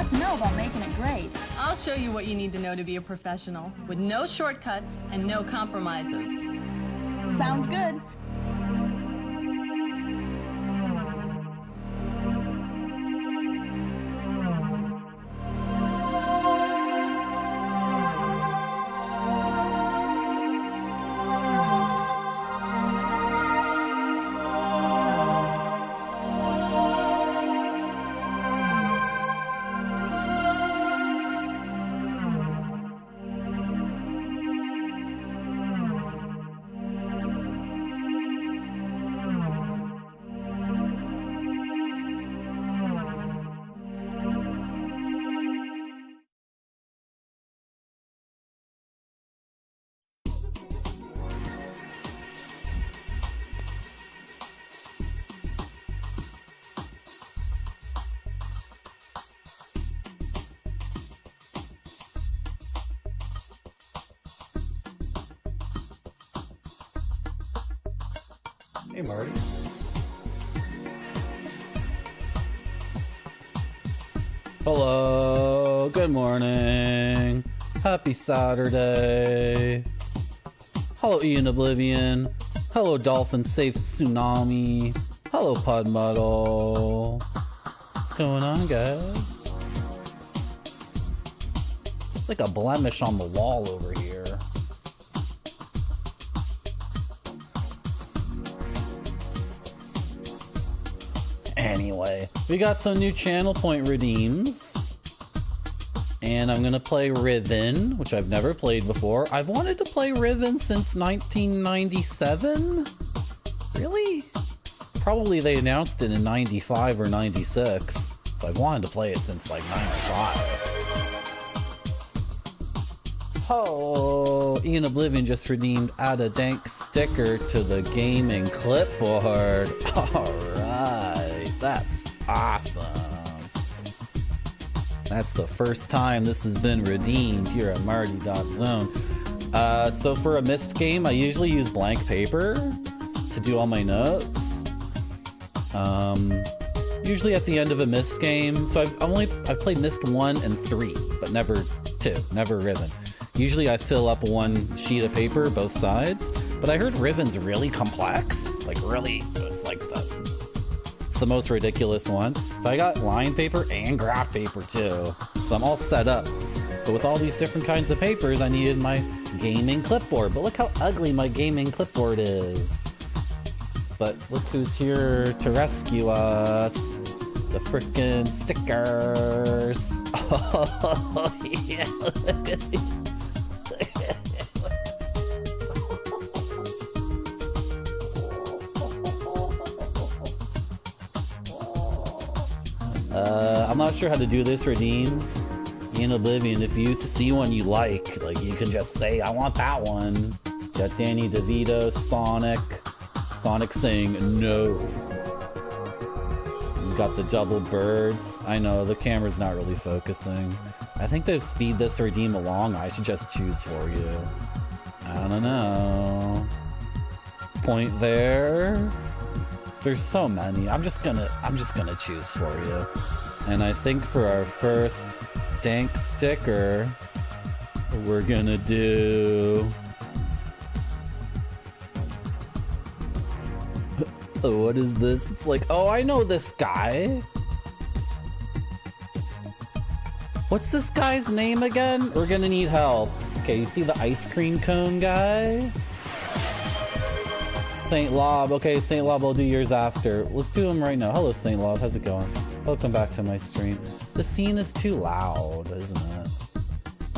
to know about making it great. I'll show you what you need to know to be a professional, with no shortcuts and no compromises. Sounds good. Hey, Marty. Hello, good morning. Happy Saturday. Hello, Ian Oblivion. Hello, Dolphin Safe Tsunami. Hello, Pudmuddle. What's going on, guys? It's like a blemish on the wall over here. Anyway, we got some new channel point redeems. And I'm gonna play Riven, which I've never played before. I've wanted to play Riven since 1997? Really? Probably they announced it in 95 or 96. So I've wanted to play it since like 95. Oh, Ian Oblivion just redeemed add a dank sticker to the gaming clipboard. Alright, that's awesome. That's the first time this has been redeemed here at Marty.zone. So for a mist game, I usually use blank paper to do all my notes. Usually at the end of a mist game. So I've played Mist 1 and 3, but never 2, never Riven. Usually I fill up one sheet of paper, both sides, but I heard Riven's really complex. Like really, it's like it's the most ridiculous one. So I got line paper and graph paper too. So I'm all set up. But with all these different kinds of papers, I needed my gaming clipboard. But look how ugly my gaming clipboard is. But look who's here to rescue us. The frickin' stickers. Oh yeah, look at these. I'm not sure how to do this redeem. In Oblivion, if you see one you like you can just say, I want that one. Got Danny DeVito, Sonic saying no. You got the double birds. I know, the camera's not really focusing. I think to speed this redeem along, I should just choose for you. I don't know. Point there. There's so many. I'm just gonna choose for you. And I think for our first dank sticker, we're gonna do... Oh, what is this? It's like, oh, I know this guy. What's this guy's name again? We're gonna need help. Okay, you see the ice cream cone guy? Saint Lob. Okay, Saint Lob, I'll do yours after. Let's do him right now. Hello, Saint Lob. How's it going? Welcome back to my stream. The scene is too loud, isn't it?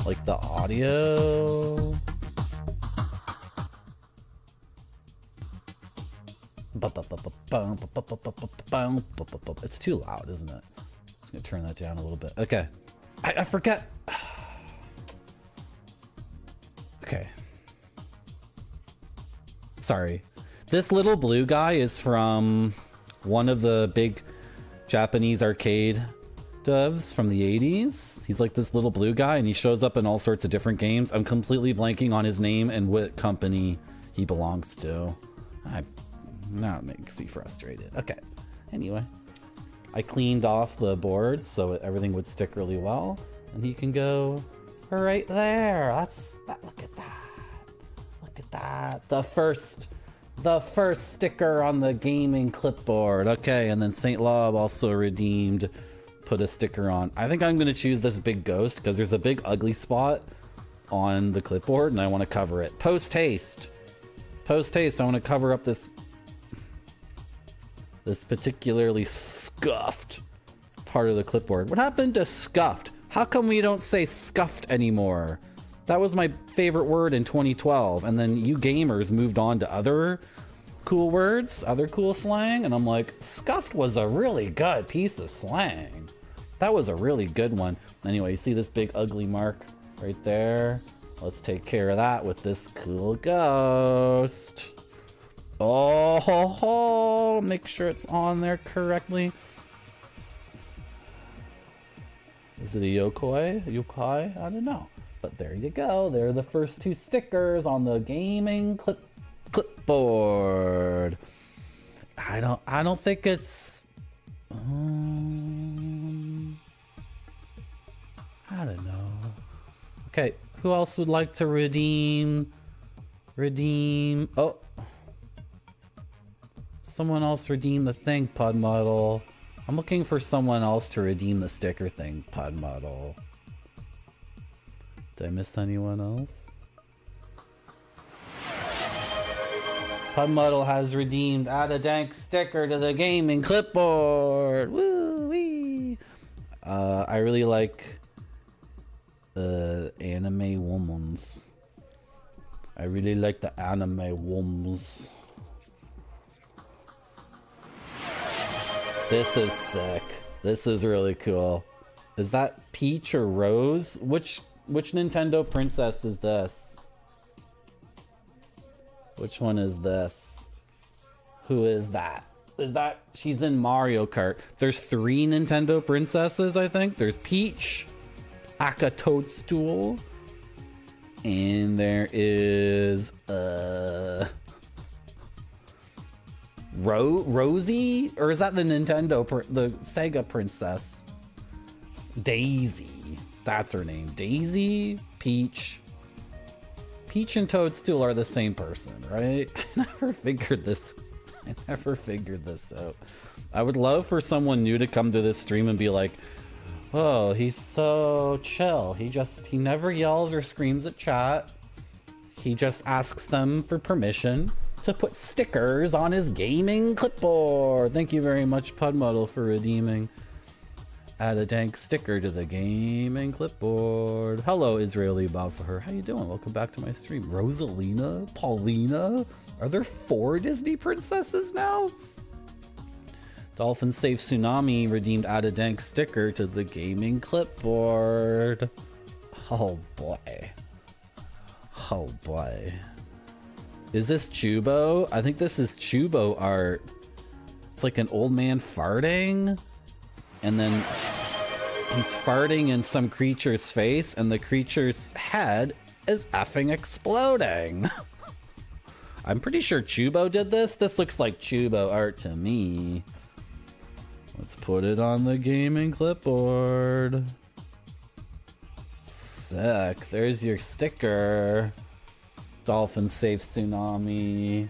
Like the audio. It's too loud, isn't it? I'm just gonna turn that down a little bit. Okay. I forget. Okay. Sorry. This little blue guy is from one of the big Japanese arcade devs from the 80s. He's like this little blue guy and he shows up in all sorts of different games. I'm completely blanking on his name and what company he belongs to. Now it makes me frustrated. Okay. Anyway. I cleaned off the boards so everything would stick really well. And he can go right there. That's that. Look at that. Look at that. The first sticker on the gaming clipboard. Okay, and then Saint Lob also redeemed, put a sticker on. I think I'm gonna choose this big ghost because there's a big ugly spot on the clipboard and I want to cover it. Post haste. Post haste. I want to cover up this particularly scuffed part of the clipboard. What happened to scuffed? How come we don't say scuffed anymore? That was my favorite word in 2012, and then you gamers moved on to other cool words, other cool slang, and I'm like, scuffed was a really good piece of slang. That was a really good one. Anyway, you see this big ugly mark right there? Let's take care of that with this cool ghost. Oh, ho, ho. Make sure it's on there correctly. Is it a yokoi? Yokai? I don't know. But there you go. There are the first two stickers on the gaming clipboard. I don't think it's I don't know. Okay, who else would like to redeem? Oh. Someone else redeem the thing, Pod Model. I'm looking for someone else to redeem the sticker thing, Pod Model. Did I miss anyone else? Pod Model has redeemed add a dank sticker to the gaming clipboard. Woo wee. I really like anime womans. I really like the anime womans. This is sick. This is really cool. Is that Peach or Rose? Which Nintendo princess is this? Which one is this? Who is that? Is that she's in Mario Kart? There's 3 Nintendo princesses, I think. There's Peach, Aka Toadstool, and there is Rosie, or is that the the Sega princess? Daisy, that's her name. Daisy, Peach and Toadstool are the same person, right? I never figured this out. I would love for someone new to come to this stream and be like, oh, he's so chill. He never yells or screams at chat. He just asks them for permission to put stickers on his gaming clipboard. Thank you very much, Pudmuddle, for redeeming. Add a dank sticker to the gaming clipboard. Hello, Israeli Baldur. How you doing? Welcome back to my stream. Rosalina? Paulina? Are there 4 Disney princesses now? Dolphin Safe Tsunami redeemed add a dank sticker to the gaming clipboard. Oh boy. Oh boy. Is this Chubo? I think this is Chubo art. It's like an old man farting, and then he's farting in some creature's face, and the creature's head is effing exploding. I'm pretty sure Chubo did this. This looks like Chubo art to me. Let's put it on the gaming clipboard. Sick. There's your sticker. Dolphin Safe Tsunami.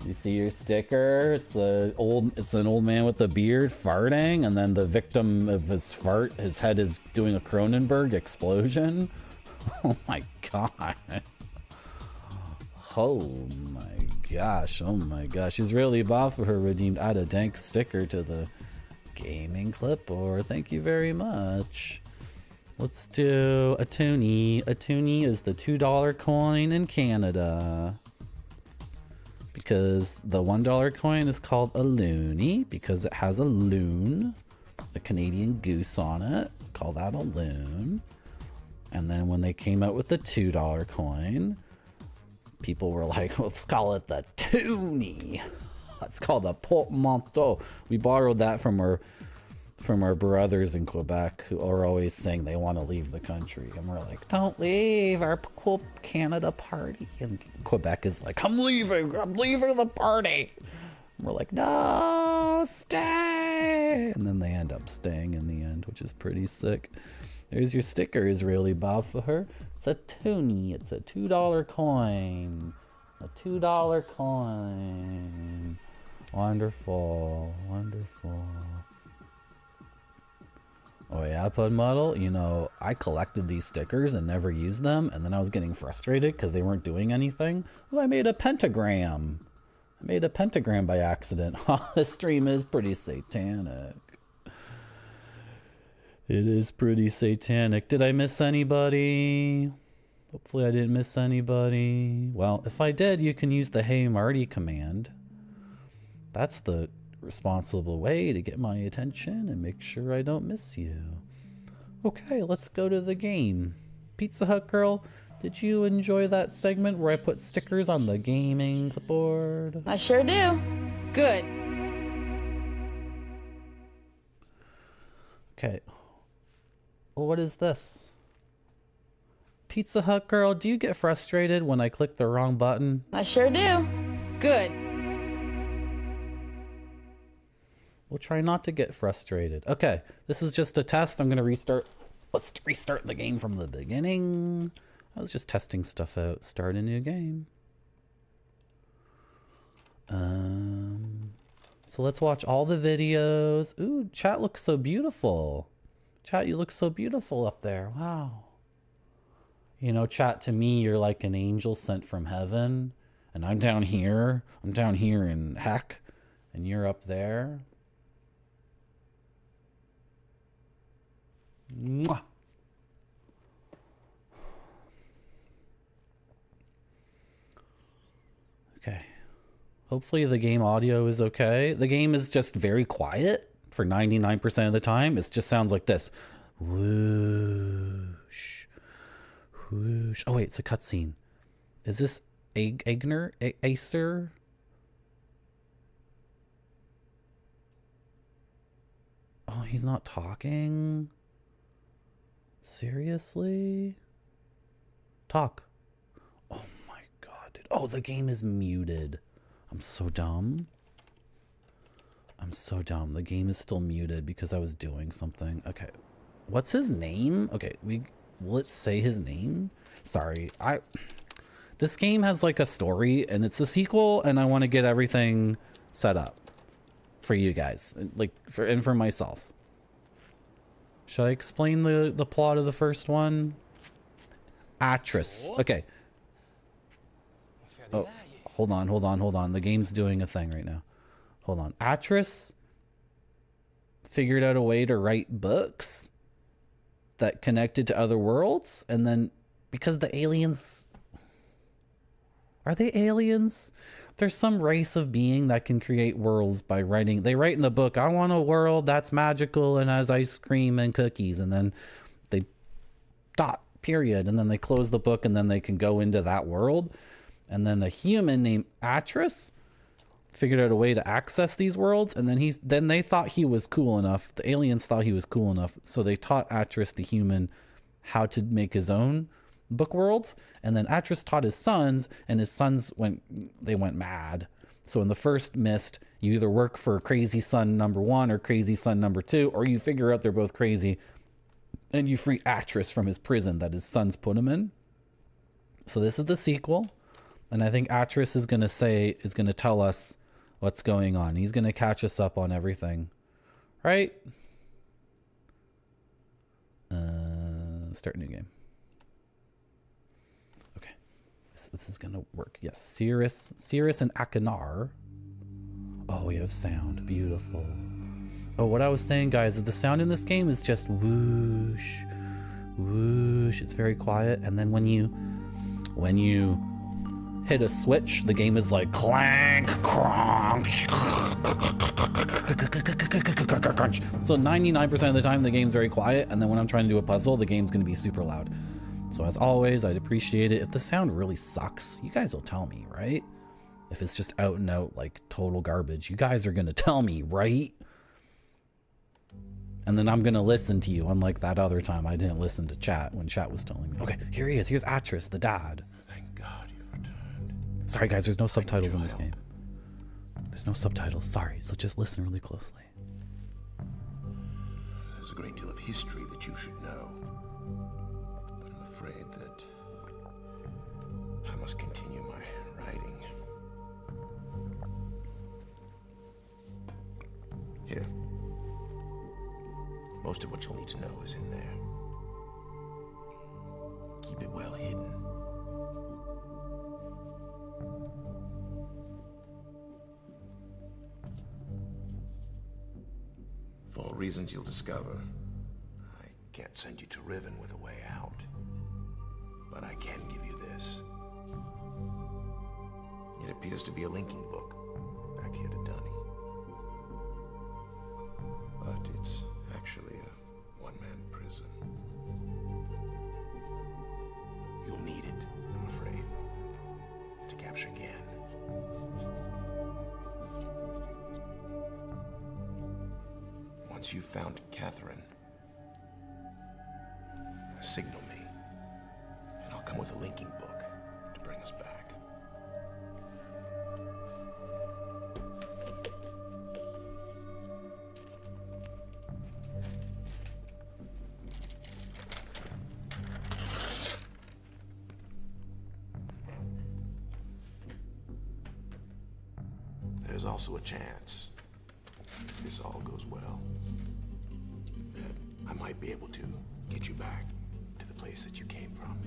You see your sticker? It's an old man with a beard farting, and then the victim of his fart, his head is doing a Cronenberg explosion. Oh my god. Oh my gosh. Oh my gosh. Israeli Baldur redeemed add a dank sticker to the gaming clipboard. Thank you very much. Let's do a toonie. A toonie is the $2 coin in Canada. Because the $1 coin is called a loonie because it has a loon, a Canadian goose on it. Call that a loon. And then when they came out with the $2 coin, people were like, let's call it the toonie. It's called a portmanteau. We borrowed that from our brothers in Quebec who are always saying they want to leave the country, and we're like, don't leave our cool Canada party, and Quebec is like, I'm leaving the party, and we're like, no, stay. And then they end up staying in the end, which is pretty sick. There's your stickers, really, Bob, for her. It's a toonie. It's a $2 coin. A $2 coin. Wonderful. Wonderful. Oh yeah, Pud Model, you know, I collected these stickers and never used them, and then I was getting frustrated because they weren't doing anything. Well, I made a pentagram. I made a pentagram by accident. This stream is pretty satanic. It is pretty satanic. Did I miss anybody? Hopefully I didn't miss anybody. Well, if I did, you can use the Hey Marty command. That's the responsible way to get my attention and make sure I don't miss you. Okay, let's go to the game. Pizza Hut Girl, did you enjoy that segment where I put stickers on the gaming clipboard? I sure do. Good. Okay. Well, what is this? Pizza Hut Girl, do you get frustrated when I click the wrong button? I sure do. Good. We'll try not to get frustrated. Okay, this is just a test. I'm going to restart. Let's restart the game from the beginning. I was just testing stuff out. Start a new game. So let's watch all the videos. Ooh, chat looks so beautiful. Chat, you look so beautiful up there. Wow. You know, chat, to me, you're like an angel sent from heaven. And I'm down here. I'm down here in heck. And you're up there. Mwah. Okay. Hopefully the game audio is okay. The game is just very quiet for 99% of the time. It just sounds like this. Whoosh. Whoosh. Oh wait, it's a cutscene. Is this Acer? Oh, he's not talking? Seriously? Talk. Oh my god, dude. Oh, the game is muted. I'm so dumb. I'm so dumb. The game is still muted because I was doing something. Okay. What's his name? Okay, let's say his name. Sorry. This game has like a story and it's a sequel and I want to get everything set up for you guys, like for myself. Should I explain the plot of the first one? Atris. Okay. Oh, hold on. The game's doing a thing right now. Hold on. Atris figured out a way to write books that connected to other worlds, and then because the aliens... Are they aliens? There's some race of being that can create worlds by writing. They write in the book, I want a world that's magical and has ice cream and cookies. And then they period. And then they close the book and then they can go into that world. And then a human named Atris figured out a way to access these worlds. And then they thought he was cool enough. The aliens thought he was cool enough. So they taught Atris, the human, how to make his own book worlds, and then Atris taught his sons, and his sons went mad. So in the first Myst, you either work for crazy son number 1 or crazy son number 2, or you figure out they're both crazy and you free Atris from his prison that his sons put him in. So this is the sequel, and I think Atris is going to tell us what's going on. He's going to catch us up on everything, right? Start a new game. This is gonna work. Yes, Cirrus and Akanar. Oh, we have sound. Beautiful. Oh, what I was saying, guys, is the sound in this game is just whoosh, whoosh. It's very quiet, and then when you hit a switch, the game is like clank, crunch. So 99% of the time, the game's very quiet, and then when I'm trying to do a puzzle, the game's gonna be super loud. So as always, I'd appreciate it. If the sound really sucks, you guys will tell me, right? If it's just out and out, like total garbage, you guys are going to tell me, right? And then I'm going to listen to you, unlike that other time I didn't listen to chat when chat was telling me. Okay, here he is. Here's Atris, the dad. Thank God you've returned. Sorry, guys, there's no subtitles in this game. There's no subtitles. Sorry, so just listen really closely. There's a great deal of history that you should know. But I'm afraid that I must continue my writing. Here. Most of what you'll need to know is in there. Keep it well hidden. For reasons you'll discover, I can't send you to Riven with a way out. But I can give you this. It appears to be a linking book back here to Dunny. But it's actually a one-man prison. You'll need it, I'm afraid, to capture Gan. Once you've found Catherine, signal me, and I'll come with a linking book to bring us back. There's also a chance, if this all goes well, that I might be able to get you back to the place that you came from.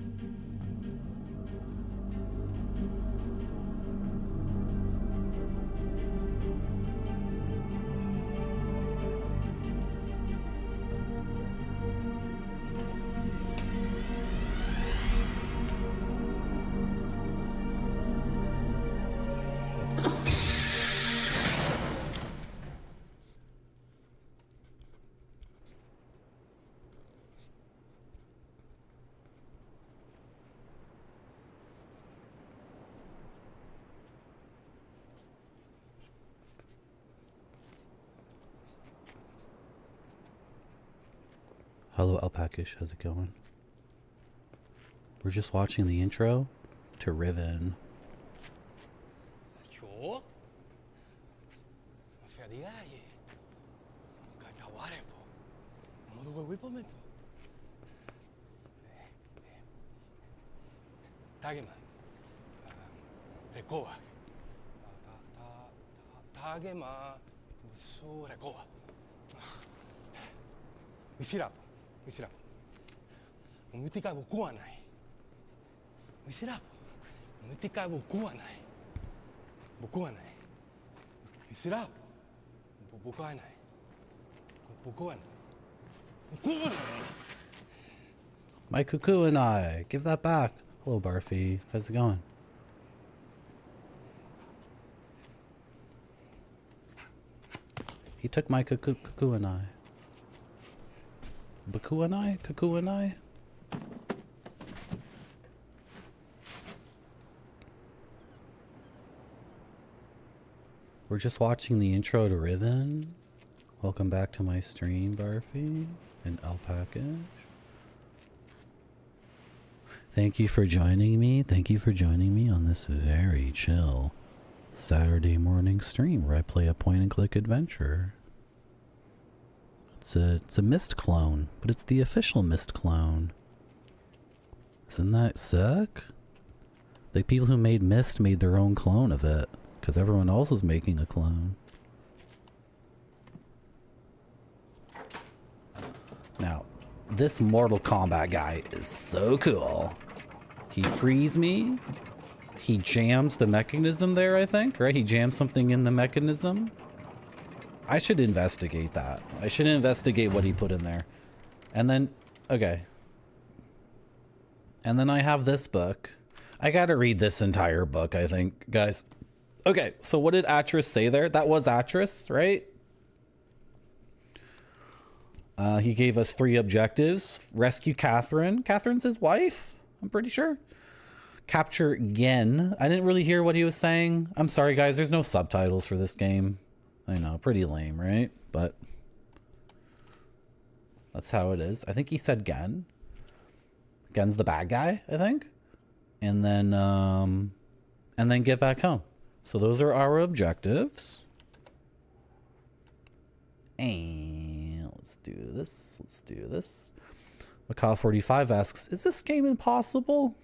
Hello, Alpacish. How's it going? We're just watching the intro to Riven. Yo? Feriaje. Kataware po. Modu wipo me po. Tagema. Rekoa. Tagema. So rekoa. Wisirap. Wisirap. Umutika bukuan nai. Wisirap. Umutika bukuan nai. Bukuan nai. Wisirap. Bukuan nai. Bukuan. Bukuan. My cuckoo and I. Give that back. Hello, Barfy. How's it going? He took my cuckoo and I. Baku and I? Cuckoo and I? We're just watching the intro to Riven. Welcome back to my stream, Barfy and Alpacish. Thank you for joining me. Thank you for joining me on this very chill Saturday morning stream where I play a point-and-click adventure. It's a Myst clone, but it's the official Myst clone. Isn't that sick? The people who made Myst made their own clone of it, because everyone else was making a clone. Now, this Mortal Kombat guy is so cool. He frees me. He jams the mechanism there, I think, right? He jams something in the mechanism. I should investigate that. I should investigate what he put in there. And then, okay. And then I have this book. I gotta read this entire book, I think, guys. Okay, so what did Atris say there? That was Atris, right? He gave us 3 objectives. Rescue Catherine. Catherine's his wife, I'm pretty sure. Capture Gen. I didn't really hear what he was saying. I'm sorry, guys. There's no subtitles for this game. I know, pretty lame, right? But that's how it is. I think he said Gen. Gen's the bad guy, I think. And then get back home. So those are our objectives. And let's Let's do this. Let's do this. Macaw45 asks, is this game impossible?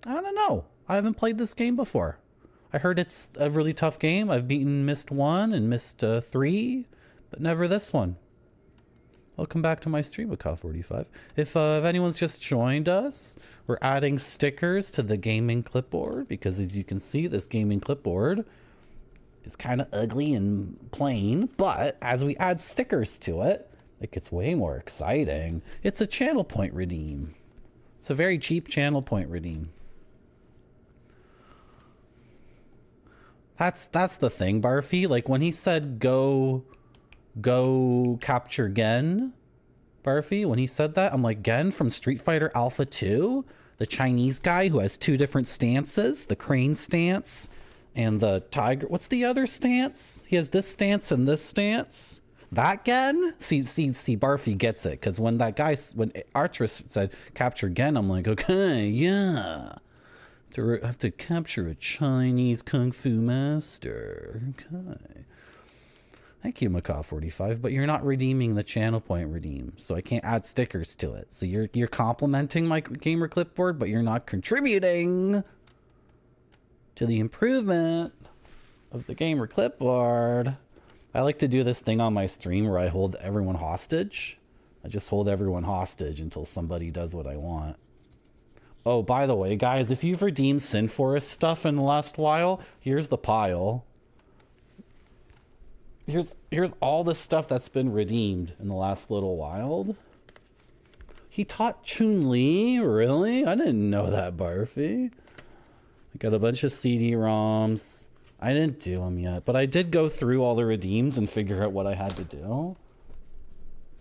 I don't know. I haven't played this game before. I heard it's a really tough game. I've beaten Myst 1 and Myst 3, but never this one. Welcome back to my stream, Macaw45. If anyone's just joined us, we're adding stickers to the gaming clipboard because, as you can see, this gaming clipboard is kind of ugly and plain, but as we add stickers to it, it gets way more exciting. It's a channel point redeem. It's a very cheap channel point redeem. That's the thing, Barfy. Like when he said go capture Gen, Barfy, when he said that, I'm like, Gen from Street Fighter Alpha 2? The Chinese guy who has two different stances, the crane stance and the tiger. What's the other stance? He has this stance and this stance. That Gen? See, Barfy gets it. Because when that guy, when Artress said capture Gen, I'm like, okay, yeah. I have to capture a Chinese Kung Fu master. Okay. Thank you, Macaw45, but you're not redeeming the channel point redeem, so I can't add stickers to it. So you're complimenting my gamer clipboard, but you're not contributing to the improvement of the gamer clipboard. I like to do this thing on my stream where I hold everyone hostage. I just hold everyone hostage until somebody does what I want. Oh, by the way, guys, if you've redeemed Sin Forest stuff in the last while, here's the pile. Here's all the stuff that's been redeemed in the last little while. He taught Chun-Li? Really? I didn't know that, Barfy. I got a bunch of CD-ROMs. I didn't do them yet, but I did go through all the redeems and figure out what I had to do.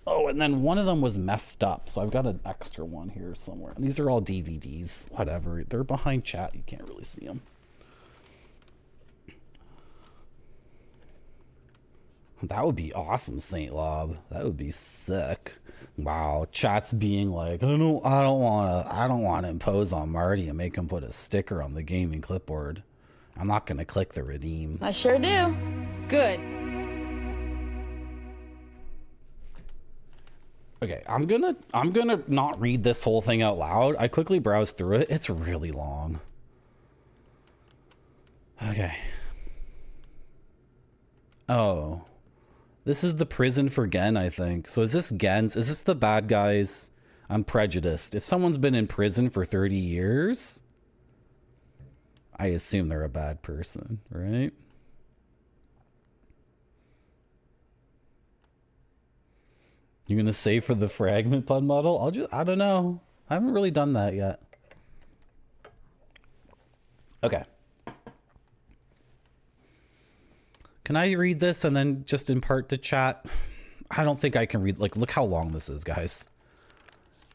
Oh, and then one of them was messed up, so I've got an extra one here somewhere. These are all DVDs, whatever. They're behind chat. You can't really see them. That would be awesome, Saint Lob. That would be sick. Wow, chat's being like, I don't want to impose on Marty and make him put a sticker on the gaming clipboard. I'm not gonna click the redeem. I sure do. Good. Okay, I'm gonna not read this whole thing out loud. I quickly browsed through it. It's really long. Okay. Oh. This is the prison for Gen, I think. So is this Gen's? Is this the bad guys? I'm prejudiced. If someone's been in prison for 30 years, I assume they're a bad person, right? You're gonna save for the fragment pun model? I don't know. I haven't really done that yet. Okay. Can I read this and then just impart to chat? I don't think I can read. Like, look how long this is, guys.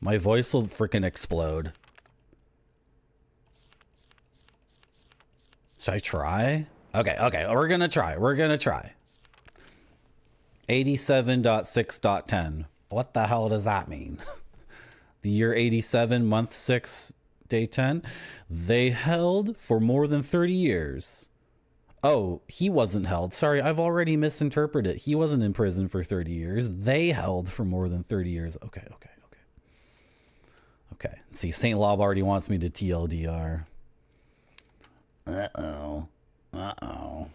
My voice will freaking explode. Should I try? Okay, we're gonna try. 87.6.10. What the hell does that mean? The year 87, month 6, day 10. They held for more than 30 years. Oh, he wasn't held. Sorry, I've already misinterpreted. He wasn't in prison for 30 years. They held for more than 30 years. Okay. See, St. Lob already wants me to TLDR. Uh-oh.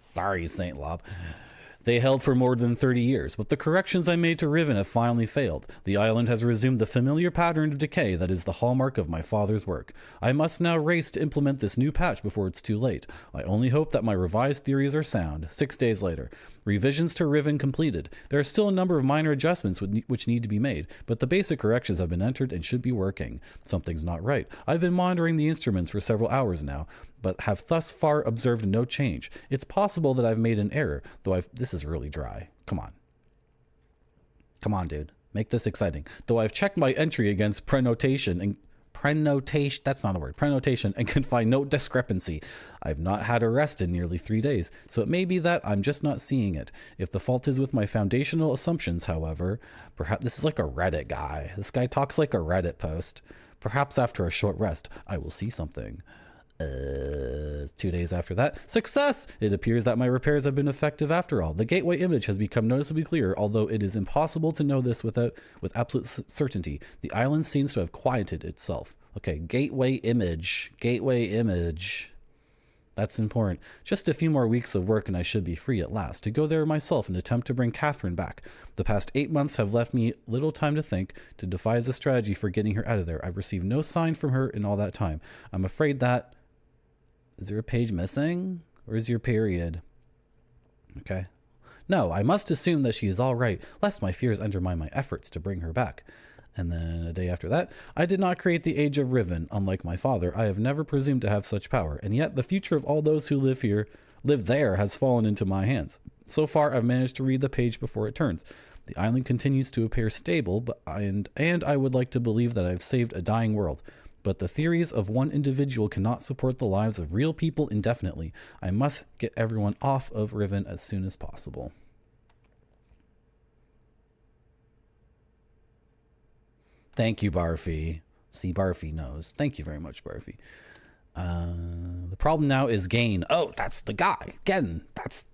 Sorry, St. Lob. They held for more than 30 years, but the corrections I made to Riven have finally failed. The island has resumed the familiar pattern of decay that is the hallmark of my father's work. I must now race to implement this new patch before it's too late. I only hope that my revised theories are sound. 6 days later. Revisions to Riven completed. There are still a number of minor adjustments which need to be made, but the basic corrections have been entered and should be working. Something's not right. I've been monitoring the instruments for several hours now, but have thus far observed no change. It's possible that I've made an error, though this is really dry. Come on, dude. Make this exciting. Though I've checked my entry against prenotation and that's not a word. Prenotation and can find no discrepancy. I've not had a rest in nearly 3 days, so it may be that I'm just not seeing it. If the fault is with my foundational assumptions, however, perhaps this is like a Reddit guy. This guy talks like a Reddit post. Perhaps after a short rest, I will see something. 2 days after that, success! It appears that my repairs have been effective after all. The gateway image has become noticeably clearer, although it is impossible to know this with absolute certainty. The island seems to have quieted itself. Okay, gateway image. Gateway image. That's important. Just a few more weeks of work and I should be free at last to go there myself and attempt to bring Catherine back. The past 8 months have left me little time to think, to devise a strategy for getting her out of there. I've received no sign from her in all that time. I'm afraid that... Is there a page missing? Where's your period? Okay. No, I must assume that she is all right, lest my fears undermine my efforts to bring her back. And then a day after that, I did not create the Age of Riven. Unlike my father, I have never presumed to have such power, and yet the future of all those who live there has fallen into my hands. So far, I've managed to read the page before it turns. The island continues to appear stable, and I would like to believe that I've saved a dying world. But the theories of one individual cannot support the lives of real people indefinitely. I must get everyone off of Riven as soon as possible. Thank you, Barfy. See, Barfy knows. Thank you very much, Barfy. The problem now is Gain. Oh, that's the guy. Again, that's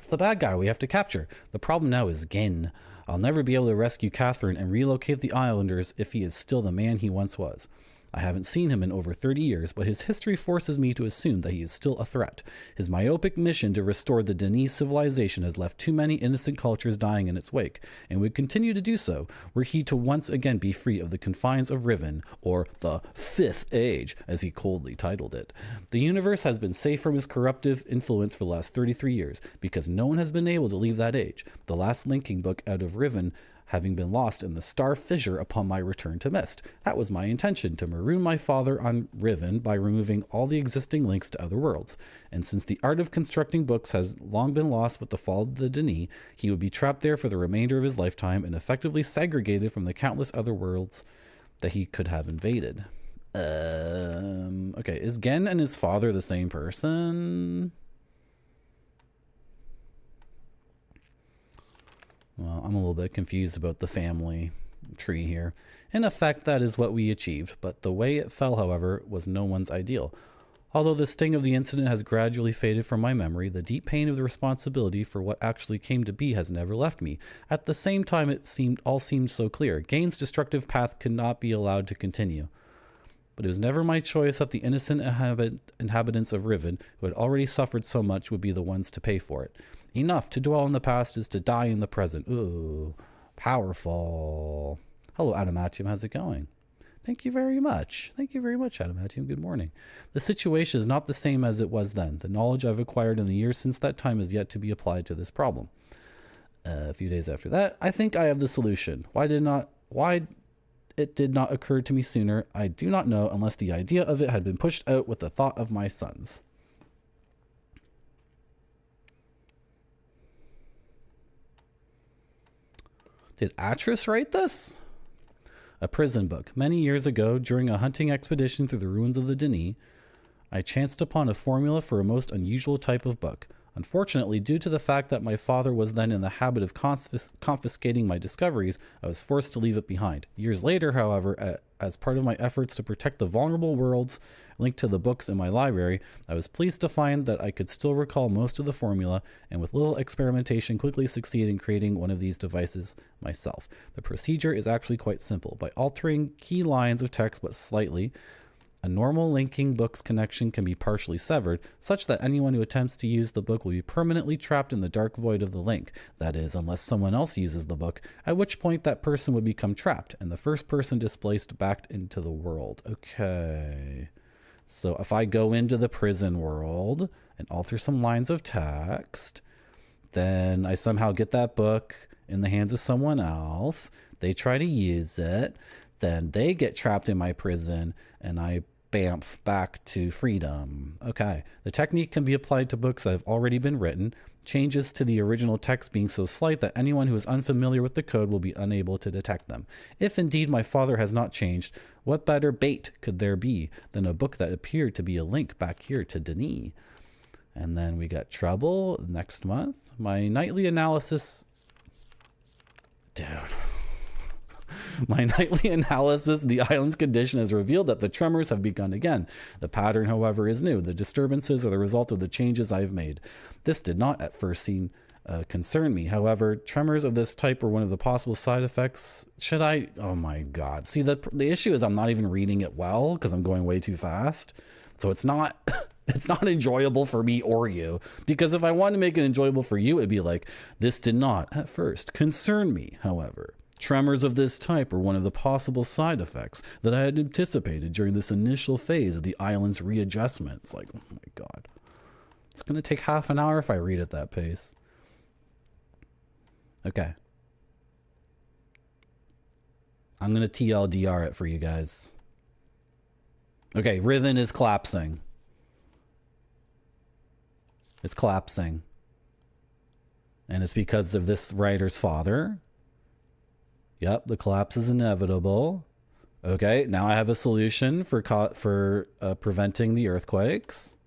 the bad guy we have to capture. The problem now is Gain. I'll never be able to rescue Catherine and relocate the islanders if he is still the man he once was. I haven't seen him in over 30 years, but his history forces me to assume that he is still a threat. His myopic mission to restore the Denise civilization has left too many innocent cultures dying in its wake, and would continue to do so were he to once again be free of the confines of Riven, or the Fifth Age, as he coldly titled it. The universe has been safe from his corruptive influence for the last 33 years, because no one has been able to leave that age. The last linking book out of Riven having been lost in the star fissure upon my return to Mist. That was my intention, to maroon my father on Riven by removing all the existing links to other worlds. And since the art of constructing books has long been lost with the fall of the Denis, he would be trapped there for the remainder of his lifetime and effectively segregated from the countless other worlds that he could have invaded. Okay, is Gen and his father the same person? Well, I'm a little bit confused about the family tree here. In effect, that is what we achieved, but the way it fell, however, was no one's ideal. Although the sting of the incident has gradually faded from my memory, the deep pain of the responsibility for what actually came to be has never left me. At the same time, it all seemed so clear. Gain's destructive path could not be allowed to continue. But it was never my choice that the innocent inhabitants of Riven, who had already suffered so much, would be the ones to pay for it. Enough to dwell in the past is to die in the present. Ooh, powerful. Hello, Adamantium. How's it going? Thank you very much. Thank you very much, Adamantium. Good morning. The situation is not the same as it was then. The knowledge I've acquired in the years since that time is yet to be applied to this problem. A few days after that, I think I have the solution. Why it did not occur to me sooner, I do not know, unless the idea of it had been pushed out with the thought of my sons. Did Atris write this? A prison book. Many years ago, during a hunting expedition through the ruins of the Denis, I chanced upon a formula for a most unusual type of book. Unfortunately, due to the fact that my father was then in the habit of confiscating my discoveries, I was forced to leave it behind. Years later, however, as part of my efforts to protect the vulnerable worlds linked to the books in my library, I was pleased to find that I could still recall most of the formula, and with little experimentation quickly succeed in creating one of these devices myself. The procedure is actually quite simple. By altering key lines of text but slightly, a normal linking book's connection can be partially severed, such that anyone who attempts to use the book will be permanently trapped in the dark void of the link. That is, unless someone else uses the book, at which point that person would become trapped, and the first person displaced back into the world. Okay. So if I go into the prison world and alter some lines of text, then I somehow get that book in the hands of someone else. They try to use it. Then they get trapped in my prison, and I bamf back to freedom. Okay. The technique can be applied to books that have already been written, changes to the original text being so slight that anyone who is unfamiliar with the code will be unable to detect them. If indeed my father has not changed, what better bait could there be than a book that appeared to be a link back here to Denis? And then we got Trouble next month. My nightly analysis... Dude. My nightly analysis of the island's condition has revealed that the tremors have begun again. The pattern, however, is new. The disturbances are the result of the changes I have made. This did not at first concern me. However, tremors of this type were one of the possible side effects. Should I? Oh my God. See, the issue is I'm not even reading it well because I'm going way too fast. So it's not... It's not enjoyable for me or you, because if I wanted to make it enjoyable for you, it'd be like, this did not at first concern me. However, tremors of this type were one of the possible side effects that I had anticipated during this initial phase of the island's readjustment. It's like, oh my God, it's going to take half an hour if I read at that pace. Okay. I'm going to TLDR it for you guys. Okay, Riven is collapsing. It's collapsing. And it's because of this writer's father. Yep, the collapse is inevitable. Okay, now I have a solution for preventing the earthquakes.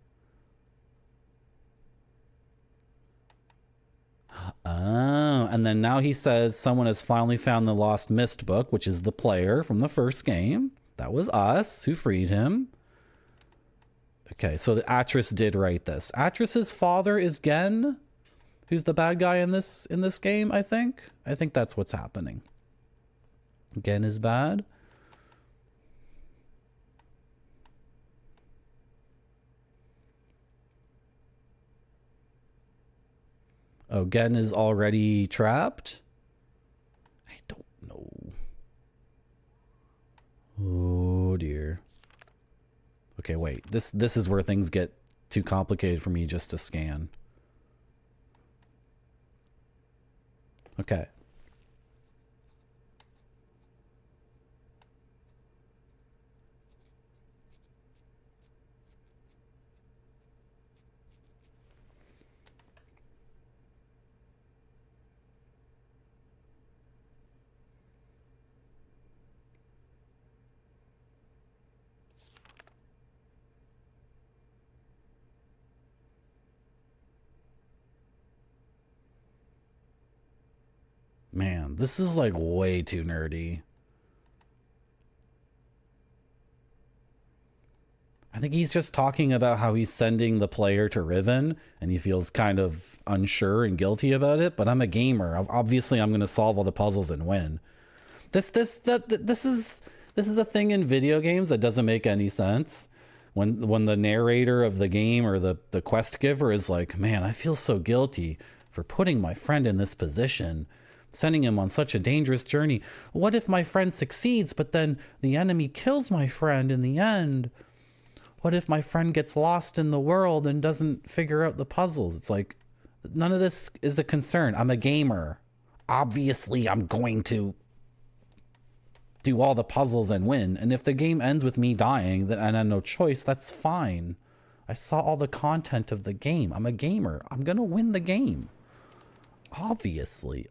Oh, and then now he says someone has finally found the lost mist book, which is the player from the first game. That was us who freed him. Okay, so the Atris did write this. Atris's father is Gen, who's the bad guy in this game, I think. I think that's what's happening. Gen is bad. Oh, Gen is already trapped? I don't know. Oh dear. Okay, wait. This is where things get too complicated for me just to scan. Okay. Man, this is like way too nerdy. I think he's just talking about how he's sending the player to Riven and he feels kind of unsure and guilty about it, but I'm a gamer. Obviously, I'm going to solve all the puzzles and win. This is a thing in video games that doesn't make any sense. When the narrator of the game or the quest giver is like, man, I feel so guilty for putting my friend in this position, sending him on such a dangerous journey. What if my friend succeeds, but then the enemy kills my friend in the end? What if my friend gets lost in the world and doesn't figure out the puzzles? It's like, none of this is a concern. I'm a gamer. Obviously, I'm going to do all the puzzles and win. And if the game ends with me dying and I have no choice, that's fine. I saw all the content of the game. I'm a gamer. I'm going to win the game. Obviously.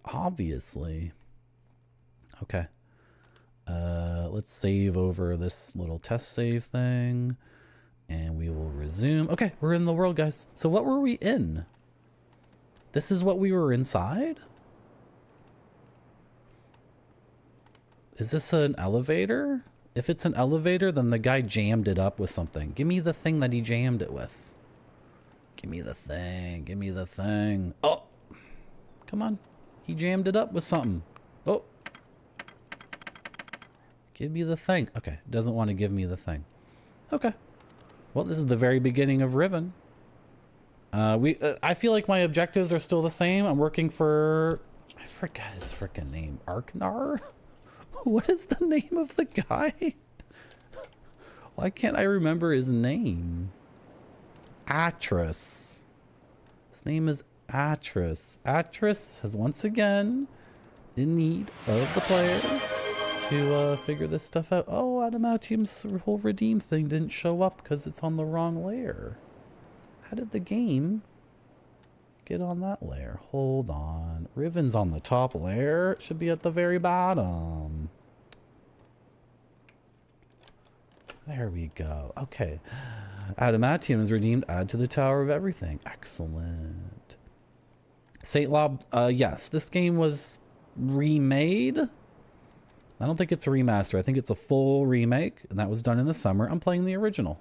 Okay. Let's save over this little test save thing. And we will resume. Okay, we're in the world, guys. So what were we in? This is what we were inside? Is this an elevator? If it's an elevator, then the guy jammed it up with something. Give me the thing that he jammed it with. Give me the thing. Give me the thing. Oh! Come on. He jammed it up with something. Oh! Give me the thing. Okay, doesn't want to give me the thing. Okay. Well, this is the very beginning of Riven. I feel like my objectives are still the same. I'm working for... I forgot his freaking name. Arknar? What is the name of the guy? Why can't I remember his name? Atris. His name is Atris. Atris has once again in need of the player to figure this stuff out. Oh, Adamantium's whole redeem thing didn't show up because it's on the wrong layer. How did the game get on that layer? Hold on. Riven's on the top layer. It should be at the very bottom. There we go. Okay. Adamantium is redeemed. Add to the Tower of Everything. Excellent. Saint Lob, yes, this game was remade I don't think it's a remaster. I think it's a full remake, and that was done in the summer. I'm playing the original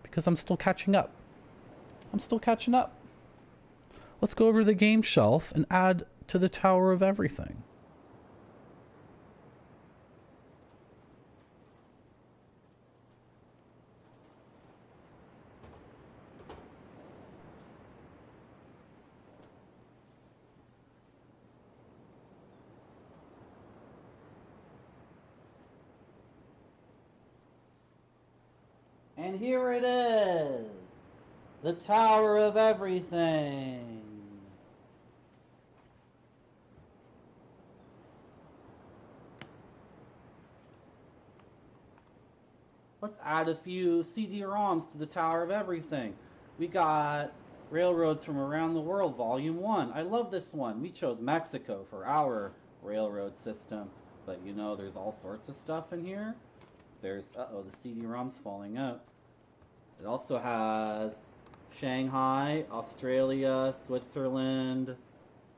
because I'm still catching up. I'm still catching up. Let's go over to the game shelf and add to the Tower of Everything. And here it is, the Tower of Everything. Let's add a few CD-ROMs to the Tower of Everything. We got Railroads from Around the World, Volume 1. I love this one. We chose Mexico for our railroad system. But you know, there's all sorts of stuff in here. There's, uh-oh, the CD-ROM's falling out. It also has Shanghai, Australia, Switzerland,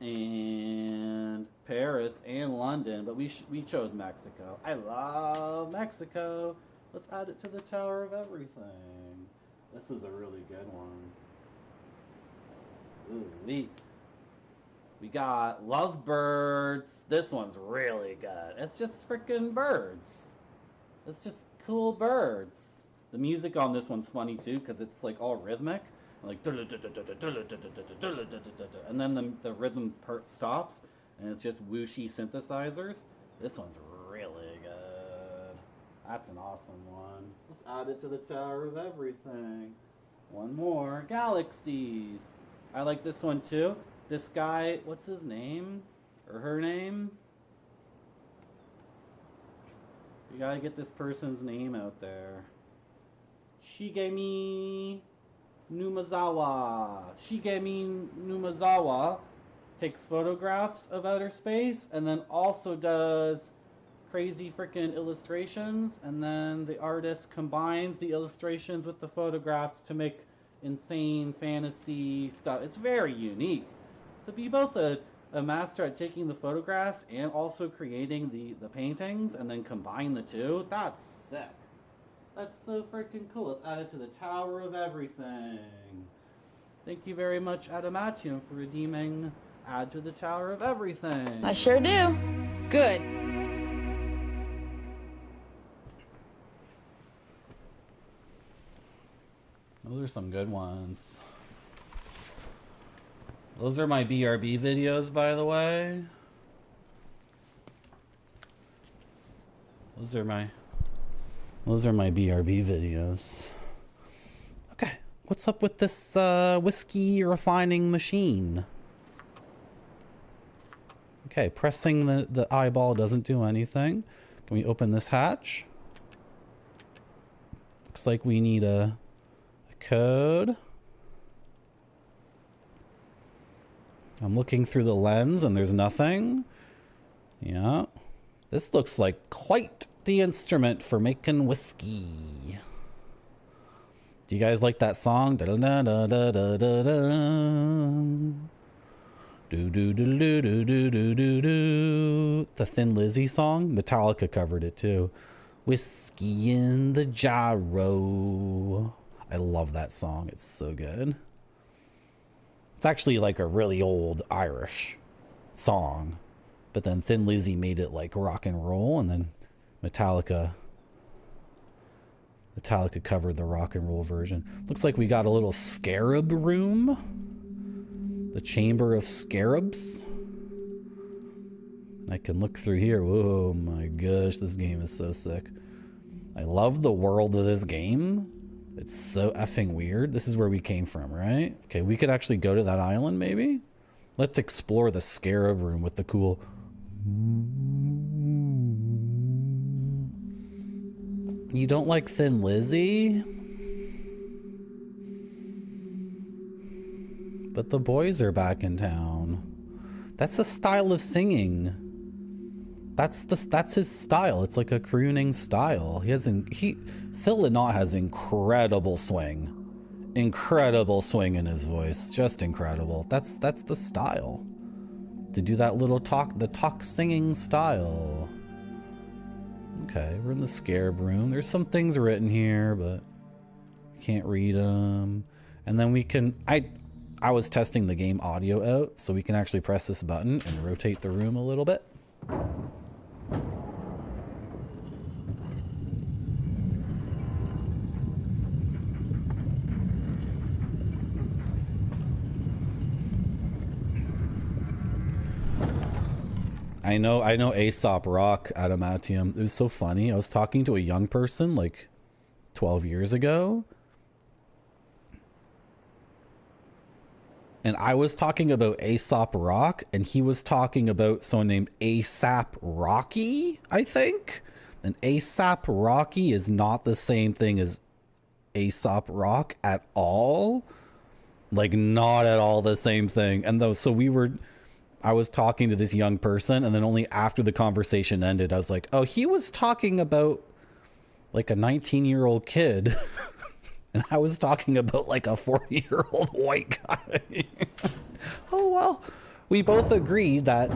and Paris, and London. But we chose Mexico. I love Mexico. Let's add it to the Tower of Everything. This is a really good one. Ooh, we got Lovebirds. This one's really good. It's just freaking birds. It's just cool birds. The music on this one's funny too, because it's like all rhythmic, like, and then the rhythm part stops, and it's just whooshy synthesizers. This one's really good. That's an awesome one. Let's add it to the Tower of Everything. One more, Galaxies. I like this one too. This guy, what's his name? Or her name? You gotta get this person's name out there. Shigemi Numazawa. Shigemi Numazawa takes photographs of outer space and then also does crazy freaking illustrations, and then the artist combines the illustrations with the photographs to make insane fantasy stuff. It's very unique. To be both a master at taking the photographs and also creating the paintings and then combine the two, that's sick. That's so freaking cool. Let's add it to the Tower of Everything. Thank you very much, Adamantium, for redeeming Add to the Tower of Everything. I sure do. Good. Those are some good ones. Those are my BRB videos, by the way. Those are my BRB videos. Okay, what's up with this whiskey refining machine? Okay, pressing the eyeball doesn't do anything. Can we open this hatch? Looks like we need a code. I'm looking through the lens and there's nothing. Yeah. This looks like quite the instrument for making whiskey. Do you guys like that song? Da da da da da da da da. Do do do do do do do do do. The Thin Lizzy song? Metallica covered it too. Whiskey in the gyro. I love that song. It's so good. It's actually like a really old Irish song, but then Thin Lizzy made it like rock and roll, and then Metallica covered the rock and roll version. Looks like we got a little scarab room. The Chamber of Scarabs. And I can look through here. Oh my gosh, this game is so sick. I love the world of this game. It's so effing weird. This is where we came from, right? Okay, we could actually go to that island, maybe? Let's explore the scarab room with the cool... You don't like Thin Lizzy? But the boys are back in town. That's the style of singing. That's his style. It's like a crooning style. Phil Lynott has incredible swing. Incredible swing in his voice. Just incredible. That's the style. To do that little talk singing style. Okay, we're in the scarab room. There's some things written here, but we can't read them. And then we can, I was testing the game audio out, so we can actually press this button and rotate the room a little bit. I know Aesop Rock, Adamantium. It was so funny. I was talking to a young person like 12 years ago. And I was talking about Aesop Rock, and he was talking about someone named ASAP Rocky, I think. And ASAP Rocky is not the same thing as Aesop Rock at all. Like, not at all the same thing. And though, so I was talking to this young person, and then only after the conversation ended, I was like, oh, he was talking about like a 19-year-old kid. And I was talking about like a 40-year-old white guy. Oh, well, we both agreed that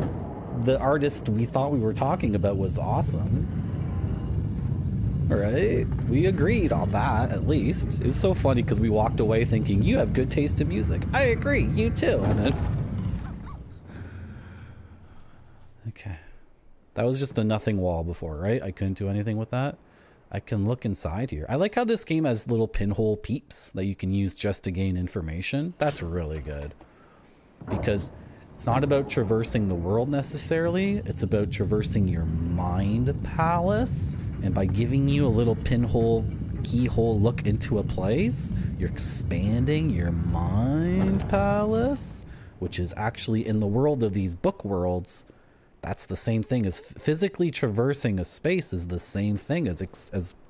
the artist we thought we were talking about was awesome. Right? We agreed on that, at least. It was so funny because we walked away thinking, you have good taste in music. I agree, you too. And then okay. That was just a nothing wall before, right? I couldn't do anything with that. I can look inside here. I like how this game has little pinhole peeps that you can use just to gain information. That's really good. Because it's not about traversing the world necessarily. It's about traversing your mind palace. And by giving you a little pinhole, keyhole look into a place, you're expanding your mind palace, which is actually in the world of these book worlds. That's the same thing as physically traversing a space is the same thing as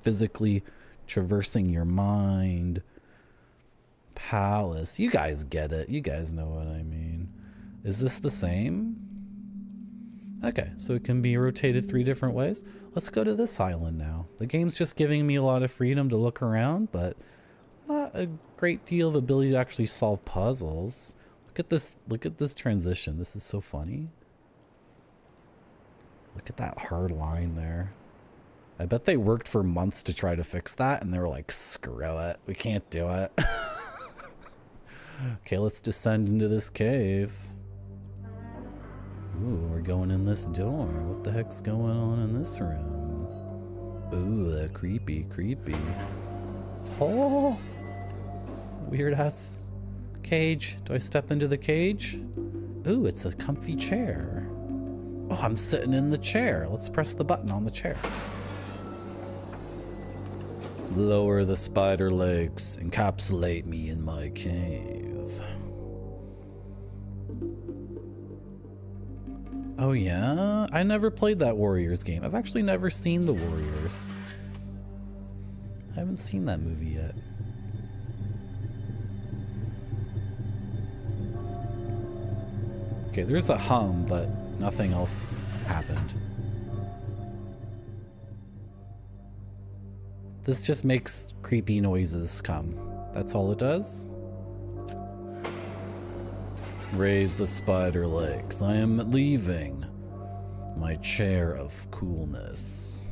physically traversing your mind palace. You guys get it. You guys know what I mean. Is this the same? Okay, so it can be rotated 3 different ways. Let's go to this island now. The game's just giving me a lot of freedom to look around, but not a great deal of ability to actually solve puzzles. Look at this transition. This is so funny. Look at that hard line there. I bet they worked for months to try to fix that, and they were like, screw it. We can't do it. Okay, let's descend into this cave. Ooh, we're going in this door. What the heck's going on in this room? Ooh, creepy, creepy. Oh! Weird-ass cage. Do I step into the cage? Ooh, it's a comfy chair. Oh, I'm sitting in the chair. Let's press the button on the chair. Lower the spider legs. Encapsulate me in my cave. Oh yeah? I never played that Warriors game. I've actually never seen The Warriors. I haven't seen that movie yet. Okay, there's a hum, but nothing else happened. This just makes creepy noises come. That's all it does. Raise the spider legs. I am leaving my chair of coolness.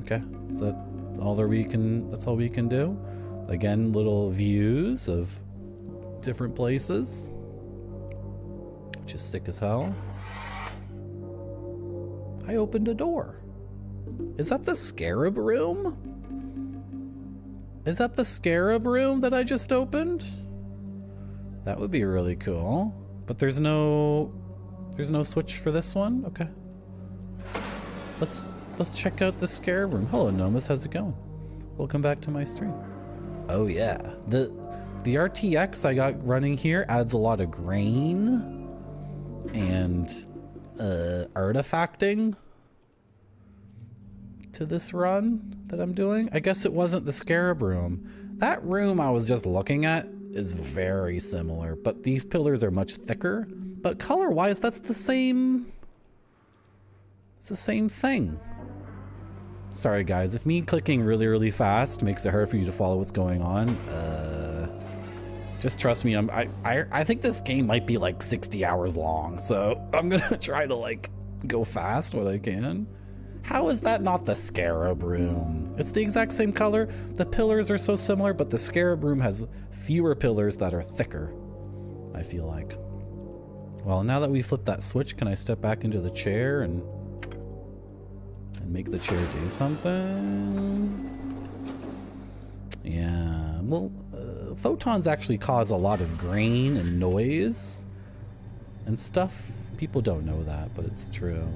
Okay, is that all that we can? That's all we can do. Again, little views of different places. Which is sick as hell. I opened a door. Is that the scarab room? Is that the scarab room that I just opened? That would be really cool. But there's no switch for this one? Okay. Let's check out the scarab room. Hello, Nomus, how's it going? Welcome back to my stream. Oh yeah. The RTX I got running here adds a lot of grain and artifacting to this run that I'm doing. I guess it wasn't the scarab room. That room I was just looking at is very similar, but these pillars are much thicker. But color-wise, that's the same. It's the same thing. Sorry guys, if me clicking really, really fast makes it hard for you to follow what's going on, just trust me, I think this game might be like 60 hours long, so I'm gonna try to like go fast when I can. How is that not the scarab room? It's the exact same color. The pillars are so similar, but the scarab room has fewer pillars that are thicker, I feel like. Well, now that we flipped that switch, can I step back into the chair and make the chair do something? Yeah, well, photons actually cause a lot of grain and noise and stuff. People don't know that, but it's true.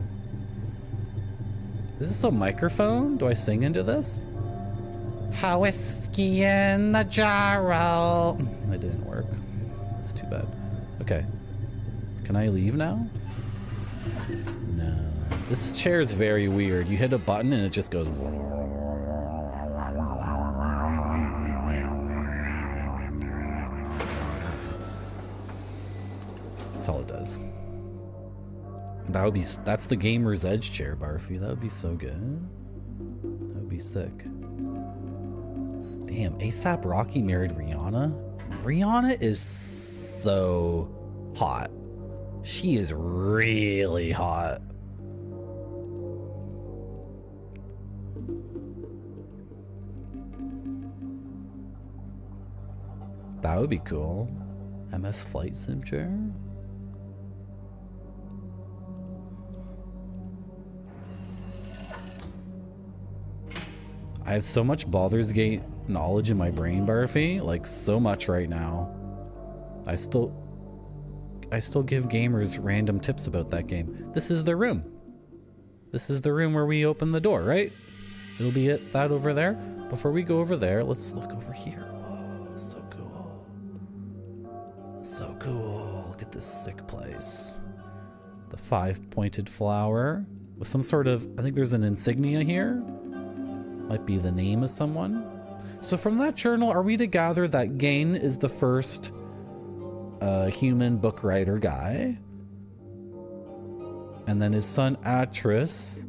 Is this a microphone? Do I sing into this? A whiskey in the jarro. That didn't work. That's too bad. Okay. Can I leave now? No. This chair is very weird. You hit a button and it just goes... That's all it does. That would be... That's the Gamer's Edge chair, Barfy. That would be so good. That would be sick. Damn, ASAP Rocky married Rihanna? Rihanna is so hot. She is really hot. That would be cool. MS Flight Sim chair? I have so much Baldur's Gate knowledge in my brain, Barfy. Like, so much right now. I still give gamers random tips about that game. This is the room. This is the room where we open the door, right? It'll be that over there. Before we go over there, let's look over here. Oh, so cool. So cool. Look at this sick place. The 5-pointed flower with some sort of, I think there's an insignia here. Might be the name of someone. So from that journal, are we to gather that Gain is the first human book writer guy? And then his son Atris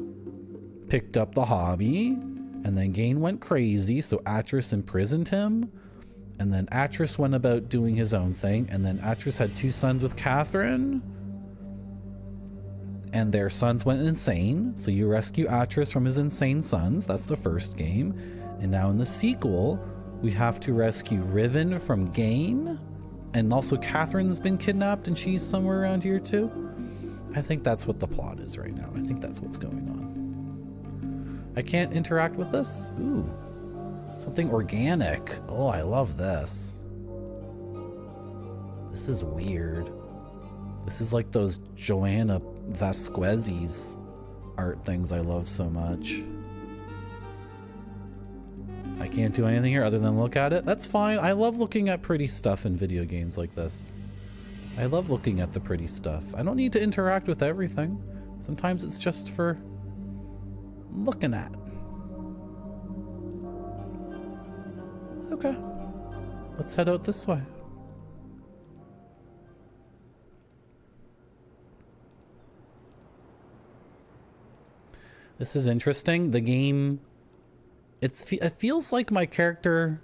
picked up the hobby, and then Gain went crazy, so Atris imprisoned him, and then Atris went about doing his own thing, and then Atris had 2 sons with Catherine, and their sons went insane, so you rescue Atris from his insane sons. That's the first game. And now in the sequel, we have to rescue Riven from Gain, and also Catherine's been kidnapped and she's somewhere around here too. I think that's what the plot is right now. I think that's what's going on. I can't interact with this? Ooh, something organic. Oh, I love this. This is weird. This is like those Joanna Vasquez's art things I love so much. I can't do anything here other than look at it. That's fine. I love looking at pretty stuff in video games like this. I love looking at the pretty stuff. I don't need to interact with everything. Sometimes it's just for looking at. Okay. Let's head out this way. This is interesting. The game, it feels like my character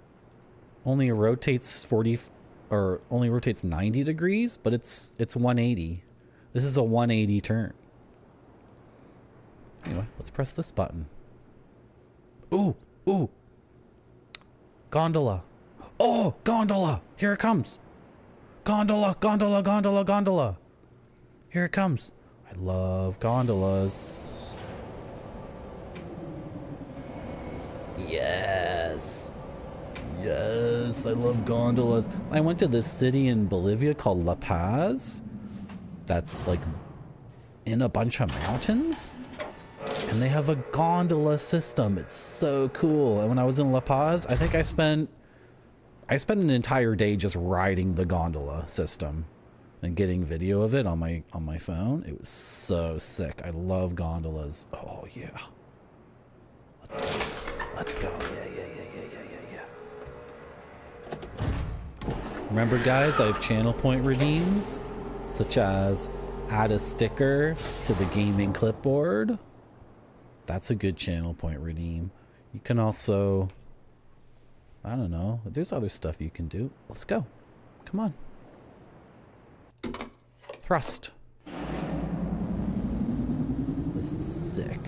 only rotates 90 degrees, but it's 180. This is a 180 turn. Anyway, let's press this button. Ooh, ooh. Gondola. Oh, gondola. Here it comes. Gondola, gondola, gondola, gondola. Here it comes. I love gondolas. Yes. Yes, I love gondolas. I went to this city in Bolivia called La Paz. That's like in a bunch of mountains. And they have a gondola system. It's so cool. And when I was in La Paz, I think I spent an entire day just riding the gondola system and getting video of it on my phone. It was so sick. I love gondolas. Oh yeah. Let's go. Let's go. Yeah. Remember guys, I have channel point redeems, such as add a sticker to the gaming clipboard. That's a good channel point redeem. You can also, I don't know, there's other stuff you can do. Let's go. Come on. This is sick.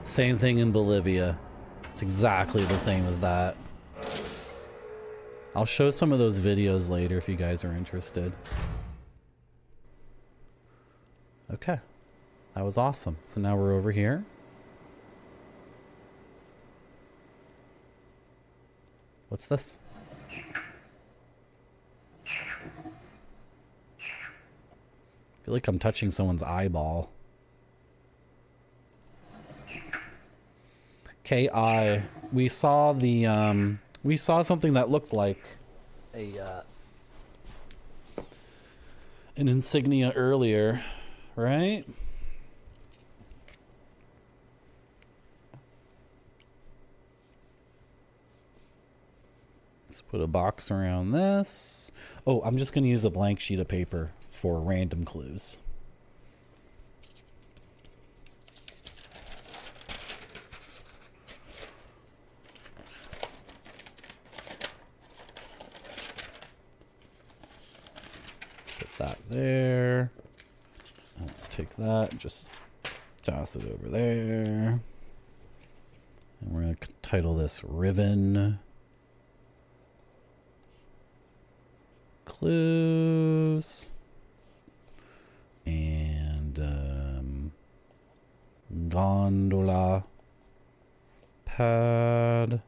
Same thing in Bolivia. It's exactly the same as that. I'll show some of those videos later if you guys are interested. Okay. That was awesome. So now we're over here. What's this? I feel like I'm touching someone's eyeball. KI. We saw the we saw something that looked like a an insignia earlier, right? Let's put a box around this. Oh, I'm just going to use a blank sheet of paper for random clues. That there. Let's take that and just toss it over there. And we're going to title this Riven Clues. And gondola pad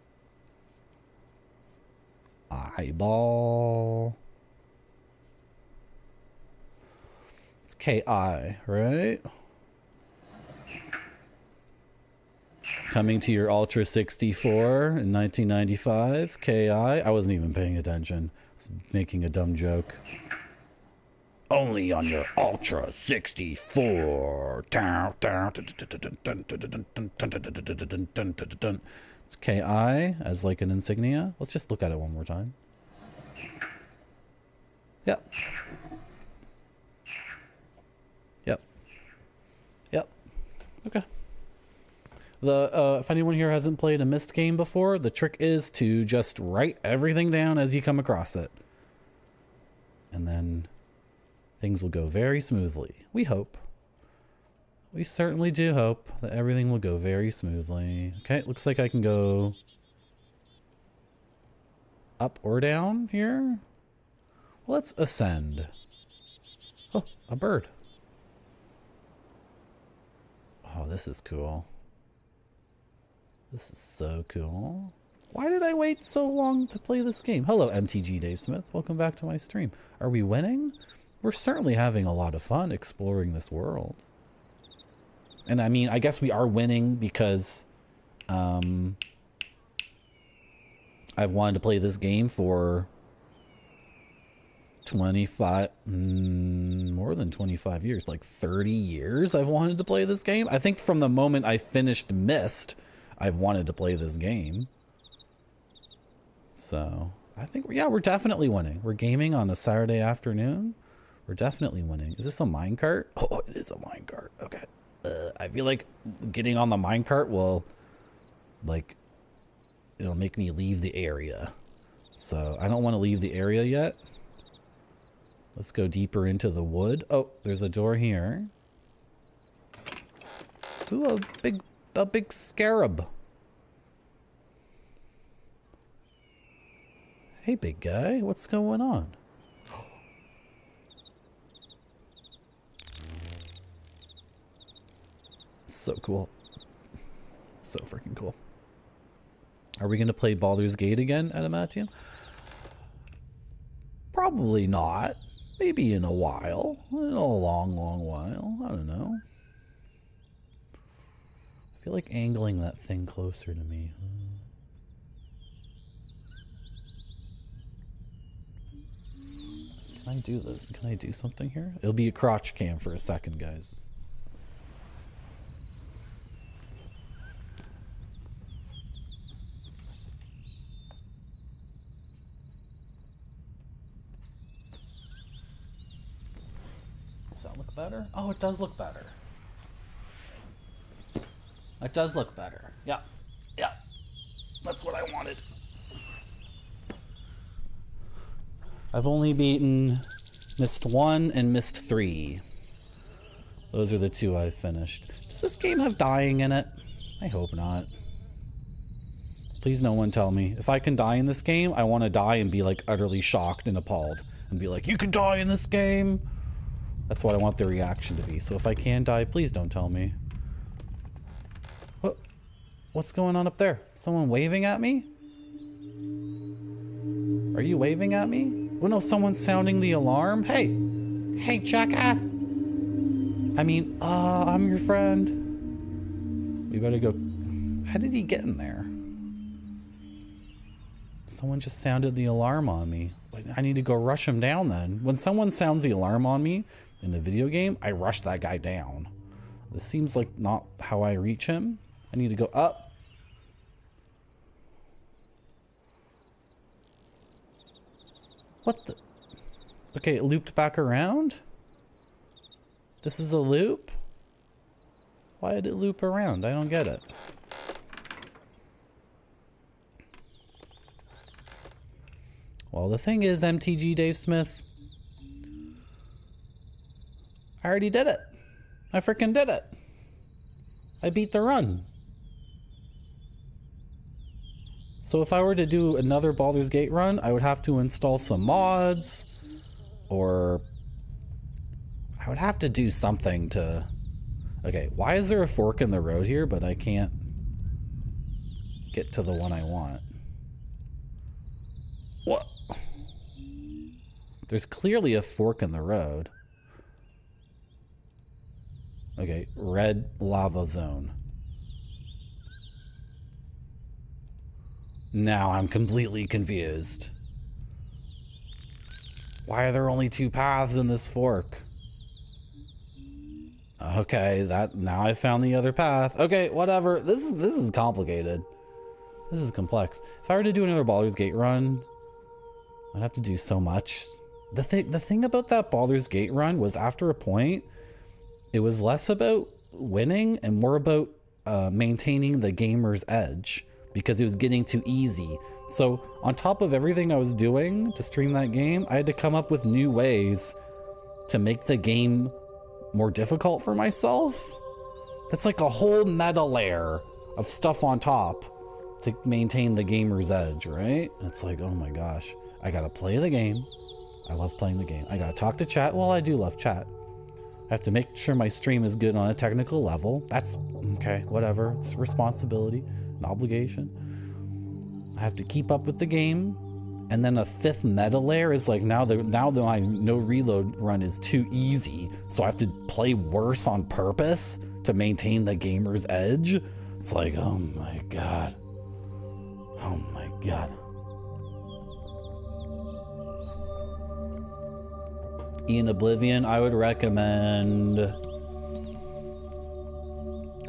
eyeball. KI, right? Coming to your Ultra 64 in 1995. KI. I wasn't even paying attention. I was making a dumb joke. Only on your Ultra 64. It's KI as like an insignia. Let's just look at it one more time. Yep. Yep. Okay. If anyone here hasn't played a Myst game before, the trick is to just write everything down as you come across it. And then things will go very smoothly. We hope. We certainly do hope that everything will go very smoothly. Okay, looks like I can go up or down here. Well, let's ascend. Oh, a bird. Oh, this is cool. This is so cool. Why did I wait so long to play this game? Hello, MTG Dave Smith. Welcome back to my stream. Are we winning? We're certainly having a lot of fun exploring this world. And I mean, I guess we are winning because I've wanted to play this game for 25, more than 25 years, like 30 years I've wanted to play this game. I think from the moment I finished Myst, I've wanted to play this game. So I think, yeah, we're definitely winning. We're gaming on a Saturday afternoon. We're definitely winning. Is this a minecart? Oh, it is a minecart. Okay. I feel like getting on the minecart will, like, it'll make me leave the area. So I don't want to leave the area yet. Let's go deeper into the wood. Oh, there's a door here. Ooh, a big scarab. Hey, big guy, what's going on? So cool. So freaking cool. Are we going to play Baldur's Gate again, Adamantium? Probably not. Maybe in a while. In a long, long while. I don't know. I feel like angling that thing closer to me. Can I do this? Can I do something here? It'll be a crotch cam for a second, guys. better? Oh, it does look better. It does look better. Yeah. Yeah. That's what I wanted. I've only beaten Mist 1 and Mist 3. Those are the two I've finished. Does this game have dying in it? I hope not. Please no one tell me. If I can die in this game, I want to die and be like utterly shocked and appalled. And be like, you can die in this game! That's what I want the reaction to be. So if I can die, please don't tell me. What's going on up there? Someone waving at me? Are you waving at me? Oh no, someone's sounding the alarm. Hey! Hey, jackass! I mean, I'm your friend. We better go. How did he get in there? Someone just sounded the alarm on me. I need to go rush him down then. When someone sounds the alarm on me in a video game, I rush that guy down. This seems like not how I reach him. I need to go up. What the? Okay, it looped back around? This is a loop? Why did it loop around? I don't get it. Well, the thing is, MTG Dave Smith, I already did it. I freaking did it. I beat the run. So if I were to do another Baldur's Gate run, I would have to install some mods, or I would have to do something to... Okay, why is there a fork in the road here, but I can't get to the one I want? What? There's clearly a fork in the road. Okay, red lava zone. Now I'm completely confused. Why are there only two paths in this fork? Okay, now I found the other path. Okay, whatever. This is complicated. This is complex. If I were to do another Baldur's Gate run, I'd have to do so much. The thing about that Baldur's Gate run was, after a point, it was less about winning and more about maintaining the gamer's edge, because it was getting too easy. So on top of everything I was doing to stream that game, I had to come up with new ways to make the game more difficult for myself. That's like a whole meta layer of stuff on top to maintain the gamer's edge, right? It's like, oh my gosh, I gotta play the game. I love playing the game. I gotta talk to chat. Well, I do love chat. I have to make sure my stream is good on a technical level. That's okay, whatever. It's a responsibility, an obligation. I have to keep up with the game. And then a fifth meta layer is like, now that my no reload run is too easy, so I have to play worse on purpose to maintain the gamer's edge. It's like, oh my god. Oh my god. In Oblivion, I would recommend...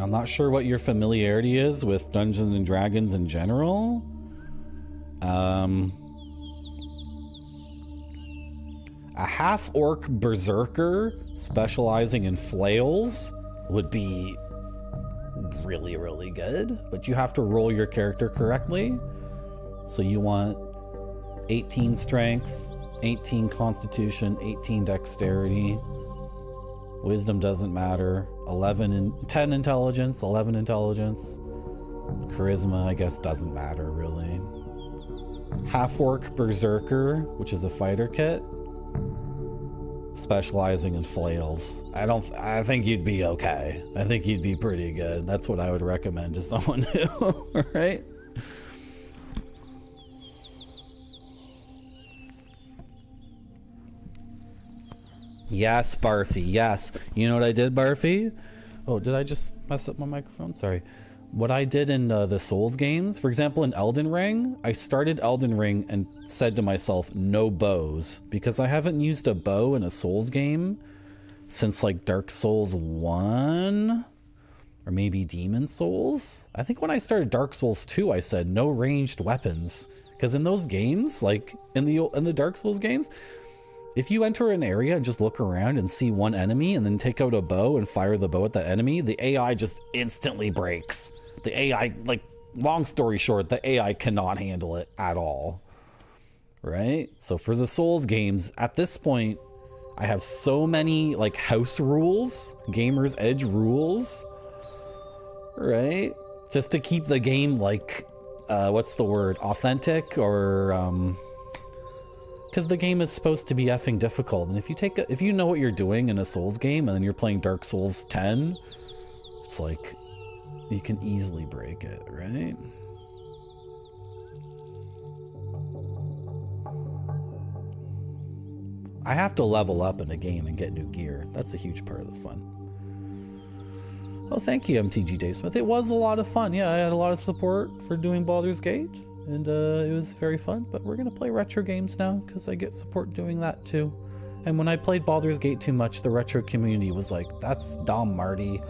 I'm not sure what your familiarity is with Dungeons and Dragons in general. A half-orc berserker specializing in flails would be really, really good, but you have to roll your character correctly. So you want 18 strength, 18 constitution, 18 dexterity. Wisdom doesn't matter. 10 intelligence, 11 intelligence. Charisma, I guess, doesn't matter really. Half-orc berserker, which is a fighter kit, specializing in flails. I think you'd be okay. I think you'd be pretty good. That's what I would recommend to someone new, right? Yes, Barfy, yes. You know what I did, Barfy? Oh, did I just mess up my microphone? Sorry. What I did in the Souls games, for example, in Elden Ring, I started Elden Ring and said to myself, no bows, because I haven't used a bow in a Souls game since like Dark Souls 1 or maybe Demon Souls. I think when I started Dark Souls 2, I said no ranged weapons, because in those games, like in the Dark Souls games, if you enter an area and just look around and see one enemy and then take out a bow and fire the bow at that enemy, the AI just instantly breaks. The AI, like, long story short, the AI cannot handle it at all. Right? So for the Souls games, at this point, I have so many, like, house rules, Gamer's Edge rules, right? Just to keep the game, like, what's the word? Authentic, or, because the game is supposed to be effing difficult, and if you know what you're doing in a Souls game, and then you're playing Dark Souls 10, it's like, you can easily break it, right? I have to level up in a game and get new gear. That's a huge part of the fun. Oh, thank you, MTG Daysmith. It was a lot of fun. Yeah, I had a lot of support for doing Baldur's Gate, and it was very fun. But we're gonna play retro games now because I get support doing that too. And when I played Baldur's Gate too much, the retro community was like, "That's dumb, Marty.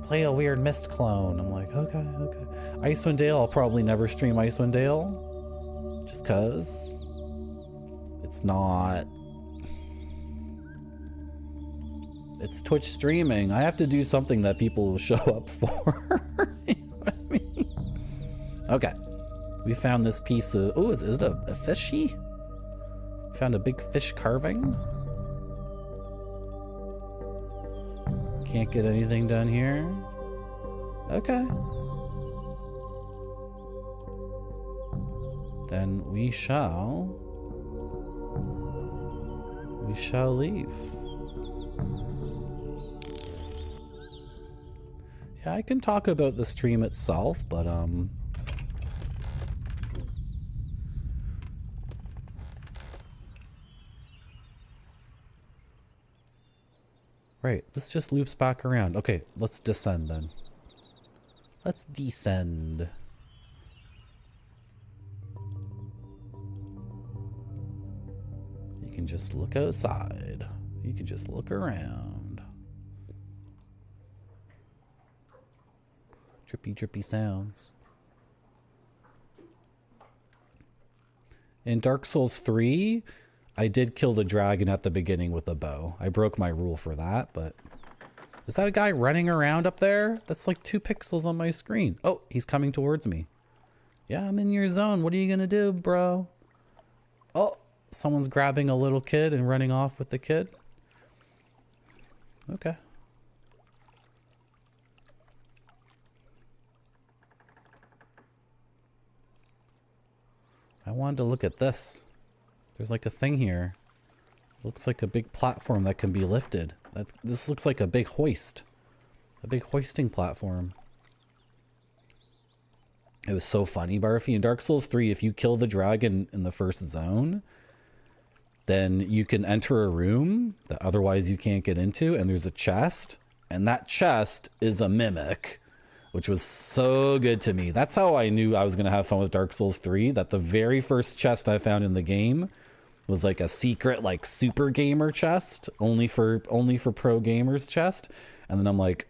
Play a weird Mist clone." I'm like, okay. Icewind Dale, I'll probably never stream Icewind Dale, just cause it's not. It's Twitch streaming. I have to do something that people will show up for. You know what I mean? Okay. We found this piece of... Oh, is it a fishy? Found a big fish carving. Can't get anything done here. Okay. Then we shall leave. Yeah, I can talk about the stream itself, but right, this just loops back around. Okay, let's descend then. Let's descend. You can just look outside. You can just look around. Drippy sounds. In Dark Souls 3, I did kill the dragon at the beginning with a bow. I broke my rule for that, but... Is that a guy running around up there? That's like 2 pixels on my screen. Oh, he's coming towards me. Yeah, I'm in your zone. What are you gonna do, bro? Oh, someone's grabbing a little kid and running off with the kid. Okay. I wanted to look at this. There's like a thing here. It looks like a big platform that can be lifted. This looks like a big hoist. A big hoisting platform. It was so funny, Barfy. In Dark Souls 3, if you kill the dragon in the first zone, then you can enter a room that otherwise you can't get into, and there's a chest, and that chest is a mimic, which was so good to me. That's how I knew I was going to have fun with Dark Souls 3, that the very first chest I found in the game was like a secret, like, super gamer chest, only for pro gamers chest. And then I'm like,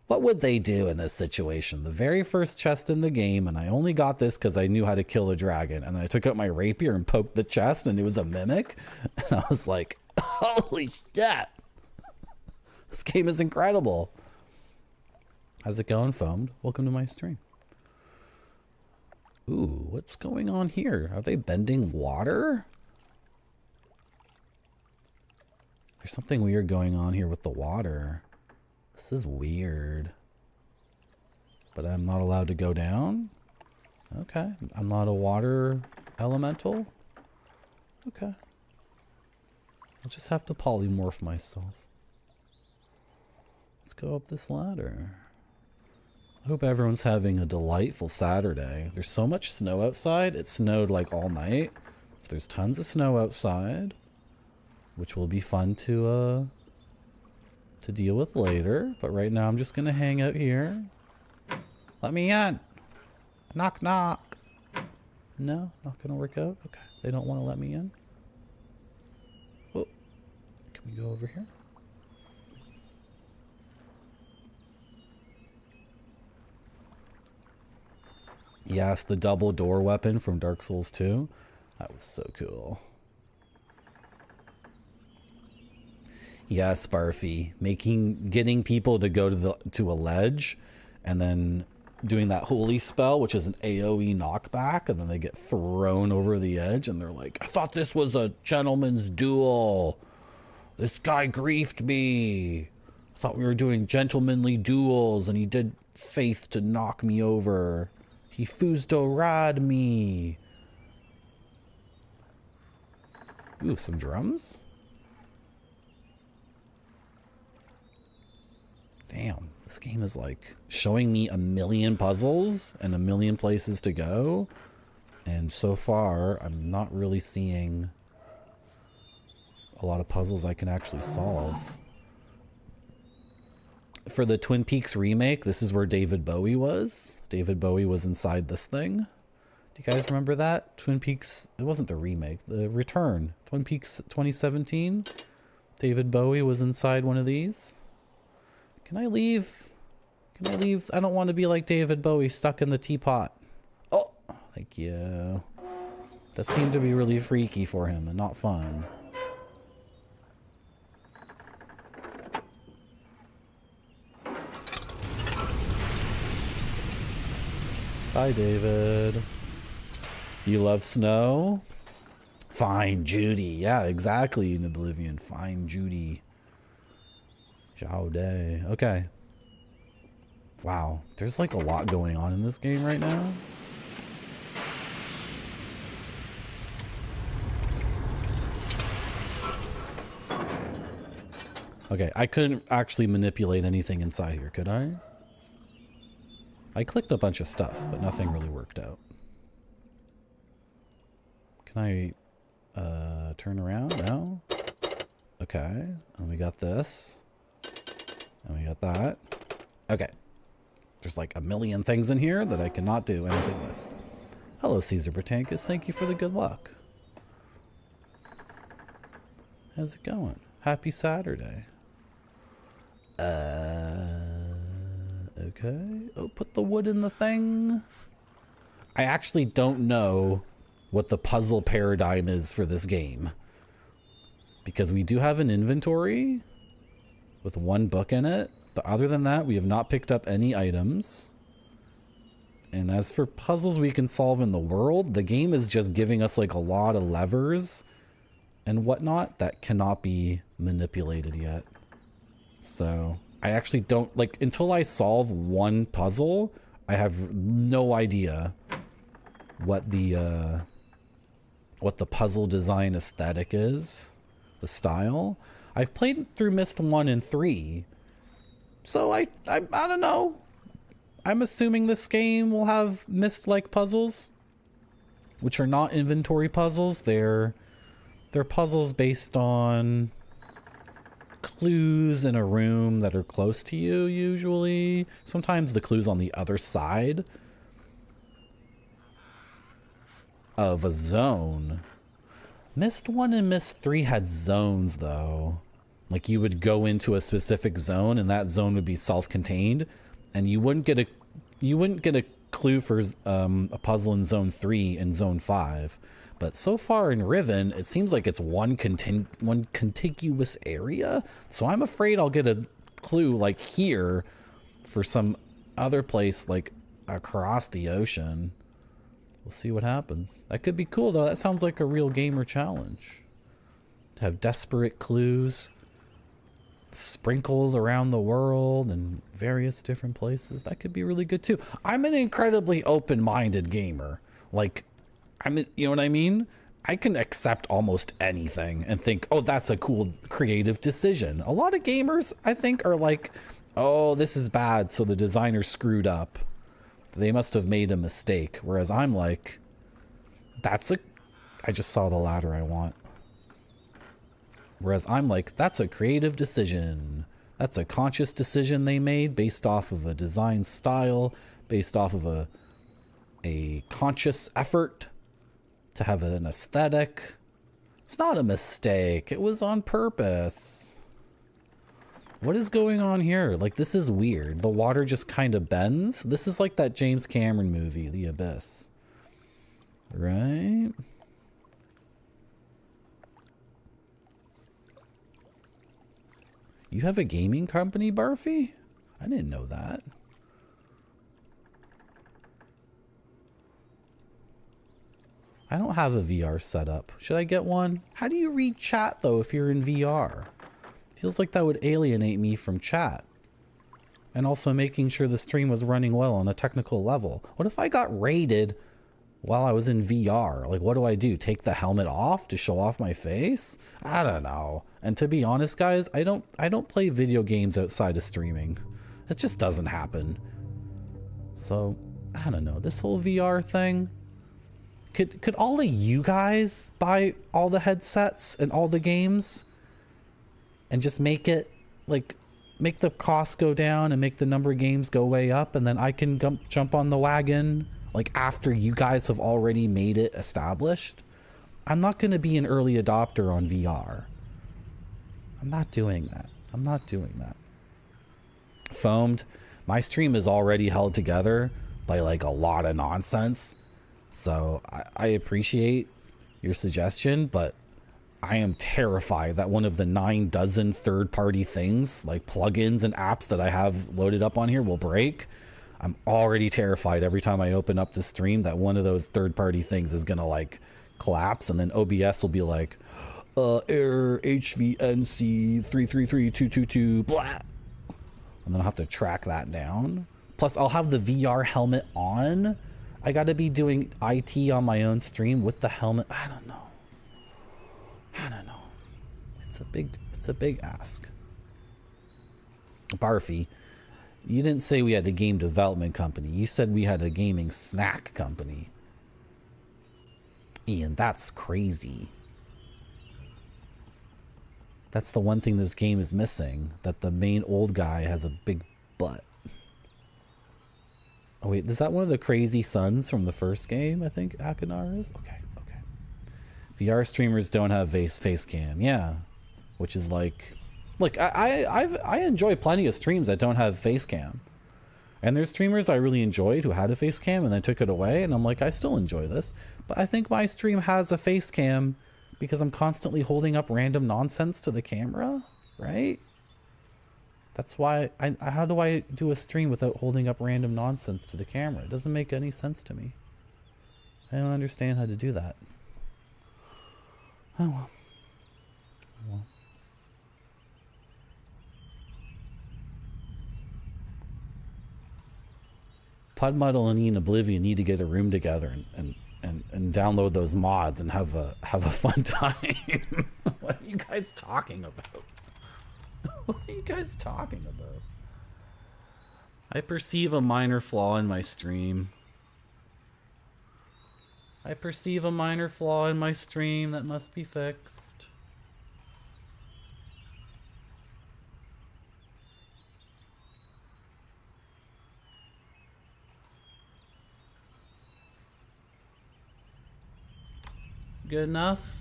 what would they do in this situation? The very first chest in the game, and I only got this because I knew how to kill a dragon. And then I took out my rapier and poked the chest, and it was a mimic. And I was like, holy shit. This game is incredible. How's it going, Foamed? Welcome to my stream. Ooh, what's going on here? Are they bending water? There's something weird going on here with the water. This is weird. But I'm not allowed to go down? Okay. I'm not a water elemental? Okay. I'll just have to polymorph myself. Let's go up this ladder. I hope everyone's having a delightful Saturday. There's so much snow outside. It snowed like all night. So there's tons of snow outside, which will be fun to deal with later. But right now I'm just gonna hang out here. Let me in. Knock knock. No, not gonna work out. Okay, they don't want to let me in. Oh, can we go over here? Yes, the double door weapon from Dark Souls 2. That was so cool. Yes, Barfy. Getting people to go to a ledge and then doing that holy spell, which is an AoE knockback, and then they get thrown over the edge and they're like, I thought this was a gentleman's duel. This guy griefed me. I thought we were doing gentlemanly duels and he did faith to knock me over. He fusdo rad me. Ooh, some drums? Damn, this game is like showing me a million puzzles and a million places to go. And so far, I'm not really seeing a lot of puzzles I can actually solve. For the Twin Peaks remake, this is where David Bowie was. David Bowie was inside this thing. Do you guys remember that? Twin Peaks, it wasn't the remake, the return. Twin Peaks 2017. David Bowie was inside one of these. Can I leave? Can I leave? I don't want to be like David Bowie stuck in the teapot. Oh, thank you. That seemed to be really freaky for him and not fun. Bye, David. You love snow? Fine, Judy. Yeah, exactly, in Oblivion. Fine, Judy. Zhao Day. Okay. Wow. There's like a lot going on in this game right now. Okay, I couldn't actually manipulate anything inside here, could I? I clicked a bunch of stuff, but nothing really worked out. Can I turn around? No? Okay. And we got this. And we got that. Okay. There's like a million things in here that I cannot do anything with. Hello, Caesar Britannicus. Thank you for the good luck. How's it going? Happy Saturday. Okay. Oh, put the wood in the thing. I actually don't know what the puzzle paradigm is for this game. Because we do have an inventory with one book in it. But other than that, we have not picked up any items. And as for puzzles we can solve in the world, the game is just giving us like a lot of levers and whatnot that cannot be manipulated yet. So I actually don't, like, until I solve one puzzle, I have no idea what the puzzle design aesthetic is, the style. I've played through Myst 1 and 3, so I don't know. I'm assuming this game will have Myst-like puzzles, which are not inventory puzzles. They're puzzles based on clues in a room that are close to you, usually. Sometimes the clue's on the other side of a zone. Myst 1 and Myst 3 had zones, though. Like, you would go into a specific zone, and that zone would be self-contained, and you wouldn't get a clue for a puzzle in Zone 3 and Zone 5. But so far in Riven, it seems like it's one contiguous area. So I'm afraid I'll get a clue like here for some other place like across the ocean. We'll see what happens. That could be cool though. That sounds like a real gamer challenge. To have desperate clues sprinkled around the world in various different places. That could be really good too. I'm an incredibly open-minded gamer. Like, you know what I mean? I can accept almost anything and think, oh, that's a cool creative decision. A lot of gamers, I think, are like, oh, this is bad, so the designer screwed up. They must have made a mistake. Whereas I'm like, I just saw the ladder I want. Whereas I'm like, that's a creative decision. That's a conscious decision they made based off of a design style, based off of a conscious effort to have an aesthetic. It's not a mistake. It was on purpose. What is going on here? Like, this is weird. The water just kind of bends. This is like that James Cameron movie, The Abyss. Right? You have a gaming company, Barfy? I didn't know that. I don't have a VR setup. Should I get one? How do you read chat though if you're in VR? Feels like that would alienate me from chat. And also making sure the stream was running well on a technical level. What if I got raided while I was in VR? Like, what do I do? Take the helmet off to show off my face? I don't know. And to be honest, guys, I don't play video games outside of streaming. It just doesn't happen. So, I don't know. This whole VR thing, could all of you guys buy all the headsets and all the games and just make it like, make the cost go down and make the number of games go way up, and then I can jump on the wagon like after you guys have already made it established? I'm not going to be an early adopter on VR. I'm not doing that. I'm not doing that. Foamed, my stream is already held together by like a lot of nonsense. So I appreciate your suggestion, but I am terrified that one of the 9 dozen third-party things, like plugins and apps that I have loaded up on here, will break. I'm already terrified every time I open up the stream that one of those third-party things is gonna like collapse, and then OBS will be like, error HVNC 333222 blah, and then I'll have to track that down. Plus, I'll have the VR helmet on. I got to be doing IT on my own stream with the helmet. I don't know. It's a big ask. Barfy, you didn't say we had a game development company. You said we had a gaming snack company. Ian, that's crazy. That's the one thing this game is missing, that the main old guy has a big butt. Oh wait, is that one of the crazy sons from the first game, I think Akinar is? Okay. VR streamers don't have face cam, yeah. Which is like, look, I enjoy plenty of streams that don't have face cam. And there's streamers I really enjoyed who had a face cam and then took it away, and I'm like, I still enjoy this. But I think my stream has a face cam because I'm constantly holding up random nonsense to the camera, right? That's why, how do I do a stream without holding up random nonsense to the camera? It doesn't make any sense to me. I don't understand how to do that. Oh well. Pudmuddle and Ian Oblivion need to get a room together and download those mods and have a fun time. What are you guys talking about? What are you guys talking about? I perceive a minor flaw in my stream. I perceive a minor flaw in my stream that must be fixed. Good enough?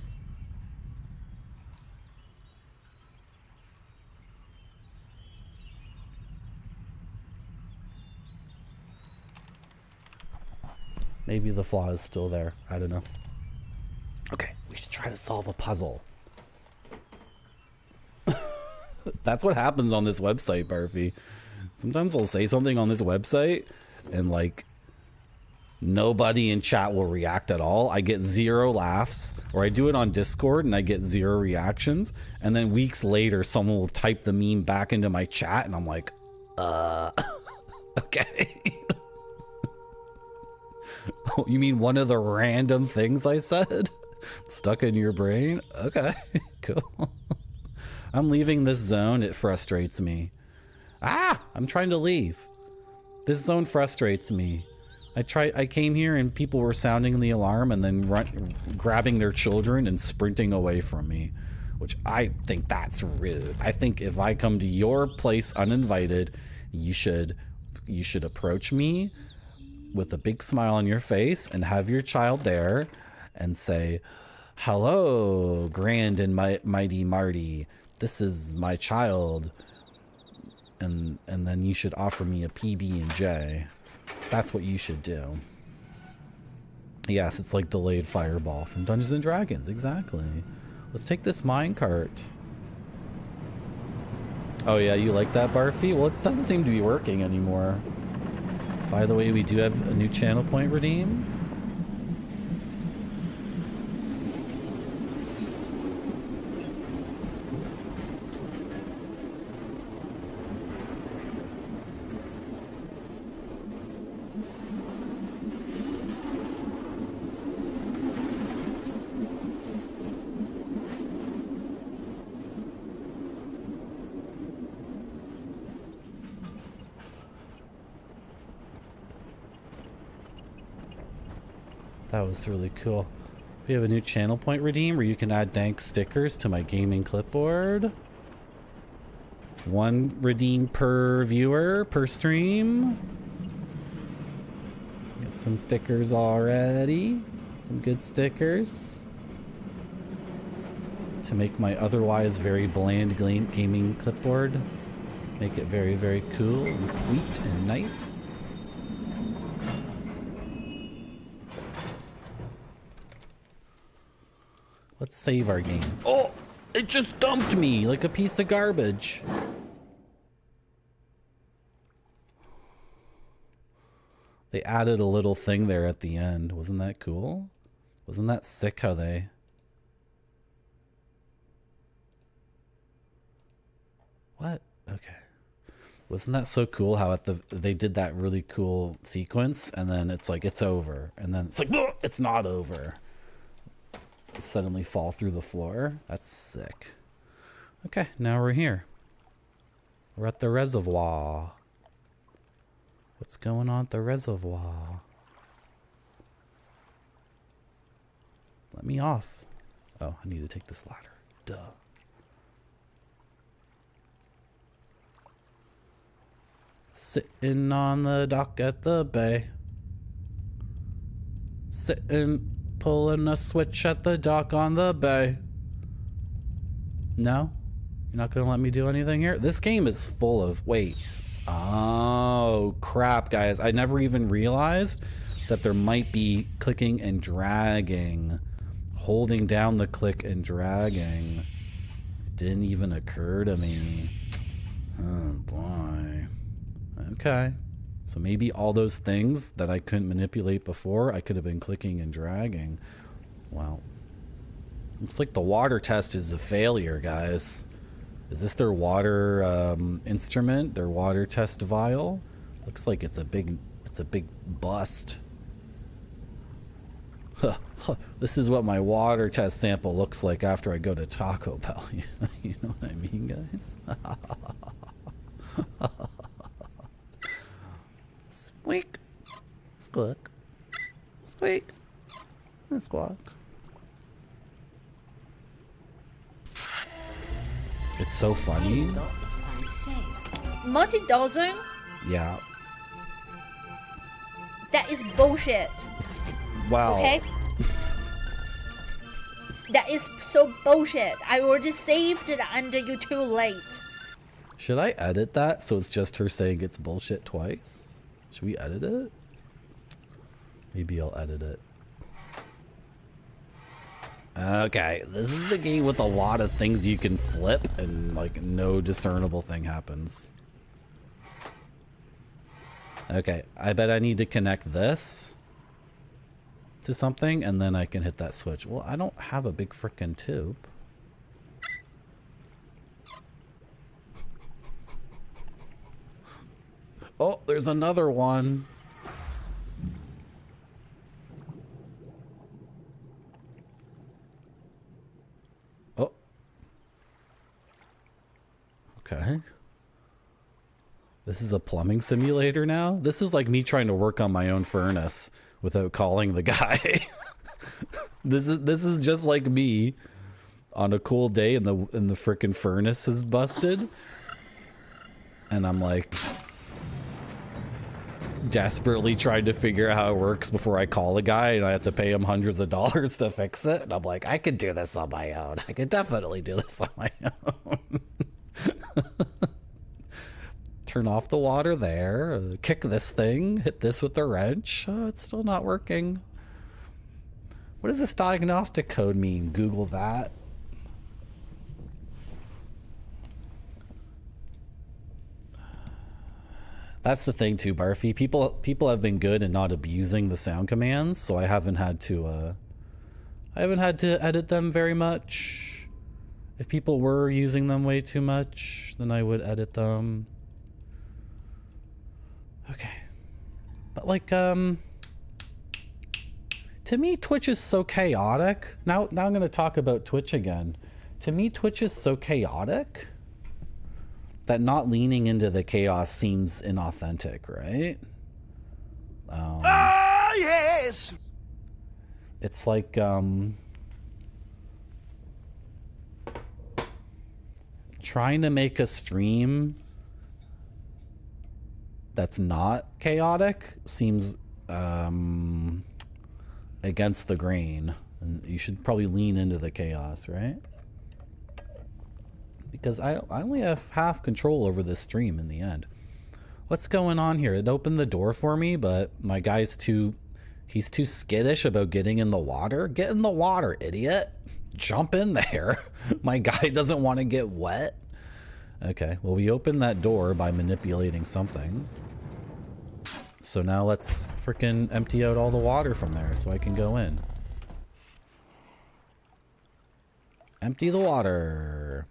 Maybe the flaw is still there. I don't know. Okay, we should try to solve a puzzle. That's what happens on this website, Barfy. Sometimes I'll say something on this website and like nobody in chat will react at all. I get 0 laughs, or I do it on Discord and I get 0 reactions, and then weeks later someone will type the meme back into my chat and I'm like, okay. Oh, you mean one of the random things I said stuck in your brain? Okay, cool. I'm leaving this zone. It frustrates me. I'm trying to leave. This zone frustrates me. I came here and people were sounding the alarm and then grabbing their children and sprinting away from me, which I think that's rude. I think if I come to your place uninvited, you should approach me with a big smile on your face and have your child there and say, hello, grand and mighty Marty. This is my child. And then you should offer me a PB&J. That's what you should do. Yes, it's like delayed fireball from Dungeons and Dragons. Exactly. Let's take this minecart. Oh yeah, you like that, Barfy? Well, it doesn't seem to be working anymore. By the way, we do have a new channel point redeem. That was really cool. We have a new channel point redeem where you can add dank stickers to my gaming clipboard. 1 redeem per viewer, per stream. Get some stickers already. Some good stickers. To make my otherwise very bland gaming clipboard. Make it very, very cool and sweet and nice. Let's save our game. Oh, it just dumped me like a piece of garbage. They added a little thing there at the end. Wasn't that cool? Wasn't that sick how they... What? Okay. Wasn't that so cool how at they did that really cool sequence and then it's like, it's over. And then it's like, it's not over. Suddenly fall through the floor. That's sick. Okay, now we're here. We're at the reservoir. What's going on at the reservoir? Let me off. Oh, I need to take this ladder. Duh. Sitting on the dock at the bay. Sitting... Pulling a switch at the dock on the bay. No? You're not gonna let me do anything here? This game is full of... Wait. Oh, crap, guys. I never even realized that there might be clicking and dragging. Holding down the click and dragging. It didn't even occur to me. Oh, boy. Okay. So maybe all those things that I couldn't manipulate before, I could have been clicking and dragging. Well, looks like the water test is a failure, guys. Is this their water instrument, their water test vial? Looks like it's a big bust. This is what my water test sample looks like after I go to Taco Bell. You know what I mean, guys? Squeak, squawk, squeak, and squawk. It's so funny. Multi-dozen? Yeah. That is bullshit. It's wow. Okay? That is so bullshit. I already saved it under you too late. Should I edit that so it's just her saying it's bullshit twice? Should we edit it? Maybe I'll edit it. Okay, this is the game with a lot of things you can flip and like no discernible thing happens. Okay, I bet I need to connect this to something and then I can hit that switch. Well, I don't have a big frickin' tube. Oh, there's another one. Oh. Okay. This is a plumbing simulator now? This is like me trying to work on my own furnace without calling the guy. This is just like me on a cool day and the frickin' furnace is busted. And I'm like desperately trying to figure out how it works before I call a guy and I have to pay him hundreds of dollars to fix it. And I'm like, I could do this on my own. I could definitely do this on my own. Turn off the water there, kick this thing, hit this with the wrench. Oh, it's still not working. What does this diagnostic code mean? Google that. That's the thing too, Barfy. People have been good in not abusing the sound commands, so I haven't had to edit them very much. If people were using them way too much, then I would edit them. Okay. But like to me Twitch is so chaotic. Now I'm going to talk about Twitch again. To me Twitch is so chaotic that not leaning into the chaos seems inauthentic, right? Ah, yes. It's like trying to make a stream that's not chaotic seems against the grain. And you should probably lean into the chaos, right? Because I only have half control over this stream in the end. What's going on here? It opened the door for me, but my guy's he's too skittish about getting in the water. Get in the water, idiot. Jump in there. My guy doesn't want to get wet. Okay, well, we opened that door by manipulating something. So now let's frickin' empty out all the water from there so I can go in. Empty the water.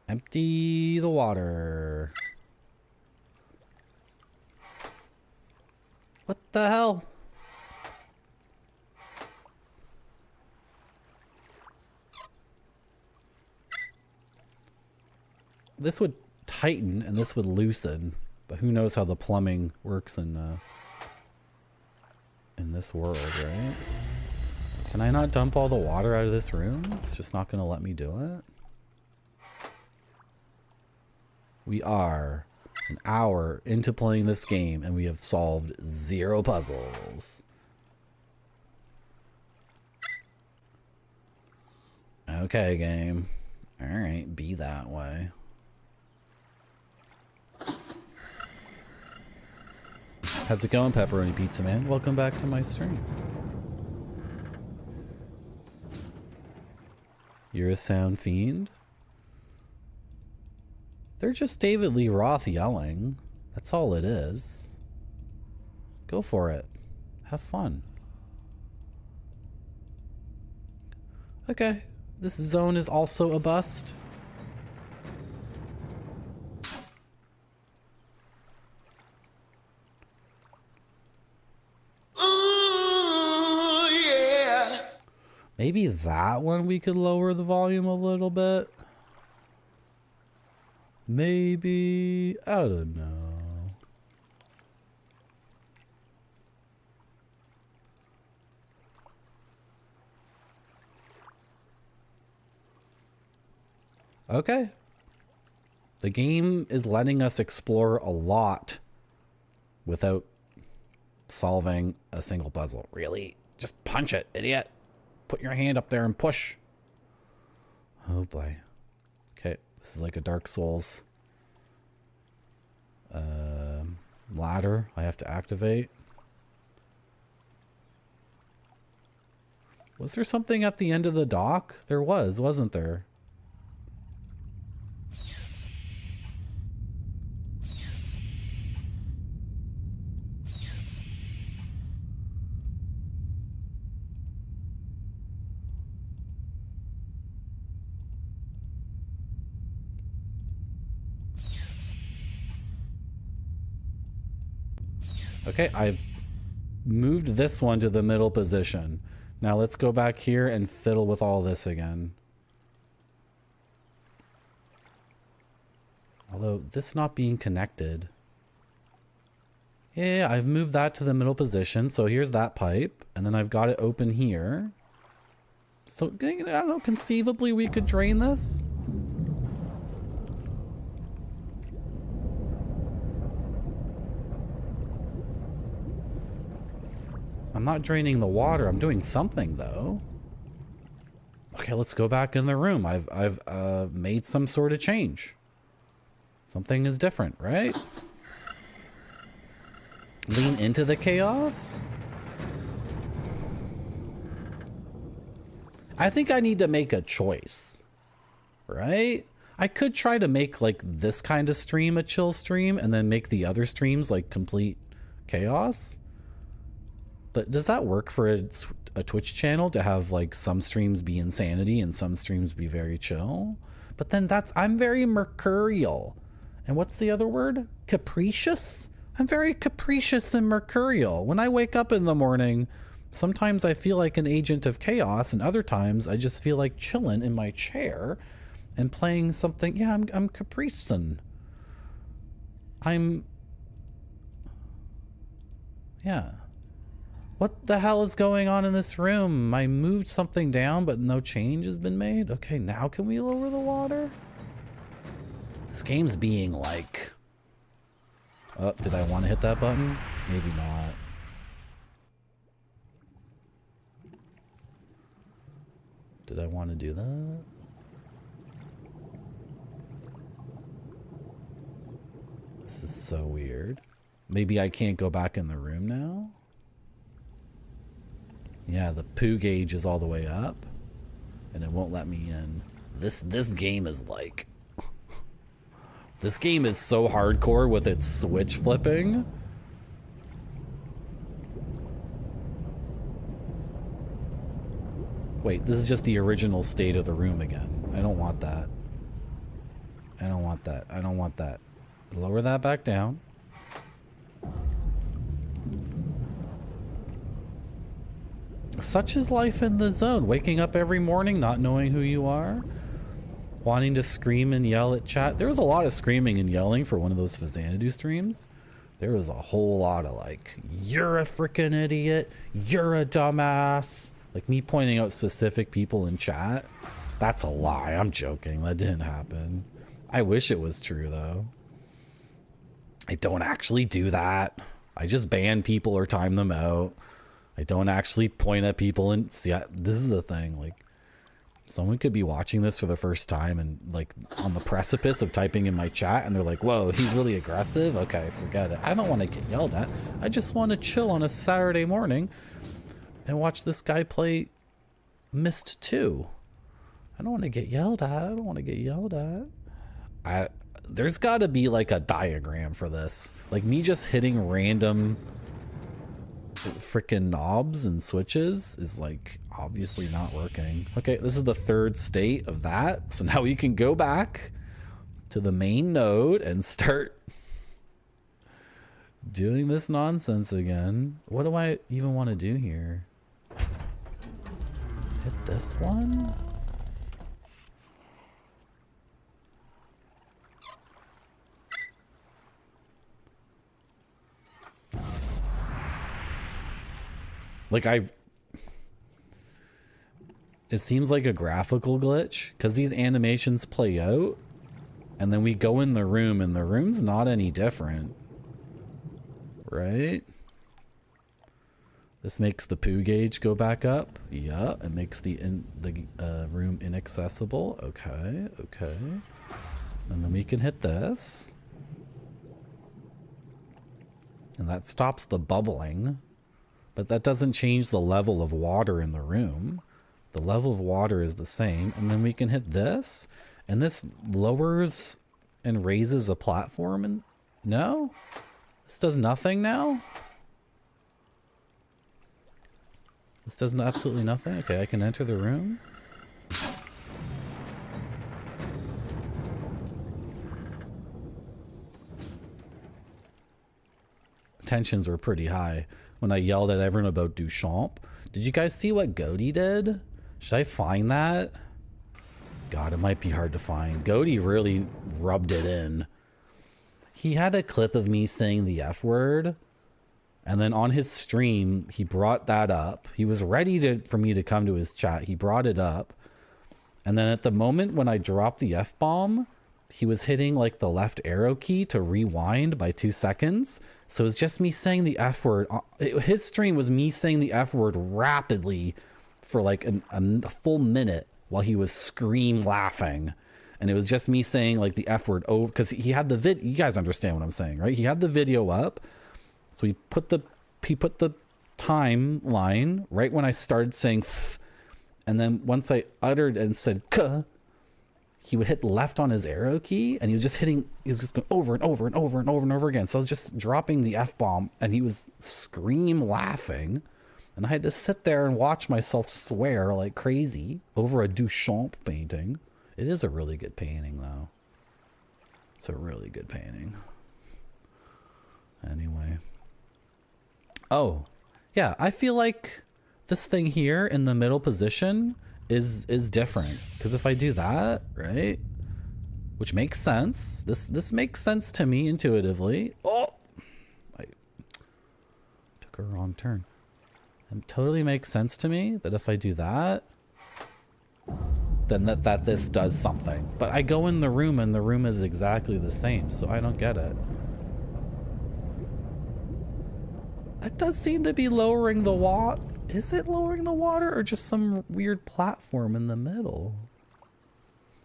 Empty the water. What the hell? This would tighten and this would loosen, but who knows how the plumbing works in this world, right? Can I not dump all the water out of this room? It's just not going to let me do it. We are an hour into playing this game and we have solved 0 puzzles. Okay, game. All right, be that way. How's it going, Pepperoni Pizza Man? Welcome back to my stream. You're a sound fiend? They're just David Lee Roth yelling. That's all it is. Go for it. Have fun. Okay. This zone is also a bust. Ooh, yeah. Maybe that one we could lower the volume a little bit. Maybe, I don't know. Okay. The game is letting us explore a lot without solving a single puzzle. Really? Just punch it, idiot. Put your hand up there and push. Oh boy. Okay. This is like a Dark Souls ladder I have to activate. Was there something at the end of the dock? There was, wasn't there? Okay, I've moved this one to the middle position. Now let's go back here and fiddle with all this again. Although this not being connected. Yeah, I've moved that to the middle position. So here's that pipe. And then I've got it open here. So, I don't know, conceivably we could drain this. I'm not draining the water. I'm doing something though. Okay, let's go back in the room. I've made some sort of change. Something is different, right? Lean into the chaos? I think I need to make a choice, right? I could try to make like this kind of stream a chill stream and then make the other streams like complete chaos. But does that work for a Twitch channel to have like some streams be insanity and some streams be very chill? But then I'm very mercurial. And what's the other word? Capricious? I'm very capricious and mercurial. When I wake up in the morning, sometimes I feel like an agent of chaos, and other times I just feel like chilling in my chair and playing something. Yeah, I'm capricin. Yeah. What the hell is going on in this room? I moved something down, but no change has been made. Okay, now can we lower the water? This game's being like... Oh, did I want to hit that button? Maybe not. Did I want to do that? This is so weird. Maybe I can't go back in the room now? Yeah, the poo gauge is all the way up, and it won't let me in. This game is like... This game is so hardcore with its switch flipping. Wait, this is just the original state of the room again. I don't want that. I don't want that. I don't want that. Lower that back down. Such is life in the zone. Waking up every morning, not knowing who you are. Wanting to scream and yell at chat. There was a lot of screaming and yelling for one of those Fazanadu streams. There was a whole lot of like, you're a freaking idiot. You're a dumbass. Like me pointing out specific people in chat. That's a lie. I'm joking. That didn't happen. I wish it was true though. I don't actually do that. I just ban people or time them out. I don't actually point at people and see, this is the thing. Like, someone could be watching this for the first time and like on the precipice of typing in my chat and they're like, whoa, he's really aggressive. Okay, forget it. I don't want to get yelled at. I just want to chill on a Saturday morning and watch this guy play Myst 2. I don't want to get yelled at. I don't want to get yelled at. There's got to be like a diagram for this. Like me just hitting random freaking knobs and switches is like obviously not working. Okay, this is the third state of that. So now we can go back to the main node and start doing this nonsense again. What do I even want to do here? Hit this one? Like it seems like a graphical glitch because these animations play out and then we go in the room and the room's not any different, right? This makes the poo gauge go back up. Yeah, it makes the room inaccessible. Okay, okay. And then we can hit this. And that stops the bubbling. But that doesn't change the level of water in the room. The level of water is the same. And then we can hit this. And this lowers and raises a platform. And no? This does nothing now? This does absolutely nothing? Okay, I can enter the room. Tensions were pretty high when I yelled at everyone about Duchamp. Did you guys see what Goaty did? Should I find that? God, it might be hard to find. Goaty really rubbed it in. He had a clip of me saying the F word, and then on his stream, he brought that up. He was ready for me to come to his chat. He brought it up. And then at the moment when I dropped the F-bomb, he was hitting like the left arrow key to rewind by 2 seconds. So it's just me saying the F word. His stream was me saying the F word rapidly for like a full minute while he was scream laughing. And it was just me saying like the F word over, because he had the you guys understand what I'm saying, right? He had the video up. So he put the timeline right when I started saying F. And then once I uttered and said K, he would hit left on his arrow key, and he was just going over and over and over and over and over again. So I was just dropping the F-bomb, and he was scream laughing, and I had to sit there and watch myself swear like crazy over a Duchamp painting. It is a really good painting, though. It's a really good painting. Anyway. Oh, yeah, I feel like this thing here in the middle position is different, because if I do that, right, which makes sense, this makes sense to me intuitively. Oh, I took a wrong turn. It totally makes sense to me that if I do that, then that this does something. But I go in the room and the room is exactly the same, so I don't get it. It does seem to be lowering the watt. Is it lowering the water or just some weird platform in the middle?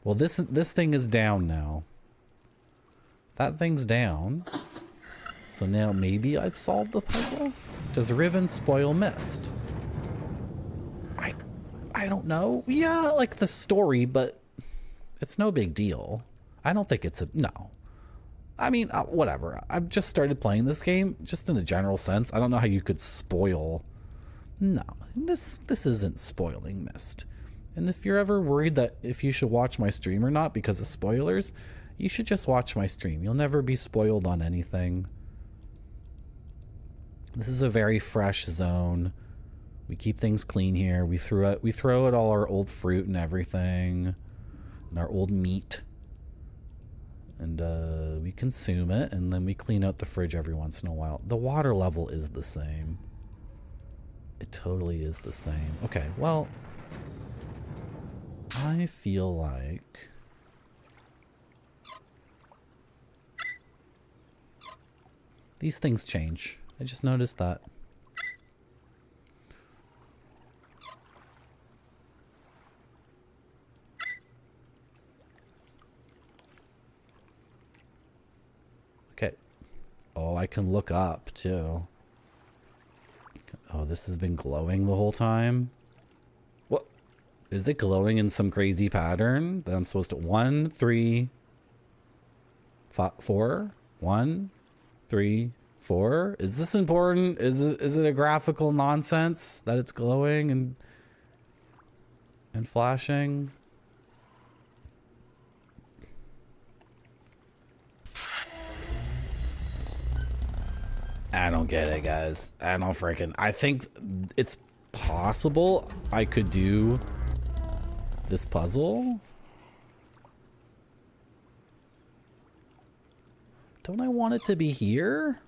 Well, this thing is down now. That thing's down. So now maybe I've solved the puzzle? Does Riven spoil Mist? I don't know. Yeah, like the story, but it's no big deal. I don't think it's no. I mean, whatever. I've just started playing this game, just in a general sense. I don't know how you could spoil. No, this isn't spoiling Mist. And if you're ever worried that if you should watch my stream or not because of spoilers, you should just watch my stream. You'll never be spoiled on anything. This is a very fresh zone. We keep things clean here. We throw out all our old fruit and everything, and our old meat. And we consume it, and then we clean out the fridge every once in a while. The water level is the same. It totally is the same. Okay, well, I feel like these things change. I just noticed that. Okay. Oh, I can look up too. Oh, this has been glowing the whole time? What? Is it glowing in some crazy pattern that I'm supposed to... 1, 3, 4? 1, 3, 4? Is this important? Is it a graphical nonsense that it's glowing and flashing? I don't get it, guys. I don't freaking... I think it's possible I could do this puzzle. Don't I want it to be here?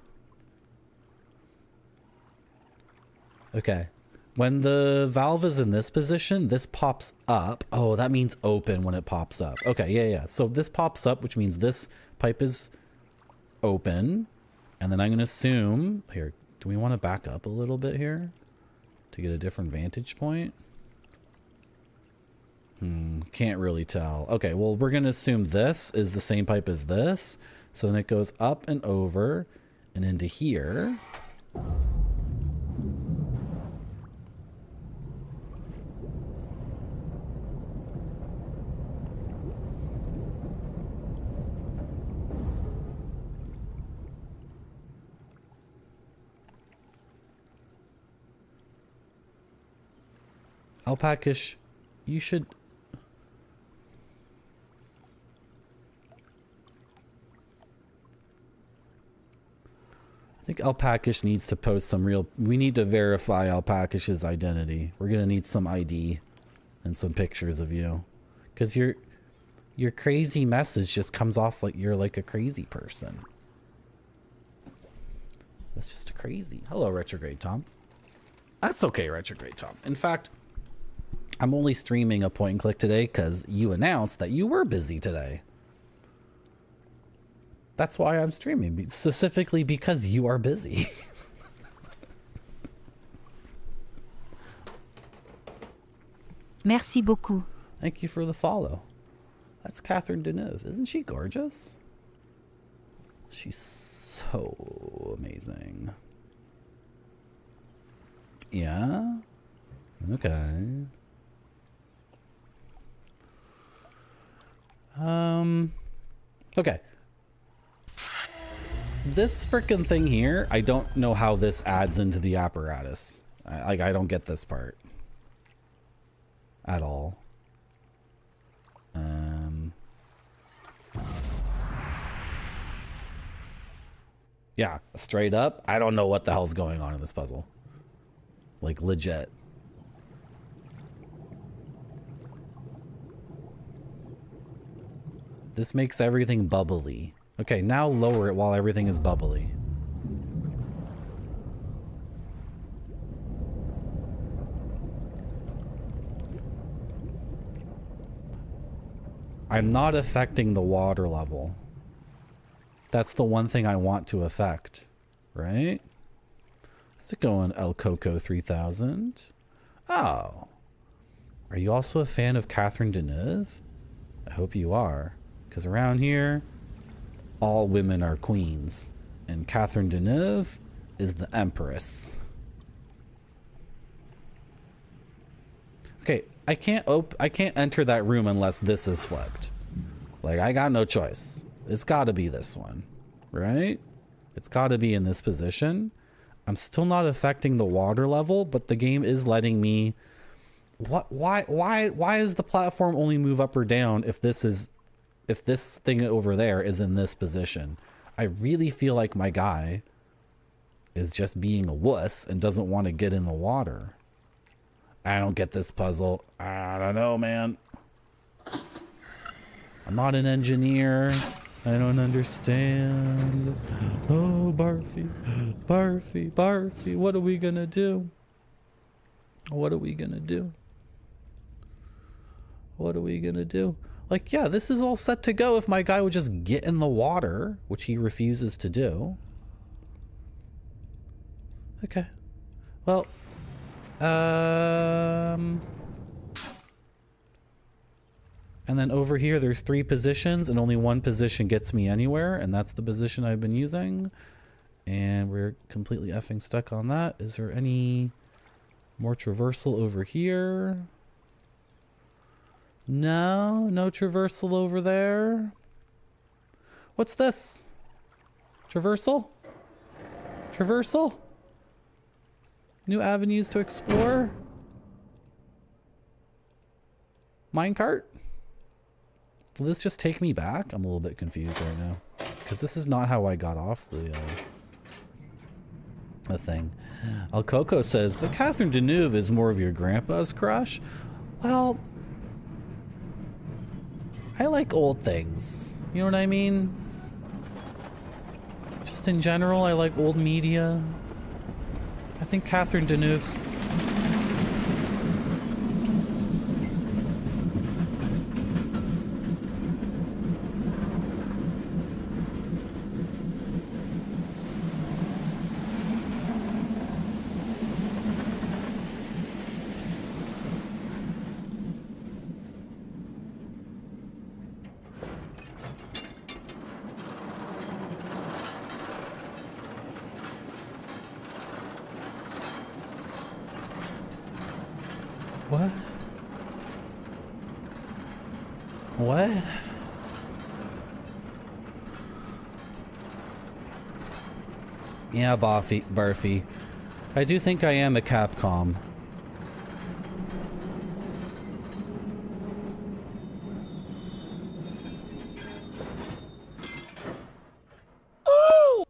Okay. When the valve is in this position, this pops up. Oh, that means open when it pops up. Okay, yeah. So this pops up, which means this pipe is open. And then I'm going to assume... Here, do we want to back up a little bit here to get a different vantage point? Can't really tell. Okay, well, we're going to assume this is the same pipe as this. So then it goes up and over and into here. Alpacish, you should... I think Alpacish needs to post some real... We need to verify Alpacish's identity. We're gonna need some ID and some pictures of you. Because your crazy message just comes off like you're like a crazy person. That's just crazy. Hello, Retrograde Tom. That's okay, Retrograde Tom. In fact... I'm only streaming a point and click today because you announced that you were busy today. That's why I'm streaming, specifically because you are busy. Merci beaucoup. Thank you for the follow. That's Catherine Deneuve. Isn't she gorgeous? She's so amazing. Yeah? Okay. Okay. This frickin' thing here, I don't know how this adds into the apparatus. I don't get this part. At all. Yeah, straight up, I don't know what the hell's going on in this puzzle. Like, legit. This makes everything bubbly. Okay, now lower it while everything is bubbly. I'm not affecting the water level. That's the one thing I want to affect, right? How's it going, El Coco 3000? Oh. Are you also a fan of Catherine Deneuve? I hope you are. Because around here, all women are queens. And Catherine Deneuve is the empress. Okay, I can't enter that room unless this is flipped. Like, I got no choice. It's got to be this one, right? It's got to be in this position. I'm still not affecting the water level, but the game is letting me... Why does the platform only move up or down if this thing over there is in this position? I really feel like my guy is just being a wuss and doesn't want to get in the water. I don't get this puzzle. I don't know, man. I'm not an engineer. I don't understand. Oh, Barfy. Barfy. Barfy. What are we gonna do? What are we gonna do? What are we gonna do? Like, yeah, this is all set to go if my guy would just get in the water, which he refuses to do. Okay. Well, and then over here, there's 3 positions, and only one position gets me anywhere, and that's the position I've been using. And we're completely effing stuck on that. Is there any more traversal over here? No, no traversal over there. What's this? Traversal? Traversal? New avenues to explore? Minecart? Will this just take me back? I'm a little bit confused right now. Because this is not how I got off the thing. El Coco says, but Catherine Deneuve is more of your grandpa's crush? Well, I like old things. You know what I mean? Just in general, I like old media. I think Catherine Deneuve's... What? What? Yeah, Barfy. I do think I am a Capcom. Oh!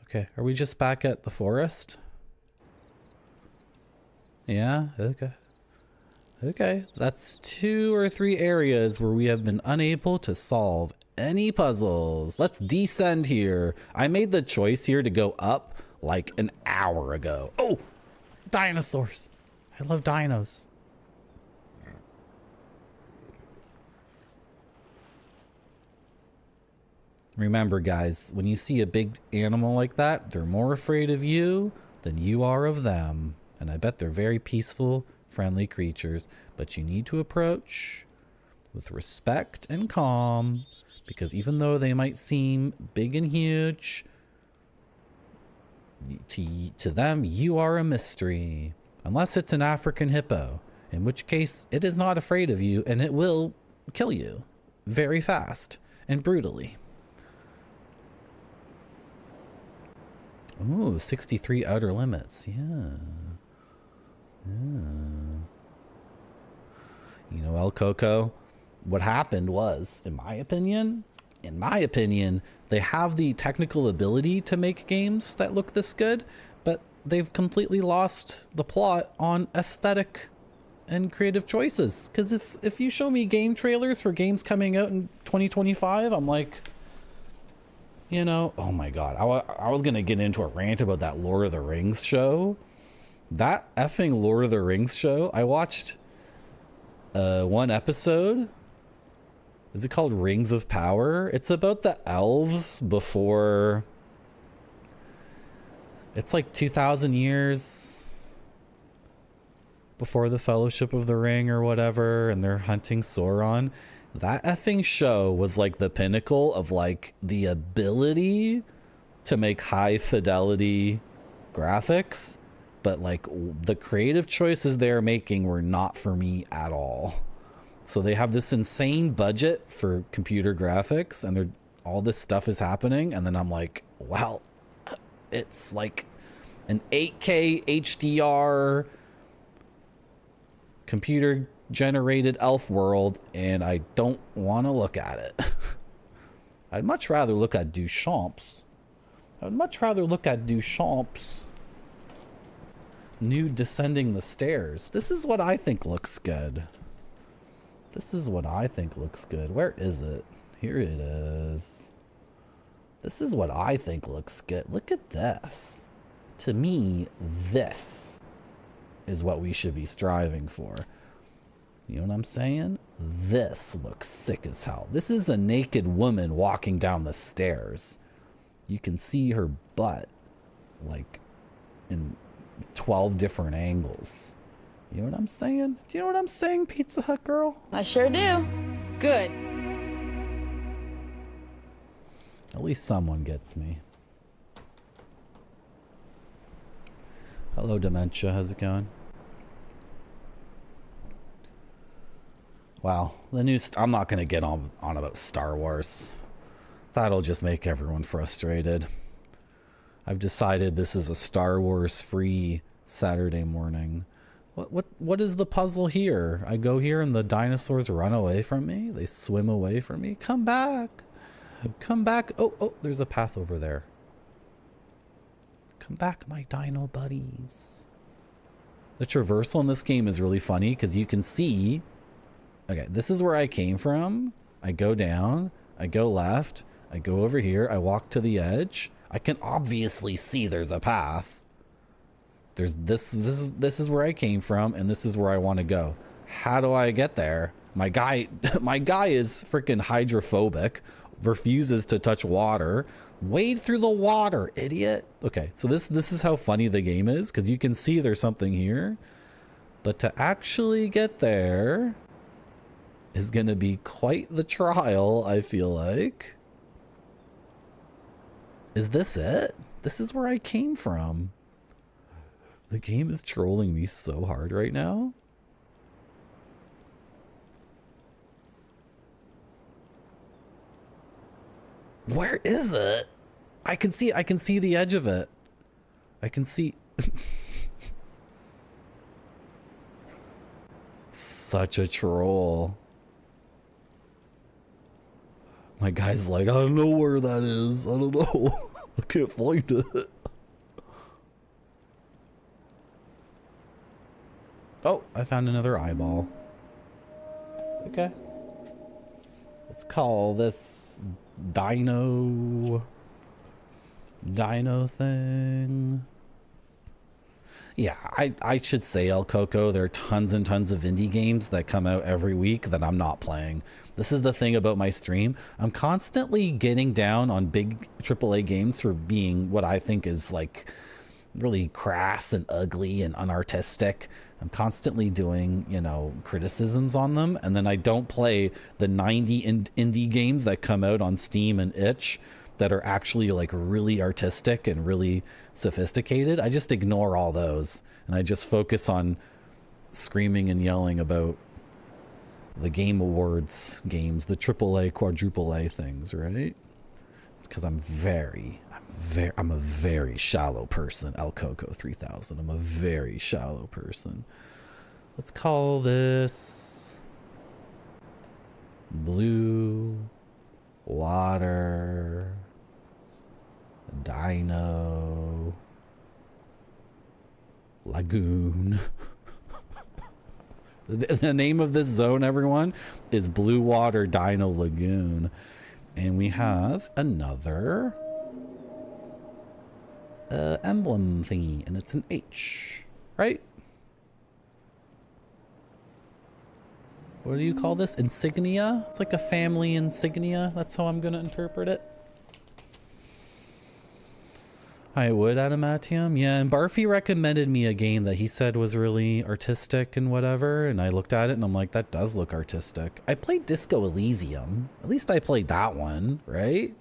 Okay, are we just back at the forest? Yeah, okay. Okay, that's 2 or 3 areas where we have been unable to solve any puzzles. Let's descend here. I made the choice here to go up like an hour ago. Oh, dinosaurs. I love dinos. Remember, guys, when you see a big animal like that, they're more afraid of you than you are of them. And I bet they're very peaceful, friendly creatures, but you need to approach with respect and calm, because even though they might seem big and huge, to them, you are a mystery. Unless it's an African hippo, in which case it is not afraid of you and it will kill you very fast and brutally. Ooh, 63 outer limits. Yeah. You know, El Coco, what happened was, in my opinion, they have the technical ability to make games that look this good, but they've completely lost the plot on aesthetic and creative choices. Because if you show me game trailers for games coming out in 2025, I'm like, you know, oh my God, I was going to get into a rant about that Lord of the Rings show. That effing Lord of the Rings show, I watched one episode. Is it called Rings of Power? It's about the elves before... It's like 2,000 years before the Fellowship of the Ring or whatever, and they're hunting Sauron. That effing show was like the pinnacle of like the ability to make high fidelity graphics, but like the creative choices they're making were not for me at all. So they have this insane budget for computer graphics, and all this stuff is happening, and then I'm like, well, it's like an 8K HDR computer generated elf world, and I don't want to look at it. I'd much rather look at Duchamp's. New Descending the Stairs. This is what I think looks good. Where is it? Here it is. This is what I think looks good. Look at this. To me, this is what we should be striving for. You know what I'm saying? This looks sick as hell. This is a naked woman walking down the stairs. You can see her butt like in 12 different angles. You know what I'm saying? Do you know what I'm saying, Pizza Hut girl? I sure do. Good. At least someone gets me. Hello, Dementia. How's it going? Wow. I'm not going to get on about Star Wars. That'll just make everyone frustrated. I've decided this is a Star Wars free Saturday morning. What is the puzzle here? I go here and the dinosaurs run away from me. They swim away from me. Come back. Come back. Oh, there's a path over there. Come back, my dino buddies. The traversal in this game is really funny because you can see, okay, this is where I came from. I go down, I go left, I go over here, I walk to the edge. I can obviously see there's a path. There's this is where I came from, and this is where I want to go. How do I get there? My guy is freaking hydrophobic, refuses to touch water. Wade through the water, idiot. Okay, so this is how funny the game is, because you can see there's something here, but to actually get there is going to be quite the trial, I feel like. Is this it? This is where I came from. The game is trolling me so hard right now. Where is it? I can see the edge of it. I can see. Such a troll. My guy's like, I don't know where that is. I don't know. I can't find it. Oh, I found another eyeball. Okay. Let's call this dino thing. Yeah, I should say, El Coco, there are tons and tons of indie games that come out every week that I'm not playing. This is the thing about my stream. I'm constantly getting down on big AAA games for being what I think is like really crass and ugly and unartistic. I'm constantly doing, you know, criticisms on them, and then I don't play the 90 indie games that come out on Steam and itch that are actually like really artistic and really sophisticated. I just ignore all those, and I just focus on screaming and yelling about the Game Awards games, the AAA, quadruple A things, right? Because I'm a very shallow person. El Coco 3000. I'm a very shallow person. Let's call this Blue Water Dino Lagoon. The name of this zone, everyone, is Blue Water Dino Lagoon. And we have another emblem thingy, and it's an H, right? What do you call this? Insignia? It's like a family insignia. That's how I'm going to interpret it. I would, Adamantium. Yeah, and Barfy recommended me a game that he said was really artistic and whatever, and I looked at it and I'm like, that does look artistic. I played Disco Elysium. At least I played that one, right?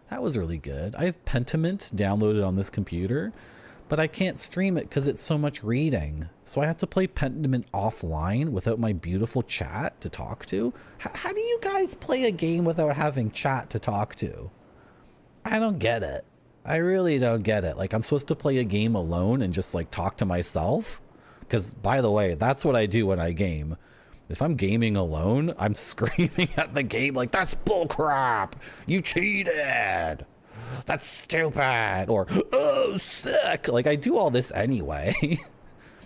That was really good. I have Pentiment downloaded on this computer, but I can't stream it because it's so much reading. So I have to play Pentiment offline without my beautiful chat to talk to. How do you guys play a game without having chat to talk to? I don't get it. I really don't get it. Like, I'm supposed to play a game alone and just like talk to myself? Because, by the way, that's what I do when I game. If I'm gaming alone, I'm screaming at the game like, that's bullcrap! You cheated! That's stupid! Or, oh, sick! Like, I do all this anyway.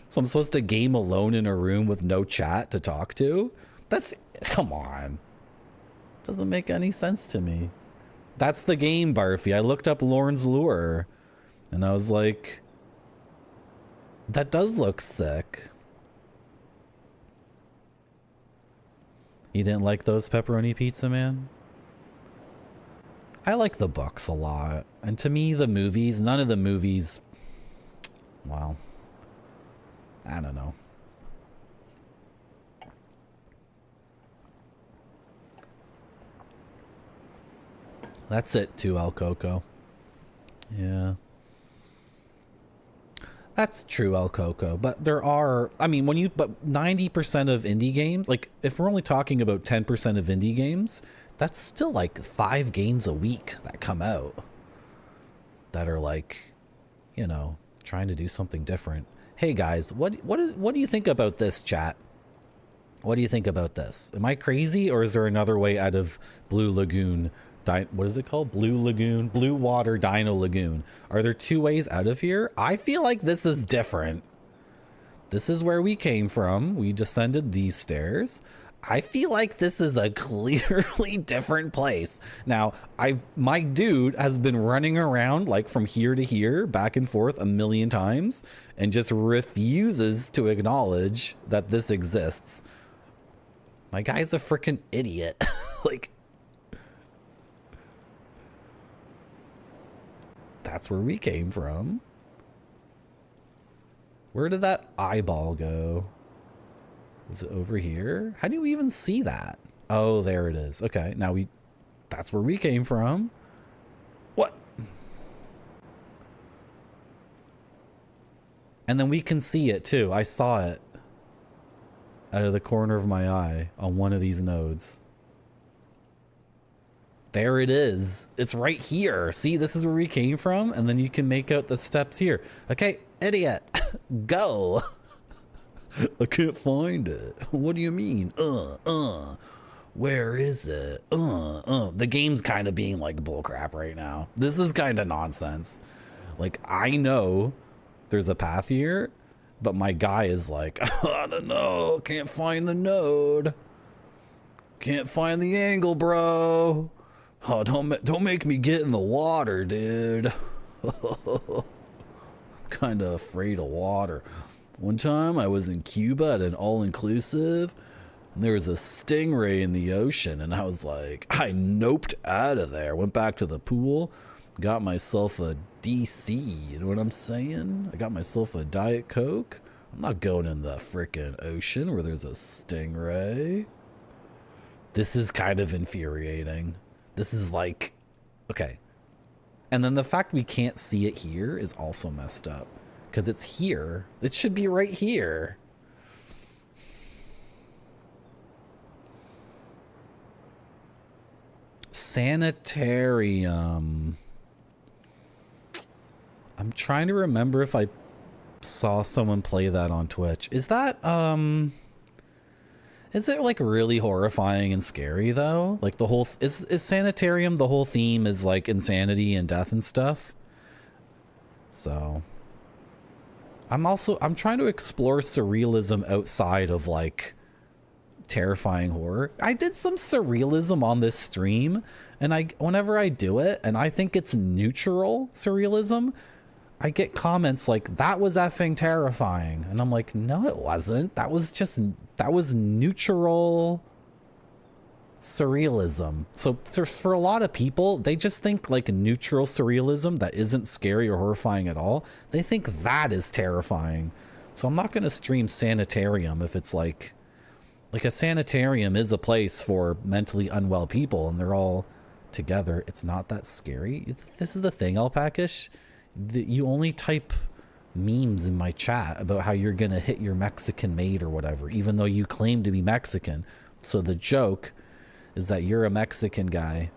So I'm supposed to game alone in a room with no chat to talk to? That's, come on. Doesn't make any sense to me. That's the game, Barfy. I looked up Lorne's Lure, and I was like, that does look sick. You didn't like those pepperoni pizza, man? I like the books a lot. And to me, the movies, none of the movies, well, I don't know. That's it too, El Coco. Yeah. That's true, El Coco. But there are, I mean, but 90% of indie games, like if we're only talking about 10% of indie games, that's still like 5 games a week that come out that are like, you know, trying to do something different. Hey guys, what do you think about this, chat? What do you think about this? Am I crazy, or is there another way out of Blue Lagoon? What is it called? Blue Lagoon, Blue Water Dino Lagoon. Are there 2 ways out of here? I feel like this is different. This is where we came from. We descended these stairs. I feel like this is a clearly different place. Now, my dude has been running around like from here to here, back and forth a million times, and just refuses to acknowledge that this exists. My guy's a freaking idiot. Like, that's where we came from. Where did that eyeball go? Is it over here? How do you even see that? Oh, there it is. Okay, now that's where we came from. What? And then we can see it too. I saw it out of the corner of my eye on one of these nodes. There it is. It's right here. See, this is where we came from. And then you can make out the steps here. Okay, idiot. Go. I can't find it. What do you mean? Where is it? The game's kind of being like bullcrap right now. This is kind of nonsense. Like, I know there's a path here, but my guy is like, I don't know. Can't find the node. Can't find the angle, bro. Oh, don't make me get in the water, dude. Kind of afraid of water. One time I was in Cuba at an all-inclusive, and there was a stingray in the ocean, and I was like, I noped out of there. Went back to the pool, got myself a DC, you know what I'm saying? I got myself a Diet Coke. I'm not going in the frickin' ocean where there's a stingray. This is kind of infuriating. This is like, okay. And then the fact we can't see it here is also messed up. Because it's here. It should be right here. Sanitarium. I'm trying to remember if I saw someone play that on Twitch. Is that, is it like really horrifying and scary though? Like the whole, is Sanitarium, the whole theme is like insanity and death and stuff? So I'm trying to explore surrealism outside of like terrifying horror. I did some surrealism on this stream, and whenever I do it and I think it's neutral surrealism, I get comments like, that was effing terrifying. And I'm like, no, it wasn't. That was neutral surrealism. So for a lot of people, they just think like a surrealism that isn't scary or horrifying at all. They think that is terrifying. So I'm not going to stream Sanitarium if it's like a sanitarium is a place for mentally unwell people and they're all together. It's not that scary. This is the thing, Alpacish. You only type memes in my chat about how you're gonna hit your Mexican mate or whatever, even though you claim to be Mexican. So the joke is that you're a Mexican guy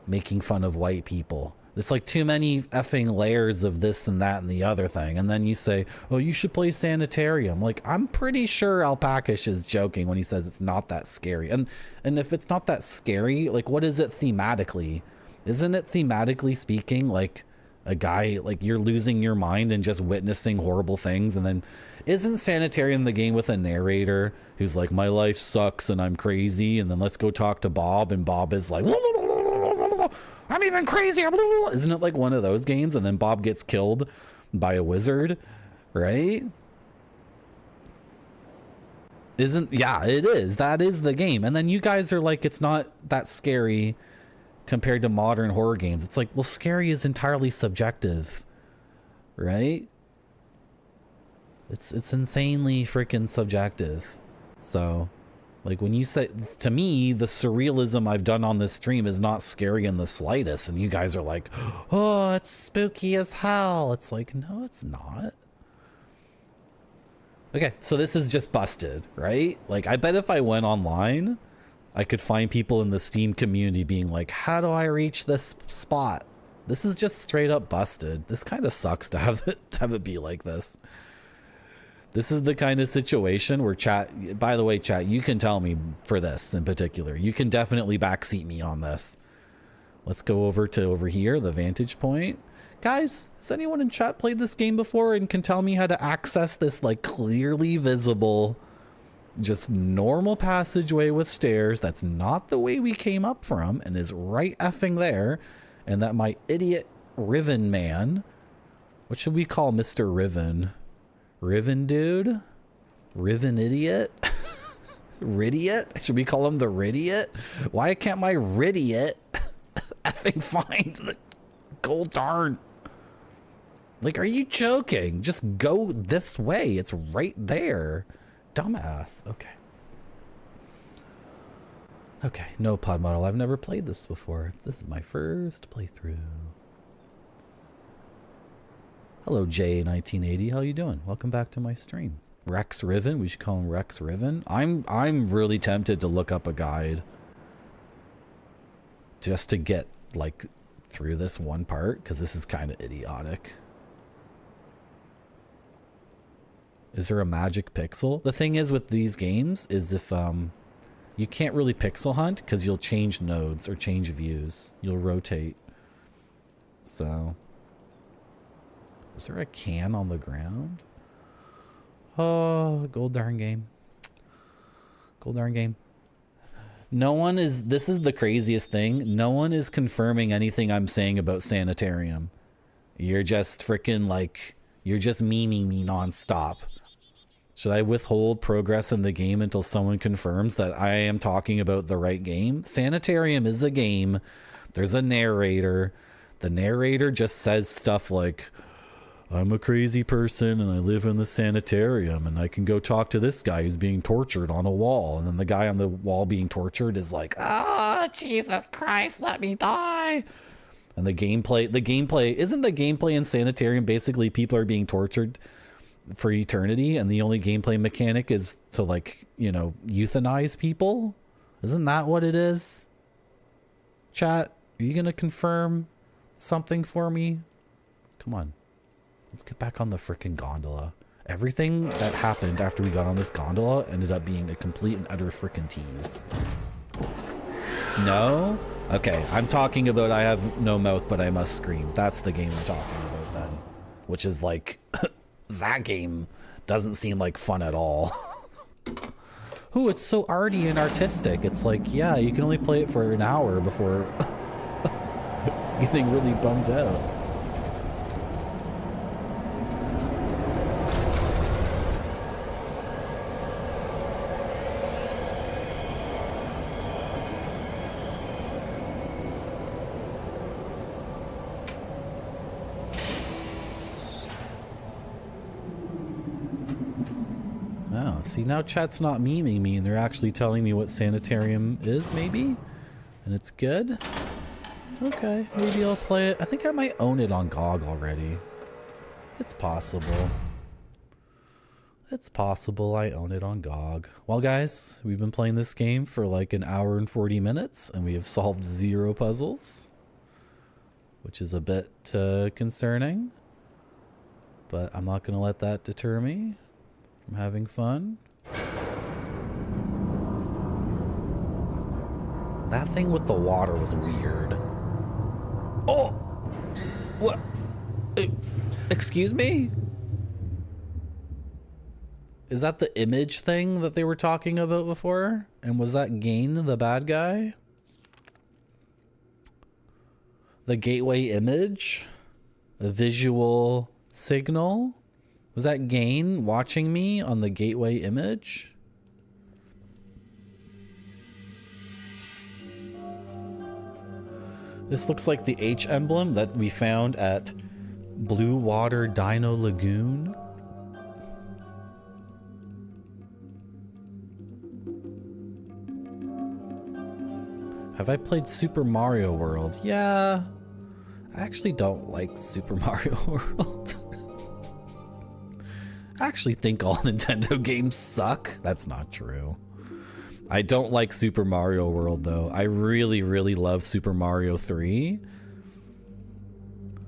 making fun of white people. It's like too many effing layers of this and that and the other thing. And then you say, oh, you should play Sanitarium. Like, I'm pretty sure Alpacish is joking when he says it's not that scary. And if it's not that scary, like, what is it thematically? Isn't it thematically speaking like a guy, like you're losing your mind and just witnessing horrible things? And then isn't Sanitarium the game with a narrator who's like, my life sucks and I'm crazy, and then let's go talk to Bob, and Bob is like, I'm even crazier. Isn't it like one of those games? And then Bob gets killed by a wizard, right? Yeah, it is. That is the game. And then you guys are like, it's not that scary compared to modern horror games. It's like, well, scary is entirely subjective, right? It's insanely freaking subjective. So, like, when you say, to me, the surrealism I've done on this stream is not scary in the slightest, and you guys are like, oh, it's spooky as hell. It's like, no, it's not. Okay, so this is just busted, right? Like, I bet if I went online, I could find people in the Steam community being like, how do I reach this spot? This is just straight up busted. This kind of sucks to have it be like this. This is the kind of situation where chat, by the way, chat, you can tell me for this in particular. You can definitely backseat me on this. Let's go over here, the vantage point. Guys, has anyone in chat played this game before and can tell me how to access this like clearly visible, just normal passageway with stairs that's not the way we came up from and is right effing there, and that my idiot Riven man, what should we call Mr. Riven? Riven dude? Riven idiot? Ridiot? Should we call him the Ridiot? Why can't my Ridiot effing find the gold darn? Like, are you joking? Just go this way. It's right there. Dumbass. Okay. Okay, no pod model. I've never played this before. This is my first playthrough. Hello, J1980. How you doing? Welcome back to my stream. Rex Riven. We should call him Rex Riven. I'm really tempted to look up a guide just to get like through this one part, because this is kind of idiotic. Is there a magic pixel? The thing is with these games is if you can't really pixel hunt because you'll change nodes or change views. You'll rotate. So is there a can on the ground? Oh, gold darn game. Gold darn game. No one is, this is the craziest thing. No one is confirming anything I'm saying about Sanitarium. You're just freaking like, you're just memeing me nonstop. Should I withhold progress in the game until someone confirms that I am talking about the right game? Sanitarium is a game. There's a narrator. The narrator just says stuff like, I'm a crazy person and I live in the sanitarium and I can go talk to this guy who's being tortured on a wall. And then the guy on the wall being tortured is like, ah, Jesus Christ, let me die. And the gameplay, isn't the gameplay in Sanitarium basically people are being tortured for eternity and the only gameplay mechanic is to, like, you know, euthanize people? Isn't that what it is? Chat, are you gonna confirm something for me? Come on. Let's get back on the frickin' gondola. Everything that happened after we got on this gondola ended up being a complete and utter frickin' tease. No? Okay, I'm talking about I have no mouth but I must scream. That's the game I'm talking about then. Which is like, that game doesn't seem like fun at all. Ooh, it's so arty and artistic. It's like, yeah, you can only play it for an hour before getting really bummed out. See, now chat's not memeing me and they're actually telling me what sanitarium is, maybe? And it's good? Okay, maybe I'll play it. I think I might own it on GOG already. It's possible. It's possible I own it on GOG. Well, guys, we've been playing this game for like an hour and 40 minutes and we have solved 0 puzzles, which is a bit concerning. But I'm not going to let that deter me from having fun. That thing with the water was weird. Oh! What? Excuse me? Is that the image thing that they were talking about before? And was that Gain the bad guy? The gateway image? A visual signal? Was that Gain watching me on the gateway image? This looks like the H emblem that we found at Blue Water Dino Lagoon. Have I played Super Mario World? Yeah. I actually don't like Super Mario World. I actually think all Nintendo games suck. That's not true. I don't like Super Mario World though. I really, really love Super Mario 3.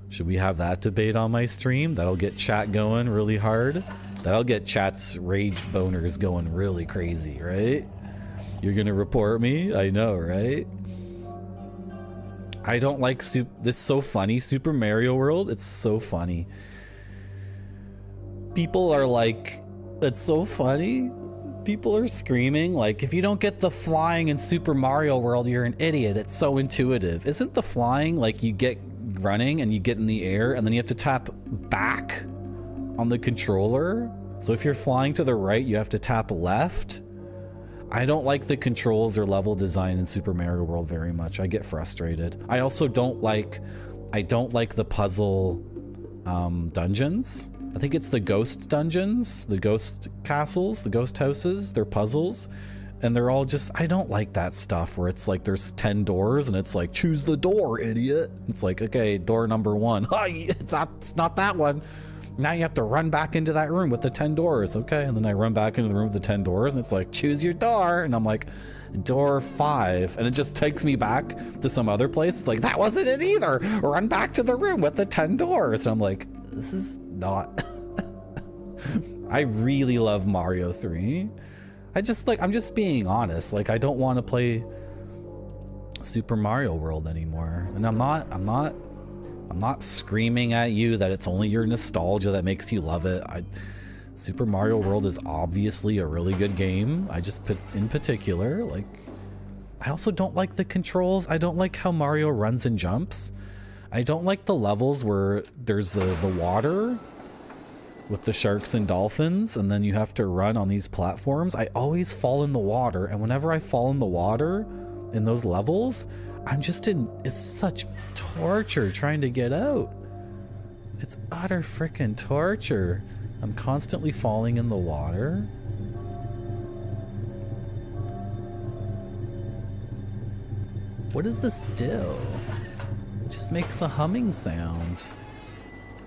Should we have that debate on my stream? That'll get chat going really hard. That'll get chat's rage boners going really crazy, right? You're gonna report me? I know, right? I don't like this is so funny. Super Mario World, it's so funny. People are like, it's so funny. People are screaming like, if you don't get the flying in Super Mario World, you're an idiot. It's so intuitive. Isn't the flying like you get running and you get in the air and then you have to tap back on the controller? So if you're flying to the right, you have to tap left. I don't like the controls or level design in Super Mario World very much. I get frustrated. I also don't like the puzzle dungeons. I think it's the ghost dungeons, the ghost castles, the ghost houses, they're puzzles. And they're all just, I don't like that stuff where it's like there's 10 doors and it's like, choose the door, idiot. It's like, okay, door number 1. It's not that one. Now you have to run back into that room with the 10 doors. Okay, and then I run back into the room with the 10 doors and it's like, choose your door. And I'm like, door 5. And it just takes me back to some other place. It's like, that wasn't it either. Run back to the room with the 10 doors. And I'm like, this is not. I really love Mario 3. I'm just being honest. Like, I don't want to play Super Mario World anymore. And I'm not screaming at you that it's only your nostalgia that makes you love it. Super Mario World is obviously a really good game. I just put in particular, like, I also don't like the controls. I don't like how Mario runs and jumps. I don't like the levels where there's the water with the sharks and dolphins, and then you have to run on these platforms. I always fall in the water, and whenever I fall in the water in those levels, it's such torture trying to get out. It's utter freaking torture. I'm constantly falling in the water. What does this do? It just makes a humming sound.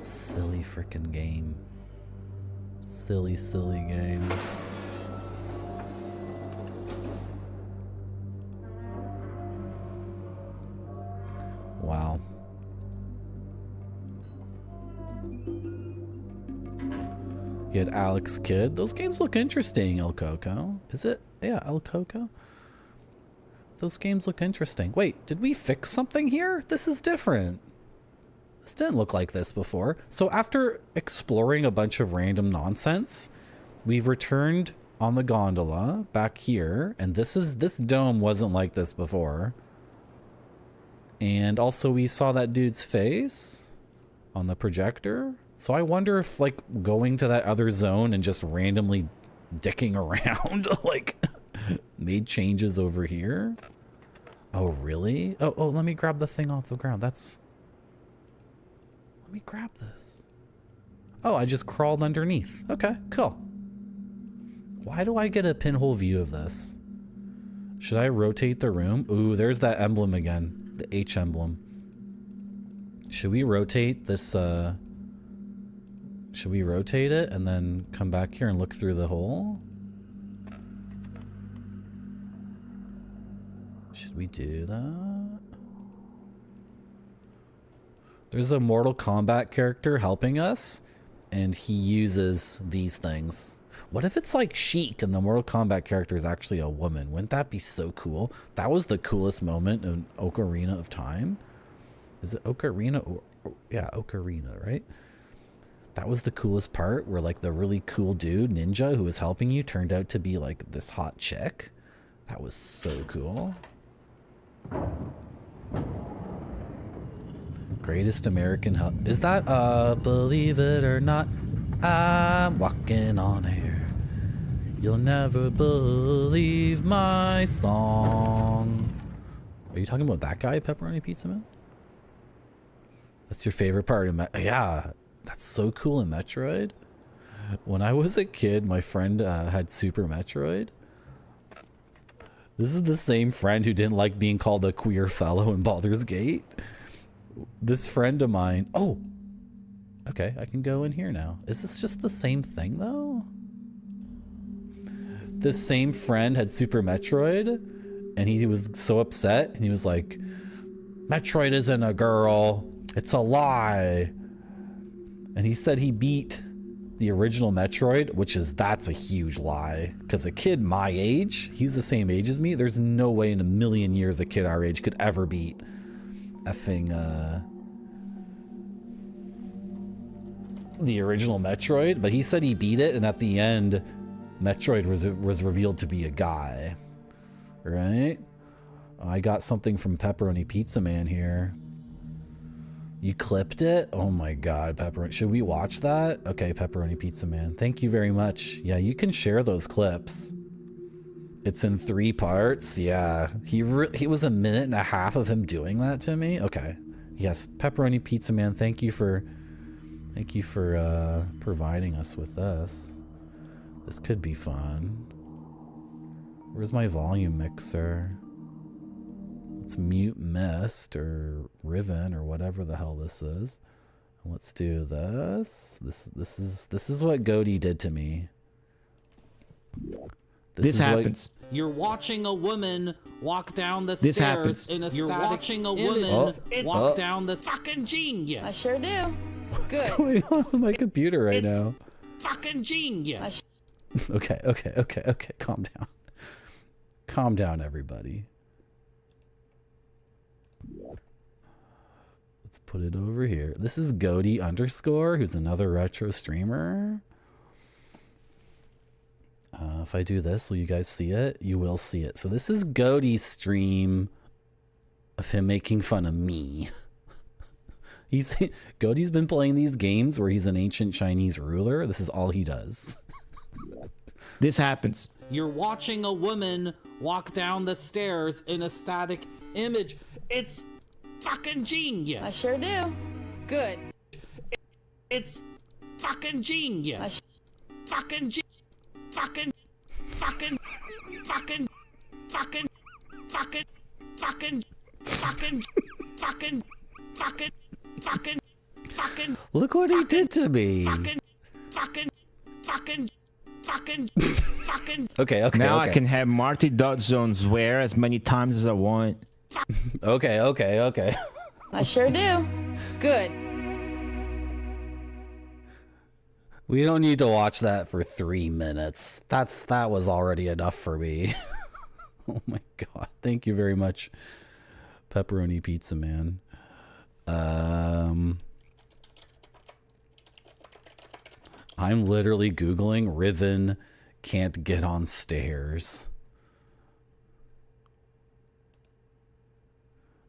Silly freaking game. Silly, silly game. You had Alex Kidd. Those games look interesting, El Coco. Is it? Yeah, El Coco. Those games look interesting. Wait, did we fix something here? This is different. This didn't look like this before. So after exploring a bunch of random nonsense, we've returned on the gondola back here. And this dome wasn't like this before. And also we saw that dude's face on the projector. So I wonder if like going to that other zone and just randomly dicking around like made changes over here. Oh, really? Oh, let me grab the thing off the ground. Let me grab this. Oh, I just crawled underneath. Okay, cool. Why do I get a pinhole view of this? Should I rotate the room? Ooh, there's that emblem again. The H emblem. Should we rotate this, should we rotate it and then come back here and look through the hole? Should we do that? There's a Mortal Kombat character helping us, and he uses these things. What if it's like Sheik and the Mortal Kombat character is actually a woman? Wouldn't that be so cool? That was the coolest moment in Ocarina of Time. Is it Ocarina? Yeah, Ocarina, right? That was the coolest part, where like the really cool dude, ninja, who was helping you turned out to be like this hot chick. That was so cool. Greatest American is that believe it or not, I'm walking on air. You'll never believe my song. Are you talking about that guy, Pepperoni Pizza Man? That's your favorite part of yeah, that's so cool in Metroid. When I was a kid, my friend had Super Metroid. This is the same friend who didn't like being called a queer fellow in Baldur's Gate. This friend of mine... Oh! Okay, I can go in here now. Is this just the same thing, though? This same friend had Super Metroid, and he was so upset, and he was like, Metroid isn't a girl. It's a lie. And he said he beat the original Metroid, that's a huge lie. Because a kid my age, he's the same age as me, there's no way in a million years a kid our age could ever beat effing the original Metroid. But he said he beat it, and at the end, Metroid was revealed to be a guy. Right? I got something from Pepperoni Pizza Man here. You clipped it? Oh my god, Pepperoni. Should we watch that? Okay, Pepperoni Pizza Man. Thank you very much. Yeah, you can share those clips. It's in 3 parts. Yeah. He was a minute and a half of him doing that to me. Okay. Yes, Pepperoni Pizza Man, thank you for providing us with this. This could be fun. Where's my volume mixer? Let's mute Mist or Riven or whatever the hell this is. And let's do this. This is what Goaty did to me. This happens. You're watching a woman walk down the This stairs happens. in a You're static watching a image. woman Walk down the fucking genius. I sure do. Good. What's going on with my computer right now? Fucking genius. Okay. Calm down. Calm down, everybody. Let's put it over here. This is Goaty _, who's another retro streamer. If I do this, will you guys see it? You will see it. So this is Goaty's stream of him making fun of me. Goaty's been playing these games where he's an ancient Chinese ruler. This is all he does. This happens. You're watching a woman walk down the stairs in a static image. It's fucking genius. I sure do. Good. It's fucking genius. Fucking fucking fucking fucking fucking fucking fucking fucking fucking fucking fucking fucking. Look what he did to me. Fucking fucking fucking fucking fucking. Okay. Now I can have Marty Dodson swear as many times as I want. Okay. I sure do. Good. We don't need to watch that for 3 minutes. That was already enough for me. Oh my god. Thank you very much, Pepperoni Pizza Man. I'm literally Googling Riven can't get on stairs.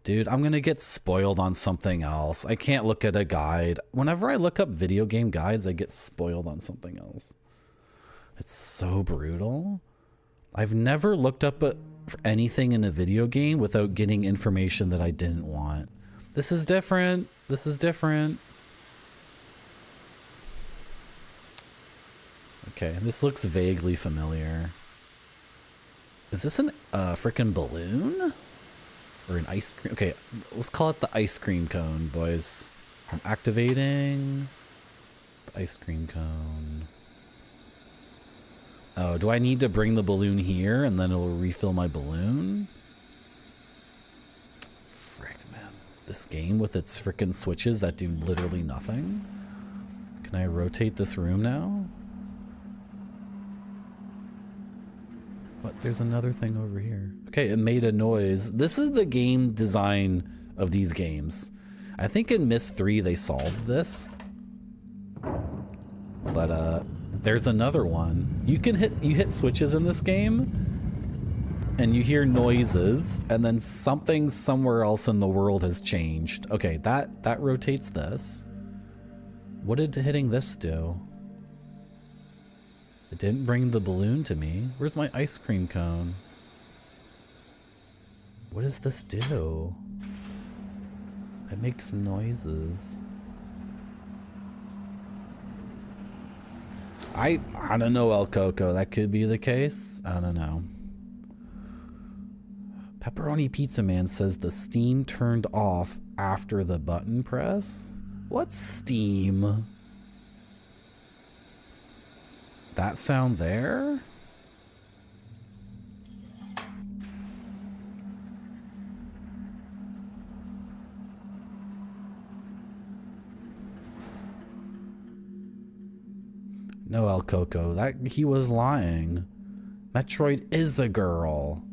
Dude, I'm gonna get spoiled on something else. I can't look at a guide. Whenever I look up video game guides, I get spoiled on something else. It's so brutal. I've never looked up for anything in a video game without getting information that I didn't want. This is different. This is different. Okay, this looks vaguely familiar. Is this an frickin' balloon? Or an ice cream? Okay, let's call it the ice cream cone, boys. I'm activating the ice cream cone. Oh, do I need to bring the balloon here and then it'll refill my balloon? Frick, man. This game with its frickin' switches that do literally nothing. Can I rotate this room now? What? There's another thing over here. Okay, it made a noise. This is the game design of these games. I think in Myst 3 they solved this. But there's another one. You hit switches in this game and you hear noises and then something somewhere else in the world has changed. Okay, that rotates this. What did hitting this do? It didn't bring the balloon to me. Where's my ice cream cone? What does this do? It makes noises. I don't know, El Coco. That could be the case. I don't know. Pepperoni Pizza Man says the steam turned off after the button press. What's steam? That sound there? No, El Coco, that he was lying. Metroid is a girl.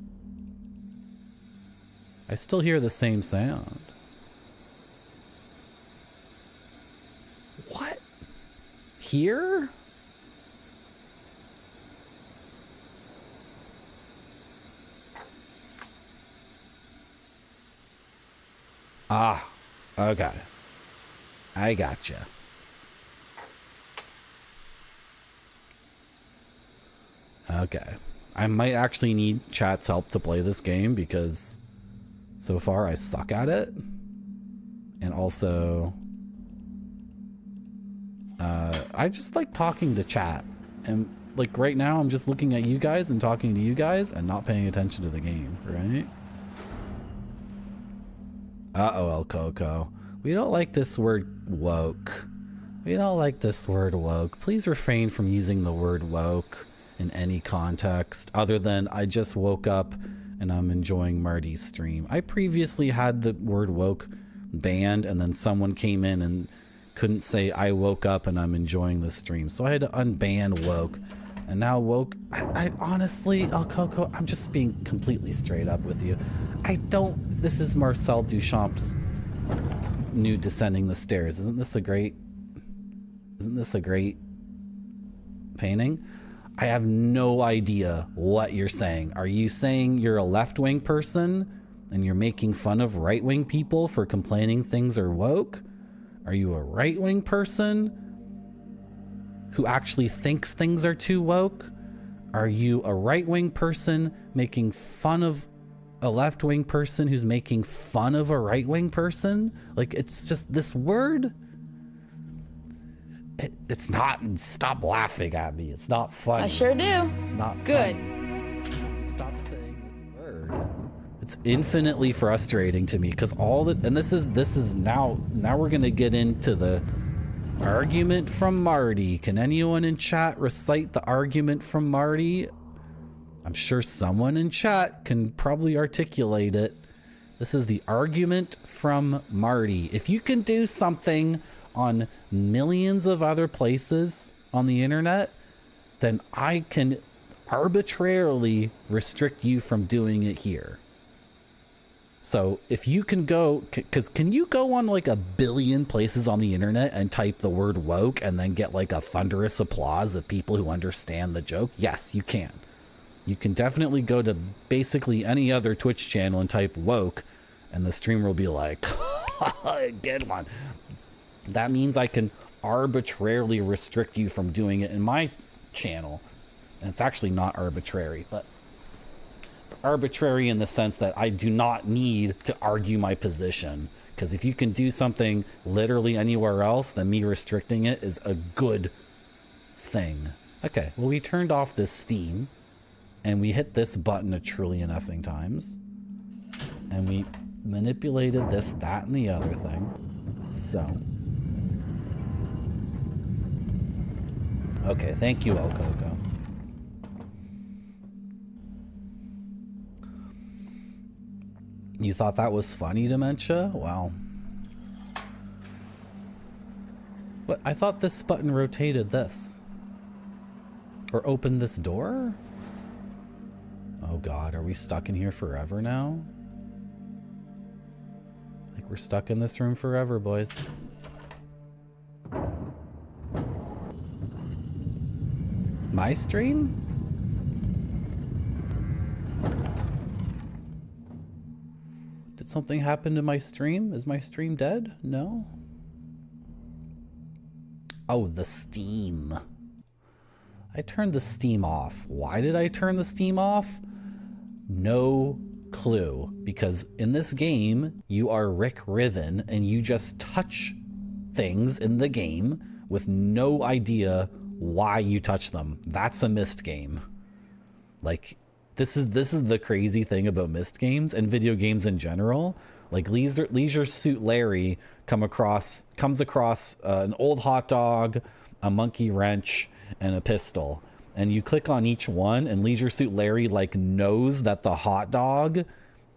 I still hear the same sound. What? Here? Ah, okay. I gotcha. Okay. I might actually need chat's help to play this game because so far I suck at it. And also, I just like talking to chat. And like right now I'm just looking at you guys and talking to you guys and not paying attention to the game, right? Uh-oh, El Coco. We don't like this word woke. We don't like this word woke. Please refrain from using the word woke in any context other than I just woke up and I'm enjoying Marty's stream. I previously had the word woke banned and then someone came in and couldn't say I woke up and I'm enjoying the stream. So I had to unban woke. And now woke, I honestly, El Coco, I'm just being completely straight up with you. This is Marcel Duchamp's new Descending the Stairs. Isn't this a great painting? I have no idea what you're saying. Are you saying you're a left-wing person and you're making fun of right-wing people for complaining things are woke? Are you a right-wing person who actually thinks things are too woke? Are you a right-wing person making fun of a left-wing person who's making fun of a right-wing person? Like, it's just this word. It's not. Stop laughing at me. It's not funny. I sure do. It's not Good. funny. Stop saying this word. It's infinitely frustrating to me because and this is now we're gonna get into the argument from Marty. Can anyone in chat recite the argument from Marty? I'm sure someone in chat can probably articulate it. This is the argument from Marty. If you can do something on millions of other places on the internet, then I can arbitrarily restrict you from doing it here. So if you can go, because can you go on like a billion places on the internet and type the word woke and then get like a thunderous applause of people who understand the joke? Yes, you can. You can definitely go to basically any other Twitch channel and type woke and the streamer will be like, good one. That means I can arbitrarily restrict you from doing it in my channel. And it's actually not arbitrary, but arbitrary in the sense that I do not need to argue my position. Because if you can do something literally anywhere else, then me restricting it is a good thing. Okay, well, we turned off this steam and we hit this button a trillion effing times. And we manipulated this, that, and the other thing. So. Okay, thank you, Okoko. You thought that was funny, Dementia? Wow. What? I thought this button rotated this. Or opened this door? Oh god, are we stuck in here forever now? I think we're stuck in this room forever, boys. My stream? Did something happen to my stream? Is my stream dead? No? Oh, the steam. I turned the steam off. Why did I turn the steam off? No clue. Because in this game, you are Rick Riven and you just touch things in the game with no idea why you touch them. That's a missed game. Like, this is the crazy thing about missed games and video games in general. Like Leisure Suit Larry comes across an old hot dog, a monkey wrench, and a pistol. And you click on each one and Leisure Suit Larry like knows that the hot dog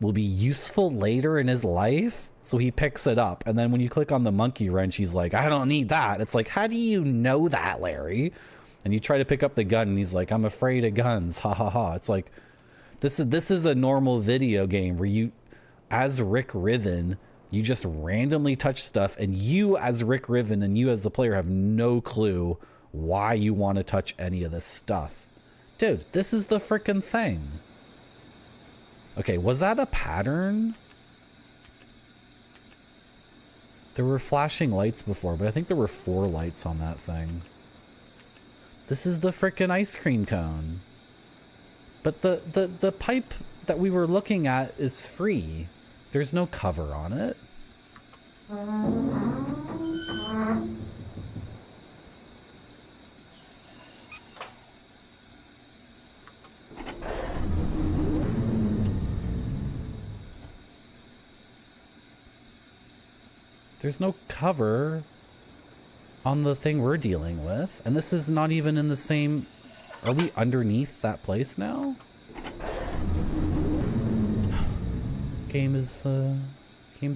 will be useful later in his life. So he picks it up. And then when you click on the monkey wrench, he's like, I don't need that. It's like, how do you know that, Larry? And you try to pick up the gun and he's like, I'm afraid of guns. Ha ha ha. It's like, this is a normal video game where you, as Rick Riven, you just randomly touch stuff and you as Rick Riven and you as the player have no clue why you want to touch any of this stuff. Dude, this is the frickin' thing. Okay, was that a pattern? There were flashing lights before, but I think there were 4 lights on that thing. This is the frickin' ice cream cone. But the pipe that we were looking at is free. There's no cover on it. There's no cover on the thing we're dealing with. And this is not even in the same... Are we underneath that place now? Game's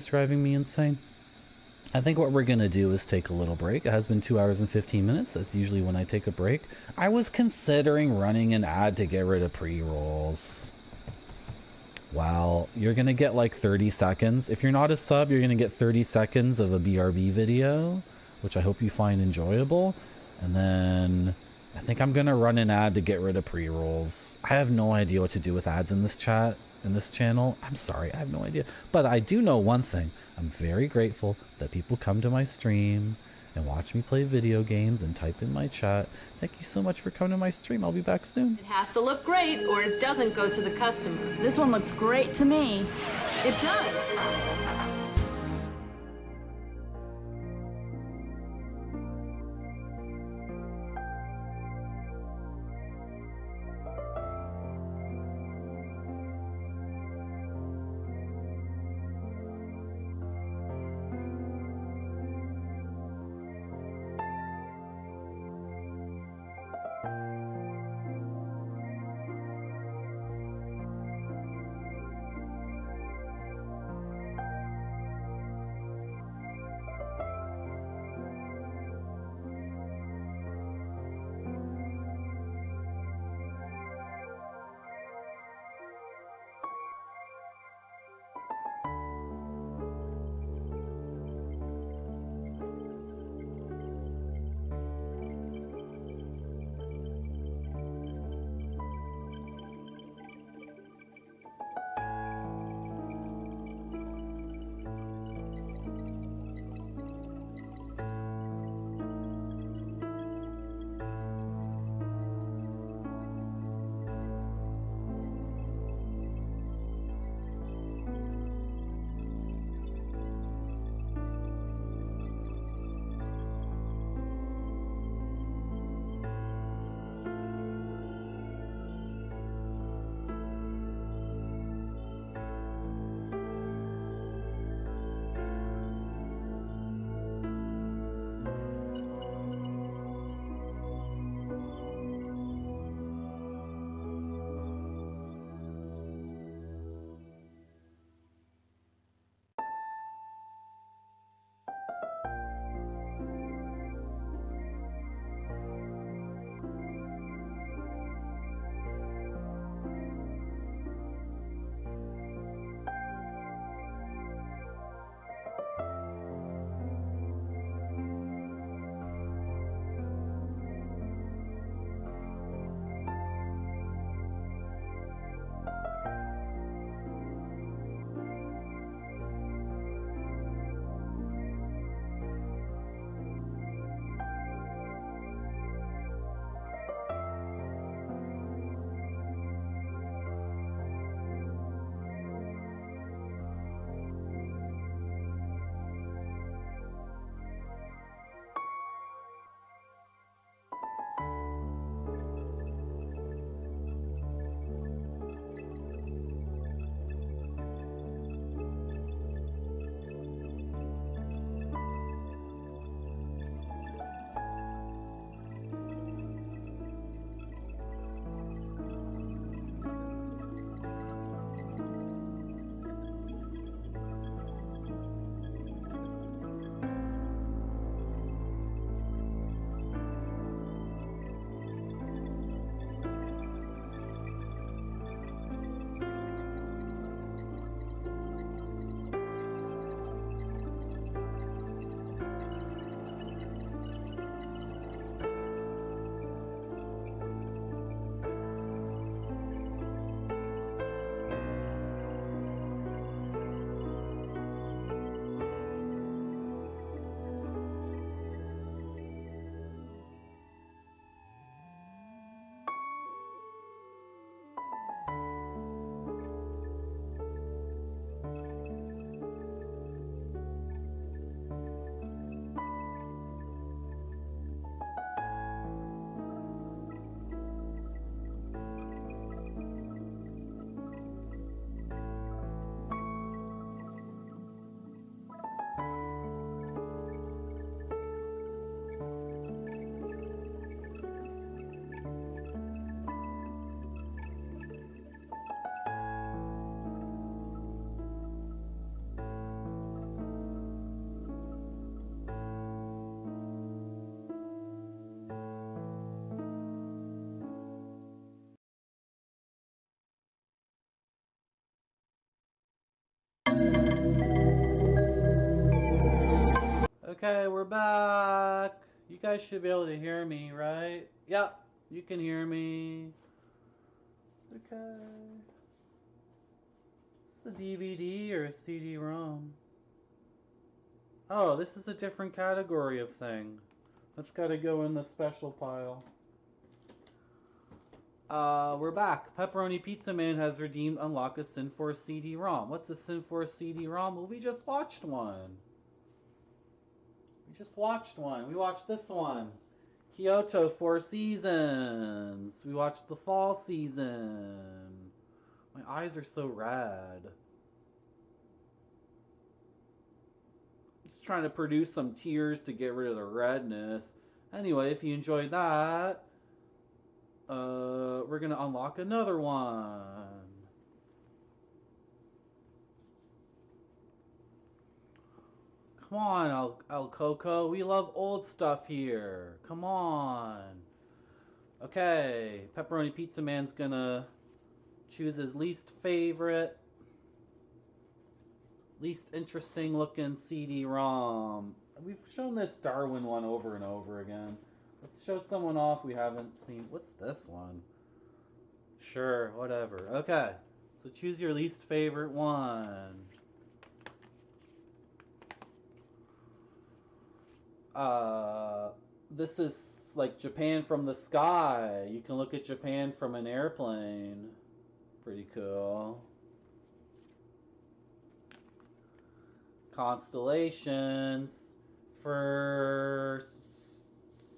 driving me insane. I think what we're gonna do is take a little break. It has been 2 hours and 15 minutes. That's usually when I take a break. I was considering running an ad to get rid of pre-rolls. Well, you're gonna get like 30 seconds. If you're not a sub, you're gonna get 30 seconds of a BRB video, which I hope you find enjoyable. And then I think I'm gonna run an ad to get rid of pre-rolls. I have no idea what to do with ads in this chat, in this channel. I'm sorry, I have no idea. But I do know one thing. I'm very grateful that people come to my stream and watch me play video games and type in my chat. Thank you so much for coming to my stream. I'll be back soon. It has to look great or it doesn't go to the customers. This one looks great to me. It does. Okay, we're back. You guys should be able to hear me, right? Yep, you can hear me. Okay. Is this a DVD or a CD-ROM? Oh, this is a different category of thing. That's gotta go in the special pile. We're back. Pepperoni Pizza Man has redeemed Unlock a Sin Force CD-ROM. What's a Sin Force CD-ROM? Well, we just watched one. We watched this one. Kyoto 4 Seasons. We watched the fall season. My eyes are so red. Just trying to produce some tears to get rid of the redness. Anyway, if you enjoyed that, we're gonna unlock another one. Come on, El Coco. We love old stuff here. Come on. Okay, Pepperoni Pizza Man's gonna choose his least favorite, least interesting looking CD-ROM. We've shown this Darwin one over and over again. Let's show someone off we haven't seen. What's this one? Sure, whatever. Okay, so choose your least favorite one. This is like Japan from the sky. You can look at Japan from an airplane. Pretty cool. Constellations. For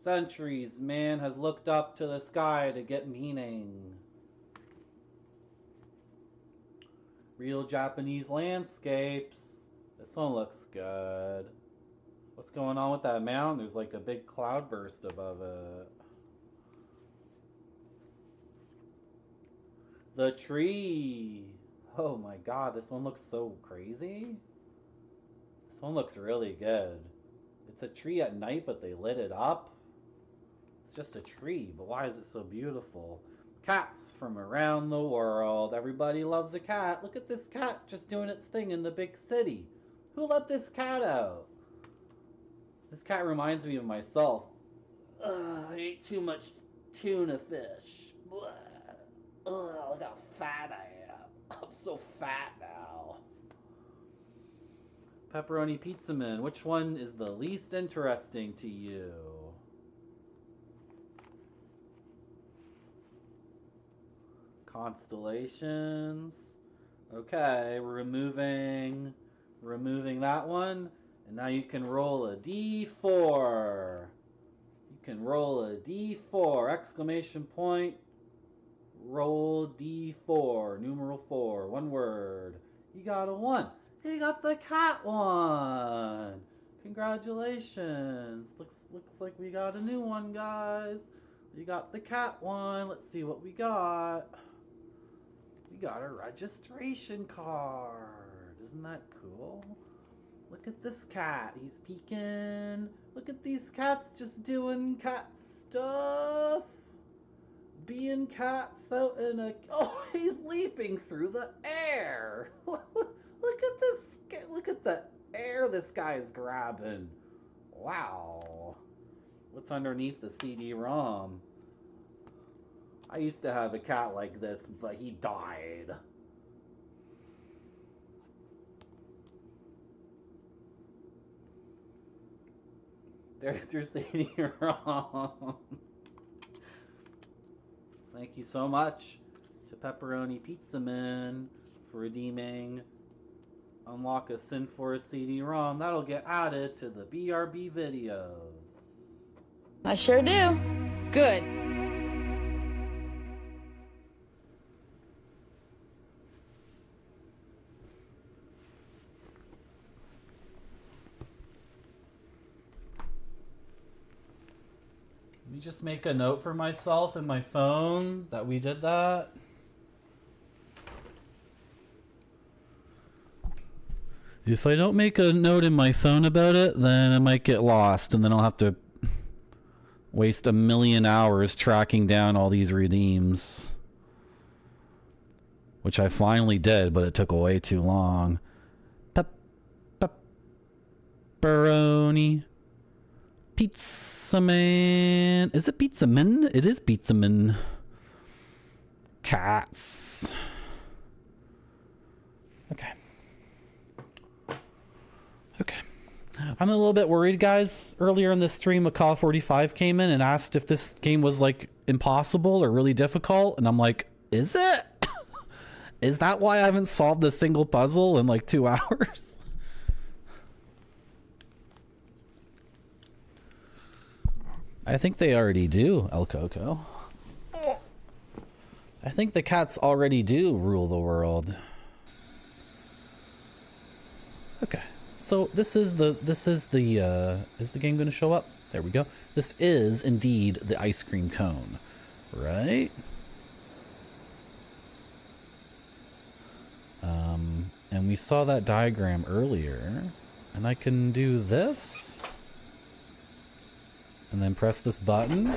centuries, man has looked up to the sky to get meaning. Real Japanese landscapes. This one looks good. What's going on with that mountain? There's like a big cloudburst above it. The tree. Oh my god, this one looks so crazy. This one looks really good. It's a tree at night, but they lit it up. It's just a tree, but why is it so beautiful? Cats from around the world. Everybody loves a cat. Look at this cat just doing its thing in the big city. Who let this cat out? This cat reminds me of myself. I ate too much tuna fish. Look how fat I am. I'm so fat now. Pepperoni Pizza Man, which one is the least interesting to you? Constellations. Okay, we're removing that one. And now you can roll a D4. You can roll a D4. Exclamation point. Roll D4. Numeral 4. One word. You got a 1. You got the cat one. Congratulations. Looks like we got a new one, guys. You got the cat one. Let's see what we got. We got a registration card. Isn't that cool? Look at this cat. He's peeking. Look at these cats just doing cat stuff. Being cats out in a... Oh, he's leaping through the air. Look at this. Look at the air this guy's grabbing. Wow. What's underneath the CD-ROM? I used to have a cat like this, but he died. There's your CD-ROM. Thank you so much to Pepperoni Pizza Man for redeeming Unlock a Sin Force CD-ROM. That'll get added to the BRB videos. I sure do. Good. Let me just make a note for myself in my phone that we did that. If I don't make a note in my phone about it, then I might get lost, and then I'll have to waste 1,000,000 hours tracking down all these redeems. Which I finally did, but it took way too long. Pepperoni. Pizza man. Is it pizza man? It is pizza man. Cats. Okay. Okay. I'm a little bit worried, guys. Earlier in the stream, Macaw45 came in and asked if this game was like impossible or really difficult. And I'm like, is it? Is that why I haven't solved a single puzzle in like 2 hours? I think they already do, El Coco. I think the cats already do rule the world. Okay. So is the game going to show up? There we go. This is indeed the ice cream cone, right? And we saw that diagram earlier, and I can do this and then press this button.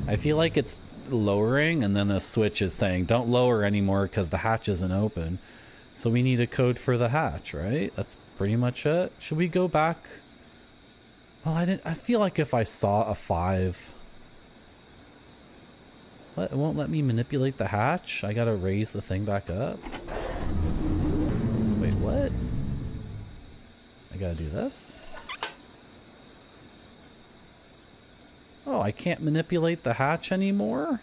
I feel like it's lowering, and then the switch is saying don't lower anymore because the hatch isn't open. So we need a code for the hatch, right? That's pretty much it. Should we go back? Well, I feel like if I saw a 5, what, it won't let me manipulate the hatch. I gotta raise the thing back up. Wait, what? I gotta do this. Oh, I can't manipulate the hatch anymore?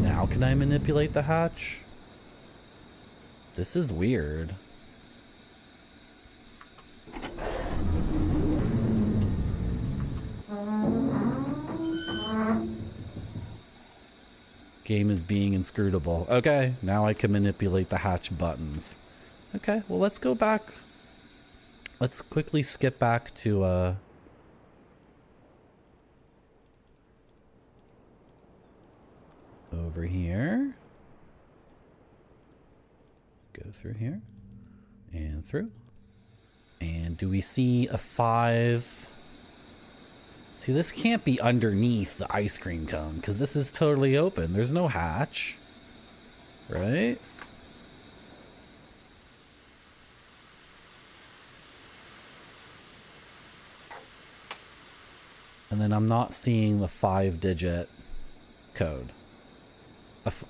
Now can I manipulate the hatch? This is weird. Game is being inscrutable. Okay, now I can manipulate the hatch buttons. Okay, well, let's go back. Let's quickly skip back to over here. Go through here and through. And do we see a 5? See, this can't be underneath the ice cream cone because this is totally open. There's no hatch, right? And then I'm not seeing the 5-digit code.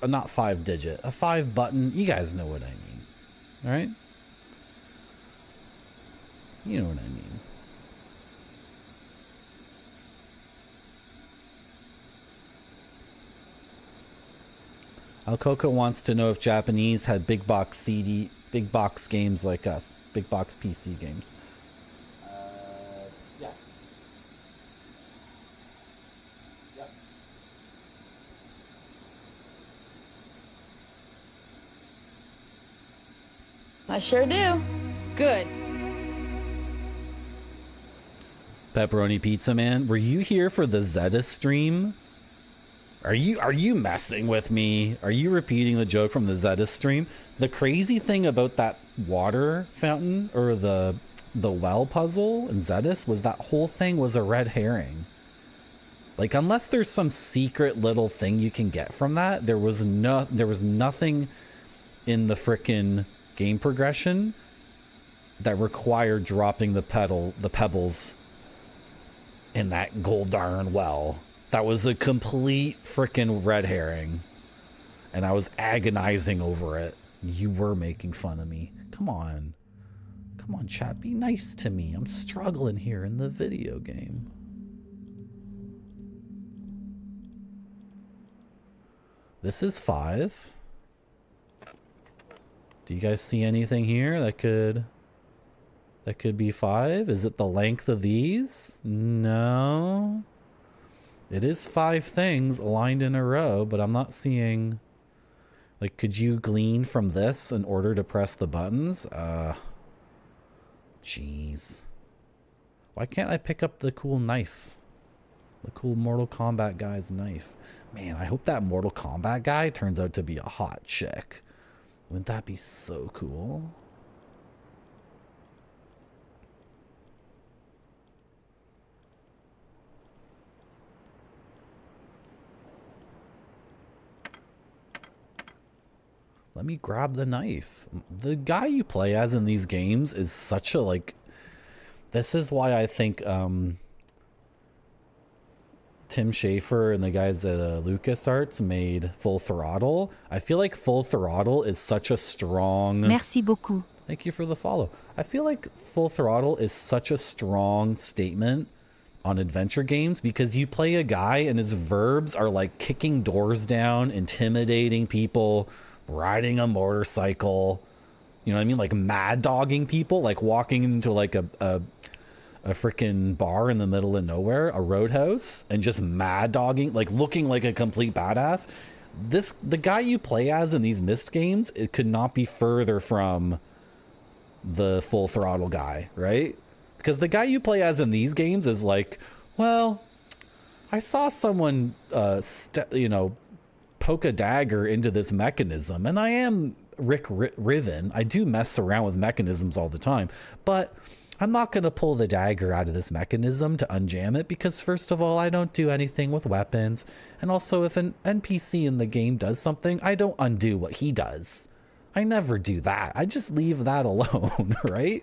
Not 5-digit, a 5 button. You guys know what I mean, right? You know what I mean. Al Coco wants to know if Japanese had big box games like us, big box PC games. Yeah. Yep. I sure do. Good. Pepperoni Pizza Man, were you here for the Zeta stream? Are you messing with me? Are you repeating the joke from the Zeta stream? The crazy thing about that water fountain or the well puzzle in Zetas was that whole thing was a red herring. Like, unless there's some secret little thing you can get from that, there was nothing in the frickin' game progression that required dropping the pebbles in that gold darn well. That was a complete frickin' red herring. And I was agonizing over it. You were making fun of me. Come on. Come on, chat. Be nice to me. I'm struggling here in the video game. This is 5. Do you guys see anything here that could be 5? Is it the length of these? No. It is 5 things aligned in a row, but I'm not seeing... Like, could you glean from this in order to press the buttons? Jeez. Why can't I pick up the cool knife? The cool Mortal Kombat guy's knife. Man, I hope that Mortal Kombat guy turns out to be a hot chick. Wouldn't that be so cool? Let me grab the knife. The guy you play as in these games is such a, like... This is why I think Tim Schafer and the guys at LucasArts made Full Throttle. I feel like Full Throttle is such a strong... Merci beaucoup. Thank you for the follow. I feel like Full Throttle is such a strong statement on adventure games because you play a guy and his verbs are like kicking doors down, intimidating people, riding a motorcycle, you know what I mean? Like mad dogging people, like walking into like a freaking bar in the middle of nowhere, a roadhouse, and just mad dogging, like looking like a complete badass. The guy you play as in these Myst games, it could not be further from the Full Throttle guy, right? Because the guy you play as in these games is like, well, I saw someone, poke a dagger into this mechanism, and I am Riven. I do mess around with mechanisms all the time, but I'm not going to pull the dagger out of this mechanism to unjam it because, first of all, I don't do anything with weapons. And also, if an NPC in the game does something, I don't undo what he does. I never do that. I just leave that alone, right?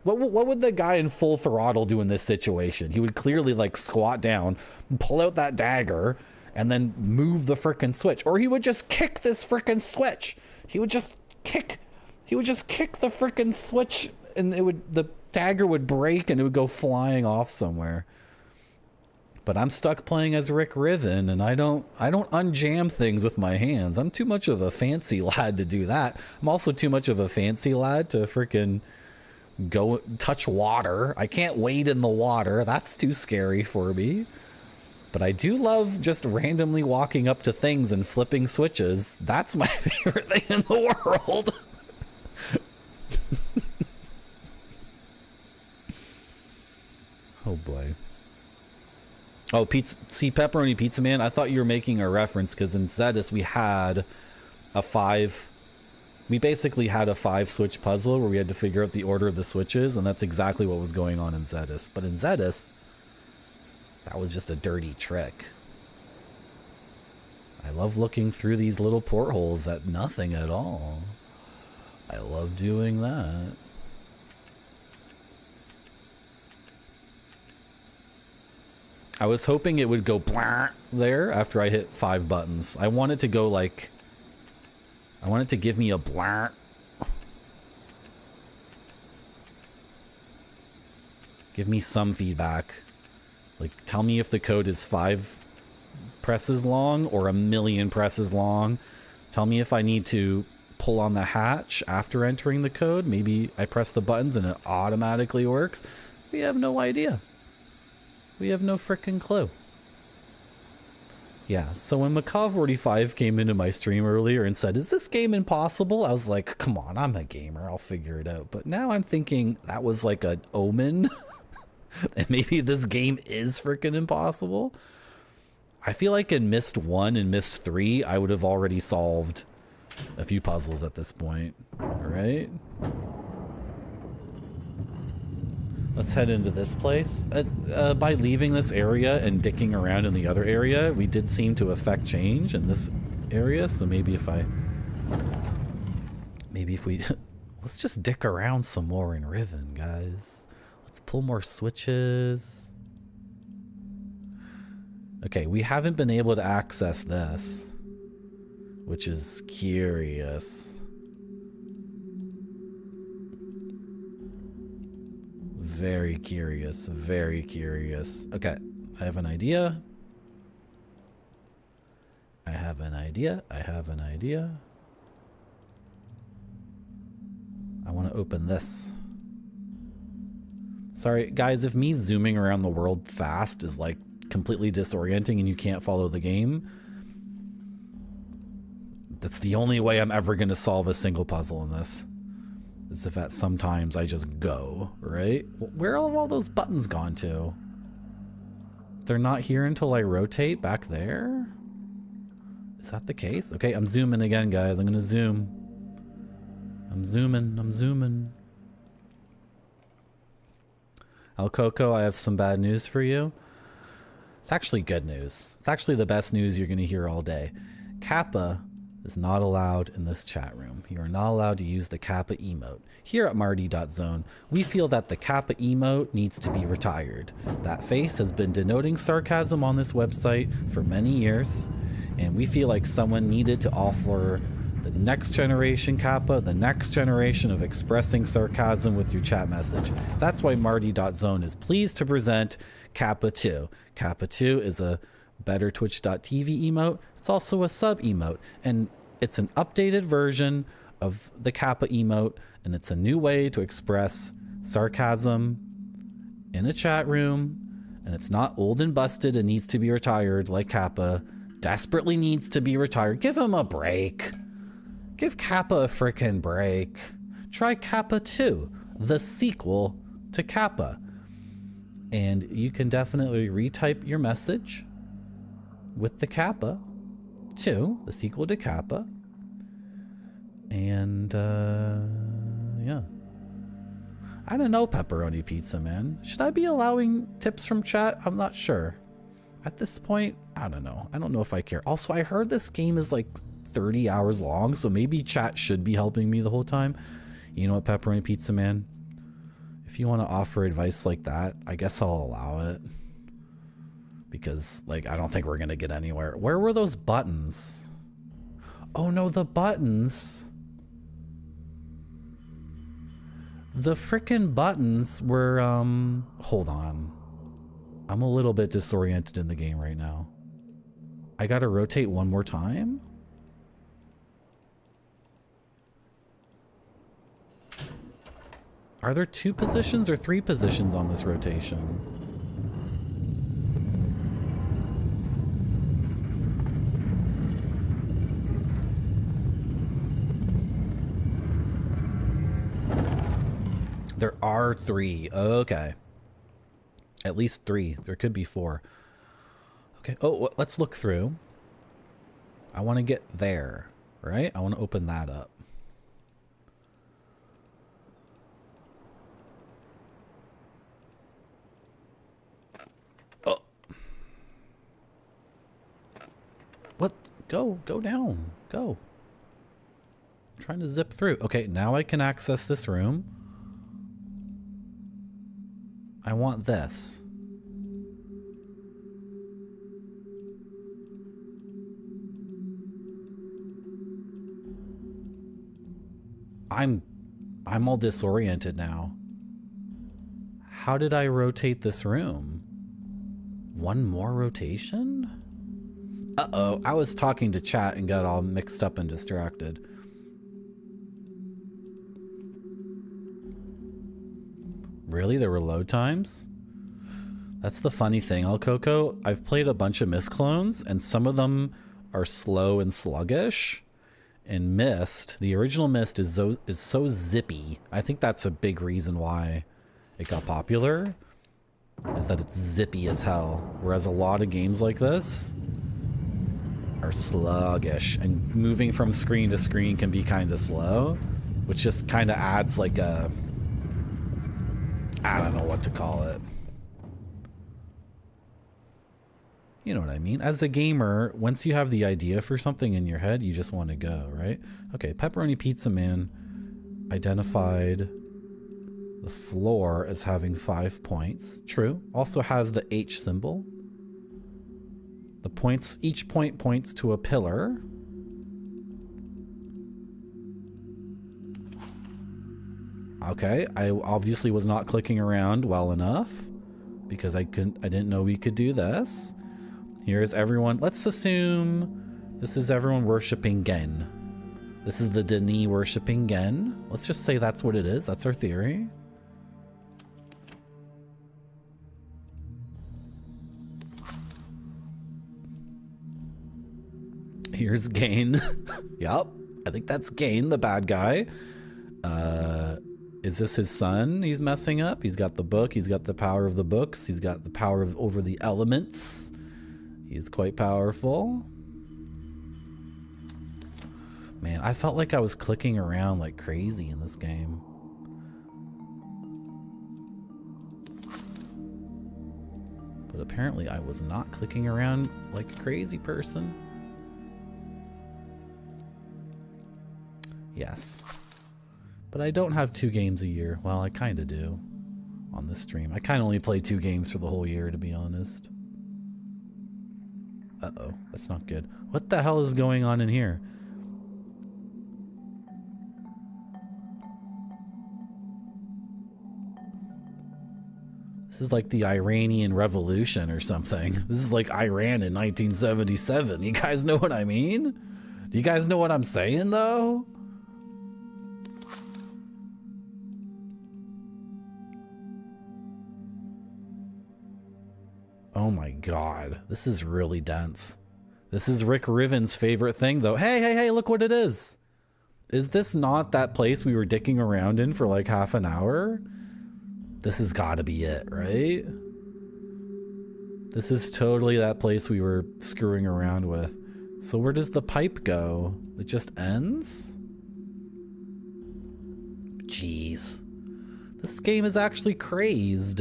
What would the guy in Full Throttle do in this situation? He would clearly like squat down, pull out that dagger, and then move the frickin' switch. Or he would just kick this frickin' switch. He would just kick the frickin' switch, and the dagger would break and it would go flying off somewhere. But I'm stuck playing as Rick Riven, and I don't unjam things with my hands. I'm too much of a fancy lad to do that. I'm also too much of a fancy lad to frickin' go touch water. I can't wade in the water. That's too scary for me. But I do love just randomly walking up to things and flipping switches. That's my favorite thing in the world. Oh boy. Oh, Pepperoni Pizza Man, I thought you were making a reference because in Zedis we had we basically had a 5-switch puzzle where we had to figure out the order of the switches, and that's exactly what was going on in Zedis. But in Zedis, that was just a dirty trick. I love looking through these little portholes at nothing at all. I love doing that. I was hoping it would go blah there after I hit 5 buttons. I want it to go like... I want it to give me a blah. Give me some feedback. Like, tell me if the code is 5 presses long or 1,000,000 presses long. Tell me if I need to pull on the hatch after entering the code. Maybe I press the buttons and it automatically works. We have no idea. We have no frickin' clue. Yeah, so when Macaw45 came into my stream earlier and said, is this game impossible? I was like, come on, I'm a gamer. I'll figure it out. But now I'm thinking that was like an omen. And maybe this game is frickin' impossible. I feel like in Myst 1 and Myst 3, I would have already solved a few puzzles at this point. Right? Let's head into this place. By leaving this area and dicking around in the other area, we did seem to affect change in this area. So maybe if we... Let's just dick around some more in Riven, guys. Let's pull more switches. Okay, we haven't been able to access this, which is curious. Very curious, very curious. Okay, I have an idea. I have an idea. I want to open this. Sorry, guys, if me zooming around the world fast is like completely disorienting and you can't follow the game, that's the only way I'm ever going to solve a single puzzle in this. Is if at sometimes I just go, right? Where have all those buttons gone to? They're not here until I rotate back there? Is that the case? Okay, I'm zooming again, guys. I'm gonna zoom. I'm zooming. El Coco, I have some bad news for you. It's actually good news. It's actually the best news you're gonna hear all day. Kappa is not allowed in this chat room. You are not allowed to use the Kappa emote. Here at Marty.zone, we feel that the Kappa emote needs to be retired. That face has been denoting sarcasm on this website for many years, and we feel like someone needed to offer the next generation Kappa, the next generation of expressing sarcasm with your chat message. That's why Marty.zone is pleased to present Kappa 2. Kappa 2 is a better Twitch.tv emote. It's also a sub emote, and it's an updated version of the Kappa emote, and it's a new way to express sarcasm in a chat room, and it's not old and busted and needs to be retired like Kappa desperately needs to be retired. Give him a break. Give Kappa a frickin' break. Try Kappa 2, the sequel to Kappa. And you can definitely retype your message with the Kappa 2, the sequel to Kappa. And, yeah. I don't know, Pepperoni Pizza, man. Should I be allowing tips from chat? I'm not sure. At this point, I don't know. I don't know if I care. Also, I heard this game is like 30 hours long, so maybe chat should be helping me the whole time. You know what, Pepperoni Pizza Man? If you want to offer advice like that, I guess I'll allow it. Because, like, I don't think we're going to get anywhere. Where were those buttons? Oh no, the buttons. The frickin' buttons were, hold on. I'm a little bit disoriented in the game right now. I gotta rotate one more time? Are there 2 positions or 3 positions on this rotation? There are 3. Okay. At least 3. There could be 4. Okay. Oh, let's look through. I want to get there, right? I want to open that up. Oh. What? Go down. Go. I'm trying to zip through. Okay, now I can access this room. I want this. I'm all disoriented now. How did I rotate this room? One more rotation? Uh-oh, I was talking to chat and got all mixed up and distracted. Really? There were load times? That's the funny thing, El Coco. I've played a bunch of Myst clones, and some of them are slow and sluggish. And Myst, the original Myst is so zippy. I think that's a big reason why it got popular, is that it's zippy as hell. Whereas a lot of games like this are sluggish, and moving from screen to screen can be kind of slow, which just kind of adds like a, I don't know what to call it. You know what I mean? As a gamer, once you have the idea for something in your head, you just want to go, right? Okay, Pepperoni Pizza Man identified the floor as having 5 points. True. Also has the H symbol. The points, each point points to a pillar. Okay, I obviously was not clicking around well enough because I didn't know we could do this. Here's everyone. Let's assume this is everyone worshiping Gen. This is the Denis worshiping Gen. Let's just say that's what it is. That's our theory. Here's Gain. Yup. I think that's Gain, the bad guy. Is this his son he's messing up? He's got the book. He's got the power of the books. He's got the power over the elements. He is quite powerful. Man, I felt like I was clicking around like crazy in this game. But apparently I was not clicking around like a crazy person. Yes. But I don't have 2 games a year. Well, I kind of do on this stream. I kind of only play 2 games for the whole year, to be honest. Uh-oh, that's not good. What the hell is going on in here? This is like the Iranian Revolution or something. This is like Iran in 1977. You guys know what I mean? Do you guys know what I'm saying, though? Oh my god. This is really dense. This is Rick Riven's favorite thing, though. Hey, hey, hey, look what it is. Is this not that place we were dicking around in for like half an hour? This has got to be it, right? This is totally that place we were screwing around with. So where does the pipe go? It just ends? Jeez. This game is actually crazed.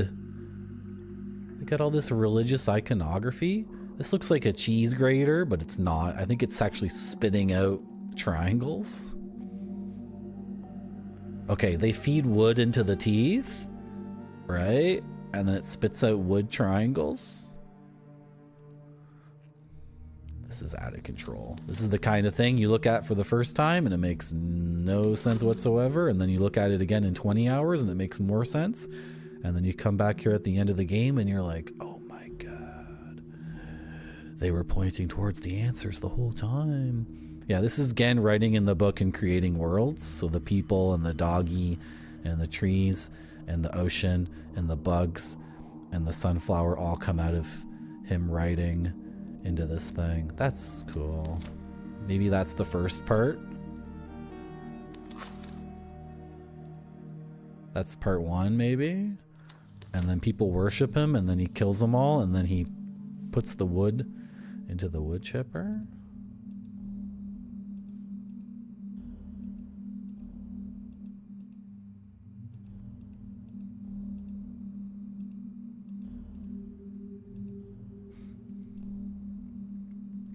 They got all this religious iconography. This looks like a cheese grater, but it's not. I think it's actually spitting out triangles. Okay, they feed wood into the teeth. Right? And then it spits out wood triangles. This is out of control. This is the kind of thing you look at for the first time and it makes no sense whatsoever. And then you look at it again in 20 hours and it makes more sense. And then you come back here at the end of the game and you're like, oh my god. They were pointing towards the answers the whole time. Yeah, this is Gen writing in the book and creating worlds. So the people and the doggy and the trees and the ocean and the bugs and the sunflower all come out of him writing into this thing. That's cool. Maybe that's the first part. That's part 1, maybe. And then people worship him and then he kills them all and then he puts the wood into the wood chipper.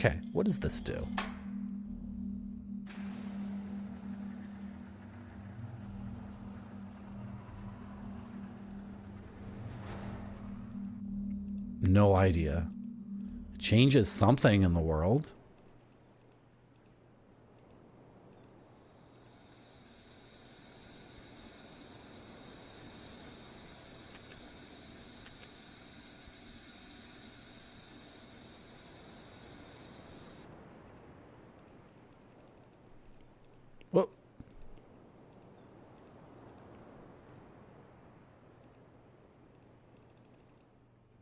Okay, what does this do? No idea. It changes something in the world. Whoa.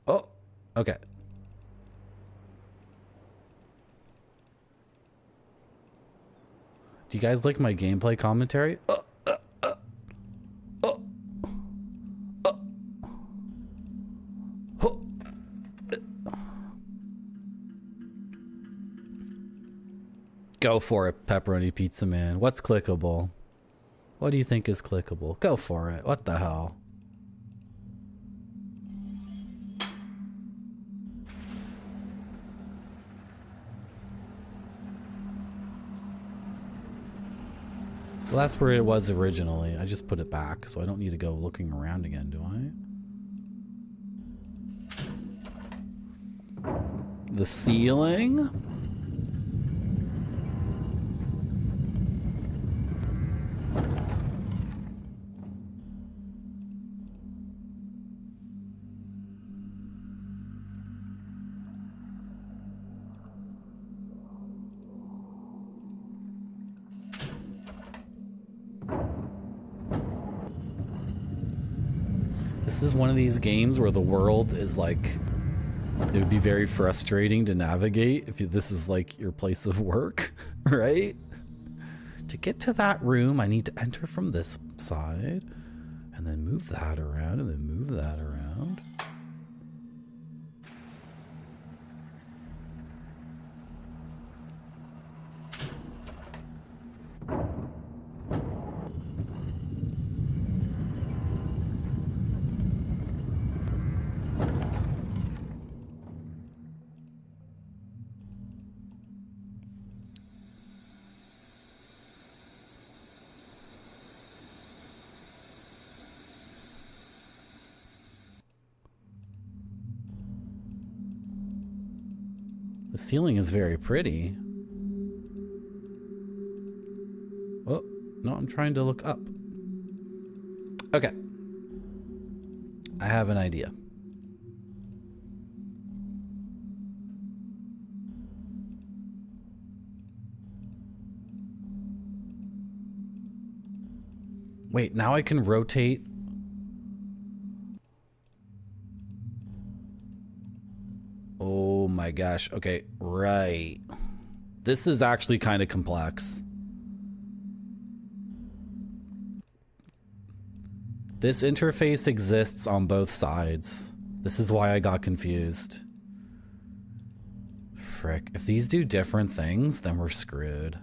Oh, okay. Do you guys like my gameplay commentary? Go for it, Pepperoni Pizza Man. What's clickable? What do you think is clickable? Go for it. What the hell? Well, that's where it was originally. I just put it back, so I don't need to go looking around again, do I? The ceiling? This is one of these games where the world is like, it would be very frustrating to navigate if this is like your place of work, right? To get to that room, I need to enter from this side and then move that around and then move that around. The ceiling is very pretty. Oh, no, I'm trying to look up. Okay. I have an idea. Wait, now I can rotate. Oh my gosh. Okay, right. This is actually kind of complex. This interface exists on both sides. This is why I got confused. Frick. If these do different things, then we're screwed.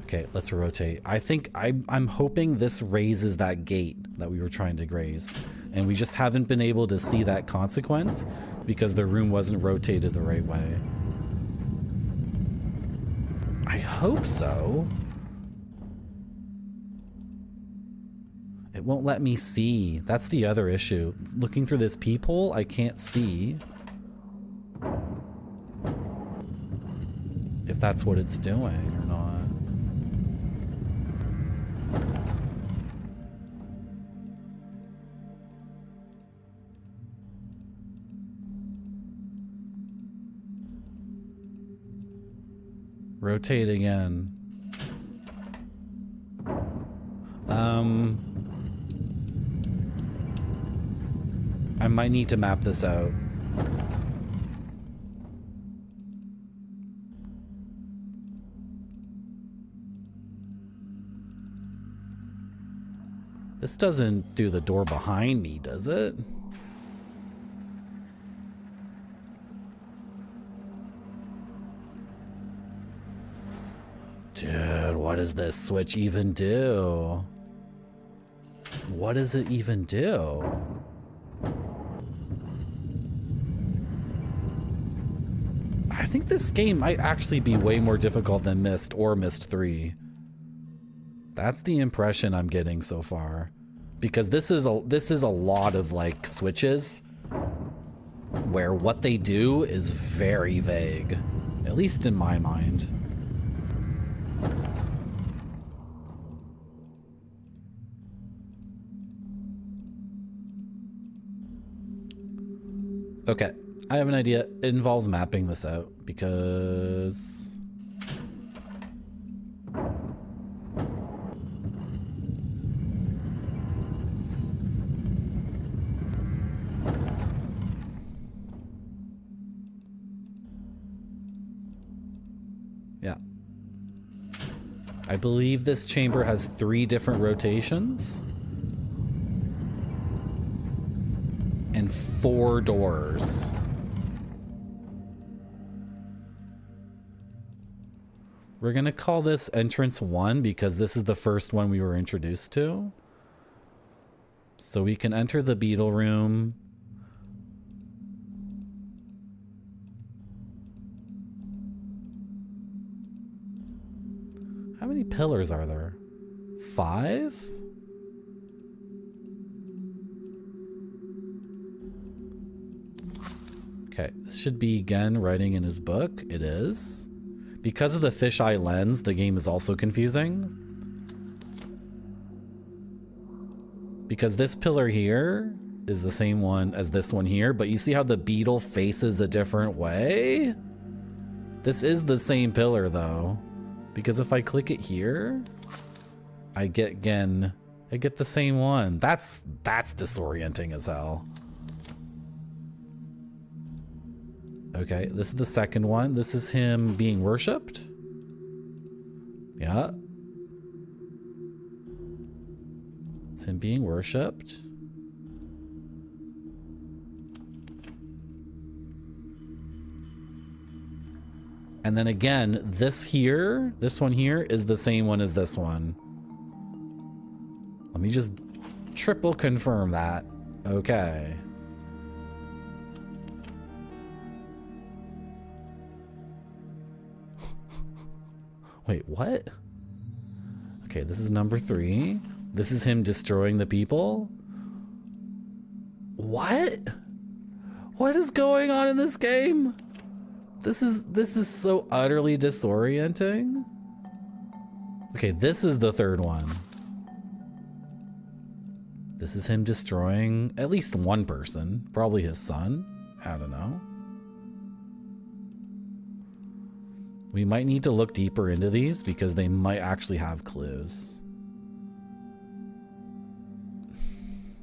Okay, let's rotate. I think I'm hoping this raises that gate that we were trying to graze. And we just haven't been able to see that consequence because the room wasn't rotated the right way. I hope so. It won't let me see. That's the other issue. Looking through this peephole, I can't see if that's what it's doing or not. Rotate again. I might need to map this out. This doesn't do the door behind me, does it? Dude, what does this switch even do? What does it even do? I think this game might actually be way more difficult than Myst or Myst 3. That's the impression I'm getting so far. Because this is a lot of like switches where what they do is very vague. At least in my mind. Okay, I have an idea. It involves mapping this out because yeah. I believe this chamber has 3 different rotations. And 4 doors. We're gonna call this entrance 1 because this is the first one we were introduced to. So we can enter the beetle room. How many pillars are there? 5? Okay, this should be Gen writing in his book. It is. Because of the fisheye lens, the game is also confusing. Because this pillar here is the same one as this one here, but you see how the beetle faces a different way? This is the same pillar though. Because if I click it here, I get Gen. I get the same one. That's disorienting as hell. Okay, this is the second one. This is him being worshipped. Yeah. It's him being worshipped. And then again, this one here is the same one as this one. Let me just triple confirm that. Okay. Wait, what? Okay, this is number 3. This is him destroying the people. What? What is going on in this game? This is so utterly disorienting. Okay, this is the 3rd one. This is him destroying at least one person, probably his son. I don't know. We might need to look deeper into these because they might actually have clues.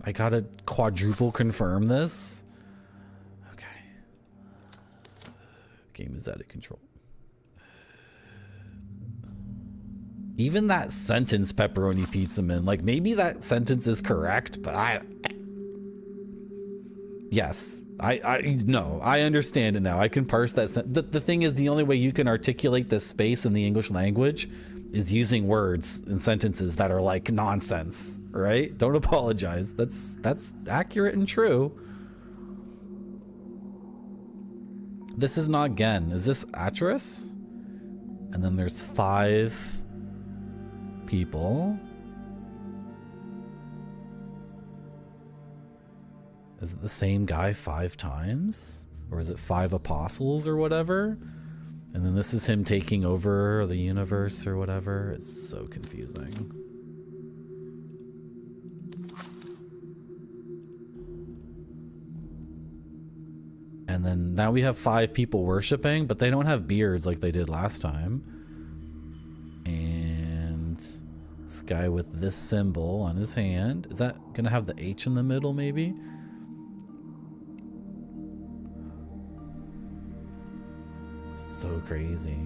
I gotta quadruple confirm this. Okay. Game is out of control. Even that sentence, Pepperoni Pizza Man, like maybe that sentence is correct, but yes, no, I understand it now. I can parse that. The thing is, the only way you can articulate this space in the English language is using words and sentences that are like nonsense, right? Don't apologize. That's accurate and true. This is not Gen. Is this Atris? And then there's 5 people. Is it the same guy 5 times? Or is it 5 apostles or whatever? And then this is him taking over the universe or whatever. It's so confusing. And then now we have 5 people worshiping, but they don't have beards like they did last time. And this guy with this symbol on his hand. Is that gonna have the H in the middle maybe? So crazy.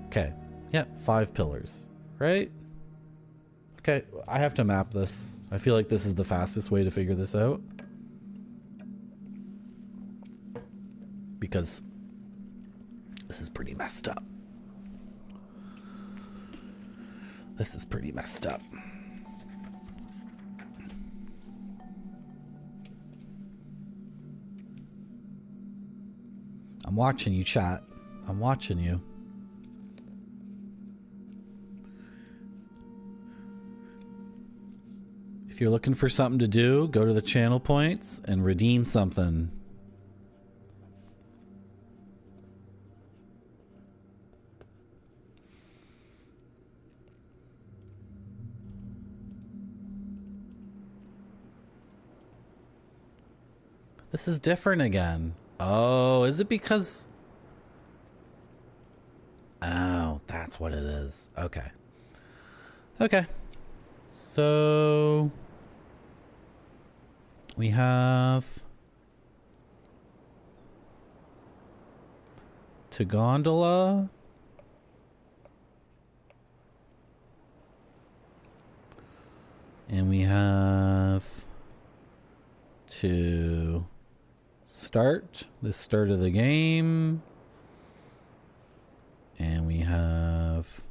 Okay. Yeah, 5 pillars, right? Okay, I have to map this. I feel like this is the fastest way to figure this out. Because this is pretty messed up. This is pretty messed up. I'm watching you, chat. I'm watching you. If you're looking for something to do, go to the channel points and redeem something. This is different again. Oh, is it because... Oh, that's what it is. Okay. Okay. So... we have... to Gondola. And we have... to... start, the start of the game, and we have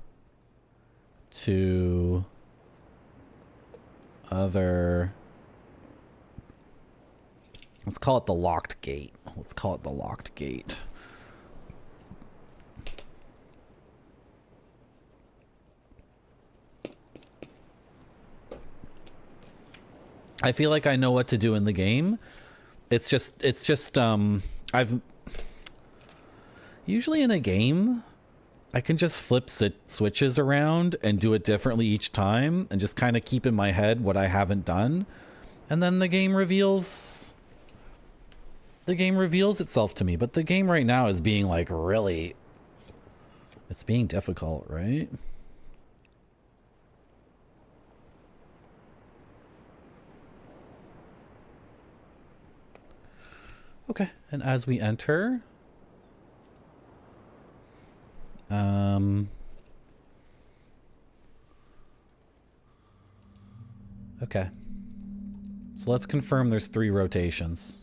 2 other, let's call it the locked gate. Let's call it the locked gate. I feel like I know what to do in the game. It's just I've usually in a game I can just flip switches around and do it differently each time and just kind of keep in my head what I haven't done, and then the game reveals itself to me. But the game right now is being like really, it's being difficult, right? Okay, and as we enter, okay, so let's confirm there's 3 rotations.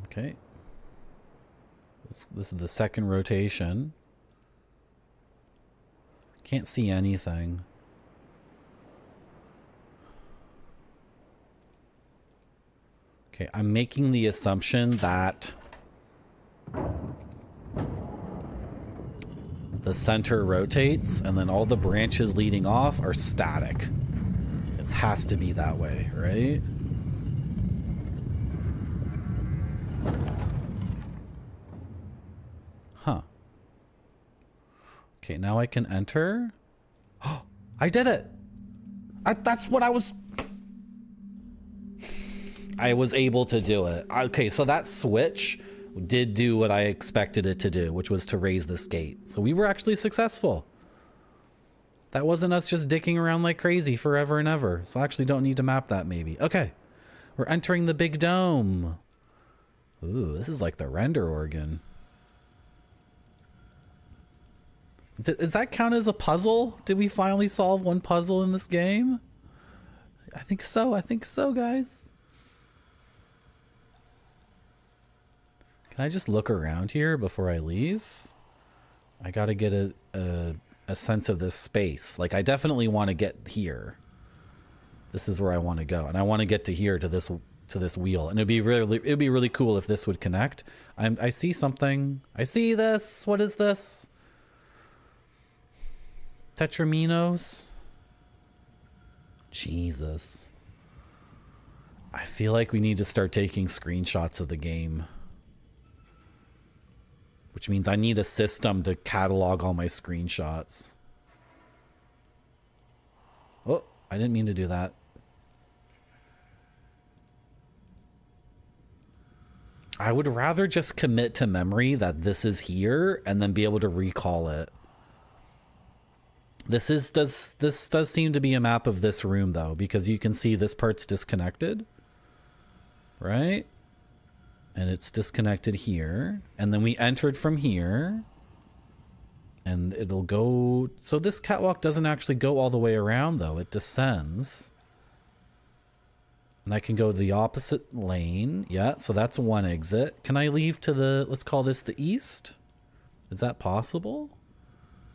Okay. This is the second rotation. Can't see anything. Okay, I'm making the assumption that the center rotates and then all the branches leading off are static. It has to be that way, right? Huh. Okay, now I can enter. Oh, I did it! That's what I was able to do it. Okay, so that switch did do what I expected it to do, which was to raise this gate. So we were actually successful. That wasn't us just dicking around like crazy forever and ever. So I actually don't need to map that maybe. Okay, we're entering the big dome. Ooh, this is like the render organ. Does that count as a puzzle? Did we finally solve one puzzle in this game? I think so. I think so, guys. Can I just look around here before I leave? I gotta get a sense of this space. Like, I definitely want to get here. This is where I want to go, and I want to get to here, to this wheel. And it'd be really cool if this would connect. I see something. I see this. What is this? Tetraminos. Jesus. I feel like we need to start taking screenshots of the game. Which means I need a system to catalog all my screenshots. Oh, I didn't mean to do that. I would rather just commit to memory that this is here and then be able to recall it. This does seem to be a map of this room though, because you can see this part's disconnected, right? And it's disconnected here, and then we entered from here, and it'll go. So this catwalk doesn't actually go all the way around though. It descends, and I can go the opposite lane. Yeah, so that's one exit. Can I leave to the, let's call this the east? Is that possible?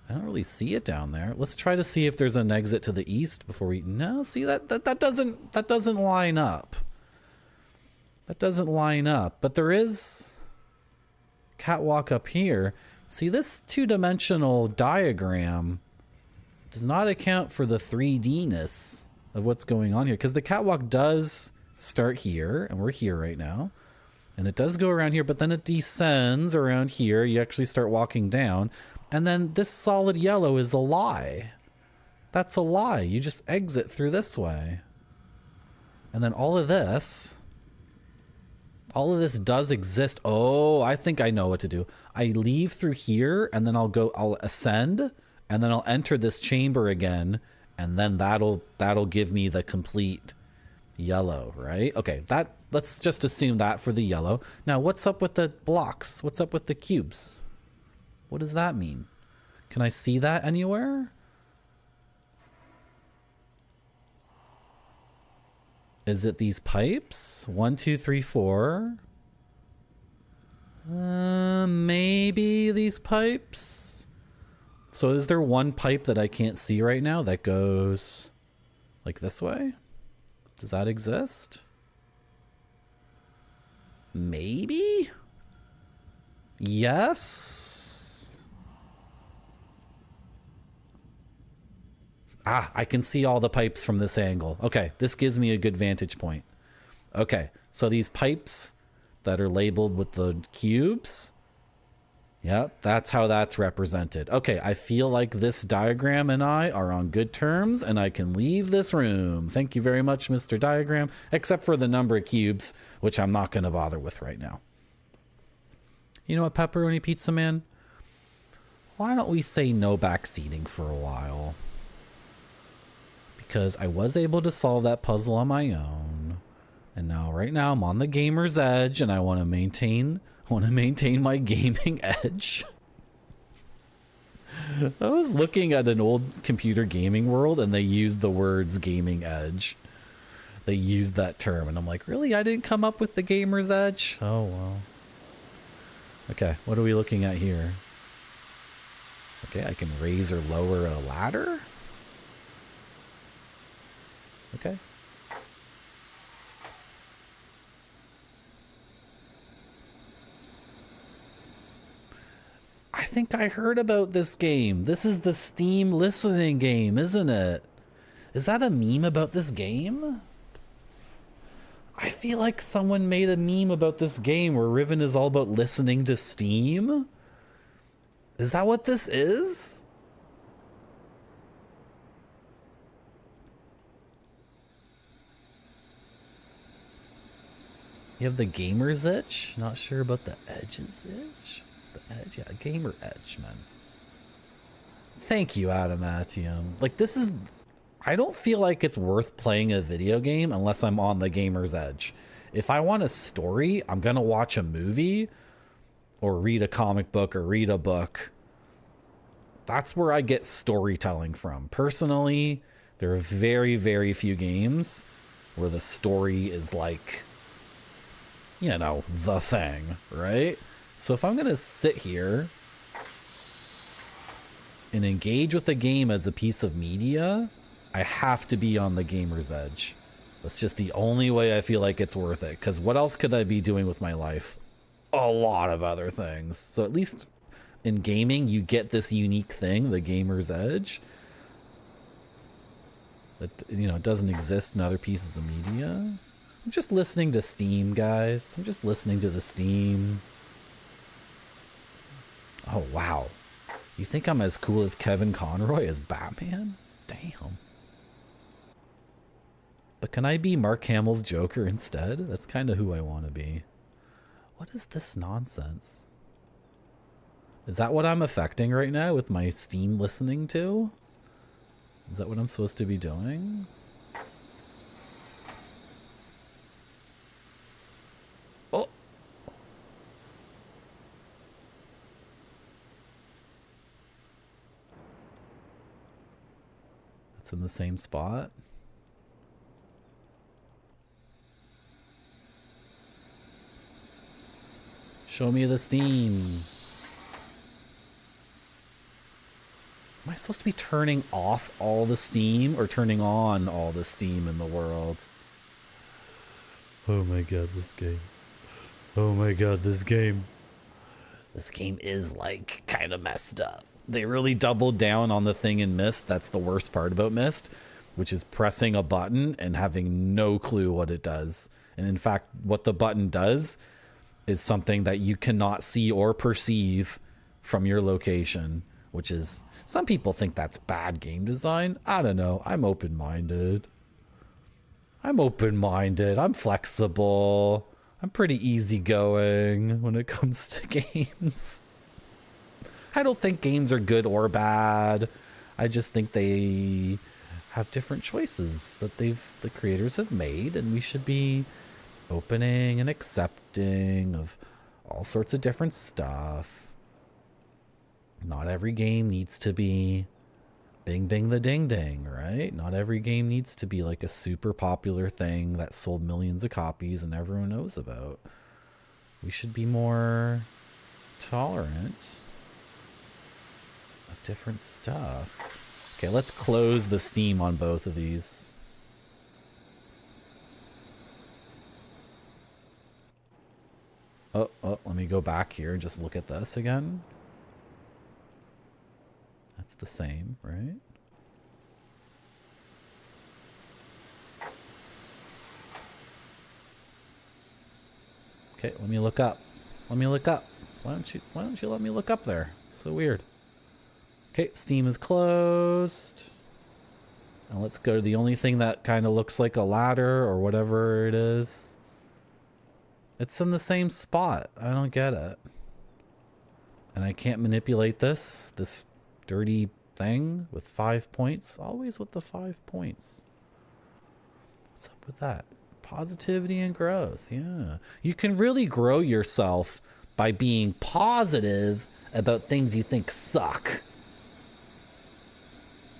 I don't really see it down there. Let's try to see if there's an exit to the east before we, no, see that doesn't line up. That doesn't line up, but there is catwalk up here. See, this two-dimensional diagram does not account for the 3D-ness of what's going on here, because the catwalk does start here, and we're here right now, and it does go around here, but then it descends around here. You actually start walking down, and then this solid yellow is a lie. That's a lie. You just exit through this way. And then all of this does exist. Oh, I think I know what to do. I leave through here, and then I'll ascend, and then I'll enter this chamber again, and then that'll give me the complete yellow, right? Okay, let's just assume that for the yellow. Now, what's up with the blocks? What's up with the cubes? What does that mean? Can I see that anywhere? Is it these pipes? 1, 2, 3, 4. Maybe these pipes. So is there one pipe that I can't see right now that goes like this way? Does that exist? Maybe? Yes. Ah, I can see all the pipes from this angle. Okay, this gives me a good vantage point. Okay, so these pipes that are labeled with the cubes, yeah, that's how that's represented. Okay, I feel like this diagram and I are on good terms, and I can leave this room. Thank you very much, Mr. Diagram, except for the number of cubes, which I'm not going to bother with right now. You know what, Pepperoni Pizza Man? Why don't we say no backseating for a while? Because I was able to solve that puzzle on my own, and now right now I'm on the gamer's edge, and I want to maintain my gaming edge. I was looking at an old computer gaming world, and they used the words gaming edge. They used that term, and I'm like, really? I didn't come up with the gamer's edge? Oh well. Okay, what are we looking at here? Okay, I can raise or lower a ladder. Okay. I think I heard about this game. This is the Steam listening game, isn't it? Is that a meme about this game? I feel like someone made a meme about this game where Riven is all about listening to Steam. Is that what this is? You have the gamer's itch? Not sure about the edge's itch? The edge? Yeah, gamer edge, man. Thank you, Adamantium. Like, this is... I don't feel like it's worth playing a video game unless I'm on the gamer's edge. If I want a story, I'm gonna watch a movie or read a comic book or read a book. That's where I get storytelling from. Personally, there are very, very few games where the story is like, you know, the thing, right? So if I'm gonna sit here and engage with the game as a piece of media, I have to be on the gamer's edge. That's just the only way I feel like it's worth it. Because what else could I be doing with my life? A lot of other things. So at least in gaming, you get this unique thing, the gamer's edge. That, you know, doesn't exist in other pieces of media. I'm just listening to Steam, guys. I'm just listening to the Steam. Oh, wow. You think I'm as cool as Kevin Conroy as Batman? Damn. But can I be Mark Hamill's Joker instead? That's kind of who I want to be. What is this nonsense? Is that what I'm affecting right now with my Steam listening to? Is that what I'm supposed to be doing? Oh! That's in the same spot. Show me the Steam. Am I supposed to be turning off all the Steam or turning on all the Steam in the world? Oh my god, this game. Oh my god, this game. This game is like kind of messed up. They really doubled down on the thing in Myst. That's the worst part about Myst, which is pressing a button and having no clue what it does. And in fact, what the button does is something that you cannot see or perceive from your location, which is, some people think that's bad game design. I don't know. I'm open-minded. I'm flexible. I'm pretty easygoing when it comes to games. I don't think games are good or bad. I just think they have different choices that the creators have made, and we should be opening and accepting of all sorts of different stuff. Not every game needs to be bing bing the ding ding, right? Not every game needs to be like a super popular thing that sold millions of copies and everyone knows about. We should be more tolerant of different stuff. Okay, let's close the Steam on both of these. Oh, let me go back here and just look at this again. That's the same, right? Okay, let me look up. Let me look up. Why don't you let me look up there? So weird. Okay, Steam is closed. Now let's go to the only thing that kind of looks like a ladder or whatever it is. It's in the same spot. I don't get it. And I can't manipulate this dirty thing with 5 points. Always with the 5 points. What's up with that? Positivity and growth. Yeah. You can really grow yourself by being positive about things you think suck.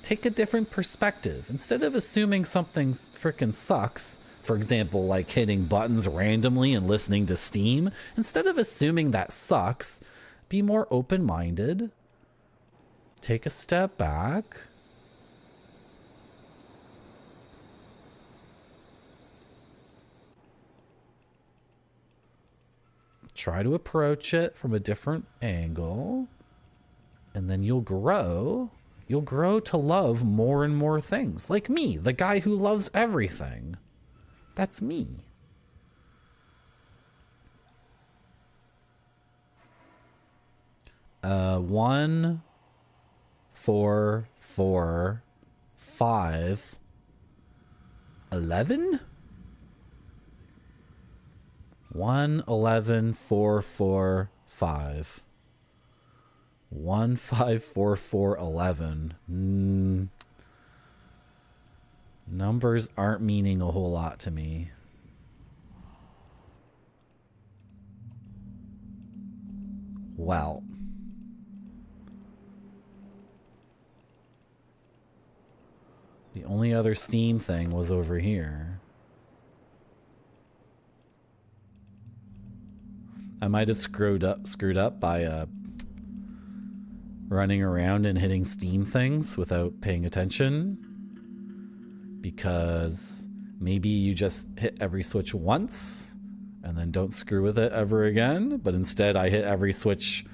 Take a different perspective. Instead of assuming something frickin' sucks, For example, like hitting buttons randomly and listening to Steam. Instead of assuming that sucks, be more open-minded. Take a step back. Try to approach it from a different angle. And then you'll grow. You'll grow to love more and more things. Like me, the guy who loves everything. That's me. One, 4, 4, 5, 11? 1, 11, 4, 4, 5. 1, 5, 4, 4, 11. Numbers aren't meaning a whole lot to me. Well. The only other Steam thing was over here. I might have screwed up by running around and hitting Steam things without paying attention. Because maybe you just hit every switch once and then don't screw with it ever again. But instead I hit every switch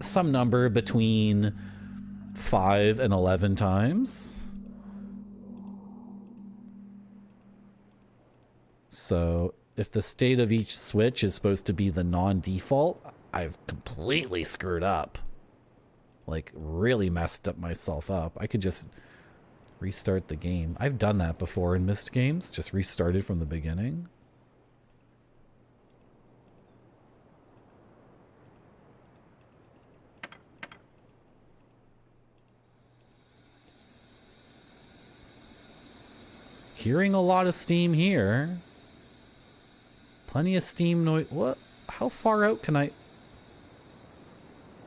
some number between 5 and 11 times. So if the state of each switch is supposed to be the non-default, I've completely screwed up. Like, really messed up myself up. I could just restart the game. I've done that before in Myst games. Just restarted from the beginning. Hearing a lot of Steam here. Plenty of Steam noise. What? How far out can I...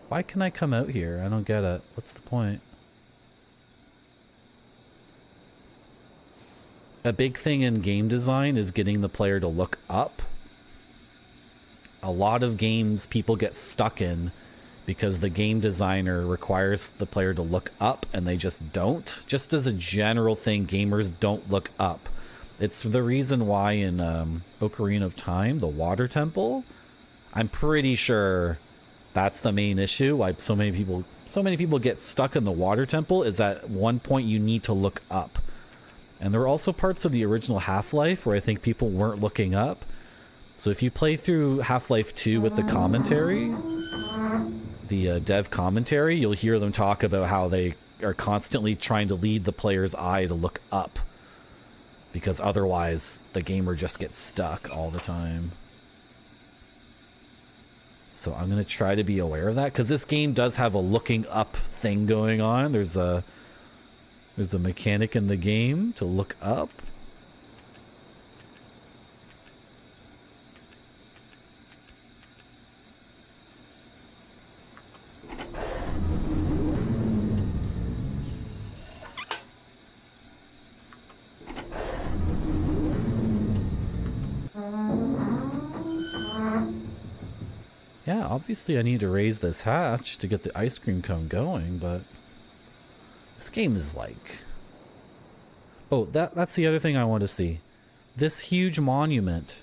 Why can I come out here? I don't get it. What's the point? A big thing in game design is getting the player to look up. A lot of games people get stuck in because the game designer requires the player to look up and they just don't. Just as a general thing, gamers don't look up. It's the reason why in Ocarina of Time, the water temple, I'm pretty sure that's the main issue. Why so many people get stuck in the water temple is at one point you need to look up. And there were also parts of the original Half-Life where I think people weren't looking up. So if you play through Half-Life 2 with the commentary, the dev commentary, you'll hear them talk about how they are constantly trying to lead the player's eye to look up. Because otherwise, the gamer just gets stuck all the time. So I'm going to try to be aware of that. Because this game does have a looking up thing going on. There's a mechanic in the game to look up. Yeah, obviously I need to raise this hatch to get the ice cream cone going, but this game is like... Oh, that's the other thing I want to see. This huge monument.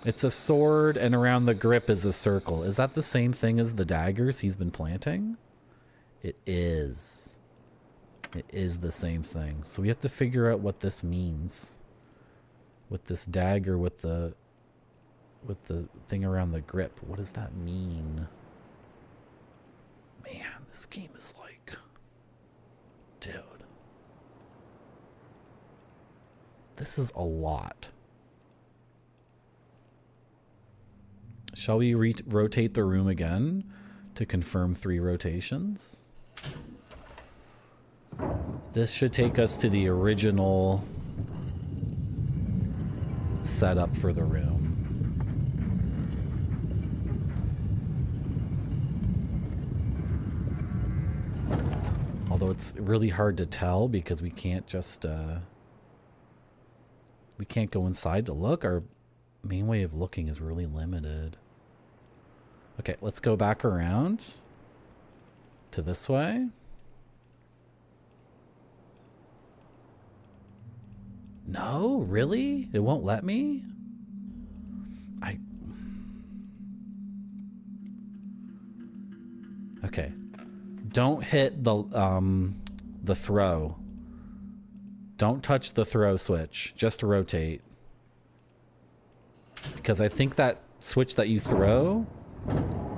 It's a sword and around the grip is a circle. Is that the same thing as the daggers he's been planting? It is. It is the same thing. So we have to figure out what this means. With this dagger with the thing around the grip. What does that mean? Man, this game is like... Dude. This is a lot. Shall we rotate the room again to confirm 3 rotations? This should take us to the original setup for the room. Although it's really hard to tell because we can't just We can't go inside to look. Our main way of looking is really limited. Okay, let's go back around to this way. No, really? It won't let me? Okay. Don't hit the throw. Don't touch the throw switch. Just rotate. Because I think that switch that you throw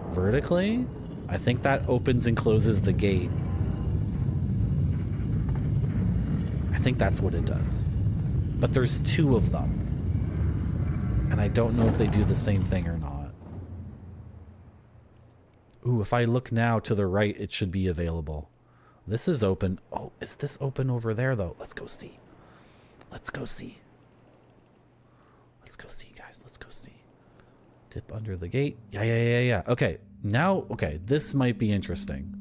vertically, I think that opens and closes the gate. I think that's what it does. But there's two of them. And I don't know if they do the same thing or not. Ooh, if I look now to the right, it should be available. This is open. Oh, is this open over there, though? Let's go see. Let's go see. Let's go see, guys. Let's go see. Dip under the gate. Yeah. Okay, now, okay, this might be interesting.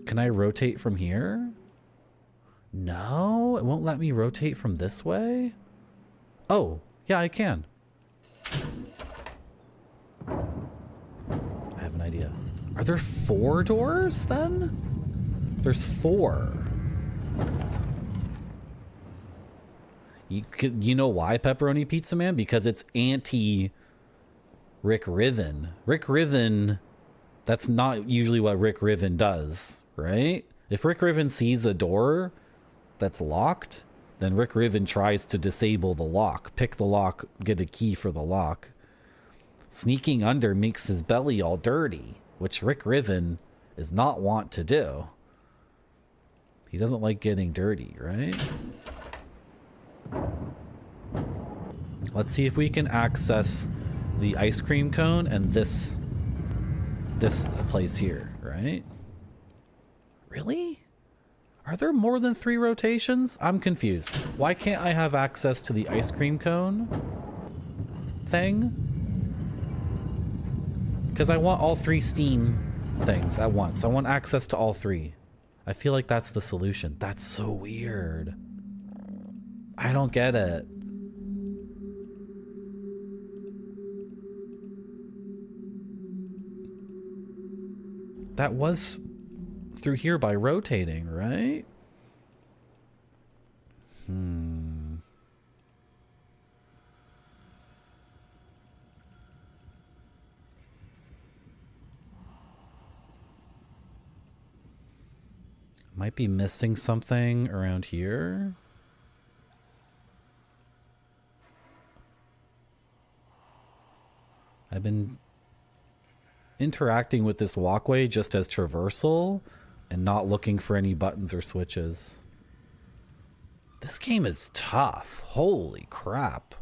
Can I rotate from here? No, it won't let me rotate from this way. Oh, yeah, I can. I have an idea. Are there 4 doors then? There's 4. You know why, Pepperoni Pizza Man? Because it's anti Rick Riven. Rick Riven, that's not usually what Rick Riven does, right? If Rick Riven sees a door that's locked, then Rick Riven tries to disable the lock, pick the lock, get a key for the lock. Sneaking under makes his belly all dirty, which Rick Riven is not want to do. He doesn't like getting dirty, right? Let's see if we can access the ice cream cone and this place here, right? Really? Are there more than 3 rotations? I'm confused. Why can't I have access to the ice cream cone thing? Because I want all 3 Steam things at once. I want access to all 3. I feel like that's the solution. That's so weird. I don't get it. That was through here by rotating, right? Might be missing something around here. I've been interacting with this walkway just as traversal and not looking for any buttons or switches. This game is tough. Holy crap.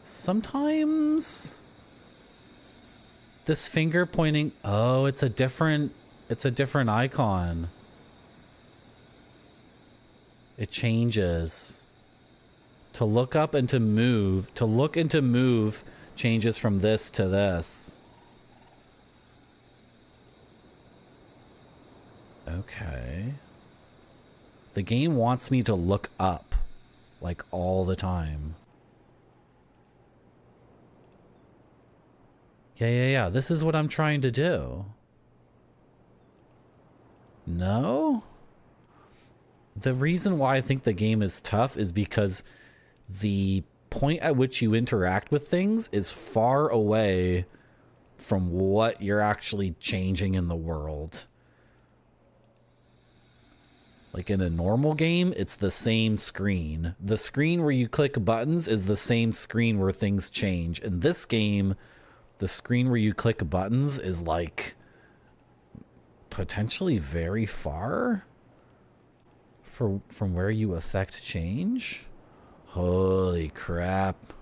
Sometimes this finger pointing, oh, it's a different icon. It changes. To look up and to move, changes from this to this. Okay. The game wants me to look up like all the time. Yeah. This is what I'm trying to do. No? The reason why I think the game is tough is because the point at which you interact with things is far away from what you're actually changing in the world. Like in a normal game, it's the same screen. The screen where you click buttons is the same screen where things change. In this game, the screen where you click buttons is like potentially very far from where you affect change. Holy crap.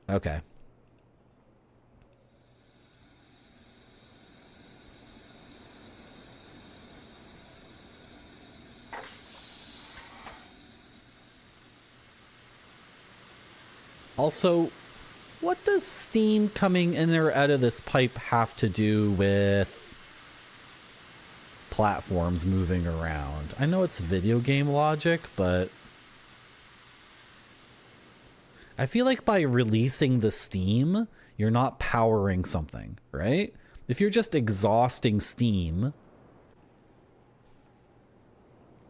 Okay. Also, what does steam coming in or out of this pipe have to do with platforms moving around? I know it's video game logic, but I feel like by releasing the steam, you're not powering something, right? If you're just exhausting steam,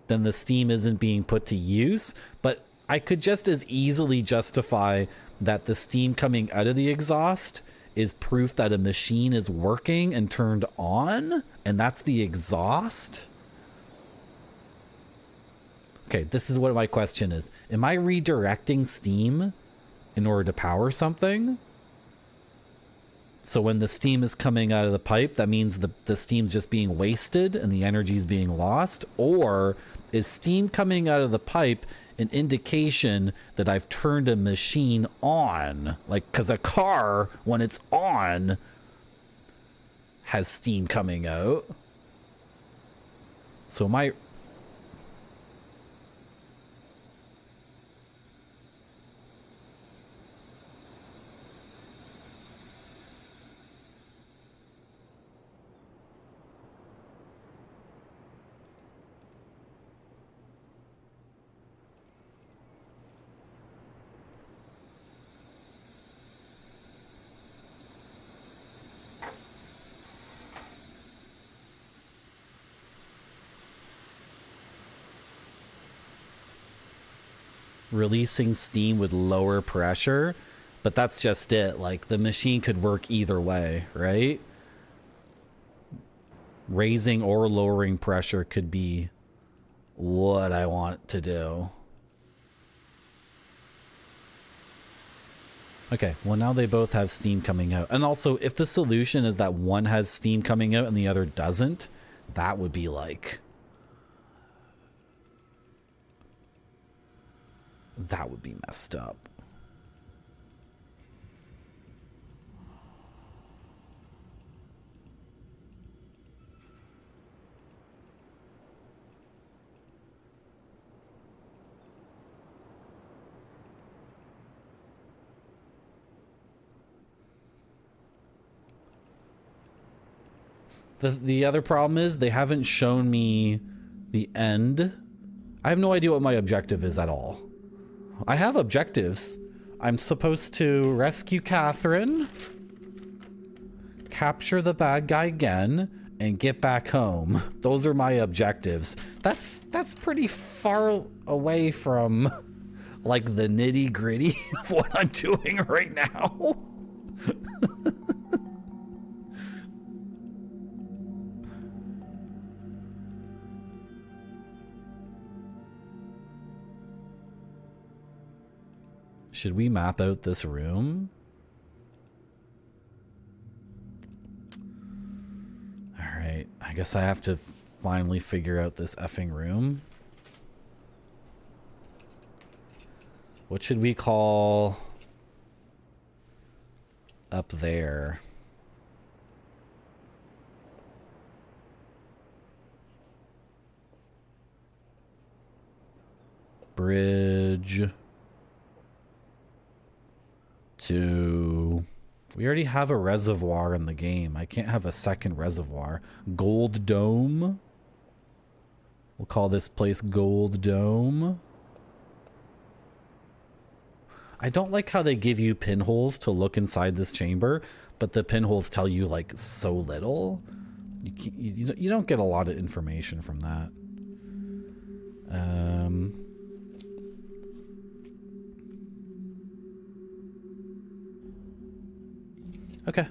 then the steam isn't being put to use, but I could just as easily justify that the steam coming out of the exhaust is proof that a machine is working and turned on, and that's the exhaust. Okay, this is what my question is. Am I redirecting steam in order to power something? So when the steam is coming out of the pipe, that means the steam's just being wasted and the energy is being lost? Or is steam coming out of the pipe an indication that I've turned a machine on? Like, because a car, when it's on, has steam coming out. So am I... releasing steam with lower pressure, but that's just it. Like, the machine could work either way, right? Raising or lowering pressure could be what I want to do. Okay, well now they both have steam coming out. And also, if the solution is that one has steam coming out and the other doesn't, that would be like... that would be messed up. The other problem is they haven't shown me the end. I have no idea what my objective is at all. I have objectives. I'm supposed to rescue Catherine, capture the bad guy again, and get back home. Those are my objectives. That's pretty far away from like the nitty-gritty of what I'm doing right now. Should we map out this room? Alright, I guess I have to finally figure out this effing room. What should we call up there? Bridge. We already have a reservoir in the game. I can't have a second reservoir. Gold Dome. We'll call this place Gold Dome. I don't like how they give you pinholes to look inside this chamber, but the pinholes tell you like so little. You don't get a lot of information from that. Okay.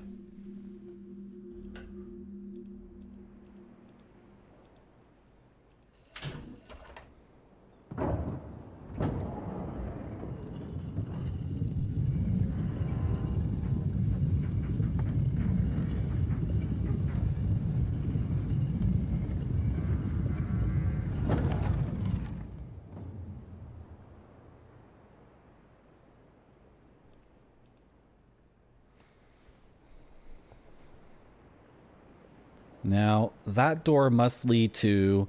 Now, that door must lead to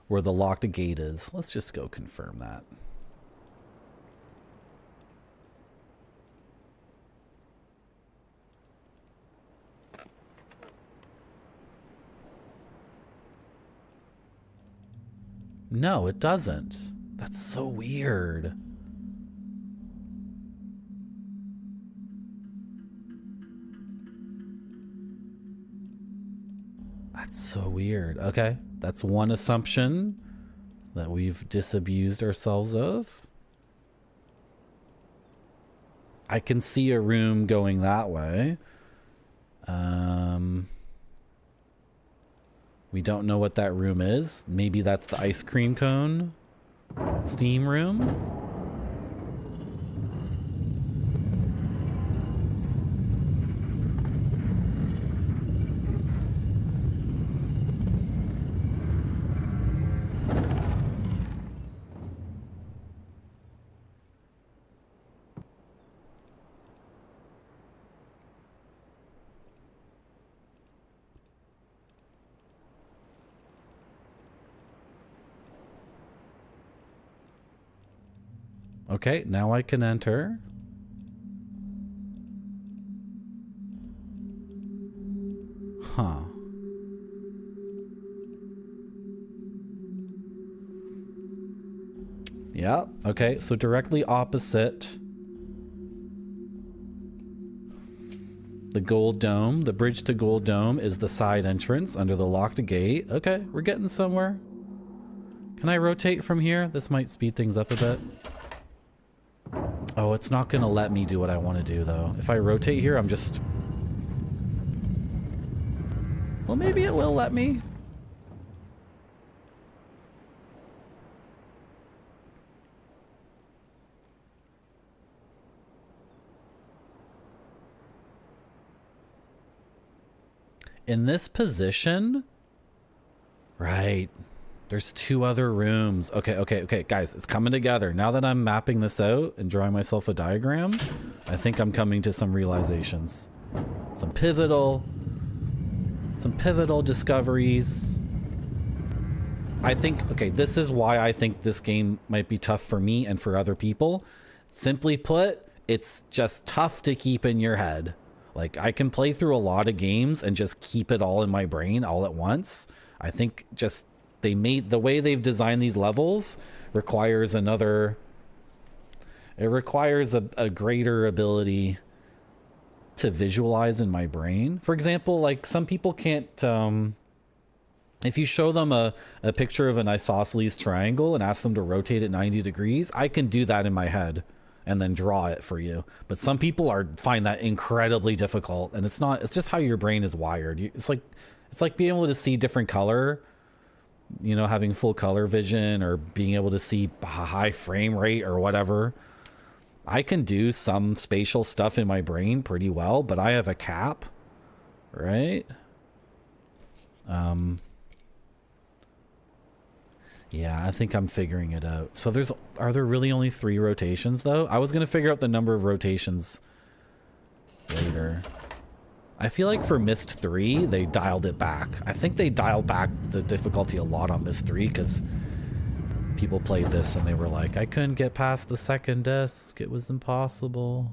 where the locked gate is. Let's just go confirm that. No, it doesn't. That's so weird. That's so weird. Okay, that's one assumption that we've disabused ourselves of. I can see a room going that way. We don't know what that room is. Maybe that's the ice cream cone steam room. Okay, now I can enter. Huh. Yeah, okay, so directly opposite the Gold Dome, the bridge to Gold Dome is the side entrance under the locked gate. Okay, we're getting somewhere. Can I rotate from here? This might speed things up a bit. Oh, it's not gonna let me do what I want to do, though. If I rotate here, I'm just... Well, maybe it will let me. In this position? Right. There's two other rooms. Okay, guys, it's coming together. Now that I'm mapping this out and drawing myself a diagram, I think I'm coming to some realizations. Some pivotal discoveries. I think, okay, this is why I think this game might be tough for me and for other people. Simply put, it's just tough to keep in your head. Like, I can play through a lot of games and just keep it all in my brain all at once. I think just the way they've designed these levels requires another... It requires a greater ability to visualize in my brain. For example, like, some people can't... if you show them a picture of an isosceles triangle and ask them to rotate it 90 degrees, I can do that in my head and then draw it for you. But some people find that incredibly difficult, and it's just how your brain is wired. It's like being able to see different color, you know, having full color vision, or being able to see high frame rate or whatever. I can do some spatial stuff in my brain pretty well, but I have a cap, right? Yeah, I think I'm figuring it out. So are there really only 3 rotations, though? I was going to figure out the number of rotations later. I feel like for Myst 3, they dialed it back. I think they dialed back the difficulty a lot on Myst 3 because people played this and they were like, I couldn't get past the second disc. It was impossible.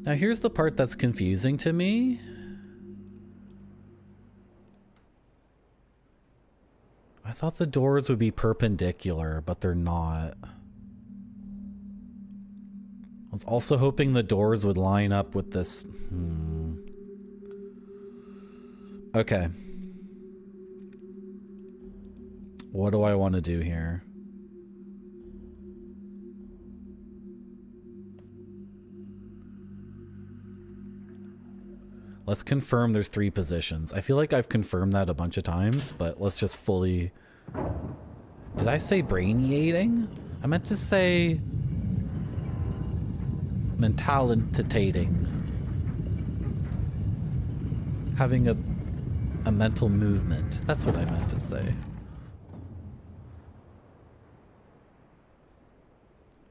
Now here's the part that's confusing to me. I thought the doors would be perpendicular, but they're not. I was also hoping the doors would line up with this. Okay. What do I want to do here? Let's confirm there's 3 positions. I feel like I've confirmed that a bunch of times, but let's just fully... Did I say brainiating? I meant to say... mentalitating. Having a A mental movement. That's what I meant to say.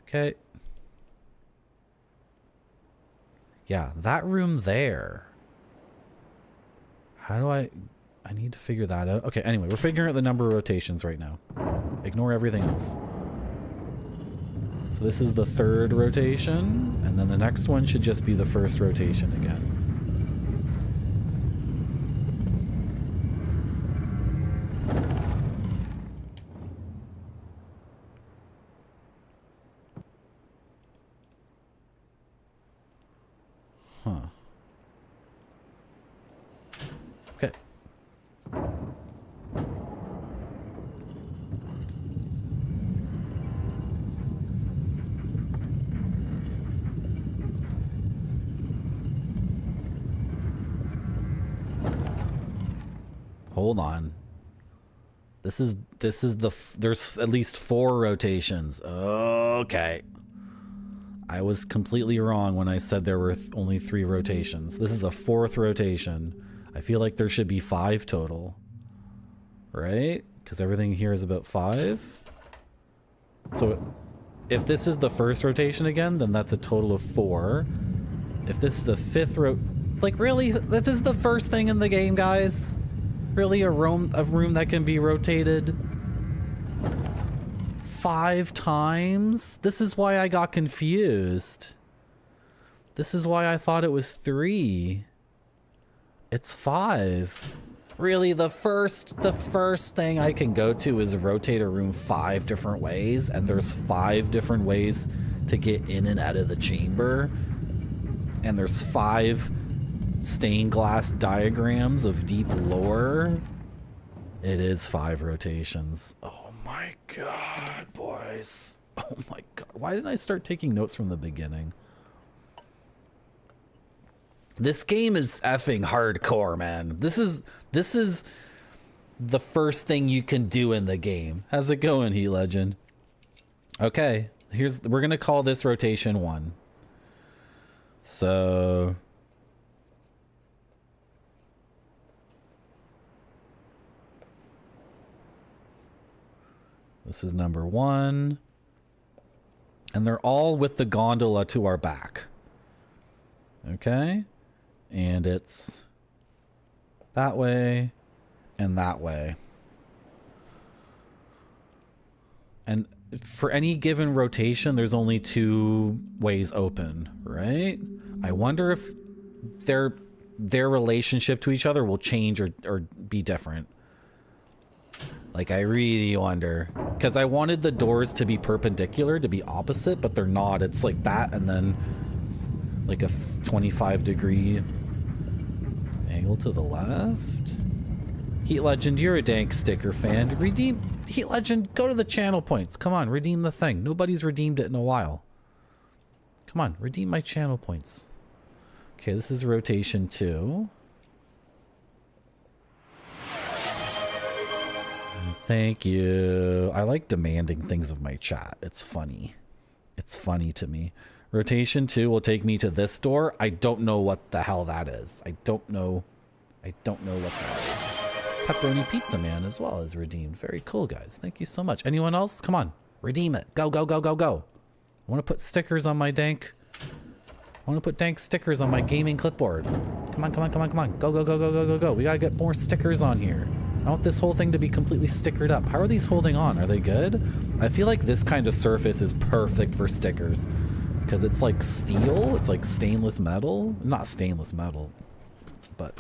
Okay. Yeah, that room there. How do I need to figure that out. Okay, anyway, we're figuring out the number of rotations right now. Ignore everything else. So this is the third rotation, and then the next one should just be the first rotation again. Huh. Okay. Hold on. This is there's at least 4 rotations. Okay. I was completely wrong when I said there were only 3 rotations. This is a 4th rotation. I feel like there should be 5 total. Right? Because everything here is about 5. So if this is the first rotation again, then that's a total of 4. If this is a 5th like really? This is the first thing in the game, guys? Really, a room that can be rotated 5 times? This is why I got confused. This is why I thought it was 3. It's 5. Really, the first thing I can go to is rotate a room 5 different ways, and there's 5 different ways to get in and out of the chamber. And there's 5 stained glass diagrams of deep lore. It is 5 rotations. Oh my god, boys. Oh my god. Why didn't I start taking notes from the beginning? This game is effing hardcore, man. This is the first thing you can do in the game. How's it going, Heat Legend? Okay, we're gonna call this rotation 1. So this is number 1. And they're all with the gondola to our back. Okay? And it's that way and that way. And for any given rotation, there's only 2 ways open, right? I wonder if their relationship to each other will change or be different. Like, I really wonder. Because I wanted the doors to be perpendicular, to be opposite, but they're not. It's like that and then like a 25-degree angle to the left. Heat Legend, you're a dank sticker fan. Redeem... Heat Legend, go to the channel points. Come on, redeem the thing. Nobody's redeemed it in a while. Come on, redeem my channel points. Okay, this is rotation 2. Thank you. I like demanding things of my chat. It's funny. It's funny to me. Rotation 2 will take me to this door. I don't know what the hell that is. I don't know what that is. Pepperoni Pizza Man as well is redeemed. Very cool, guys. Thank you so much. Anyone else? Come on. Redeem it. Go, go, go, go, go. I want to put stickers on my dank. I want to put dank stickers on my gaming clipboard. Come on, come on, come on, come on. Go, go, go, go, go, go, go. We got to get more stickers on here. I want this whole thing to be completely stickered up. How are these holding on? Are they good? I feel like this kind of surface is perfect for stickers. Because it's like steel. It's like stainless metal. Not stainless metal. But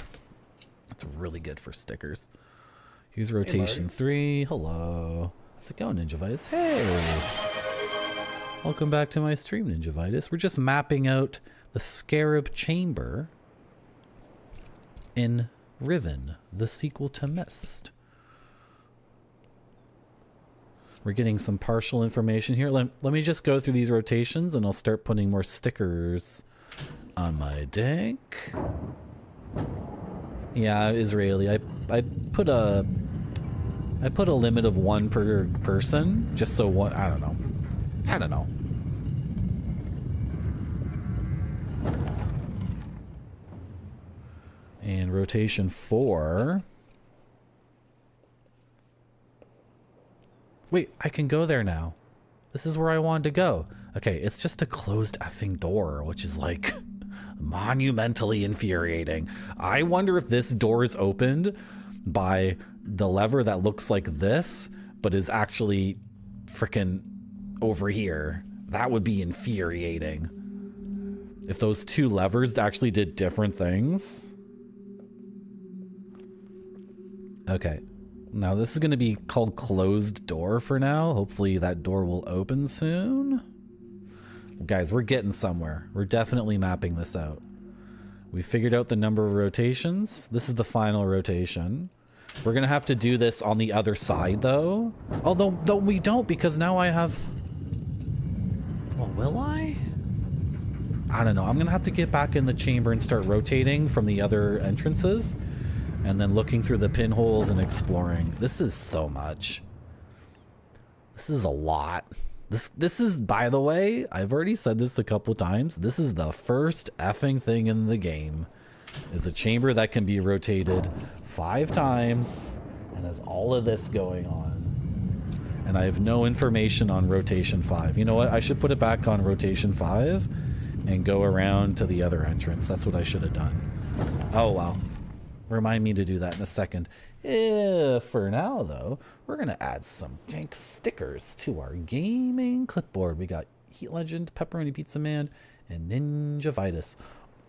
it's really good for stickers. Here's rotation 3. Hello. How's it going, Ninjavitis? Hey! Welcome back to my stream, Ninjavitis. We're just mapping out the Scarab Chamber in Riven, the sequel to Myst. We're getting some partial information here. Let me just go through these rotations and I'll start putting more stickers on my deck. Yeah, Israeli. I put a limit of 1 per person, just so one. I don't know. And rotation 4. Wait, I can go there now. This is where I wanted to go. Okay, it's just a closed effing door, which is like monumentally infuriating. I wonder if this door is opened by the lever that looks like this, but is actually freaking over here. That would be infuriating. If those two levers actually did different things. Okay. Now this is going to be called closed door for now. Hopefully that door will open soon. Guys, we're getting somewhere. We're definitely mapping this out. We figured out the number of rotations. This is the final rotation. We're going to have to do this on the other side though. Although we don't, because now I have... Well, will I? I don't know. I'm going to have to get back in the chamber and start rotating from the other entrances. And then looking through the pinholes and exploring. This is so much. This is a lot. This is, by the way, I've already said this a couple times. This is the first effing thing in the game. Is a chamber that can be rotated 5 times and has all of this going on. And I have no information on rotation 5. You know what? I should put it back on rotation 5 and go around to the other entrance. That's what I should have done. Oh, well. Remind me to do that in a second. For now, though, we're going to add some dank stickers to our gaming clipboard. We got Heat Legend, Pepperoni Pizza Man, and Ninja Vitus.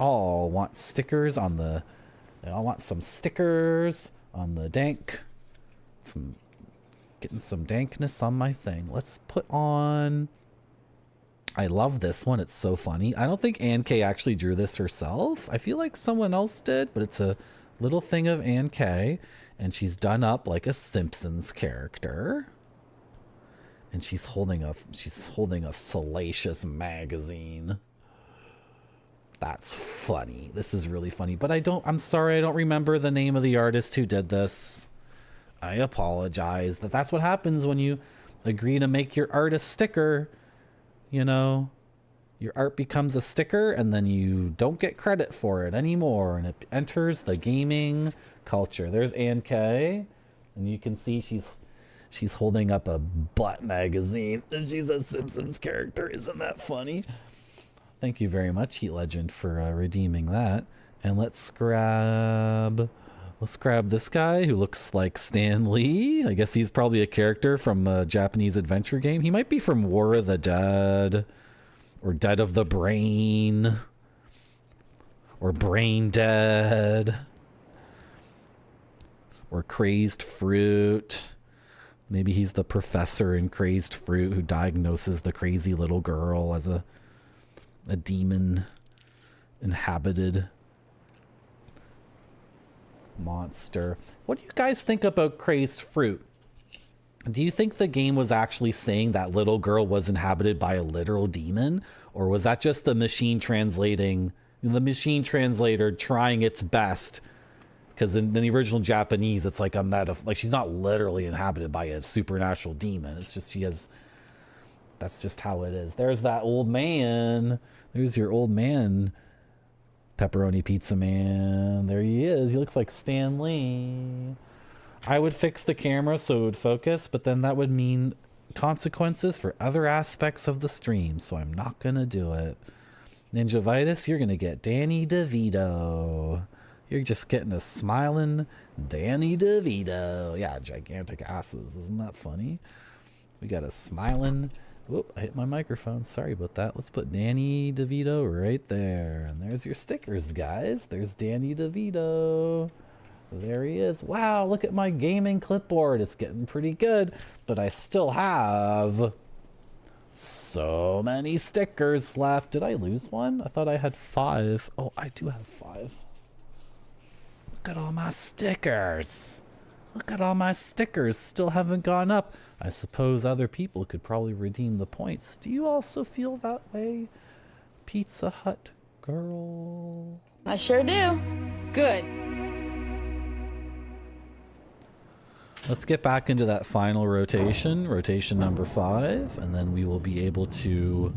All want stickers on the... They all want some stickers on the dank. Getting some dankness on my thing. Let's put on... I love this one. It's so funny. I don't think Ann K actually drew this herself. I feel like someone else did, but it's a little thing of Ann K, and she's done up like a Simpsons character, and she's holding a salacious magazine. That's funny. This is really funny, but I'm sorry, I don't remember the name of the artist who did this. I apologize. That's what happens when you agree to make your art a sticker. You know, your art becomes a sticker and then you don't get credit for it anymore, and it enters the gaming culture. There's Ann K, and you can see she's holding up a butt magazine, and she's a Simpsons character. Isn't that funny? Thank you very much, Heat Legend, for redeeming that. And let's grab this guy who looks like Stan Lee. I guess he's probably a character from a Japanese adventure game. He might be from War of the Dead, or Dead of the Brain, or Brain Dead, or Crazed Fruit. Maybe he's the professor in Crazed Fruit who diagnoses the crazy little girl as a demon inhabited monster. What do you guys think about Crazed Fruit? Do you think the game was actually saying that little girl was inhabited by a literal demon, or was that just the machine translator trying its best? Because in the original Japanese, it's like like she's not literally inhabited by a supernatural demon. It's just that's just how it is. There's that old man. There's your old man, Pepperoni Pizza Man. There he is. He looks like Stan Lee. I would fix the camera so it would focus, but then that would mean consequences for other aspects of the stream, so I'm not going to do it. Ninja Vitus, you're going to get Danny DeVito. You're just getting a smiling Danny DeVito. Yeah, gigantic asses. Isn't that funny? We got a smiling... Whoop, I hit my microphone. Sorry about that. Let's put Danny DeVito right there. And there's your stickers, guys. There's Danny DeVito. There he is. Wow, look at my gaming clipboard. It's getting pretty good. But I still have so many stickers left. Did I lose one? I thought I had 5. Oh, I do have 5. Look at all my stickers. Look at all my stickers. Still haven't gone up. I suppose other people could probably redeem the points. Do you also feel that way, Pizza Hut girl? I sure do. Good. Let's get back into that final rotation, rotation number 5, and then we will be able to...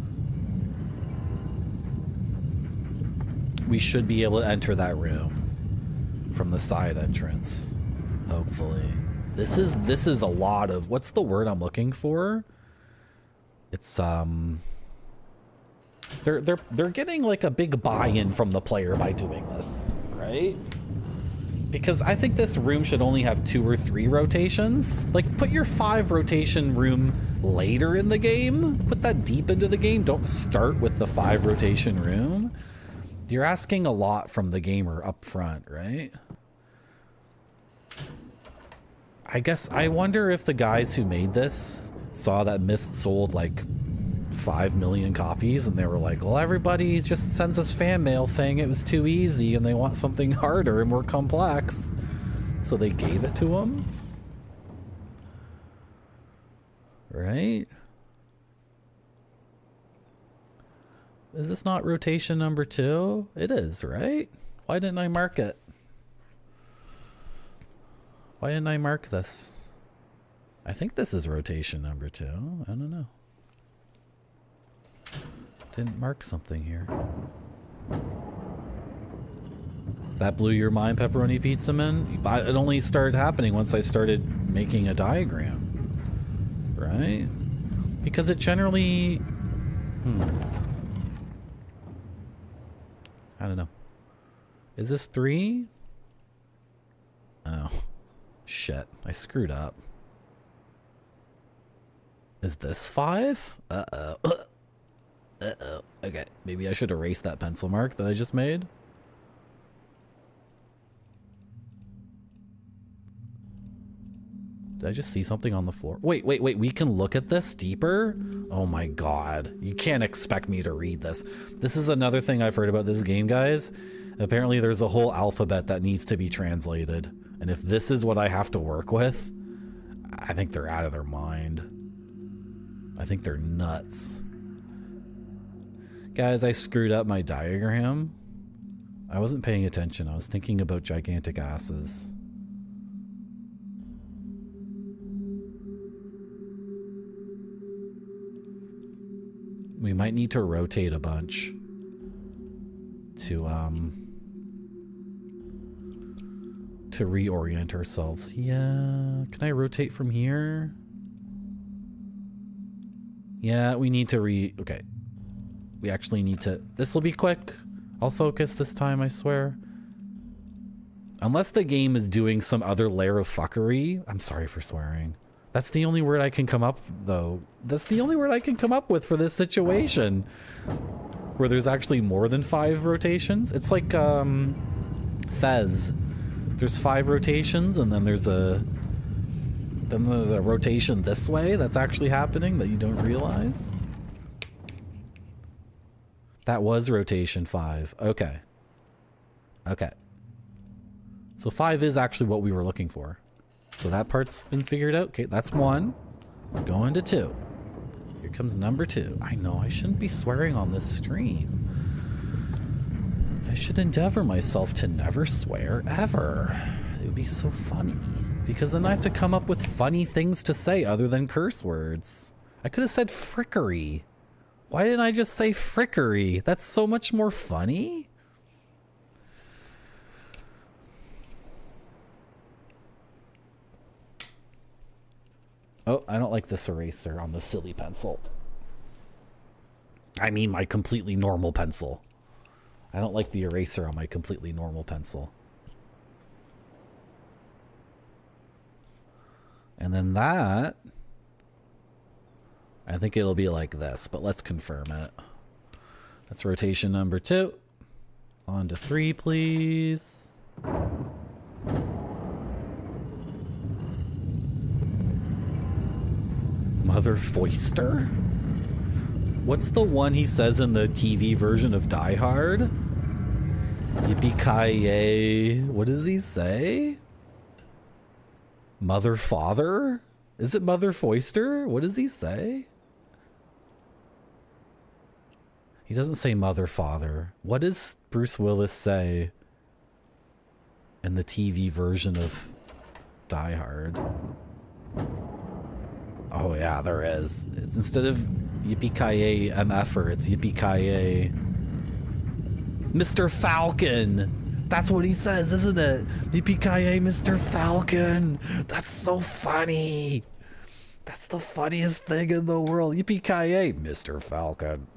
We should be able to enter that room from the side entrance, hopefully. This is a lot of, what's the word I'm looking for? It's they're getting like a big buy-in from the player by doing this, right? Because I think this room should only have 2 or 3 rotations. Like, put your 5 rotation room later in the game. Put that deep into the game. Don't start with the 5 rotation room. You're asking a lot from the gamer up front, right? I guess, I wonder if the guys who made this saw that Myst sold like 5 million copies and they were like, well, everybody just sends us fan mail saying it was too easy and they want something harder and more complex. So they gave it to them. Right? Is this not rotation number 2? It is, right? Why didn't I mark it? Why didn't I mark this? I think this is rotation number 2. I don't know. Didn't mark something here. That blew your mind, Pepperoni Pizza Man? It only started happening once I started making a diagram. Right? Because it generally... I don't know. Is this 3? Oh. Shit. I screwed up. Is this 5? Uh-oh. Uh-oh. Okay. Maybe I should erase that pencil mark that I just made. Did I just see something on the floor? Wait. We can look at this deeper? Oh my god. You can't expect me to read this. This is another thing I've heard about this game, guys. Apparently there's a whole alphabet that needs to be translated. And if this is what I have to work with, I think they're out of their mind. I think they're nuts. Guys, I screwed up my diagram. I wasn't paying attention. I was thinking about gigantic asses. We might need to rotate a bunch to reorient ourselves. Yeah, can I rotate from here? Yeah, we need to okay. We actually need to, this will be quick. I'll focus this time, I swear. Unless the game is doing some other layer of fuckery. I'm sorry for swearing. That's the only word I can come up, though. That's the only word I can come up with for this situation. Where there's actually more than 5 rotations. It's like, Fez. There's 5 rotations, and then there's a rotation this way that's actually happening that you don't realize. That was rotation 5. Okay. Okay. So 5 is actually what we were looking for. So that part's been figured out. Okay, that's 1. We're going to 2. Here comes number 2. I know, I shouldn't be swearing on this stream. I should endeavor myself to never swear, ever. It would be so funny. Because then I have to come up with funny things to say other than curse words. I could have said frickery. Why didn't I just say frickery? That's so much more funny. Oh, I don't like this eraser on the silly pencil. I mean my completely normal pencil. I don't like the eraser on my completely normal pencil. And then that, I think it'll be like this, but let's confirm it. That's rotation number 2. On to 3, please. Mother Foister? What's the one he says in the TV version of Die Hard? Yippee-ki-yay. What does he say? Mother Father? Is it Mother Foister? What does he say? He doesn't say Mother Father. What does Bruce Willis say in the TV version of Die Hard? Oh yeah, there is. It's instead of Yippee-ki-yay MFer, it's Yippee-ki-yay Mr. Falcon! That's what he says, isn't it? Yippee-ki-yay, Mr. Falcon. That's so funny. That's the funniest thing in the world. Yippee-ki-yay, Mr. Falcon.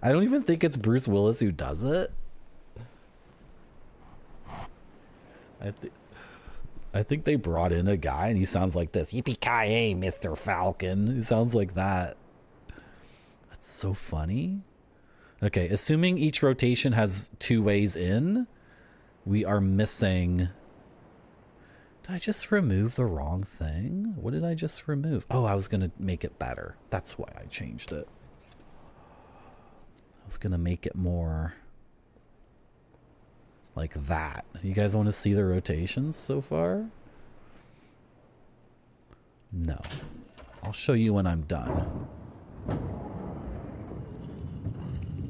I don't even think it's Bruce Willis who does it. I think they brought in a guy and he sounds like this. Yippee-ki-yay, Mr. Falcon. He sounds like that. That's so funny. Okay, assuming each rotation has 2 ways in, we are missing... Did I just remove the wrong thing? What did I just remove? Oh, I was going to make it better. That's why I changed it. I was going to make it more like that. You guys want to see the rotations so far? No. I'll show you when I'm done.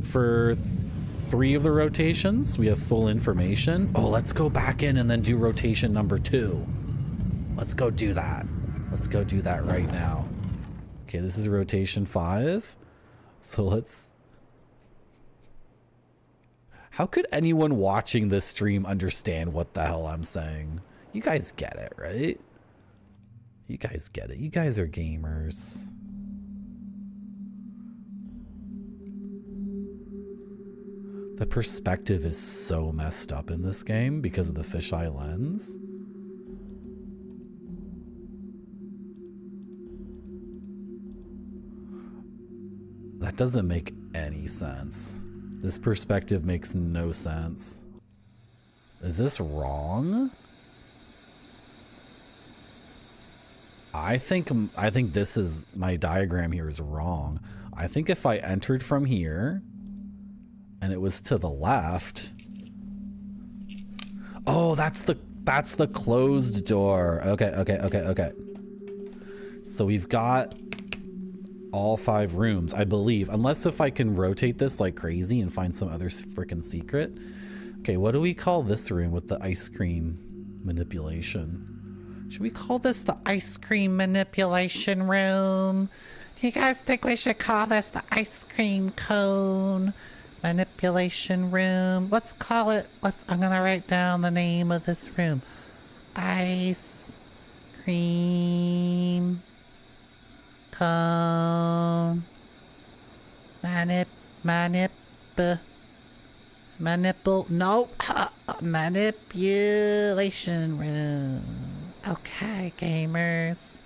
For 3 of the rotations, we have full information. Oh, let's go back in and then do rotation number 2. Let's go do that. Let's go do that right now. Okay, this is rotation 5. So let's... How could anyone watching this stream understand what the hell I'm saying? You guys get it, right? You guys get it. You guys are gamers. The perspective is so messed up in this game because of the fisheye lens. That doesn't make any sense. This perspective makes no sense. Is this wrong? I think this is, my diagram here is wrong. I think if I entered from here and it was to the left. Oh, that's the closed door. Okay. So we've got all 5 rooms, I believe. Unless if I can rotate this like crazy and find some other freaking secret. Okay, what do we call this room with the ice cream manipulation? Should we call this the ice cream manipulation room? Do you guys think we should call this the ice cream cone manipulation room? Let's call it, I'm gonna write down the name of this room. Ice cream cone manipulation room. Okay, gamers,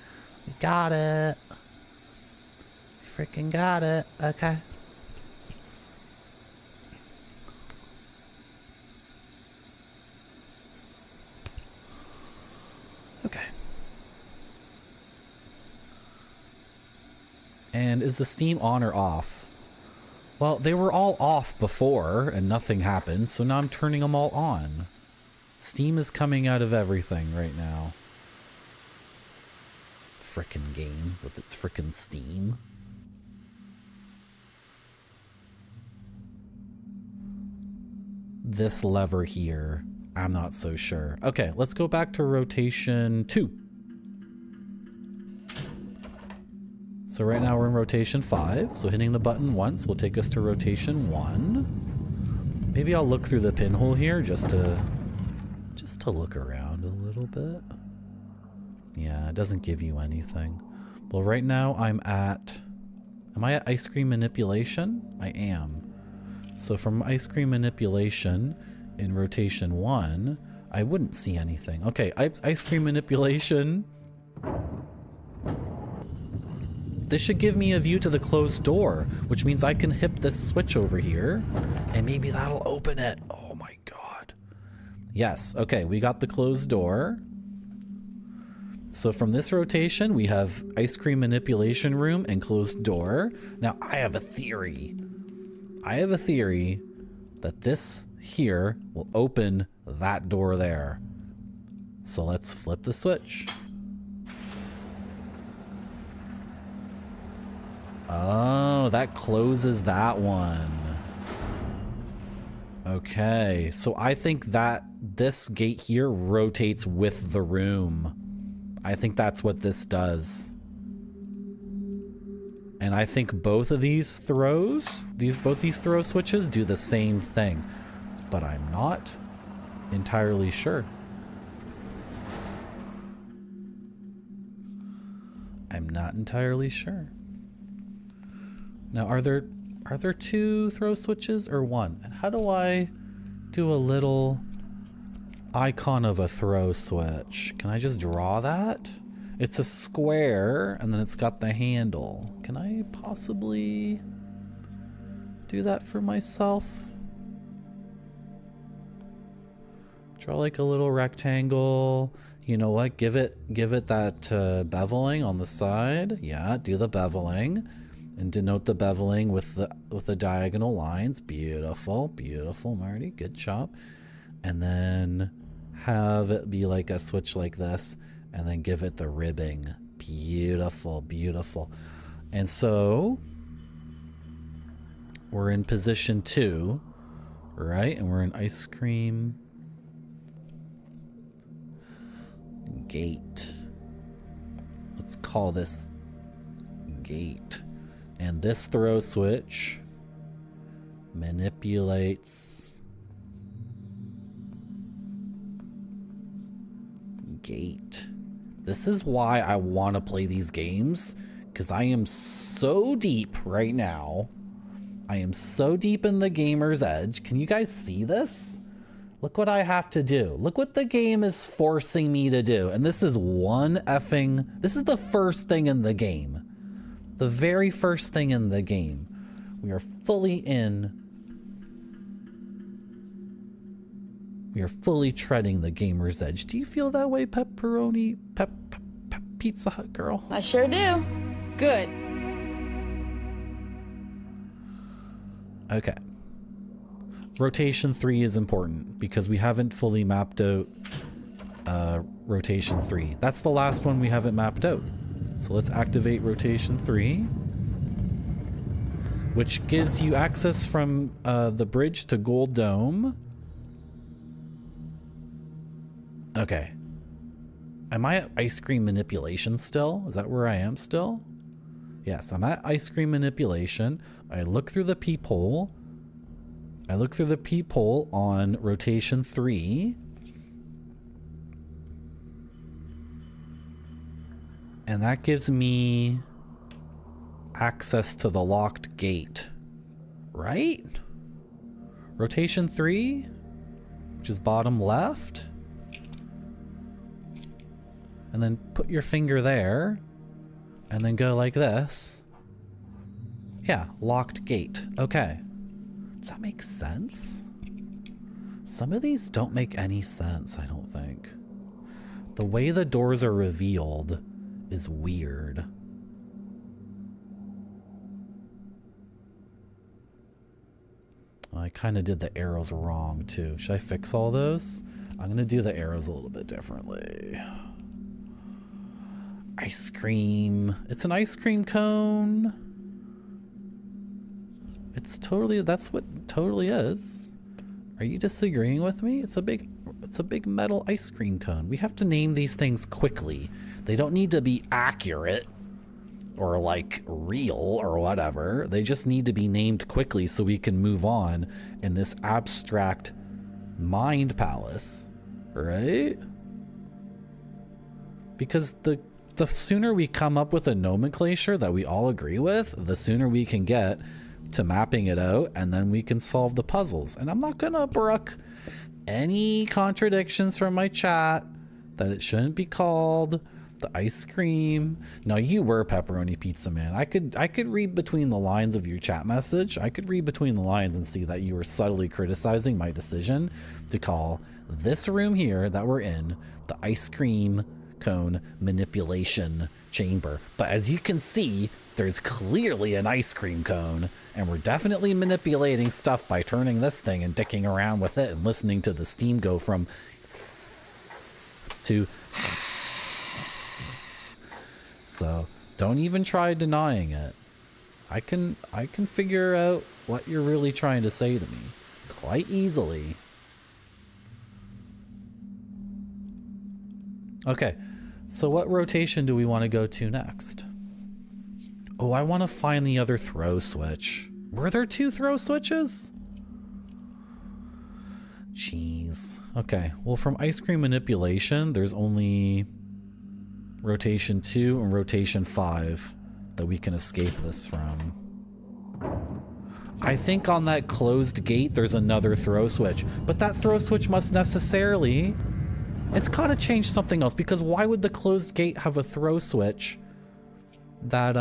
we got it. We freaking got it. Okay. Okay. And is the steam on or off? Well, they were all off before and nothing happened, so now I'm turning them all on. Steam is coming out of everything right now. Frickin' game with its frickin' steam. This lever here, I'm not so sure. Okay, let's go back to rotation 2. So right now we're in rotation 5, so hitting the button once will take us to rotation 1. Maybe I'll look through the pinhole here just to look around a little bit. Yeah, it doesn't give you anything. Well, right now am I at ice cream manipulation? I am. So from ice cream manipulation in rotation 1, I wouldn't see anything. Okay, ice cream manipulation. This should give me a view to the closed door, which means I can hit this switch over here, and maybe that'll open it. Oh my god. Yes, okay, we got the closed door. So from this rotation, we have ice cream manipulation room and closed door. Now, I have a theory. I have a theory that this here will open that door there. So let's flip the switch. Oh, that closes that one. Okay, so I think that this gate here rotates with the room. I think that's what this does. And I think both of these throws, both these throw switches do the same thing, but I'm not entirely sure. I'm not entirely sure. Now, are there 2 throw switches or 1? And how do I do a little icon of a throw switch? Can I just draw that? It's a square, and then it's got the handle. Can I possibly do that for myself? Draw like a little rectangle. You know what? Give it that beveling on the side. Yeah, do the beveling, and denote the beveling with the diagonal lines. Beautiful, beautiful, Marty. Good job. And then have it be like a switch like this. And then give it the ribbing. Beautiful, beautiful. And so we're in position 2, right? And we're in ice cream gate. Let's call this gate. And this throw switch manipulates gate. This is why I want to play these games, because I am so deep right now. I am so deep in the gamer's edge. Can you guys see this? Look what I have to do. Look what the game is forcing me to do. And this is this is the first thing in the game. The very first thing in the game. We are fully in. We are fully treading the gamer's edge. Do you feel that way, pepperoni Pizza Hut girl? I sure do. Good. Okay. Rotation 3 is important because we haven't fully mapped out rotation 3. That's the last one we haven't mapped out. So let's activate rotation 3, which gives you access from the bridge to Gold Dome. Okay. Am I at ice cream manipulation still? Is that where I am still? Yes, I'm at ice cream manipulation. I look through the peephole. I look through the peephole on rotation 3. And that gives me access to the locked gate. Right? Rotation 3, which is bottom left. And then put your finger there. And then go like this. Yeah, locked gate. Okay. Does that make sense? Some of these don't make any sense, I don't think. The way the doors are revealed is weird. I kind of did the arrows wrong too. Should I fix all those? I'm going to do the arrows a little bit differently. Ice cream. It's an ice cream cone. It's totally, that's what it totally is. Are you disagreeing with me? It's a big metal ice cream cone. We have to name these things quickly. They don't need to be accurate or like real or whatever. They just need to be named quickly so we can move on in this abstract mind palace, right? Because the sooner we come up with a nomenclature that we all agree with, the sooner we can get to mapping it out, and then we can solve the puzzles. And I'm not gonna brook any contradictions from my chat that it shouldn't be called the ice cream. No, you were Pepperoni Pizza Man. I could read between the lines of your chat message. I could read between the lines and see that you were subtly criticizing my decision to call this room here that we're in the ice cream cone manipulation chamber. But as you can see, there's clearly an ice cream cone, and we're definitely manipulating stuff by turning this thing and dicking around with it and listening to the steam go from to. So don't even try denying it. I can figure out what you're really trying to say to me quite easily. Okay, so what rotation do we want to go to next? Oh, I want to find the other throw switch. Were there 2 throw switches? Jeez. Okay, well from ice cream manipulation, there's only rotation 2 and rotation 5 that we can escape this from. I think on that closed gate there's another throw switch, but that throw switch must necessarily... It's gotta change something else, because why would the closed gate have a throw switch that,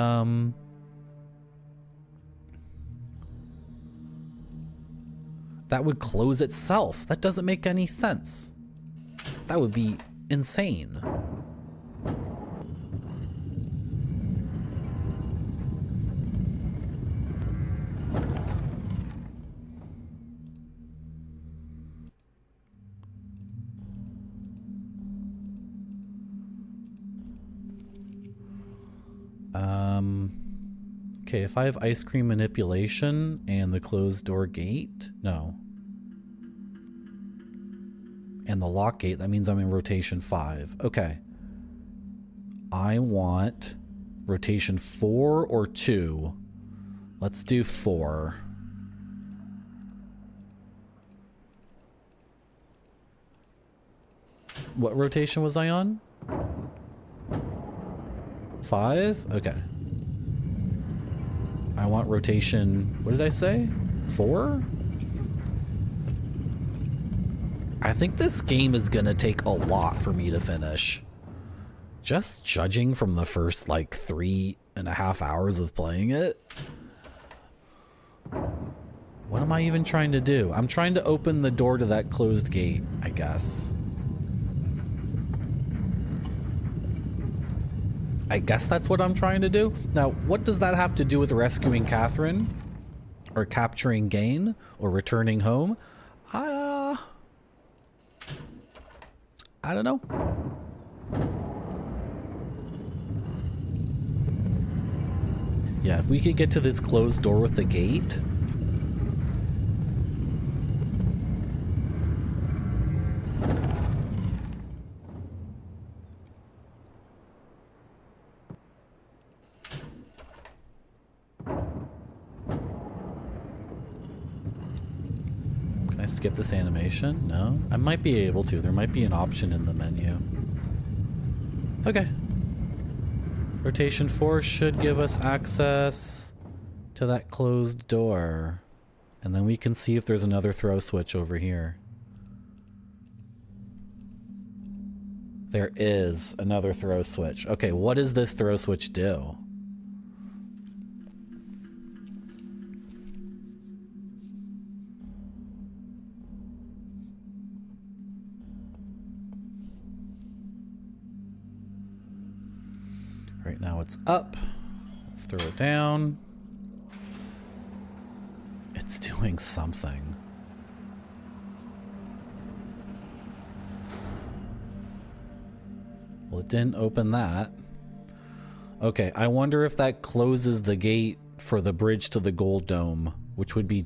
that would close itself? That doesn't make any sense. That would be insane. Okay, if I have ice cream manipulation and the closed door gate, no. And the lock gate, that means I'm in rotation 5. Okay. I want rotation 4 or 2. Let's do 4. What rotation was I on? 5? Okay. I want rotation, what did I say? 4? I think this game is gonna take a lot for me to finish. Just judging from the first like 3.5 hours of playing it. What am I even trying to do? I'm trying to open the door to that closed gate, I guess. I guess that's what I'm trying to do. Now, what does that have to do with rescuing Catherine? Or capturing Gain? Or returning home? I don't know. Yeah, if we could get to this closed door with the gate. Skip this animation? No? I might be able to. There might be an option in the menu. Okay. Rotation 4 should give us access to that closed door. And then we can see if there's another throw switch over here. There is another throw switch. Okay, what does this throw switch do? Right now it's up. Let's throw it down. It's doing something. Well, it didn't open that. Okay, I wonder if that closes the gate for the bridge to the gold dome, which would be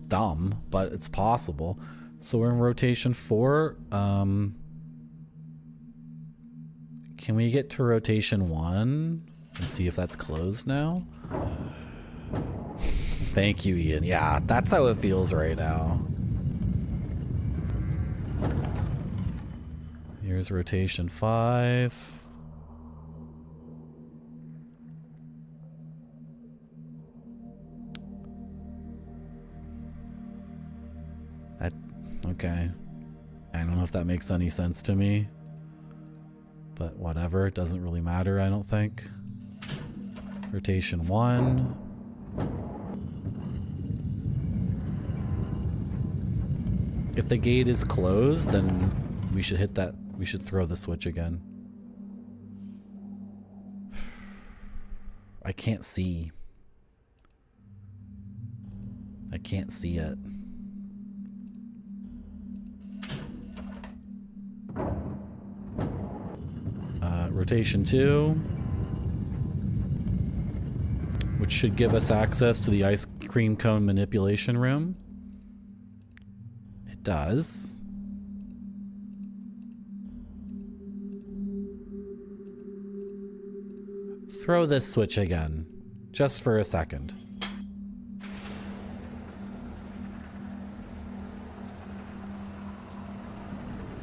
dumb, but it's possible. So we're in rotation 4. Can we get to rotation 1 and see if that's closed now? Thank you, Ian. Yeah, that's how it feels right now. Here's rotation 5. Okay. I don't know if that makes any sense to me. But whatever, it doesn't really matter, I don't think. Rotation 1. If the gate is closed, then we should hit that. We should throw the switch again. I can't see. I can't see it. Rotation 2, which should give us access to the ice cream cone manipulation room. It does. Throw this switch again. Just for a second.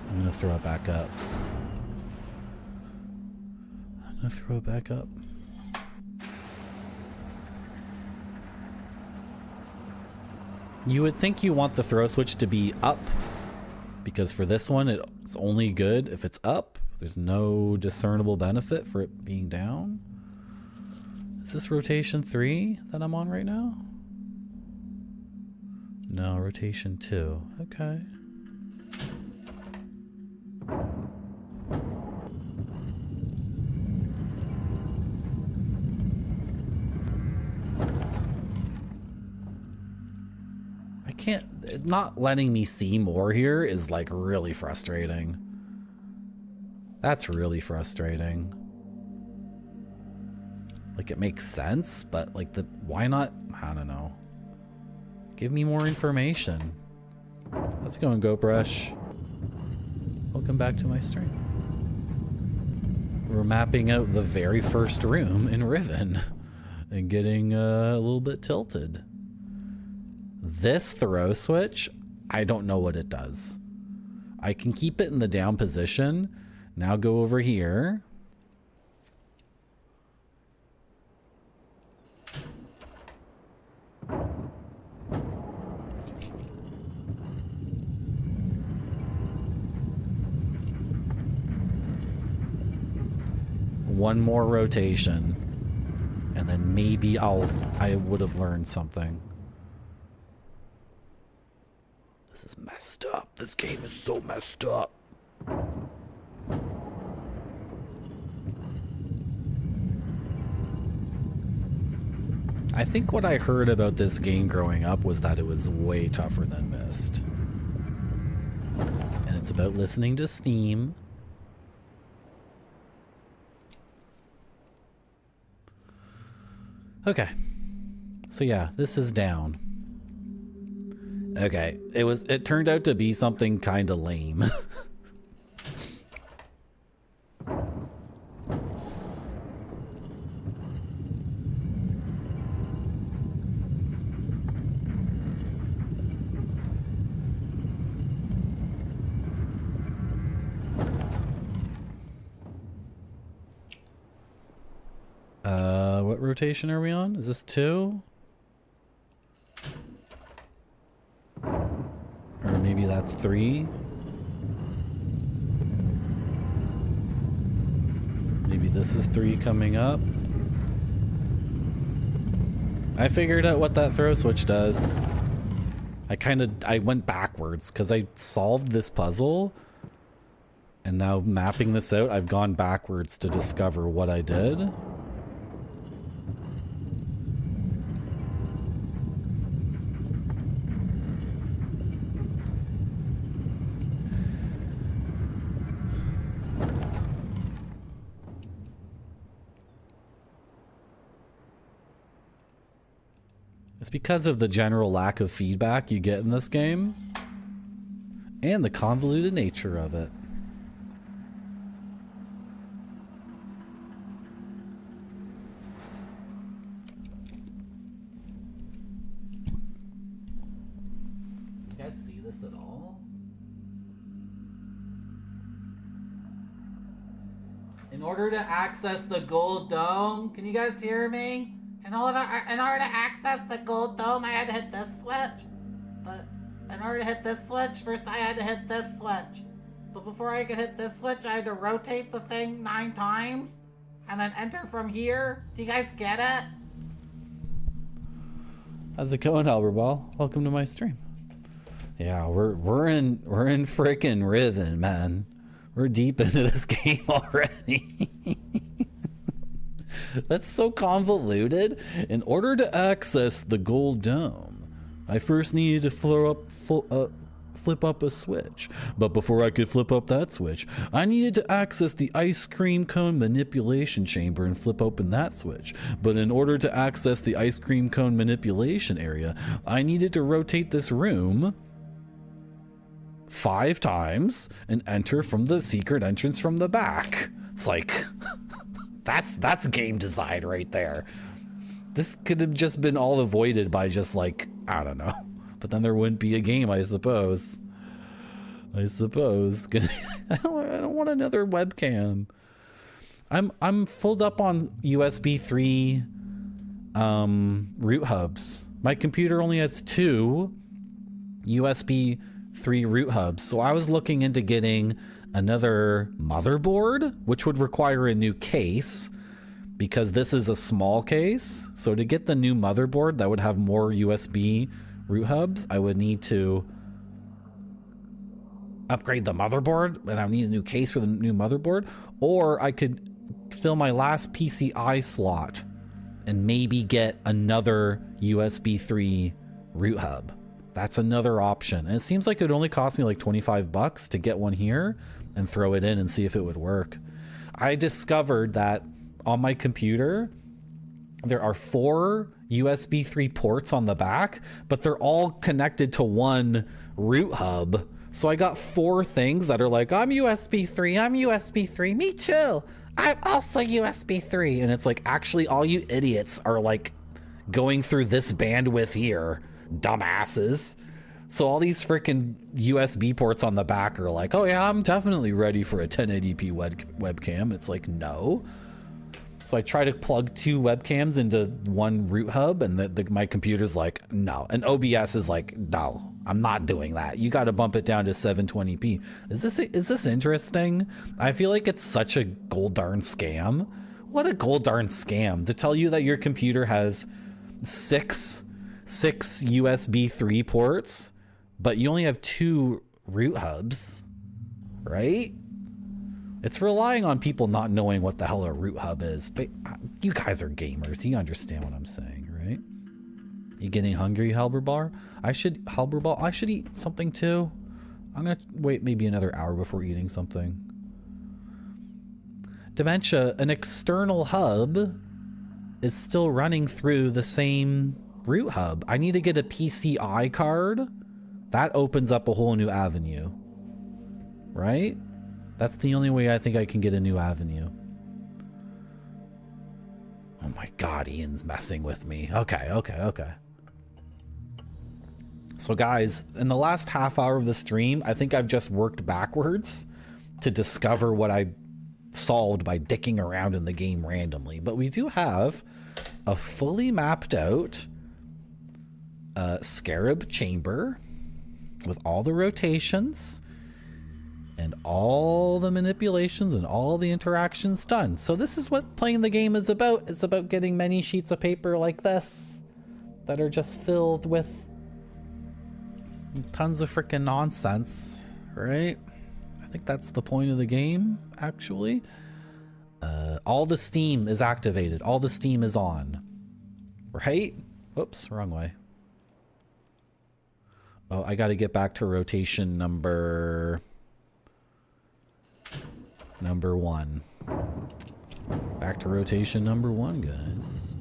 I'm gonna throw it back up. I'm gonna throw it back up. You would think you want the throw switch to be up, because for this one it's only good if it's up. There's no discernible benefit for it being down. Is this rotation 3 that I'm on right now? No, rotation 2. Okay. I can't, not letting me see more here is like really frustrating. That's really frustrating. Like it makes sense, but like why not? I don't know. Give me more information. How's it going, GoPrush? Welcome back to my stream. We're mapping out the very first room in Riven and getting a little bit tilted. This throw switch, I don't know what it does. I can keep it in the down position. Now go over here. One more rotation, and then maybe I would have learned something. This is messed up. This game is so messed up. I think what I heard about this game growing up was that it was way tougher than Myst. And it's about listening to Steam. Okay. So yeah, this is down. Okay, it turned out to be something kind of lame. What rotation are we on? Is this 2? Or maybe that's 3? Maybe this is 3 coming up. I figured out what that throw switch does. I went backwards because I solved this puzzle. And now mapping this out, I've gone backwards to discover what I did. It's because of the general lack of feedback you get in this game and the convoluted nature of it. You guys see this at all? In order to access the gold dome, can you guys hear me? In order to access the gold dome, I had to hit this switch. But in order to hit this switch, first I had to hit this switch. But before I could hit this switch, I had to rotate the thing 9 times. And then enter from here. Do you guys get it? How's it going, Halberball? Welcome to my stream. Yeah, we're in frickin' Riven, man. We're deep into this game already. That's so convoluted. In order to access the gold dome, I first needed to flip up a switch. But before I could flip up that switch, I needed to access the ice cream cone manipulation chamber and flip open that switch. But in order to access the ice cream cone manipulation area, I needed to rotate this room 5 times and enter from the secret entrance from the back. It's like... That's game design right there. This could have just been all avoided by just like, I don't know. But then there wouldn't be a game, I suppose. I don't want another webcam. I'm filled up on USB 3 root hubs. My computer only has 2 USB 3 root hubs. So I was looking into getting another motherboard, which would require a new case because this is a small case. So to get the new motherboard that would have more USB root hubs, I would need to upgrade the motherboard, and I need a new case for the new motherboard, or I could fill my last PCI slot and maybe get another USB 3 root hub. That's another option. And it seems like it would only cost me like 25 bucks to get one here and throw it in and see if it would work. I discovered that on my computer, there are 4 USB 3 ports on the back, but they're all connected to one root hub. So I got 4 things that are like, I'm USB 3, I'm USB 3, me too. I'm also USB 3. And it's like, actually, all you idiots are like going through this bandwidth here, dumbasses. So all these freaking USB ports on the back are like, oh yeah, I'm definitely ready for a 1080p webcam. It's like, no. So I try to plug 2 webcams into one root hub, and my computer's like, no. And OBS is like, no, I'm not doing that. You got to bump it down to 720p. Is this interesting? I feel like it's such a gold darn scam. What a gold darn scam to tell you that your computer has six USB 3 ports, but you only have 2 root hubs, right? It's relying on people not knowing what the hell a root hub is. But you guys are gamers. You understand what I'm saying, right? You getting hungry, Halberball? I should eat something too. I'm gonna wait maybe another hour before eating something. Dementia, an external hub is still running through the same root hub. I need to get a PCI card. That opens up a whole new avenue, right? That's the only way I think I can get a new avenue. Oh my god, Ian's messing with me. Okay. So guys, in the last half hour of the stream, I think I've just worked backwards to discover what I solved by dicking around in the game randomly. But we do have a fully mapped out scarab chamber with all the rotations and all the manipulations and all the interactions done. So this is what playing the game is about. It's about getting many sheets of paper like this that are just filled with tons of freaking nonsense, right? I think that's the point of the game, actually. All the steam is activated. All the steam is on, right? Oops, wrong way. Oh, I got to get back to rotation number 1. Back to rotation number 1, guys.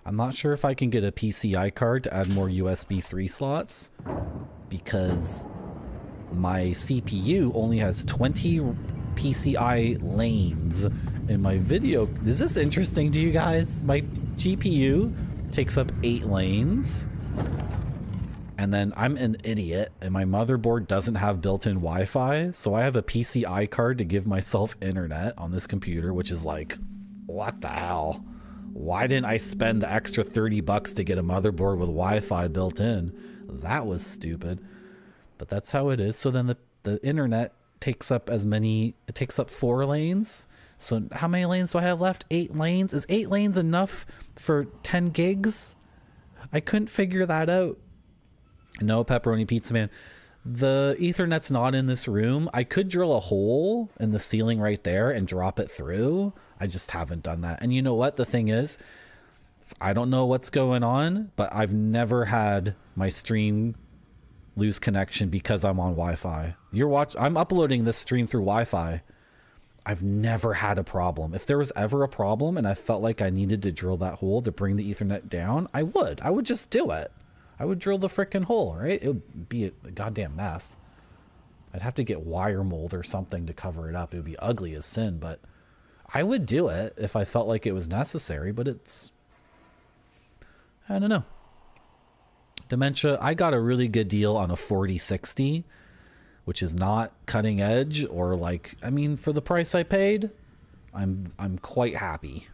I'm not sure if I can get a PCI card to add more USB 3 slots because my CPU only has 20 PCI lanes in my video. Is this interesting to you guys? My GPU takes up 8 lanes, and then I'm an idiot and my motherboard doesn't have built-in Wi-Fi, so I have a PCI card to give myself internet on this computer, which is like, what the hell? Why didn't I spend the extra 30 bucks to get a motherboard with Wi-Fi built in? That was stupid, but that's how it is. So then the internet takes up it takes up 4 lanes. So how many lanes do I have left? 8 lanes. Is 8 lanes enough for 10 gigs? I couldn't figure that out. No, Pepperoni Pizza Man. The Ethernet's not in this room. I could drill a hole in the ceiling right there and drop it through. I just haven't done that. And you know what? The thing is, I don't know what's going on, but I've never had my stream lose connection because I'm on Wi-Fi. I'm uploading this stream through Wi-Fi. I've never had a problem. If there was ever a problem and I felt like I needed to drill that hole to bring the Ethernet down, I would just do it. I would drill the frickin' hole, right? It would be a goddamn mess. I'd have to get wire mold or something to cover it up. It would be ugly as sin, but I would do it if I felt like it was necessary, but it's, I don't know. Dementia, I got a really good deal on a 4060, which is not cutting edge or like, I mean, for the price I paid, I'm quite happy.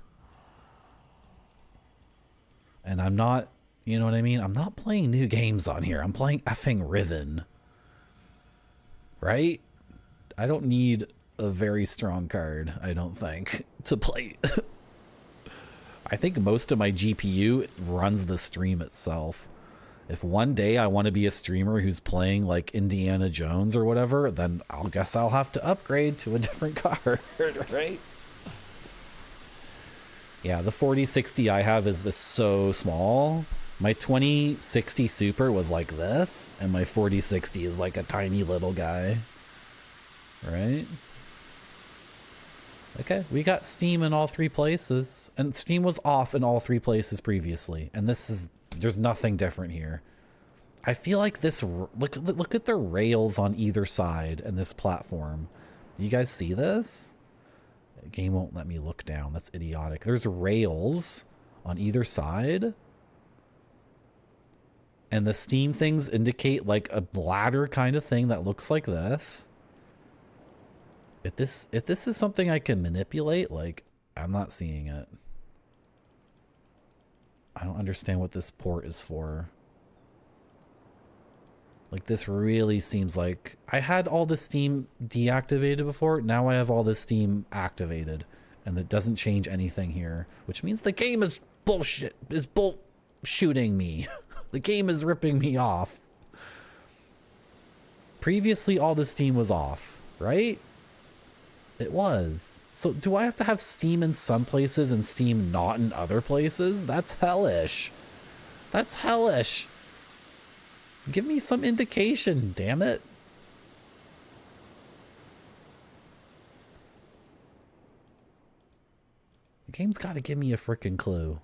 And I'm not, you know what I mean? I'm not playing new games on here. I'm playing effing Riven. Right? I don't need a very strong card, I don't think, to play. I think most of my GPU runs the stream itself. If one day I want to be a streamer who's playing like Indiana Jones or whatever, then I'll guess I'll have to upgrade to a different card, right? Yeah, the 4060 I have is so small. My 2060 Super was like this, and my 4060 is like a tiny little guy, right? Okay, we got Steam in all 3 places, and Steam was off in all 3 places previously, and this is, there's nothing different here. I feel like this, look at the rails on either side and this platform. You guys see this? The game won't let me look down. That's idiotic. There's rails on either side. And the Steam things indicate like a ladder kind of thing that looks like this. If this is something I can manipulate, like, I'm not seeing it. I don't understand what this port is for. Like, this really seems like I had all the Steam deactivated before. Now I have all the Steam activated, and it doesn't change anything here, which means the game is bullshit, is shooting me. The game is ripping me off. Previously, all the Steam was off, right? It was. So do I have to have Steam in some places and Steam not in other places? That's hellish. That's hellish. Give me some indication, damn it. The game's got to give me a freaking clue.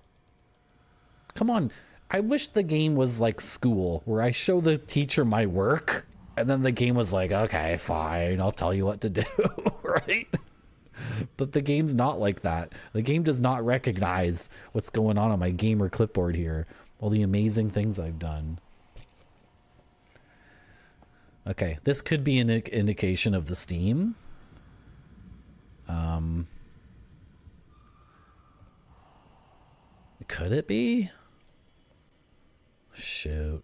Come on. I wish the game was like school, where I show the teacher my work, and then the game was like, okay, fine, I'll tell you what to do, right? But the game's not like that. The game does not recognize what's going on my gamer clipboard here. All the amazing things I've done. Okay, this could be an indication of the Steam. Could it be? Shoot.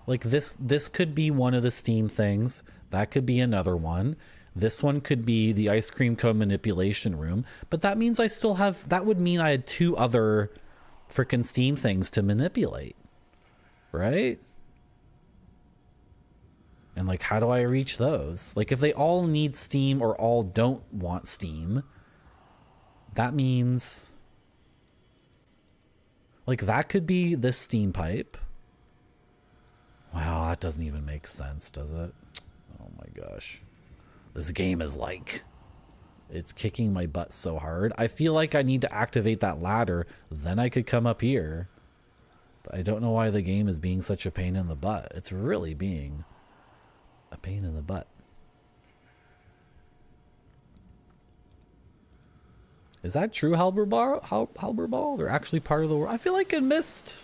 Like this could be one of the Steam things. That could be another one. This one could be the ice cream cone manipulation room. But that means I still have, that would mean I had 2 other freaking Steam things to manipulate. Right? And like, how do I reach those? Like, if they all need Steam or all don't want Steam, that means like that could be this Steam pipe. Wow, that doesn't even make sense, does it? Oh my gosh. This game is like, it's kicking my butt so hard. I feel like I need to activate that ladder, then I could come up here. But I don't know why the game is being such a pain in the butt. It's really being a pain in the butt. Is that true, Halberball? They're actually part of the world. I feel like it missed.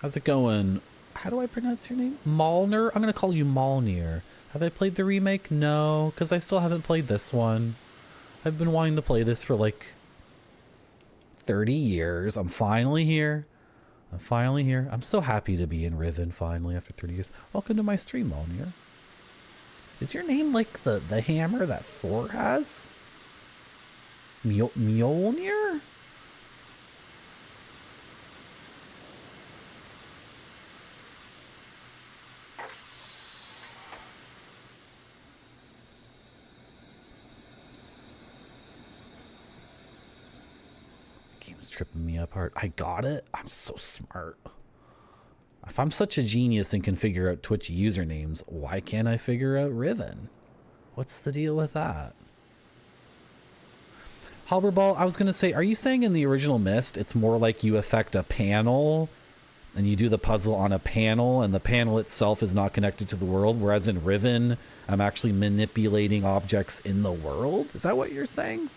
How's it going? How do I pronounce your name? Malner? I'm going to call you Malnir. Have I played the remake? No, because I still haven't played this one. I've been wanting to play this for like 30 years. I'm finally here. I'm so happy to be in Riven finally after 30 years. Welcome to my stream, Malnir. Is your name like the hammer that Thor has? Mjolnir? It's tripping me apart. I got it. I'm so smart. If I'm such a genius and can figure out Twitch usernames, why can't I figure out Riven? What's the deal with that? Halberball, I was going to say, are you saying in the original Myst, it's more like you affect a panel and you do the puzzle on a panel and the panel itself is not connected to the world, whereas in Riven, I'm actually manipulating objects in the world? Is that what you're saying?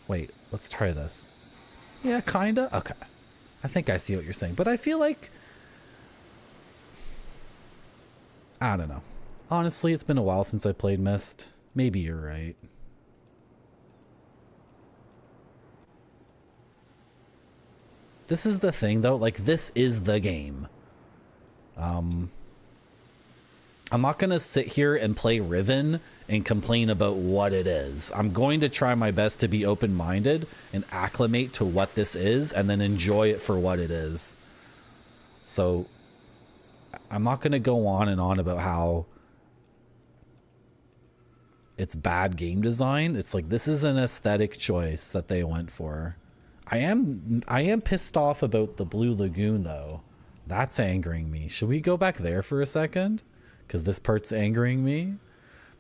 Wait, let's try this. Yeah, kinda. Okay. I think I see what you're saying, but I feel like... I don't know. Honestly, it's been a while since I played Myst. Maybe you're right. This is the thing, though. Like, this is the game. I'm not going to sit here and play Riven and complain about what it is. I'm going to try my best to be open-minded and acclimate to what this is and then enjoy it for what it is. So I'm not going to go on and on about how it's bad game design. It's like, this is an aesthetic choice that they went for. I am pissed off about the Blue Lagoon, though. That's angering me. Should we go back there for a second? Because this part's angering me.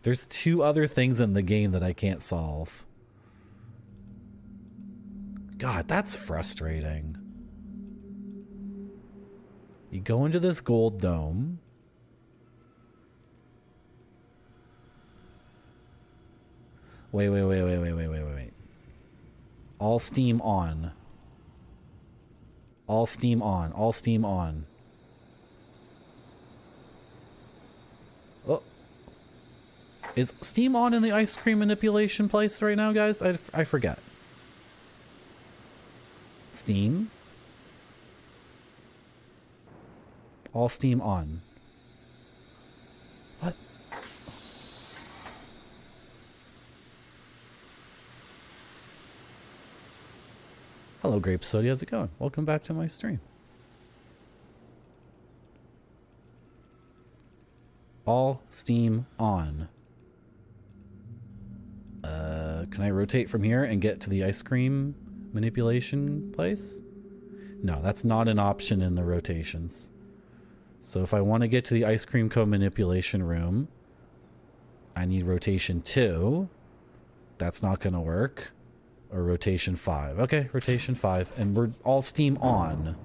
There's 2 other things in the game that I can't solve. God, that's frustrating. You go into this gold dome. Wait. All steam on. All steam on. All steam on. Oh. Is steam on in the ice cream manipulation place right now, guys? I forget. Steam. All steam on. What? Hello, Grape Soda. How's it going? Welcome back to my stream. All steam on. Can I rotate from here and get to the ice cream manipulation place? No, that's not an option in the rotations. So if I want to get to the ice cream cone manipulation room, I need rotation 2. That's not going to work. Or rotation 5. Okay, rotation 5. And we're all steam on.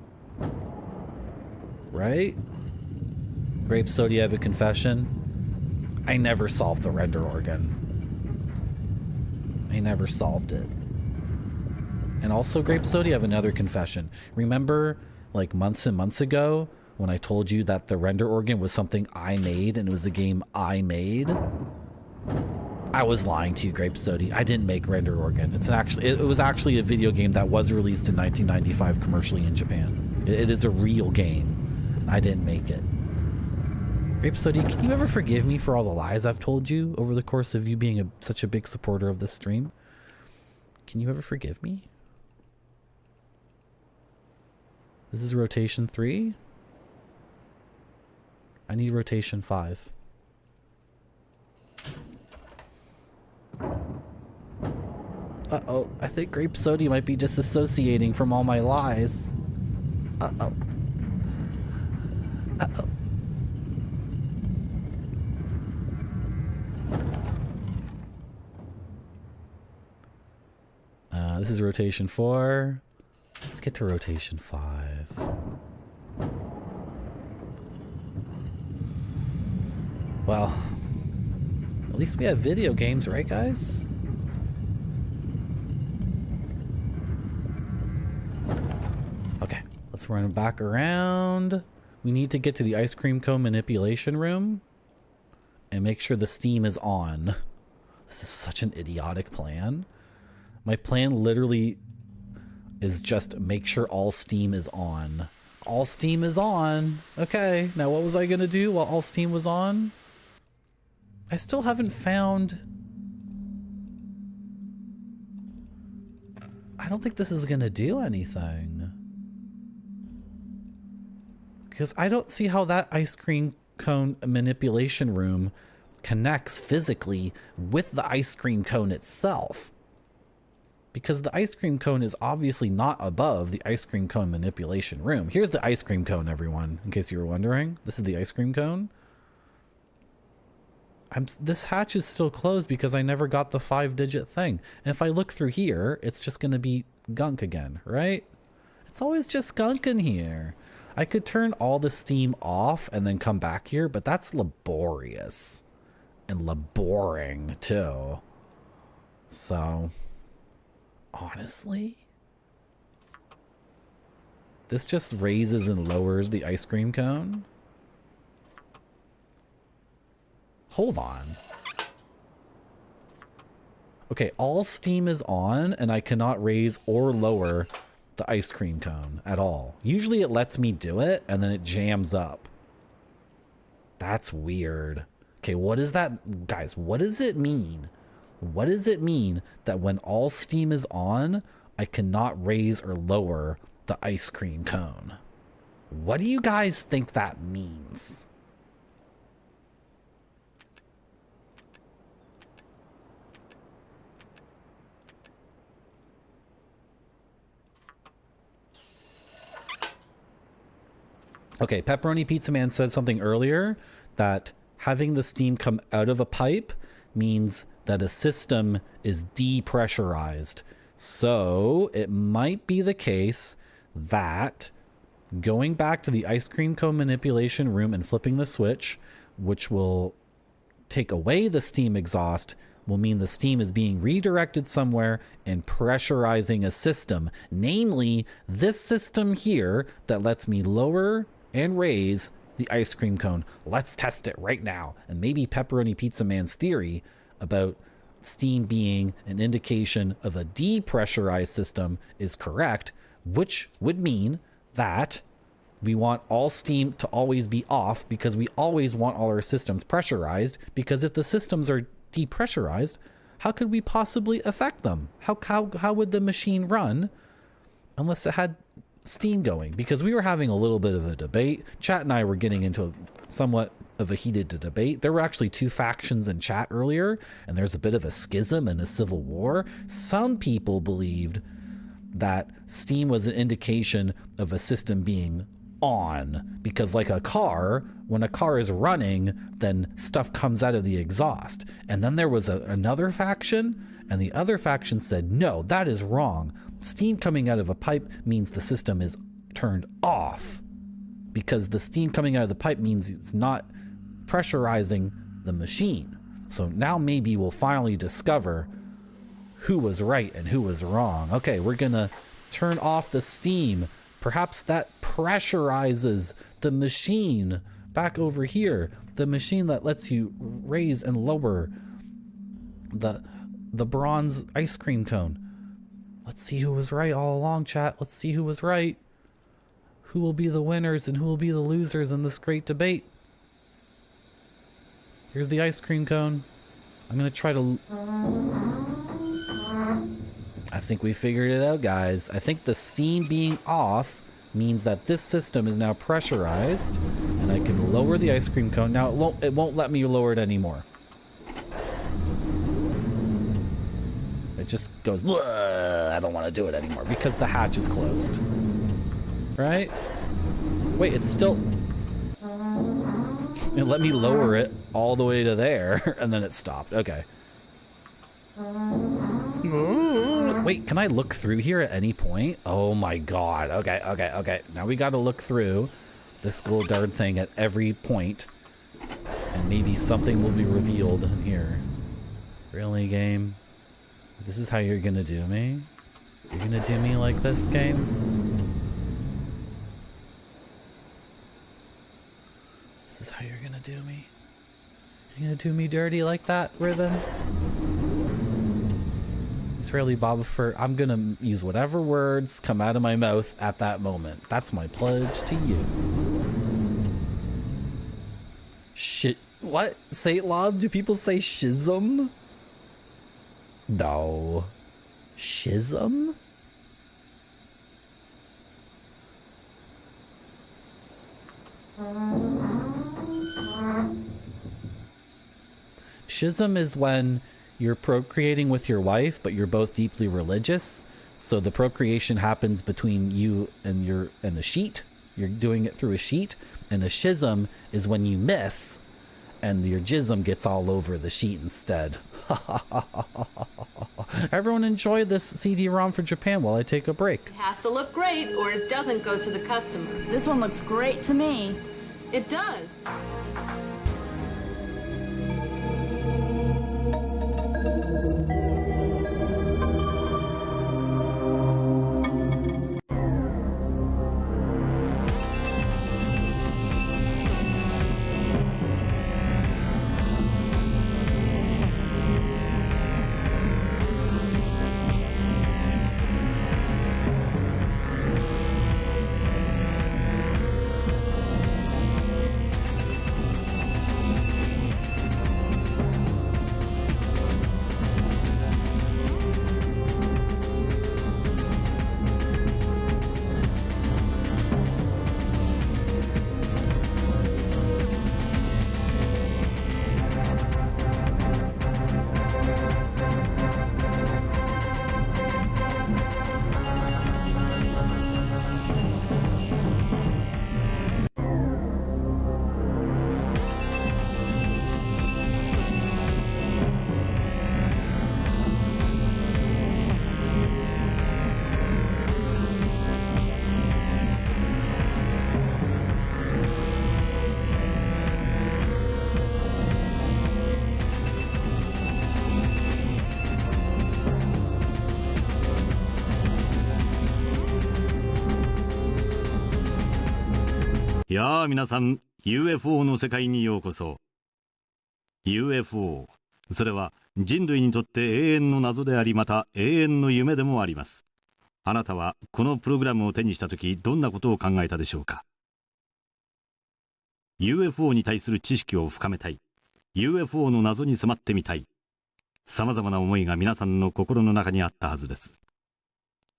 Right? Grape Soda, you have a confession? I never solved the render organ. I never solved it. And also, Grape Soda, you have another confession. Remember, like months and months ago, when I told you that the render organ was something I made and it was a game I made? I was lying to you, Grape Soda. I didn't make Render Organ. It was actually a video game that was released in 1995 commercially in Japan. It is a real game. I didn't make it. Grape Soda, can you ever forgive me for all the lies I've told you over the course of you being such a big supporter of this stream? Can you ever forgive me? This is rotation 3. I need rotation 5. Uh-oh, I think Grape Soda might be disassociating from all my lies. Uh-oh. Uh-oh. This is rotation 4. Let's get to rotation 5. Well, at least we have video games, right, guys? Okay, let's run back around. We need to get to the ice cream cone manipulation room and make sure the steam is on. This is such an idiotic plan. My plan literally is just make sure all steam is on. All steam is on. Okay, now what was I gonna do while all steam was on? I still haven't found... I don't think this is gonna do anything. Because I don't see how that ice cream cone manipulation room connects physically with the ice cream cone itself. Because the ice cream cone is obviously not above the ice cream cone manipulation room. Here's the ice cream cone, everyone, in case you were wondering. This is the ice cream cone. This hatch is still closed because I never got the 5-digit thing. And if I look through here, it's just going to be gunk again, right? It's always just gunk in here. I could turn all the steam off and then come back here, but that's laborious. And laboring, too. So... honestly, this just raises and lowers the ice cream cone. Hold on. Okay, all steam is on and I cannot raise or lower the ice cream cone at all. Usually it lets me do it and then it jams up. That's weird. Okay, what is that? Guys, what does it mean? What does it mean that when all steam is on, I cannot raise or lower the ice cream cone? What do you guys think that means? Okay, Pepperoni Pizza Man said something earlier that having the steam come out of a pipe means that a system is depressurized. So it might be the case that going back to the ice cream cone manipulation room and flipping the switch, which will take away the steam exhaust, will mean the steam is being redirected somewhere and pressurizing a system, namely this system here that lets me lower and raise the ice cream cone. Let's test it right now. And maybe Pepperoni Pizza Man's theory about steam being an indication of a depressurized system is correct, which would mean that we want all steam to always be off because we always want all our systems pressurized, because if the systems are depressurized, how could we possibly affect them? How would the machine run unless it had steam going? Because we were having a little bit of a debate. Chat and I were getting into somewhat of a heated debate. There were actually two factions in chat earlier, and there's a bit of a schism and a civil war. Some people believed that steam was an indication of a system being on, because like a car, when a car is running, then stuff comes out of the exhaust. And then there was another faction, and the other faction said, no, that is wrong. Steam coming out of a pipe means the system is turned off, because the steam coming out of the pipe means it's not pressurizing the machine. So now maybe we'll finally discover who was right and who was wrong. Okay, we're gonna turn off the steam. Perhaps that pressurizes the machine back over here. The machine that lets you raise and lower the bronze ice cream cone. Let's see who was right all along, chat. Let's see who was right. Who will be the winners and who will be the losers in this great debate? Here's the ice cream cone. I'm gonna try to... I think we figured it out, guys. I think the steam being off means that this system is now pressurized, and I can lower the ice cream cone. Now it won't let me lower it anymore. It just goes, I don't want to do it anymore because the hatch is closed. Right? Wait, it's still... It let me lower it all the way to there, and then it stopped. Okay. Wait, can I look through here at any point? Oh my god. Okay. Now we gotta look through this little darn thing at every point, and maybe something will be revealed in here. Really, game? This is how you're gonna do me? You're gonna do me like this, game? This is how you're gonna do me? You're gonna do me dirty like that, Riven? Israeli Baba Fur, I'm gonna use whatever words come out of my mouth at that moment. That's my pledge to you. Shit. What? Saint Lob? Do people say schism? No. Schism? schism is when you're procreating with your wife, but you're both deeply religious. So the procreation happens between you and a sheet. You're doing it through a sheet. And a schism is when you miss and your jism gets all over the sheet instead. Everyone enjoy this CD-ROM for Japan while I take a break. It has to look great or it doesn't go to the customers. This one looks great to me. It does.やあ皆さん UFO の世界にようこそ。 UFO それは人類にとって永遠の謎であり、また永遠の夢でもあります。あなたはこのプログラムを手にしたときどんなことを考えたでしょうか。 UFO に対する知識を深めたい、 UFO の謎に迫ってみたい、さまざまな思いが皆さんの心の中にあったはずです。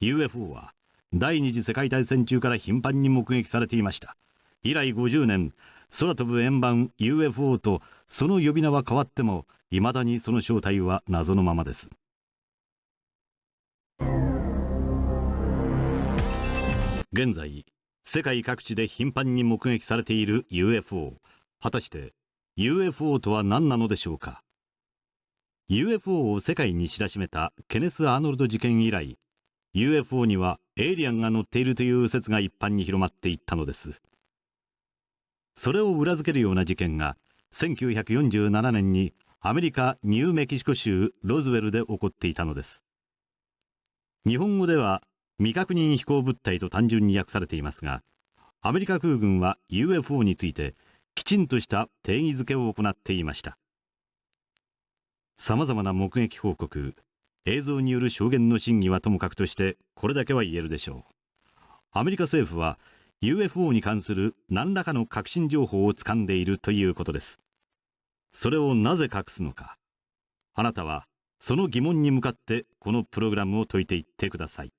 UFO は第二次世界大戦中から頻繁に目撃されていました。以来50年、空飛ぶ円盤 UFO とその呼び名は変わっても、いまだにその正体は謎のままです。現在、世界各地で頻繁に目撃されている UFO。果たして UFO とは何なのでしょうか。 UFO を世界に知らしめたケネス・アーノルド事件以来、 UFO にはエイリアンが乗っているという説が一般に広まっていったのです。それを裏付けるような事件が1947年にアメリカ・ニューメキシコ州ロズウェルで起こっていたのです。日本語では未確認飛行物体と単純に訳されていますが、アメリカ空軍は UFO についてきちんとした定義づけを行っていました。さまざまな目撃報告、映像による証言の真偽はともかくとして、これだけは言えるでしょう。アメリカ政府はUFO に関する何らかの確信情報をつかんでいるということです。それをなぜ隠すのか。あなたはその疑問に向かってこのプログラムを解いていってください。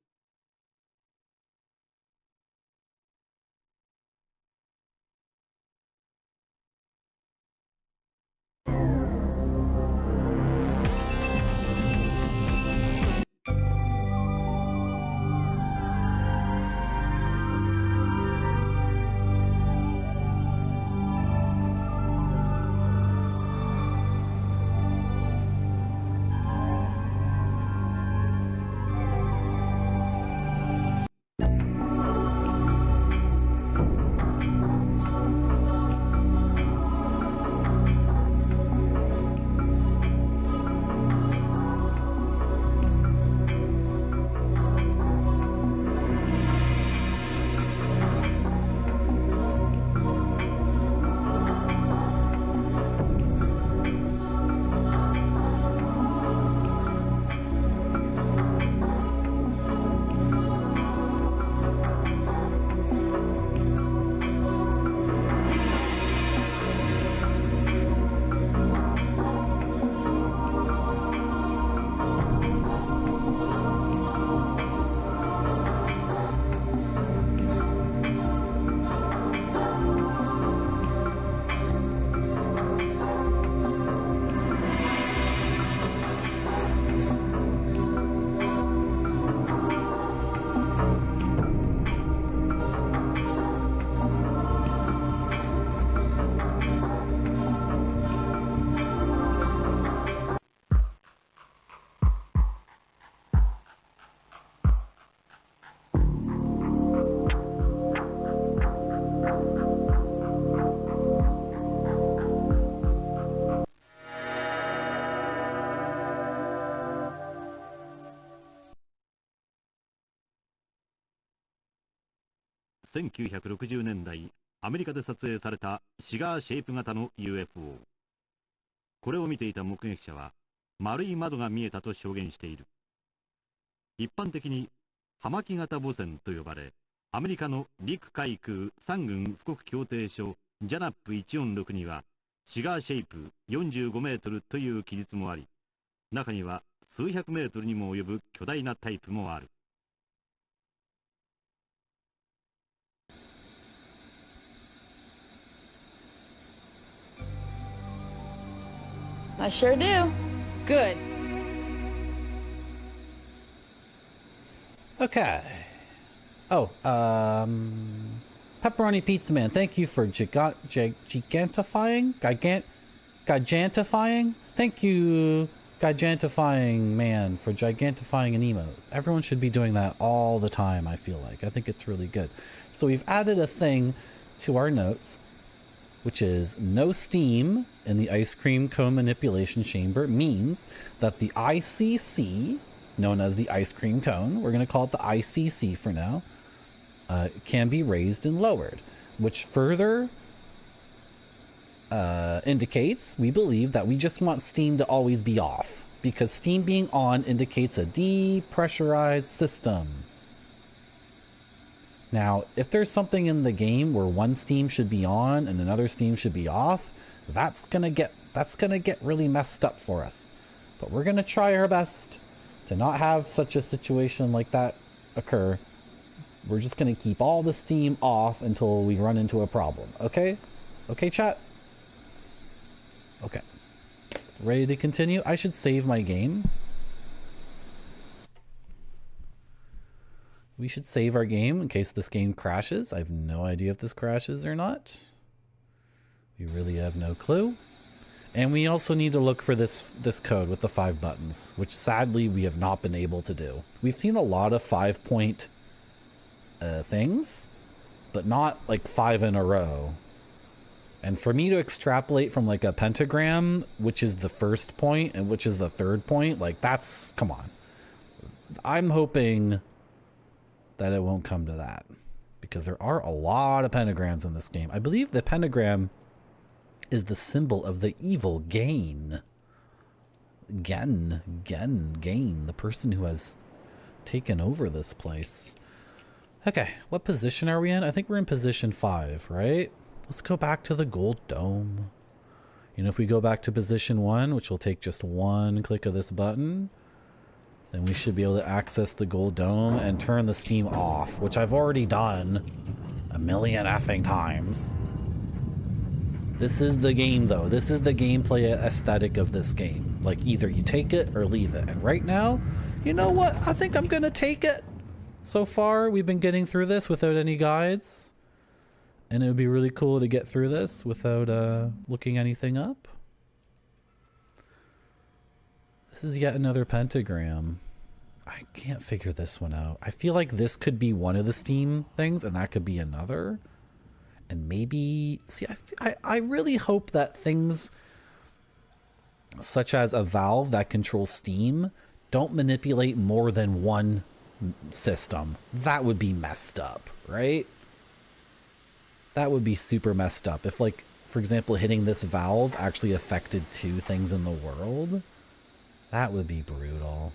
1960年代アメリカで撮影されたシガーシェイプ型の UFO。 これを見ていた目撃者は丸い窓が見えたと証言している。一般的に葉巻型母船と呼ばれ、アメリカの陸海空三軍富国協定書ジャナップ146にはシガーシェイプ45メートルという記述もあり、中には数百メートルにも及ぶ巨大なタイプもある。I sure do. Good. Okay. Oh, Pepperoni Pizza Man, thank you for gigantifying? Gigantifying? Thank you, Gigantifying Man, for gigantifying an emote. Everyone should be doing that all the time, I feel like. I think it's really good. So we've added a thing to our notes, which is no steam in the ice cream cone manipulation chamber means that the ICC, known as the ice cream cone, we're going to call it the ICC for now, can be raised and lowered, which further indicates we believe that we just want steam to always be off, because steam being on indicates a depressurized system. Now, if there's something in the game where one steam should be on and another steam should be off, that's gonna get really messed up for us. But we're gonna try our best to not have such a situation like that occur. We're just gonna keep all the steam off until we run into a problem. Okay? Okay, chat? Okay. Ready to continue? I should save my game. We should save our game in case this game crashes. I have no idea if this crashes or not. We really have no clue. And we also need to look for this code with the 5 buttons, which sadly we have not been able to do. We've seen a lot of 5-point things, but not like 5 in a row. And for me to extrapolate from like a pentagram, which is the first point and which is the third point, like that's, come on. I'm hoping that it won't come to that, because there are a lot of pentagrams in this game. I believe the pentagram is the symbol of the evil Gain. Gain, the person who has taken over this place. Okay, what position are we in? I think we're in position 5, right? Let's go back to the gold dome. You know, if we go back to position 1, which will take just one click of this button, then we should be able to access the gold dome and turn the steam off, which I've already done a million effing times. This is the game, though. This is the gameplay aesthetic of this game. Like, either you take it or leave it. And right now, you know what? I think I'm gonna take it. So far, we've been getting through this without any guides. And it would be really cool to get through this without looking anything up. This is yet another pentagram. I can't figure this one out. I feel like this could be one of the steam things and that could be another. And maybe, see, I really hope that things such as a valve that controls steam don't manipulate more than one system. That would be messed up, right? That would be super messed up. If, like, for example, hitting this valve actually affected 2 things in the world, that would be brutal.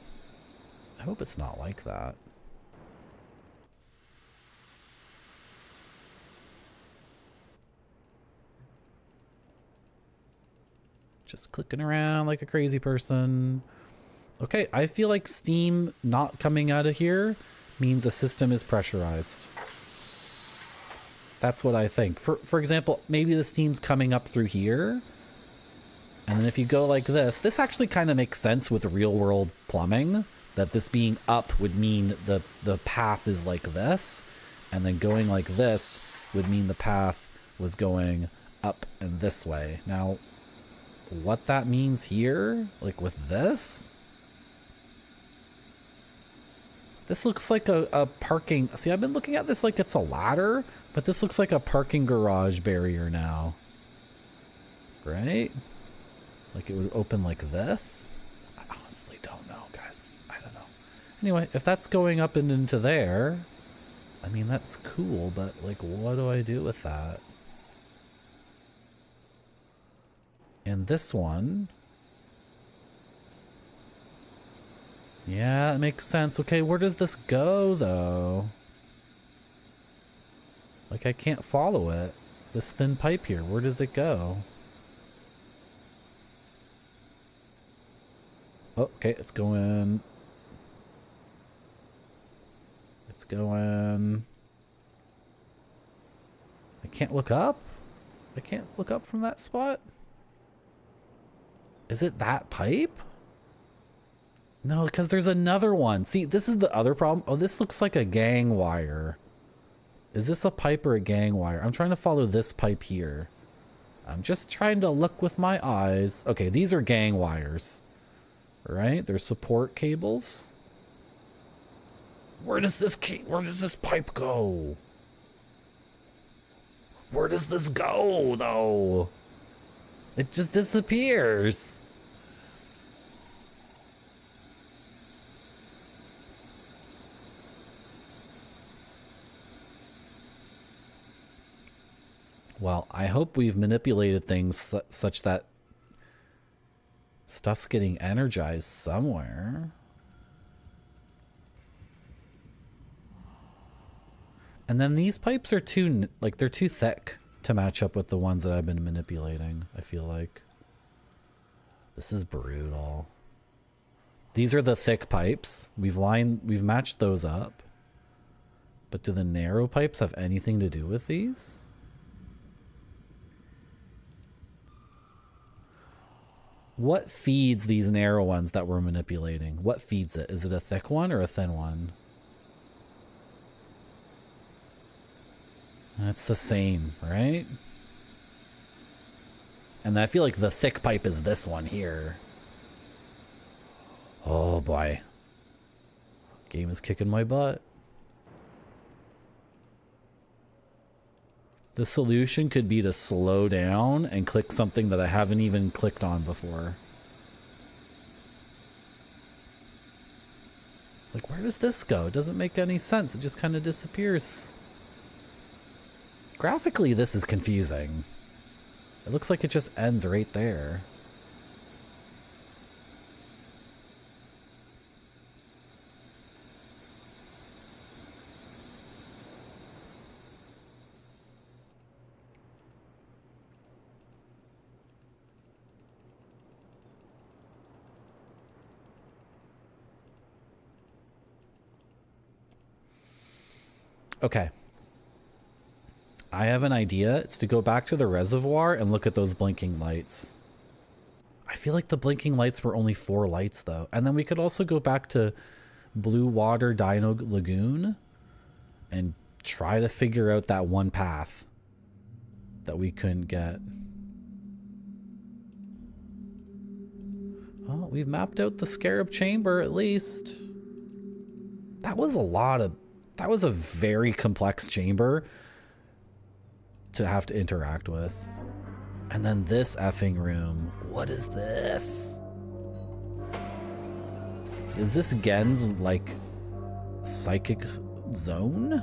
I hope it's not like that. Just clicking around like a crazy person. Okay, I feel like steam not coming out of here means a system is pressurized. That's what I think. For example, maybe the steam's coming up through here. And then if you go like this actually kind of makes sense with real world plumbing, that this being up would mean the path is like this. And then going like this would mean the path was going up and this way. Now, what that means here, like with this looks like a parking. See, I've been looking at this like it's a ladder, but this looks like a parking garage barrier now. Right? Like it would open like this. I honestly don't know, guys. I don't know. Anyway, if that's going up and into there, I mean, that's cool, but like, what do I do with that? And this one. Yeah, it makes sense. Okay, where does this go, though? Like, I can't follow it. This thin pipe here, where does it go? Oh, okay, it's going... It's going... I can't look up? I can't look up from that spot? Is it that pipe? No, because there's another one. See, this is the other problem. Oh, this looks like a gang wire. Is this a pipe or a gang wire? I'm trying to follow this pipe here. I'm just trying to look with my eyes. Okay, these are gang wires. Right? They're support cables. Where does this pipe go? Where does this go, though? It just disappears. Well, I hope we've manipulated things such that stuff's getting energized somewhere. And then these pipes are too, like, they're too thick to match up with the ones that I've been manipulating, I feel like. This is brutal. These are the thick pipes. We've matched those up. But do the narrow pipes have anything to do with these? What feeds these narrow ones that we're manipulating? What feeds it? Is it a thick one or a thin one? That's the same, right? And I feel like the thick pipe is this one here. Oh boy. Game is kicking my butt. The solution could be to slow down and click something that I haven't even clicked on before. Like, where does this go? It doesn't make any sense. It just kind of disappears. Graphically, this is confusing. It looks like it just ends right there. Okay. I have an idea. It's to go back to the reservoir and look at those blinking lights. I feel like the blinking lights were only 4 lights though. And then we could also go back to Blue Water Dino Lagoon and try to figure out that one path that we couldn't get. Well, we've mapped out the Scarab Chamber at least. That was a very complex chamber to have to interact with. And then this effing room. What is this? Is this Gen's, like, psychic zone?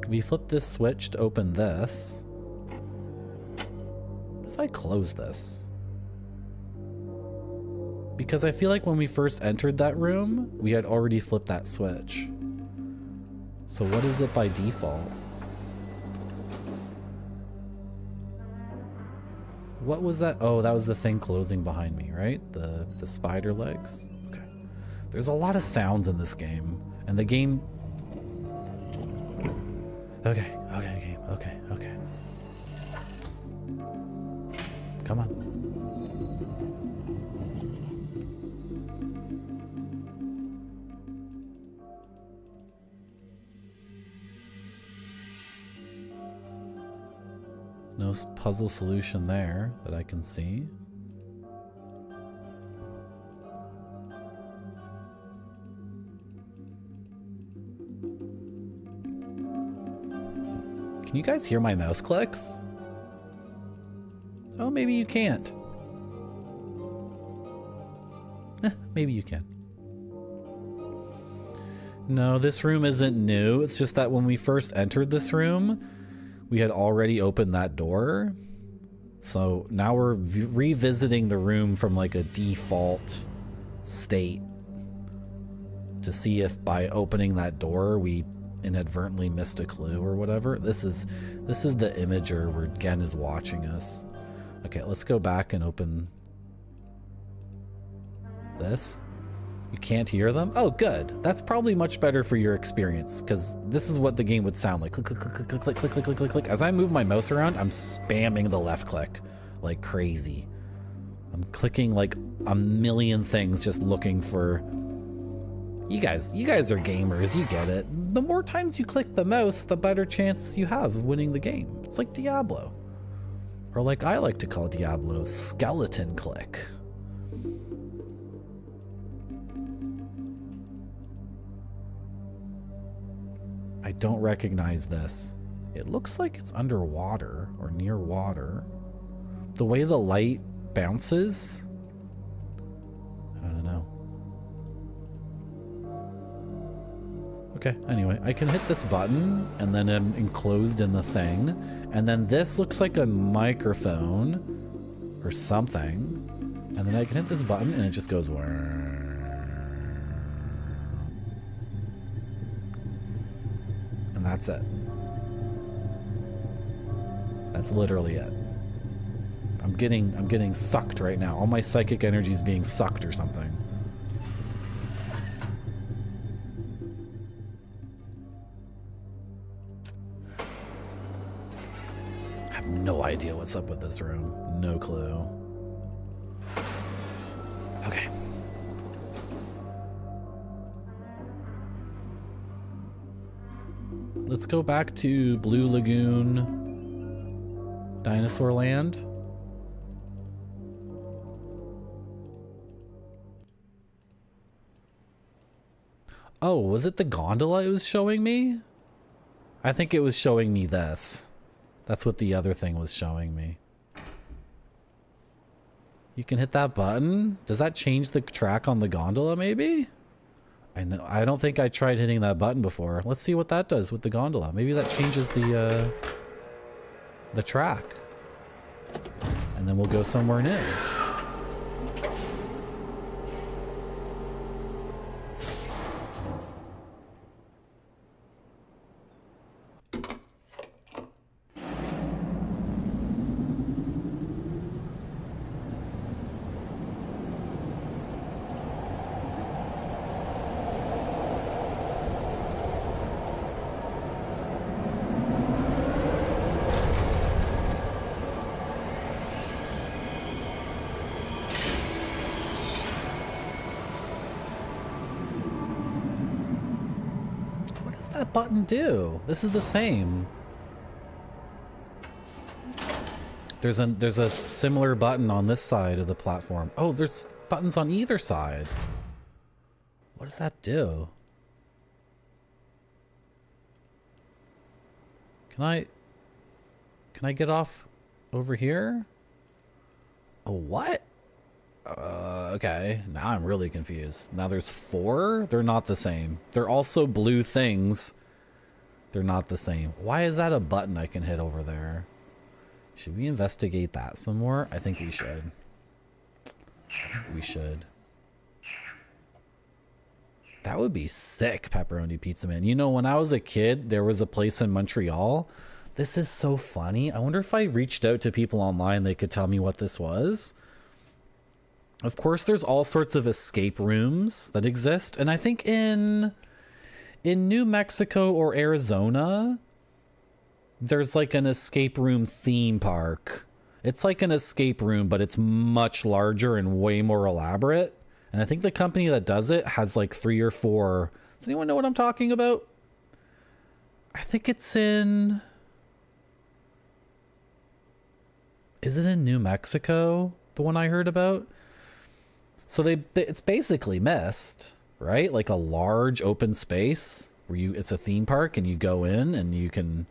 We flip this switch to open this. What if I close this? Because I feel like when we first entered that room, we had already flipped that switch. So what is it by default? What was that? Oh, that was the thing closing behind me, right? The spider legs. Okay. There's a lot of sounds in this game. And the game... Okay, game. Okay. Come on. No puzzle solution there that I can see. Can you guys hear my mouse clicks? Oh, maybe you can't. Maybe you can. No, this room isn't new. It's just that when we first entered this room, we had already opened that door. So now we're revisiting the room from like a default state to see if by opening that door we inadvertently missed a clue or whatever. This is the imager where Gen is watching us. Okay, let's go back and open this. You can't hear them? Oh, good. That's probably much better for your experience, because this is what the game would sound like. Click, click, click, click, click, click, click, click, click, click. As I move my mouse around, I'm spamming the left click like crazy. I'm clicking like a million things just looking for... You guys are gamers, you get it. The more times you click the mouse, the better chance you have of winning the game. It's like Diablo. Or like I like to call Diablo, skeleton click. I don't recognize this. It looks like it's underwater or near water. The way the light bounces, I don't know. Okay, anyway, I can hit this button and then I'm enclosed in the thing. And then this looks like a microphone or something. And then I can hit this button and it just goes... And that's it. That's literally it. I'm getting sucked right now. All my psychic energy is being sucked or something. I have no idea what's up with this room. No clue. Okay. Let's go back to Blue Lagoon, Dinosaur Land. Oh, was it the gondola it was showing me? I think it was showing me this. That's what the other thing was showing me. You can hit that button? Does that change the track on the gondola maybe? I don't think I tried hitting that button before. Let's see what that does with the gondola. Maybe that changes the track. And then we'll go somewhere new. Button do? This is the same. There's a similar button on this side of the platform. Oh, there's buttons on either side. What does that do? Can I get off over here? Oh, what? Okay, now I'm really confused. Now there's 4? They're not the same. They're also blue things. They're not the same. Why is that a button I can hit over there? Should we investigate that some more? I think we should. We should. That would be sick, Pepperoni Pizza Man. You know, when I was a kid, there was a place in Montreal. This is so funny. I wonder if I reached out to people online, they could tell me what this was. Of course, there's all sorts of escape rooms that exist. And I think in New Mexico or Arizona, there's like an escape room theme park. It's like an escape room, but it's much larger and way more elaborate. And I think the company that does it has like 3 or 4. Does anyone know what I'm talking about? I think it's in... Is it in New Mexico? The one I heard about? So it's basically Myst, right? Like a large open space where it's a theme park and you go in and you can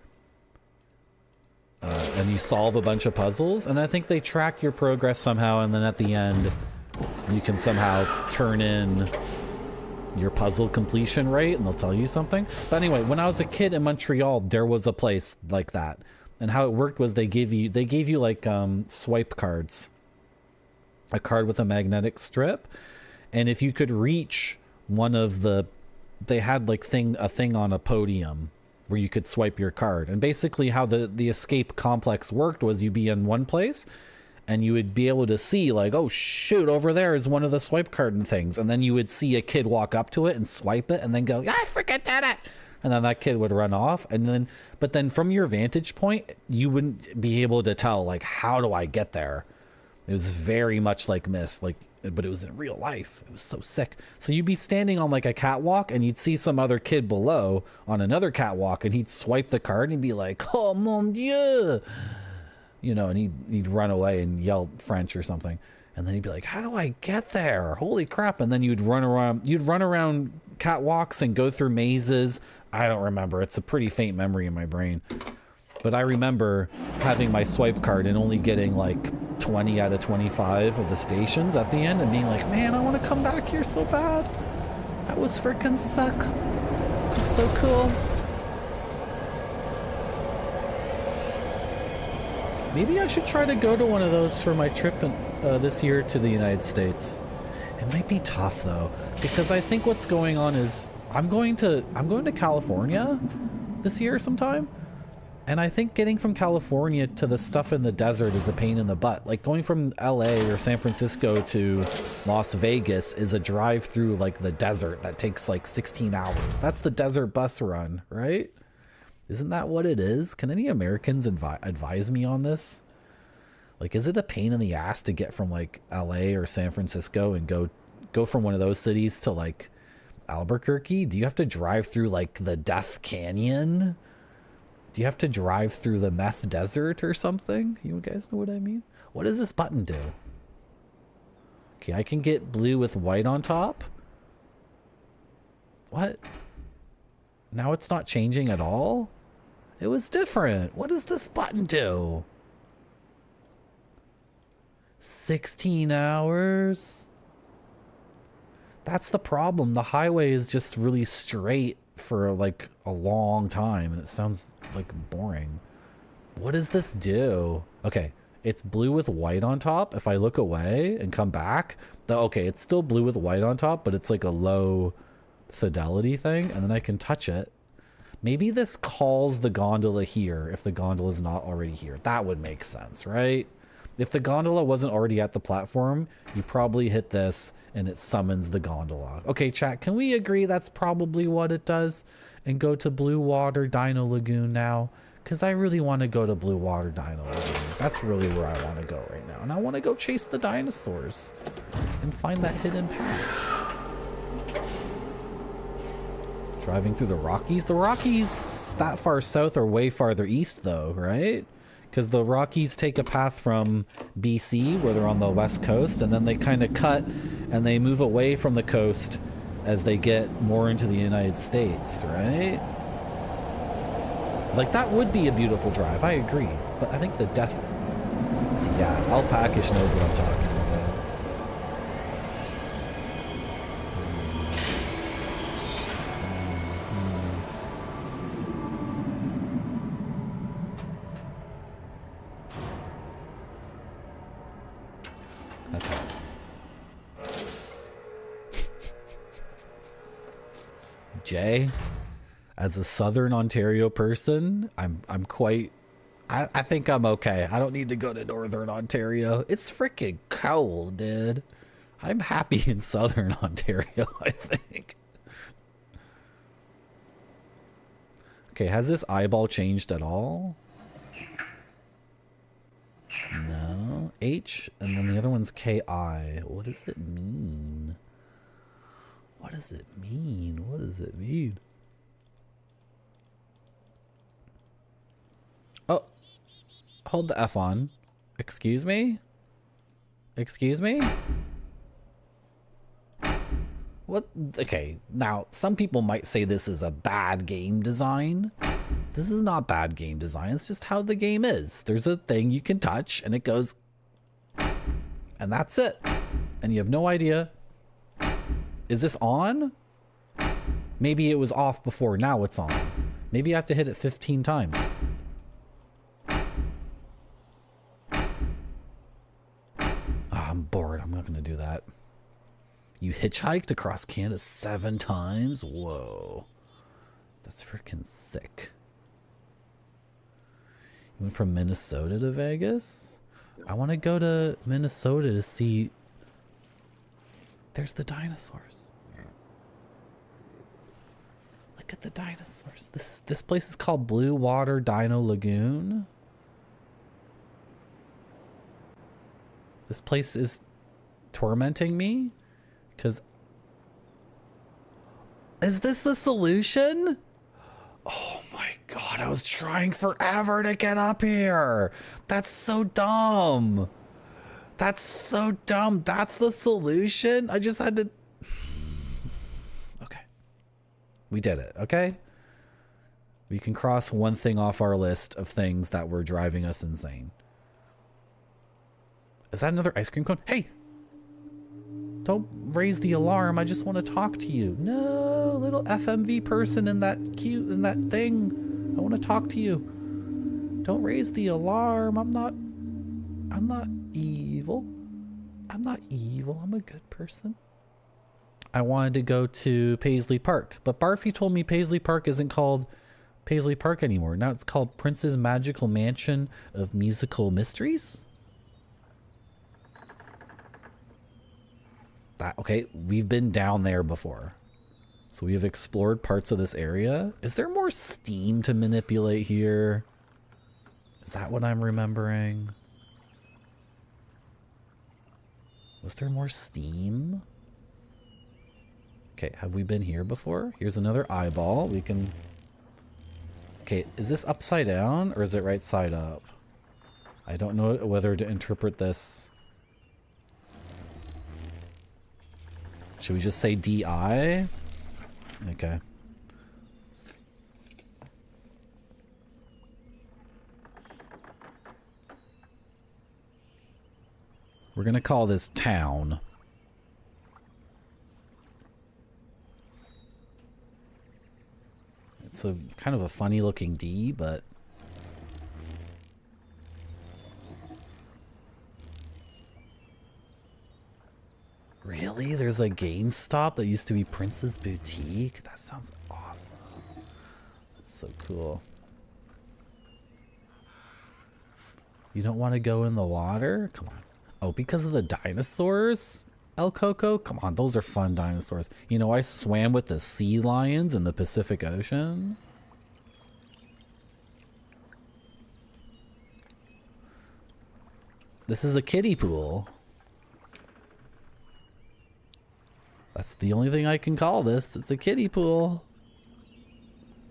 and you solve a bunch of puzzles, and I think they track your progress somehow, and then at the end You can somehow turn in your puzzle completion rate and they'll tell you something. But anyway, when I was a kid in Montreal, there was a place like that. And how it worked was they gave you like swipe cards. A card with a magnetic strip. And if you could reach one of the, they had like a thing on a podium where you could swipe your card. And basically how the escape complex worked was you'd be in one place and you would be able to see like, oh shoot, over there is one of the swipe card and things. And then you would see a kid walk up to it and swipe it and then go, I freaking did it. And then that kid would run off. And then, but then from your vantage point, you wouldn't be able to tell like, how do I get there? It was very much like Myst, like, but it was in real life. It was so sick. So you'd be standing on like a catwalk and you'd see some other kid below on another catwalk and he'd swipe the card and he'd be like, oh mon dieu, you know, and he'd run away and yell French or something. And then he'd be like, how do I get there? Holy crap. And then you'd run around catwalks and go through mazes. I don't remember. It's a pretty faint memory in my brain. But I remember having my swipe card and only getting like 20 out of 25 of the stations at the end and being like, man, I want to come back here so bad. That was freaking suck. It's so cool. Maybe I should try to go to one of those for my trip this year to the United States. It might be tough though, because I think what's going on is I'm going to California this year sometime. And I think getting from California to the stuff in the desert is a pain in the butt. Like going from LA or San Francisco to Las Vegas is a drive through like the desert that takes like 16 hours. That's the desert bus run, right? Isn't that what it is? Can any Americans advise me on this? Like, is it a pain in the ass to get from like LA or San Francisco and go from one of those cities to like Albuquerque? Do you have to drive through like the Death Canyon? Do you have to drive through the meth desert or something? You guys know what I mean? What does this button do? Okay, I can get blue with white on top. What? Now it's not changing at all? It was different. What does this button do? 16 hours? That's the problem. The highway is just really straight for like a long time and it sounds like boring. What does this do? Okay, it's blue with white on top. If I look away and come back, okay, it's still blue with white on top, but it's like a low fidelity thing, and then I can touch it. Maybe this calls the gondola here if the gondola is not already here. That would make sense, right? If the gondola wasn't already at the platform, you probably hit this and it summons the gondola. Okay, chat, can we agree that's probably what it does? And go to Blue Water Dino Lagoon now? Because I really want to go to Blue Water Dino Lagoon. That's really where I want to go right now. And I want to go chase the dinosaurs and find that hidden path. Driving through the Rockies? The Rockies that far south are way farther east though, right? Because the Rockies take a path from BC, where they're on the west coast, and then they kind of cut and they move away from the coast as they get more into the United States, right? Like, that would be a beautiful drive, I agree. But I think the death... See, yeah, Alpakish knows what I'm talking about. Jay, as a Southern Ontario person, I'm quite, I think I'm okay. I don't need to go to Northern Ontario. It's freaking cold, dude. I'm happy in Southern Ontario, I think. Okay, has this eyeball changed at all? No. H, and then the other one's KI. What does it mean? What does it mean? What does it mean? Oh, hold the F on. Excuse me? Excuse me? What? Okay, now some people might say this is a bad game design. This is not bad game design. It's just how the game is. There's a thing you can touch and it goes, and that's it. and you have no idea. Is this on? Maybe it was off before, now it's on. Maybe I have to hit it 15 times. I'm bored, I'm not gonna do that. You hitchhiked across Canada 7 times? Whoa. That's freaking sick. You went from Minnesota to Vegas? I want to go to Minnesota to see... There's the dinosaurs. Look at the dinosaurs. This place is called Blue Water Dino Lagoon. This place is tormenting me. Because... Is this the solution? Oh my god, I was trying forever to get up here. That's so dumb. That's so dumb. That's the solution? I just had to... Okay. We did it, okay? We can cross one thing off our list of things that were driving us insane. Is that another ice cream cone? Hey! Don't raise the alarm. I just want to talk to you. No, little FMV person in that thing. I want to talk to you. Don't raise the alarm. I'm not evil. I'm not evil. I'm a good person. I wanted to go to Paisley Park, but Barfy told me Paisley Park isn't called Paisley Park anymore. Now it's called Prince's Magical Mansion of Musical Mysteries. Okay, we've been down there before. So we have explored parts of this area. Is there more steam to manipulate here? Is that what I'm remembering? Was there more steam? Okay, have we been here before? Here's another eyeball. We can... Okay, is this upside down or is it right side up? I don't know whether to interpret this. Should we just say DI? Okay. We're gonna call this town. It's a kind of a funny looking D, but really? There's a GameStop that used to be Prince's Boutique? That sounds awesome. That's so cool. You don't want to go in the water? Come on. Oh, because of the dinosaurs? El Coco? Come on, those are fun dinosaurs. You know, I swam with the sea lions in the Pacific Ocean. This is a kiddie pool. That's the only thing I can call this. It's a kiddie pool.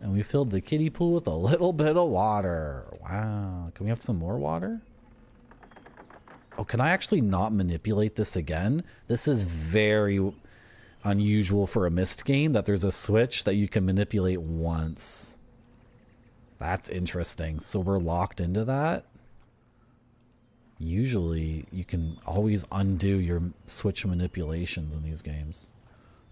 And we filled the kiddie pool with a little bit of water. Wow. Can we have some more water? Oh, can I actually not manipulate this again? This is very unusual for a Myst game, that there's a switch that you can manipulate once. That's interesting. So we're locked into that? Usually you can always undo your switch manipulations in these games.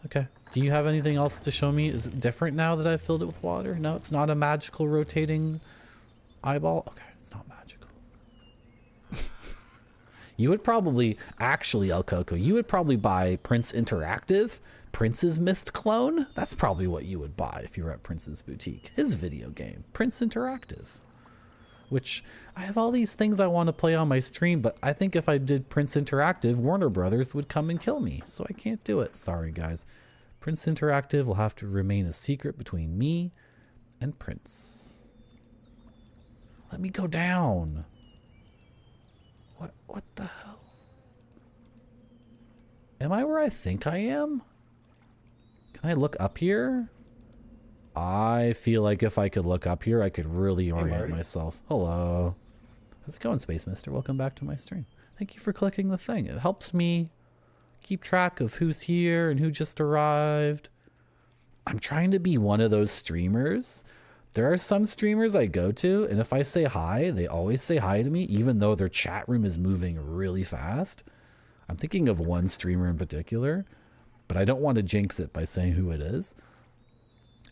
Okay. Do you have anything else to show me? Is it different now that I've filled it with water? No, it's not a magical rotating eyeball? Okay, it's not magical. You would probably, actually, El Coco, you would probably buy Prince Interactive, Prince's Myst clone. That's probably what you would buy if you were at Prince's Boutique. His video game, Prince Interactive. Which, I have all these things I want to play on my stream, but I think if I did Prince Interactive, Warner Brothers would come and kill me. So I can't do it. Sorry, guys. Prince Interactive will have to remain a secret between me and Prince. Let me go down. What the hell? Am I where I think I am? Can I look up here? I feel like if I could look up here, I could really orient myself. Hello. How's it going, Space Mister? Welcome back to my stream. Thank you for clicking the thing. It helps me keep track of who's here and who just arrived. I'm trying to be one of those streamers. There are some streamers I go to, and if I say hi, they always say hi to me, even though their chat room is moving really fast. I'm thinking of one streamer in particular, but I don't want to jinx it by saying who it is.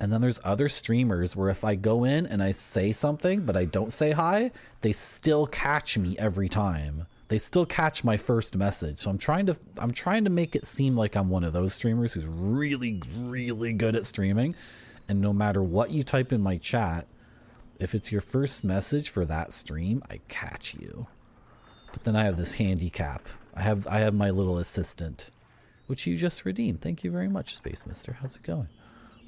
And then there's other streamers where if I go in and I say something, but I don't say hi, they still catch me every time. They still catch my first message. So I'm trying to make it seem like I'm one of those streamers who's really, really good at streaming. And no matter what you type in my chat, if it's your first message for that stream, I catch you. But then I have this handicap. I have my little assistant, which you just redeemed. Thank you very much, Space Mister. How's it going?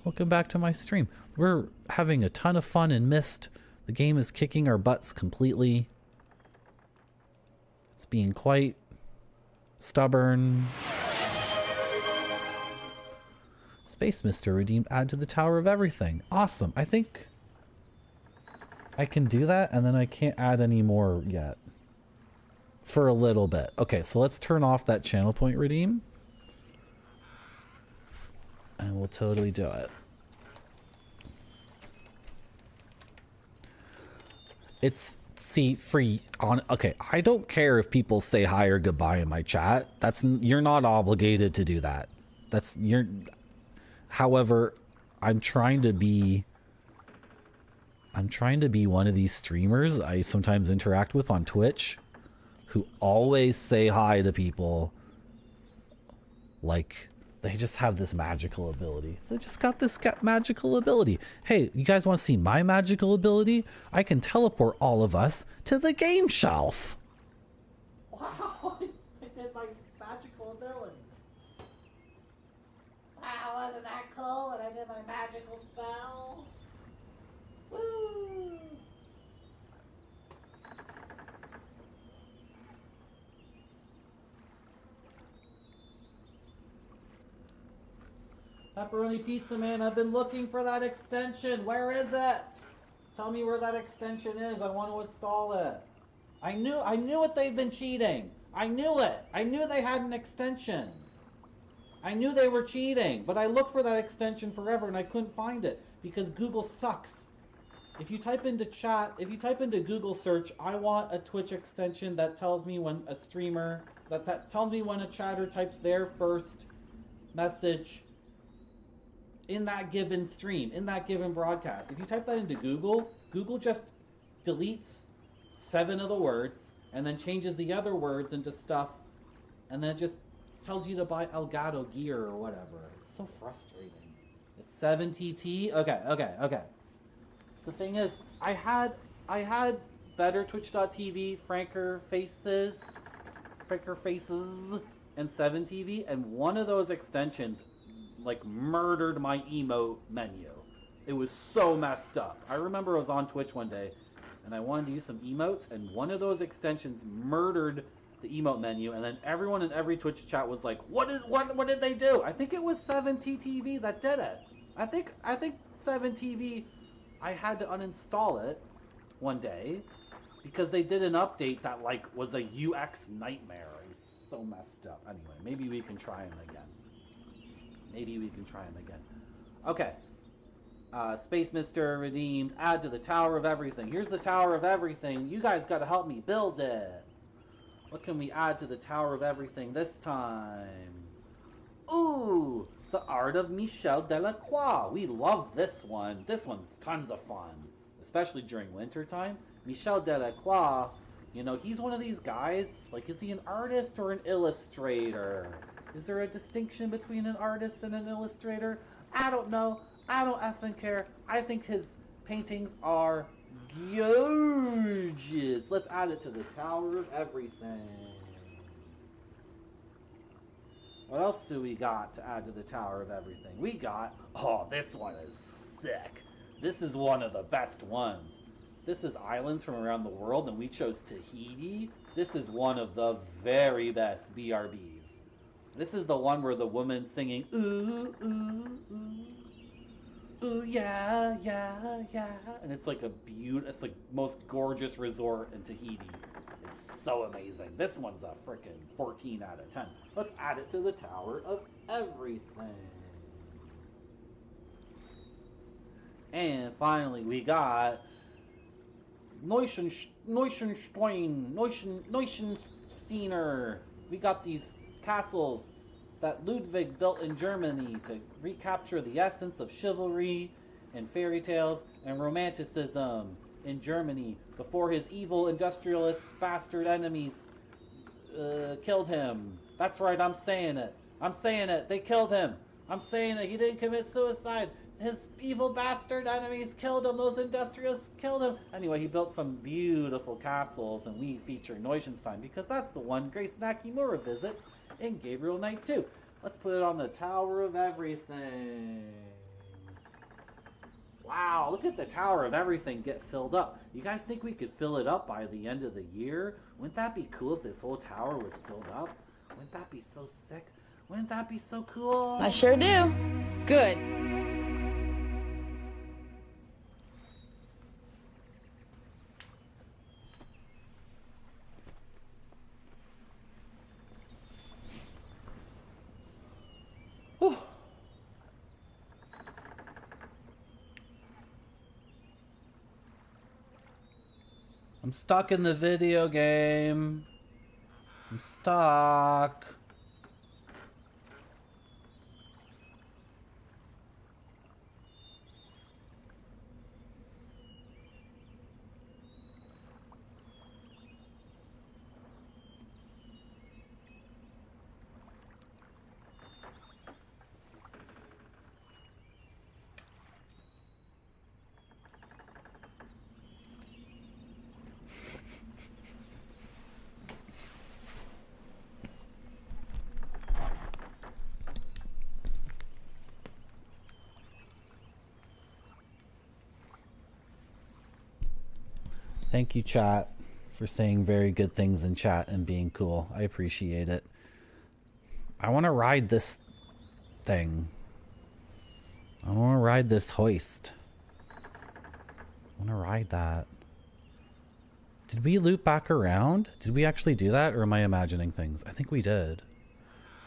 Welcome back to my stream. We're having a ton of fun in Myst. The game is kicking our butts completely. It's being quite stubborn. Space Mister redeemed add to the Tower of Everything. Awesome. I think I can do that, and then I can't add any more yet. For a little bit. Okay, so let's turn off that channel point redeem. And we'll totally do it. It's, see, free on, okay, I don't care if people say hi or goodbye in my chat. You're not obligated to do that. However, I'm trying to be one of these streamers I sometimes interact with on Twitch who always say hi to people like they just have this magical ability. They just got this magical ability. Hey, you guys want to see my magical ability? I can teleport all of us to the game shelf. Wow, I did my magical ability. Wow, wasn't that cool when I did my magical spell? Woo! Pepperoni Pizza Man, I've been looking for that extension. Where is it? Tell me where that extension is. I want to install it. I knew it. They've been cheating. I knew it. I knew they had an extension. I knew they were cheating, but I looked for that extension forever and I couldn't find it because Google sucks. If you type into Google search, I want a Twitch extension that tells me when a streamer, that tells me when a chatter types their first message in that given stream, in that given broadcast. If you type that into Google, Google just deletes 7 of the words and then changes the other words into stuff, and then it just tells you to buy Elgato gear or whatever. It's so frustrating. It's 7TT. Okay. The thing is, I had better Twitch.tv, Franker Faces, and 7TV, and one of those extensions like murdered my emote menu. It was so messed up. I remember I was on Twitch one day and I wanted to use some emotes, and one of those extensions murdered the emote menu, and then everyone in every Twitch chat was like, what did they do? I think it was 7TTV that did it. I think 7TV, I had to uninstall it one day because they did an update that like was a UX nightmare. It was so messed up. Anyway, maybe we can try them again. Okay. Space Mister redeemed. Add to the Tower of Everything. Here's the Tower of Everything. You guys got to help me build it. What can we add to the Tower of Everything this time? Ooh, the Art of Michel Delacroix. We love this one. This one's tons of fun, especially during winter time. Michel Delacroix, you know, he's one of these guys. Like, is he an artist or an illustrator? Is there a distinction between an artist and an illustrator? I don't know. I don't effing care. I think his paintings are gorgeous. Let's add it to the Tower of Everything. What else do we got to add to the Tower of Everything? We got, oh, this one is sick. This is one of the best ones. This is islands from around the world, and we chose Tahiti. This is one of the very best BRBs. This is the one where the woman's singing, ooh, ooh, ooh, ooh, yeah, yeah, yeah. And it's like it's like most gorgeous resort in Tahiti. It's so amazing. This one's a freaking 14 out of 10. Let's add it to the Tower of Everything. And finally, we got Neuschensteiner. We got these castles that Ludwig built in Germany to recapture the essence of chivalry and fairy tales and romanticism in Germany before his evil industrialist bastard enemies killed him. That's right, I'm saying it. I'm saying it. They killed him. I'm saying it. He didn't commit suicide. His evil bastard enemies killed him. Those industrialists killed him. Anyway, he built some beautiful castles, and we feature Neuschwanstein because that's the one Grace Nakimura visits in Gabriel Knight 2. Let's put it on the Tower of Everything. Wow, look at the Tower of Everything get filled up. You guys think we could fill it up by the end of the year? Wouldn't that be cool if this whole tower was filled up? Wouldn't that be so sick? Wouldn't that be so cool? I sure do. Good. I'm stuck in the video game. I'm stuck. Thank you, chat, for saying very good things in chat and being cool. I appreciate it. I want to ride this thing. I want to ride this hoist. I want to ride that. Did we loop back around? Did we actually do that, or am I imagining things? I think we did.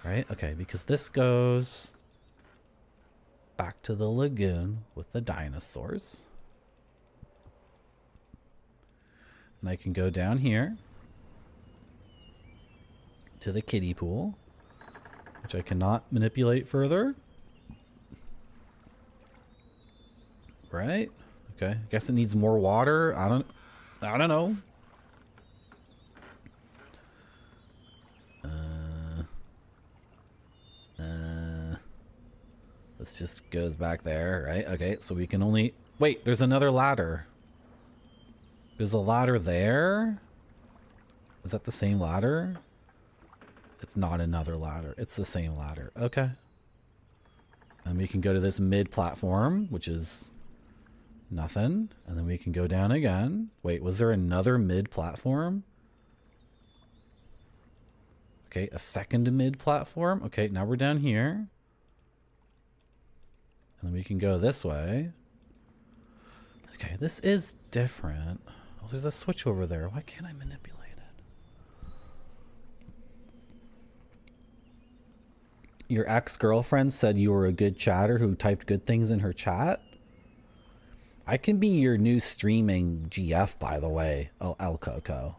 Right? Okay, because this goes back to the lagoon with the dinosaurs. And I can go down here to the kiddie pool, which I cannot manipulate further. Right? Okay. I guess it needs more water. I don't know. This just goes back there, right? Okay, so we can only... Wait, there's another ladder. There's a ladder there? Is that the same ladder? It's not another ladder. It's the same ladder. Okay. And we can go to this mid platform, which is nothing. And then we can go down again. Wait, was there another mid platform? Okay, a second mid platform. Okay, now we're down here. And then we can go this way. Okay, this is different. Oh, there's a switch over there. Why can't I manipulate it? Your ex-girlfriend said you were a good chatter who typed good things in her chat? I can be your new streaming GF, by the way, El Coco,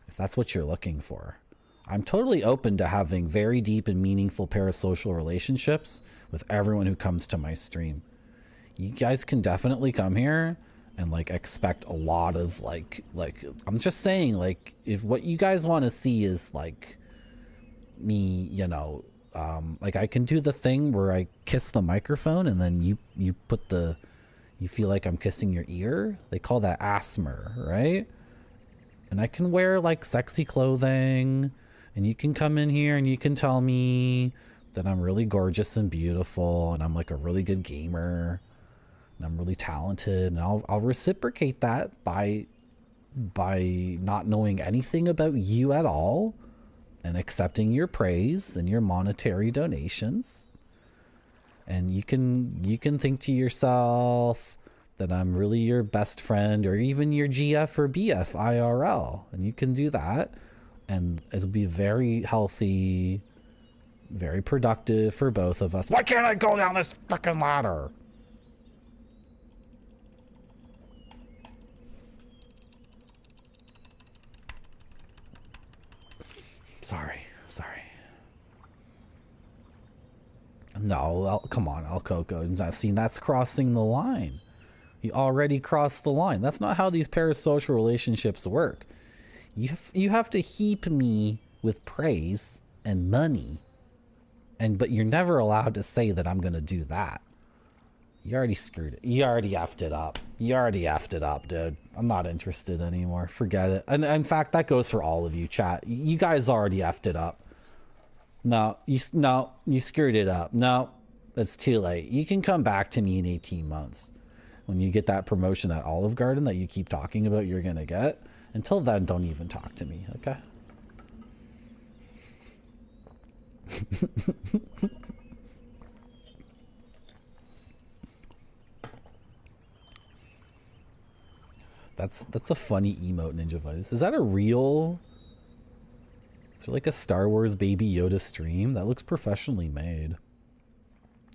if that's what you're looking for. I'm totally open to having very deep and meaningful parasocial relationships with everyone who comes to my stream. You guys can definitely come here and like expect a lot of like I'm just saying, like, if what you guys want to see is like me, you know, like I can do the thing where I kiss the microphone and then you put the, you feel like I'm kissing your ear. They call that ASMR, right? And I can wear like sexy clothing, and you can come in here and you can tell me that I'm really gorgeous and beautiful and I'm like a really good gamer and I'm really talented, and I'll reciprocate that by not knowing anything about you at all and accepting your praise and your monetary donations. And you can think to yourself that I'm really your best friend or even your GF or BF IRL, and you can do that, and it'll be very healthy, very productive for both of us. Why can't I go down this fucking ladder? Sorry. No, come on, Alcoco. See, that's crossing the line. You already crossed the line. That's not how these parasocial relationships work. You have to heap me with praise and money, but you're never allowed to say that I'm gonna do that. You already screwed it. You already effed it up. You already effed it up, dude. I'm not interested anymore. Forget it. And in fact, that goes for all of you, chat. You guys already effed it up. No, you screwed it up. No, it's too late. You can come back to me in 18 months when you get that promotion at Olive Garden that you keep talking about you're gonna get. Until then, don't even talk to me, okay? That's a funny emote, Ninja Vice. Is that a real... Is there like a Star Wars Baby Yoda stream? That looks professionally made.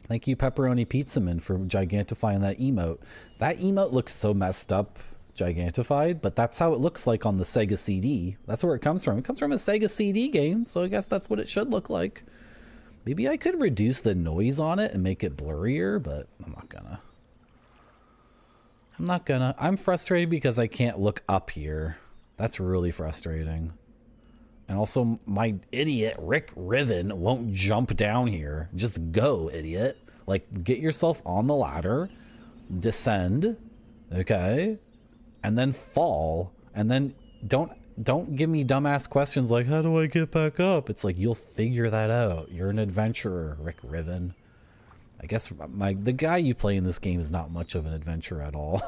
Thank you, Pepperoni Pizzaman, for gigantifying that emote. That emote looks so messed up, gigantified, but that's how it looks like on the Sega CD. That's where it comes from. It comes from a Sega CD game, so I guess that's what it should look like. Maybe I could reduce the noise on it and make it blurrier, but I'm not gonna. I'm frustrated because I can't look up here. That's really frustrating. And also my idiot Rick Riven won't jump down here. Just go, idiot. Like, get yourself on the ladder, descend, okay? And then fall, and then don't give me dumbass questions like, how do I get back up? It's like, you'll figure that out. You're an adventurer, Rick Riven. I guess the guy you play in this game is not much of an adventurer at all.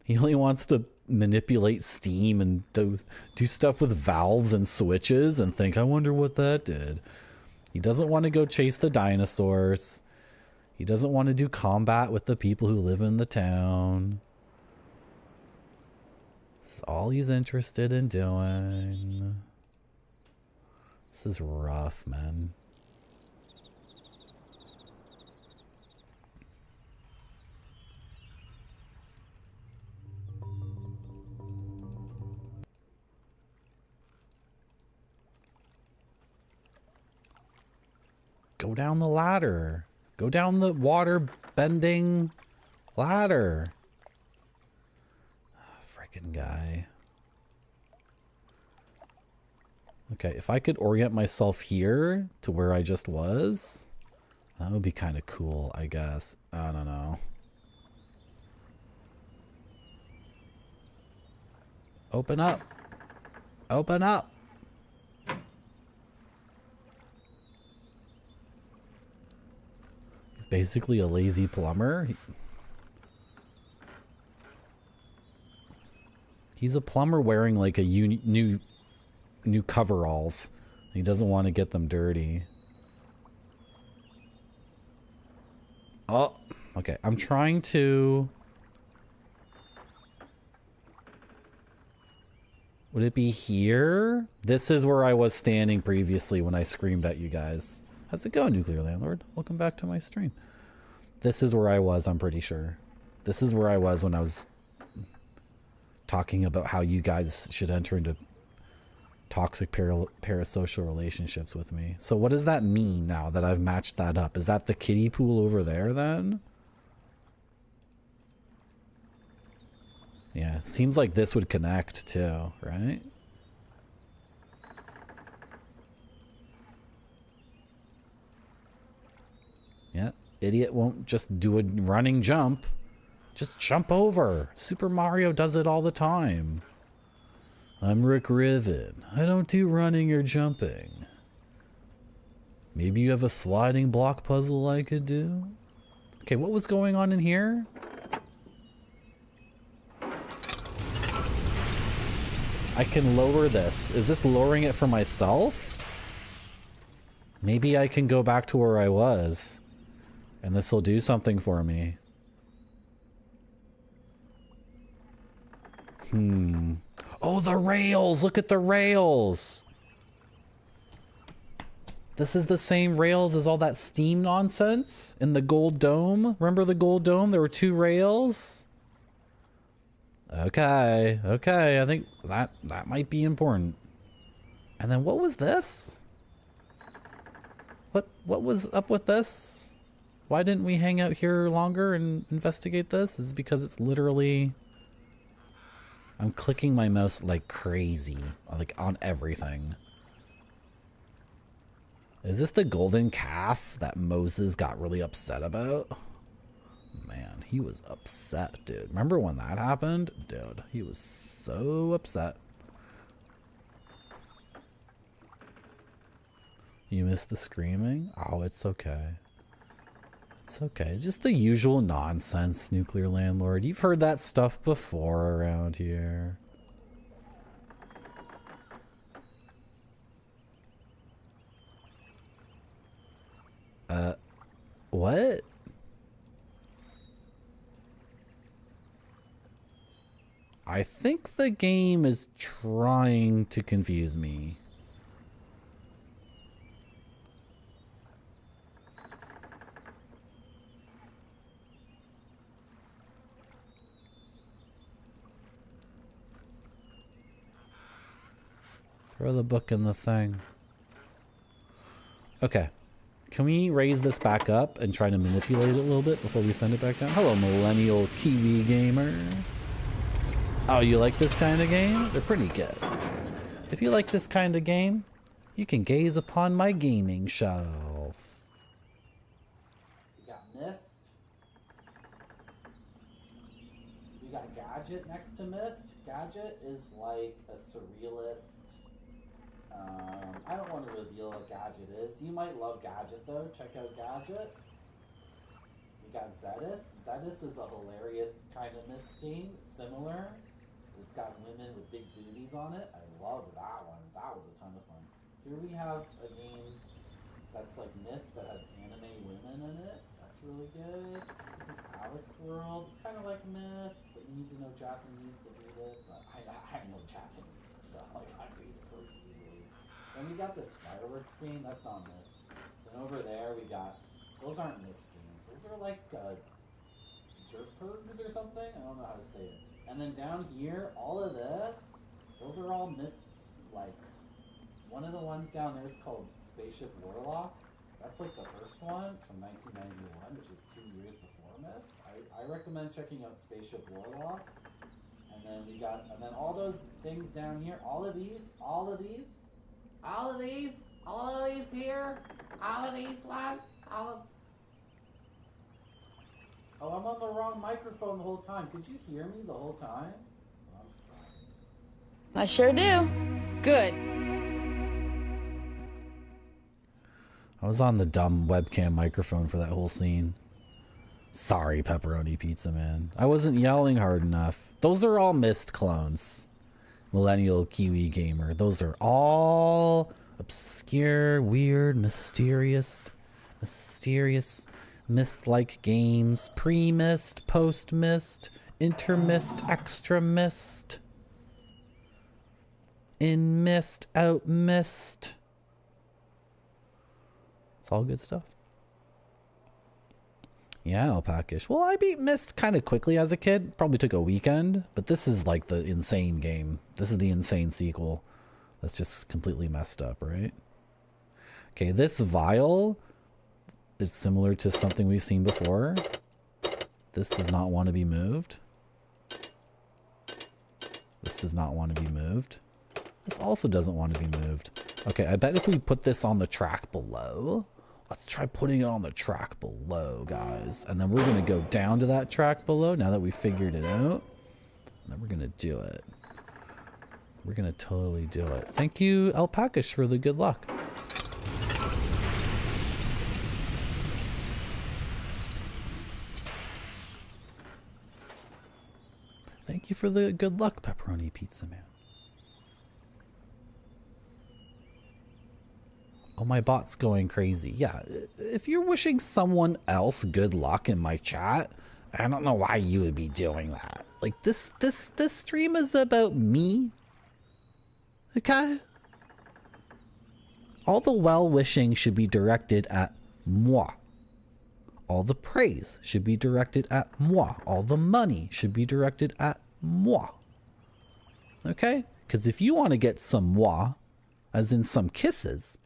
He only wants to manipulate steam and do stuff with valves and switches and think, I wonder what that did. He doesn't want to go chase the dinosaurs. He doesn't want to do combat with the people who live in the town. This is all he's interested in doing. This is rough, man. Go down the ladder. Go down the water bending ladder. Frickin' guy. Okay, if I could orient myself here to where I just was, that would be kind of cool, I guess. I don't know. Open up. Open up. He's basically a lazy plumber. He's a plumber wearing like a new coveralls. He doesn't want to get them dirty. Oh, okay. I'm trying to... Would it be here? This is where I was standing previously when I screamed at you guys. How's it going, Nuclear Landlord? Welcome back to my stream. This is where I was, I'm pretty sure. This is where I was when I was talking about how you guys should enter into toxic parasocial relationships with me. So what does that mean now that I've matched that up? Is that the kiddie pool over there then? Yeah, seems like this would connect too, right? Yeah, idiot won't just do a running jump. Just jump over. Super Mario does it all the time. I'm Rick Riven. I don't do running or jumping. Maybe you have a sliding block puzzle I could do? Okay, what was going on in here? I can lower this. Is this lowering it for myself? Maybe I can go back to where I was. And this will do something for me. Oh, the rails! Look at the rails! This is the same rails as all that Steam nonsense in the Gold Dome. Remember the Gold Dome? There were 2 rails. Okay, okay, I think that might be important. And then what was this? What was up with this? Why didn't we hang out here longer and investigate this? Is it because it's literally... I'm clicking my mouse like crazy, like on everything. Is this the golden calf that Moses got really upset about? Man, he was upset, dude. Remember when that happened? Dude, he was so upset. You missed the screaming? Oh, it's okay. It's okay. It's just the usual nonsense, nuclear landlord. You've heard that stuff before around here. What? I think the game is trying to confuse me. Throw the book in the thing. Okay. Can we raise this back up and try to manipulate it a little bit before we send it back down? Hello, millennial Kiwi gamer. Oh, you like this kind of game? They're pretty good. If you like this kind of game, you can gaze upon my gaming shelf. We got Mist. We got Gadget next to Mist. Gadget is like a surrealist. I don't want to reveal what Gadget is. You might love Gadget though. Check out Gadget. We got Zedis. Zedis is a hilarious kind of Mist game. Similar. It's got women with big booties on it. I love that one. That was a ton of fun. Here we have a game that's like Mist but has anime women in it. That's really good. This is Alex World. It's kind of like Mist, but you need to know Japanese to beat it. But I know Japanese, so like I beat it pretty easily. Then we got this fireworks game. That's not Mist. Then over there we got, those aren't Mist games. Those are like jerkpergs or something. I don't know how to say it. And then down here, all of this, those are all Mist likes. One of the ones down there is called Spaceship Warlock. That's like the first one. It's from 1991, which is 2 years before Mist. I recommend checking out Spaceship Warlock. And then we got, and then all those things down here, all of these here, all of these ones, Oh, I'm on the wrong microphone the whole time. Could you hear me the whole time? Oh, I'm sorry. I sure do. Good. I was on the dumb webcam microphone for that whole scene. Sorry, Pepperoni Pizza Man. I wasn't yelling hard enough. Those are all Mist clones. Millennial Kiwi Gamer. Those are all obscure, weird, mysterious Mist-like games. Pre-Mist, post-Mist, inter-Mist, extra-Mist. In Mist, out Mist. It's all good stuff. Yeah, Alpacish. Well, I beat Mist kind of quickly as a kid. Probably took a weekend, but this is like the insane game. This is the insane sequel. That's just completely messed up, right? Okay, this vial is similar to something we've seen before. This does not want to be moved. This does not want to be moved. This also doesn't want to be moved. Okay, I bet if we put this on the track below, let's try putting it on the track below, guys. And then we're going to go down to that track below now that we figured it out. And then we're going to do it. We're going to totally do it. Thank you, Alpacish, for the good luck. Thank you for the good luck, Pepperoni Pizza Man. Oh, my bot's going crazy. Yeah, if you're wishing someone else good luck in my chat, I don't know why you would be doing that. Like, this stream is about me. Okay? All the well-wishing should be directed at moi. All the praise should be directed at moi. All the money should be directed at moi. Okay? Because if you want to get some moi, as in some kisses,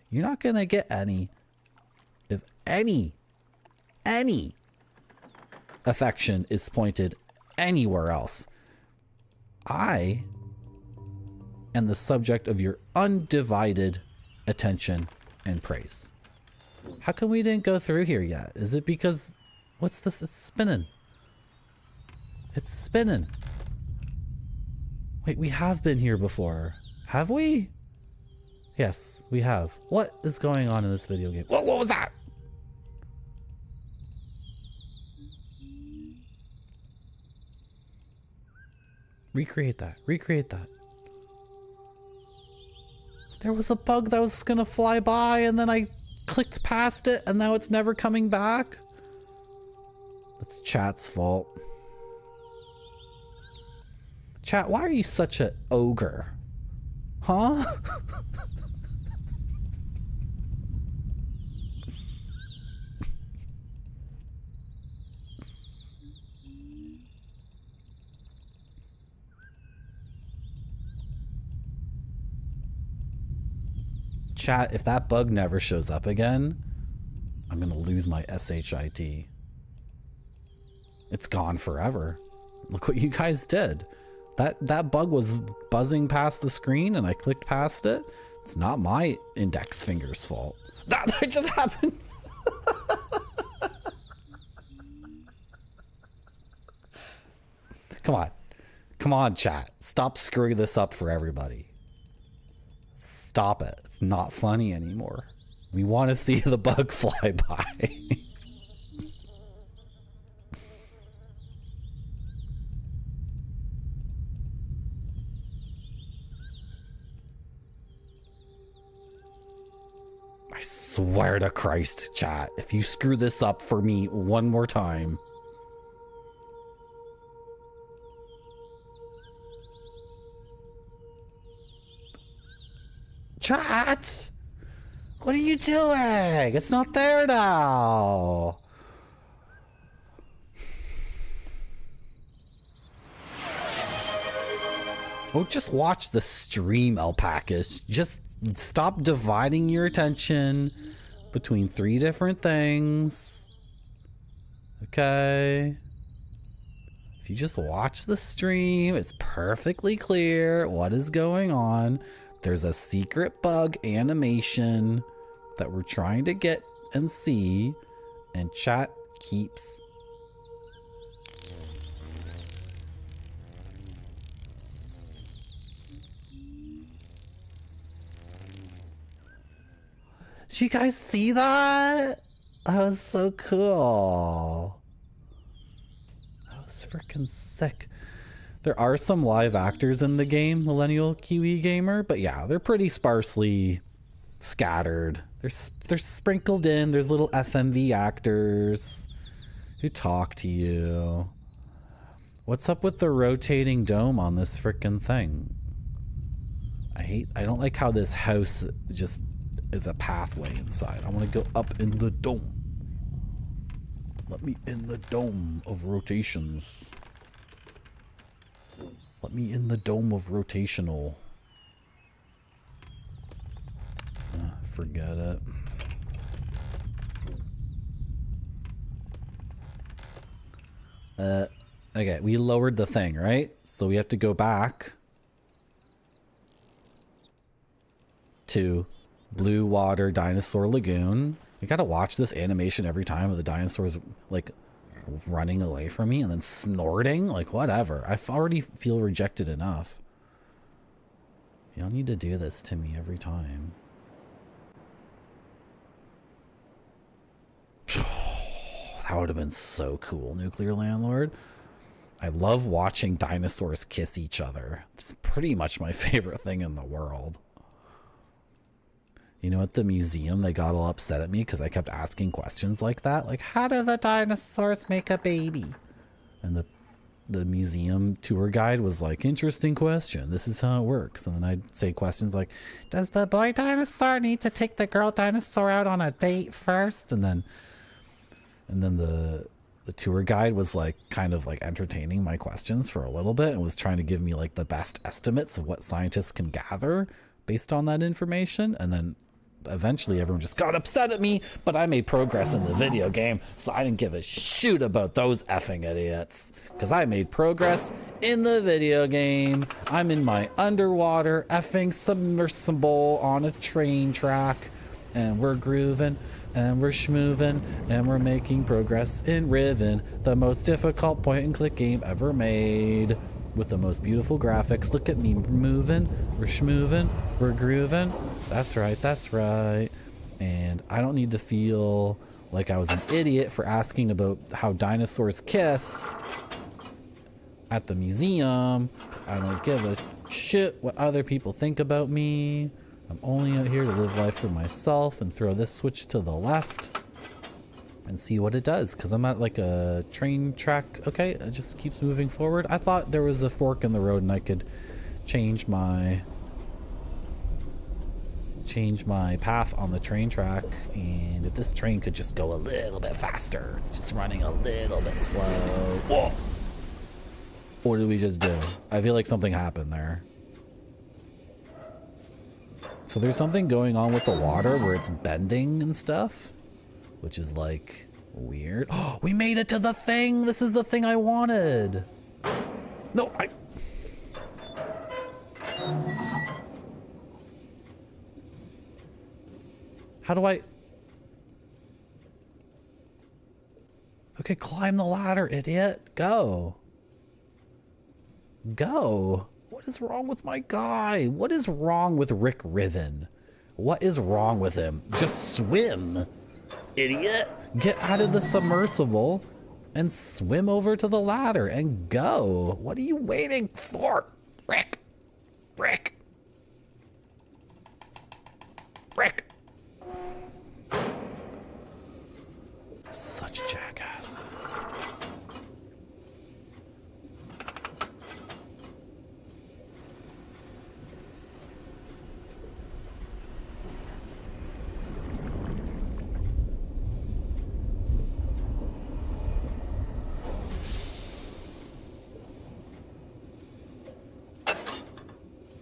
you're not going to get any if any affection is pointed anywhere else, I am the subject of your undivided attention and praise. How come we didn't go through here yet? Is it because... What's this? It's spinning. It's spinning. Wait, we have been here before. Have we? Yes, we have. What is going on in this video game? What was that? Recreate that. Recreate that. There was a bug that was gonna fly by and then I clicked past it and now it's never coming back. That's chat's fault. Chat, why are you such an ogre? Huh? Chat, if that bug never shows up again, I'm gonna lose my SHIT. It's gone forever. Look what you guys did. That bug was buzzing past the screen and I clicked past it. It's not my index finger's fault. That just happened. Come on. Come on, chat. Stop screwing this up for everybody. Stop it. It's not funny anymore. We want to see the bug fly by. I swear to Christ, chat, if you screw this up for me one more time. Chat! What are you doing? It's not there now. Oh, just watch the stream, alpacas. Just stop dividing your attention between 3 different things. Okay. If you just watch the stream, it's perfectly clear what is going on. There's a secret bug animation that we're trying to get and see, and chat keeps Did you guys see that? That was so cool. That was freaking sick. There are some live actors in the game, Millennial Kiwi Gamer, but yeah, they're pretty sparsely scattered. They're sprinkled in. There's little FMV actors who talk to you. What's up with the rotating dome on this freaking thing? I don't like how this house just is a pathway inside. I want to go up in the dome. Let me in the dome of rotations. Let me in the dome of rotational. Forget it. Okay, we lowered the thing, right? So we have to go back to Blue Water Dinosaur Lagoon. We gotta watch this animation every time of the dinosaurs like running away from me and then snorting. Like, whatever. I already feel rejected enough. You don't need to do this to me every time. That would have been so cool, Nuclear Landlord. I love watching dinosaurs kiss each other. It's pretty much my favorite thing in the world. You know, at the museum, they got all upset at me because I kept asking questions like that. Like, how do the dinosaurs make a baby? And the museum tour guide was like, interesting question. This is how it works. And then I'd say questions like, does the boy dinosaur need to take the girl dinosaur out on a date first? And then the tour guide was like kind of like entertaining my questions for a little bit and was trying to give me like the best estimates of what scientists can gather based on that information. And then eventually everyone just got upset at me, but I made progress in the video game, so I didn't give a shoot about those effing idiots. Because I made progress in the video game. I'm in my underwater effing submersible on a train track, and we're grooving, and we're schmoovin', and we're making progress in Riven, the most difficult point-and-click game ever made. With the most beautiful graphics. Look at me moving. We're schmoovin'. We're grooving. That's right. That's right. And I don't need to feel like I was an idiot for asking about how dinosaurs kiss at the museum. I don't give a shit what other people think about me. I'm only out here to live life for myself and throw this switch to the left and see what it does, because I'm at like a train track. Okay, it just keeps moving forward. I thought there was a fork in the road and I could change my path on the train track, and if this train could just go a little bit faster. It's just running a little bit slow. Whoa! What did we just do? I feel like something happened there. So there's something going on with the water where it's bending and stuff, which is like weird. Oh, we made it to the thing. This is the thing I wanted. No, how do I? Okay, climb the ladder, idiot. Go. Go. What is wrong with my guy? What is wrong with Rick Riven? What is wrong with him? Just swim. Idiot. Get out of the submersible and swim over to the ladder and go. What are you waiting for? Rick. Rick. Rick. Such a jackass.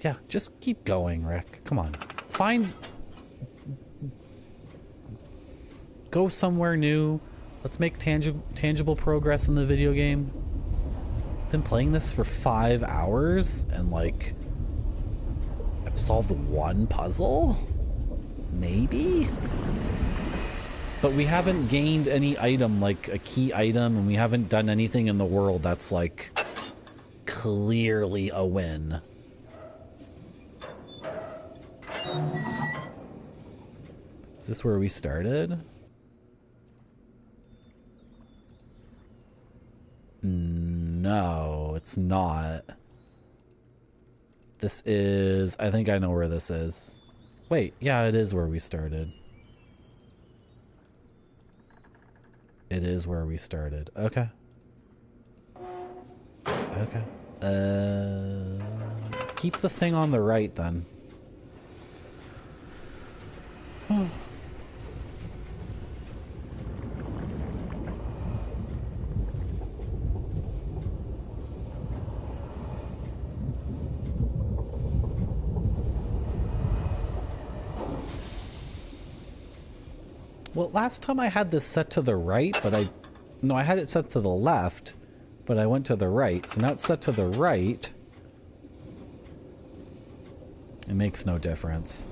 Yeah, just keep going, Rick. Come on. Go somewhere new. Let's make tangible progress in the video game. I've been playing this for 5 hours and like I've solved one puzzle? Maybe? But we haven't gained any item, like a key item, and we haven't done anything in the world that's like clearly a win. Is this where we started? No, it's not. This is... I think I know where this is. Wait, yeah, it is where we started. It is where we started. Okay. Okay. Keep the thing on the right then. Well, last time I had this set to the right, but I had it set to the left, but I went to the right. So now it's set to the right. It makes no difference.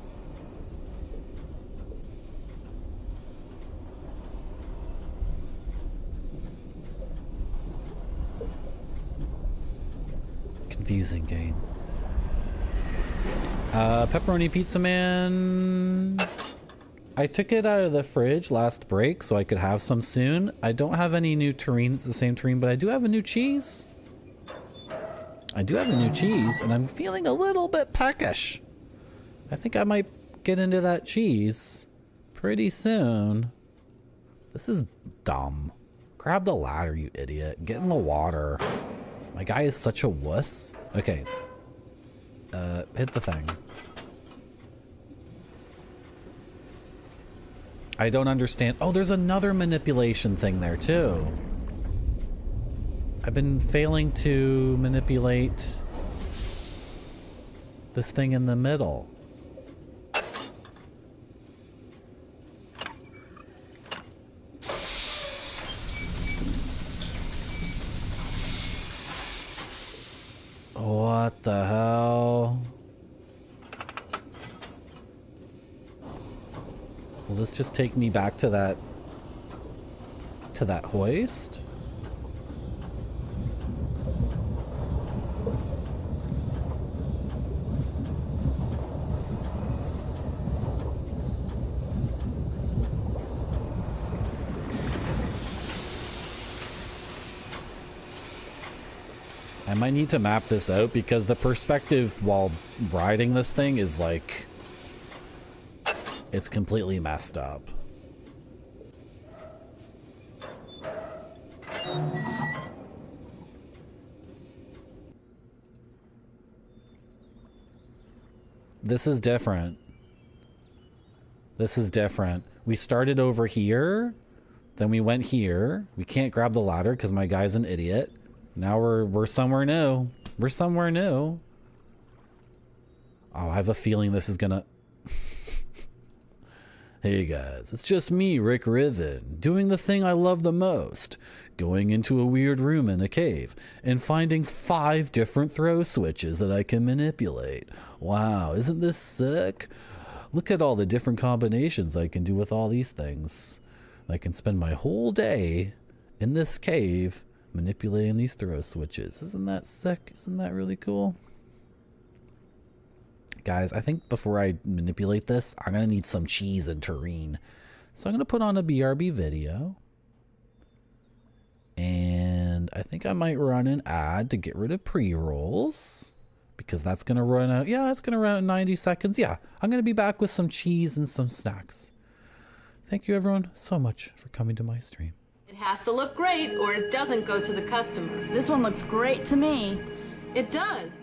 Confusing game. Pepperoni Pizza Man. I took it out of the fridge last break so I could have some soon. I don't have any new terrine. It's the same terrine, but I do have a new cheese. I do have a new cheese, and I'm feeling a little bit peckish. I think I might get into that cheese pretty soon. This is dumb. Grab the ladder, you idiot. Get in the water. My guy is such a wuss. Okay. Hit the thing. I don't understand. Oh, there's another manipulation thing there too. I've been failing to manipulate this thing in the middle. please just take me back to that hoist? I might need to map this out because the perspective while riding this thing is like, it's completely messed up. This is different. This is different. We started over here, then we went here. We can't grab the ladder because my guy's an idiot. Now we're somewhere new. We're somewhere new. Oh, I have a feeling this is gonna... Hey guys, it's just me, Riven, doing the thing I love the most. Going into a weird room in a cave and finding 5 different throw switches that I can manipulate. Wow, isn't this sick? Look at all the different combinations I can do with all these things. I can spend my whole day in this cave manipulating these throw switches. Isn't that sick? Isn't that really cool? Guys, I think before I manipulate this, I'm gonna need some cheese and terrine. So I'm gonna put on a BRB video. And I think I might run an ad to get rid of pre-rolls. Because that's gonna run out. Yeah, it's gonna run out in 90 seconds. Yeah, I'm gonna be back with some cheese and some snacks. Thank you everyone so much for coming to my stream. It has to look great or it doesn't go to the customers. This one looks great to me. It does.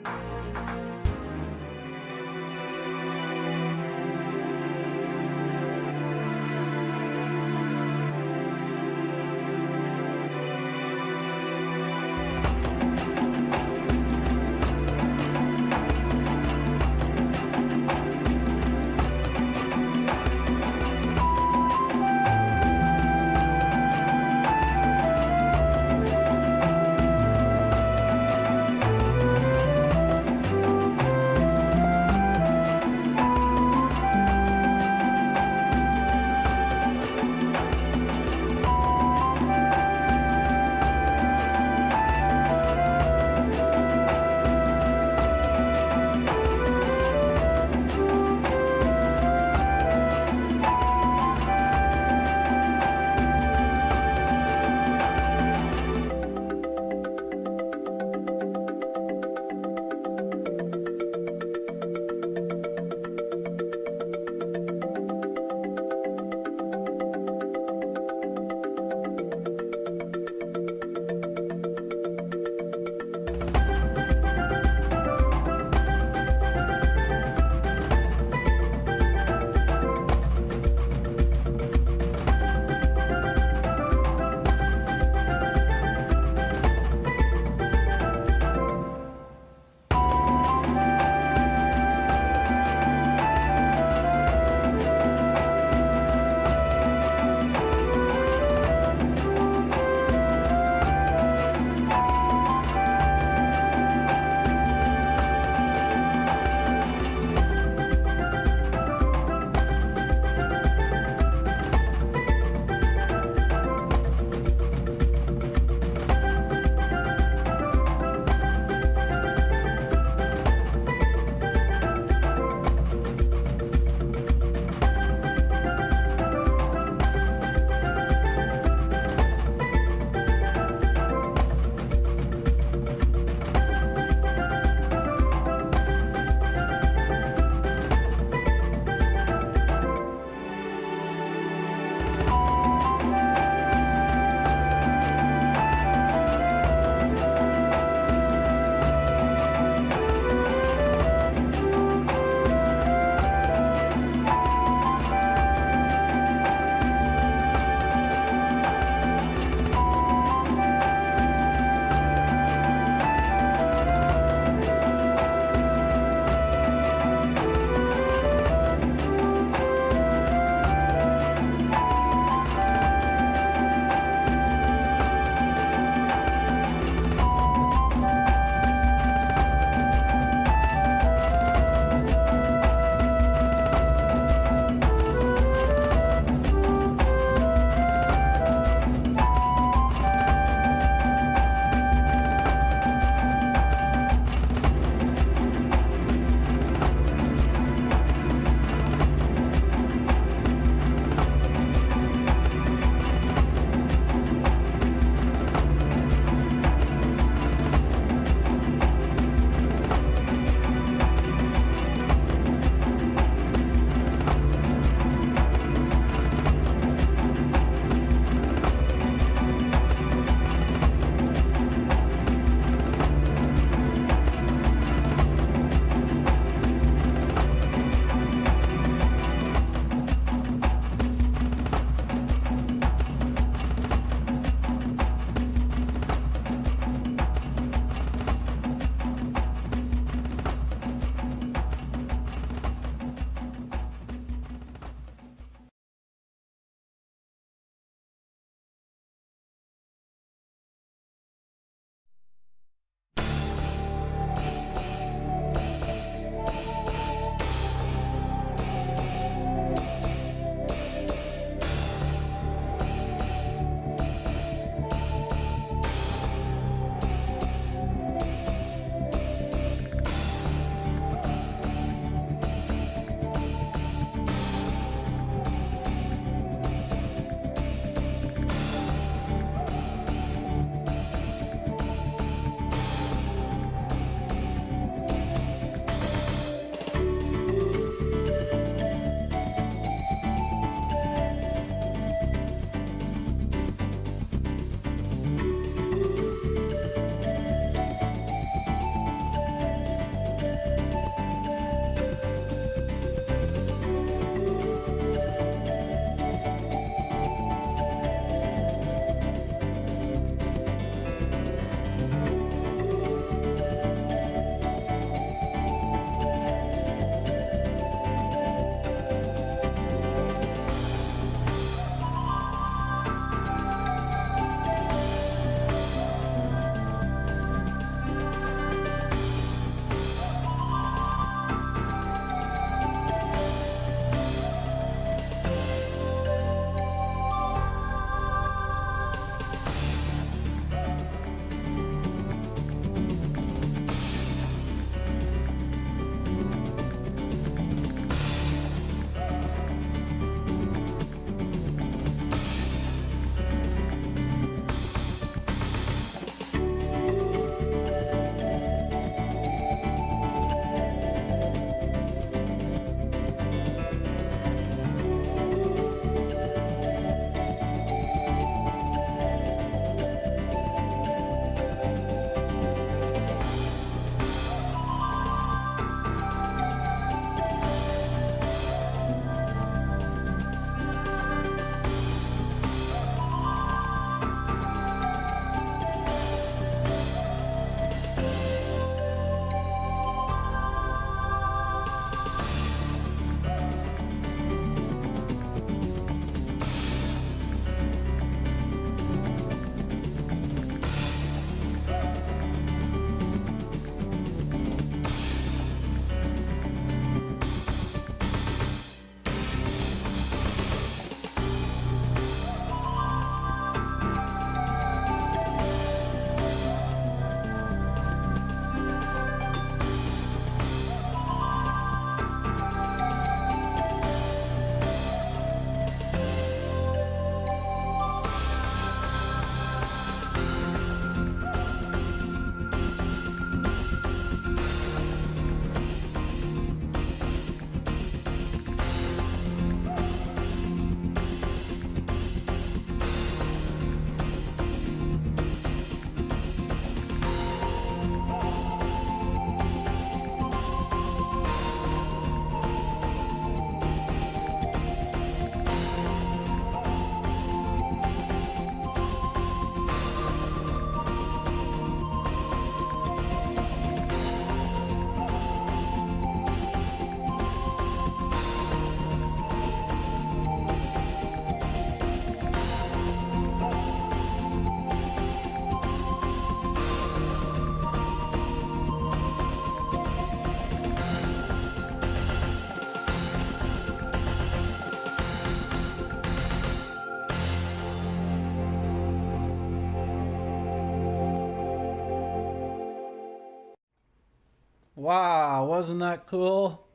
Wow, wasn't that cool?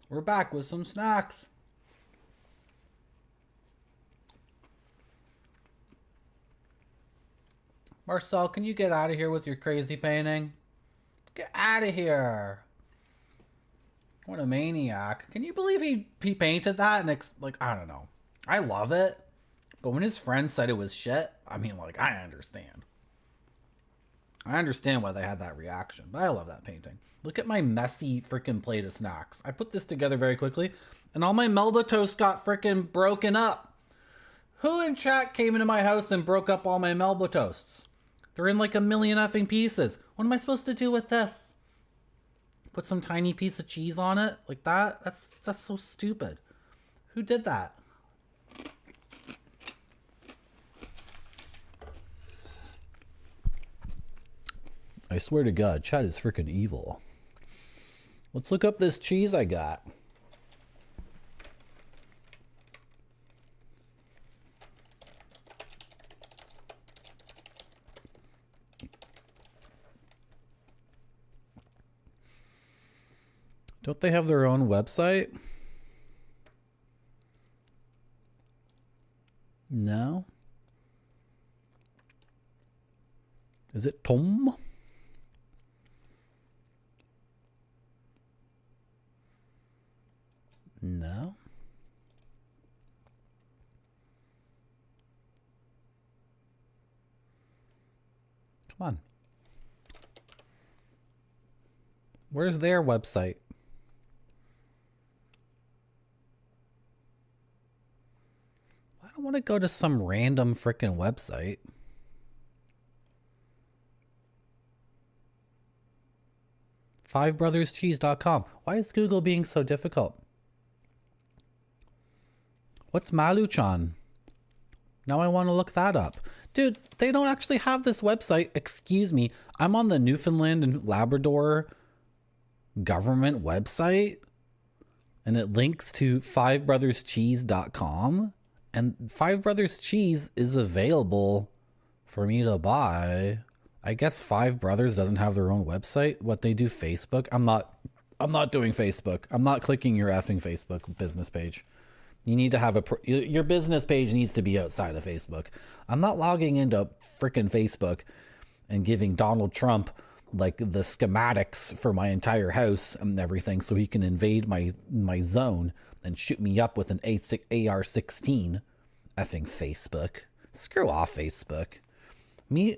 We're back with some snacks. Marcel, can you get out of here with your crazy painting? Get out of here. What a maniac. Can you believe he painted that? And like, I don't know. I love it. But when his friend said it was shit, I mean, like, I understand. I understand why they had that reaction. But I love that painting. Look at my messy freaking plate of snacks. I put this together very quickly. And all my Melba toast got freaking broken up. Who in chat came into my house and broke up all my Melba toasts? They're in like a million effing pieces. What am I supposed to do with this? Put some tiny piece of cheese on it? Like that? That's so stupid. Who did that? I swear to God, chat is freaking evil. Let's look up this cheese I got. Don't they have their own website? No. Is it Tom? No. Come on. Where's their website? I don't want to go to some random frickin' website. FiveBrothersCheese.com. Why is Google being so difficult? What's Maluchan? Now I want to look that up. Dude, they don't actually have this website. Excuse me. I'm on the Newfoundland and Labrador government website. And it links to FiveBrothersCheese.com. And Five Brothers Cheese is available for me to buy. I guess Five Brothers doesn't have their own website. What, they do Facebook? I'm not doing Facebook. I'm not clicking your effing Facebook business page. You need to have your business page needs to be outside of Facebook. I'm not logging into frickin' Facebook and giving Donald Trump like the schematics for my entire house and everything so he can invade my zone and shoot me up with an AR-16. Effing Facebook. Screw off Facebook. Me.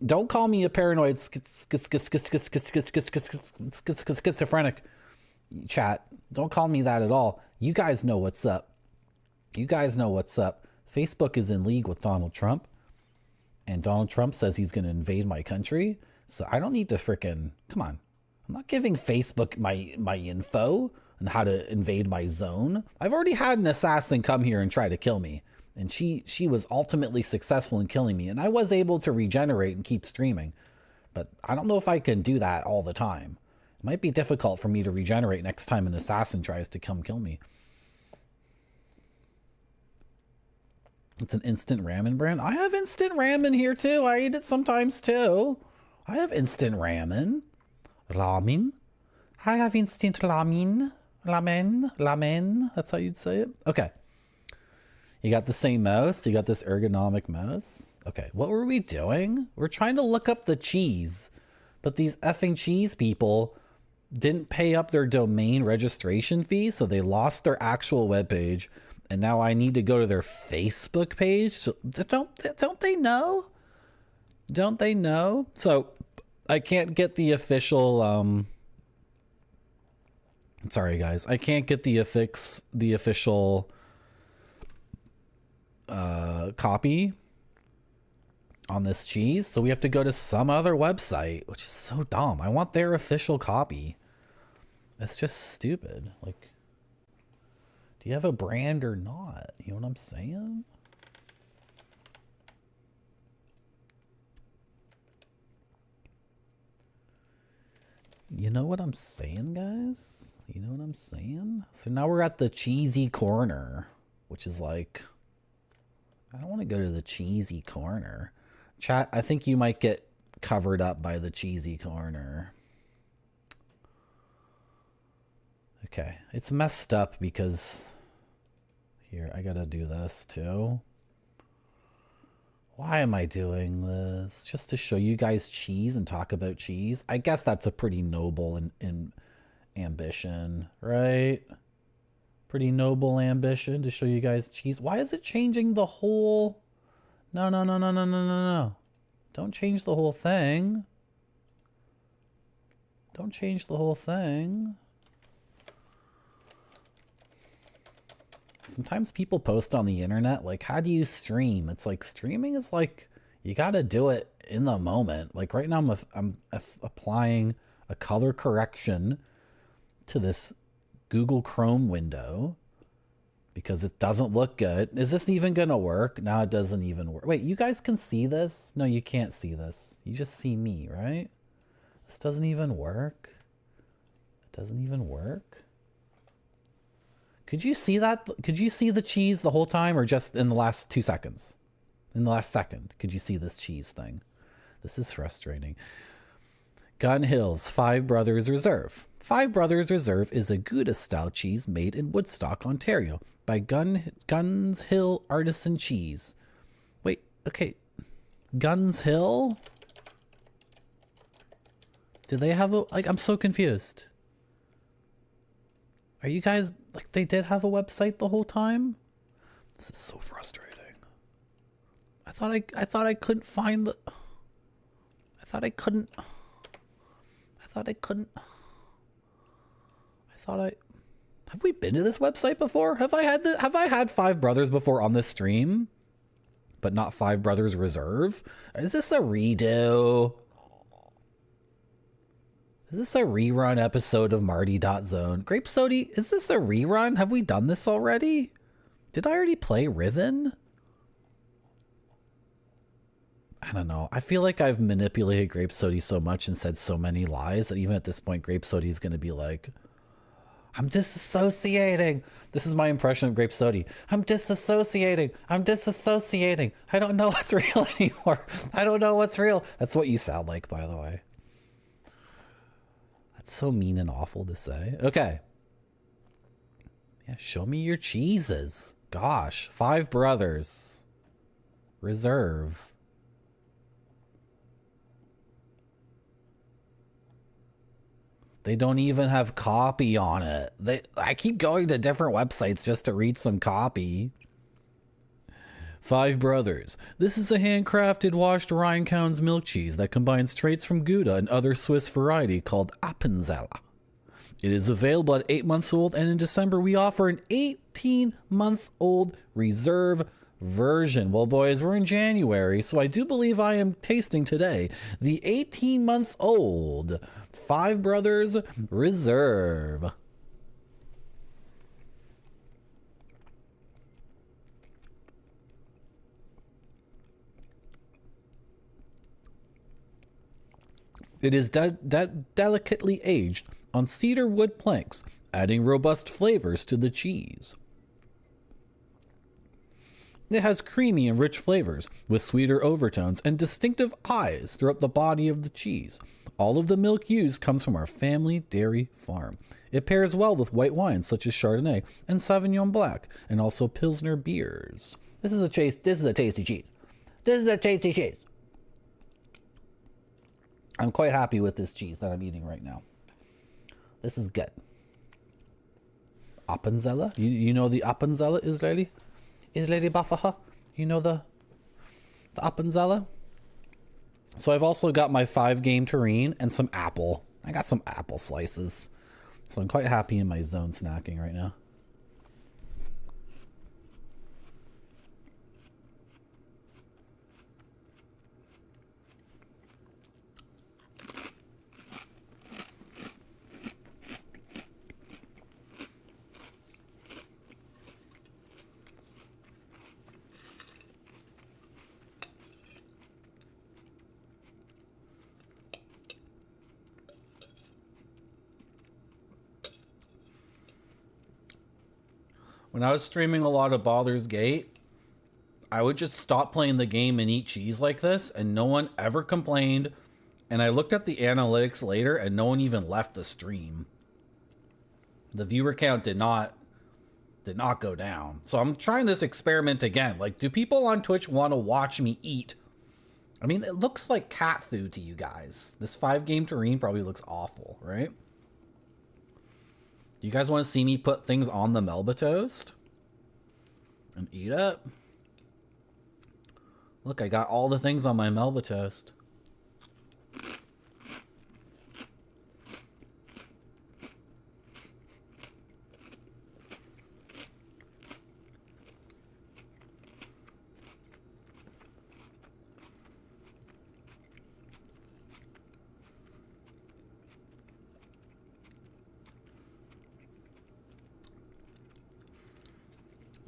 Don't call me a paranoid schizophrenic. Chat. Don't call me that at all. You guys know what's up. You guys know what's up. Facebook is in league with Donald Trump. And Donald Trump says he's going to invade my country. So I don't need to frickin'... Come on. I'm not giving Facebook my info on how to invade my zone. I've already had an assassin come here and try to kill me. And she was ultimately successful in killing me. And I was able to regenerate and keep streaming. But I don't know if I can do that all the time. It might be difficult for me to regenerate next time an assassin tries to come kill me. It's an instant ramen brand. I have instant ramen here too. I eat it sometimes too. I have instant ramen. Ramen. I have instant ramen. Ramen. That's how you'd say it. Okay. You got the same mouse. You got this ergonomic mouse. Okay. What were we doing? We're trying to look up the cheese. But these effing cheese people didn't pay up their domain registration fee. So they lost their actual webpage. And now I need to go to their Facebook page. So don't they know? Don't they know? So I can't get the official sorry guys. I can't get the official copy on this cheese. So we have to go to some other website, which is so dumb. I want their official copy. It's just stupid. Like, do you have a brand or not? You know what I'm saying? You know what I'm saying, guys? You know what I'm saying? So now we're at the cheesy corner, which is like, I don't want to go to the cheesy corner. Chat, I think you might get covered up by the cheesy corner. Okay, it's messed up because here I gotta do this too. Why am I doing this? Just to show you guys cheese and talk about cheese? I guess that's a pretty noble in ambition, right? Pretty noble ambition to show you guys cheese. Why is it changing the whole... No. Don't change the whole thing. Don't change the whole thing. Sometimes people post on the internet, like, how do you stream? It's like, streaming is like, you gotta do it in the moment. Like right now I'm applying a color correction to this Google Chrome window because it doesn't look good. Is this even gonna work? No, it doesn't even work. Wait, you guys can see this? No, you can't see this. You just see me, right? This doesn't even work. It doesn't even work. Could you see that? Could you see the cheese the whole time or just in the last 2 seconds? In the last second, could you see this cheese thing? This is frustrating. Gun Hills Five Brothers Reserve. Five Brothers Reserve is a Gouda-style cheese made in Woodstock, Ontario by Guns Hill Artisan Cheese. Wait, okay. Guns Hill? Do they have a... Like, I'm so confused. Are you guys, like, they did have a website the whole time? This is so frustrating. I thought I couldn't find the... Have we been to this website before? Have I had Five Brothers before on this stream? But not Five Brothers Reserve? Is this a redo? Is this a rerun episode of Marty.Zone? Grape Sody, is this a rerun? Have we done this already? Did I already play Riven? I don't know. I feel like I've manipulated Grape Sody so much and said so many lies that even at this point, Grape Sody is going to be like, I'm disassociating. This is my impression of Grape Sody. I'm disassociating. I don't know what's real anymore. I don't know what's real. That's what you sound like, by the way. That's so mean and awful to say. Okay. Yeah, show me your cheeses. Gosh. Five Brothers Reserve. They don't even have copy on it. I keep going to different websites just to read some copy. Five Brothers. This is a handcrafted washed Rheinkaun's milk cheese that combines traits from Gouda and other Swiss variety called Appenzeller. It is available at 8 months old, and in December we offer an 18-month-old reserve version. Well, boys, we're in January, so I do believe I am tasting today the 18-month-old Five Brothers Reserve. It is delicately aged on cedar wood planks, adding robust flavors to the cheese. It has creamy and rich flavors, with sweeter overtones and distinctive eyes throughout the body of the cheese. All of the milk used comes from our family dairy farm. It pairs well with white wines such as Chardonnay and Sauvignon Blanc, and also Pilsner beers. This is a tasty cheese. This is a tasty cheese. I'm quite happy with this cheese that I'm eating right now. This is good. Appenzeller? You know the Appenzeller, Israeli Baffaha? You know the Appenzeller? So I've also got my 5-game terrine and some apple. I got some apple slices. So I'm quite happy in my zone snacking right now. When I was streaming a lot of Baldur's Gate, I would just stop playing the game and eat cheese like this, and no one ever complained. And I looked at the analytics later, and no one even left the stream. The viewer count did not go down. So I'm trying this experiment again. Like, do people on Twitch want to watch me eat? I mean, it looks like cat food to you guys. This 5-game terrine probably looks awful, right? Do you guys want to see me put things on the Melba toast and eat it? Look, I got all the things on my Melba toast.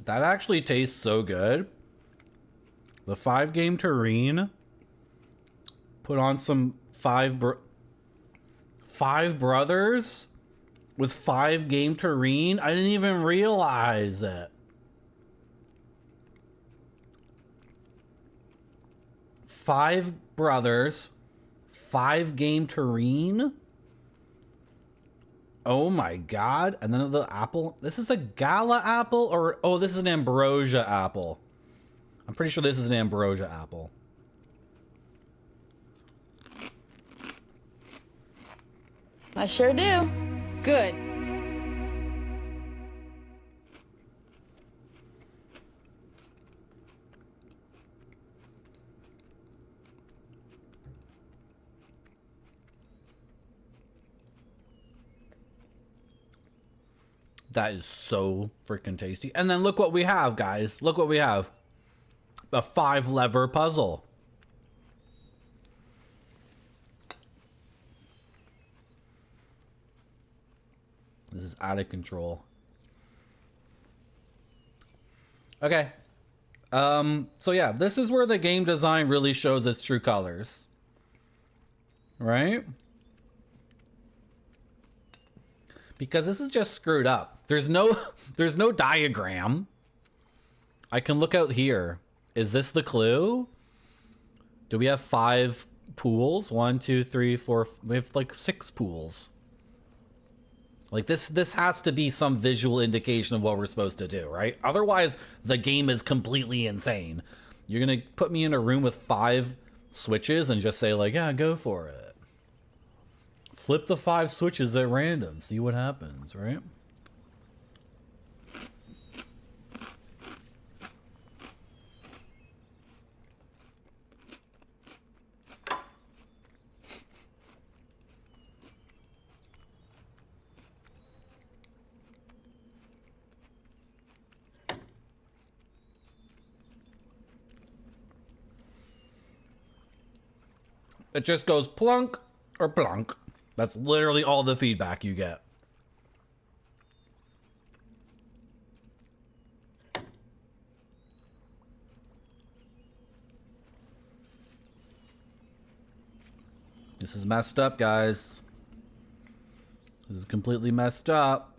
That actually tastes so good. The 5-game terrine. Put on some five brothers with 5-game terrine. I didn't even realize it. 5 brothers, 5-game terrine. Oh my god. And then the apple. This is a gala apple or... Oh, this is an ambrosia apple. I'm pretty sure this is an ambrosia apple. I sure do. Good. That is so freaking tasty. And then look what we have, guys. Look what we have. A 5-lever puzzle. This is out of control. Okay. So yeah, this is where the game design really shows its true colors. Right? Because this is just screwed up. There's no diagram. I can look out here. Is this the clue? Do we have 5 pools? 1, 2, 3, 4. We have like 6 pools. Like this has to be some visual indication of what we're supposed to do, right? Otherwise, the game is completely insane. You're gonna put me in a room with 5 switches and just say like, yeah, go for it. Flip the 5 switches at random, see what happens, right? It just goes plunk or plunk. That's literally all the feedback you get. This is messed up, guys. This is completely messed up.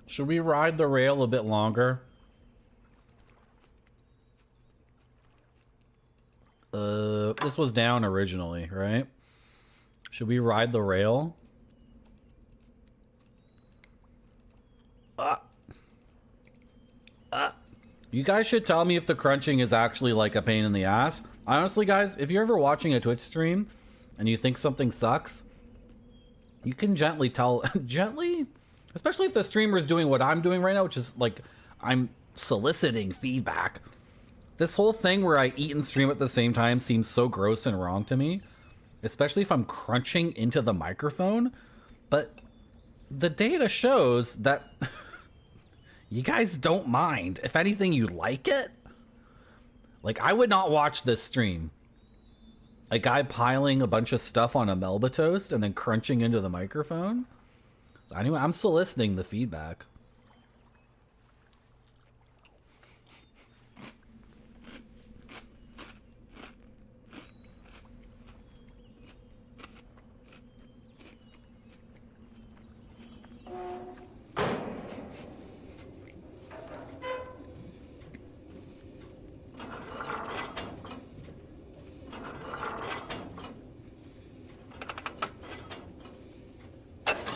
Should we ride the rail a bit longer? This was down originally, right? Should we ride the rail? You guys should tell me if the crunching is actually like a pain in the ass. Honestly, guys, if you're ever watching a Twitch stream and you think something sucks, you can gently tell, gently? Especially if the streamer's doing what I'm doing right now, which is like, I'm soliciting feedback. This whole thing where I eat and stream at the same time seems so gross and wrong to me. Especially if I'm crunching into the microphone. But the data shows that you guys don't mind. If anything, you like it. Like, I would not watch this stream. A guy piling a bunch of stuff on a Melba toast and then crunching into the microphone. Anyway, I'm soliciting the feedback.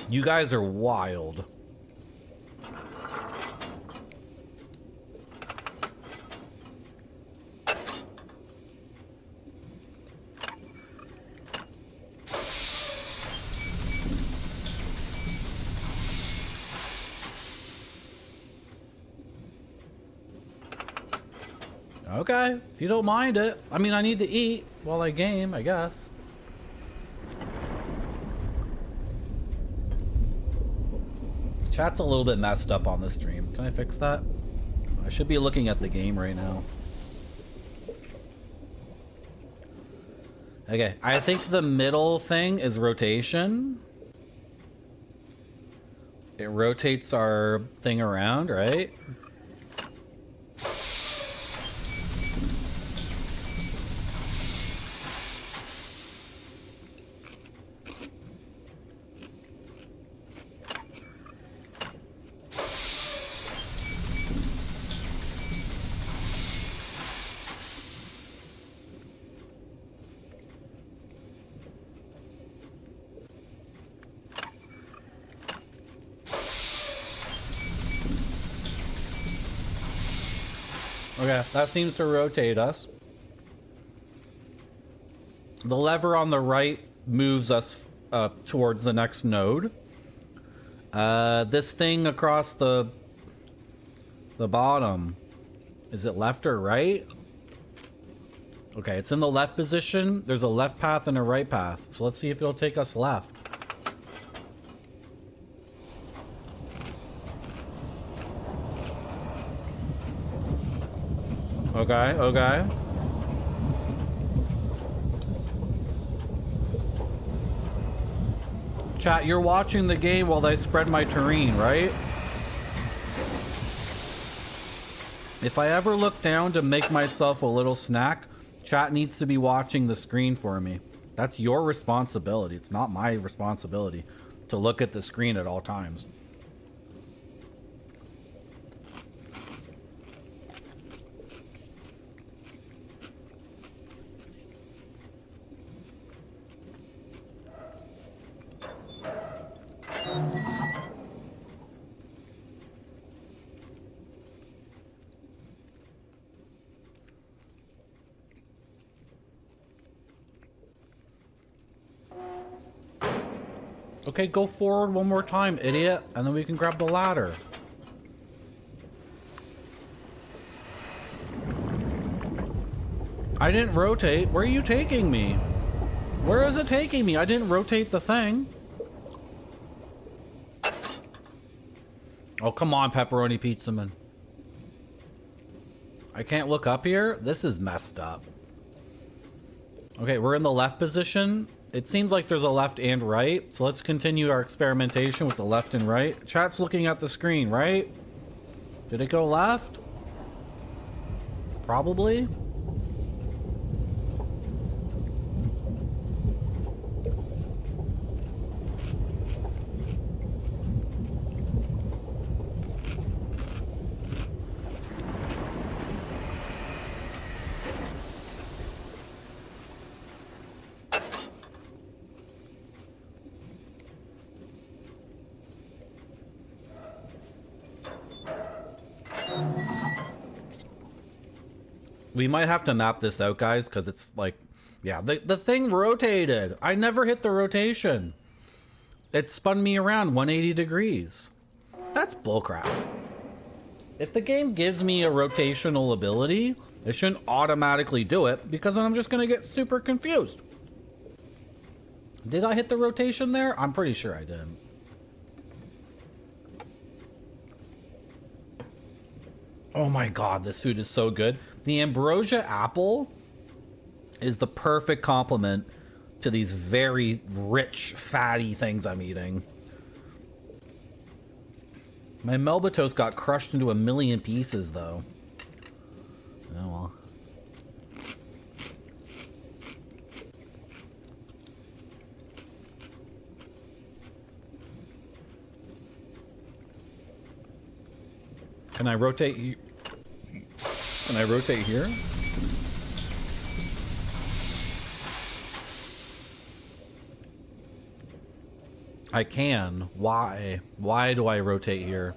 You guys are wild. Okay, if you don't mind it. I mean, I need to eat while I game, I guess. Chat's a little bit messed up on the stream. Can I fix that? I should be looking at the game right now. Okay, I think the middle thing is rotation. It rotates our thing around, right? Okay, that seems to rotate us. The lever on the right moves us towards the next node. This thing across the bottom, is it left or right? Okay, it's in the left position. There's a left path and a right path. So let's see if it'll take us left. Okay, okay. Chat, you're watching the game while I spread my terrain, right? If I ever look down to make myself a little snack, chat needs to be watching the screen for me. That's your responsibility. It's not my responsibility to look at the screen at all times. Okay, go forward one more time, idiot, and then we can grab the ladder. I didn't rotate. Where are you taking me? Where is it taking me? I didn't rotate the thing. Oh, come on, Pepperoni Pizza Man. I can't look up here? This is messed up. Okay, we're in the left position. It seems like there's a left and right, so let's continue our experimentation with the left and right. Chat's looking at the screen, right? Did it go left? Probably. We might have to map this out, guys, because it's like, yeah, the thing rotated. I never hit the rotation. It spun me around 180 degrees. That's bullcrap. If the game gives me a rotational ability, it shouldn't automatically do it, because then I'm just going to get super confused. Did I hit the rotation there? I'm pretty sure I did. Oh my god, this food is so good. The ambrosia apple is the perfect complement to these very rich, fatty things I'm eating. My Melba toast got crushed into a million pieces, though. Oh well. Can I rotate? Can I rotate here? I can. Why? Why do I rotate here?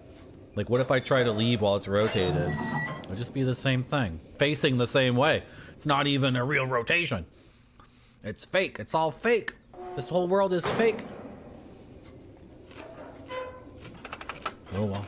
Like, what if I try to leave while it's rotated? It'll just be the same thing. Facing the same way. It's not even a real rotation. It's fake. It's all fake. This whole world is fake. Oh well.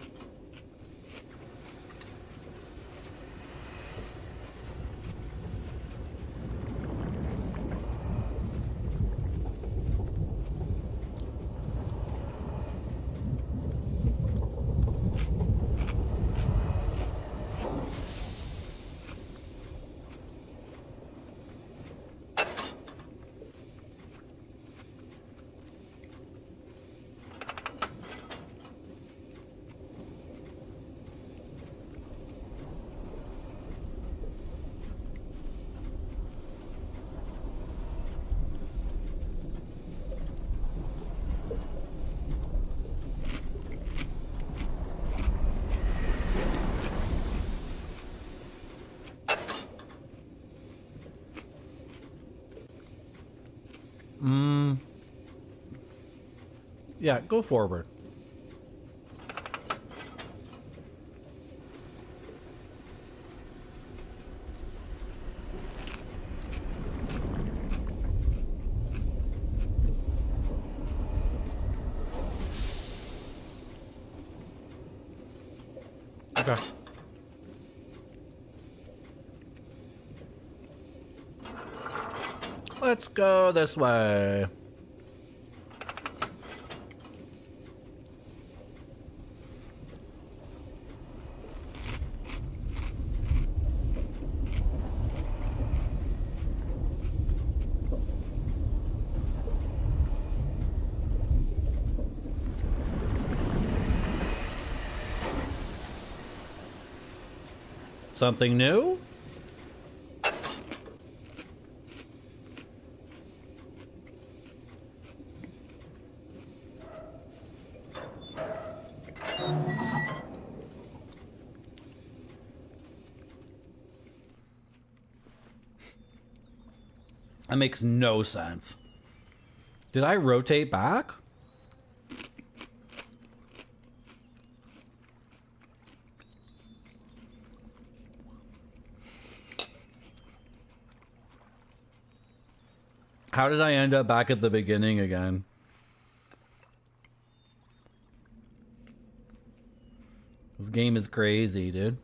Yeah, go forward. Okay. Let's go this way. Something new? That makes no sense. Did I rotate back? How did I end up back at the beginning again? This game is crazy, dude.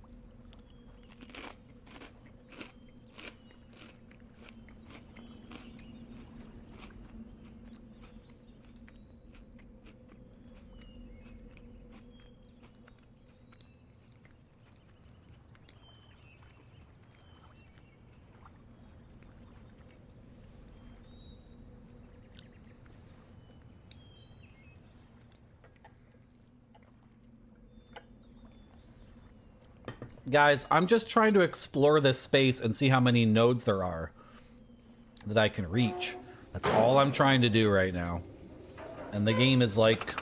Guys, I'm just trying to explore this space and see how many nodes there are that I can reach. That's all I'm trying to do right now. And the game is like...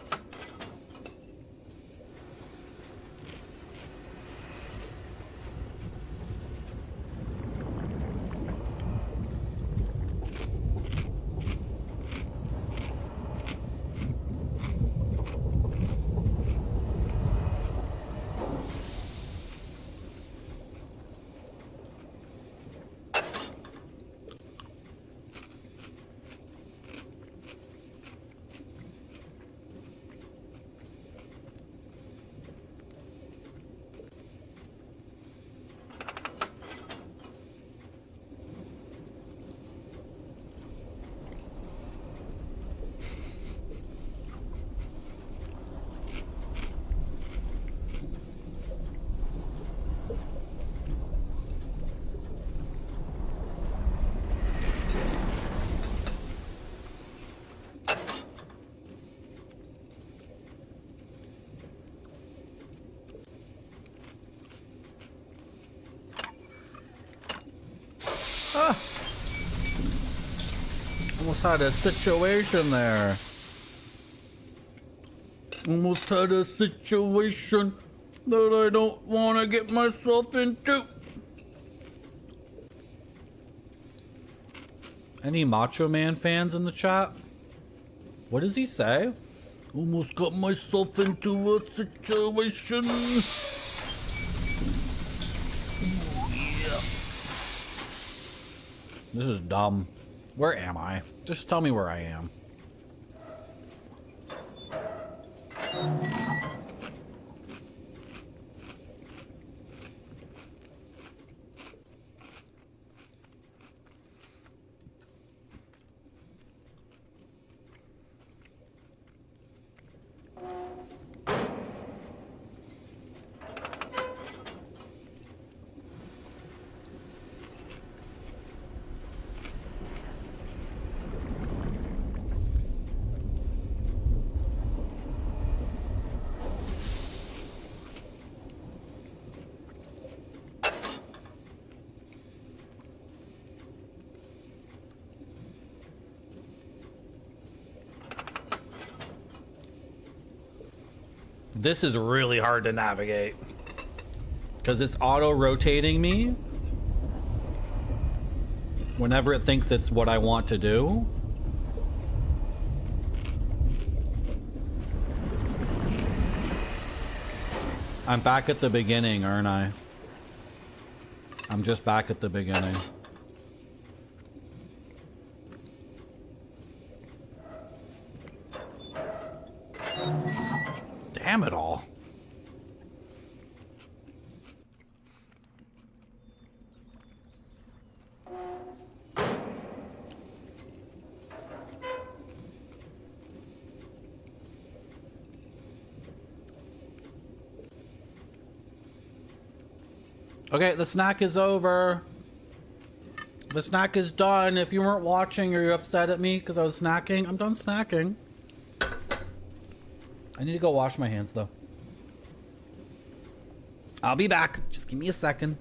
Almost had a situation there. Almost had a situation that I don't want to get myself into. Any Macho Man fans in the chat? What does he say? Almost got myself into a situation. Yeah. This is dumb. Where am I? Just tell me where I am. This is really hard to navigate because it's auto-rotating me whenever it thinks it's what I want to do. I'm back at the beginning, aren't I? I'm just back at the beginning. Damn it all. Okay, the snack is over. The snack is done. If you weren't watching or you're upset at me because I was snacking, I'm done snacking. I need to go wash my hands though. I'll be back. Just give me a second.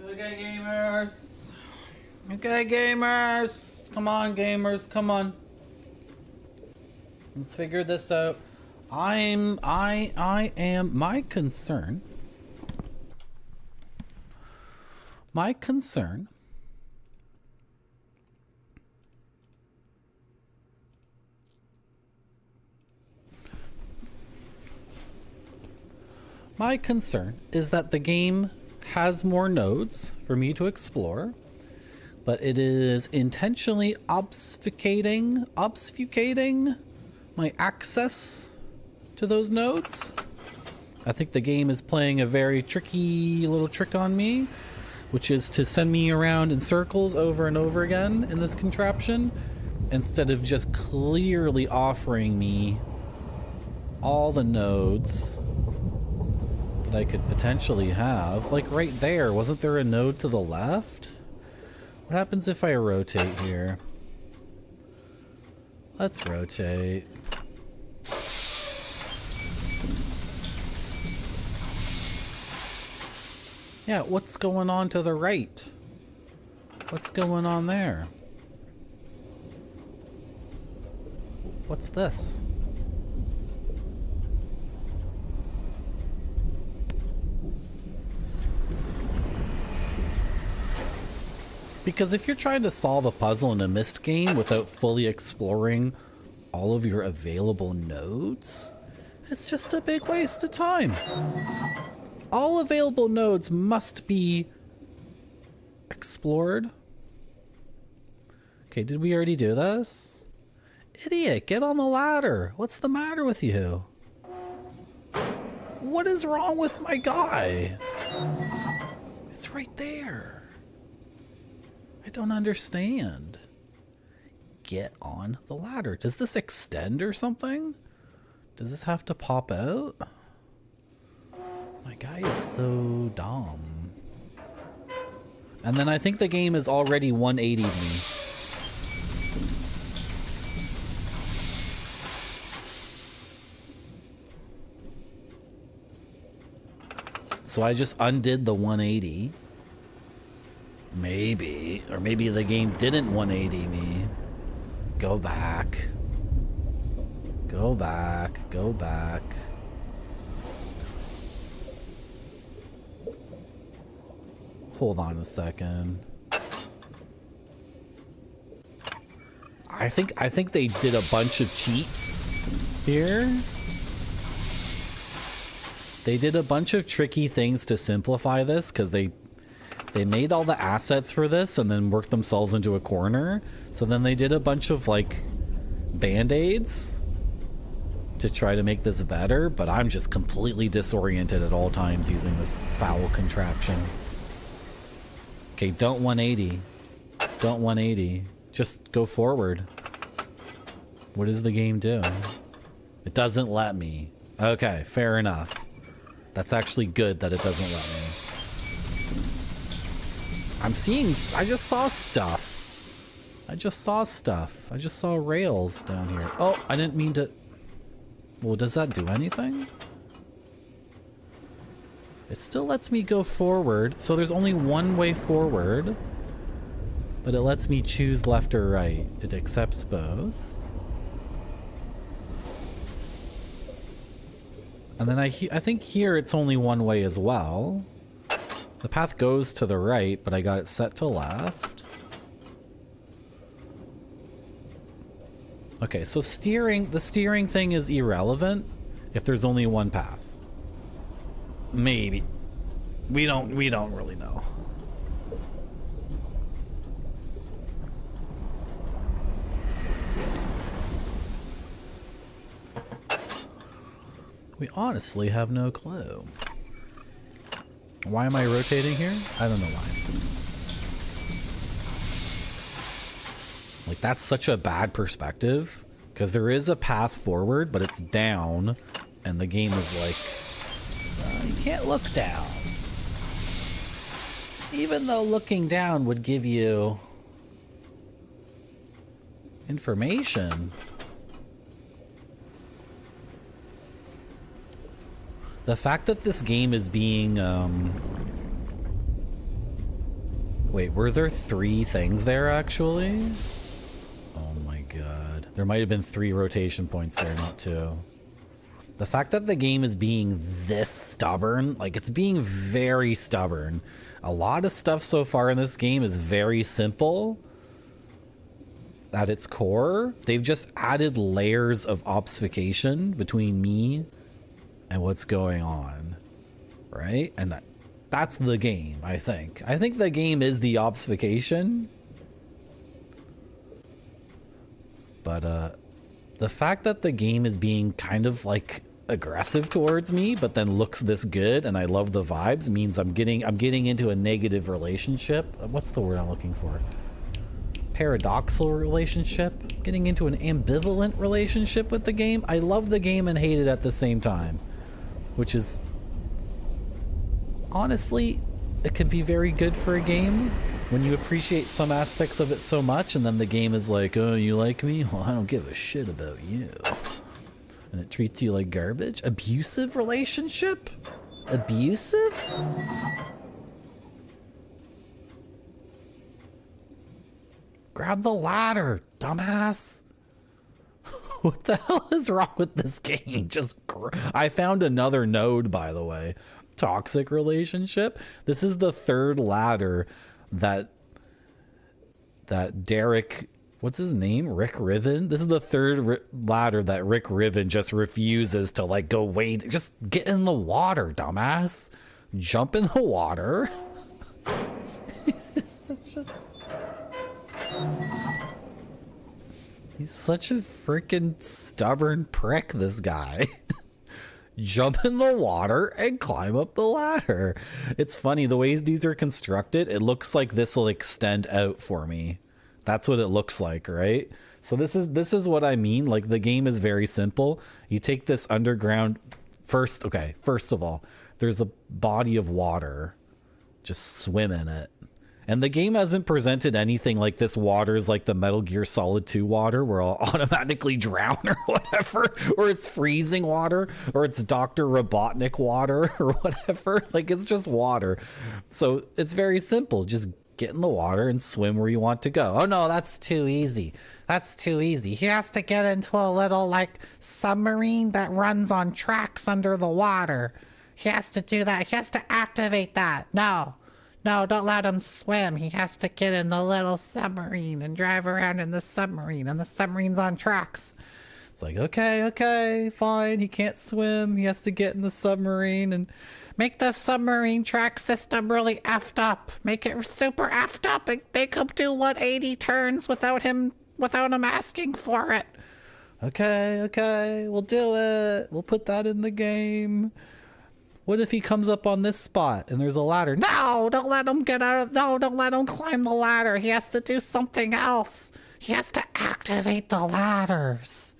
Okay, gamers. Okay, gamers. Come on, gamers. Come on. Let's figure this out. I am my concern. My concern is that the game has more nodes for me to explore, but it is intentionally obfuscating my access to those nodes. I think the game is playing a very tricky little trick on me, which is to send me around in circles over and over again in this contraption, instead of just clearly offering me all the nodes that I could potentially have. Like right there, wasn't there a node to the left? What happens if I rotate here? Let's rotate. Yeah, what's going on to the right? What's going on there? What's this? Because if you're trying to solve a puzzle in a Myst game without fully exploring all of your available nodes, it's just a big waste of time. All available nodes must be explored. Okay, did we already do this? Idiot, get on the ladder. What's the matter with you? What is wrong with my guy? It's right there. I don't understand. Get on the ladder. Does this extend or something? Does this have to pop out? My guy is so dumb. And then I think the game is already 180'd me. So I just undid the 180. Maybe. Or maybe the game didn't 180 me. Go back. Go back. Go back. Hold on a second. I think they did a bunch of cheats here. They did a bunch of tricky things to simplify this because they made all the assets for this and then worked themselves into a corner. So then they did a bunch of like band-aids to try to make this better, but I'm just completely disoriented at all times using this foul contraption. Okay, don't 180. Don't 180. Just go forward. What does the game do? It doesn't let me. Okay, fair enough. That's actually good that it doesn't let me. I'm seeing... I just saw stuff. I just saw rails down here. Oh, I didn't mean to... Well, does that do anything? It still lets me go forward. So there's only one way forward. But it lets me choose left or right. It accepts both. And then I think here it's only one way as well. The path goes to the right, but I got it set to left. Okay, so the steering thing is irrelevant if there's only one path. Maybe. We don't really know. We honestly have no clue. Why am I rotating here? I don't know why. Like, that's such a bad perspective, because there is a path forward, but it's down, and the game is like, you can't look down. Even though looking down would give you information. The fact that this game is being, wait, were there 3 things there actually? god. There might have been 3 rotation points there, not 2. The fact that the game is being this stubborn, like it's being very stubborn. A lot of stuff so far in this game is very simple at its core. They've just added layers of obfuscation between me and what's going on, right? And that's the game, I think. I think the game is the obfuscation. But the fact that the game is being kind of like aggressive towards me, but then looks this good and I love the vibes, means I'm getting into a negative relationship. What's the word I'm looking for? Paradoxical relationship? Getting into an ambivalent relationship with the game. I love the game and hate it at the same time, which is honestly, it can be very good for a game when you appreciate some aspects of it so much and then the game is like, oh, you like me? Well, I don't give a shit about you. And it treats you like garbage. Abusive relationship? Abusive? Grab the ladder, dumbass. What the hell is wrong with this game? I found another node, by the way. Toxic relationship. This is the 3rd ladder that Derek, what's his name? Rick Riven? This is the 3rd ladder that Rick Riven just refuses to like go wait. Just get in the water, dumbass. Jump in the water. He's such a freaking stubborn prick, this guy. Jump in the water and climb up the ladder. It's funny, the ways these are constructed, it looks like this will extend out for me. That's what it looks like, right? So this is what I mean. Like, the game is very simple. You take this underground first. Okay, first of all, there's a body of water. Just swim in it. And the game hasn't presented anything like this water is like the Metal Gear Solid 2 water where I'll automatically drown or whatever, or it's freezing water, or it's Dr. Robotnik water or whatever. Like, it's just water. So it's very simple. Just get in the water and swim where you want to go. Oh no, that's too easy. That's too easy. He has to get into a little like submarine that runs on tracks under the water. He has to do that. He has to activate that. No, don't let him swim. He has to get in the little submarine and drive around in the submarine, and the submarine's on tracks. It's like, okay, fine. He can't swim. He has to get in the submarine and make the submarine track system really effed up. Make it super effed up and make him do 180 turns without him asking for it. Okay, we'll do it. We'll put that in the game. What if he comes up on this spot and there's a ladder? No, don't let him get out of... No, don't let him climb the ladder. He has to do something else. He has to activate the ladders.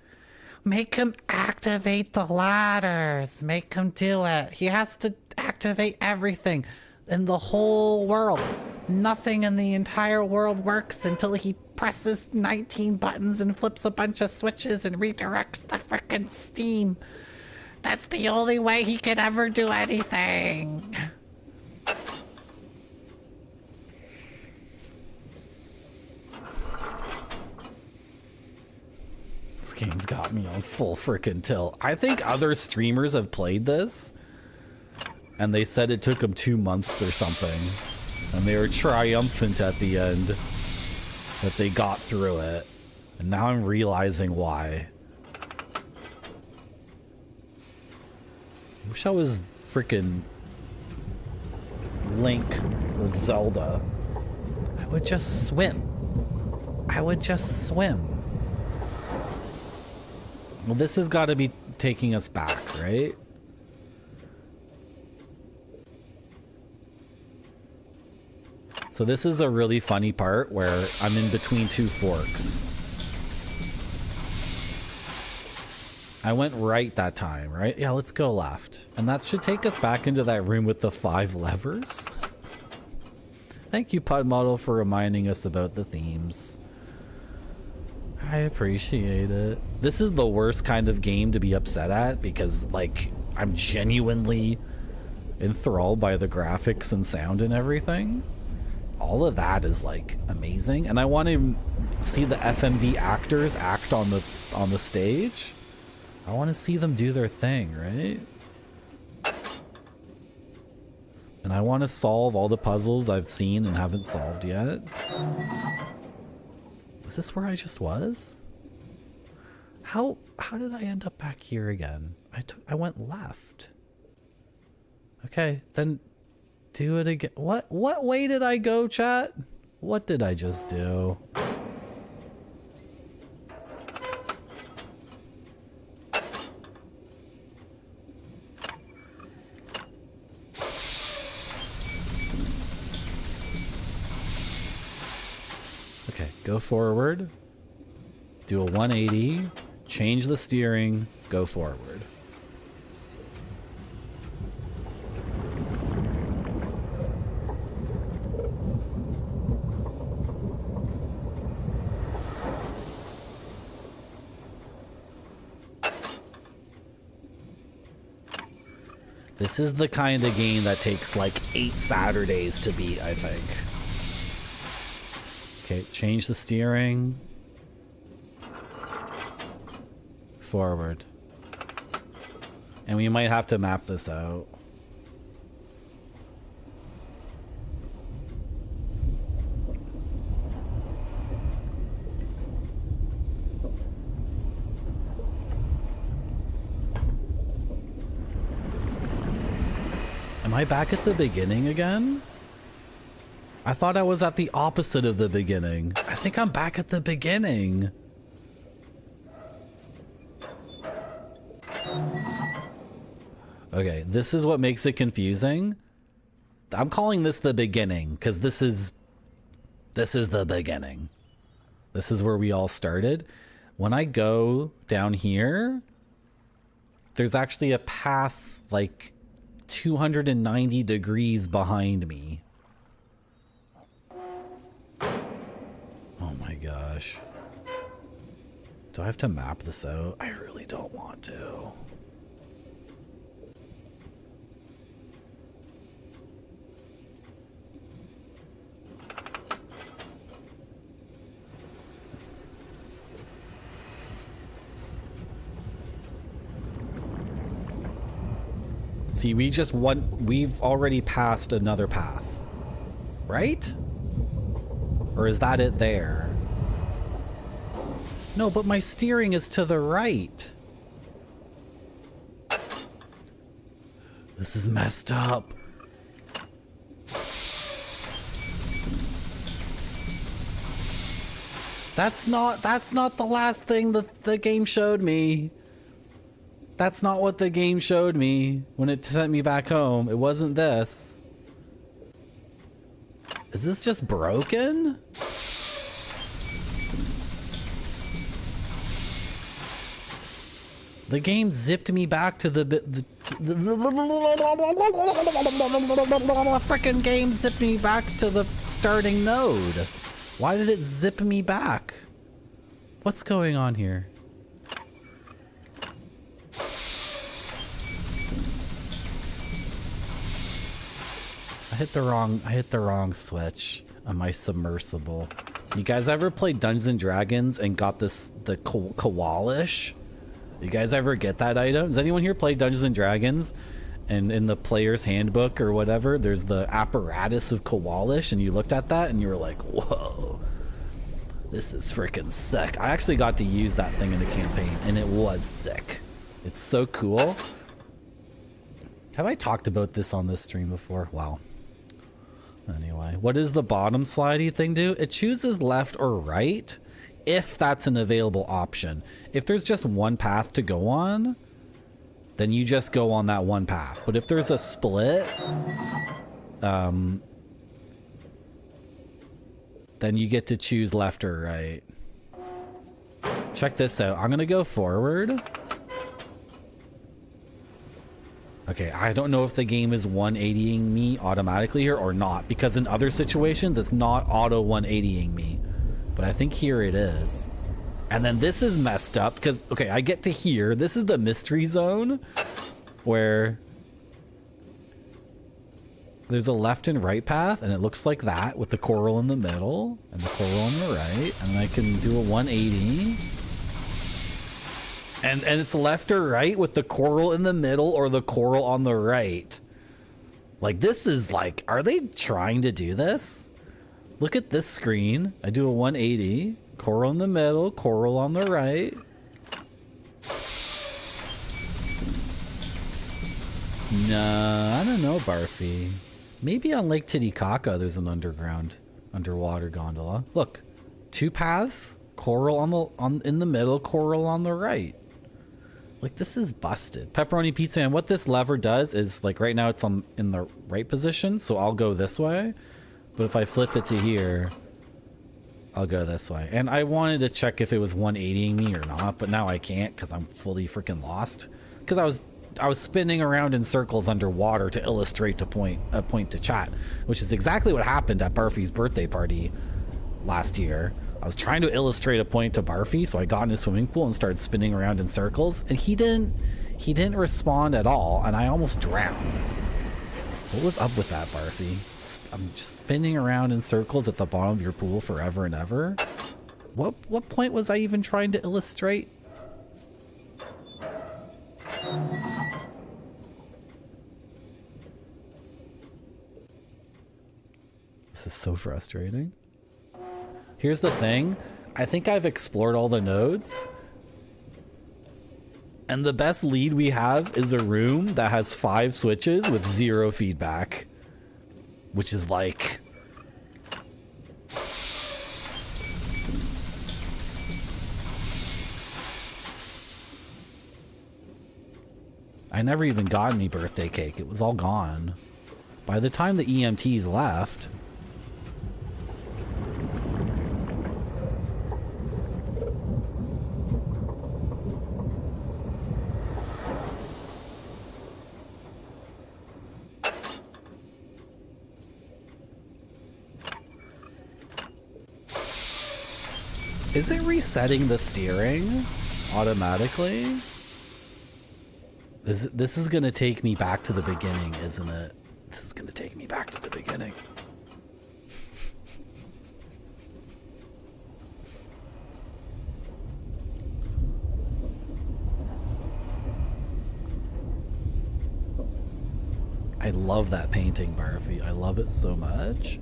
Make him activate the ladders. Make him do it. He has to activate everything in the whole world. Nothing in the entire world works until he presses 19 buttons and flips a bunch of switches and redirects the frickin' steam. That's the only way he could ever do anything. This game's got me on full frickin' tilt. I think other streamers have played this, and they said it took them 2 months or something, and they were triumphant at the end that they got through it. And now I'm realizing why. I wish I was freaking Link or Zelda. I would just swim. Well, this has got to be taking us back, right? So this is a really funny part where I'm in between 2 forks. I went right that time, right? Yeah, let's go left. And that should take us back into that room with the 5 levers. Thank you, Pud Model, for reminding us about the themes. I appreciate it. This is the worst kind of game to be upset at because, like, I'm genuinely enthralled by the graphics and sound and everything. all of that is like amazing, and I want to see the FMV actors act on the stage. I want to see them do their thing, right? And I want to solve all the puzzles I've seen and haven't solved yet. Is this where I just was? How did I end up back here again? I went left. Okay, then do it again. What way did I go, chat? What did I just do? Okay, go forward. Do a 180. Change the steering. Go forward. This is the kind of game that takes like 8 Saturdays to beat, I think. Okay, change the steering. Forward. And we might have to map this out. Am I back at the beginning again? I thought I was at the opposite of the beginning. I think I'm back at the beginning. Okay, this is what makes it confusing. I'm calling this the beginning because this is the beginning. This is where we all started. When I go down here, there's actually a path like 290 degrees behind me. Oh my gosh. Do I have to map this out? I really don't want to. See, we've already passed another path, right? Or is that it there? No, but my steering is to the right. This is messed up. That's not the last thing that the game showed me. That's not what the game showed me when it sent me back home. It wasn't this. Is this just broken? The game zipped me back to the frickin' game zipped me back to the starting node. Why did it zip me back? What's going on here? I hit the wrong switch on my submersible. You guys ever play Dungeons and Dragons and got the Kowalish? You guys ever get that item? Does anyone here play Dungeons and Dragons? And in the player's handbook or whatever, there's the apparatus of Kowalish, and you looked at that and you were like, whoa, this is freaking sick. I actually got to use that thing in a campaign and it was sick. It's so cool. Have I talked about this on this stream before? Wow. Anyway, what does the bottom slidey thing do? It chooses left or right if that's an available option. If there's just one path to go on, then you just go on that one path. But if there's a split, then you get to choose left or right. Check this out. I'm gonna go forward. Okay, I don't know if the game is 180ing me automatically here or not, because in other situations it's not auto 180ing me, but I think here it is. And then this is messed up because, okay, I get to here. This is the mystery zone where there's a left and right path, and it looks like that with the coral in the middle and the coral on the right, and I can do a 180. And it's left or right with the coral in the middle or the coral on the right. Like, this is like, are they trying to do this? Look at this screen. I do a 180, coral in the middle, coral on the right. Nah, I don't know, Barfy. Maybe on Lake Titicaca there's an underwater gondola. Look, 2 paths, coral in the middle, coral on the right. Like, this is busted. Pepperoni Pizza Man, what this lever does is, like, right now it's in the right position, so I'll go this way. But if I flip it to here, I'll go this way. And I wanted to check if it was 180ing me or not, but now I can't because I'm fully freaking lost. Because I was spinning around in circles underwater to illustrate a point to chat, which is exactly what happened at Barfy's birthday party last year. I was trying to illustrate a point to Barfy, so I got in a swimming pool and started spinning around in circles, and he didn't respond at all, and I almost drowned. What was up with that, Barfy? I'm just spinning around in circles at the bottom of your pool forever and ever. What point was I even trying to illustrate? This is so frustrating. Here's the thing. I think I've explored all the nodes. And the best lead we have is a room that has 5 switches with 0 feedback. Which is like... I never even got any birthday cake. It was all gone. By the time the EMTs left... Is it resetting the steering automatically? This is gonna take me back to the beginning, isn't it? This is gonna take me back to the beginning. I love that painting, Barfy. I love it so much.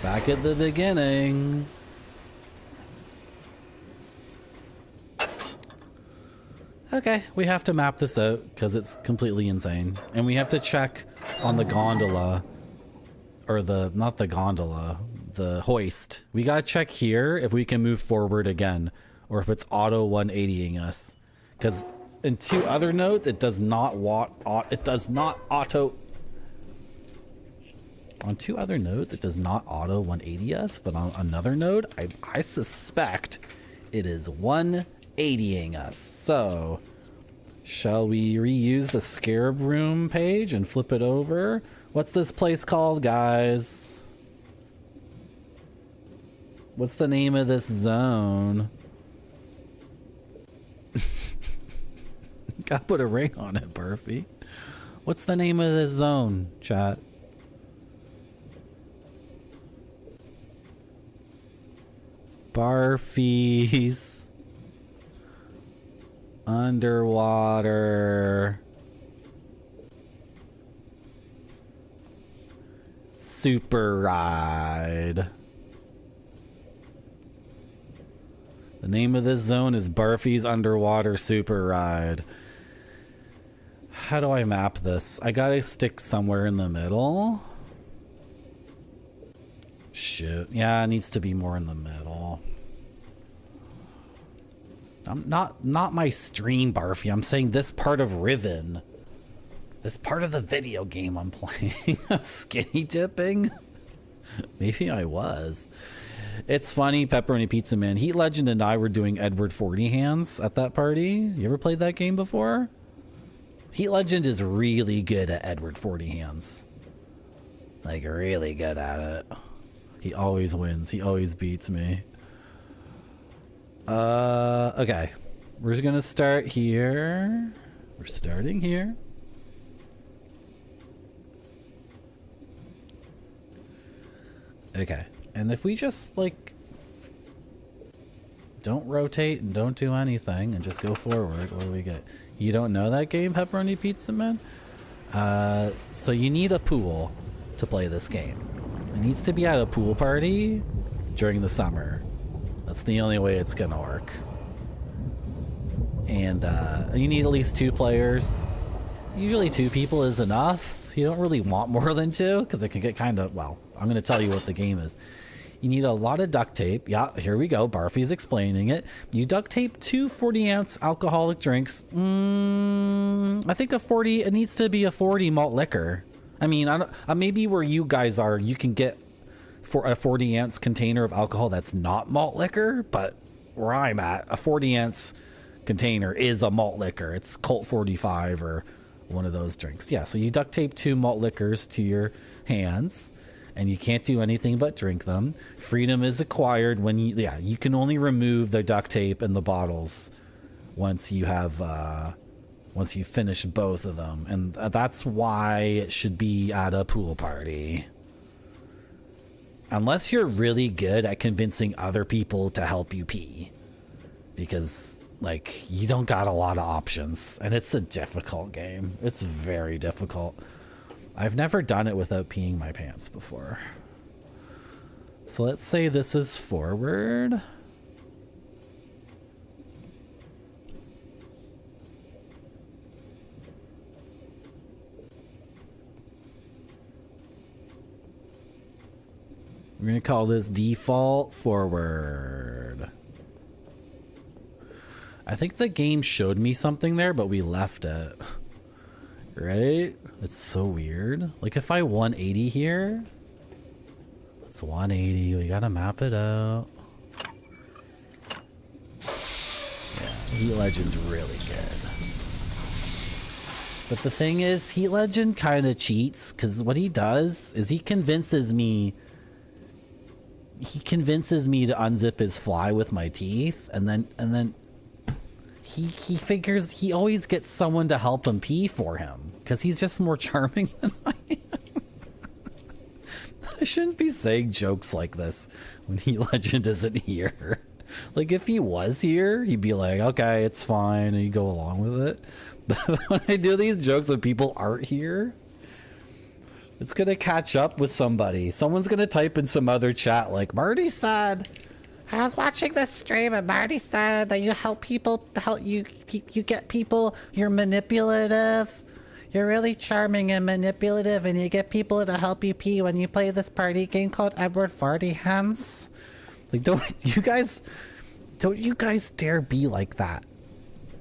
Back at the beginning. Okay, we have to map this out because it's completely insane. And we have to check on the gondola, or not the gondola, the hoist. We gotta check here if we can move forward again, or if it's auto 180ing us. Because in 2 other nodes, it does not auto. On 2 other nodes, it does not auto 180 us, but on another node, I suspect it is 180ing us. So, shall we reuse the Scarab Room page and flip it over? What's this place called, guys? What's the name of this zone? Gotta put a ring on it, Barfy. What's the name of this zone, chat? Barfy's underwater super ride. The name of this zone is Barfy's underwater super ride. How do I map this? I gotta stick somewhere in the middle. Shit. Yeah, it needs to be more in the middle. I'm not my stream, Barfy. I'm saying this part of Riven. This part of the video game I'm playing. Skinny dipping? Maybe I was. It's funny, Pepperoni Pizza Man. Heat Legend and I were doing Edward 40 hands at that party. You ever played that game before? Heat Legend is really good at Edward 40 hands. Like, really good at it. He always wins. He always beats me. Okay. We're just gonna start here. We're starting here. Okay. And if we just, like, don't rotate and don't do anything and just go forward, what do we get? You don't know that game, Pepperoni Pizza Man? So you need a pool to play this game. It needs to be at a pool party during the summer. That's the only way it's gonna work. And you need at least 2 players. Usually 2 people is enough. You don't really want more than 2 because it can get kind of, well, I'm gonna tell you what the game is. You need a lot of duct tape. Yeah, here we go. Barfy's explaining it. You duct tape 2 40-ounce alcoholic drinks. I think it needs to be a 40 malt liquor. I mean, I don't, maybe where you guys are, you can get for a 40-ounce container of alcohol that's not malt liquor, but where I'm at, a 40-ounce container is a malt liquor. It's Colt 45 or one of those drinks. Yeah, so you duct tape 2 malt liquors to your hands. And you can't do anything but drink them. Freedom is acquired when you can only remove the duct tape and the bottles once you have once you finish both of them. And that's why it should be at a pool party. Unless you're really good at convincing other people to help you pee. Because, like, you don't got a lot of options. And it's a difficult game. It's very difficult. I've never done it without peeing my pants before. So let's say this is forward. We're going to call this default forward. I think the game showed me something there, but we left it. Right? It's so weird. Like if I 180 here, it's 180. We gotta map it out. Yeah, Heat Legend's really good. But the thing is, Heat Legend kind of cheats because what he does is he convinces me to unzip his fly with my teeth, and then he figures he always gets someone to help him pee for him because he's just more charming than I am. I shouldn't be saying jokes like this when Heat Legend isn't here. Like if he was here, he'd be like, okay, it's fine, and he'd go along with it. But when I do these jokes when people aren't here, it's gonna catch up with somebody. Someone's gonna type in some other chat like, Marty said, I was watching this stream and Marty said that you help people, you get people, you're manipulative. You're really charming and manipulative and you get people to help you pee when you play this party game called Edward Farty Hands. Like, don't you guys dare be like that.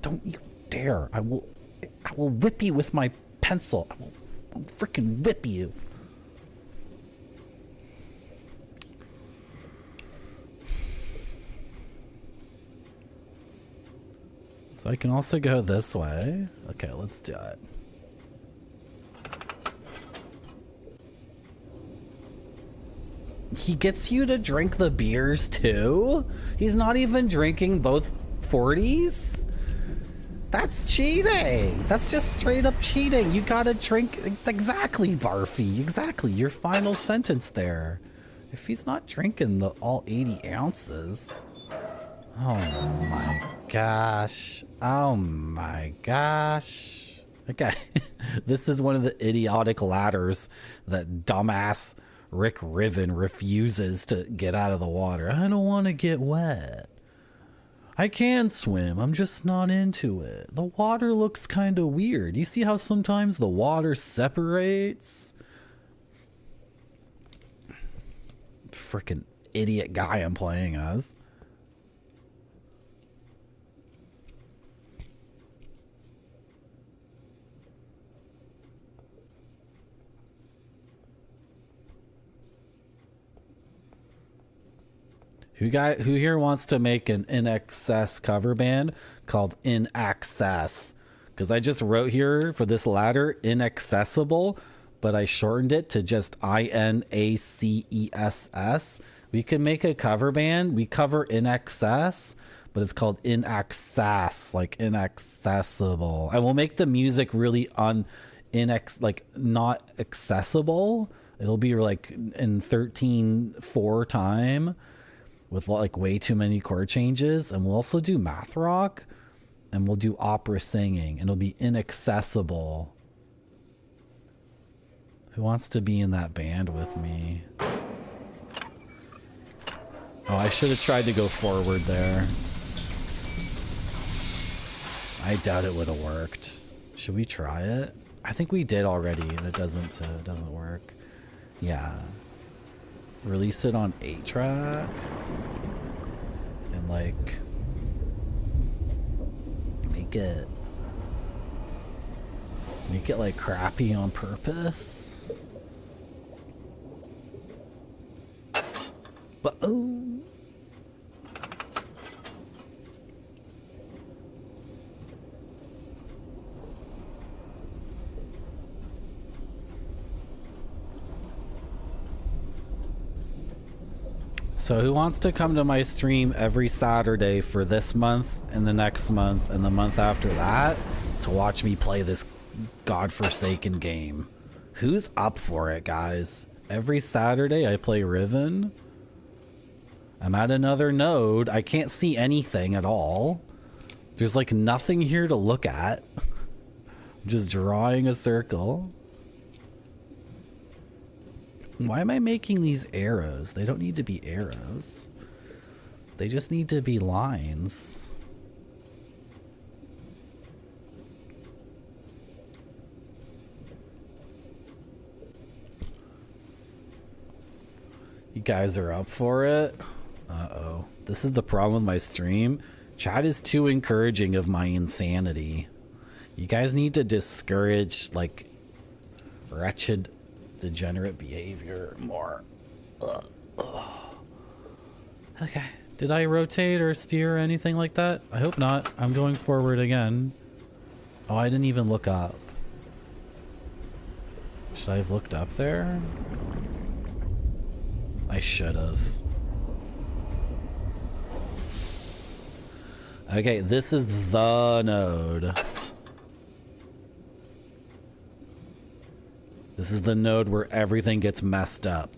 Don't you dare. I will whip you with my pencil. I'll freaking whip you. So I can also go this way. Okay, let's do it. He gets you to drink the beers too? He's not even drinking both 40s? That's cheating. That's just straight up cheating. You gotta drink exactly, Barfy. Exactly. Your final sentence there. If he's not drinking the all 80 ounces. Oh my gosh. Oh my gosh. Okay. This is one of the idiotic ladders that dumbass Rick Riven refuses to get out of the water. I don't want to get wet. I can swim. I'm just not into it. The water looks kind of weird. You see how sometimes the water separates? Freaking idiot guy I'm playing as. Who here wants to make an In Excess cover band called In Access? Because I just wrote here for this ladder inaccessible, but I shortened it to just INACESS. We can make a cover band. We cover In Excess, but it's called In Access, like inaccessible. I will make the music really not accessible, It'll be like in 13:4 time with like way too many chord changes. And we'll also do math rock and we'll do opera singing and it'll be inaccessible. Who wants to be in that band with me? Oh, I should have tried to go forward there. I doubt it would have worked. Should we try it? I think we did already and it doesn't work. Yeah. Release it on 8-track. And like make it like crappy on purpose. But oh. So who wants to come to my stream every Saturday for this month and the next month and the month after that to watch me play this godforsaken game? Who's up for it, guys? Every Saturday I play Riven. I'm at another node. I can't see anything at all. There's like nothing here to look at. I'm just drawing a circle. Why am I making these arrows? They don't need to be arrows. They just need to be lines. You guys are up for it? Uh-oh. This is the problem with my stream. Chat is too encouraging of my insanity. You guys need to discourage, like, wretched, degenerate behavior more. Ugh. Okay. Did I rotate or steer or anything like that? I hope not. I'm going forward again. Oh, I didn't even look up. Should I have looked up there? I should have. Okay, this is the node. This is the node where everything gets messed up.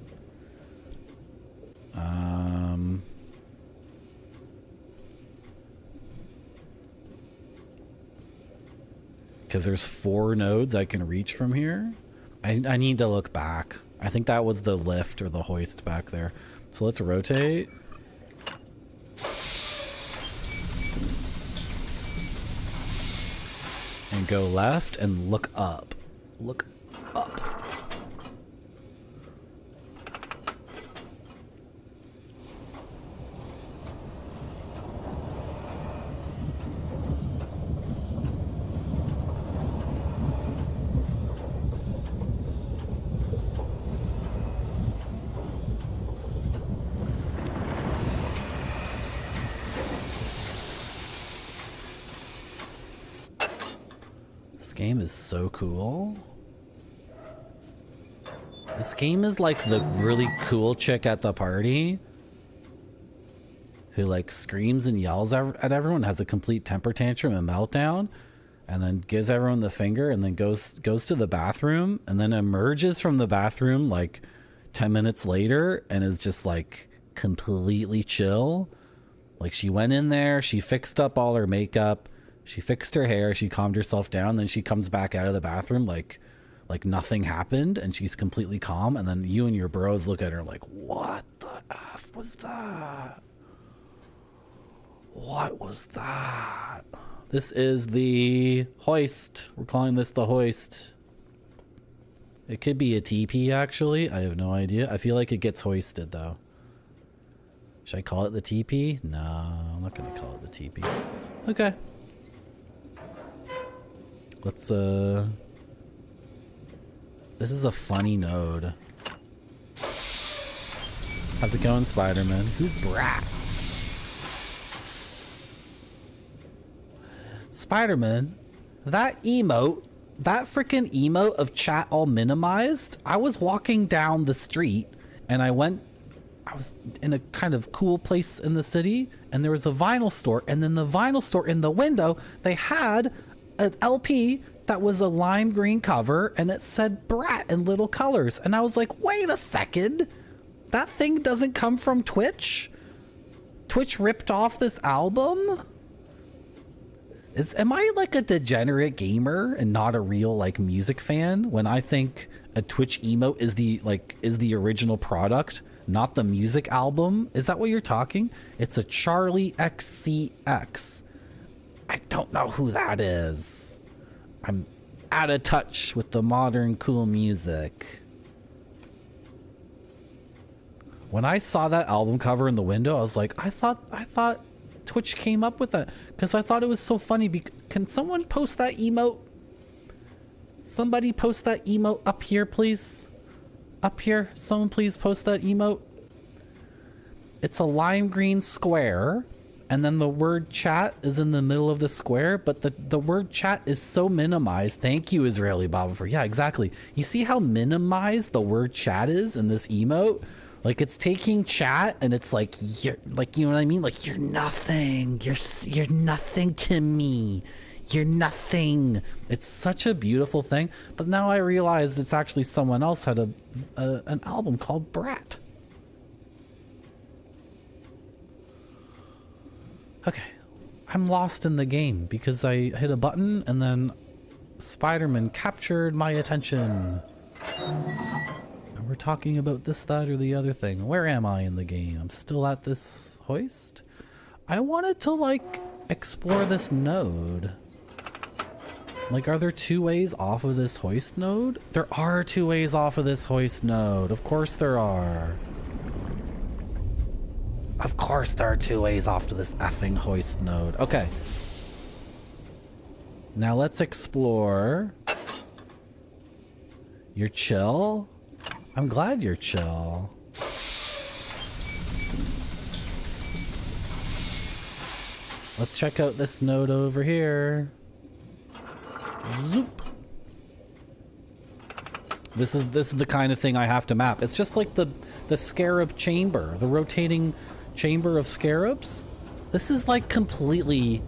Because there's 4 nodes I can reach from here. I need to look back. I think that was the lift or the hoist back there. So let's rotate. And go left and look up. Look up. This game is so cool. This game is like the really cool chick at the party who like screams and yells at everyone, has a complete temper tantrum and meltdown, and then gives everyone the finger and then goes to the bathroom and then emerges from the bathroom like 10 minutes later and is just like completely chill. Like she went in there, she fixed up all her makeup, she fixed her hair, she calmed herself down, then she comes back out of the bathroom like nothing happened and she's completely calm, and then you and your bros look at her like, what the F was that? What was that? This is the hoist. We're calling this the hoist. It could be a TP actually. I have no idea. I feel like it gets hoisted though. Should I call it the TP? No, I'm not gonna call it the TP. Okay. Let's this is a funny node. How's it going, Spider-Man? Who's Brat? Spider-Man, that emote, that freaking emote of chat all minimized. I was walking down the street and I was in a kind of cool place in the city and there was a vinyl store, and then the vinyl store in the window, they had an LP that was a lime green cover and it said Brat in little colors. And I was like, wait a second. That thing doesn't come from Twitch? Twitch ripped off this album? Am I like a degenerate gamer and not a real like music fan when I think a Twitch emote is the original product, not the music album? Is that what you're talking? It's a Charlie XCX. I don't know who that is. I'm out of touch with the modern cool music. When I saw that album cover in the window, I was like, I thought Twitch came up with that because I thought it was so funny. Can someone post that emote? Somebody post that emote up here, please. Up here, someone please post that emote. It's a lime green square, and then the word chat is in the middle of the square, but the word chat is so minimized. Thank you, Israeli Baba, for, yeah, exactly. You see how minimized the word chat is in this emote? Like, it's taking chat and it's like, you're like, you know what I mean? Like, you're nothing. You're nothing to me. You're nothing. It's such a beautiful thing. But now I realize it's actually someone else had an album called Brat. Okay. I'm lost in the game because I hit a button and then Spider-Man captured my attention. We're talking about this, that, or the other thing. Where am I in the game? I'm still at this hoist. I wanted to, like, explore this node. Like, are there 2 ways off of this hoist node? There are 2 ways off of this hoist node. Of course there are. Of course there are 2 ways off to this effing hoist node. Okay. Now let's explore. You're chill? I'm glad you're chill. Let's check out this node over here. Zoop. This is the kind of thing I have to map. It's just like the scarab chamber, the rotating chamber of scarabs. This is like completely,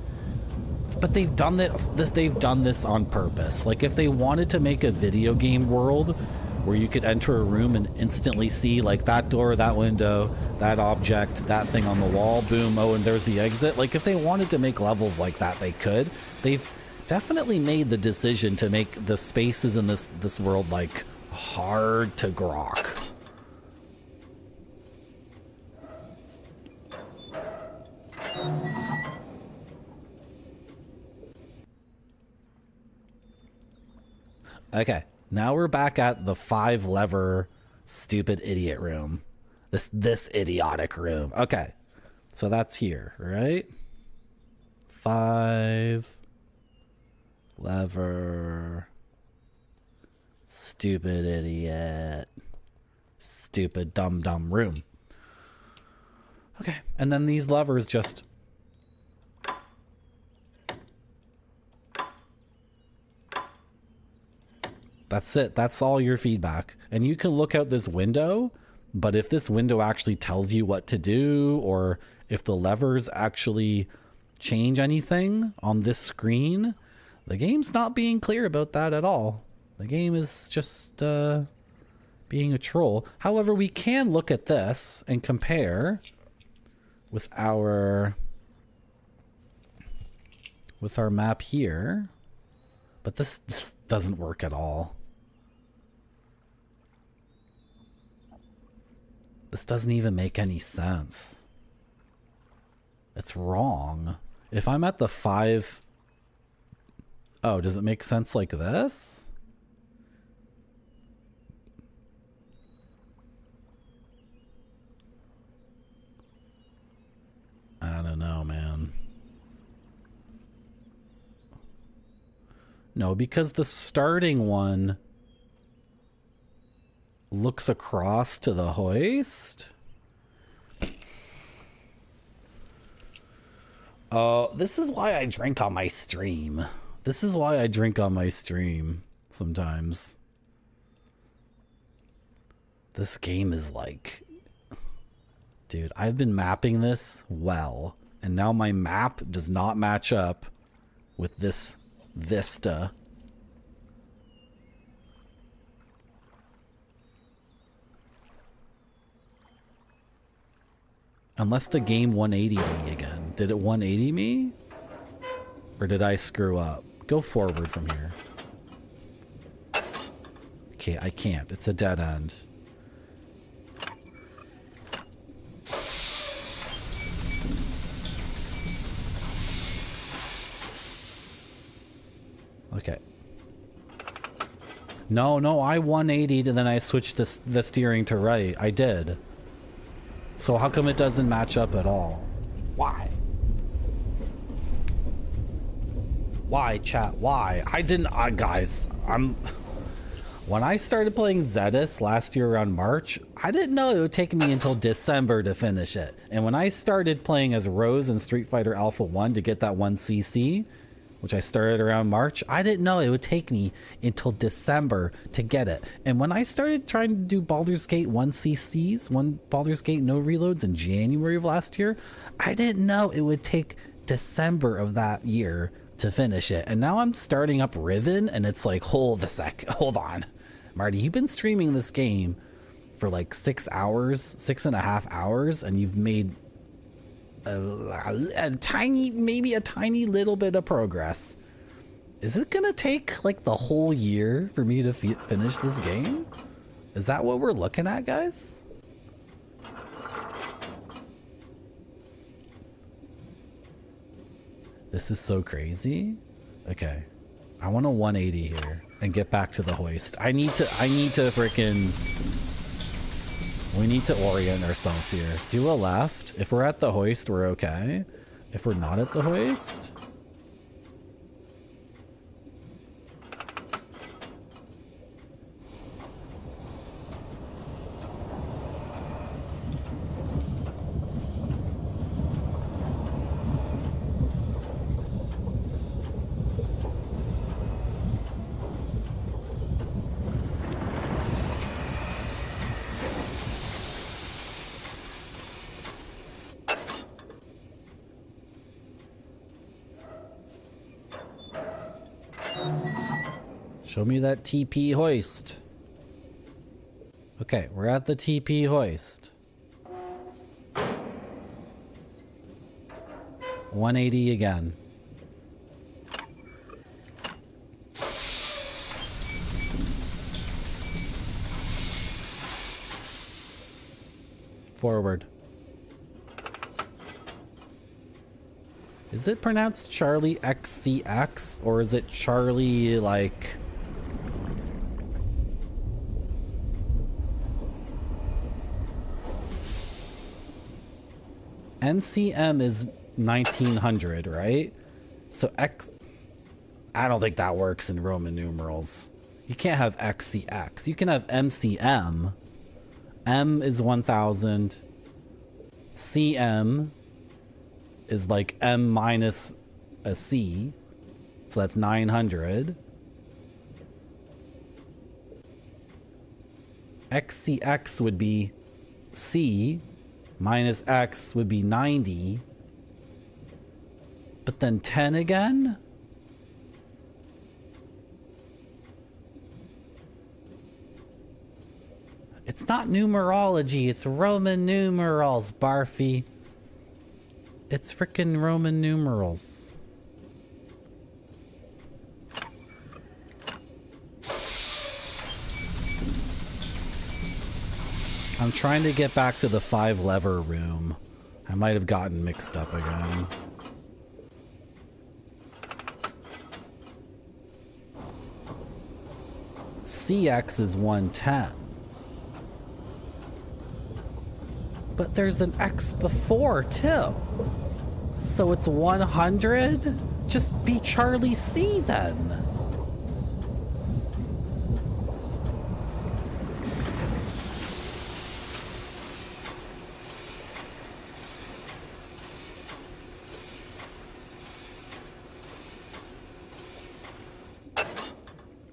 but they've done this on purpose. Like if they wanted to make a video game world where you could enter a room and instantly see like that door, that window, that object, that thing on the wall, boom, oh, and there's the exit. Like if they wanted to make levels like that, they could. They've definitely made the decision to make the spaces in this world like hard to grok. Okay. Now we're back at the 5-lever stupid idiot room. This idiotic room. Okay. So that's here, right? 5-lever stupid idiot. Stupid dumb room. Okay. And then these levers just... That's it. That's all your feedback. And you can look out this window, but if this window actually tells you what to do, or if the levers actually change anything on this screen, the game's not being clear about that at all. The game is just being a troll. However, we can look at this and compare with our map here, but this doesn't work at all. This doesn't even make any sense. It's wrong. If I'm at the 5... Oh, does it make sense like this? I don't know, man. No, because the starting one looks across to the hoist. Oh, this is why I drink on my stream. This is why I drink on my stream sometimes. This game is like... Dude, I've been mapping this well, and now my map does not match up with this vista Unless the game 180'd me again. Did it 180 me? Or did I screw up? Go forward from here. Okay, I can't. It's a dead end. Okay. No, I 180'd and then I switched the steering to right. I did. So how come it doesn't match up at all? Why? Why, chat? Why? I didn't... guys, when I started playing Zedis last year around March, I didn't know it would take me until December to finish it. And when I started playing as Rose in Street Fighter Alpha 1 to get that 1cc, which I started around March, I didn't know it would take me until December to get it. And when I started trying to do Baldur's Gate 1cc's, Baldur's Gate no reloads in January of last year, I didn't know it would take December of that year to finish it. And now I'm starting up Riven and it's like, hold on. Marty, you've been streaming this game for like 6.5 hours, and you've made a tiny little bit of progress. Is it gonna take like the whole year for me to finish this game? Is that what we're looking at, guys? This is so crazy. Okay, I want a 180 here and get back to the hoist. I need to freaking... We need to orient ourselves here. Do a left. If we're at the hoist, we're okay. If we're not at the hoist... Show me that TP hoist. Okay, we're at the TP hoist. 180 again. Forward. Is it pronounced Charlie XCX, or is it Charlie like... MCM is 1900, right? So X... I don't think that works in Roman numerals. You can't have XCX. You can have MCM. M is 1000. CM is like M minus a C. So that's 900. XCX would be C minus X would be 90. But then 10 again? It's not numerology, it's Roman numerals, Barfy. It's frickin' Roman numerals. I'm trying to get back to the 5 lever room. I might have gotten mixed up again. CX is 110. But there's an X before too. So it's 100? Just be Charlie C then.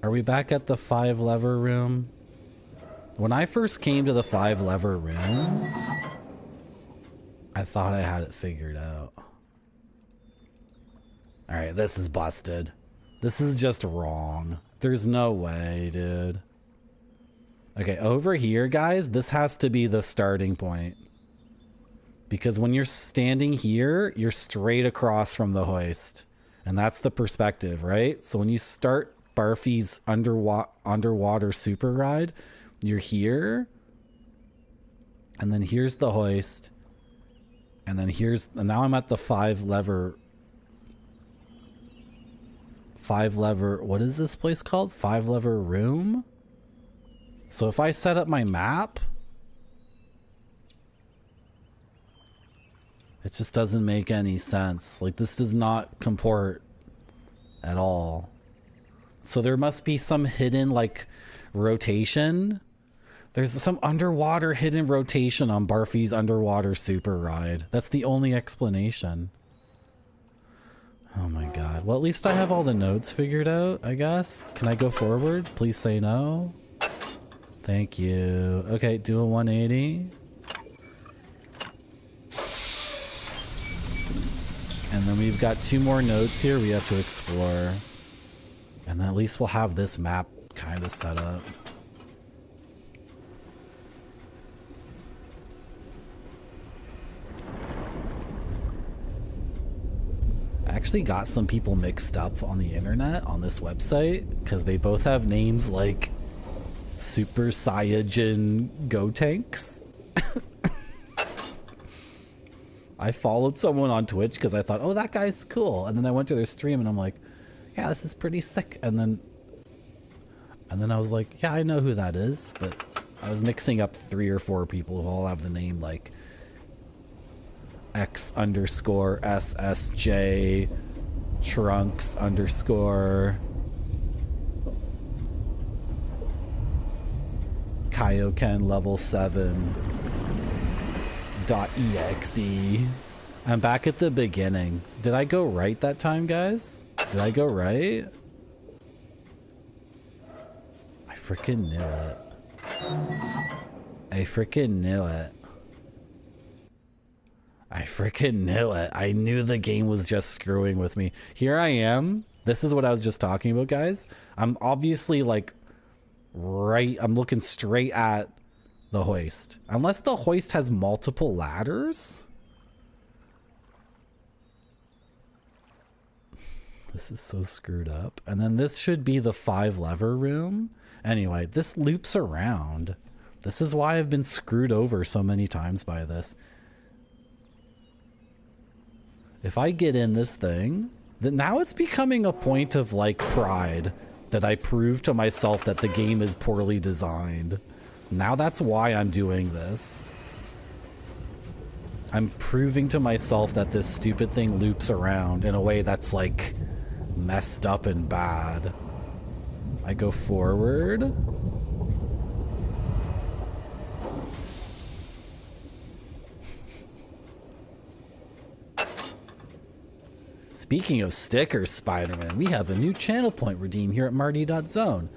Are we back at the 5 lever room? When I first came to the 5 lever room, I thought I had it figured out. Alright, this is busted. This is just wrong. There's no way, dude. Okay, over here, guys, this has to be the starting point. Because when you're standing here, you're straight across from the hoist. And that's the perspective, right? So when you start Barfy's underwater super ride, you're here. And then here's the hoist. And then and now I'm at the five lever, what is this place called? 5-lever room? So if I set up my map, it just doesn't make any sense. Like, this does not comport at all. So there must be some hidden, like, rotation. There's some underwater hidden rotation on Barfy's underwater super ride. That's the only explanation. Oh my god. Well, at least I have all the nodes figured out, I guess. Can I go forward? Please say no. Thank you. Okay, do a 180. And then we've got 2 more nodes here we have to explore. And then at least we'll have this map kind of set up. I actually got some people mixed up on the internet on this website because they both have names like Super Saiyajin Go Tanks. I followed someone on Twitch because I thought, oh, that guy's cool. And then I went to their stream and I'm like, yeah, this is pretty sick. And then I was like, yeah, I know who that is. But I was mixing up 3 or 4 people who all have the name like X_SSJ Trunks _ Kaioken level 7 .exe. I'm back at the beginning. Did I go right that time, guys? Did I go right? I freaking knew it. I freaking knew it. I freaking knew it. I knew the game was just screwing with me. Here I am. This is what I was just talking about, guys. I'm obviously like right. I'm looking straight at the hoist. Unless the hoist has multiple ladders. This is so screwed up. And then this should be the 5-lever room. Anyway, this loops around. This is why I've been screwed over so many times by this. If I get in this thing, then now it's becoming a point of like pride that I prove to myself that the game is poorly designed. Now that's why I'm doing this. I'm proving to myself that this stupid thing loops around in a way that's like messed up and bad. I go forward. Speaking of stickers, Spider-Man, we have a new channel point redeem here at Marty.zone.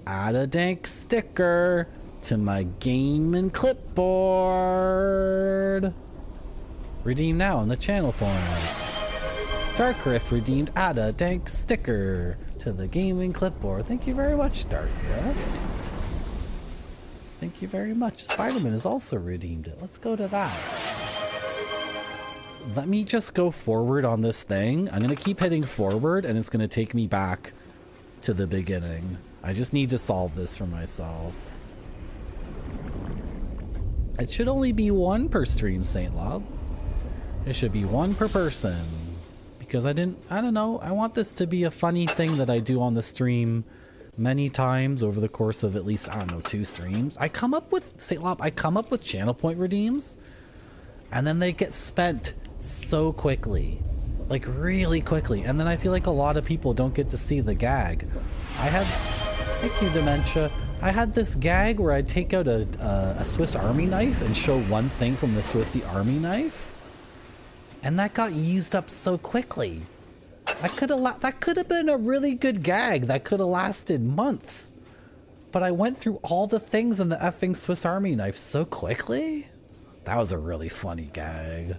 Add a dank sticker to my game and clipboard. Redeem now on the channel points. Dark Rift redeemed add a dank sticker to the gaming clipboard. Thank you very much, Dark Rift. Thank you very much. Spider-Man has also redeemed it. Let's go to that. Let me just go forward on this thing. I'm going to keep hitting forward and it's going to take me back to the beginning. I just need to solve this for myself. It should only be 1 per stream, Saint Lob. It should be 1 per person. Because I don't know, I want this to be a funny thing that I do on the stream many times over the course of at least, I don't know, 2 streams. I come up with, Saint Lob, I come up with channel point redeems and then they get spent so quickly. Like really quickly. And then I feel like a lot of people don't get to see the gag. I have, thank you, Dementia. I had this gag where I'd take out a Swiss Army knife and show one thing from the Swiss Army knife. And that got used up so quickly. That could have been a really good gag that could have lasted months. But I went through all the things in the effing Swiss Army knife so quickly. That was a really funny gag.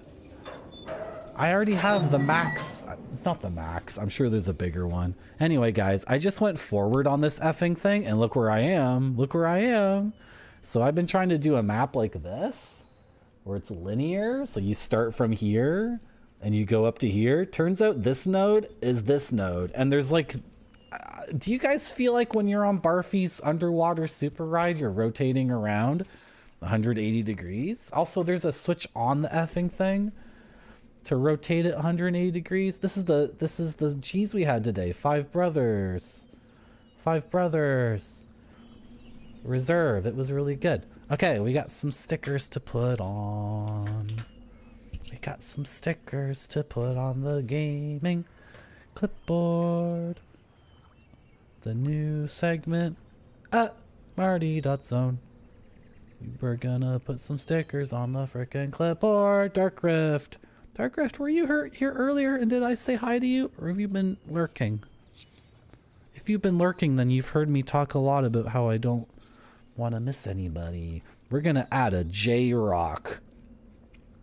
I already have the max. It's not the max. I'm sure there's a bigger one. Anyway, guys, I just went forward on this effing thing and look where I am. Look where I am. So I've been trying to do a map like this. where it's linear. So you start from here and you go up to here. Turns out this node is this node. And there's like, do you guys feel like when you're on Barfy's underwater super ride, you're rotating around 180 degrees? Also, there's a switch on the effing thing to rotate it 180 degrees. This is the cheese we had today. Five brothers. Reserve. It was really good. Okay, we got some stickers to put on. We got some stickers to put on the gaming clipboard. The new segment at Marty.zone. We're gonna put some stickers on the frickin' clipboard. Dark Rift, were you here earlier and did I say hi to you? Or have you been lurking? If you've been lurking, then you've heard me talk a lot about how I don't want to miss anybody. We're gonna add a J-Rock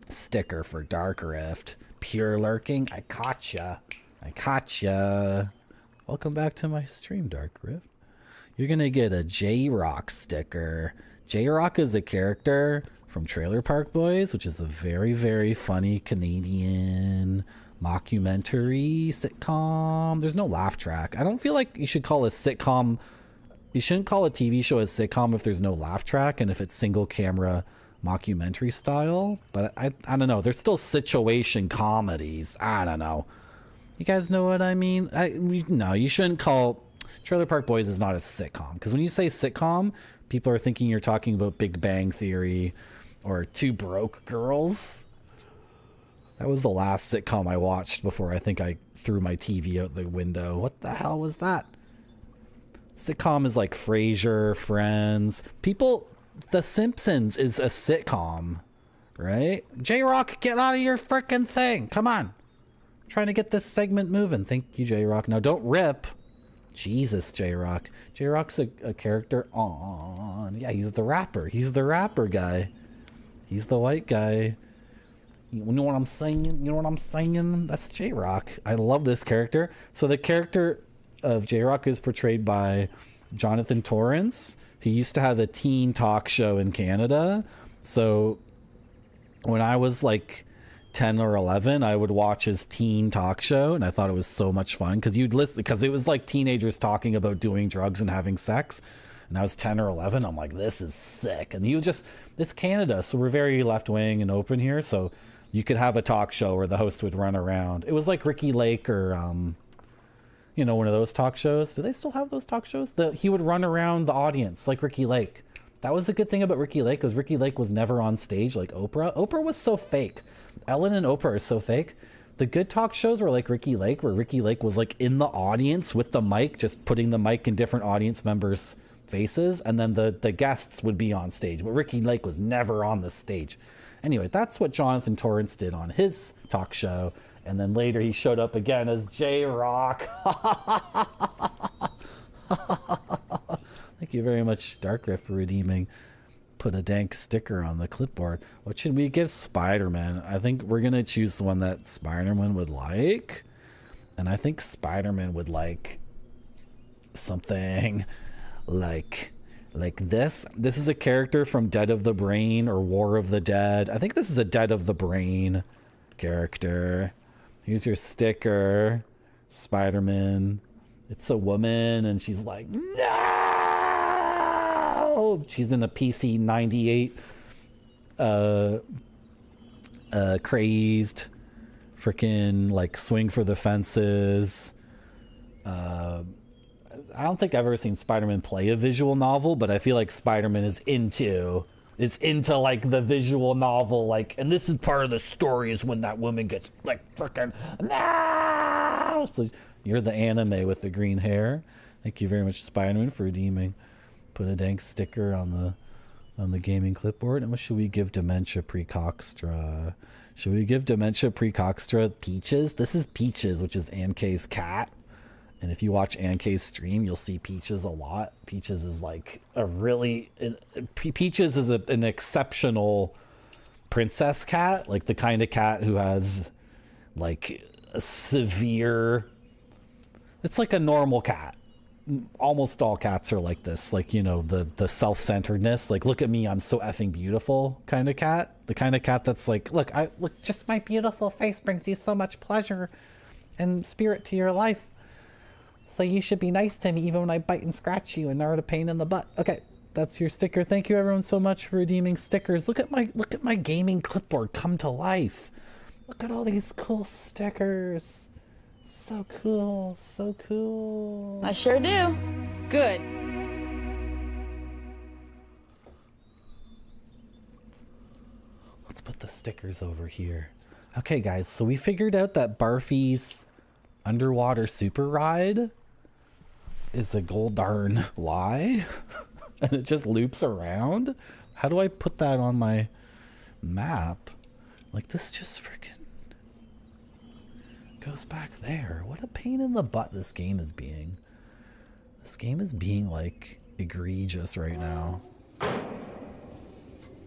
sticker for Dark Rift. Pure lurking, I caught ya. Welcome back to my stream, Dark Rift. You're gonna get a J-Rock sticker. J-Rock is a character from Trailer Park Boys, which is a very, very funny Canadian mockumentary sitcom. There's no laugh track. I don't feel like you should call a sitcom, you shouldn't call a TV show a sitcom if there's no laugh track and if it's single camera mockumentary style. But I don't know. There's still situation comedies. I don't know. You guys know what I mean? No, you shouldn't call... Trailer Park Boys is not a sitcom. Because when you say sitcom, people are thinking you're talking about Big Bang Theory or Two Broke Girls. That was the last sitcom I watched before I think I threw my TV out the window. What the hell was that? Sitcom is like Frasier, Friends. The Simpsons is a sitcom, right? J-Rock, get out of your frickin' thing. Come on. Trying to get this segment moving. Thank you, J-Rock. Now don't rip. Jesus, J-Rock. J-Rock's a character on... Yeah, he's the rapper. He's the rapper guy. He's the white guy. You know what I'm saying? That's J-Rock. I love this character. So the character of J-Rock is portrayed by Jonathan Torrance. He used to have a teen talk show in Canada. So when I was like 10 or 11, I would watch his teen talk show, and I thought it was so much fun because you'd listen, because it was like teenagers talking about doing drugs and having sex. And I was 10 or 11. I'm like, this is sick. And he was just, it's Canada, so we're very left wing and open here. So you could have a talk show where the host would run around. It was like Ricky Lake or, you know, one of those talk shows. Do they still have those talk shows? He would run around the audience like Ricky Lake. That was the good thing about Ricky Lake, because Ricky Lake was never on stage like Oprah. Oprah was so fake. Ellen and Oprah are so fake. The good talk shows were like Ricky Lake, where Ricky Lake was like in the audience with the mic, just putting the mic in different audience members' faces, and then the guests would be on stage. But Ricky Lake was never on the stage. Anyway, that's what Jonathan Torrance did on his talk show. And then later he showed up again as J-Rock. Thank you very much, Darkriff, for redeeming. Put a dank sticker on the clipboard. What should we give Spider-Man? I think we're going to choose the one that Spider-Man would like. And I think Spider-Man would like something like this. This is a character from Dead of the Brain or War of the Dead. I think this is a Dead of the Brain character. Here's your sticker, Spider-Man. It's a woman, and she's like, no! She's in a PC 98 crazed freaking like swing for the fences. I don't think I've ever seen Spider-Man play a visual novel, but I feel like Spider-Man is into like the visual novel, like, and this is part of the story is when that woman gets like freaking no! So you're the anime with the green hair. Thank you very much, Spider-Man, for redeeming. Put a dank sticker on the gaming clipboard. And what should we give Dementia Precoxtra? Should we give Dementia Precoxtra Peaches? This is Peaches, which is Ankay's cat. And if you watch Ankay's stream, you'll see Peaches a lot. Peaches is like Peaches is an exceptional princess cat, like the kind of cat who has like a severe, it's like a normal cat. almost all cats are like this, like, you know, the self-centeredness, like, look at me, I'm so effing beautiful kind of cat. The kind of cat that's like, look, just my beautiful face brings you so much pleasure and spirit to your life. So you should be nice to me even when I bite and scratch you and are a pain in the butt. Okay, that's your sticker. Thank you everyone so much for redeeming stickers. Look at my gaming clipboard come to life. Look at all these cool stickers. So cool, so cool. I sure do. Good. Let's put the stickers over here. Okay, guys, so we figured out that Barfy's underwater super ride is a gold darn lie. And it just loops around. How do I put that on my map? Like, this just freaking goes back there. What a pain in the butt this game is being. This game is being, like, egregious right now.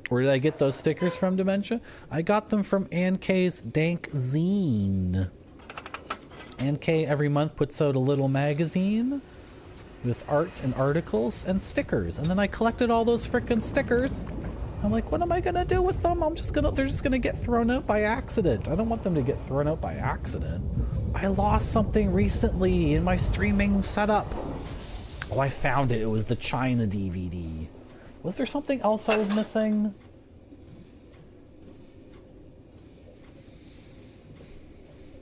Where did I get those stickers from, Dementia? I got them from Ann K's Dank Zine. Ann K every month puts out a little magazine with art and articles and stickers. And then I collected all those frickin' stickers. I'm like, what am I gonna do with them? They're just gonna get thrown out by accident. I don't want them to get thrown out by accident. I lost something recently in my streaming setup. Oh, I found it. It was the China DVD. Was there something else I was missing?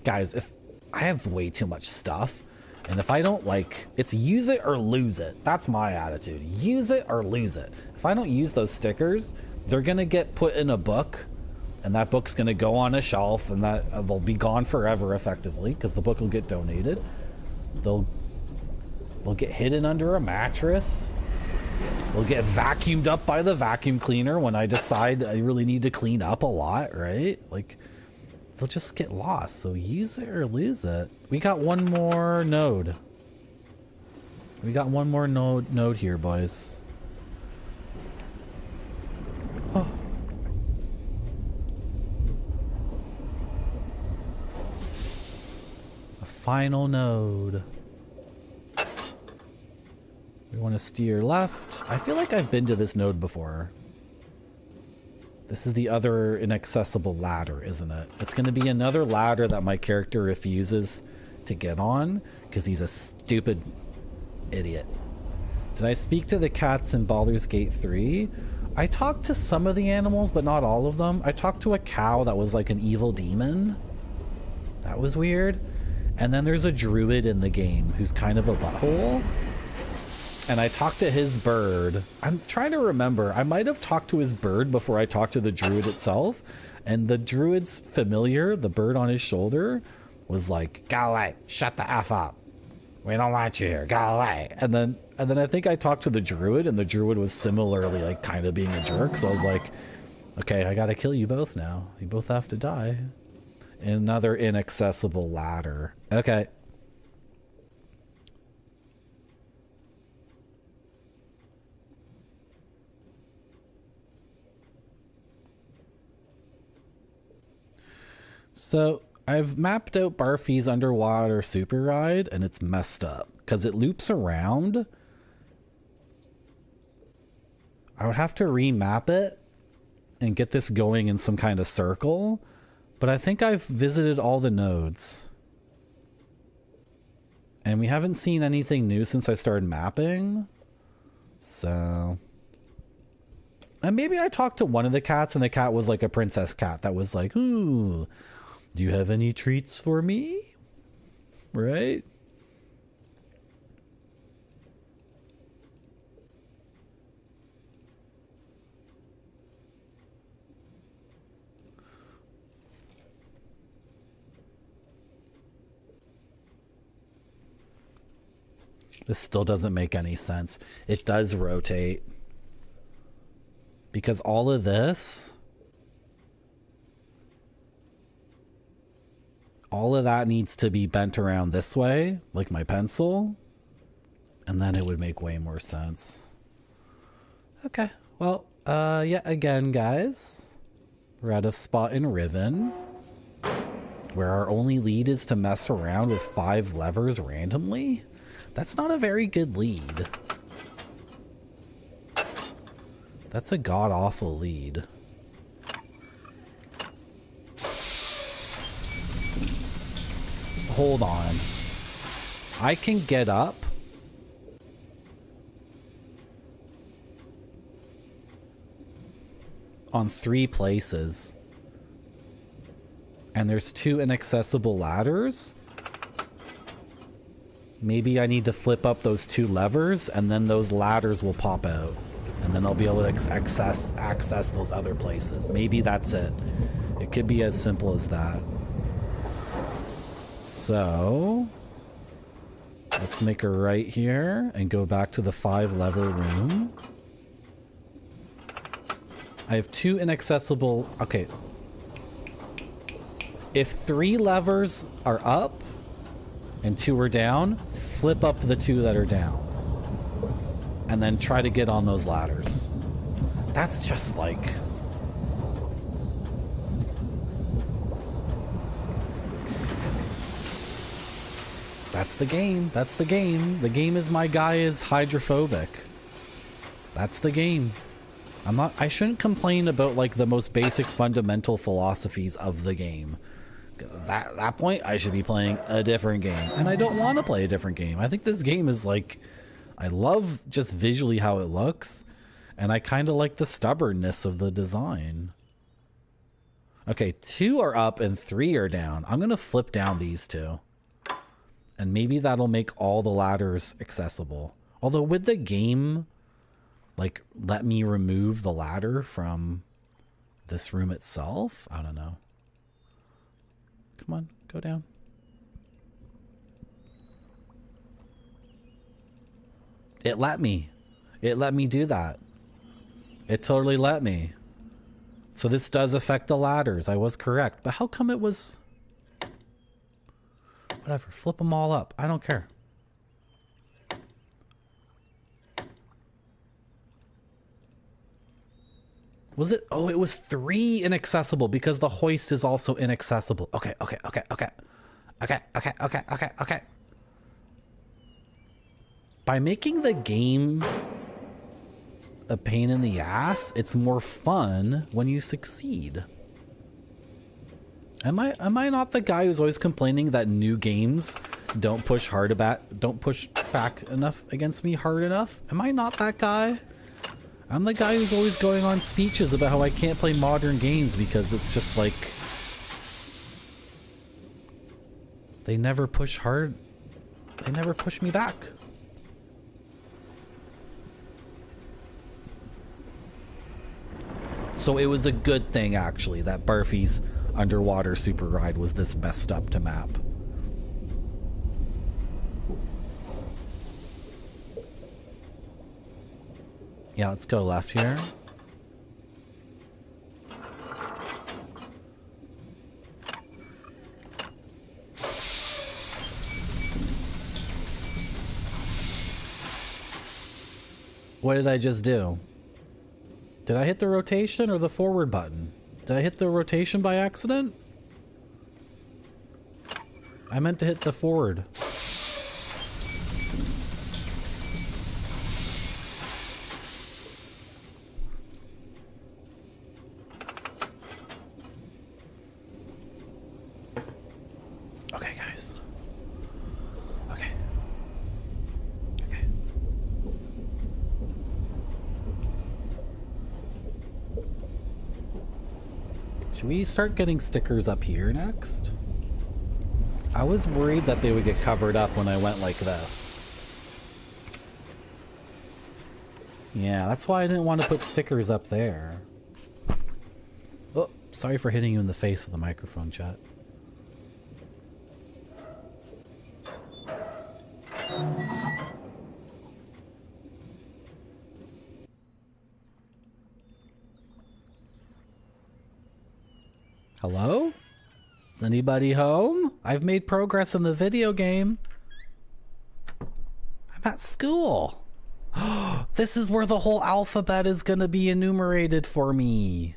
Guys, if I have way too much stuff, and if I don't like, it's use it or lose it. That's my attitude. Use it or lose it. If I don't use those stickers, they're gonna get put in a book, and that book's gonna go on a shelf, and that will be gone forever effectively, because the book will get donated. They'll get hidden under a mattress. They'll get vacuumed up by the vacuum cleaner when I decide I really need to clean up a lot, right? Like, they'll just get lost. So use it or lose it. We got one more node. We got one more node here, boys. Oh. A final node. We want to steer left. I feel like I've been to this node before. This is the other inaccessible ladder, isn't it? It's going to be another ladder that my character refuses to get on because he's a stupid idiot. Did I speak to the cats in Baldur's Gate 3? I talked to some of the animals, but not all of them. I talked to a cow that was like an evil demon. That was weird. And then there's a druid in the game who's kind of a butthole. And I talked to his bird. I'm trying to remember. I might have talked to his bird before I talked to the druid itself. And the druid's familiar, the bird on his shoulder, was like, "Go away, shut the F up. We don't want you here, go away." And then I think I talked to the druid, and the druid was similarly like kind of being a jerk. So I was like, okay, I gotta kill you both now. You both have to die. Another inaccessible ladder. Okay. So I've mapped out Barfy's underwater super ride, and it's messed up because it loops around. I would have to remap it and get this going in some kind of circle, but I think I've visited all the nodes. And we haven't seen anything new since I started mapping. So... And maybe I talked to one of the cats, and the cat was like a princess cat that was like, "Ooh, do you have any treats for me?" Right? This still doesn't make any sense. It does rotate. Because all of this... all of that needs to be bent around this way, like my pencil. And then it would make way more sense. Okay. Well, yet again, guys. We're at a spot in Riven where our only lead is to mess around with 5 levers randomly. That's not a very good lead. That's a god-awful lead. Hold on. I can get up. On 3 places. And there's 2 inaccessible ladders. Maybe I need to flip up those 2 levers and then those ladders will pop out. And then I'll be able to access those other places. Maybe that's it. It could be as simple as that. So let's make a right here and go back to the 5 lever room. I have 2 inaccessible. Okay. If 3 levers are up and 2 are down, flip up the 2 that are down. And then try to get on those ladders. That's just like... That's the game. That's the game. The game is my guy is hydrophobic. That's the game. I shouldn't complain about like the most basic fundamental philosophies of the game. At that point, I should be playing a different game. And I don't want to play a different game. I think this game is like... I love just visually how it looks. And I kind of like the stubbornness of the design. Okay, 2 are up and 3 are down. I'm going to flip down these 2. And maybe that'll make all the ladders accessible. Although with the game, like, let me remove the ladder from this room itself? I don't know. Come on, go down. It let me. It let me do that. It totally let me. So this does affect the ladders. I was correct. But how come it was... Whatever. Flip them all up. I don't care. Was it? Oh, it was 3 inaccessible because the hoist is also inaccessible. Okay. By making the game a pain in the ass, it's more fun when you succeed. Am I not the guy who's always complaining that new games don't push back enough against me hard enough? Am I not that guy? I'm the guy who's always going on speeches about how I can't play modern games because it's just like they never push hard. They never push me back. So it was a good thing actually that Barfy's underwater super ride was this messed up to map. Yeah, let's go left here. What did I just do? Did I hit the rotation or the forward button? Did I hit the rotation by accident? I meant to hit the forward. Okay, guys. Okay. Okay. Should we start getting stickers up here next? I was worried that they would get covered up when I went like this. Yeah, that's why I didn't want to put stickers up there. Oh, sorry for hitting you in the face with the microphone, chat. Hello? Is anybody home? I've made progress in the video game. I'm at school. This is where the whole alphabet is gonna be enumerated for me.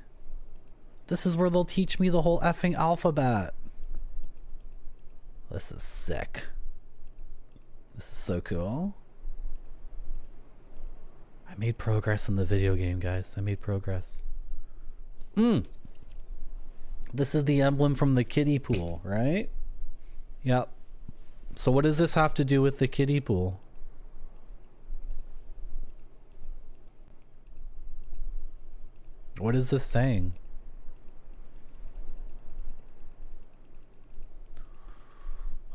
This is where they'll teach me the whole effing alphabet. This is sick. This is so cool. I made progress in the video game, guys. I made progress. This is the emblem from the kiddie pool, right? Yep. So what does this have to do with the kiddie pool? What is this saying?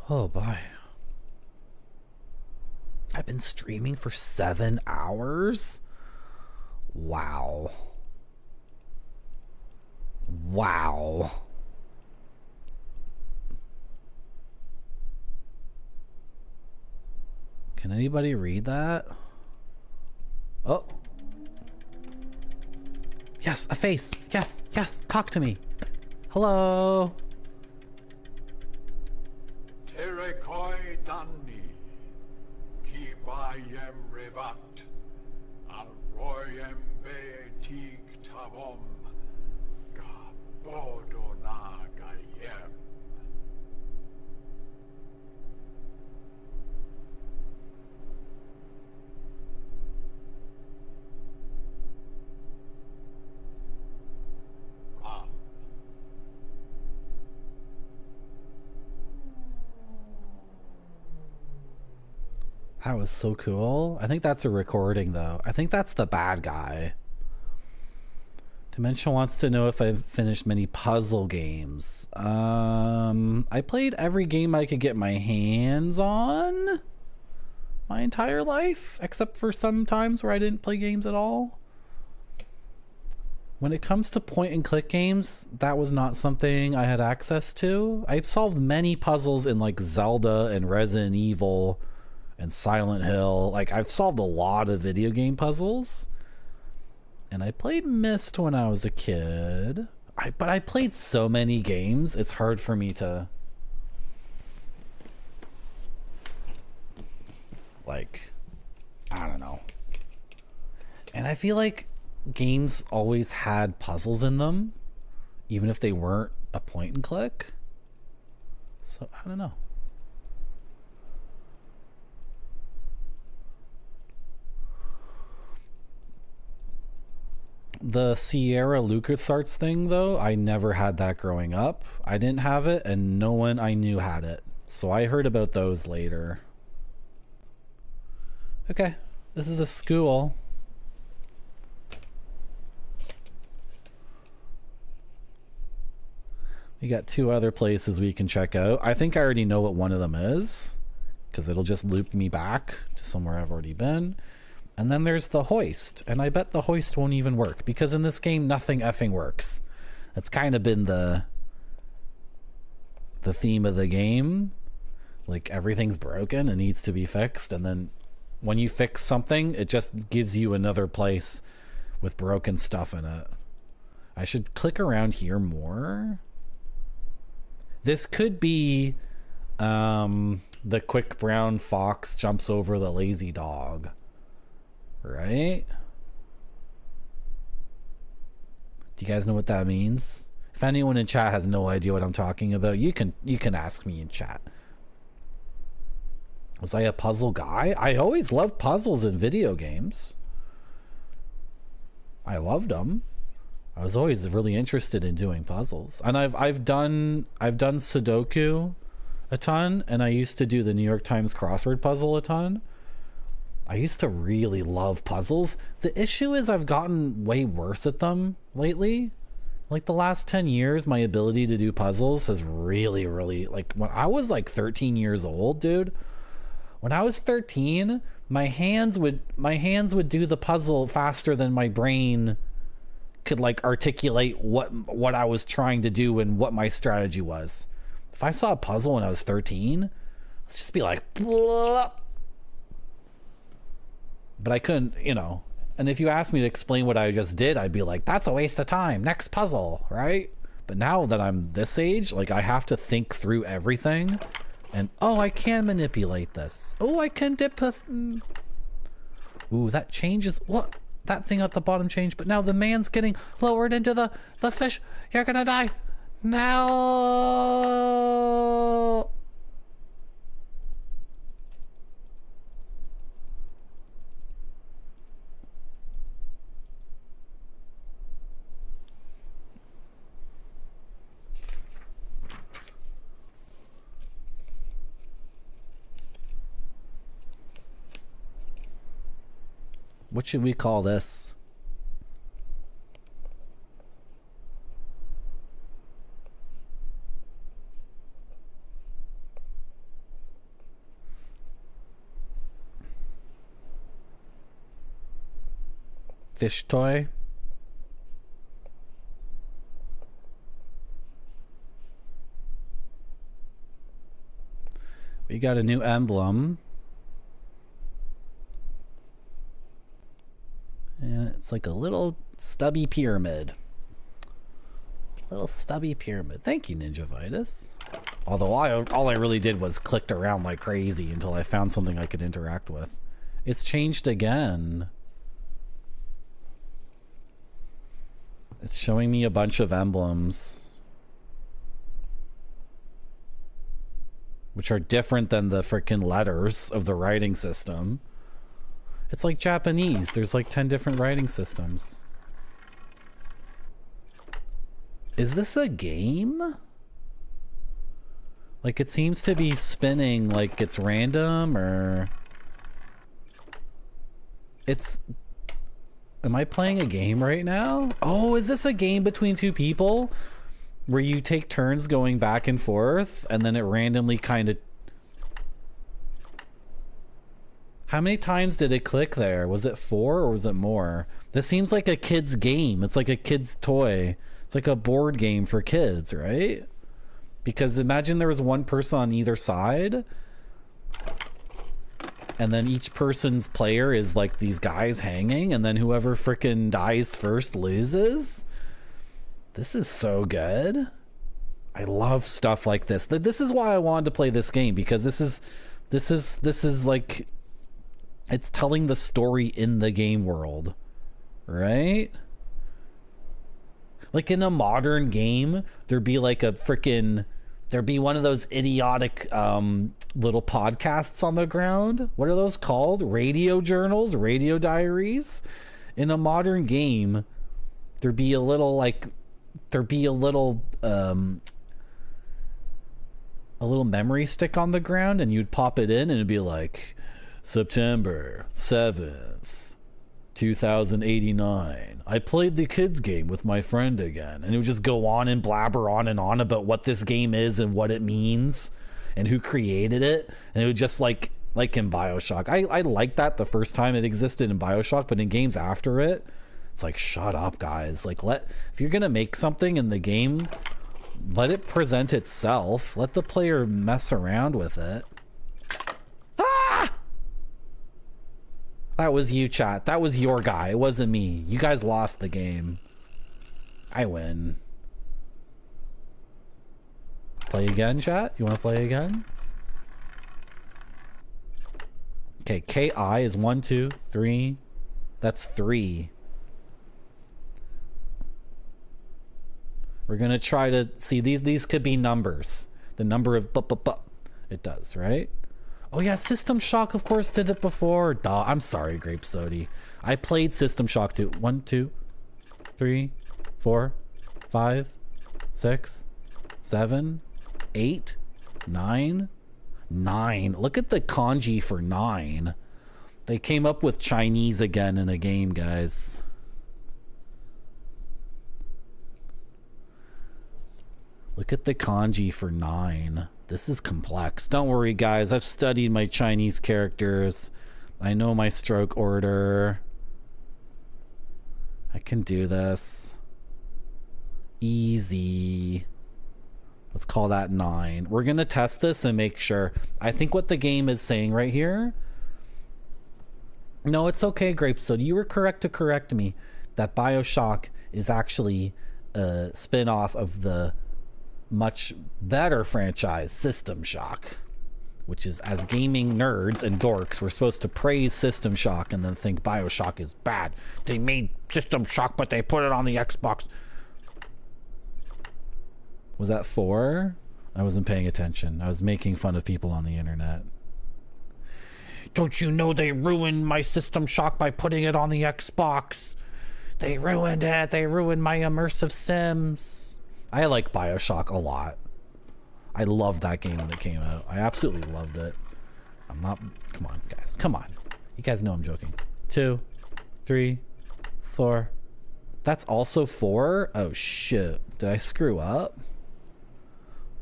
Oh boy. I've been streaming for 7 hours? Wow. Wow. Can anybody read that? Oh. Yes, a face. Yes, yes. Talk to me. Hello. Terekoi Dani, Kibayem Revat, Alroyem Beetig Tavom, Gabodona Gayem. That was so cool. I think that's a recording though. I think that's the bad guy. Dimension wants to know if I've finished many puzzle games. I played every game I could get my hands on my entire life, except for some times where I didn't play games at all. When it comes to point and click games, that was not something I had access to. I've solved many puzzles in like Zelda and Resident Evil and Silent Hill. Like, I've solved a lot of video game puzzles. And I played Myst when I was a kid. But I played so many games, it's hard for me to... like, I don't know. And I feel like games always had puzzles in them, even if they weren't a point and click. So, I don't know. The Sierra LucasArts thing, though, I never had that growing up. I didn't have it, and no one I knew had it. So I heard about those later. Okay, this is a school. We got 2 other places we can check out. I think I already know what one of them is, because it'll just loop me back to somewhere I've already been. And then there's the hoist, and I bet the hoist won't even work, because in this game nothing effing works. That's kind of been the theme of the game. Like, everything's broken and needs to be fixed, and then when you fix something, it just gives you another place with broken stuff in it. I should click around here more. This could be the quick brown fox jumps over the lazy dog. Right? Do you guys know what that means? If anyone in chat has no idea what I'm talking about, you can ask me in chat. Was I a puzzle guy? I always loved puzzles in video games. I loved them. I was always really interested in doing puzzles. And I've done Sudoku a ton, and I used to do the New York Times crossword puzzle a ton. I used to really love puzzles. The issue is I've gotten way worse at them lately. Like the last 10 years, my ability to do puzzles has really, like when I was like 13 years old, dude, when I was 13, my hands would do the puzzle faster than my brain could like articulate what I was trying to do and what my strategy was. If I saw a puzzle when I was 13, I'd just be like, blah. But I couldn't, you know, and if you asked me to explain what I just did, I'd be like, that's a waste of time. Next puzzle, right? But now that I'm this age, like I have to think through everything. And, oh, I can manipulate this. Oh, I can dip a... Ooh, that changes... What? That thing at the bottom changed, but now the man's getting lowered into the fish. You're gonna die. No. What should we call this? Fish toy? We got a new emblem. And it's like a little stubby pyramid. Little stubby pyramid. Thank you, Ninja Vitus. Although all I really did was clicked around like crazy until I found something I could interact with. It's changed again. It's showing me a bunch of emblems, which are different than the freaking letters of the writing system. It's like Japanese. There's like 10 different writing systems. Is this a game? Like, it seems to be spinning like it's random, or... It's... Am I playing a game right now? Oh, is this a game between two people? Where you take turns going back and forth, and then it randomly kind of... How many times did it click there? Was it 4 or was it more? This seems like a kid's game. It's like a kid's toy. It's like a board game for kids, right? Because imagine there was one person on either side, and then each person's player is like these guys hanging, and then whoever frickin' dies first loses. This is so good. I love stuff like this. This is why I wanted to play this game, because this is like, it's telling the story in the game world, right? Like in a modern game, there'd be like a frickin', there'd be one of those idiotic little podcasts on the ground. What are those called? Radio journals, radio diaries. In a modern game, there'd be a little like, a little memory stick on the ground, and you'd pop it in and it'd be like, September 7th, 2089. I played the kids game with my friend again. And it would just go on and blabber on and on about what this game is and what it means and who created it. And it would just like in BioShock. I liked that the first time it existed in BioShock, but in games after it, it's like, shut up, guys. Like, if you're gonna make something in the game, let it present itself. Let the player mess around with it. Ah! That was you, chat. That was your guy. It wasn't me. You guys lost the game. I win. Play again, chat? You want to play again? Okay, KI is 1, 2, 3. That's 3. We're going to try to see these could be numbers. The number of it does, right? Oh yeah, System Shock, of course, did it before. Duh, I'm sorry, Grape Sody. I played System Shock too. 1, 2, 3, 4, 5, 6, 7, 8, 9. 9. Look at the kanji for 9. They came up with Chinese again in a game, guys. Look at the kanji for 9. This is complex. Don't worry, guys. I've studied my Chinese characters. I know my stroke order. I can do this. Easy. Let's call that 9. We're going to test this and make sure. I think what the game is saying right here... No, it's okay, Grape Soda. You were correct to correct me that BioShock is actually a spin-off of the much better franchise, System Shock. Which is, as gaming nerds and dorks, we're supposed to praise System Shock and then think BioShock is bad. They made System Shock, but they put it on the Xbox. Was that 4? I wasn't paying attention. I was making fun of people on the internet. Don't you know they ruined my System Shock by putting it on the Xbox? They ruined it. They ruined my immersive Sims. I like BioShock a lot. I loved that game when it came out. I absolutely loved it. I'm not... Come on, guys. Come on. You guys know I'm joking. 2, 3, 4. That's also 4? Oh shit. Did I screw up?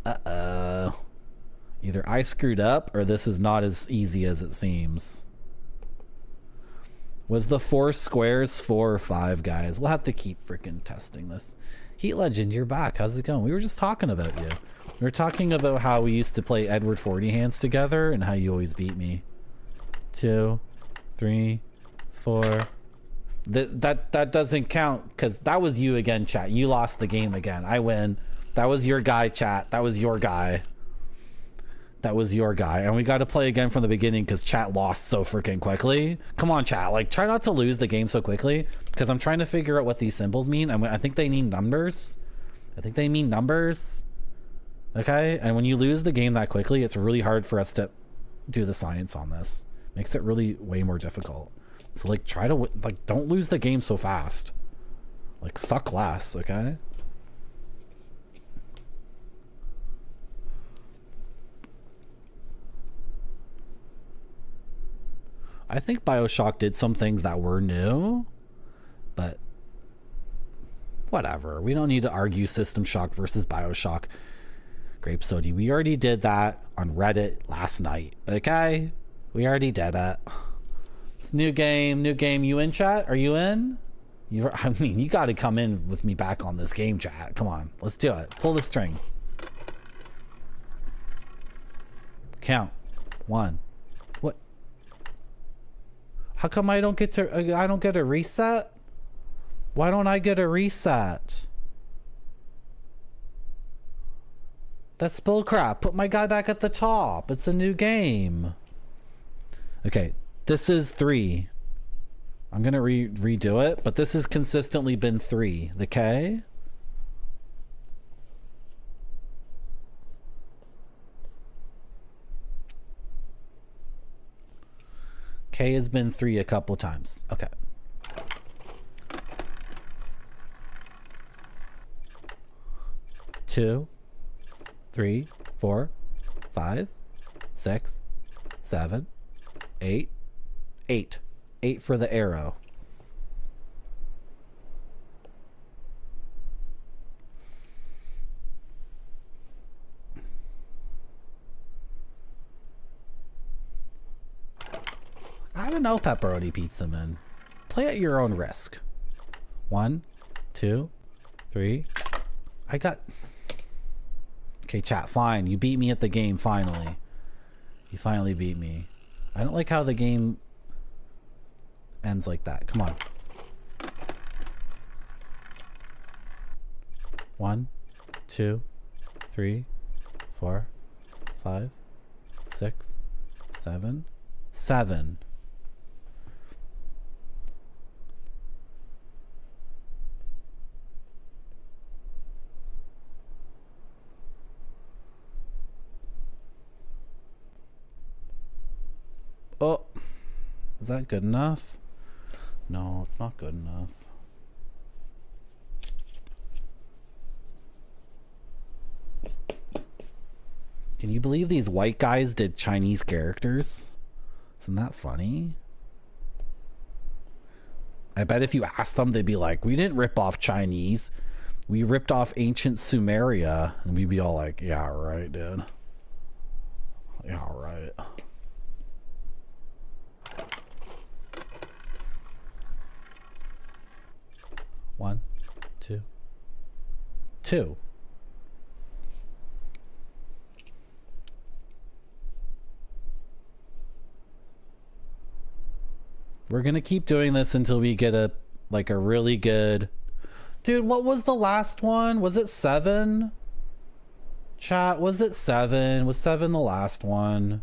Uh-oh. Either I screwed up or this is not as easy as it seems. Was the 4 squares 4 or 5, guys? We'll have to keep freaking testing this. Heat Legend, you're back. How's it going? We were just talking about you. We were talking about how we used to play Edward 40 hands together and how you always beat me. 2, 3, 4. That doesn't count because that was you again, chat. You lost the game again. I win. That was your guy, chat. That was your guy. That was your guy. And we got to play again from the beginning because chat lost so freaking quickly. Come on, chat. Like, try not to lose the game so quickly because I'm trying to figure out what these symbols mean. I think they mean numbers. I think they mean numbers. Okay? And when you lose the game that quickly, it's really hard for us to do the science on this. Makes it really way more difficult. So, like, try to, like, don't lose the game so fast. Like, suck less, okay? I think BioShock did some things that were new, but whatever. We don't need to argue System Shock versus BioShock. Grape Sody, we already did that on Reddit last night, okay? We already did it. It's new game, new game. You in, chat? Are you in? I mean, you got to come in with me back on this game, chat. Come on, let's do it. Pull the string. Count. 1. What? How come I don't get a reset? Why don't I get a reset? That's bullcrap. Put my guy back at the top. It's a new game. Okay, this is 3. I'm gonna redo it, but this has consistently been 3. The K. K has been 3 a couple times. Okay. Two, 3, 4, 5, 6, 7, 8. 8. 8 for the arrow. I don't know, Pepperoni Pizza Man. Play at your own risk. 1, 2, 3. I got... Okay, chat, fine. You beat me at the game, finally. You finally beat me. I don't like how the game ends like that. Come on. 1, 2, 3, 4, 5, 6, 7, 7. Oh, is that good enough? No, it's not good enough. Can you believe these white guys did Chinese characters? Isn't that funny? I bet if you asked them, they'd be like, we didn't rip off Chinese. We ripped off ancient Sumeria. And we'd be all like, yeah, right, dude. Yeah, right. One, 2, 2. We're gonna keep doing this until we get a really good... Dude, what was the last one? Was it 7? Chat, was it 7? Was 7 the last one?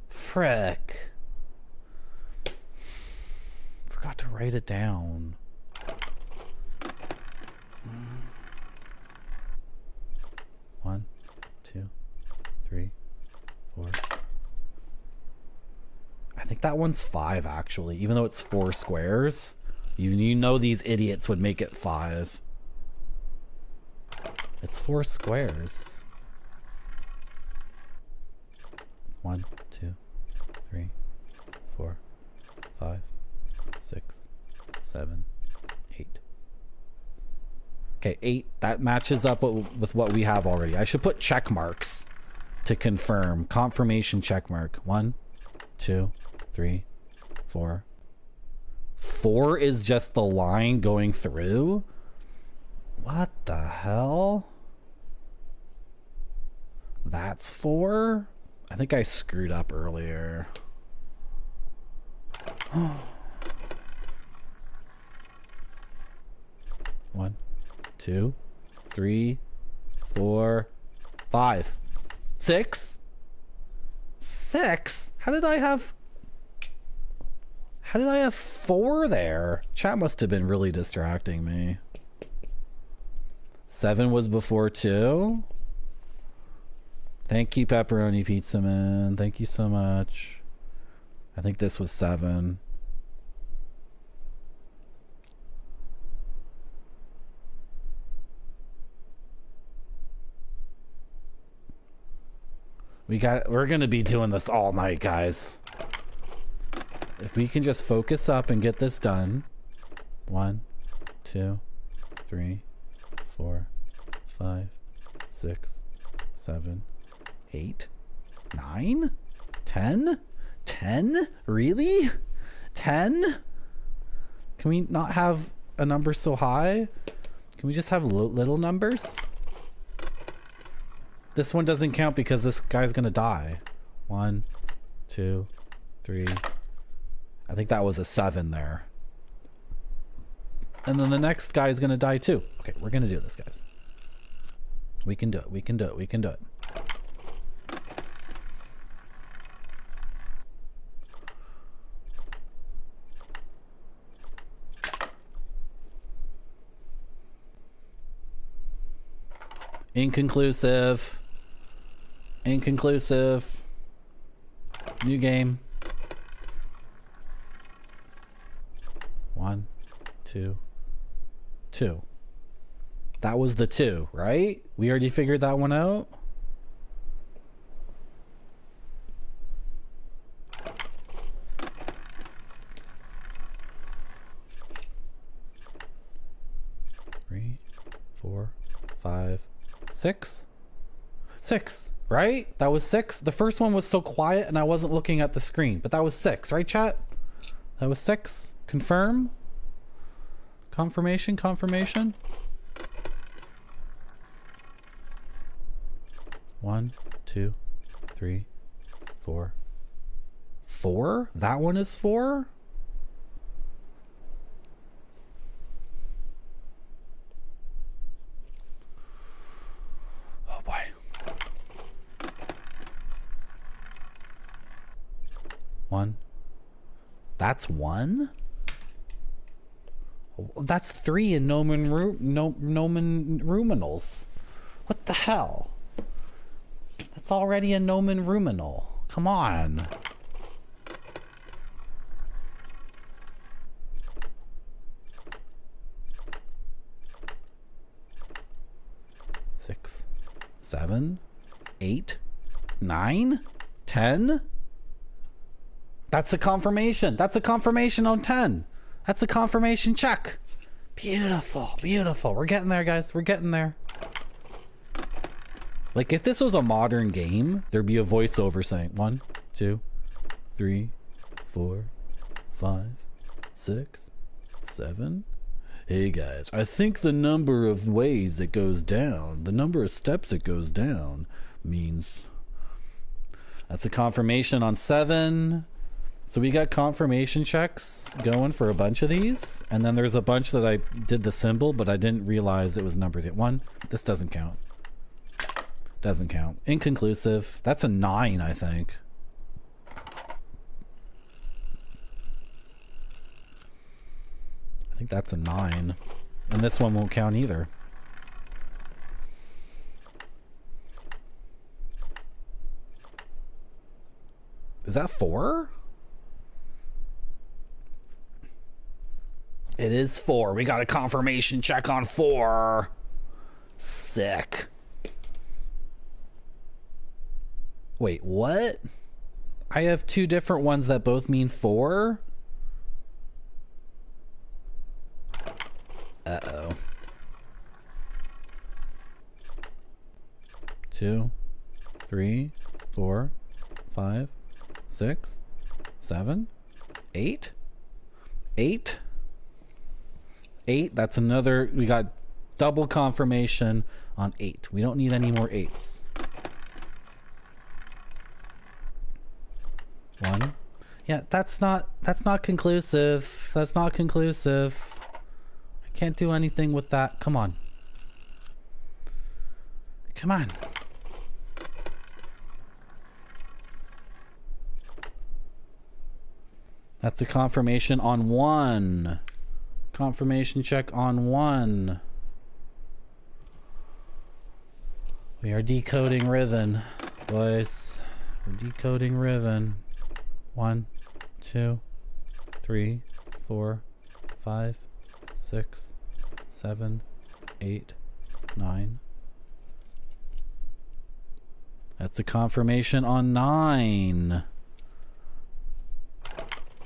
Frick. Forgot to write it down. 1, 2, 3, 4. I think that one's 5 actually, even though it's 4 squares. You know these idiots would make it 5. It's 4 squares. 1, 2, 3, 4, 5, 6, 7, 8. Okay, 8. That matches up with what we have already. I should put check marks to confirm. Confirmation check mark. 1, 2, 3, 4. 4 is just the line going through? What the hell? That's 4? I think I screwed up earlier. 1, 2, 3, 4, 5, 6? 6? How did I have 4 there? Chat must have been really distracting me. 7 was before 2? Thank you, Pepperoni Pizza Man. Thank you so much. I think this was 7. We're gonna be doing this all night, guys. If we can just focus up and get this done. 1, 2, 3, 4, 5, 6, 7, 8, 9, 10? 10? Really? 10? Can we not have a number so high? Can we just have little numbers? This one doesn't count because this guy's gonna die. 1, 2, 3. I think that was a 7 there. And then the next guy is gonna die too. Okay, we're gonna do this, guys. We can do it. We can do it. We can do it. Inconclusive. Inconclusive. New game. 1, 2, 2. That was the 2, right? We already figured that one out. Three, 4, 5, 6. 6, right? That was 6. The first one was so quiet and I wasn't looking at the screen, but that was 6, right, chat? That was 6. Confirm. Confirmation, confirmation. 1, 2, 3, 4. 4? That one is 4? Oh boy. 1. That's 1? That's 3 in nomen ruminals. What the hell? That's already a nomen ruminal. Come on. Six, 7, 8, 9, 10. That's a confirmation. That's a confirmation on 10. That's a confirmation check. Beautiful, beautiful. We're getting there, guys. We're getting there. Like, if this was a modern game, there'd be a voiceover saying 1, 2, 3, 4, 5, 6, 7. Hey guys, I think the number of ways it goes down, the number of steps it goes down, means that's a confirmation on 7. So we got confirmation checks going for a bunch of these, and then there's a bunch that I did the symbol, but I didn't realize it was numbers yet. 1, this doesn't count. Doesn't count. Inconclusive. That's a 9, I think. I think that's a 9. And this one won't count either. Is that 4? It is 4. We got a confirmation check on 4. Sick. Wait, what? I have 2 different ones that both mean 4? 2, 3, 4, 5, 6, 7, 8. 8. 8. That's another. We got double confirmation on 8. We don't need any more 8s. 1. Yeah, that's not conclusive. That's not conclusive. I can't do anything with that. Come on. Come on. That's a confirmation on 1. Confirmation check on 1. We are decoding Riven, boys. We're decoding Riven. 1, 2, 3, 4, 5, 6, 7, 8, 9. That's a confirmation on 9.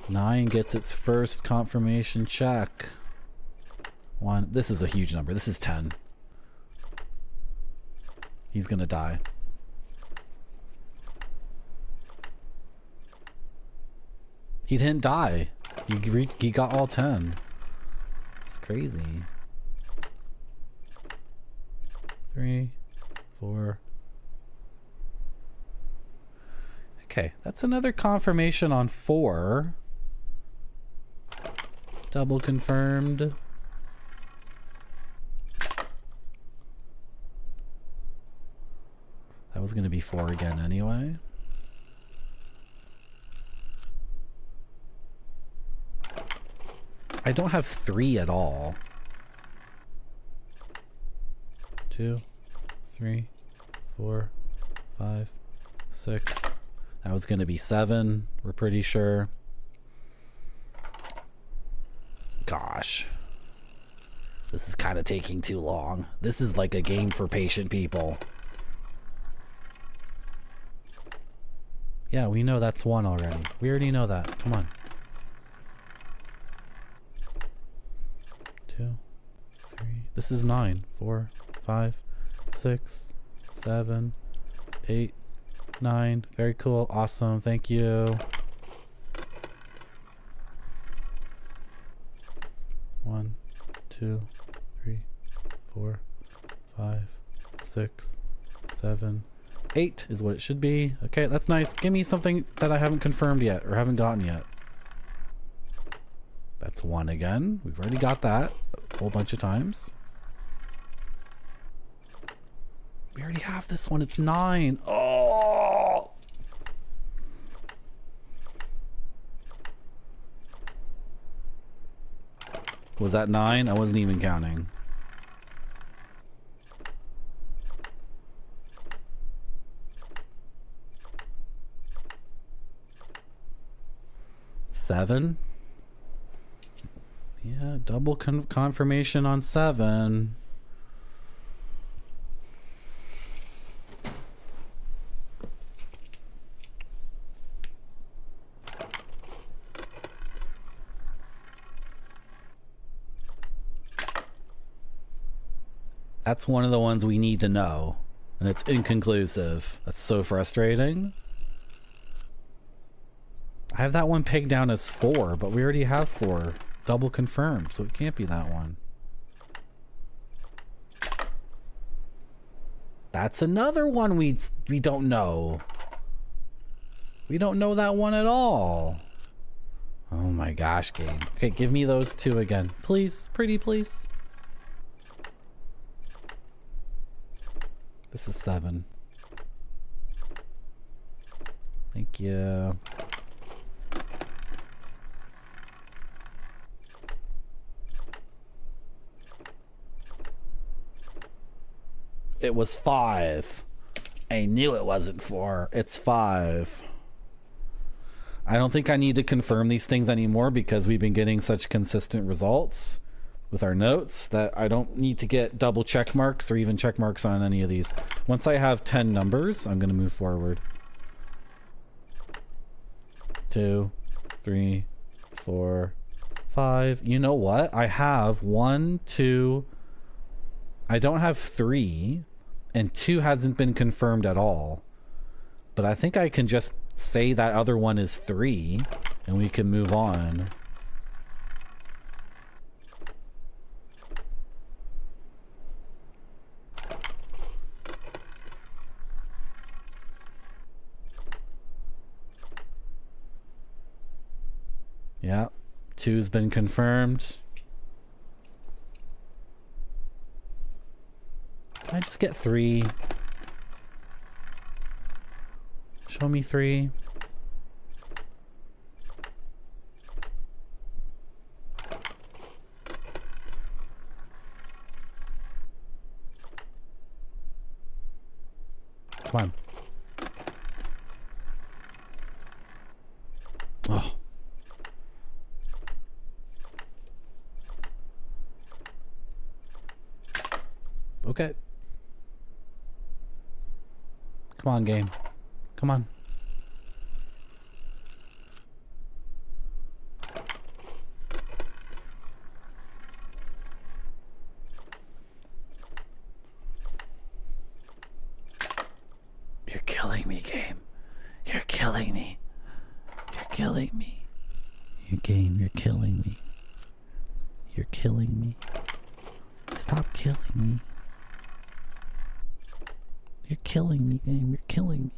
9 gets its first confirmation check. 1. This is a huge number. This is 10. He's gonna die. He didn't die. He got all 10. It's crazy. 3, 4. Okay, that's another confirmation on 4. Double confirmed. That was going to be 4 again anyway. I don't have 3 at all. 2, 3, 4, 5, 6. That was going to be 7. We're pretty sure. Gosh. This is kind of taking too long. This is like a game for patient people. Yeah, we know that's 1 already. We already know that. Come on. 2, 3. This is 9. 4, 5, 6, 7, 8, 9. Very cool. Awesome. Thank you. 1, 2, 3, 4, 5, 6, 7, 8 is what it should be. Okay, that's nice. Give me something that I haven't confirmed yet or haven't gotten yet. That's 1 again. We've already got that a whole bunch of times. We already have this one. It's 9. Oh! Was that 9? I wasn't even counting. 7. Yeah, double confirmation on 7. That's one of the ones we need to know, and it's inconclusive. That's so frustrating. I have that one pegged down as 4, but we already have 4 double confirmed, so it can't be that one. That's another one we don't know. We don't know that one at all. Oh my gosh, game. Okay, give me those 2 again. Please, pretty please. This is 7. Thank you. It was 5. I knew it wasn't 4. It's 5. I don't think I need to confirm these things anymore because we've been getting such consistent results with our notes that I don't need to get double check marks or even check marks on any of these. Once I have 10 numbers, I'm going to move forward. 2, 3, 4, 5. You know what? I have 1, 2. I don't have 3. and 2 hasn't been confirmed at all. But I think I can just say that other one is 3, and we can move on. Yeah, 2's been confirmed. Can I just get 3? Show me 3. Come on. Oh. Okay. Come on, game. Come on. You're killing me, game. You're killing me. You're killing me. You game, you're killing me. You're killing me. Stop killing me. You're killing me, game. You're killing me.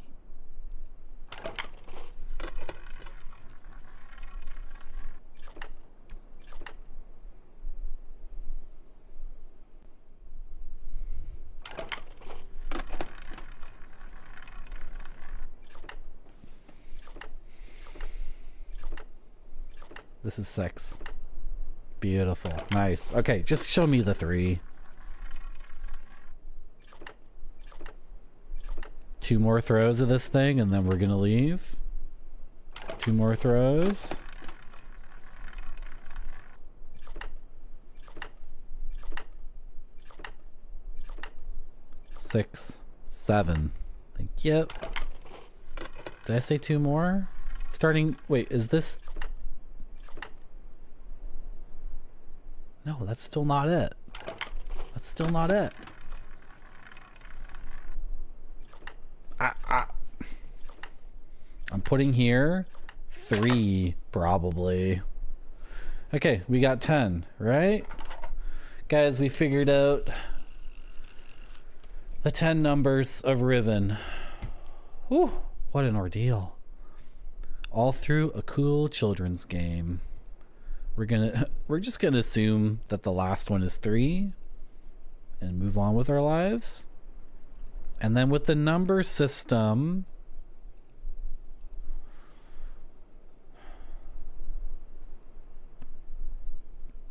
This is 6. Beautiful. Nice. Okay, just show me the 3. 2 more throws of this thing, and then we're gonna leave. 2 more throws. Six, 7. Thank you. Did I say 2 more? Starting. Wait, is this? No, that's still not it. That's still not it. I'm putting here 3 probably. Okay, we got 10, right? Guys, we figured out the 10 numbers of Riven. Whew, what an ordeal. All through a cool children's game. We're just gonna assume that the last one is 3 and move on with our lives. And then with the number system,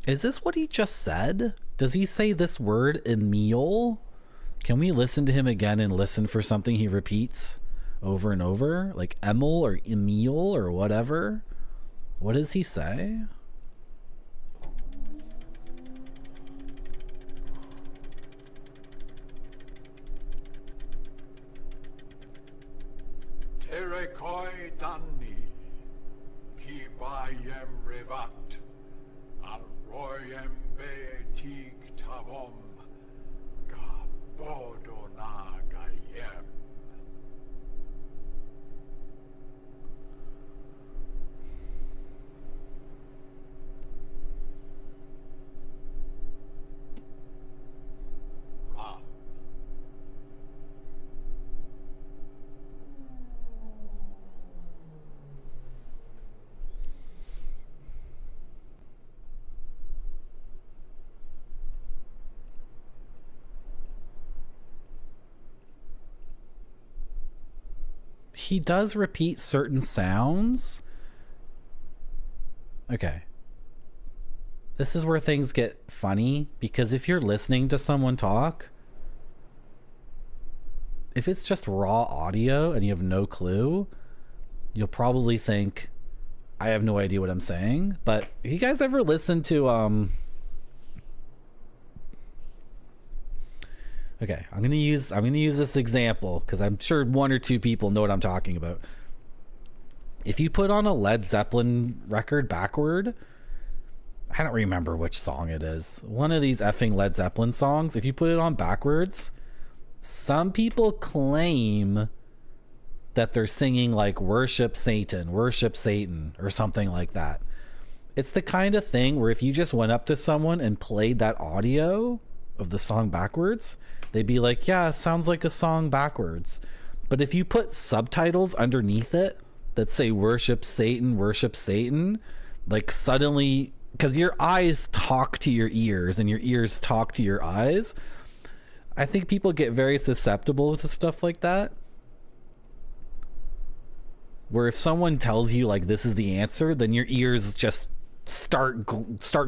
is this what he just said? Does he say this word, Emil? Can we listen to him again and listen for something he repeats over and over? Like Emil or Emil or whatever? What does he say? Terekoi Danni, Ki Bayem Revat, Arroyem Beetig Tavom, Gabodona Gayem. He does repeat certain sounds. Okay. This is where things get funny, because if you're listening to someone talk, if it's just raw audio and you have no clue, you'll probably think, I have no idea what I'm saying. But if you guys ever listen to okay, I'm gonna use this example because I'm sure 1 or 2 people know what I'm talking about. If you put on a Led Zeppelin record backward, I don't remember which song it is. One of these effing Led Zeppelin songs, if you put it on backwards, Some people claim that they're singing like worship Satan, or something like that. It's the kind of thing where if you just went up to someone and played that audio of the song backwards, they'd be like, yeah, it sounds like a song backwards. But if you put subtitles underneath it that say worship Satan, like suddenly, because your eyes talk to your ears and your ears talk to your eyes, I think people get very susceptible to stuff like that. Where if someone tells you like this is the answer, then your ears just start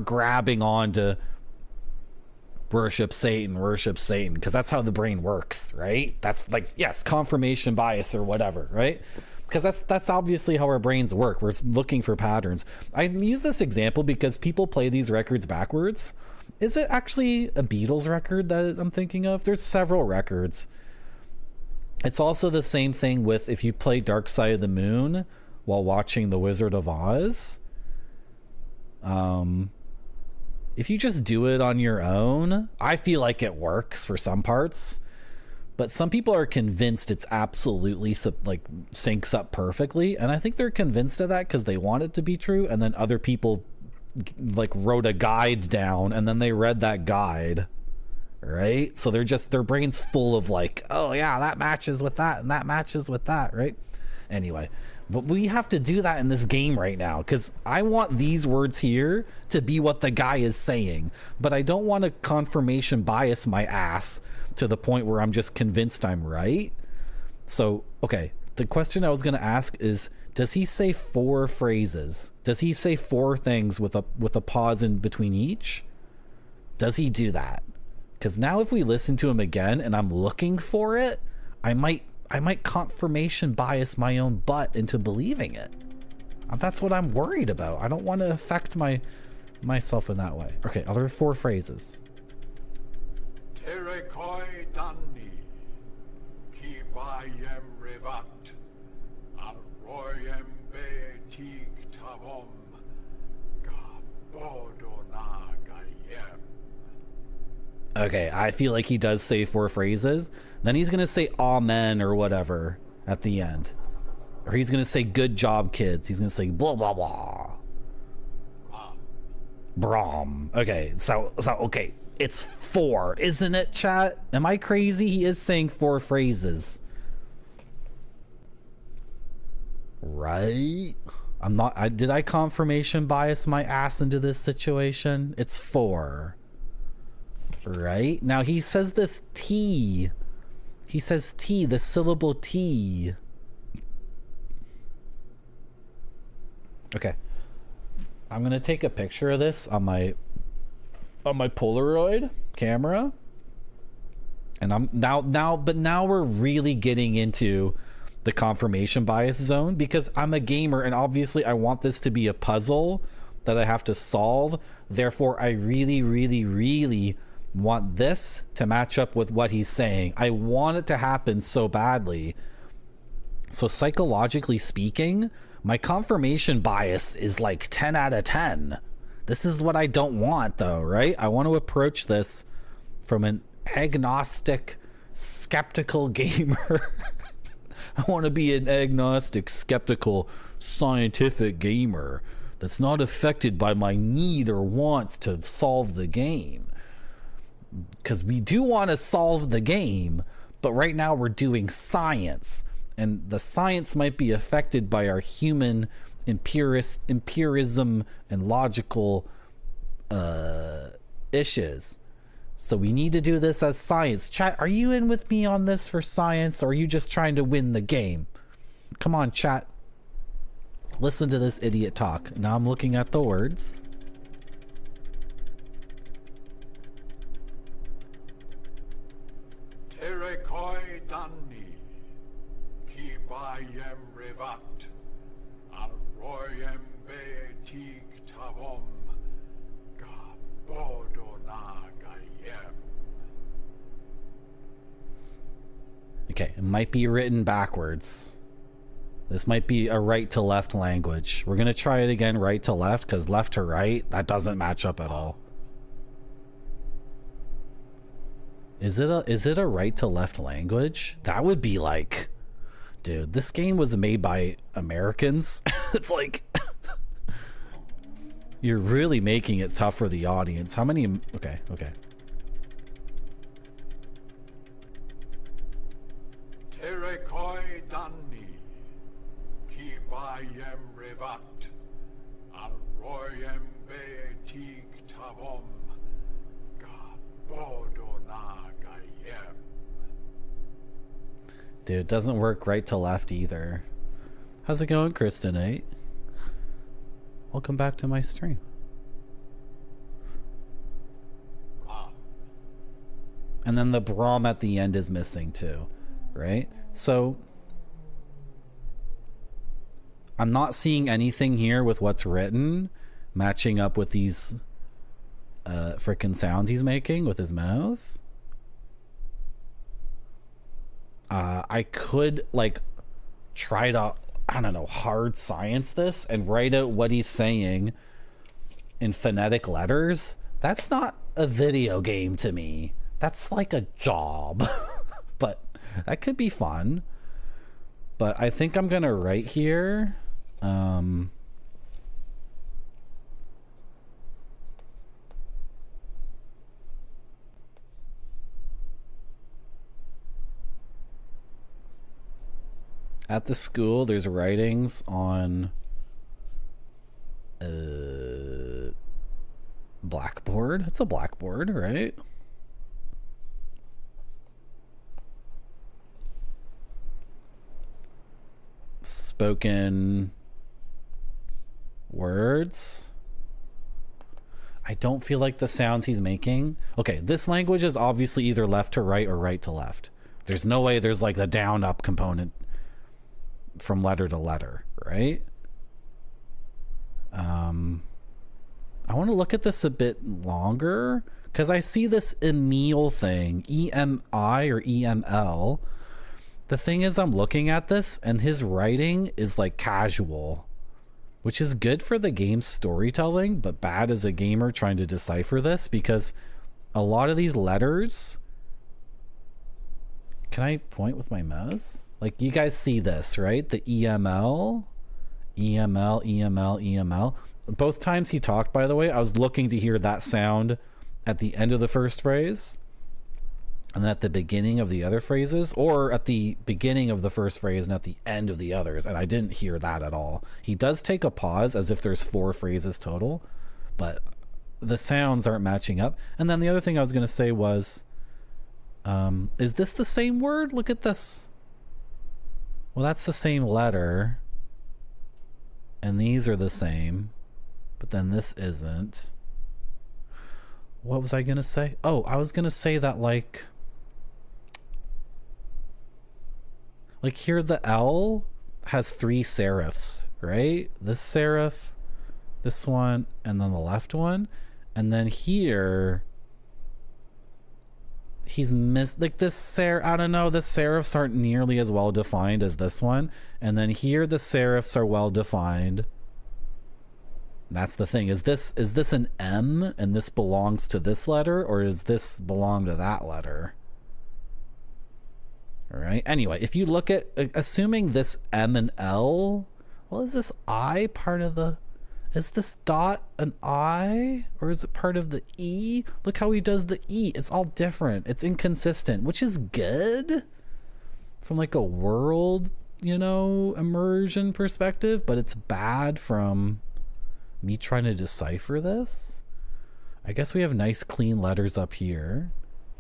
grabbing onto worship Satan, because that's how the brain works, right? That's like, yes, confirmation bias or whatever, right? Because that's obviously how our brains work. We're looking for patterns. I use this example because people play these records backwards. Is it actually a Beatles record that I'm thinking of? There's several records. It's also the same thing with if you play Dark Side of the Moon while watching The Wizard of Oz. If you just do it on your own, I feel like it works for some parts. But some people are convinced it's absolutely like syncs up perfectly. And I think they're convinced of that because they want it to be true. And then other people like wrote a guide down and then they read that guide. Right? So their brain's full of like, oh yeah, that matches with that and that matches with that, right? Anyway, but we have to do that in this game right now because I want these words here to be what the guy is saying, but I don't want to confirmation bias my ass to the point where I'm just convinced I'm right. So, okay, the question I was going to ask is, does he say 4 phrases? Does he say 4 things with a pause in between each? Does he do that? Because now if we listen to him again and I'm looking for it, I might confirmation bias my own butt into believing it. That's what I'm worried about. I don't want to affect myself in that way. Okay, other 4 phrases. Terekoi Danni, Ki Bayem Revat, Arroyem Betik Tavom, Gabodona Gayem. Okay, I feel like he does say 4 phrases. Then he's going to say amen or whatever at the end. Or he's going to say good job, kids. He's going to say blah, blah, blah. Brahm. Okay, so okay. It's 4, isn't it, chat? Am I crazy? He is saying 4 phrases. Right? I'm not... did I confirmation bias my ass into this situation? It's 4. Right? Now, he says this T. He says T, the syllable T. Okay. I'm going to take a picture of this on my Polaroid camera. And I'm now we're really getting into the confirmation bias zone because I'm a gamer and obviously I want this to be a puzzle that I have to solve. Therefore, I really, really, really want this to match up with what he's saying. I want it to happen so badly. So psychologically speaking, my confirmation bias is like 10 out of 10. This is what I don't want though, right? I want to approach this from an agnostic, skeptical gamer. I want to be an agnostic, skeptical, scientific gamer that's not affected by my need or wants to solve the game. Because we do want to solve the game, but right now we're doing science, and the science might be affected by our human empirism and logical issues. So we need to do this as science. Chat, are you in with me on this for science, or are you just trying to win the game? Come on, chat. Listen to this idiot talk. Now I'm looking at the words. Terekoi Danni, Ki Bayem Revat, Arroyem Betik Tavom, Gabodona Gayem. Okay, it might be written backwards. This might be a right to left language. We're going to try it again, right to left, because left to right, that doesn't match up at all. Is it a right to left language? That would be like, dude, this game was made by Americans. It's like you're really making it tough for the audience. How many? Okay. Terekoi Danni, Kibayem Revat, Arroyem Beetig Tavom, Gabodona Gayem. Dude, it doesn't work right to left either. How's it going, Kristen8? Welcome back to my stream. And then the Brahm at the end is missing too, right? So I'm not seeing anything here with what's written matching up with these frickin' sounds he's making with his mouth. I could like try to, I don't know, hard science this and write out what he's saying in phonetic letters. That's not a video game to me. That's like a job. But that could be fun. But I think I'm gonna write here. At the school, there's writings on blackboard. It's a blackboard, right? Spoken words. I don't feel like the sounds he's making. Okay, this language is obviously either left to right or right to left. There's no way there's like the down up component from letter to letter, right? I want to look at this a bit longer because I see this Emil thing, EMI or EML. The thing is, I'm looking at this and his writing is like casual, which is good for the game's storytelling, but bad as a gamer trying to decipher this because a lot of these letters, can I point with my mouse? Like you guys see this, right? The EML, EML, EML, EML. Both times he talked, by the way, I was looking to hear that sound at the end of the first phrase and then at the beginning of the other phrases, or at the beginning of the first phrase and at the end of the others, and I didn't hear that at all. He does take a pause as if there's 4 phrases total, but the sounds aren't matching up. And then the other thing I was going to say was, is this the same word? Look at this. Well, that's the same letter, and these are the same, but then this isn't. What was I going to say? Oh, I was going to say that like here the L has 3 serifs, right? This serif, this one, and then the left one. And then here he's missed like this serif. I don't know, the serifs aren't nearly as well defined as this one. And then here the serifs are well defined. That's the thing. Is this an M and this belongs to this letter, or does this belong to that letter? All right. Anyway, if you look at, assuming this M and L, well, is this I part of the, is this dot an I, or is it part of the E? Look how he does the E. It's all different. It's inconsistent, which is good from like a world, you know, immersion perspective, but it's bad from me trying to decipher this. I guess we have nice clean letters up here.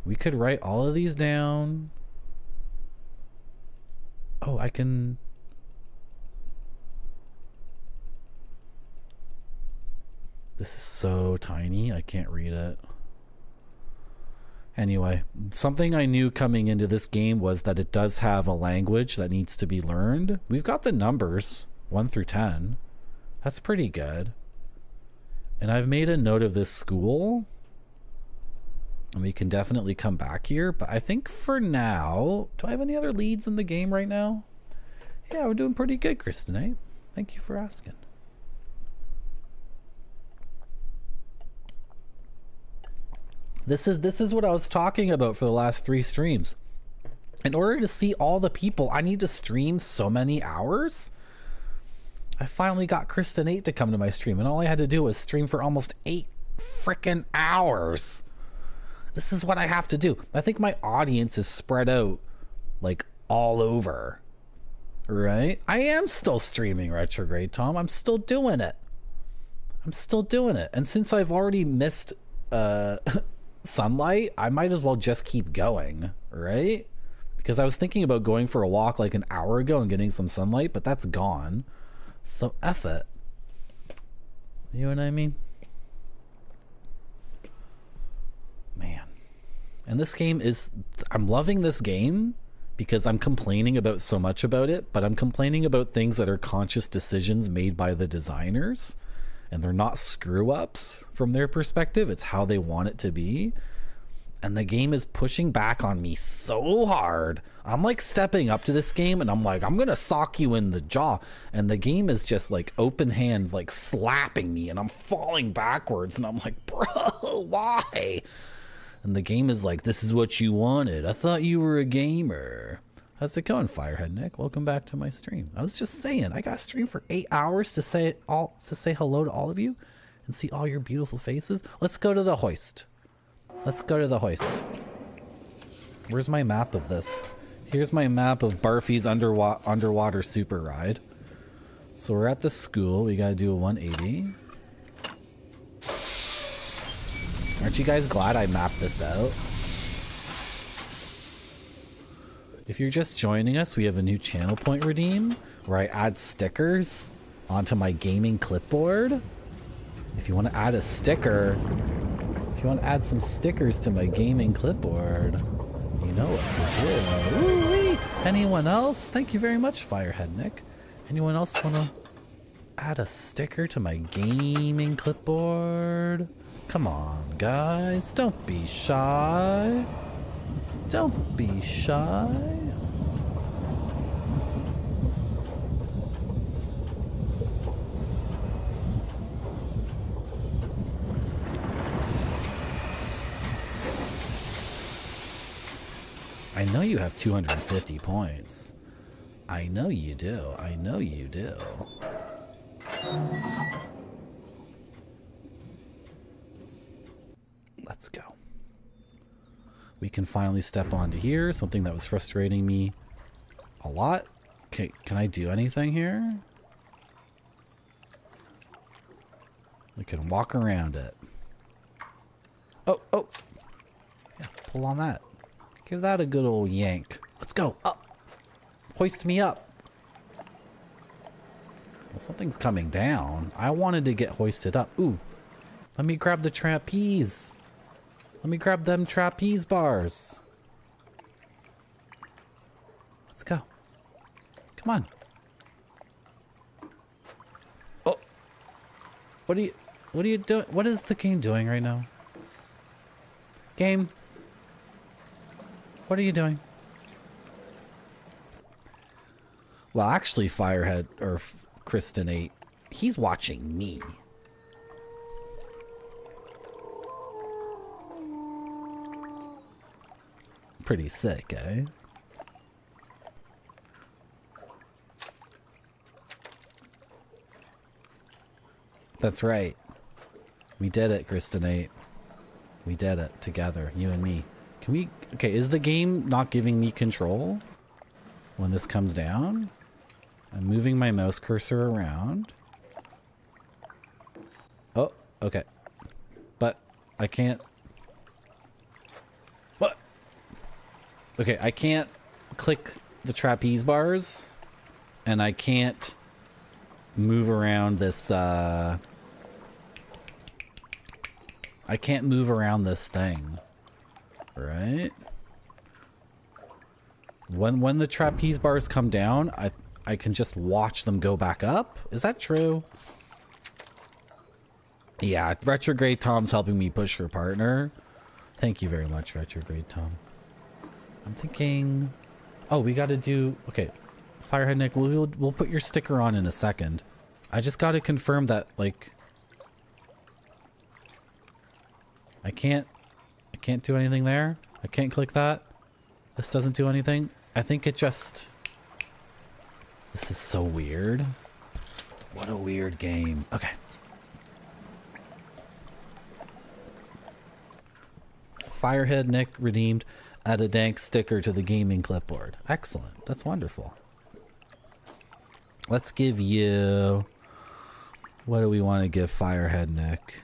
We could write all of these down. Oh, I can. This is so tiny, I can't read it. Anyway, something I knew coming into this game was that it does have a language that needs to be learned. We've got the numbers 1 through 10. That's pretty good. And I've made a note of this school, and we can definitely come back here, but I think for now, do I have any other leads in the game right now? Yeah, we're doing pretty good, Kristen, eh? Thank you for asking. This is what I was talking about for the last 3 streams. In order to see all the people, I need to stream so many hours. I finally got Kristen 8 to come to my stream, and all I had to do was stream for almost 8 freaking hours. This is what I have to do. I think my audience is spread out like all over. Right? I am still streaming Retrograde Tom. I'm still doing it. And since I've already missed sunlight, I might as well just keep going, right? Because I was thinking about going for a walk like an hour ago and getting some sunlight, but that's gone. So F it. You know what I mean? Man. And this game is... I'm loving this game because I'm complaining about so much about it, but I'm complaining about things that are conscious decisions made by the designers, and they're not screw-ups from their perspective. It's how they want it to be. And the game is pushing back on me so hard. I'm like stepping up to this game and I'm like, I'm gonna sock you in the jaw. And the game is just like open hands, like slapping me, and I'm falling backwards. And I'm like, bro, why? And the game is like, this is what you wanted. I thought you were a gamer. How's it going, Firehead Nick? Welcome back to my stream. I was just saying, I got streamed for 8 hours to say hello to all of you and see all your beautiful faces. Let's go to the hoist. Let's go to the hoist. Where's my map of this? Here's my map of Barfy's underwater super ride. So we're at the school. We gotta do a 180. Aren't you guys glad I mapped this out? If you're just joining us, we have a new channel point redeem where I add stickers onto my gaming clipboard. If you want to add a sticker, if you want to add some stickers to my gaming clipboard, you know what to do. Ooh-wee. Anyone else? Thank you very much, Firehead Nick. Anyone else want to add a sticker to my gaming clipboard? Come on, guys. Don't be shy. Don't be shy. I know you have 250 points. I know you do. I know you do. Let's go. We can finally step onto here, something that was frustrating me a lot. Okay, can I do anything here? We can walk around it. Oh, oh. Yeah, pull on that. Give that a good old yank. Let's go. Up. Hoist me up. Well, something's coming down. I wanted to get hoisted up. Ooh. Let me grab the trapeze. Let me grab them trapeze bars. Let's go. Come on. Oh. What are you doing? What is the game doing right now? Game. What are you doing? Well, actually, Firehead, or Kristen 8, he's watching me. Pretty sick, eh? That's right. We did it, Kristen 8. We did it together, you and me. Can we... Okay, is the game not giving me control when this comes down? I'm moving my mouse cursor around. Oh, okay. But I can't... What? Okay, I can't click the trapeze bars, and I can't move around this, I can't move around this thing. Right? When the trapeze bars come down, I can just watch them go back up? Is that true? Yeah, Retrograde Tom's helping me push for partner. Thank you very much, Retrograde Tom. I'm thinking... Oh, we gotta do... Okay, Firehead Nick, we'll put your sticker on in a second. I just gotta confirm that, like... I can't can't do anything there. I can't click that. This doesn't do anything. I think it just... This is so weird. What a weird game. Okay. Firehead Nick redeemed. Add a dank sticker to the gaming clipboard. Excellent. That's wonderful. Let's give you... What do we want to give Firehead Nick?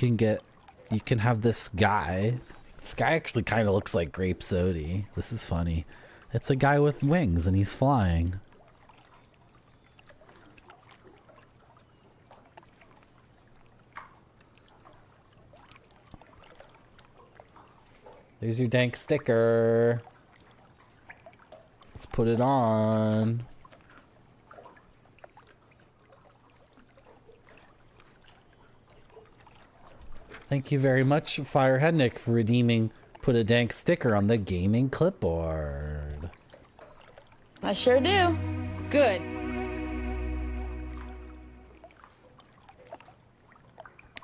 You can have this guy. This guy actually kind of looks like Grape Sody. This is funny. It's a guy with wings and he's flying. There's your dank sticker. Let's put it on. Thank you very much, Firehead Nick, for redeeming put a dank sticker on the gaming clipboard. I sure do. Good.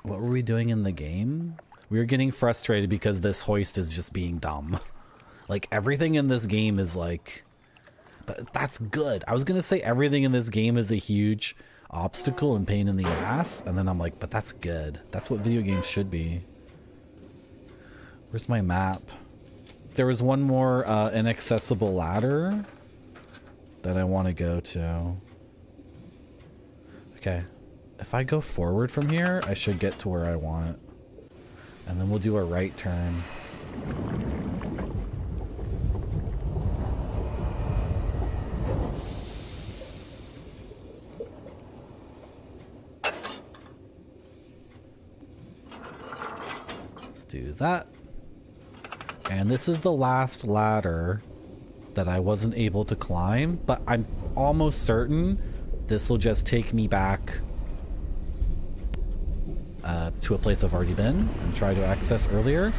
What were we doing in the game? We were getting frustrated because this hoist is just being dumb. Like, everything in this game is like... But that's good. I was gonna say everything in this game is a huge obstacle and pain in the ass, and then I'm like, but that's good. That's what video games should be. Where's my map? There was one more inaccessible ladder that I want to go to. Okay. If I go forward from here, I should get to where I want. And then we'll do a right turn. Let's do that. And this is the last ladder that I wasn't able to climb, but I'm almost certain this will just take me back to a place I've already been and try to access earlier.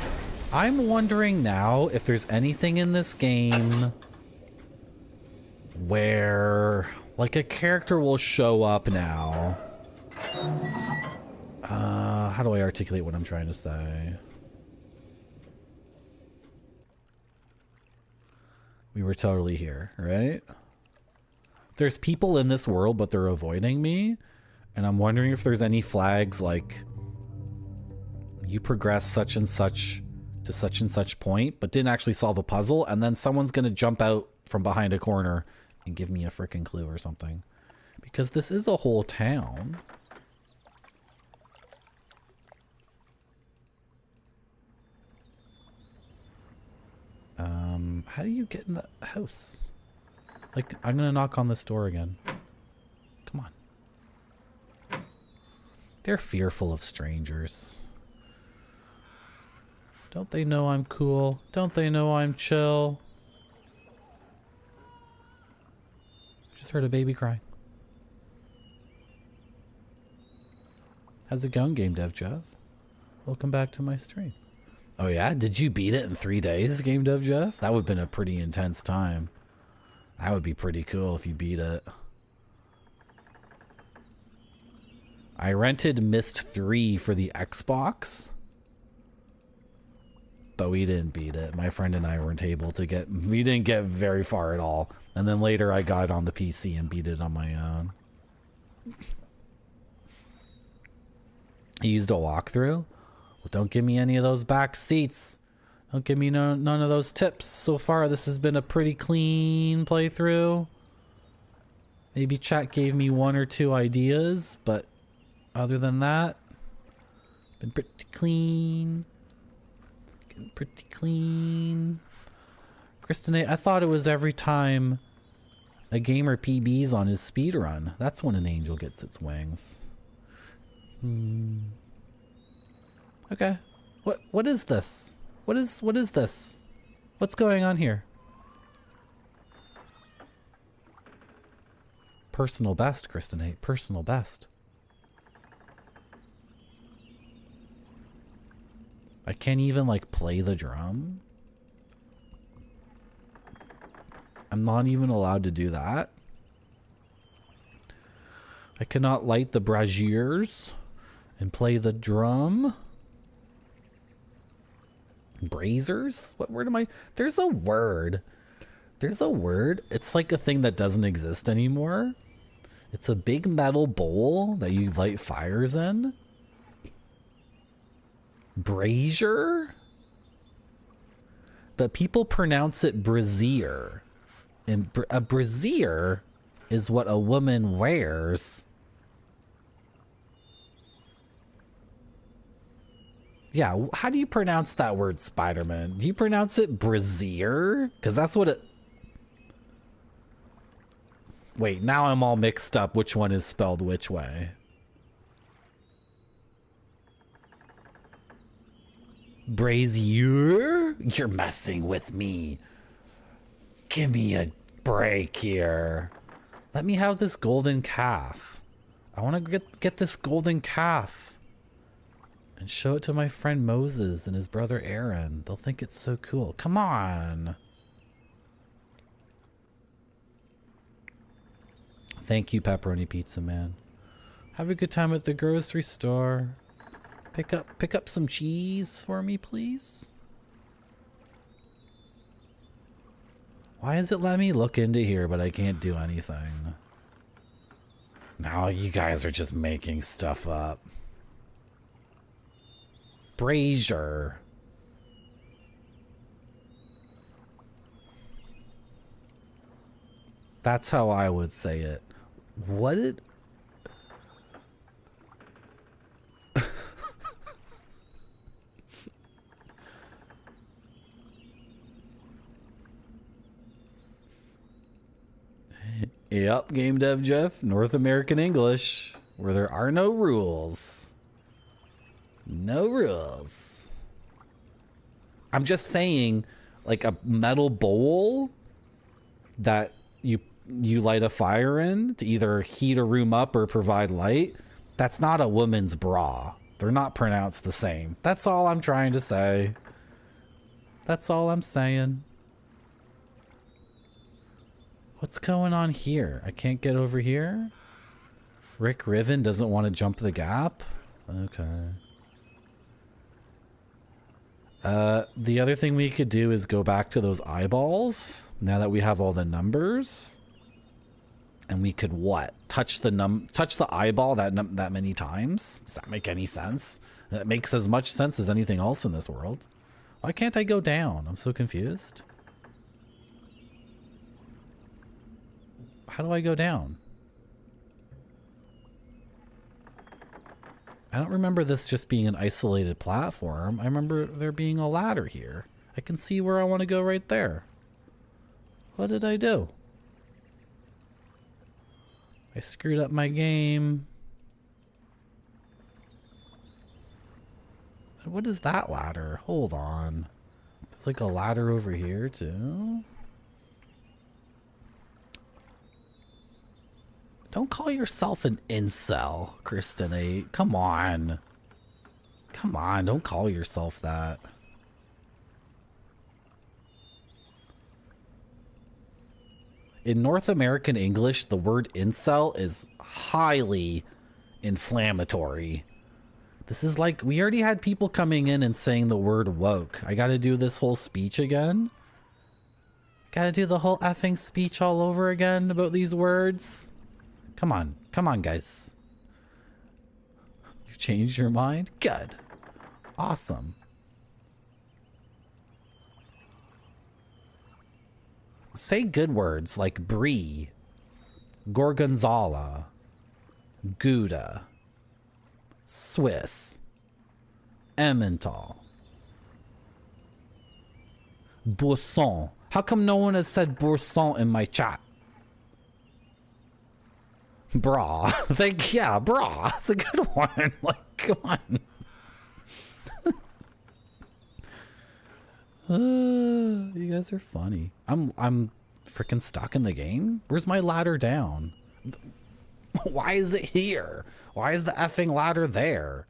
I'm wondering now if there's anything in this game where like a character will show up now. How do I articulate what I'm trying to say? We were totally here, right? There's people in this world, but they're avoiding me. And I'm wondering if there's any flags like you progress such and such to such and such point, but didn't actually solve a puzzle. And then someone's going to jump out from behind a corner and give me a freaking clue or something. Because this is a whole town. How do you get in the house? Like, I'm gonna knock on this door again. Come on. They're fearful of strangers. Don't they know I'm cool? Don't they know I'm chill? Just heard a baby crying. How's it going, Game Dev Jeff? Welcome back to my stream. Oh yeah? Did you beat it in 3 days, Game Dev Jeff? That would have been a pretty intense time. That would be pretty cool if you beat it. I rented Myst 3 for the Xbox, but we didn't beat it. My friend and I weren't able to get... We didn't get very far at all. And then later I got on the PC and beat it on my own. I used a walkthrough. Well, don't give me any of those back seats. Don't give me none of those tips. So far, this has been a pretty clean playthrough. Maybe chat gave me 1 or 2 ideas, but other than that, been pretty clean. Getting pretty clean. Kristen, I thought it was every time a gamer PBs on his speedrun. That's when an angel gets its wings. Okay. What is this? What is this? What's going on here? Personal best, Kristen 8. Personal best. I can't even like play the drum. I'm not even allowed to do that. I cannot light the braziers and play the drum. Brazers? What word am I? There's a word. There's a word. It's like a thing that doesn't exist anymore. It's a big metal bowl that you light fires in. Brazier? But people pronounce it brazier. And a brazier is what a woman wears. Yeah, how do you pronounce that word, Spider-Man? Do you pronounce it brazier? Because that's what it... Wait, now I'm all mixed up which one is spelled which way. Brazier? You're messing with me. Give me a break here. Let me have this golden calf. I want to get this golden calf and show it to my friend Moses and his brother Aaron. They'll think it's so cool. Come on. Thank you, Pepperoni Pizza Man. Have a good time at the grocery store. Pick up some cheese for me, please. Why does it let me look into here, but I can't do anything? Now you guys are just making stuff up. Brazier. That's how I would say it. What did... Yep, Game Dev Jeff, North American English, where there are no rules. No rules. I'm just saying, like a metal bowl that you light a fire in to either heat a room up or provide light, that's not a woman's bra. They're not pronounced the same. That's all I'm trying to say. That's all I'm saying. What's going on here? I can't get over here? Rick Riven doesn't want to jump the gap? Okay. The other thing we could do is go back to those eyeballs, now that we have all the numbers. And we could what? Touch the eyeball that many times? Does that make any sense? That makes as much sense as anything else in this world. Why can't I go down? I'm so confused. How do I go down? I don't remember this just being an isolated platform. I remember there being a ladder here. I can see where I want to go right there. What did I do? I screwed up my game. What is that ladder? Hold on. There's like a ladder over here too. Don't call yourself an incel, Kristen 8. Come on. Come on, don't call yourself that. In North American English, the word incel is highly inflammatory. This is like, we already had people coming in and saying the word woke. I gotta do this whole speech again? Gotta do the whole effing speech all over again about these words? Come on, guys. You've changed your mind? Good. Awesome. Say good words like brie, gorgonzola, gouda, Swiss, Emmental, boisson. How come no one has said boisson in my chat? Bra. Yeah, bra. That's a good one. Like, come on. You guys are funny. I'm freaking stuck in the game. Where's my ladder down? Why is it here? Why is the effing ladder there?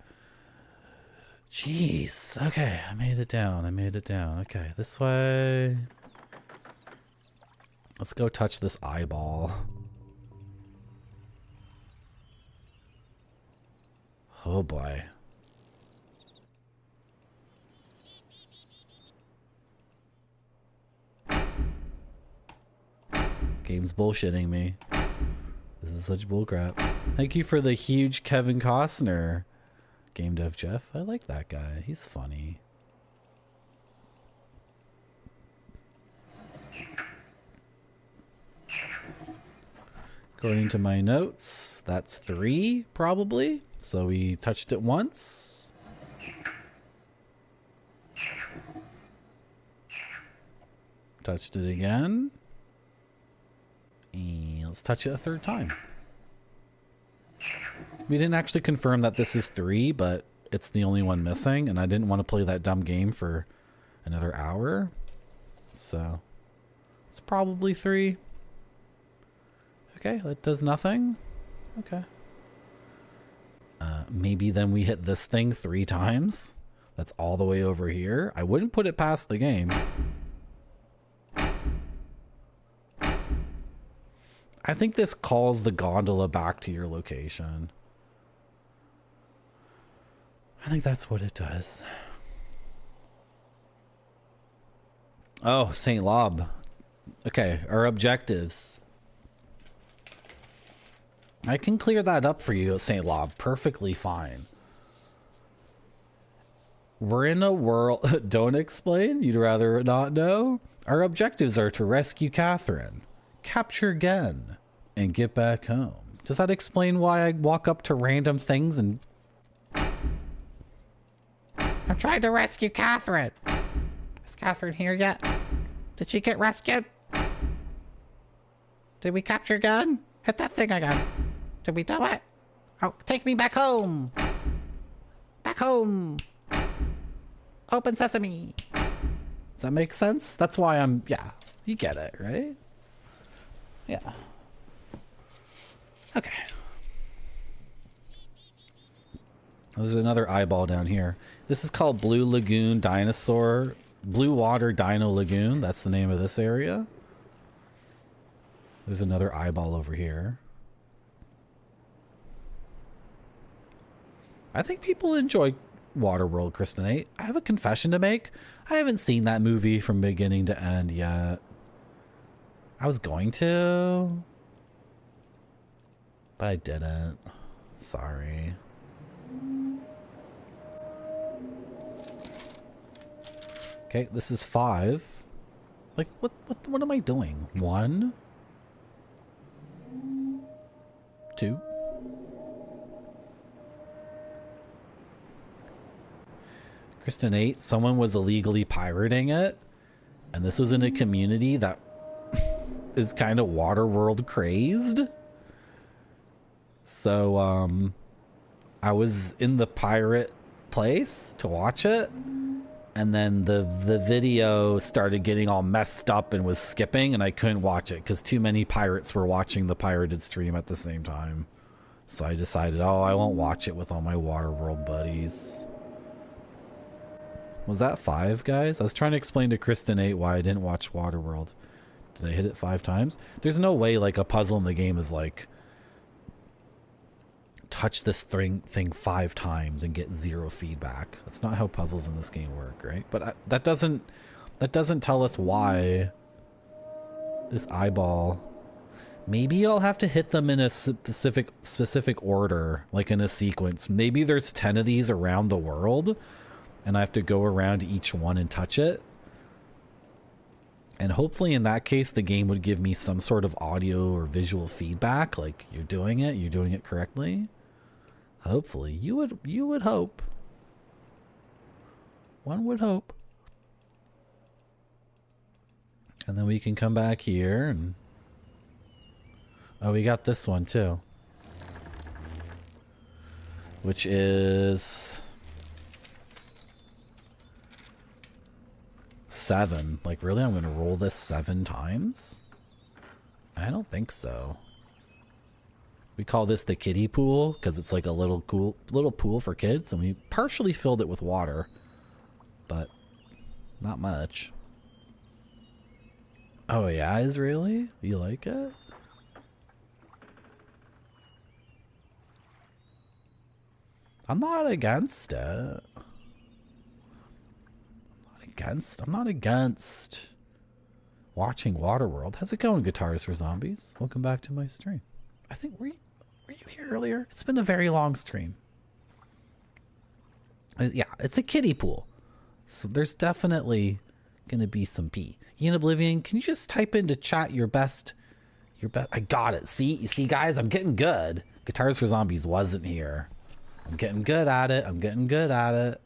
Jeez. Okay, I made it down. I made it down. Okay, this way. Let's go touch this eyeball. Oh boy. Game's bullshitting me. This is such bullcrap. Thank you for the huge Kevin Costner. Game Dev Jeff. I like that guy. He's funny. According to my notes, that's 3, probably. So we touched it once. Touched it again. And let's touch it a 3rd time. We didn't actually confirm that this is 3, but it's the only one missing, and I didn't want to play that dumb game for another hour. So it's probably 3. Okay, that does nothing. Okay. Maybe then we hit this thing 3 times. That's all the way over here. I wouldn't put it past the game. I think this calls the gondola back to your location. I think that's what it does. Oh, St. Lob. Okay, our objectives. I can clear that up for you at St. Lob perfectly fine. We're in a world... Don't explain? You'd rather not know? Our objectives are to rescue Catherine, capture Gen, and get back home. Does that explain why I walk up to random things and... I'm trying to rescue Catherine. Is Catherine here yet? Did she get rescued? Did we capture Gen? Hit that thing again. Did we do it? Oh, take me back home. Back home. Open sesame. Does that make sense? That's why I'm... Yeah, you get it, right? Yeah. Okay. There's another eyeball down here. This is called Blue Lagoon Dinosaur. Blue Water Dino Lagoon. That's the name of this area. There's another eyeball over here. I think people enjoy Waterworld, Kristinate. I have a confession to make. I haven't seen that movie from beginning to end yet. I was going to, but I didn't. Sorry. Okay, this is 5. Like, what am I doing? 1, 2. Kristinate, someone was illegally pirating it, and this was in a community that is kind of Waterworld crazed. So, I was in the pirate place to watch it, and then the video started getting all messed up and was skipping, and I couldn't watch it because too many pirates were watching the pirated stream at the same time. So I decided, oh, I won't watch it with all my Waterworld buddies. Was that 5, guys? I was trying to explain to Kristinate why I didn't watch Waterworld. Did I hit it 5 times? There's no way like a puzzle in the game is like touch this thing 5 times and get 0 feedback. That's not how puzzles in this game work, right? But that doesn't tell us why this eyeball. Maybe I'll have to hit them in a specific order, like in a sequence. Maybe there's 10 of these around the world, and I have to go around each one and touch it. And hopefully in that case, the game would give me some sort of audio or visual feedback, like you're doing it correctly. Hopefully, you would hope. One would hope. And then we can come back here and... Oh, we got this one too. Which is... 7. Like, really? I'm gonna roll this 7 times? I don't think so. We call this the kiddie pool because it's like a little pool for kids, and we partially filled it with water, but not much. Oh yeah, Israeli? You like it? I'm not against it. I'm not against watching Waterworld. How's it going, Guitars for Zombies? Welcome back to my stream. I think, were you here earlier? It's been a very long stream. Yeah, it's a kiddie pool. So there's definitely going to be some pee. Ian Oblivion, can you just type into chat your best? I got it. See? You see, guys? I'm getting good. Guitars for Zombies wasn't here. I'm getting good at it.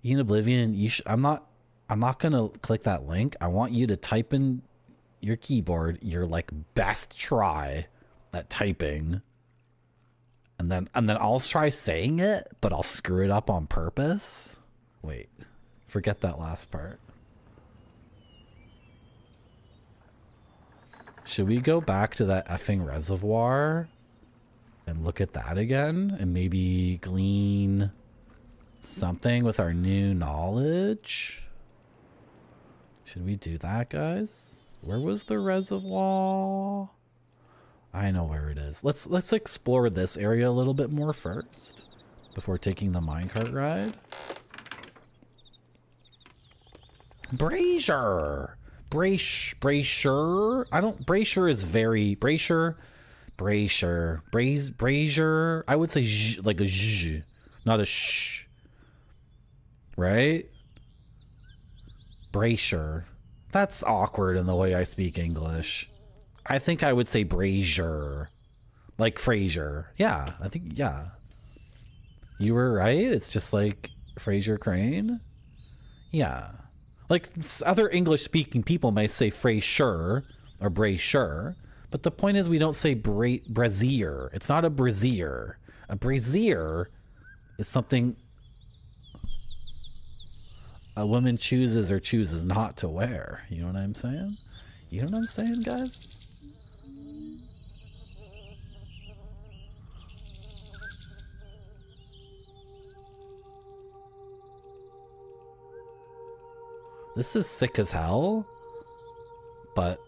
Ian Oblivion, I'm not gonna click that link. I want you to type in your keyboard your like best try at typing, and then I'll try saying it, but I'll screw it up on purpose. Wait, forget that last part. Should we go back to that effing reservoir and look at that again and maybe glean something with our new knowledge? Should we do that, guys? Where was the reservoir? I know where it is. Let's explore this area a little bit more first before taking the minecart ride. Brazier. Brazier. Brazier is very Brazier. I would say like a j, not a sh. Right? Brazier. That's awkward in the way I speak English. I think I would say brazier. Like Frasier. Yeah, I think, yeah. You were right. It's just like Frasier Crane. Yeah. Like other English speaking people might say Frasier or brazier, but the point is we don't say brazier. It's not a brazier. A brazier is something a woman chooses or chooses not to wear. You know what I'm saying? You know what I'm saying, guys? This is sick as hell, but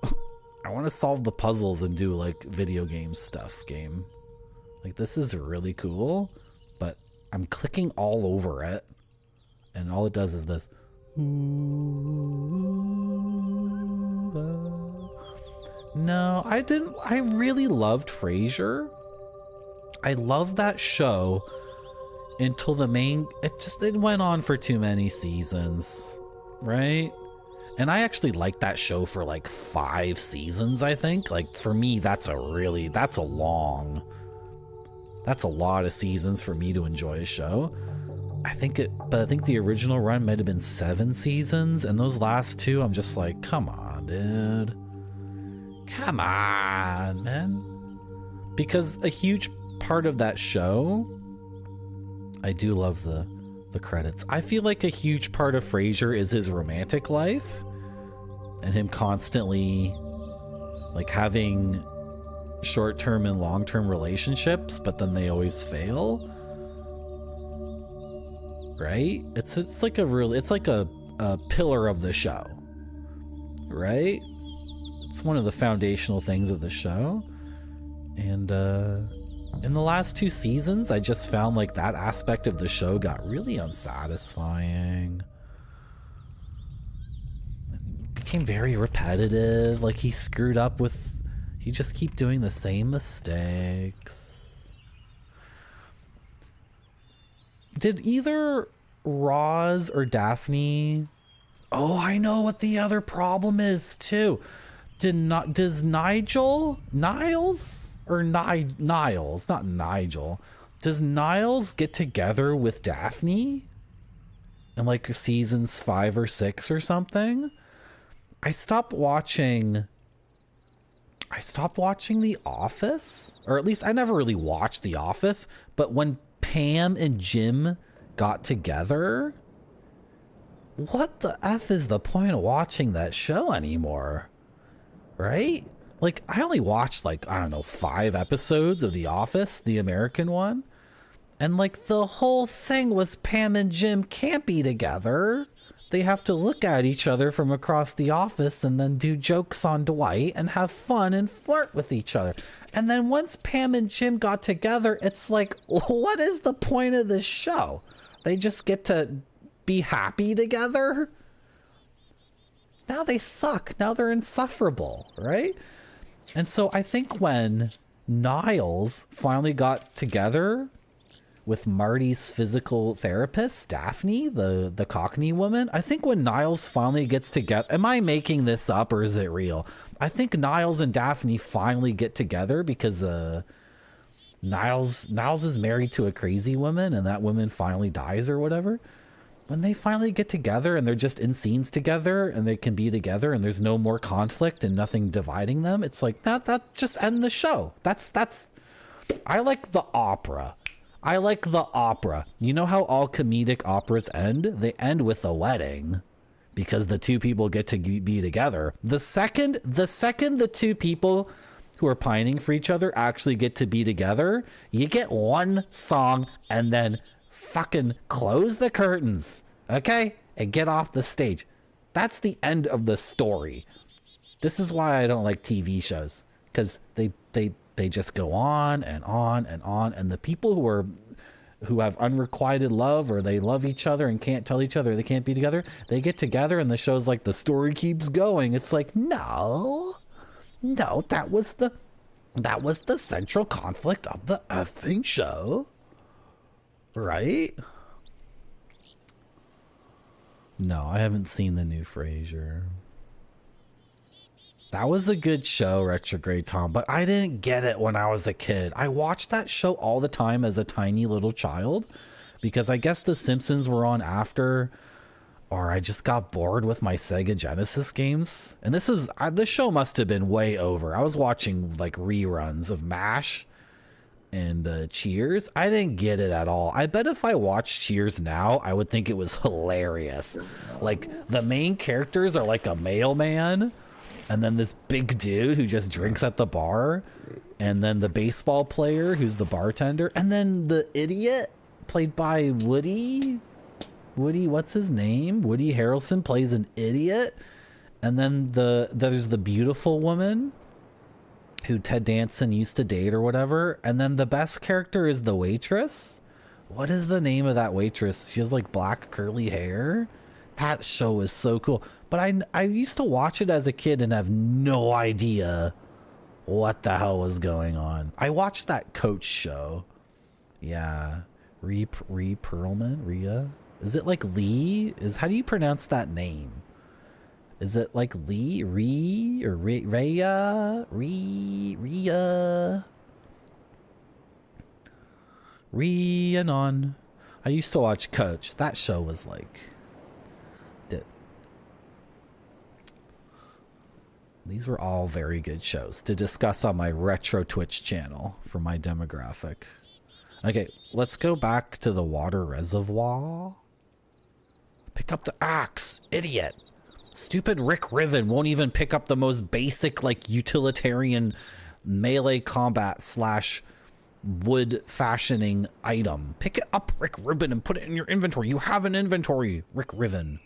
I want to solve the puzzles and do like video game stuff game. Like this is really cool, but I'm clicking all over it and all it does is this. No, I didn't. I really loved Frasier. I loved that show until it went on for too many seasons. Right? And I actually liked that show for like 5 seasons, I think. Like for me, that's a lot of seasons for me to enjoy a show. I think the original run might have been 7 seasons, and those last 2, I'm just like, come on, dude. Come on, man. Because a huge part of that show, I do love the credits. I feel like a huge part of Frasier is his romantic life and him constantly like having short-term and long-term relationships, but then they always fail. Right? It's like a pillar of the show. Right? It's one of the foundational things of the show. And in the last 2 seasons, I just found like that aspect of the show got really unsatisfying. It became very repetitive. Like he just keep doing the same mistakes. Did either Roz or Daphne? Oh, I know what the other problem is too. Does Niles, not Nigel. Does Niles get together with Daphne in like seasons 5 or 6 or something? I stopped watching The Office, or at least I never really watched The Office, but when Pam and Jim got together, what the F is the point of watching that show anymore? Right? Like, I only watched, like, I don't know, 5 episodes of The Office, the American one. And, like, the whole thing was Pam and Jim can't be together. they have to look at each other from across the office and then do jokes on Dwight and have fun and flirt with each other. And then once Pam and Jim got together, it's like, what is the point of this show? They just get to be happy together? Now they suck. Now they're insufferable, right? And so I think when Niles finally got together with Marty's physical therapist, Daphne, the Cockney woman, I think when Niles finally gets together, am I making this up or is it real? I think Niles and Daphne finally get together because Niles is married to a crazy woman and that woman finally dies or whatever. When they finally get together and they're just in scenes together and they can be together and there's no more conflict and nothing dividing them, it's like that just end the show. That's I like the opera. I like the opera. You know how all comedic operas end? They end with a wedding because the two people get to be together. The second the two people who are pining for each other actually get to be together, you get one song and then fucking close the curtains, okay? And get off the stage. That's the end of the story. This is why I don't like TV shows, because they just go on and on and on, and the people who have unrequited love, or they love each other and can't tell each other they can't be together, they get together and the show's like the story keeps going. It's like, no, that was the central conflict of the effing show. Right? No, I haven't seen the new Frasier. That was a good show, Retrograde Tom, but I didn't get it when I was a kid. I watched that show all the time as a tiny little child because I guess The Simpsons were on after, or I just got bored with my Sega Genesis games. And this show must have been way over. I was watching like reruns of MASH and Cheers. I didn't get it at all. I bet if I watched Cheers now, I would think it was hilarious. Like the main characters are like a mailman, and then this big dude who just drinks at the bar, and then the baseball player who's the bartender, and then the idiot played by Woody, what's his name? Woody Harrelson plays an idiot, and then there's the beautiful woman who Ted Danson used to date or whatever. And then the best character is the waitress. What is the name of that waitress? She has like black curly hair. That show is so cool. But I used to watch it as a kid and have no idea what the hell was going on. I watched that Coach show. Yeah. Rhea Perlman? Rhea? Is it like Lee? How do you pronounce that name? Is it like Lee, or Rhea? Rhiannon. I used to watch Coach. That show was like... These were all very good shows to discuss on my retro Twitch channel for my demographic. Okay, let's go back to the water reservoir. Pick up the axe, idiot. Stupid Rick Riven won't even pick up the most basic, like, utilitarian melee combat / wood fashioning item. Pick it up, Rick Riven, and put it in your inventory. You have an inventory, Rick Riven.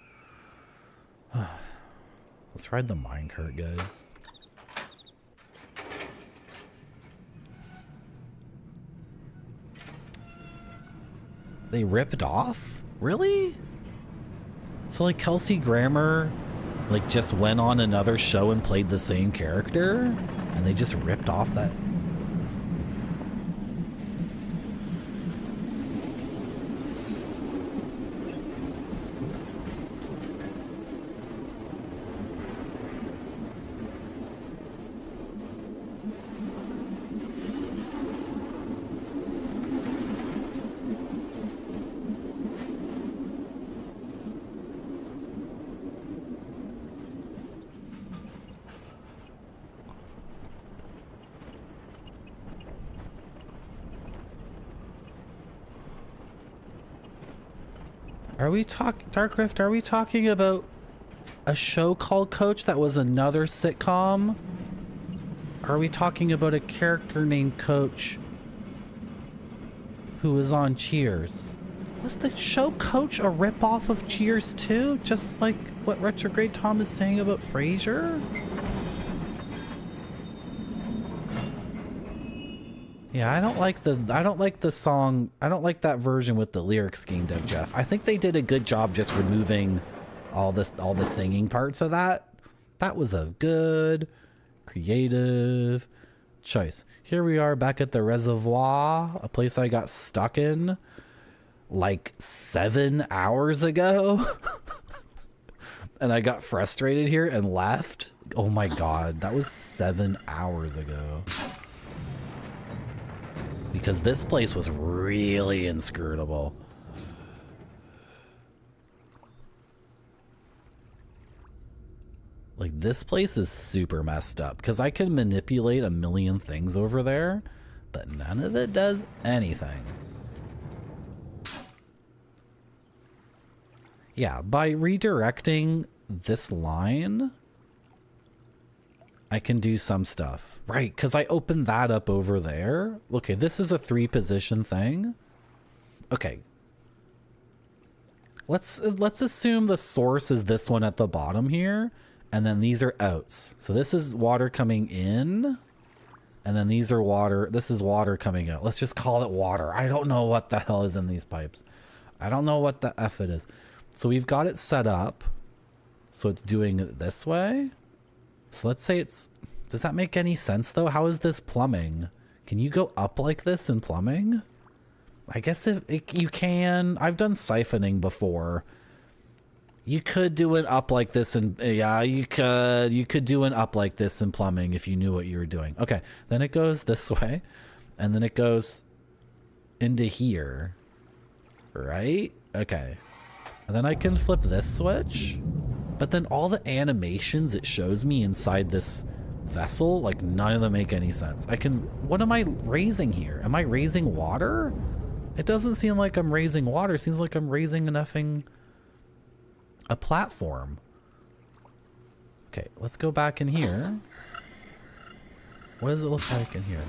Let's ride the minecart, guys. They ripped off? Really? So, like, Kelsey Grammer... like just went on another show and played the same character and they just ripped off that. Are we Dark Rift, are we talking about a show called Coach that was another sitcom? Are we talking about a character named Coach who was on Cheers? Was the show Coach a ripoff of Cheers too? Just like what Retrograde Tom is saying about Frasier? Yeah, I don't like the song. I don't like that version with the lyric scheme, Dev Jeff. I think they did a good job just removing all the singing parts of that. That was a good, creative choice. Here we are back at the reservoir, a place I got stuck in like 7 hours ago. And I got frustrated here and left. Oh my god, that was 7 hours ago. Because this place was really inscrutable. Like, this place is super messed up. Because I can manipulate a million things over there, but none of it does anything. Yeah, by redirecting this line, I can do some stuff. Right, because I opened that up over there. Okay, this is a 3-position thing. Okay. Let's assume the source is this one at the bottom here, and then these are outs. So this is water coming in, and then these are water. This is water coming out. Let's just call it water. I don't know what the hell is in these pipes. I don't know what the F it is. So we've got it set up so it's doing it this way. So let's say it's... Does that make any sense, though? How is this plumbing? Can you go up like this in plumbing? I guess if you can. I've done siphoning before. You could do it up like this, and yeah, you could do an up like this in plumbing if you knew what you were doing. Okay, then it goes this way, and then it goes into here, right? Okay, and then I can flip this switch, but then all the animations it shows me inside this vessel, like none of them make any sense. What am I raising here? Am I raising water? It doesn't seem like I'm raising water. It seems like I'm raising a platform. Okay, let's go back in here. What does it look like in here?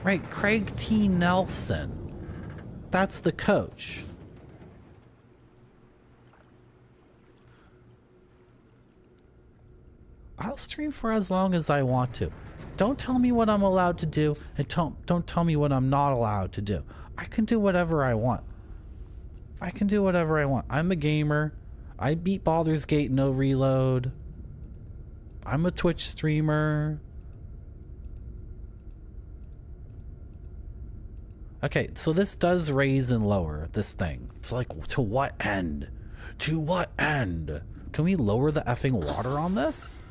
Right, Craig T. Nelson. That's the coach. I'll stream for as long as I want to. Don't tell me what I'm allowed to do, and don't tell me what I'm not allowed to do. I can do whatever I want. I can do whatever I want. I'm a gamer. I beat Baldur's Gate no reload. I'm a Twitch streamer. Okay, so this does raise and lower this thing. It's like, to what end? To what end? Can we lower the effing water on this?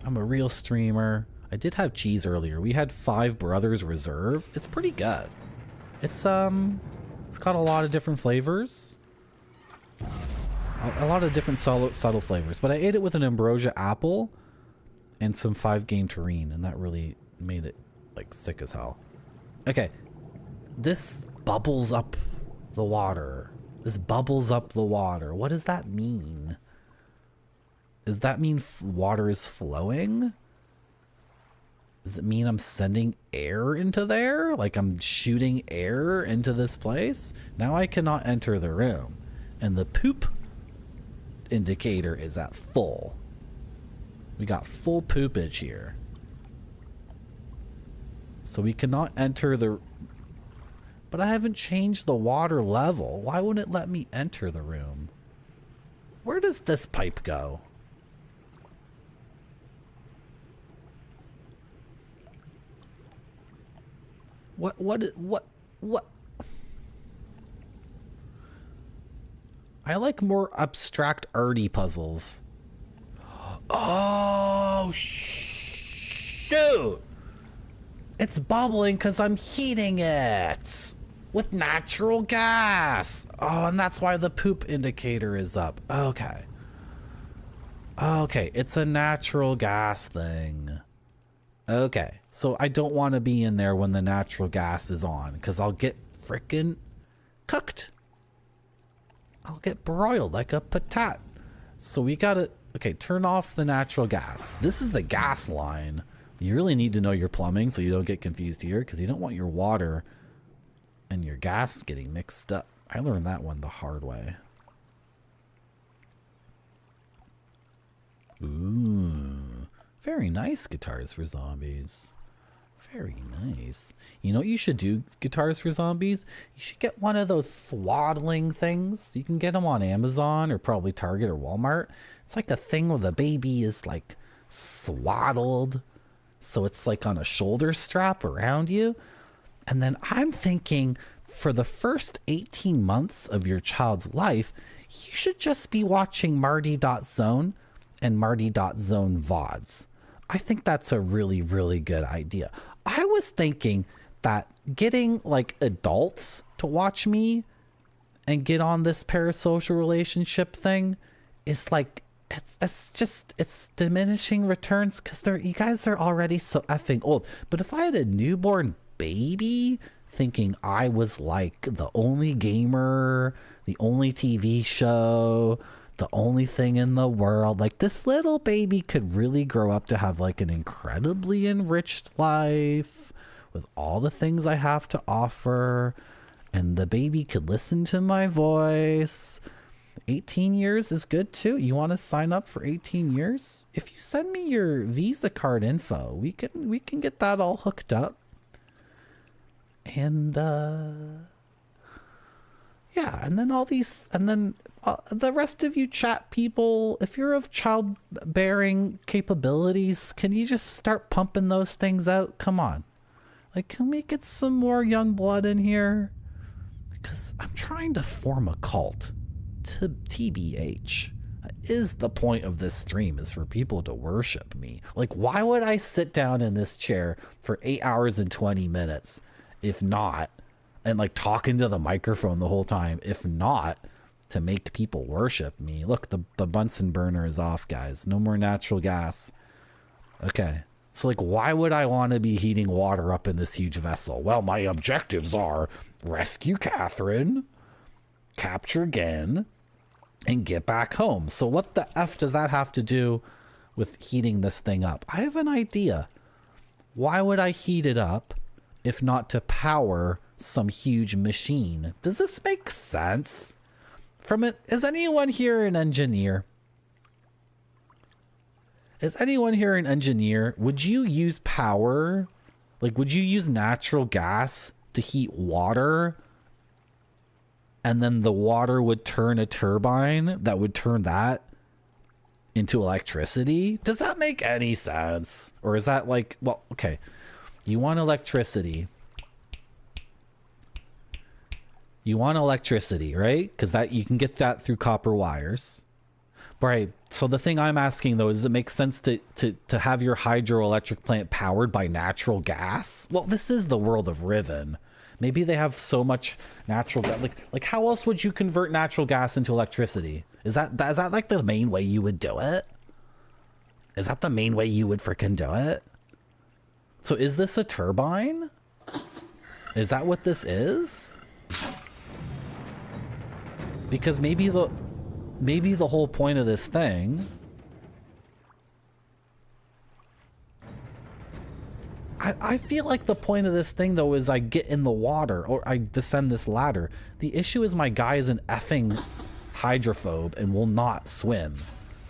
I'm a real streamer. I did have cheese earlier. We had 5 Brothers Reserve. It's pretty good. It's got a lot of different flavors. A lot of different subtle flavors. But I ate it with an ambrosia apple and some 5-game terrine, and that really made it like sick as hell. Okay. This bubbles up the water. This bubbles up the water. What does that mean? Does that mean water is flowing? Does it mean I'm sending air into there? Like I'm shooting air into this place? Now I cannot enter the room. And the poop indicator is at full. We got full poopage here. So we cannot enter the... But I haven't changed the water level. Why wouldn't it let me enter the room? Where does this pipe go? What? I like more abstract arty puzzles. Oh, shoot! It's bubbling because I'm heating it with natural gas. Oh, and that's why the poop indicator is up. Okay. Okay, it's a natural gas thing. Okay, so I don't want to be in there when the natural gas is on because I'll get frickin' cooked. I'll get broiled like a patat. So we gotta... Okay, turn off the natural gas. This is the gas line. You really need to know your plumbing so you don't get confused here, because you don't want your water and your gas getting mixed up. I learned that one the hard way. Ooh, very nice guitars for zombies. Very nice. You know what you should do, guitars for zombies? You should get one of those swaddling things. You can get them on Amazon or probably Target or Walmart. It's like a thing where the baby is like swaddled. So it's like on a shoulder strap around you. And then I'm thinking for the first 18 months of your child's life, you should just be watching Marty.zone and Marty.zone VODs. I think that's a really, really good idea. I was thinking that getting like adults to watch me and get on this parasocial relationship thing is like, it's diminishing returns because you guys are already so effing old. But if I had a newborn baby thinking I was like the only gamer, the only TV show, the only thing in the world, like this little baby could really grow up to have like an incredibly enriched life with all the things I have to offer, and the baby could listen to my voice. 18 years is good too. You want to sign up for 18 years? If you send me your Visa card info, we can get that all hooked up. And yeah, and then all these, and then the rest of you chat people, if you're of childbearing capabilities, can you just start pumping those things out? Come on. Like, can we get some more young blood in here? Because I'm trying to form a cult. To TBH. That is the point of this stream, is for people to worship me. Like, why would I sit down in this chair for 8 hours and 20 minutes if not, and like talking to the microphone the whole time, if not to make people worship me? Look, the Bunsen burner is off, guys. No more natural gas. Okay. So like, why would I want to be heating water up in this huge vessel? Well, my objectives are rescue Catherine, capture Gen, and get back home. So what the F does that have to do with heating this thing up? I have an idea. Why would I heat it up if not to power some huge machine? Does this make sense? Is anyone here an engineer? Is anyone here an engineer? Would you use power? Like, would you use natural gas to heat water? And then the water would turn a turbine that would turn that into electricity? Does that make any sense? Or is that like, well, okay. You want electricity. You want electricity, right? Because that you can get that through copper wires. Right. So the thing I'm asking though, does it make sense to have your hydroelectric plant powered by natural gas? Well, this is the world of Riven. Maybe they have so much natural gas. Like how else would you convert natural gas into electricity? Is that like the main way you would do it? Is that the main way you would freaking do it? So is this a turbine? Is that what this is? Because maybe the whole point of this thing, I feel like the point of this thing though is I get in the water or I descend this ladder. The issue is my guy is an effing hydrophobe and will not swim.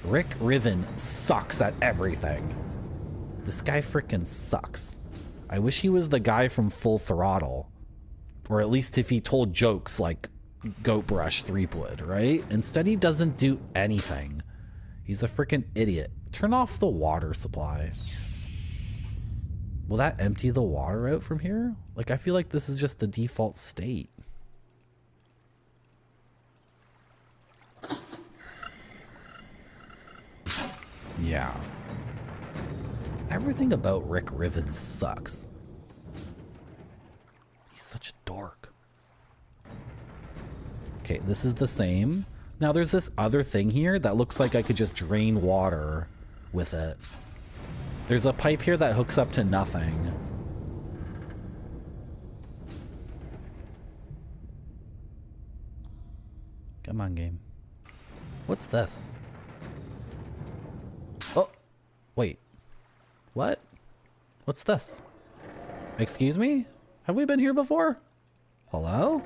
Rick Riven sucks at everything. This guy freaking sucks. I wish he was the guy from Full Throttle. Or at least if he told jokes like Goat Brush Threepwood, right? Instead he doesn't do anything. He's a freaking idiot. Turn off the water supply. Will that empty the water out from here? Like, I feel like this is just the default state. Yeah. Everything about Rick Riven sucks. He's such a dork. Okay, this is the same. Now there's this other thing here that looks like I could just drain water with it. There's a pipe here that hooks up to nothing. Come on, game. What's this? Wait. What? What's this? Excuse me? Have we been here before? Hello?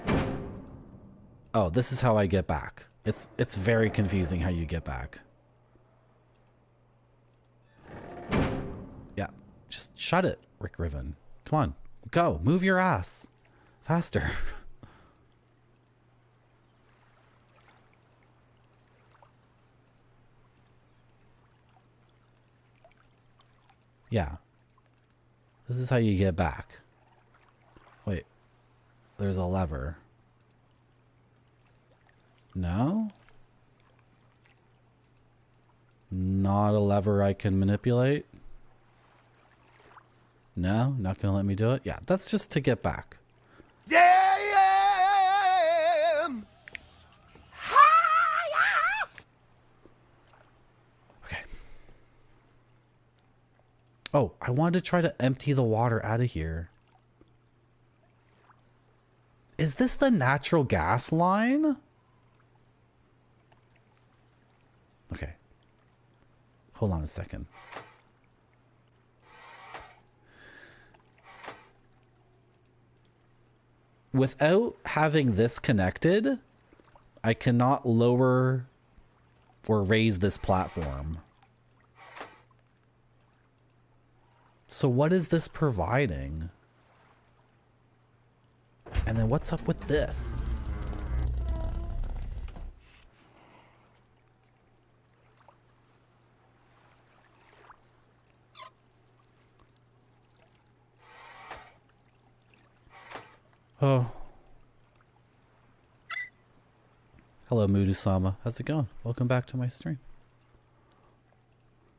Oh, this is how I get back. It's very confusing how you get back. Yeah. Just shut it, Riven. Come on. Go. Move your ass. Faster. Yeah. This is how you get back. Wait. There's a lever. No? Not a lever I can manipulate? No? Not gonna let me do it? Yeah, that's just to get back. Yeah! Okay. Oh, I wanted to try to empty the water out of here. Is this the natural gas line? Okay. Hold on a second. Without having this connected, I cannot lower or raise this platform. So what is this providing? And then what's up with this? Oh. Hello, Mudu-sama. How's it going? Welcome back to my stream.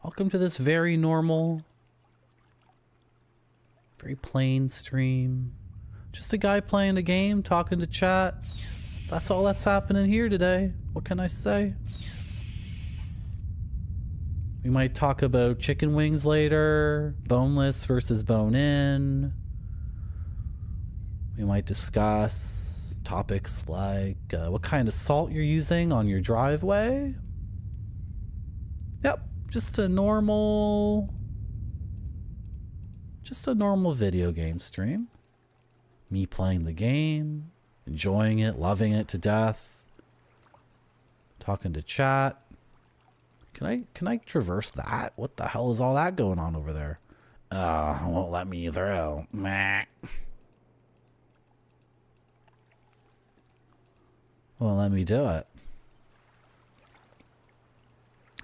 Welcome to this very normal, very plain stream. Just a guy playing a game, talking to chat. That's all that's happening here today. What can I say? We might talk about chicken wings later, boneless versus bone-in. We might discuss topics like what kind of salt you're using on your driveway. Yep, just a normal video game stream. Me playing the game, enjoying it, loving it to death, talking to chat. Can I traverse that? What the hell is all that going on over there? Won't let me through. Meh. Well, let me do it.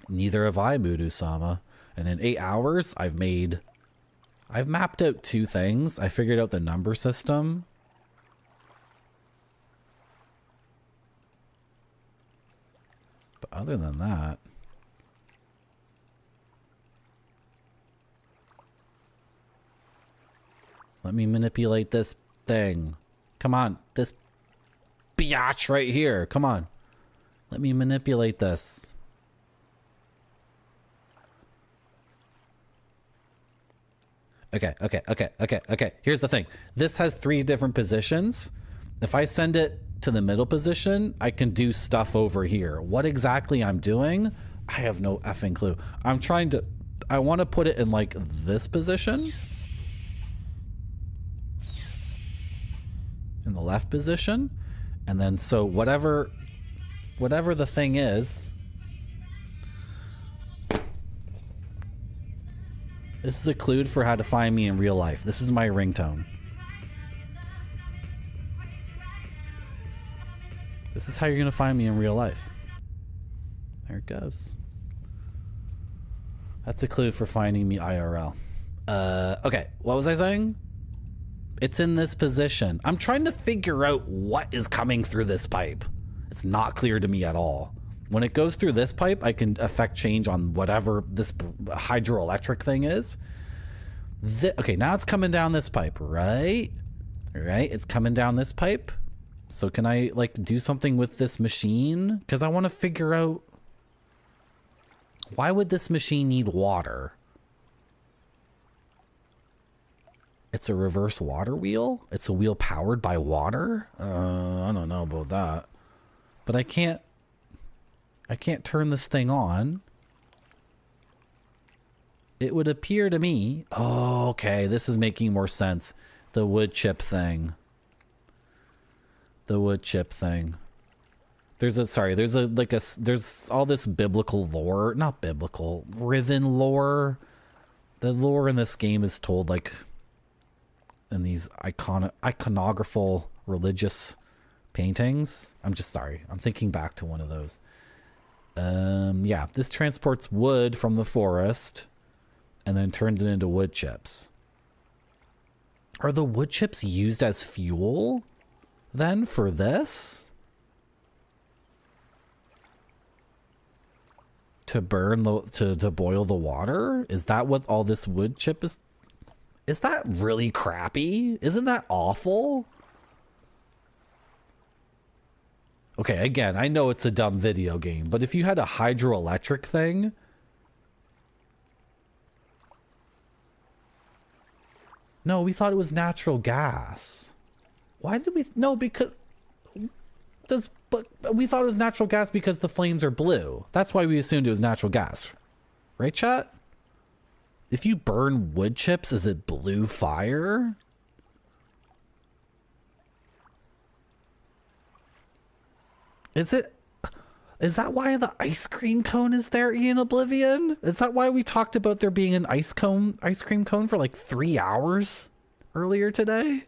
Neither have I, Mudu-sama. And in 8 hours, I've mapped out 2 things. I figured out the number system. But other than that... Let me manipulate this thing. Come on, this biatch right here. Come on. Let me manipulate this. Okay. Here's the thing. This has 3 different positions. If I send it to the middle position, I can do stuff over here. What exactly I'm doing, I have no effing clue. I want to put it in like this position. In the left position. And then so whatever the thing is, this is a clue for how to find me in real life. This is my ringtone. This is how you're gonna find me in real life. There it goes. That's a clue for finding me IRL. Okay, what was I saying? It's in this position. I'm trying to figure out what is coming through this pipe. It's not clear to me at all. When it goes through this pipe, I can affect change on whatever this hydroelectric thing is. Okay, now it's coming down this pipe, right? Right, it's coming down this pipe. So can I like do something with this machine? Because I want to figure out, why would this machine need water? It's a reverse water wheel? It's a wheel powered by water? I don't know about that. But I can't turn this thing on. it would appear to me... Oh, okay, this is making more sense. The wood chip thing. The wood chip thing. There's all this biblical lore. Not biblical. Riven lore. The lore in this game is told like in these iconographical religious paintings. I'm thinking back to one of those. Yeah, this transports wood from the forest and then turns it into wood chips. Are the wood chips used as fuel then for this? To burn to boil the water? Is that what all this wood chip is? Is that really crappy? Isn't that awful? Okay, again, I know it's a dumb video game, but if you had a hydroelectric thing... No, we thought it was natural gas. Why did we... No, because... But we thought it was natural gas because the flames are blue. That's why we assumed it was natural gas. Right, chat? If you burn wood chips, is it blue fire? Is that why the ice cream cone is there in Oblivion? Is that why we talked about there being an ice cream cone for like 3 hours earlier today?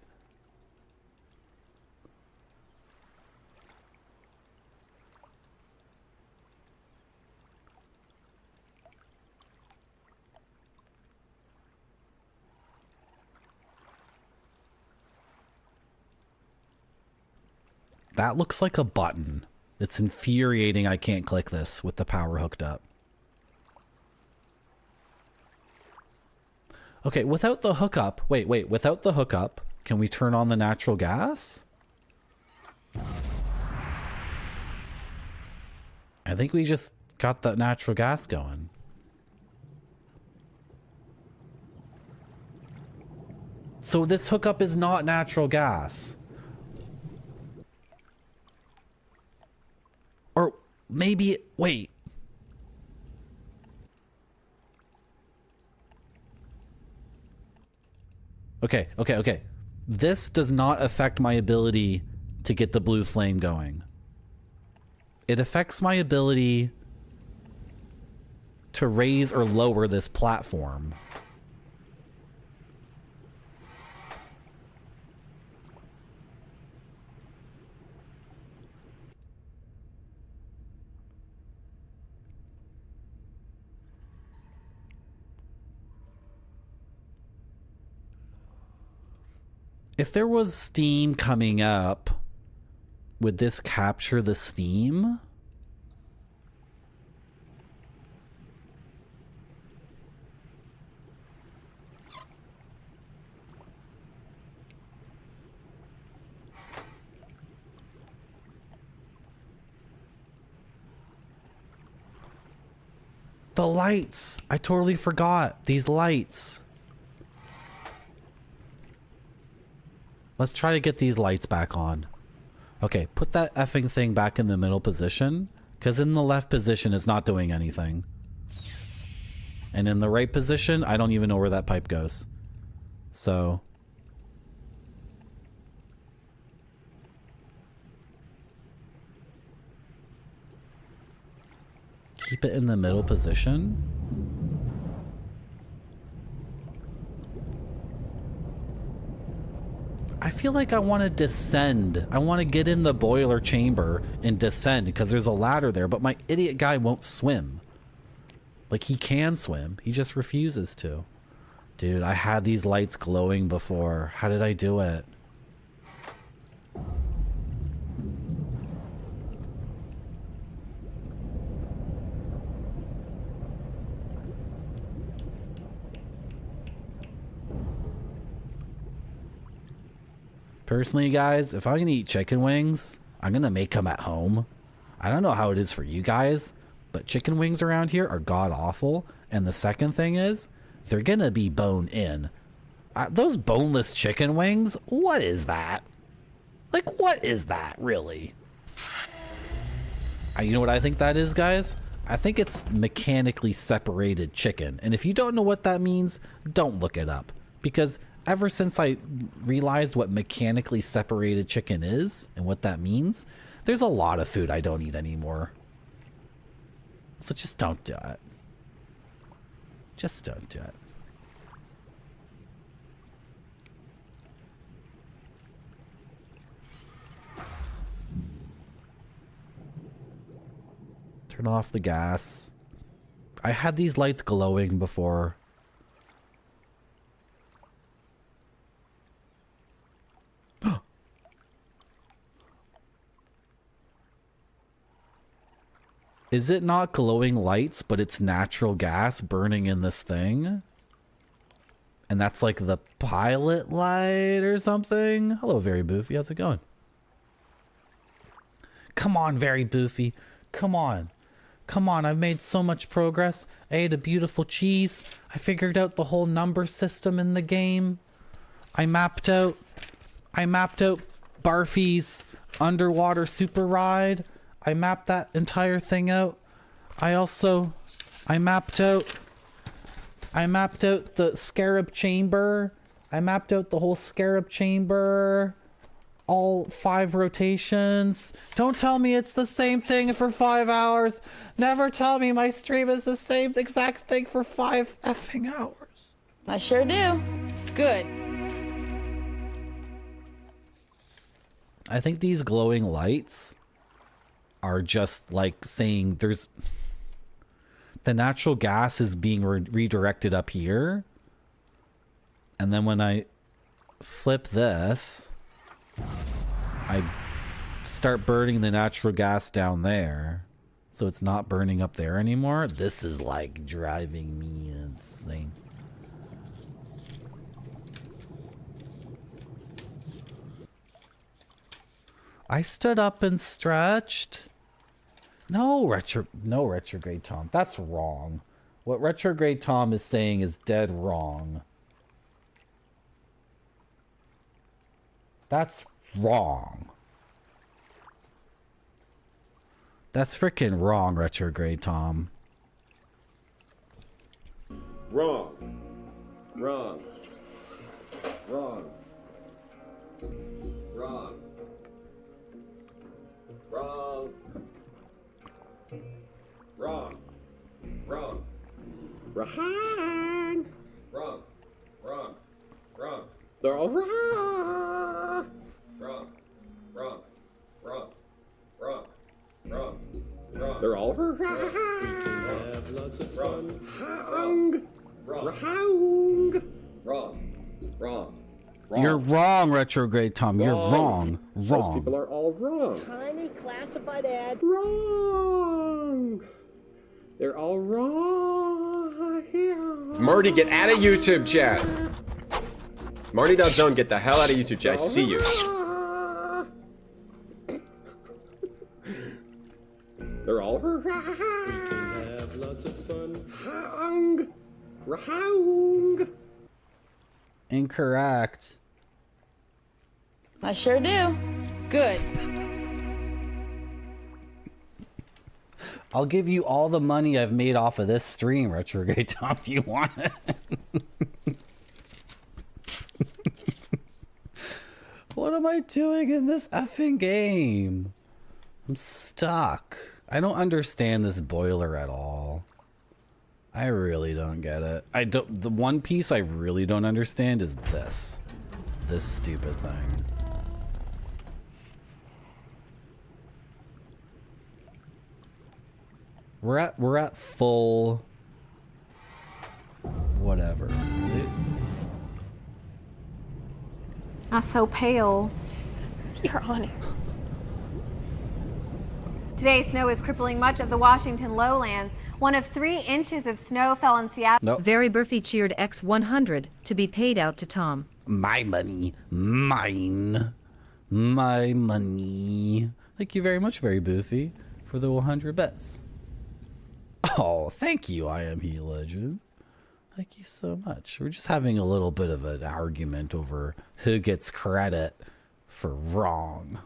That looks like a button. It's infuriating I can't click this with the power hooked up. Okay, without the hookup... Wait, without the hookup, can we turn on the natural gas? I think we just got the natural gas going. So this hookup is not natural gas. Or maybe, wait. Okay. This does not affect my ability to get the blue flame going. It affects my ability to raise or lower this platform. If there was steam coming up, would this capture the steam? The lights! I totally forgot. These lights. Let's try to get these lights back on. Okay, put that effing thing back in the middle position, because in the left position it's not doing anything. And in the right position, I don't even know where that pipe goes. So... keep it in the middle position. I feel like I want to descend. I want to get in the boiler chamber and descend because there's a ladder there, but my idiot guy won't swim. Like, he can swim. He just refuses to. Dude, I had these lights glowing before. How did I do it? Personally, guys, if I'm gonna eat chicken wings, I'm gonna make them at home. I don't know how it is for you guys, but chicken wings around here are god-awful. And the second thing is, they're gonna be bone-in. Those boneless chicken wings, what is that? Like, what is that, really? You know what I think that is, guys? I think it's mechanically separated chicken. And if you don't know what that means, don't look it up. Because ever since I realized what mechanically separated chicken is and what that means, there's a lot of food I don't eat anymore. So just don't do it. Just don't do it. Turn off the gas. I had these lights glowing before. Is it not glowing lights, but it's natural gas burning in this thing? And that's like the pilot light or something? Hello, Very Boofy. How's it going? Come on, Very Boofy. Come on. Come on, I've made so much progress. I ate a beautiful cheese. I figured out the whole number system in the game. I mapped out Barfy's underwater super ride. I mapped that entire thing out. I mapped out the scarab chamber. I mapped out the whole scarab chamber. All 5 rotations. Don't tell me it's the same thing for 5 hours. Never tell me my stream is the same exact thing for 5 effing hours. I sure do. Good. I think these glowing lights are just like saying there's the natural gas is being redirected up here. And then when I flip this, I start burning the natural gas down there. So it's not burning up there anymore. This is like driving me insane. I stood up and stretched. No retrograde Tom. That's wrong. What retrograde Tom is saying is dead wrong. That's wrong. That's freaking wrong, retrograde Tom. Wrong. Wrong. Wrong. Wrong. Wrong. Wrong. Wrong. Wrong. Wrong. Wrong. Wrong. They're all wrong. Wrong. Wrong. Wrong. Wrong. Wrong. Wrong. They're all wrong. We can have lots of fun. Wrong. Wrong. Wrong. Wrong. You're wrong, retrograde Tom. You're wrong. Most people are all wrong. Tiny classified ads. Wrong. They're all wrong. Marty, get out of YouTube chat. Marty.zone, get the hell out of YouTube chat. I see you. They're all wrong. We can have lots of fun. Wrong. Wrong. Incorrect. I sure do. Good. I'll give you all the money I've made off of this stream, retrograde Tom, if you want it. What am I doing in this effing game? I'm stuck. I don't understand this boiler at all. I really don't get it. The one piece I really don't understand is this stupid thing. We're at full whatever, right? I'm so pale. You're on it. Today, snow is crippling much of the Washington lowlands. 1 of 3 inches of snow fell in Seattle. Nope. Very Burfy cheered X100 to be paid out to Tom. My money. Mine. My money. Thank you very much, Very Boofy, for the 100 bets. Oh, thank you, I Am He Legend. Thank you so much. We're just having a little bit of an argument over who gets credit for wrong.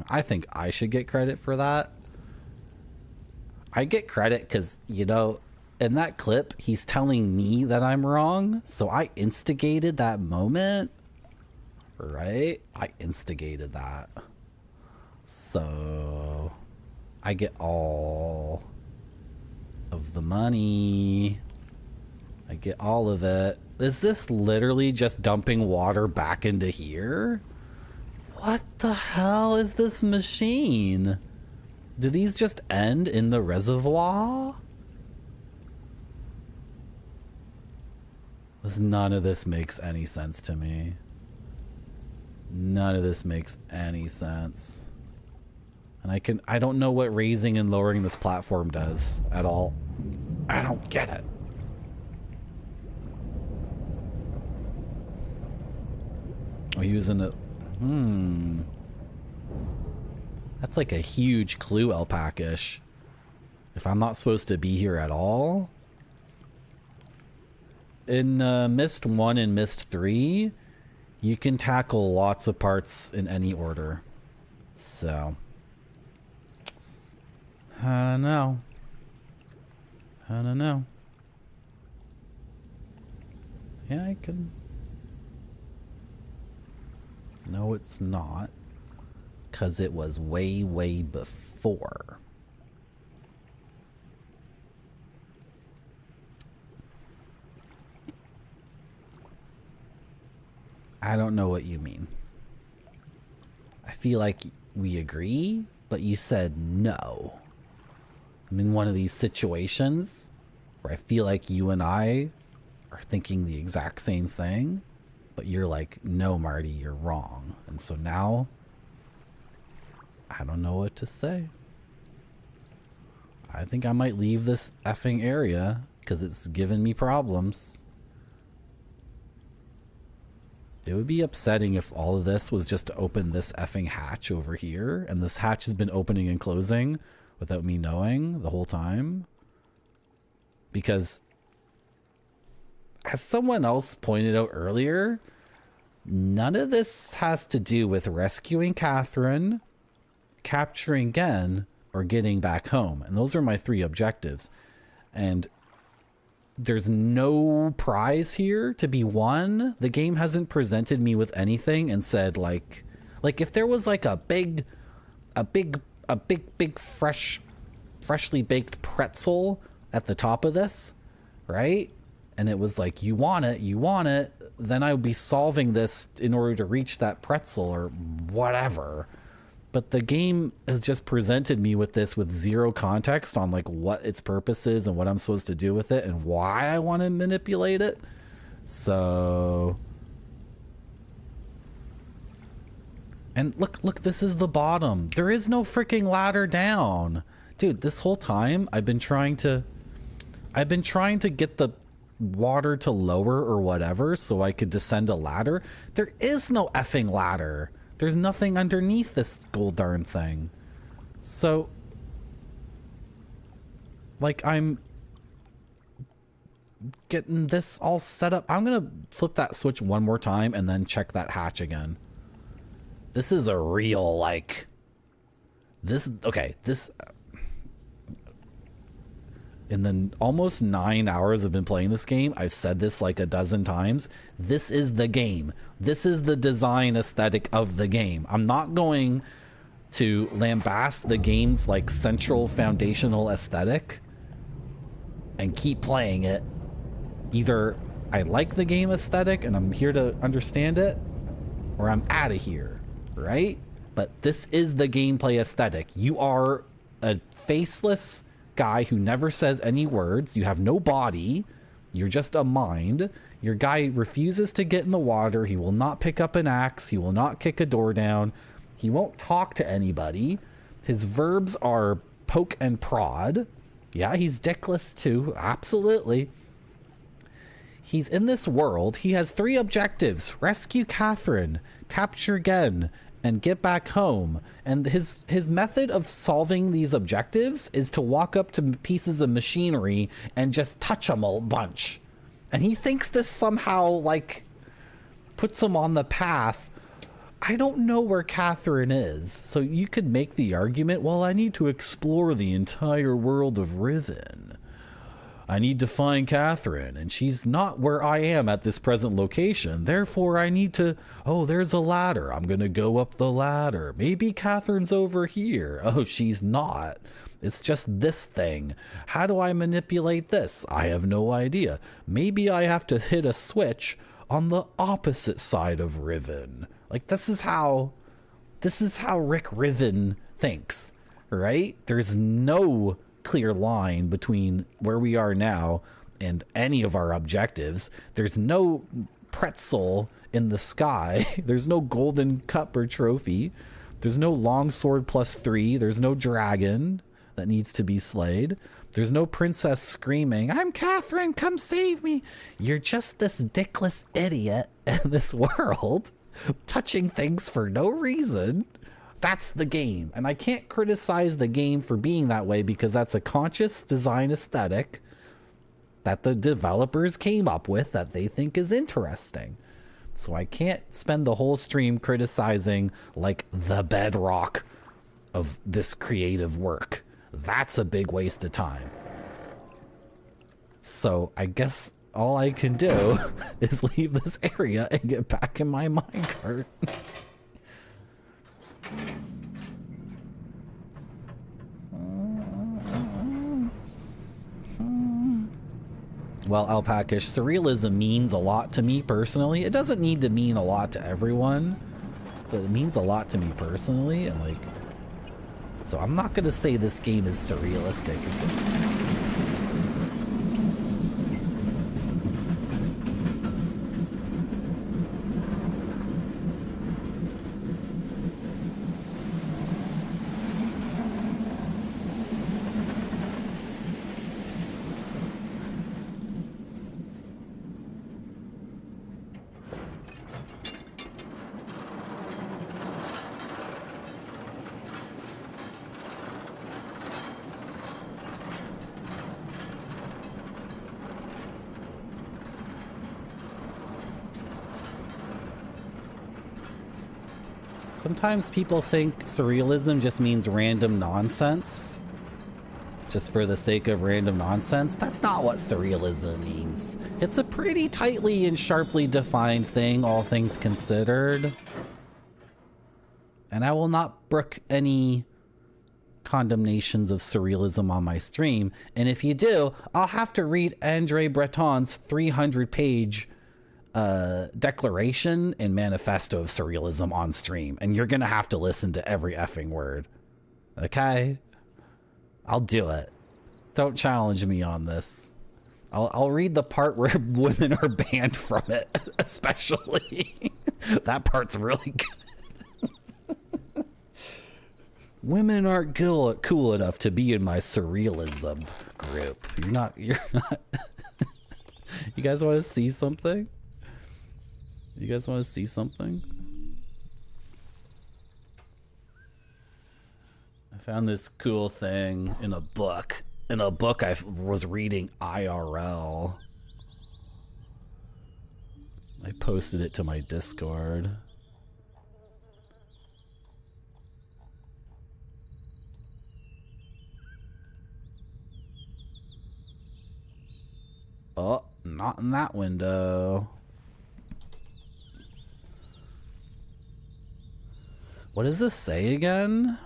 I think I should get credit for that. I get credit because, you know, in that clip, he's telling me that I'm wrong. So I instigated that moment, right? I instigated that. So I get all of the money. I get all of it. Is this literally just dumping water back into here? What the hell is this machine? Do these just end in the reservoir? None of this makes any sense to me. None of this makes any sense. And I don't know what raising and lowering this platform does at all. I don't get it. Oh, he was in a... That's like a huge clue, Alpaca-ish. If I'm not supposed to be here at all. In Mist 1 and Mist 3, you can tackle lots of parts in any order. So... I don't know. I don't know. Yeah, I can... No, it's not. Because it was way, way before. I don't know what you mean. I feel like we agree, but you said no. I'm in one of these situations where I feel like you and I are thinking the exact same thing, but you're like, no, Marty, you're wrong. And so now I don't know what to say. I think I might leave this effing area because it's giving me problems. It would be upsetting if all of this was just to open this effing hatch over here, and this hatch has been opening and closing without me knowing the whole time. Because, as someone else pointed out earlier, none of this has to do with rescuing Catherine, capturing Gen, or getting back home. And those are my 3 objectives. And there's no prize here to be won. The game hasn't presented me with anything and said like if there was like a big freshly baked pretzel at the top of this, right? And it was like, you want it, then I would be solving this in order to reach that pretzel or whatever. But the game has just presented me with this with zero context on like what its purpose is and what I'm supposed to do with it and why I want to manipulate it. So... And look, this is the bottom. There is no freaking ladder down. Dude, this whole time I've been trying to get the water to lower or whatever so I could descend a ladder. There is no effing ladder. There's nothing underneath this gold darn thing. So, like, I'm getting this all set up. I'm gonna flip that switch one more time and then check that hatch again. This is a real, like, in the almost 9 hours I've been playing this game, I've said this like a dozen times. This is the game. This is the design aesthetic of the game. I'm not going to lambast the game's like central foundational aesthetic and keep playing it. Either I like the game aesthetic and I'm here to understand it, or I'm out of here, right? But this is the gameplay aesthetic. You are a faceless guy who never says any words. You have no body. You're just a mind. Your guy refuses to get in the water. He will not pick up an axe. He will not kick a door down. He won't talk to anybody. His verbs are poke and prod. Yeah, he's dickless too. Absolutely. He's in this world. He has 3 objectives: rescue Catherine, capture Gen, and get back home. And his method of solving these objectives is to walk up to pieces of machinery and just touch them a bunch. And he thinks this somehow like puts him on the path. I don't know where Catherine is. So you could make the argument, well, I need to explore the entire world of Riven. I need to find Catherine, and she's not where I am at this present location. Therefore, I need to, oh, there's a ladder. I'm going to go up the ladder. Maybe Catherine's over here. Oh, she's not. It's just this thing. How do I manipulate this? I have no idea. Maybe I have to hit a switch on the opposite side of Riven. Like, this is how Rick Riven thinks, right? There's no clear line between where we are now and any of our objectives. There's no pretzel in the sky. There's no golden cup or trophy. There's no longsword +3. There's no dragon that needs to be slayed. There's no princess screaming, I'm Catherine, come save me. You're just this dickless idiot in this world touching things for no reason. That's the game. And I can't criticize the game for being that way because that's a conscious design aesthetic that the developers came up with that they think is interesting. So I can't spend the whole stream criticizing like the bedrock of this creative work. That's a big waste of time. So I guess all I can do is leave this area and get back in my minecart. Well, Alpacash, surrealism means a lot to me personally. It doesn't need to mean a lot to everyone, but it means a lot to me personally, and like, so I'm not gonna say this game is surrealistic because sometimes people think surrealism just means random nonsense. Just for the sake of random nonsense. That's not what surrealism means. It's a pretty tightly and sharply defined thing, all things considered. And I will not brook any condemnations of surrealism on my stream. And if you do, I'll have to read Andre Breton's 300-page declaration and manifesto of surrealism on stream, and you're gonna have to listen to every effing word. Okay? I'll do it. Don't challenge me on this. I'll read the part where women are banned from it, especially. That part's really good. Women aren't cool enough to be in my surrealism group. You're not. You guys want to see something? You guys want to see something? I found this cool thing in a book. In a book I was reading IRL. I posted it to my Discord. Oh, not in that window. What does this say again?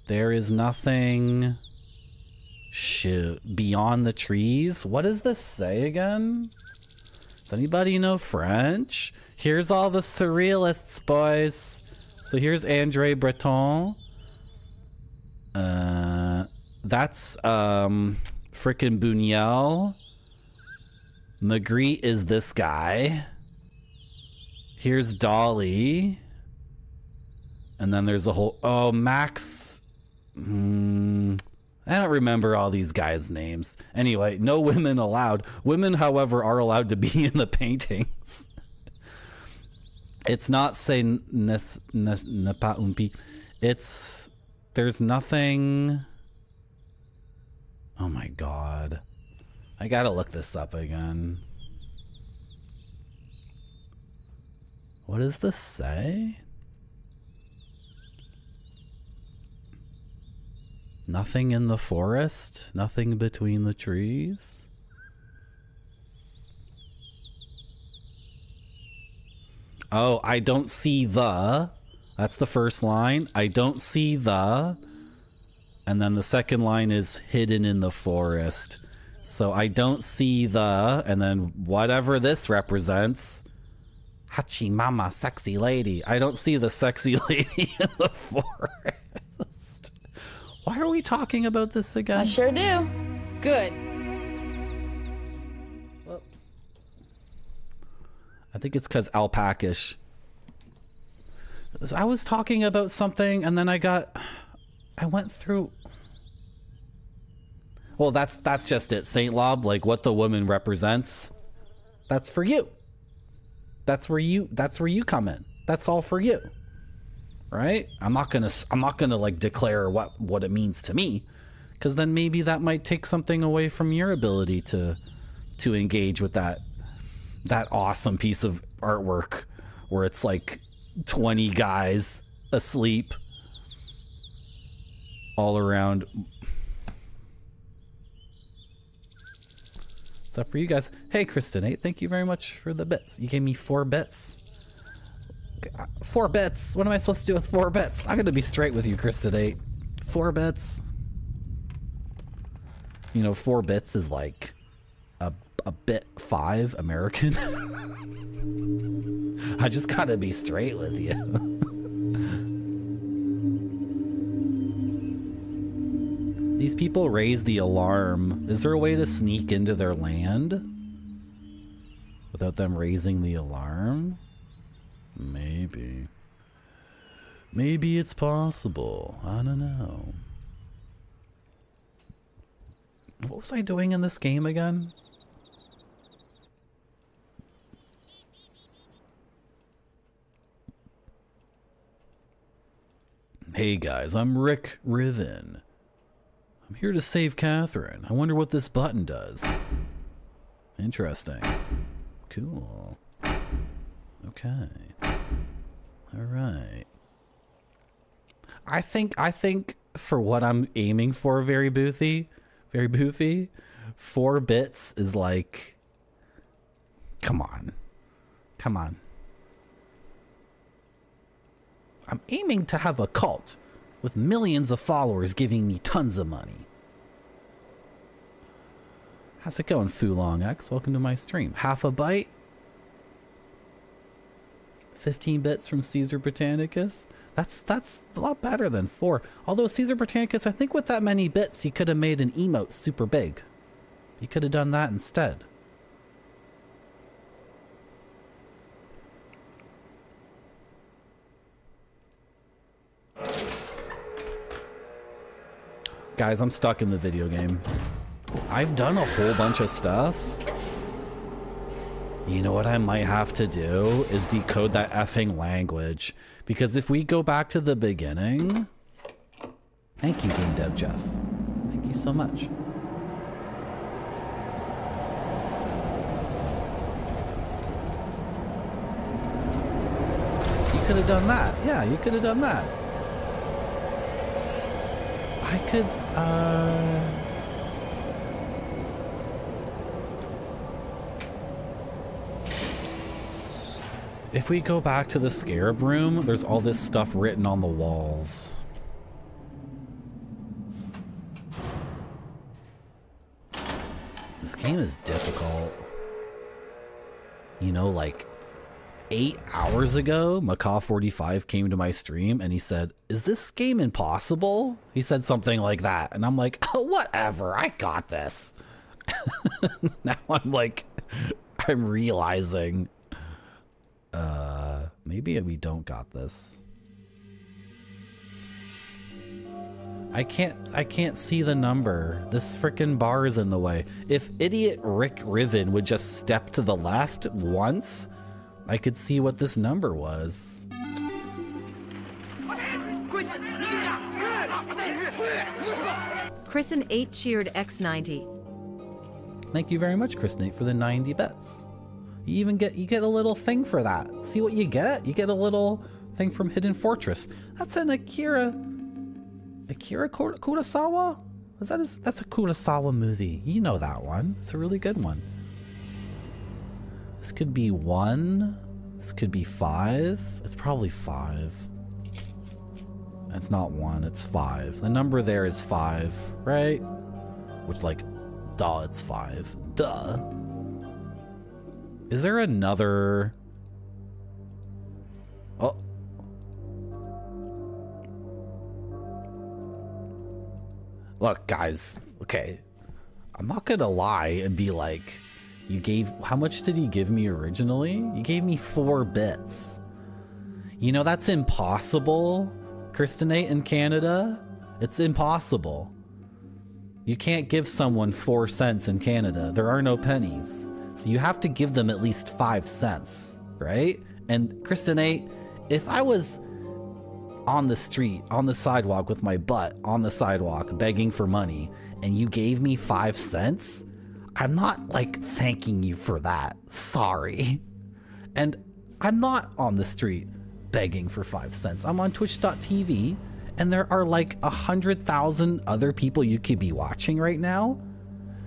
There is nothing. Shoot. Beyond the trees? What does this say again? Does anybody know French? Here's all the surrealists, boys. So here's Andre Breton. That's frickin' Buñuel. Magritte is this guy. Here's Dolly. And then there's a whole... Oh, Max... I don't remember all these guys' names. Anyway, no women allowed. Women, however, are allowed to be in the paintings. It's not say ne pas un pi. It's... There's nothing... Oh my god. I gotta look this up again. What does this say? Nothing in the forest? Nothing between the trees? Oh, I don't see the. That's the first line. I don't see the. And then the second line is hidden in the forest. So I don't see the. And then whatever this represents. Hachi mama, sexy lady. I don't see the sexy lady in the forest. Why are we talking about this again? I sure do. Good. I think it's because alpacish. I was talking about something and then I went through. Well, that's just it, Saint Lob. Like what the woman represents, that's for you. That's where you come in. That's all for you, right? I'm not gonna like declare what it means to me, because then maybe that might take something away from your ability to engage with that awesome piece of artwork where it's like 20 guys asleep all around. What's up for you guys? Hey, Kristen8, thank you very much for the bits. You gave me 4 bits. 4 bits? What am I supposed to do with 4 bits? I'm gonna be straight with you, Kristen8. 4 bits. You know, 4 bits is like a bit 5 American. I just gotta be straight with you. These people raise the alarm. Is there a way to sneak into their land without them raising the alarm? Maybe. Maybe it's possible. I don't know. What was I doing in this game again? Hey guys, I'm Riven. I'm here to save Catherine. I wonder what this button does. Interesting. Cool. Okay. Alright. I think for what I'm aiming for, very boothy, 4 bits is like, come on. I'm aiming to have a cult with millions of followers giving me tons of money. How's it going, Fulong X? Welcome to my stream. Half a byte? 15 bits from Caesar Britannicus? That's a lot better than 4. Although Caesar Britannicus, I think with that many bits, you could have made an emote super big. You could have done that instead. Guys, I'm stuck in the video game. I've done a whole bunch of stuff. You know what I might have to do is decode that effing language. Because if we go back to the beginning... Thank you, Game Dev Jeff. Thank you so much. You could have done that. Yeah, you could have done that. I could, if we go back to the scarab room, there's all this stuff written on the walls. This game is difficult. You know, like 8 hours ago, Macaw45 came to my stream and he said, "Is this game impossible?" He said something like that. And I'm like, oh, whatever, I got this. Now I'm like, I'm realizing, maybe we don't got this. I can't see the number. This frickin' bar is in the way. If idiot Rick Riven would just step to the left once, I could see what this number was. Kristen8 cheered X90. Thank you very much, Kristen8, for the 90 bets. You get a little thing for that. See what you get? You get a little thing from Hidden Fortress. That's an Akira Kurosawa? That's a Kurosawa movie. You know that one. It's a really good one. This could be 1. This could be 5. It's probably 5. It's not 1, it's 5. The number there is 5, right? Which, like, duh, it's 5. Duh. Is there another... Oh. Look, guys, okay. I'm not gonna lie and be like, you gave... How much did he give me originally? You gave me 4 bits. You know, that's impossible, Kristinate in Canada. It's impossible. You can't give someone 4 cents in Canada. There are no pennies. So you have to give them at least 5 cents, right? And Kristinate, if I was on the street, on the sidewalk with my butt on the sidewalk begging for money and you gave me 5 cents, I'm not like thanking you for that. Sorry. And I'm not on the street begging for 5 cents. I'm on twitch.tv and there are like 100,000 other people you could be watching right now,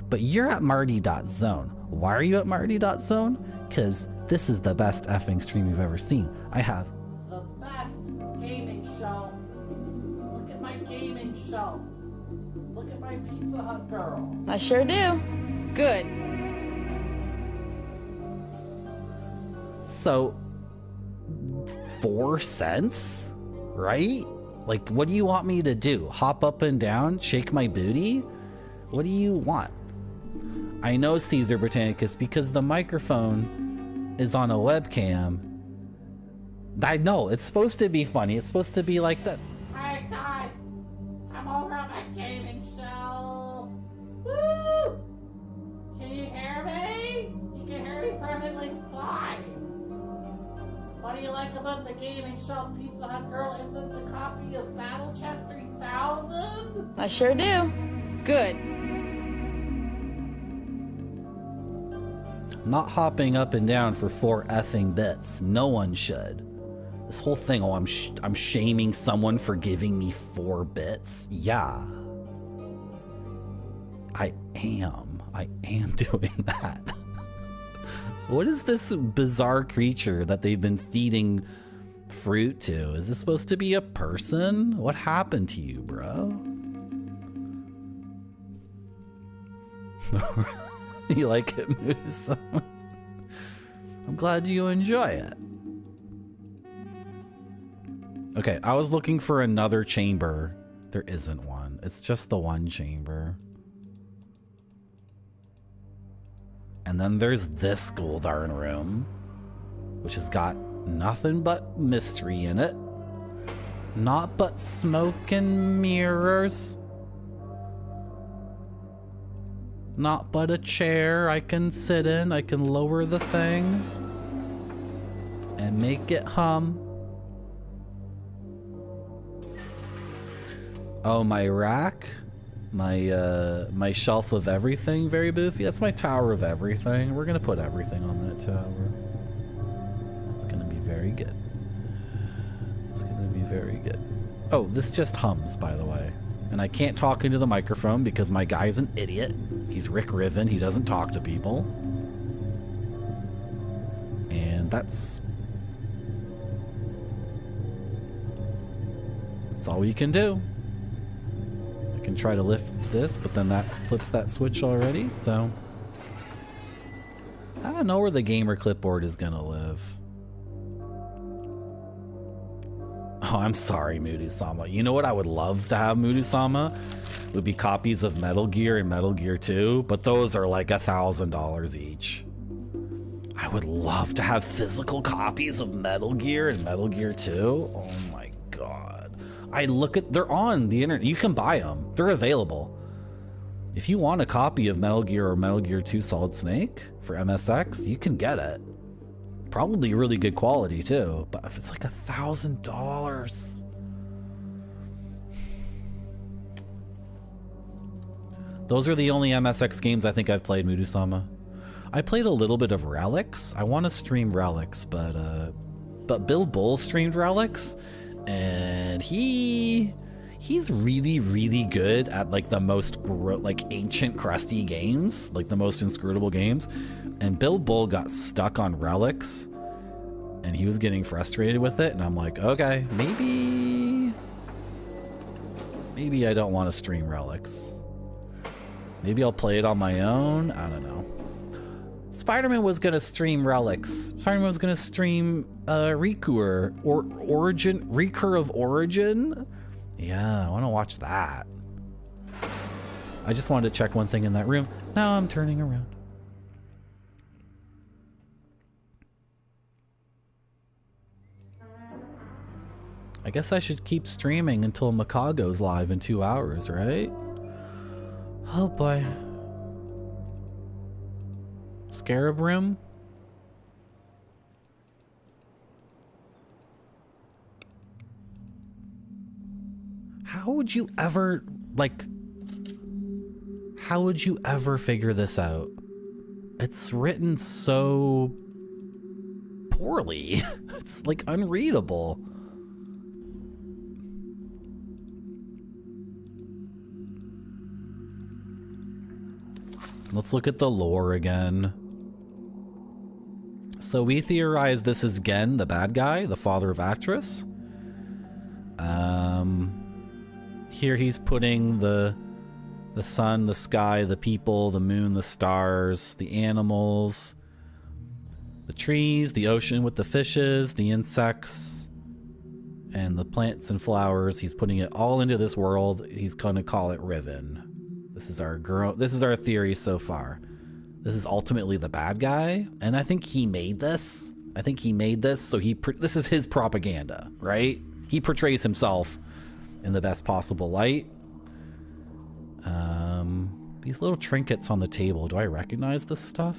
but you're at marty.zone. Why are you at marty.zone? Because this is the best effing stream you've ever seen. I have The best gaming show. Look at my gaming show. Look at my Pizza Hut girl. I sure do. Good. So 4 cents, right? Like, what do you want me to do? Hop up and down, shake my booty? What do you want? I know, Caesar Britannicus, because the microphone is on a webcam. I know, it's supposed to be funny. It's supposed to be like that. Hey guys, I'm over at my gaming show. Woo! Can you hear me? You can hear me perfectly fine. What do you like about the gaming show, Pizza Hut girl? Is it the copy of Battle Chest 3000? I sure do. Good. Not hopping up and down for 4 effing bits. No one should. This whole thing, oh, I'm shaming someone for giving me 4 bits. Yeah. I am doing that. What is this bizarre creature that they've been feeding fruit to? Is this supposed to be a person? What happened to you, bro? You like it, Moose? I'm glad you enjoy it. Okay, I was looking for another chamber. There isn't one. It's just the one chamber. And then there's this Guldarn room, which has got nothing but mystery in it. Not but smoke and mirrors. Not but a chair I can sit in. I can lower the thing and make it hum. Oh, my rack, my shelf of everything, very boofy. That's my tower of everything. We're gonna put everything on that tower. It's gonna be very good. It's gonna be very good. Oh, this just hums, by the way. And I can't talk into the microphone because my guy's an idiot. He's Rick Riven. He doesn't talk to people. And that's all we can do. I can try to lift this, but then that flips that switch already, so I don't know where the gamer clipboard is gonna live. Oh, I'm sorry, Moody-sama. You know what I would love to have, Moody-sama? Would be copies of Metal Gear and Metal Gear 2, but those are like $1,000 each. I would love to have physical copies of Metal Gear and Metal Gear 2. Oh my god. They're on the internet. You can buy them. They're available. If you want a copy of Metal Gear or Metal Gear 2 Solid Snake for MSX, you can get it. Probably really good quality too, but if it's like $1,000, those are the only MSX games I think I've played, Mudu-sama. I played a little bit of Relics. I want to stream Relics, but Bill Bull streamed Relics, and he's really, really good at like the most like ancient crusty games, like the most inscrutable games. And Bill Bull got stuck on Relics, and he was getting frustrated with it. And I'm like, okay, maybe I don't want to stream Relics. Maybe I'll play it on my own. I don't know. Spider-Man was gonna stream Relics. Spider-Man was gonna stream Recur or Origin, Recur of Origin. Yeah, I want to watch that. I just wanted to check one thing in that room. Now I'm turning around. I guess I should keep streaming until Macaw goes live in 2 hours, right? Oh boy. Scarab Room? How would you ever, like, how would you ever figure this out? It's written so poorly. It's like unreadable. Let's look at the lore again. So we theorize this is Gen, the bad guy, the father of Actress. Here he's putting the sun, the sky, the people, the moon, the stars, the animals, the trees, the ocean with the fishes, the insects, and the plants and flowers. He's putting it all into this world. He's gonna call it Riven. This is our theory so far. This is ultimately the bad guy, and I think he made this. So this is his propaganda, right? He portrays himself in the best possible light. These little trinkets on the table, do I recognize this stuff?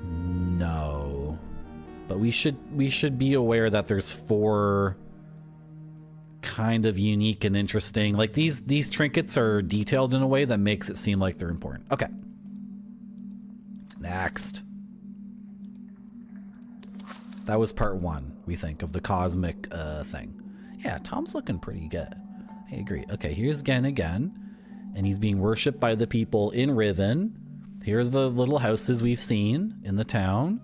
No. But we should be aware that there's 4 kind of unique and interesting, like these trinkets are detailed in a way that makes it seem like they're important. Okay. Next. That was part 1, we think, of the cosmic thing. Yeah, Tom's looking pretty good. I agree. Okay, here's Gen again, and he's being worshipped by the people in Riven. Here's the little houses we've seen in the town,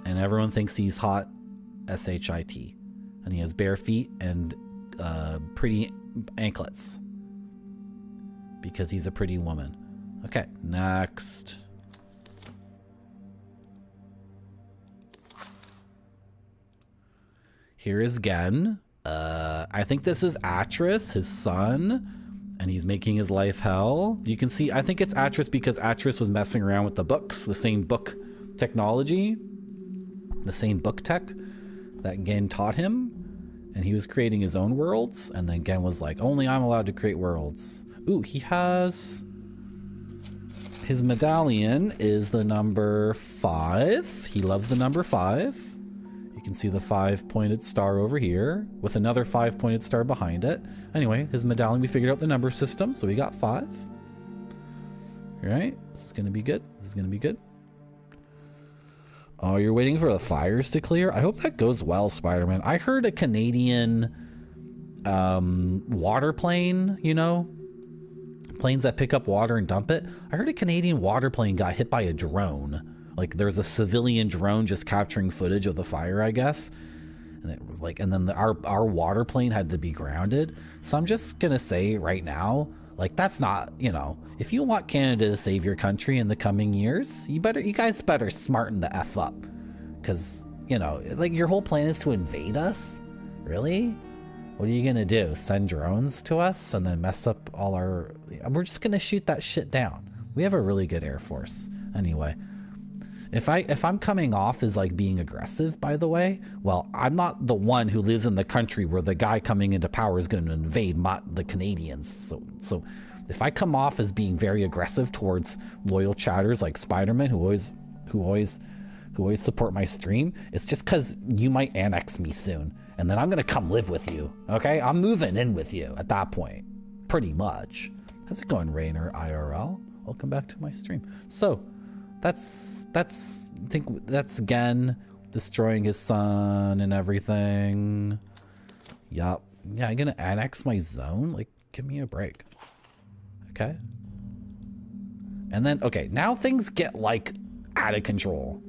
and everyone thinks he's hot, S-H-I-T. And he has bare feet and pretty anklets because he's a pretty woman. Okay, next. Here is Gen. I think this is Atris, his son, and he's making his life hell. You can see, I think it's Atris because Atris was messing around with the books, the same book technology, the same book tech that Gen taught him. And he was creating his own worlds, and then Gen was like, only I'm allowed to create worlds. Ooh, he has... His medallion is the number 5. He loves the number 5. You can see the 5-pointed star over here, with another 5-pointed star behind it. Anyway, his medallion, we figured out the number system, so we got 5. All right, this is gonna be good. This is gonna be good. Oh, you're waiting for the fires to clear? I hope that goes well, Spider-Man. I heard a Canadian water plane, you know? Planes that pick up water and dump it. I heard a Canadian water plane got hit by a drone. Like there's a civilian drone just capturing footage of the fire, I guess. And then our water plane had to be grounded. So I'm just gonna say right now, like that's not, you know, if you want Canada to save your country in the coming years, you guys better smarten the F up. Cause, you know, like your whole plan is to invade us? Really? What are you gonna do? Send drones to us and then mess up all our... We're just gonna shoot that shit down. We have a really good Air Force. Anyway. If I'm coming off as like being aggressive, by the way, well, I'm not the one who lives in the country where the guy coming into power is going to invade the Canadians. So if I come off as being very aggressive towards loyal chatters like Spider-Man, who always support my stream, it's just because you might annex me soon, and then I'm going to come live with you. Okay, I'm moving in with you at that point, pretty much. How's it going, Rainer IRL? Welcome back to my stream. So, that's I think that's Gen destroying his son and everything. Yup. Yeah, I'm gonna annex my zone? Like, give me a break. Okay. And then, okay, now things get, like, out of control.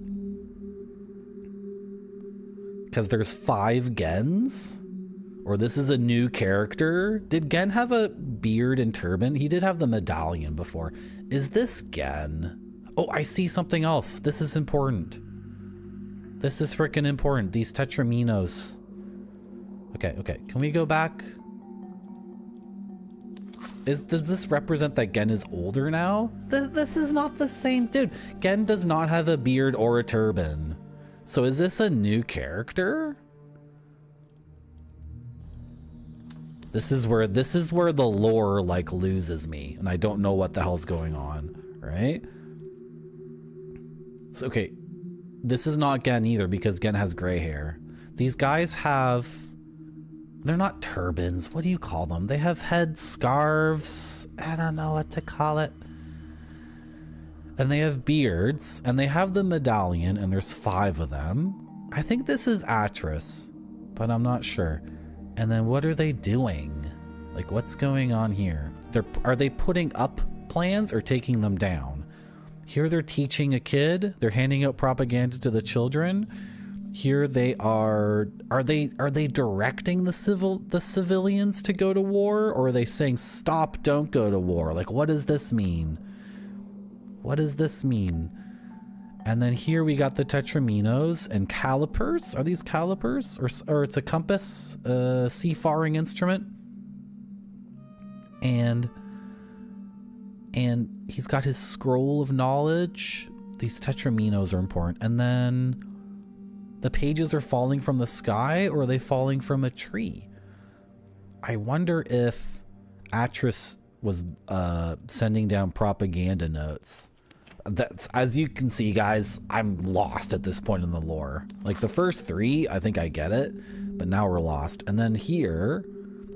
Because there's 5 Gens? Or this is a new character? Did Gen have a beard and turban? He did have the medallion before. Is this Gen? Oh, I see something else. This is important. This is freaking important. These Tetraminos. Okay, okay. Can we go back? Does this represent that Gen is older now? This is not the same dude. Gen does not have a beard or a turban. So is this a new character? This is where the lore like loses me, and I don't know what the hell's going on, right? So okay, this is not Gen either because Gen has gray hair. These guys have, they're not turbans. What do you call them? They have head scarves. I don't know what to call it. And they have beards, and they have the medallion, and there's 5 of them. I think this is Atris, but I'm not sure. And then what are they doing? Like, what's going on here? Are they putting up plans or taking them down? Here they're teaching a kid. They're handing out propaganda to the children. Here they are they directing the civilians to go to war? Or are they saying, stop, don't go to war? Like, what does this mean? What does this mean? And then here we got the Tetraminos and calipers. Are these calipers? Or it's a compass, seafaring instrument. And he's got his scroll of knowledge. These Tetraminos are important. And then the pages are falling from the sky, or are they falling from a tree? I wonder if Atris was sending down propaganda notes. That's, as you can see, guys, I'm lost at this point in the lore. Like, the first 3, I think I get it, but now we're lost. And then here,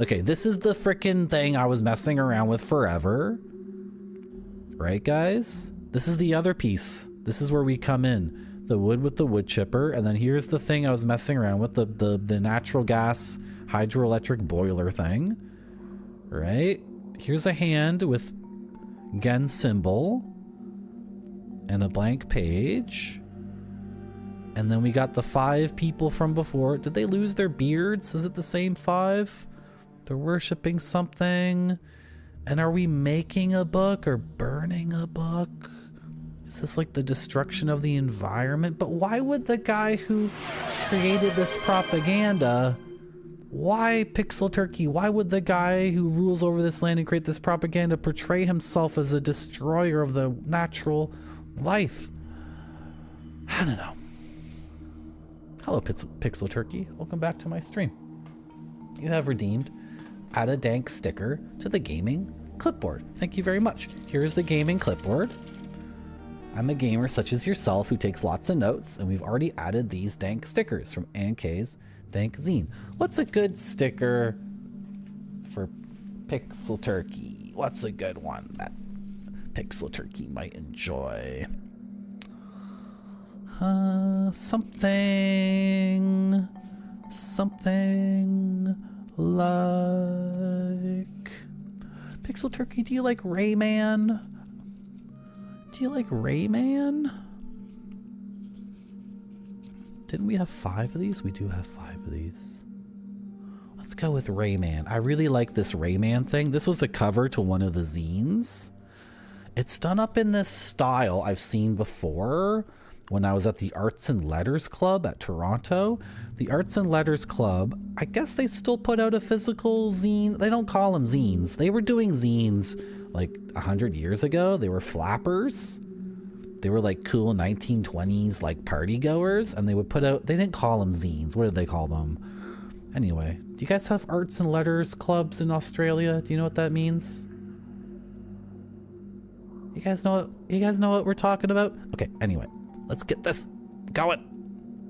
okay, this is the frickin' thing I was messing around with forever. Right, guys? This is the other piece. This is where we come in. The wood with the wood chipper, and then here's the thing I was messing around with, the natural gas hydroelectric boiler thing. Right? Here's a hand with Gen's symbol. And a blank page. And then we got the 5 people from before. Did they lose their beards? Is it the same 5? They're worshiping something. And are we making a book or burning a book? Is this like the destruction of the environment? But why would the guy who created this propaganda, why Pixel Turkey? Why would the guy who rules over this land and create this propaganda portray himself as a destroyer of the natural life? I don't know. Hello, Pixel Turkey. Welcome back to my stream. You have redeemed Add a Dank sticker to the gaming clipboard. Thank you very much. Here's the gaming clipboard. I'm a gamer such as yourself who takes lots of notes, and we've already added these dank stickers from Ann K's Dank Zine. What's a good sticker for Pixel Turkey? What's a good one that Pixel Turkey might enjoy? Something like Pixel Turkey. Do you like Rayman? Do you like Rayman? Didn't we have 5 of these? We do have 5 of these. Let's go with Rayman. I really like this Rayman thing. This was a cover to one of the zines. It's done up in this style I've seen before when I was at the Arts and Letters Club at Toronto. The Arts and Letters Club, I guess they still put out a physical zine. They don't call them zines. They were doing zines like 100 years ago. They were flappers. They were like cool 1920s like party goers, and they would put out, they didn't call them zines. What did they call them? Anyway, do you guys have Arts and Letters clubs in Australia? Do you know what that means? You guys know what we're talking about? Okay, anyway, let's get this going.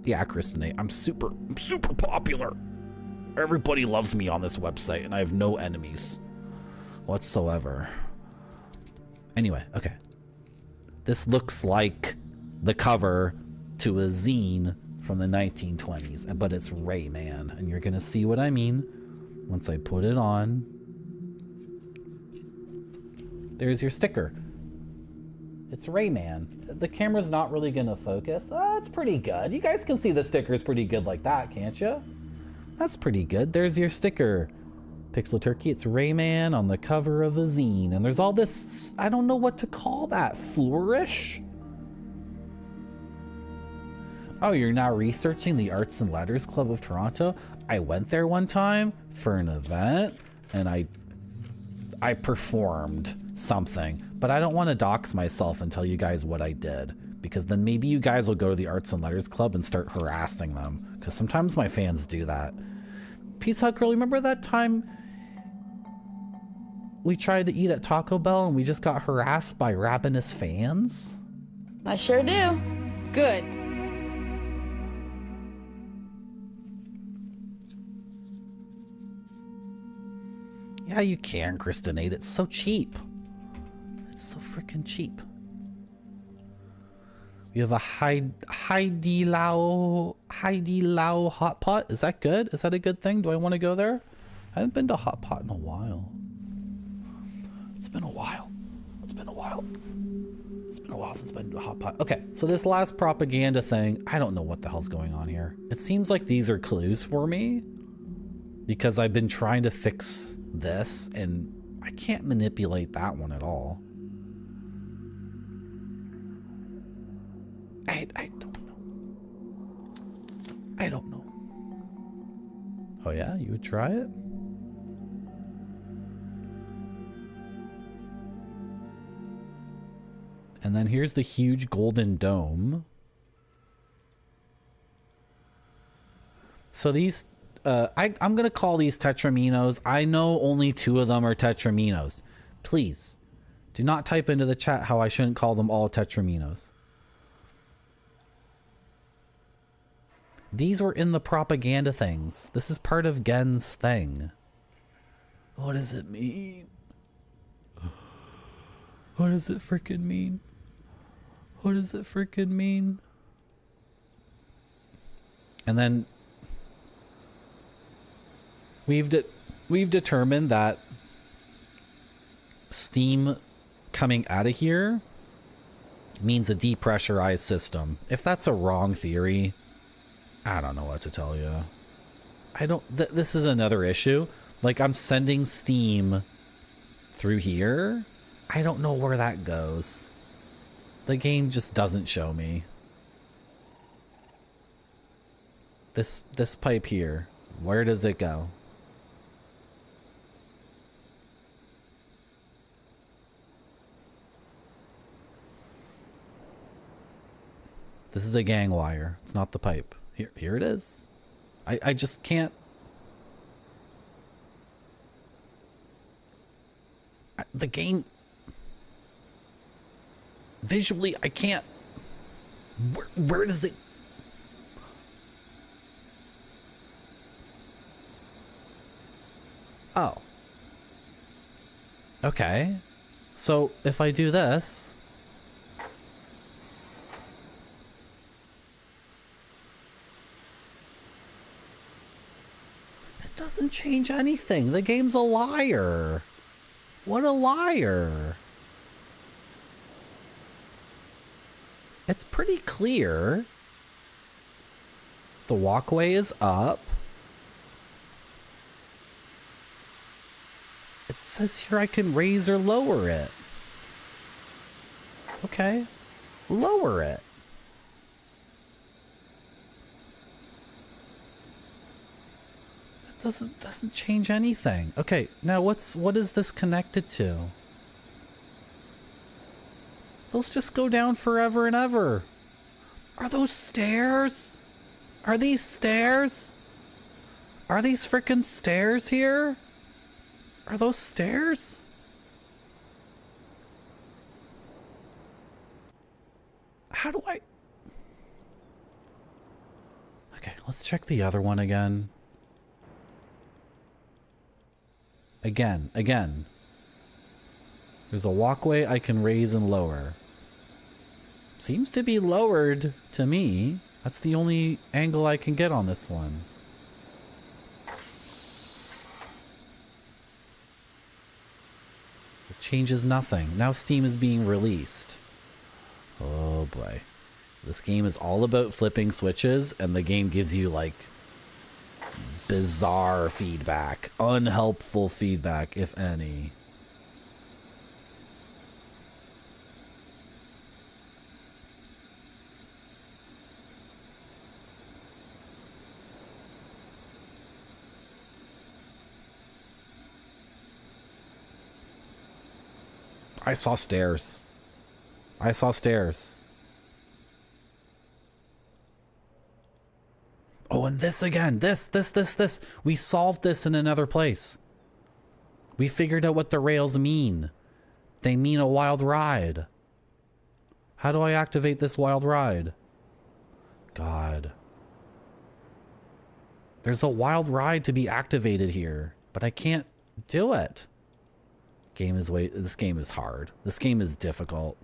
Yeah, Kristen, I'm super popular. Everybody loves me on this website, and I have no enemies whatsoever. Anyway, okay. This looks like the cover to a zine from the 1920s, but it's Rayman, and you're gonna see what I mean once I put it on. There's your sticker. It's Rayman. The camera's not really gonna focus. Oh, it's pretty good. You guys can see the sticker's pretty good like that, can't you? That's pretty good. There's your sticker. Pixel Turkey, it's Rayman on the cover of a zine. And there's all this, I don't know what to call that, flourish? Oh, you're now researching the Arts and Letters Club of Toronto? I went there one time for an event, and I performed something. But I don't want to dox myself and tell you guys what I did, because then maybe you guys will go to the Arts and Letters Club and start harassing them, because sometimes my fans do that. Peace Hut Girl, remember that time we tried to eat at Taco Bell and we just got harassed by ravenous fans? I sure do. Good. Yeah, you can, Kristinate. It's so cheap. It's so freaking cheap. We have a Heidi Lao hot pot. Is that good? Is that a good thing? Do I want to go there? I haven't been to hot pot in a while. It's been a while. It's been a while. It's been a while since I've been to a hot pot. Okay, so this last propaganda thing, I don't know what the hell's going on here. It seems like these are clues for me, because I've been trying to fix this and I can't manipulate that one at all. I don't know. I don't know. Oh yeah, you would try it? And then here's the huge golden dome. So these, I'm going to call these Tetraminos. I know only 2 of them are Tetraminos. Please, do not type into the chat how I shouldn't call them all Tetraminos. These were in the propaganda things. This is part of Gen's thing. What does it mean? What does it freaking mean? What does it freaking mean? And then we've determined that steam coming out of here means a depressurized system. If that's a wrong theory, I don't know what to tell you. This is another issue. Like, I'm sending steam through here. I don't know where that goes. The game just doesn't show me. This pipe here, where does it go? This is a gang wire. It's not the pipe. Here it is. I just can't. The game. Visually, I can't. Where does it? Oh. Okay. So if I do this. It doesn't change anything. The game's a liar. What a liar. It's pretty clear. The walkway is up. It says here I can raise or lower it. Okay. Lower it. It doesn't change anything. Okay, now what is this connected to? Those just go down forever and ever. Are those stairs? Are these stairs? Are these frickin' stairs here? Are those stairs? How do I... Okay, let's check the other one again. Again. There's a walkway I can raise and lower. Seems to be lowered to me. That's the only angle I can get on this one. It changes nothing. Now Steam is being released. Oh boy. This game is all about flipping switches, and the game gives you like bizarre feedback. Unhelpful feedback, if any. I saw stairs. I saw stairs. Oh, and this again. This. We solved this in another place. We figured out what the rails mean. They mean a wild ride. How do I activate this wild ride? God. There's a wild ride to be activated here, but I can't do it. This game is hard. This game is difficult.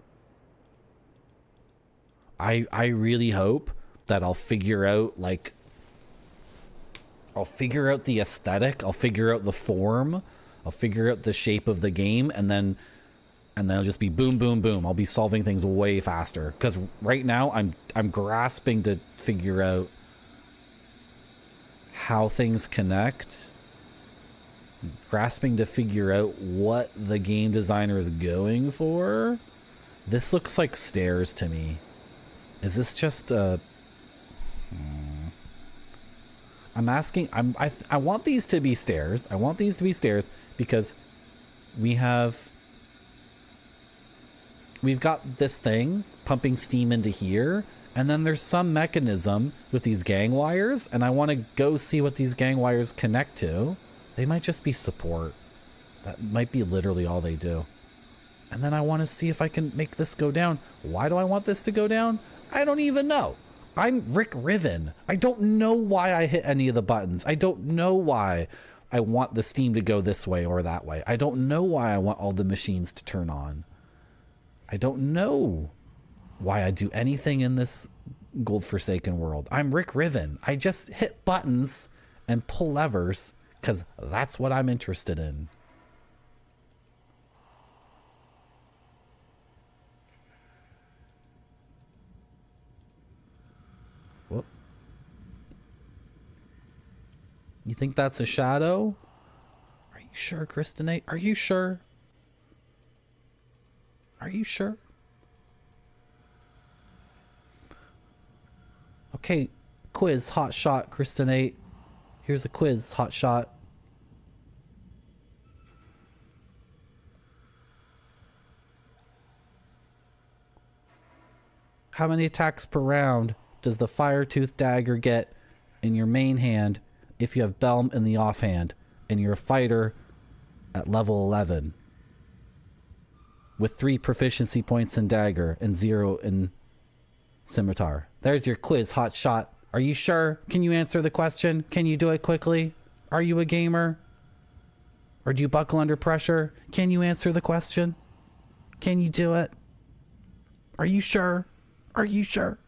I really hope that I'll figure out like I'll figure out the aesthetic, I'll figure out the form, I'll figure out the shape of the game, and then it'll just be boom, boom, boom. I'll be solving things way faster. Because right now I'm grasping to figure out how things connect. Grasping to figure out what the game designer is going for. This looks like stairs to me. Is this just a... I'm asking... I want these to be stairs. I want these to be stairs because we've got this thing pumping steam into here, and then there's some mechanism with these gang wires, and I want to go see what these gang wires connect to. They might just be support. That might be literally all they do. And then I want to see if I can make this go down. Why do I want this to go down? I don't even know. I'm Rick Riven. I don't know why I hit any of the buttons. I don't know why I want the steam to go this way or that way. I don't know why I want all the machines to turn on. I don't know why I do anything in this godforsaken world. I'm Rick Riven. I just hit buttons and pull levers because that's what I'm interested in. Whoop. You think that's a shadow? Are you sure, Kristinate? Are you sure? Are you sure? Okay, quiz, hot shot, Kristinate. Here's a quiz, hot shot. How many attacks per round does the fire-tooth dagger get in your main hand if you have Belm in the offhand and you're a fighter at level 11? With 3 proficiency points in dagger and 0 in scimitar. There's your quiz, hot shot. Are you sure? Can you answer the question? Can you do it quickly? Are you a gamer? Or do you buckle under pressure? Can you answer the question? Can you do it? Are you sure? Are you sure?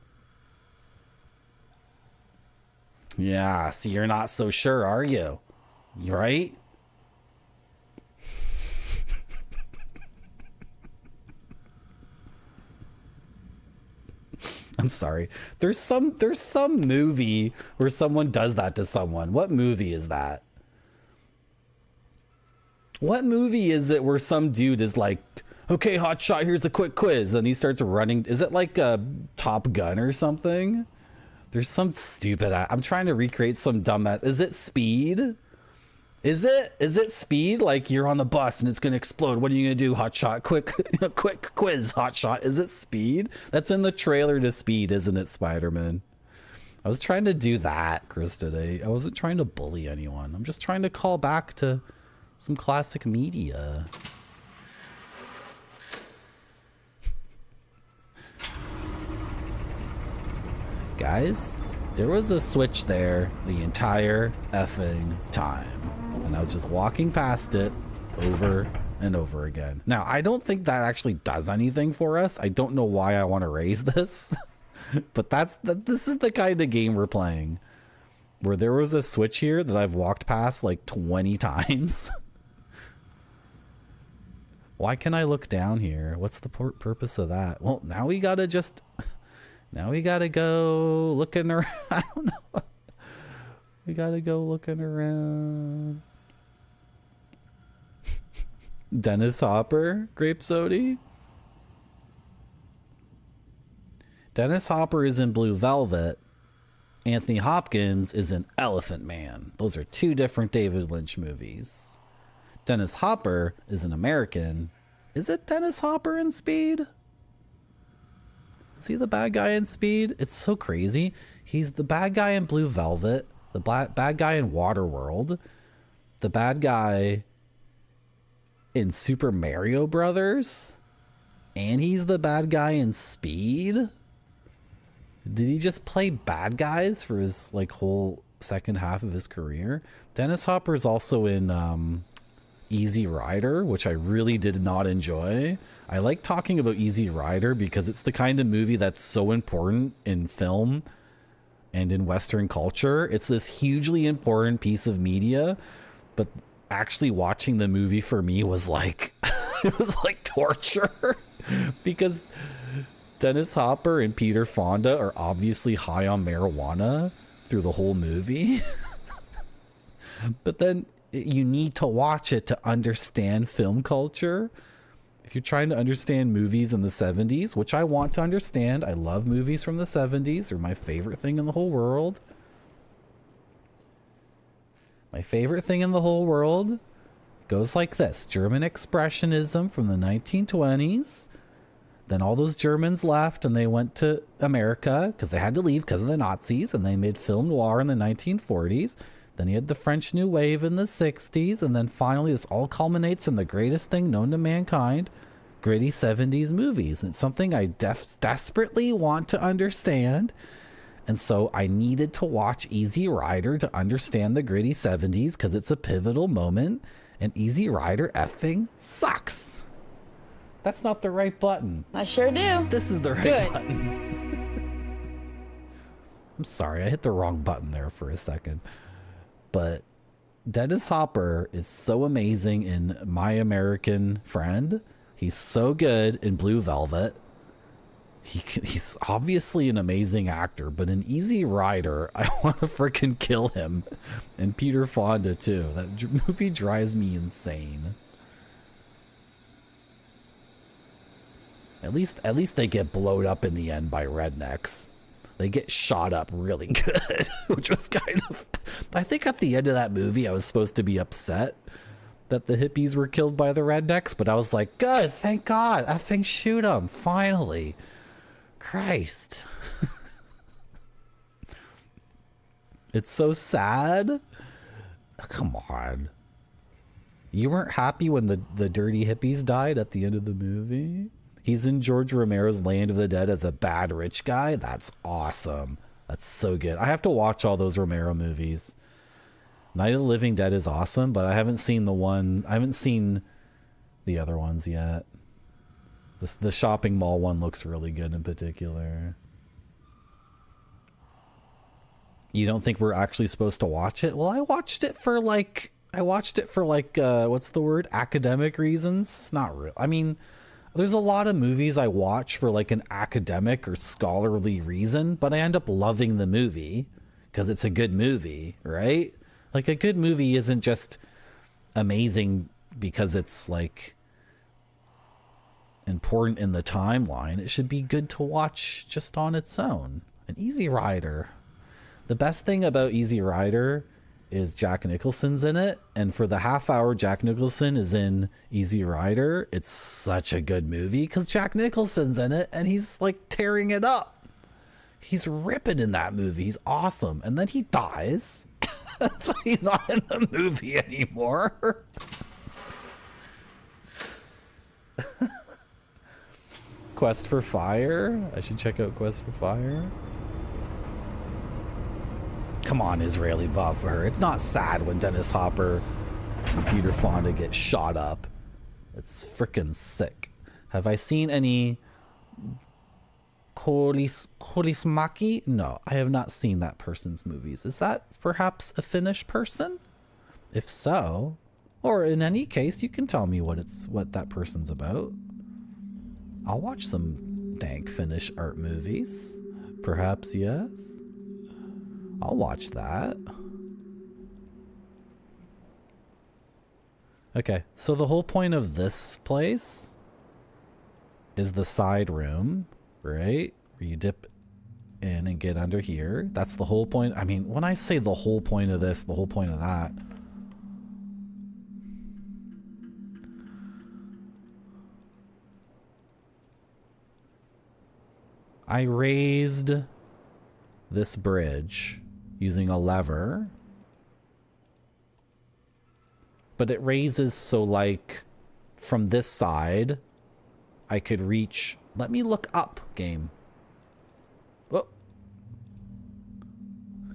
Yeah, see, you're not so sure, are you? You right? I'm sorry. There's some movie where someone does that to someone. What movie is that? What movie is it where some dude is like, okay, hotshot, here's the quick quiz. And he starts running. Is it like a Top Gun or something? There's some stupid... I'm trying to recreate some dumbass... Is it Speed? Is it Speed? Like you're on the bus and it's going to explode. What are you going to do, hotshot? Quick quiz, hotshot. Is it Speed? That's in the trailer to Speed, isn't it, Spider-Man? I was trying to do that, Chris, today. I wasn't trying to bully anyone. I'm just trying to call back to some classic media. Guys, there was a switch there the entire effing time. And I was just walking past it over and over again. Now, I don't think that actually does anything for us. I don't know why I want to raise this, but this is the kind of game we're playing, where there was a switch here that I've walked past like 20 times. Why can I look down here? What's the purpose of that? Well, now we gotta go looking around. I don't know. We gotta go looking around. Dennis Hopper, Grape Sody. Dennis Hopper is in Blue Velvet. Anthony Hopkins is in Elephant Man. Those are two different David Lynch movies. Dennis Hopper is an American. Is it Dennis Hopper in Speed? Is he the bad guy in Speed? It's so crazy. He's the bad guy in Blue Velvet, the bad guy in Waterworld, the bad guy in Super Mario Brothers, and he's the bad guy in Speed. Did he just play bad guys for his like whole second half of his career? Dennis Hopper is also in Easy Rider, which I really did not enjoy. I like talking about Easy Rider because it's the kind of movie that's so important in film and in Western culture. It's this hugely important piece of media, but actually watching the movie for me was like it was like torture because Dennis Hopper and Peter Fonda are obviously high on marijuana through the whole movie. But then you need to watch it to understand film culture. If you're trying to understand movies in the 70s, which I want to understand, I love movies from the 70s. They're my favorite thing in the whole world. My favorite thing in the whole world goes like this. German Expressionism from the 1920s. Then all those Germans left and they went to America because they had to leave because of the Nazis, and they made film noir in the 1940s. Then you had the French New Wave in the 60s, and then finally this all culminates in the greatest thing known to mankind, gritty 70s movies. And it's something I desperately want to understand. And so I needed to watch Easy Rider to understand the gritty 70s because it's a pivotal moment, and Easy Rider effing sucks. That's not the right button. I sure do. This is the right button. I'm sorry, I hit the wrong button there for a second. But Dennis Hopper is so amazing in My American Friend. He's so good in Blue Velvet. He's obviously an amazing actor, but in Easy Rider, I want to freaking kill him. And Peter Fonda too. That movie drives me insane. At least they get blown up in the end by rednecks. They get shot up really good, which was kind of... I think at the end of that movie, I was supposed to be upset that the hippies were killed by the rednecks, but I was like, good, thank God, effing shoot them, finally. Christ. It's so sad. Come on. You weren't happy when the dirty hippies died at the end of the movie? He's in George Romero's Land of the Dead as a bad rich guy. That's awesome. That's so good. I have to watch all those Romero movies. Night of the Living Dead is awesome, but I haven't seen the other ones yet. The shopping mall one looks really good in particular. You don't think we're actually supposed to watch it? Well, I watched it for like what's the word? Academic reasons? Not real. I mean, there's a lot of movies I watch for like an academic or scholarly reason, but I end up loving the movie because it's a good movie, right? Like a good movie isn't just amazing because it's like important in the timeline. It should be good to watch just on its own. An Easy Rider. The best thing about Easy Rider is Jack Nicholson's in it, and for the half hour Jack Nicholson is in Easy Rider, it's such a good movie because Jack Nicholson's in it and he's like tearing it up. He's ripping in that movie. He's awesome. And then he dies. So he's not in the movie anymore. Quest for Fire. I should check out Quest for Fire. Come on, Israeli buffer. It's not sad when Dennis Hopper and Peter Fonda get shot up It's freaking sick. Have I seen any Kolismaki? No, I have not seen that person's movies. Is that perhaps a Finnish person? If so, or in any case, you can tell me what that person's about. I'll watch some dank Finnish art movies. Perhaps, yes. I'll watch that. Okay, so the whole point of this place is the side room, right? Where you dip in and get under here. That's the whole point. I mean, when I say the whole point of this, the whole point of that. I raised this bridge using a lever. But it raises so like from this side I could reach. Let me look up, game. Oh.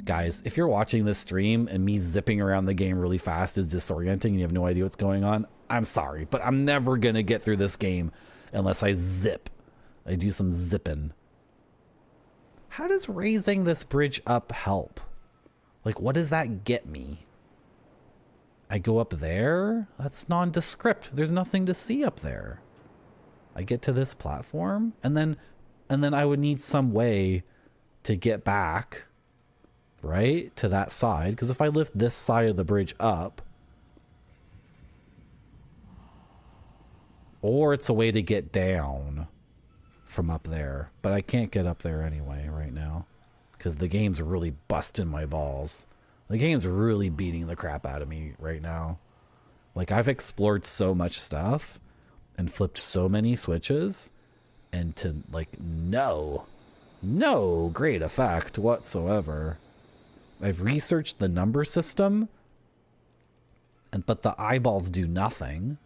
Guys, if you're watching this stream and me zipping around the game really fast is disorienting and you have no idea what's going on, I'm sorry, but I'm never gonna get through this game unless I zip. I do some zipping. How does raising this bridge up help? Like, what does that get me? I go up there? That's nondescript. There's nothing to see up there. I get to this platform, and then I would need some way to get back, right, to that side. Because if I lift this side of the bridge up, or it's a way to get down from up there, but I can't get up there anyway right now because the game's really busting my balls. The game's really beating the crap out of me right now. Like, I've explored so much stuff and flipped so many switches, and to like no great effect whatsoever. I've researched the number system, but the eyeballs do nothing.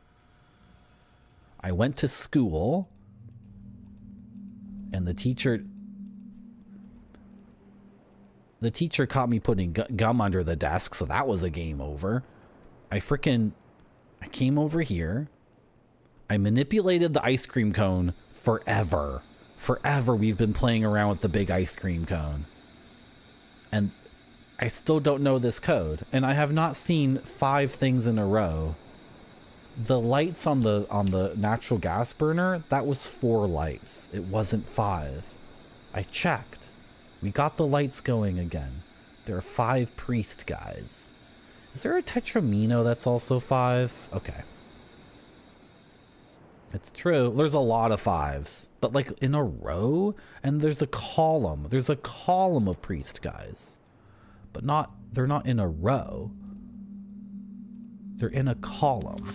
I went to school, and the teacher caught me putting gum under the desk, so that was a game over. I came over here. I manipulated the ice cream cone forever. Forever we've been playing around with the big ice cream cone. And I still don't know this code. And I have not seen 5 things in a row. The lights on the natural gas burner, that was 4 lights. It wasn't 5. I checked. We got the lights going again. There are 5 priest guys. Is there a Tetramino that's also 5? Okay. It's true. There's a lot of 5s. But like in a row? And there's a column. There's a column of priest guys. But they're not in a row. They're in a column.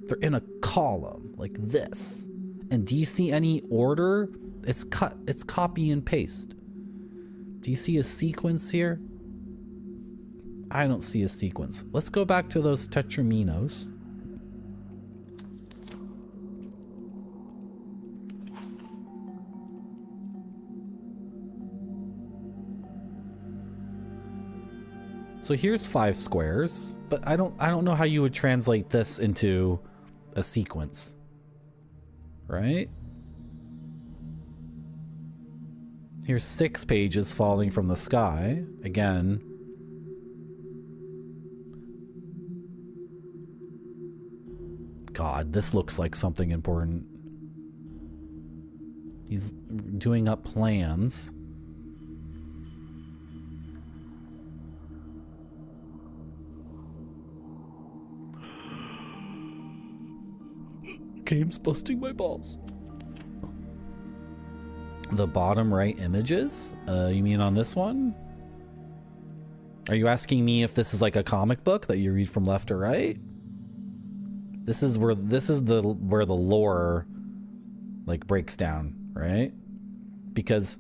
They're in a column like this. And do you see any order? It's copy and paste. Do you see a sequence here? I don't see a sequence. Let's go back to those Tetraminos. So here's 5 squares, but I don't know how you would translate this into a sequence. Right? Here's 6 pages falling from the sky. Again. God, this looks like something important. He's doing up plans. Game's busting my balls. The bottom right images? You mean on this one? Are you asking me if this is like a comic book that you read from left to right? This is where the lore like breaks down, right? Because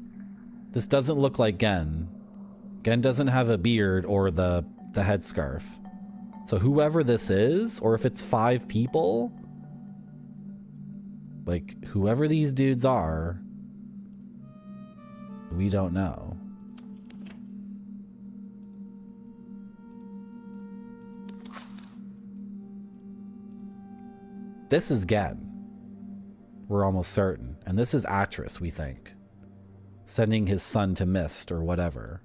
this doesn't look like Gen. Gen doesn't have a beard or the headscarf. So whoever this is, or if it's 5 people, like whoever these dudes are, we don't know. This is Gen. We're almost certain. And this is Atris, we think. Sending his son to Mist or whatever.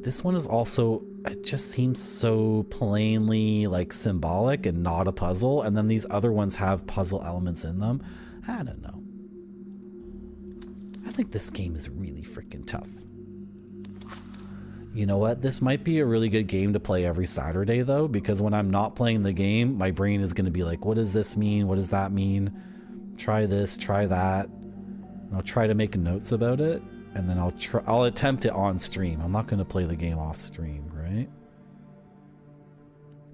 This one is also, it just seems so plainly like symbolic and not a puzzle. And then these other ones have puzzle elements in them. I don't know. I think this game is really freaking tough. You know what? This might be a really good game to play every Saturday though, because when I'm not playing the game, my brain is going to be like, what does this mean? What does that mean? Try this, try that. And I'll try to make notes about it. And then I'll attempt it on stream. I'm not going to play the game off stream, right?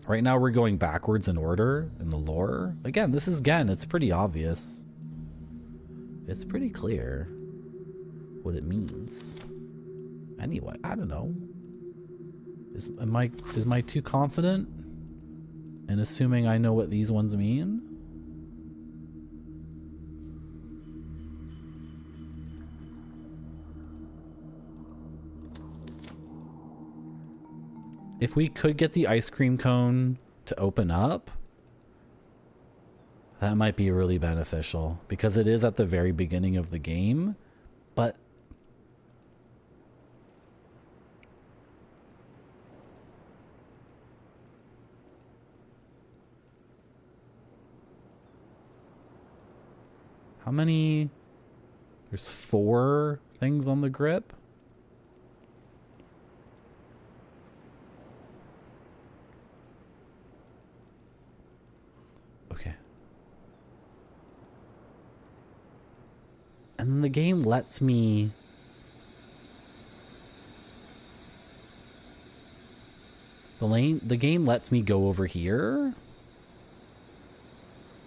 Right now we're going backwards in order in the lore. Again, this is Gen. It's pretty obvious. It's pretty clear what it means. Anyway, I don't know. Am I too confident in assuming I know what these ones mean? If we could get the ice cream cone to open up, that might be really beneficial because it is at the very beginning of the game, but how many? There's 4 things on the grip. And then the game lets me the game lets me go over here.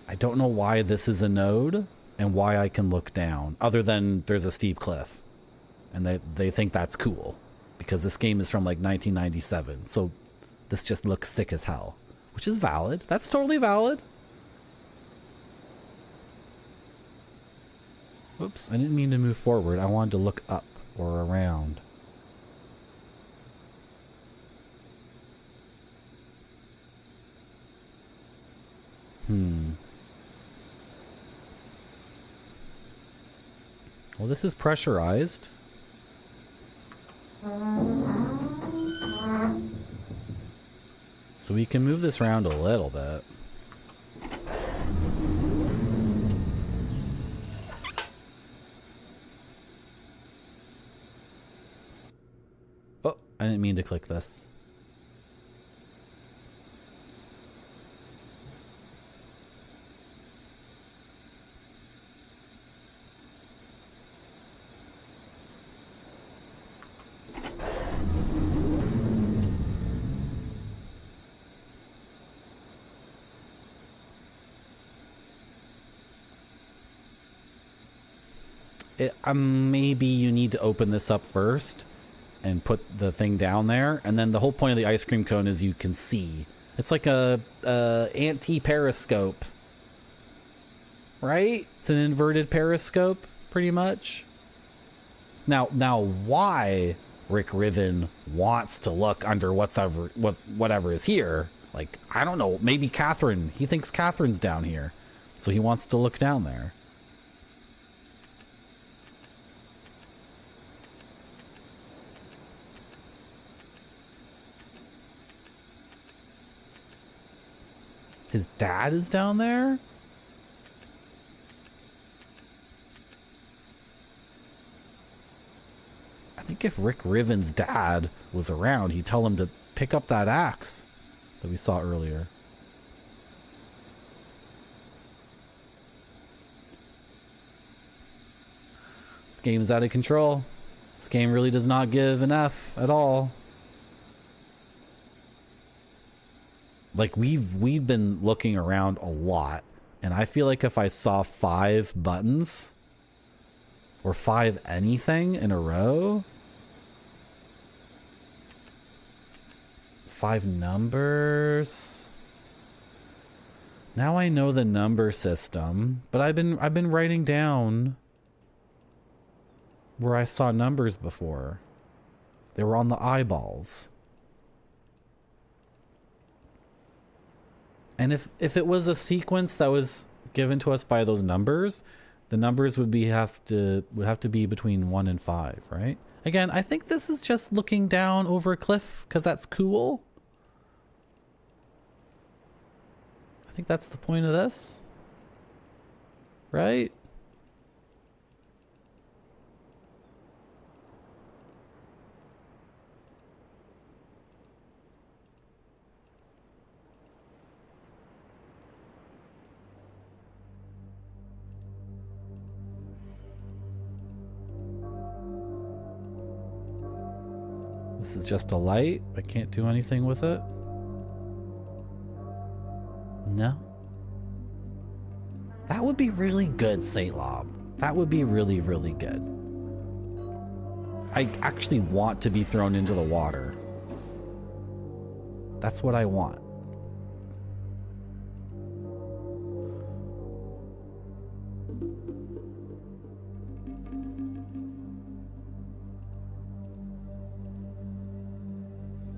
I don't know why this is a node and why I can look down, other than there's a steep cliff. And they think that's cool because this game is from like 1997. So this just looks sick as hell, which is valid. That's totally valid. Oops, I didn't mean to move forward. I wanted to look up or around. Well, this is pressurized. So we can move this around a little bit. I didn't mean to click this. Maybe you need to open this up first and put the thing down there, and then the whole point of the ice cream cone is you can see. It's like a anti-periscope, right? It's an inverted periscope, pretty much. Now why Rick Riven wants to look under whatever is here, like, I don't know, maybe Catherine, he thinks Catherine's down here, so he wants to look down there. His dad is down there? I think if Rick Riven's dad was around, he'd tell him to pick up that axe that we saw earlier. This game is out of control. This game really does not give an F at all. Like, we've been looking around a lot, and I feel like if I saw 5 buttons or 5 anything in a row, 5 numbers. Now I know the number system, but I've been writing down where I saw numbers before. They were on the eyeballs. And if it was a sequence that was given to us by those numbers, the numbers would have to be between 1 and 5, right? Again, I think this is just looking down over a cliff because that's cool. I think that's the point of this, right? This is just a light. I can't do anything with it. No. That would be really good, Salob. That would be really, really good. I actually want to be thrown into the water. That's what I want.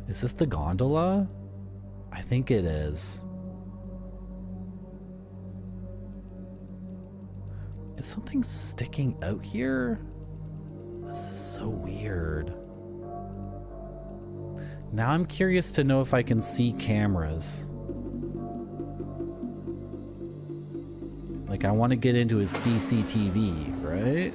Is this the gondola? I think it is. Is something sticking out here? This is so weird. Now I'm curious to know if I can see cameras. Like, I want to get into his CCTV, right?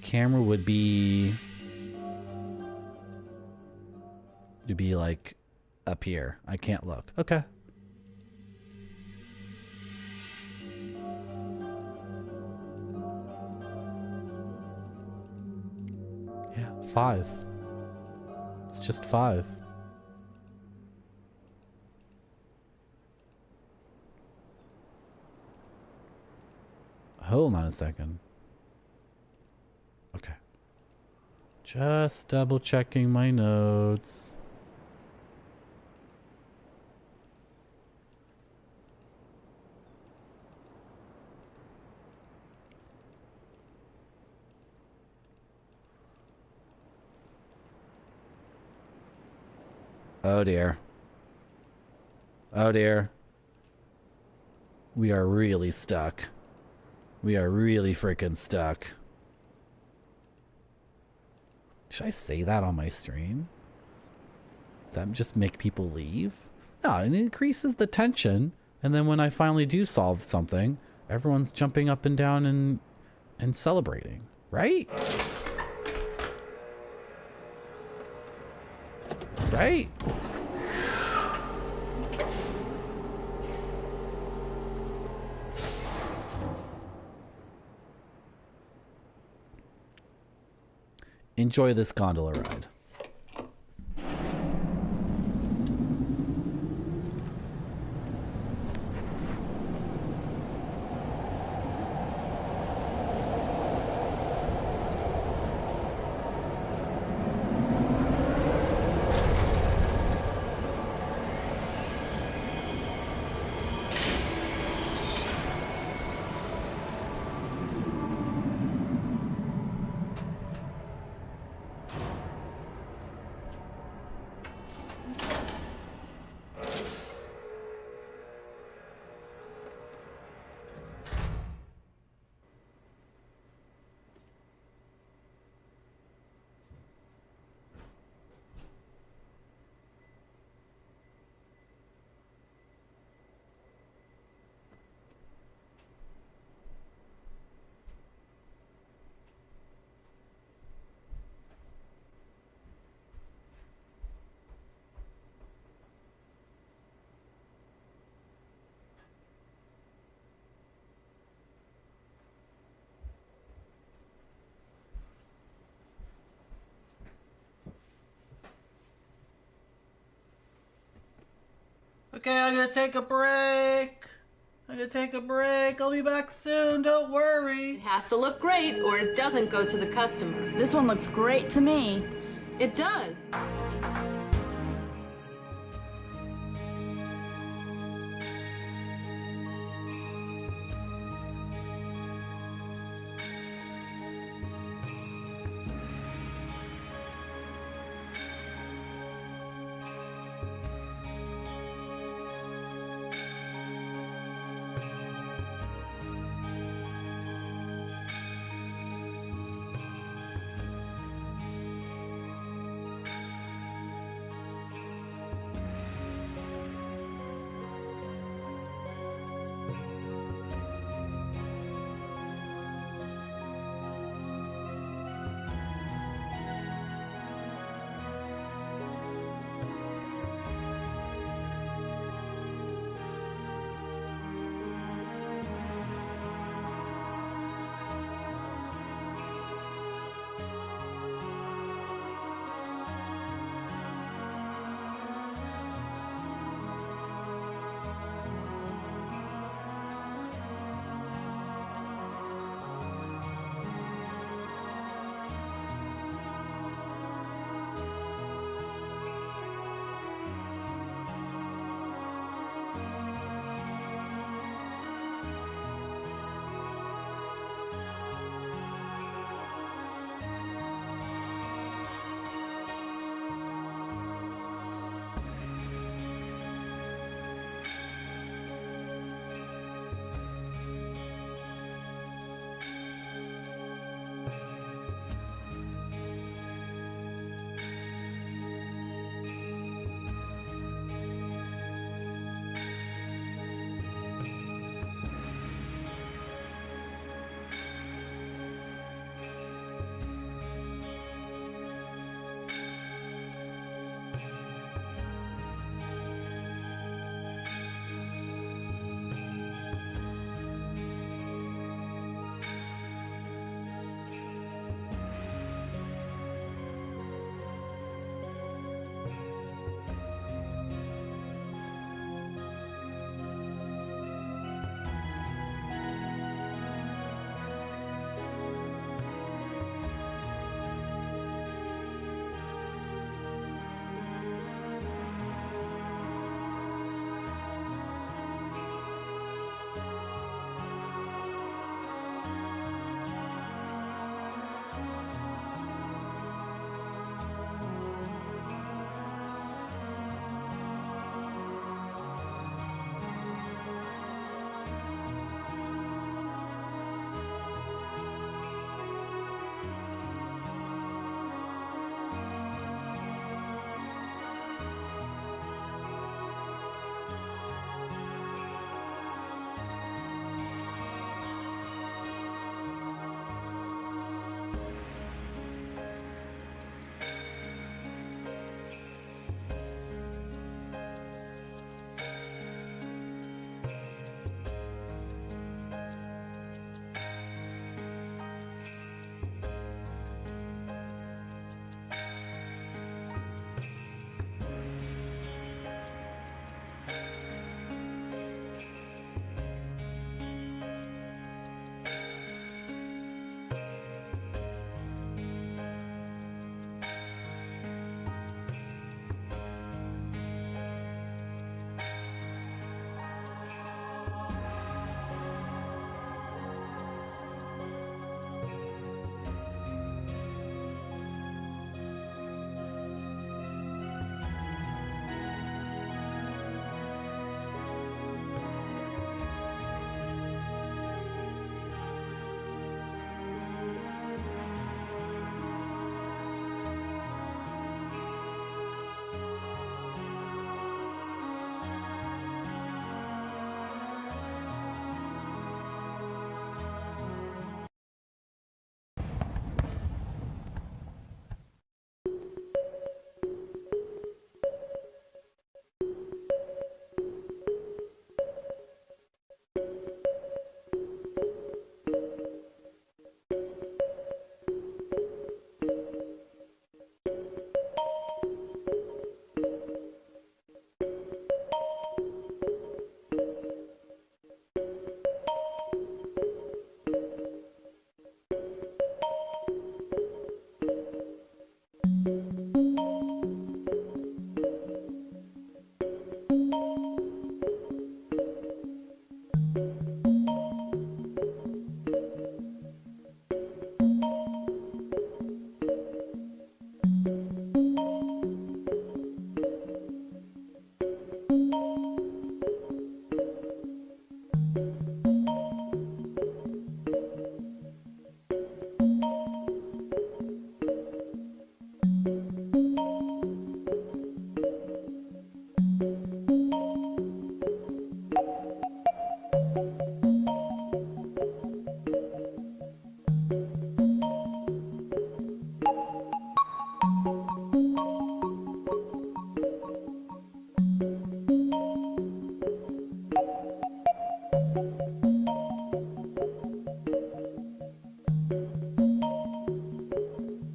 Camera would be like up here. I can't look. Okay. Yeah, 5. It's just 5. Hold on a second. Okay. Just double checking my notes. Oh dear. Oh dear. We are really stuck. We are really freaking stuck. Should I say that on my stream? Does that just make people leave? No, it increases the tension. And then when I finally do solve something, everyone's jumping up and down and celebrating, right? Right? Enjoy this gondola ride. Okay, I'm gonna take a break. I'll be back soon, don't worry. It has to look great or it doesn't go to the customers. This one looks great to me. It does.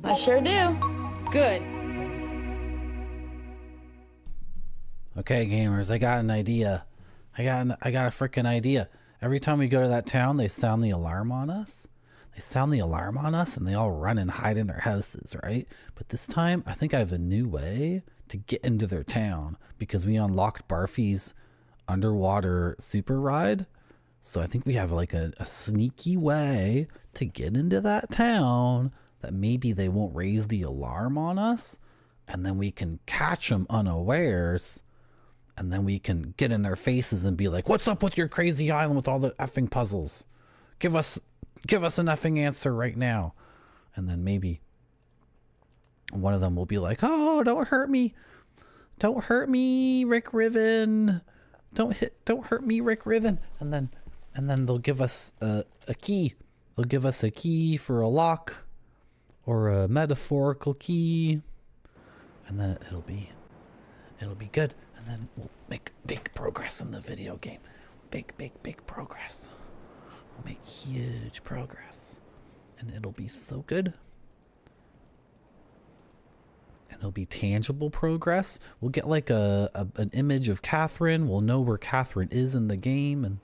I sure do. Good. Okay, gamers, I got an idea. I got a freaking idea. Every time we go to that town, they sound the alarm on us. They sound the alarm on us, and they all run and hide in their houses, right? But this time, I think I have a new way to get into their town because we unlocked Barfy's underwater super ride. So I think we have like a sneaky way to get into that town that maybe they won't raise the alarm on us, and then we can catch them unawares, and then we can get in their faces and be like, what's up with your crazy island with all the effing puzzles? Give us an effing answer right now. And then maybe one of them will be like, oh, don't hurt me. Don't hurt me, Rick Riven. Don't hurt me, Rick Riven. And then they'll give us a key. They'll give us a key for a lock or a metaphorical key. And then it'll be good. And then we'll make big progress in the video game. Big progress. We'll make huge progress. And it'll be so good. And it'll be tangible progress. We'll get like an image of Catherine. We'll know where Catherine is in the game. And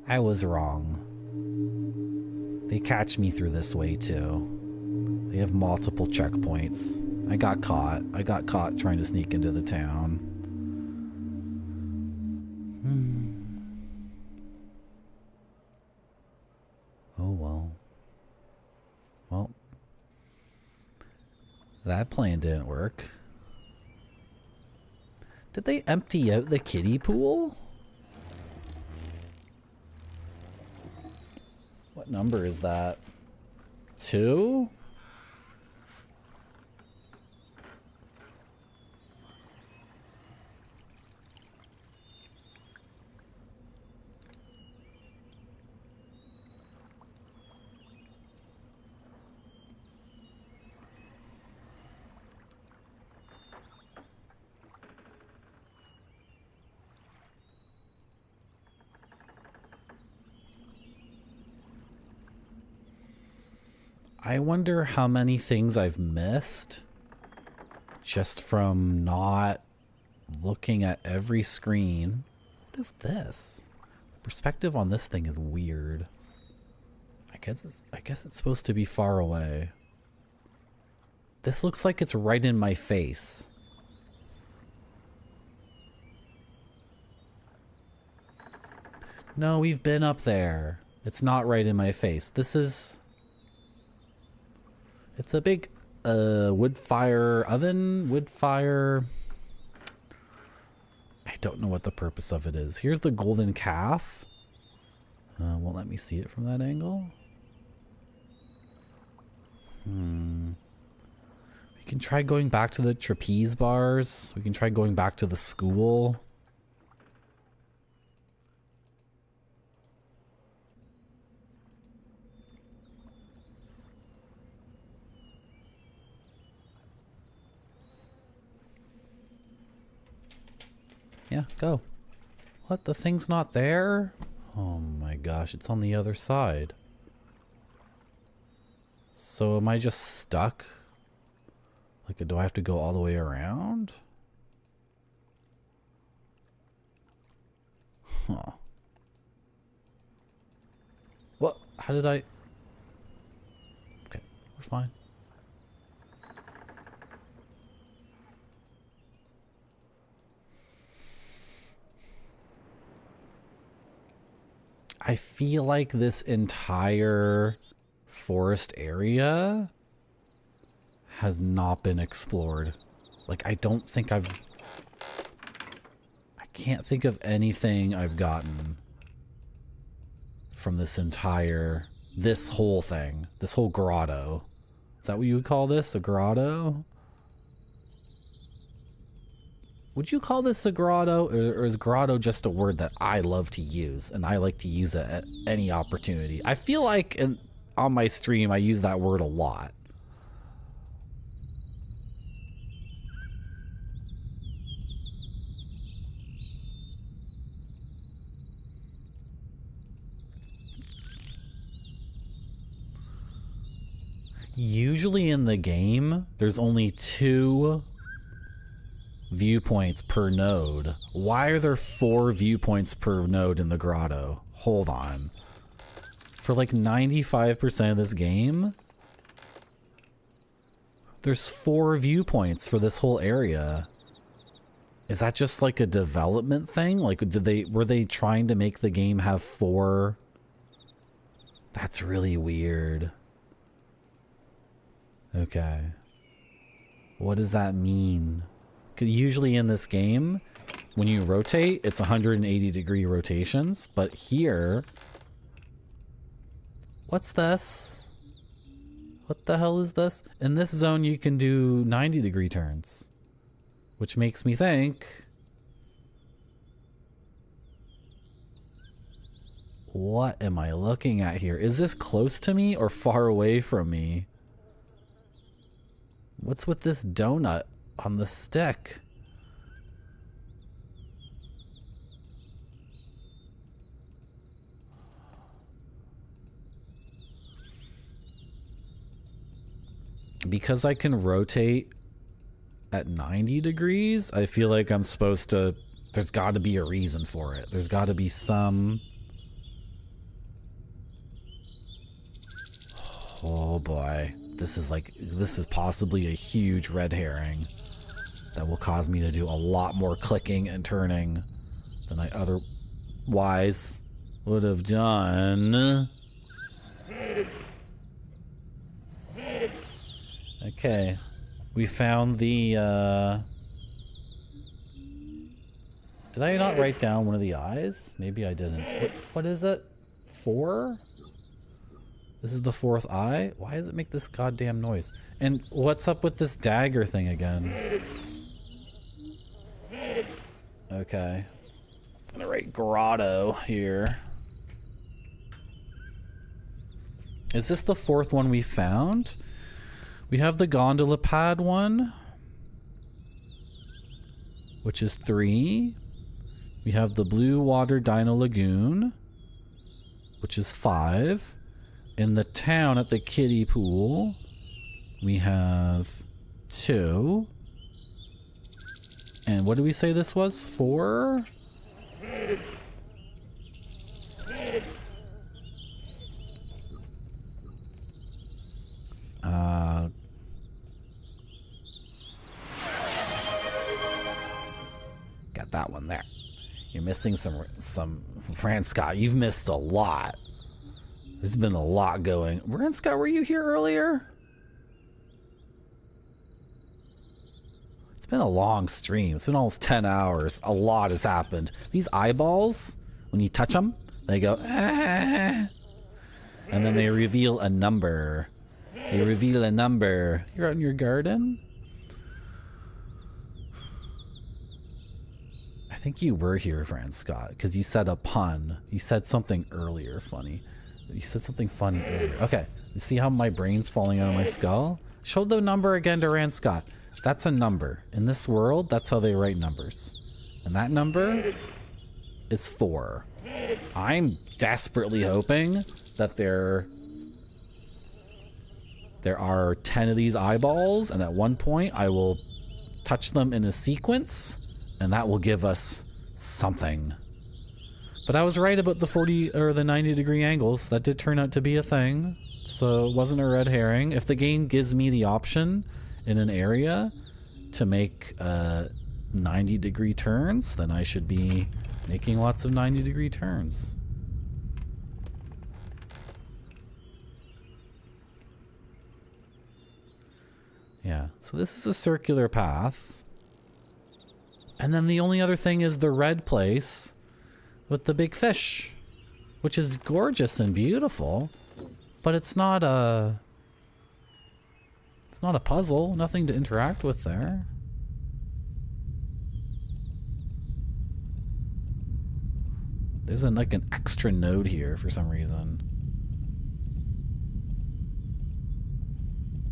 I was wrong. They catch me through this way too. They have multiple checkpoints. I got caught trying to sneak into the town. Oh well. Well, that plan didn't work. Did they empty out the kiddie pool? What number is that? 2? I wonder how many things I've missed just from not looking at every screen. What is this? The perspective on this thing is weird. I guess it's supposed to be far away. This looks like it's right in my face. No, we've been up there. It's not right in my face. It's a big wood fire oven, I don't know what the purpose of it is. Here's the golden calf. Won't let me see it from that angle. We can try going back to the trapeze bars. We can try going back to the school. Yeah, go. What? The thing's not there? Oh my gosh, it's on the other side. So am I just stuck? Like, do I have to go all the way around? Huh. What? How did I... Okay, we're fine. I feel like this entire forest area has not been explored. Like, I can't think of anything I've gotten from this whole thing, this whole grotto. Is that what you would call this? A grotto? Would you call this a grotto, or is grotto just a word that I love to use, and I like to use it at any opportunity? I feel like on my stream, I use that word a lot. Usually in the game, there's only 2 viewpoints per node. Why are there 4 viewpoints per node in the grotto? Hold on. For like 95% of this game, there's 4 viewpoints for this whole area. Is that just like a development thing? Like, were they trying to make the game have 4? That's really weird. Okay. What does that mean? 'Cause usually in this game, when you rotate, it's 180-degree rotations, but here... What's this? What the hell is this? In this zone, you can do 90-degree turns. Which makes me think... What am I looking at here? Is this close to me or far away from me? What's with this donut on the stick? Because I can rotate at 90 degrees, I feel like I'm supposed to... There's got to be a reason for it. There's got to be some... Oh boy. This is possibly a huge red herring that will cause me to do a lot more clicking and turning than I otherwise would have done. Okay. We found the, Did I not write down one of the eyes? Maybe I didn't. What is it? 4? This is the 4th eye? Why does it make this goddamn noise? And what's up with this dagger thing again? Okay. I'm gonna write grotto here. Is this the 4th one we found? We have the gondola pad one, which is 3. We have the blue water dino lagoon, which is 5. In the town at the kiddie pool, we have 2. And what did we say this was? 4? Got that one there. You're missing some Fran Scott. You've missed a lot. There's been a lot going. Fran Scott, were you here earlier? It's been a long stream. It's been almost 10 hours. A lot has happened. These eyeballs, when you touch them, they go, ah, and then they reveal a number. They reveal a number. You're out in your garden? I think you were here, Fran Scott, because you said a pun. You said something earlier funny. You said something funny earlier. Okay, you see how my brain's falling out of my skull? Show the number again to Rand Scott. That's a number. In this world, that's how they write numbers. And that number is 4. I'm desperately hoping that there are 10 of these eyeballs, and at one point I will touch them in a sequence, and that will give us something. But I was right about the 40 or the 90-degree angles. That did turn out to be a thing, so it wasn't a red herring. If the game gives me the option in an area to make 90-degree turns, then I should be making lots of 90-degree turns. Yeah, so this is a circular path. And then the only other thing is the red place with the big fish, which is gorgeous and beautiful, but it's not a puzzle, nothing to interact with there. There's like an extra node here for some reason.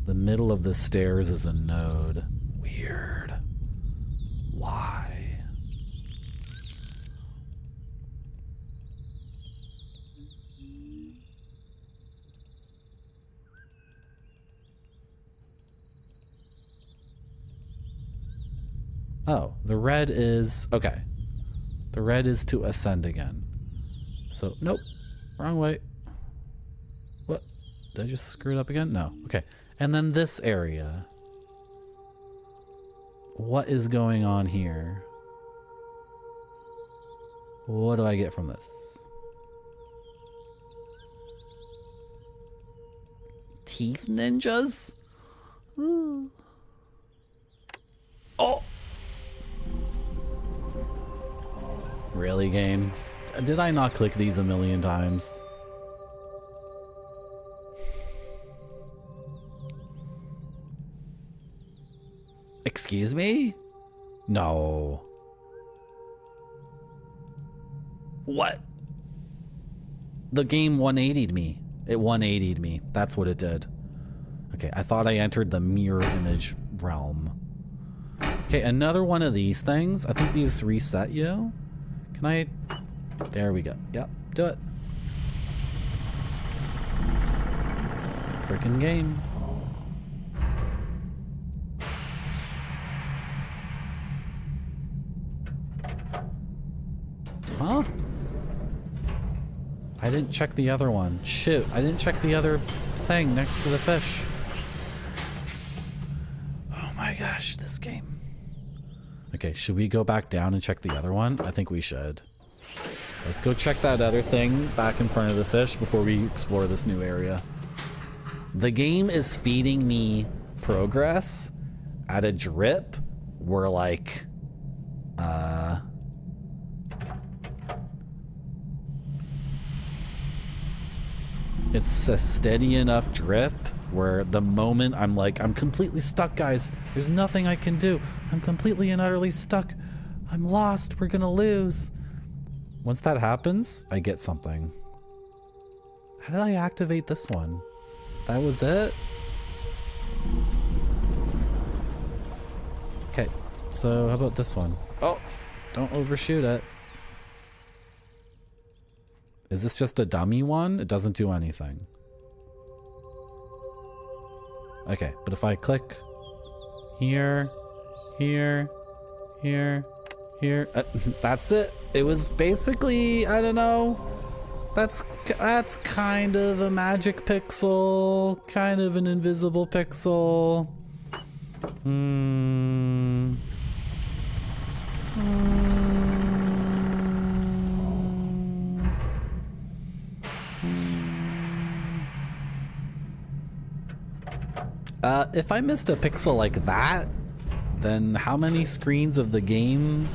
The middle of the stairs is a node. Weird. Why? Oh, the red is... Okay. The red is to ascend again. So, nope. Wrong way. What? Did I just screw it up again? No. Okay. And then this area. What is going on here? What do I get from this? Teeth ninjas? Ooh. Oh! Really, game? Did I not click these a million times? Excuse me? No. What? The game 180'd me. It 180'd me. That's what it did. Okay, I thought I entered the mirror image realm. Okay, another one of these things. I think these reset you. Can I... There we go. Yep, do it. Freaking game. Huh? I didn't check the other one. Shoot, I didn't check the other thing next to the fish. Oh my gosh, this game. Okay, should we go back down and check the other one? I think we should. Let's go check that other thing back in front of the fish before we explore this new area. The game is feeding me progress at a drip where like, it's a steady enough drip where the moment I'm like, I'm completely stuck, guys. There's nothing I can do. I'm completely and utterly stuck. I'm lost. We're gonna lose. Once that happens, I get something. How did I activate this one? That was it? Okay, so how about this one? Oh, don't overshoot it. Is this just a dummy one? It doesn't do anything. Okay, but if I click here, here, here, here, that's it. It was basically, I don't know. That's kind of a magic pixel, kind of an invisible pixel. If I missed a pixel like that, then how many screens of the game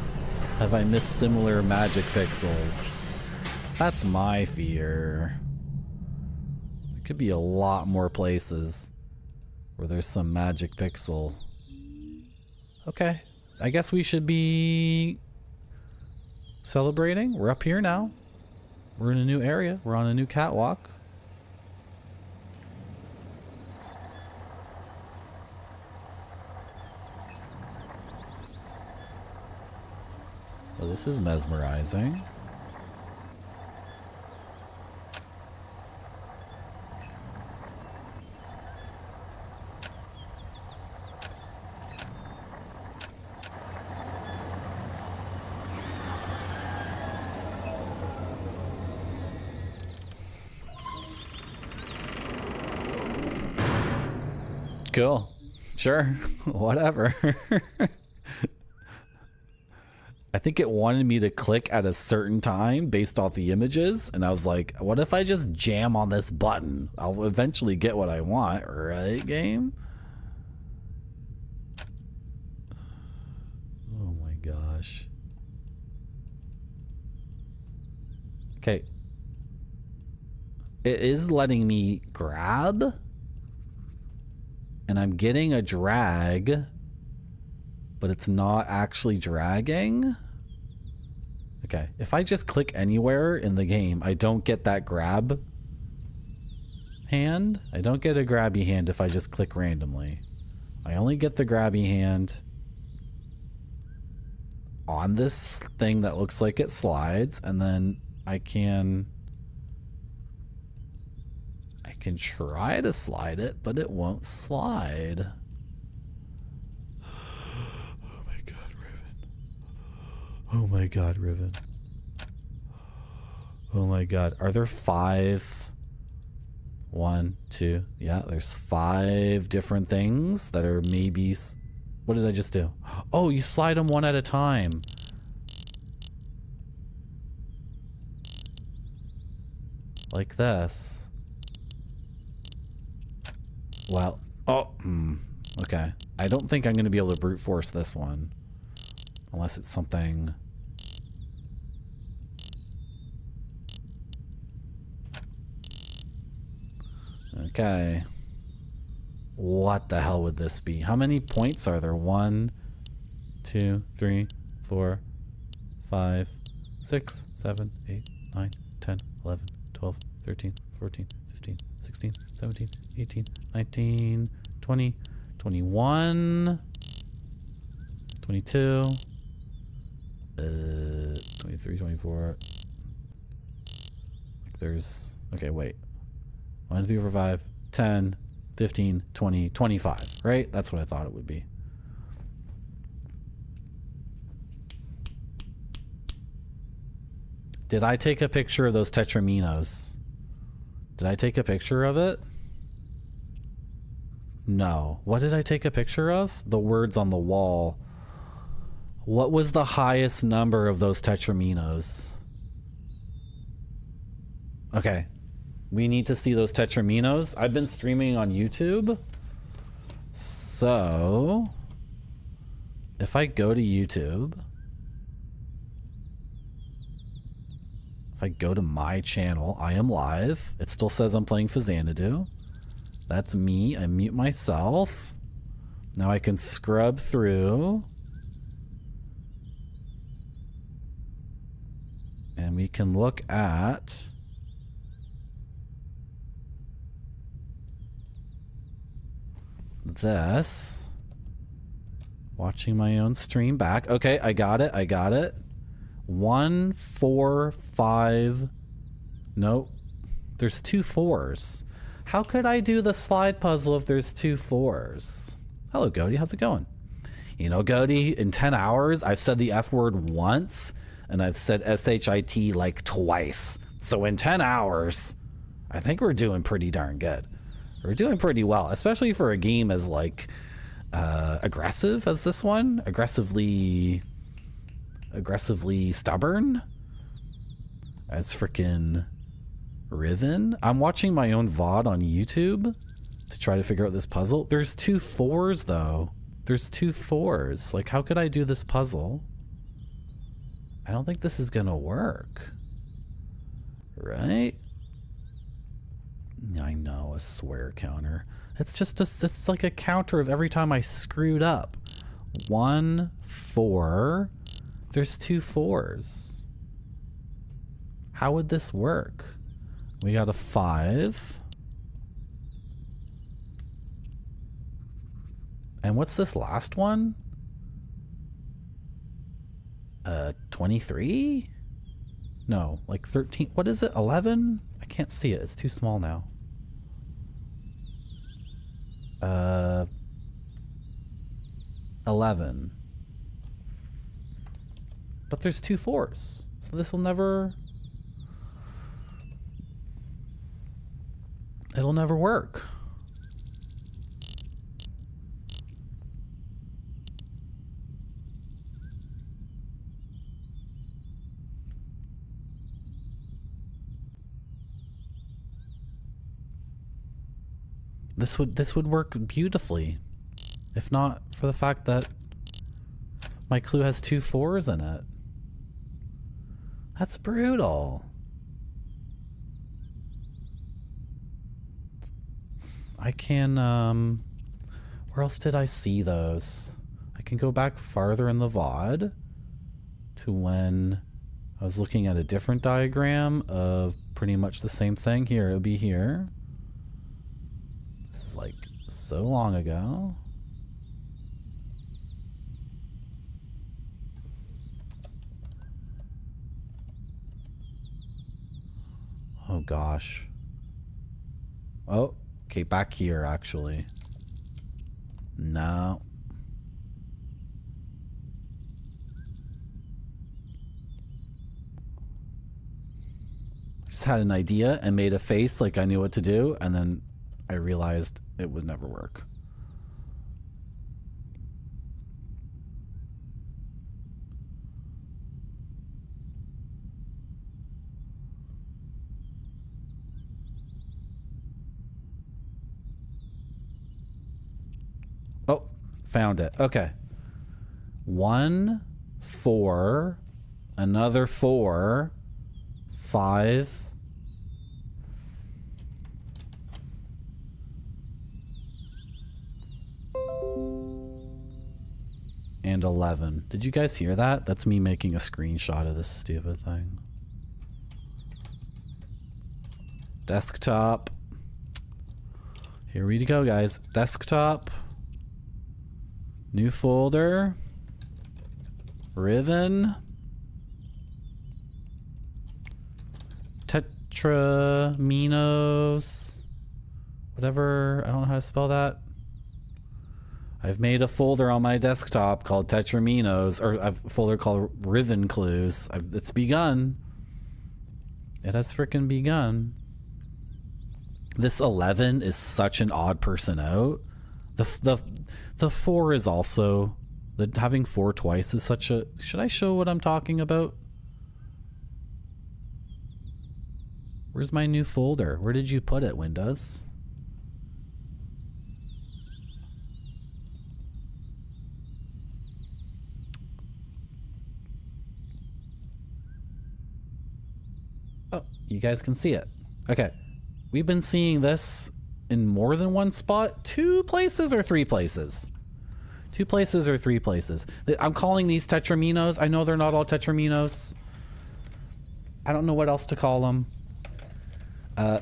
have I missed similar magic pixels? That's my fear. There could be a lot more places where there's some magic pixel. Okay, I guess we should be celebrating. We're up here now. We're in a new area. We're on a new catwalk. Well, this is mesmerizing. Cool. Sure. Whatever. I think it wanted me to click at a certain time based off the images, and I was like, what if I just jam on this button? I'll eventually get what I want, right, game? Oh my gosh. Okay. It is letting me grab, and I'm getting a drag, but it's not actually dragging. Okay, if I just click anywhere in the game, I don't get that grab. hand. I don't get a grabby hand if I just click randomly. I only get the grabby hand on this thing that looks like it slides, and then I can try to slide it, but it won't slide. Oh my god, Riven. Oh my god, Riven. Oh my god. Are there 5? 1, 2. Yeah, there's 5 different things that are maybe... What did I just do? Oh, you slide them one at a time. Like this. Well, okay. I don't think I'm going to be able to brute force this one. Unless it's something... Okay. What the hell would this be? How many points are there? 1, 2, 3, 4, 5, 6, 7, 8, 9, 10, 11, 12, 13, 14, 15, 16, 17, 18, 19, 20, 21, 22, 23, 24. There's... Okay, wait. 1, 2, 3, 4, 5, 10, 15, 20, 25, right? That's what I thought it would be. Did I take a picture of those tetraminos? Did I take a picture of it? No. What did I take a picture of? The words on the wall. What was the highest number of those tetraminos? Okay. We need to see those tetraminos. I've been streaming on YouTube. So, if I go to YouTube, if I go to my channel, I am live. It still says I'm playing Xanadu. That's me. I mute myself. Now I can scrub through. And we can look at... this. Watching my own stream back. Okay, I got it. I got it. 1, 4, 5. Nope. There's 2 4s. How could I do the slide puzzle if there's 2 4s? Hello, Goaty. How's it going? You know, Goaty, in 10 hours, I've said the F word once, and I've said SHIT like twice. So in 10 hours, I think we're doing pretty darn good. We're doing pretty well, especially for a game as like aggressive as this one. Aggressively stubborn as frickin' Riven. I'm watching my own VOD on YouTube to try to figure out this puzzle. There's 2 4s though. There's 2 4s. Like, how could I do this puzzle? I don't think this is gonna work. Right? I know, a swear counter. It's just it's like a counter of every time I screwed up. 1, 4. There's 2 4s. How would this work? We got a 5. And what's this last one? 23? No, like 13. What is it? 11? I can't see it. It's too small now. 11. But there's 2 4s. So this will never... It'll never work. This would work beautifully, if not for the fact that my clue has 2 4s in it. That's brutal. I can, where else did I see those? I can go back farther in the VOD to when I was looking at a different diagram of pretty much the same thing. Here, it'll be here. This is like so long ago. Oh gosh. Oh, okay, back here actually. No. Just had an idea and made a face like I knew what to do, and then I realized it would never work. Oh, found it. Okay. 1, 4, another 4, 5. And 11. Did you guys hear that? That's me making a screenshot of this stupid thing. Desktop. Here we go, guys. Desktop. New folder. Riven. Tetraminos. Whatever. I don't know how to spell that. I've made a folder on my desktop called Tetraminos, or a folder called Riven Clues. It's begun. It has frickin' begun. This 11 is such an odd person out. The 4 is also, having 4 twice is such a, should I show what I'm talking about? Where's my new folder? Where did you put it, Windows? Oh, you guys can see it. Okay. We've been seeing this in more than one spot. 2 places or 3 places? 2 places or 3 places. I'm calling these Tetraminos. I know they're not all Tetraminos. I don't know what else to call them.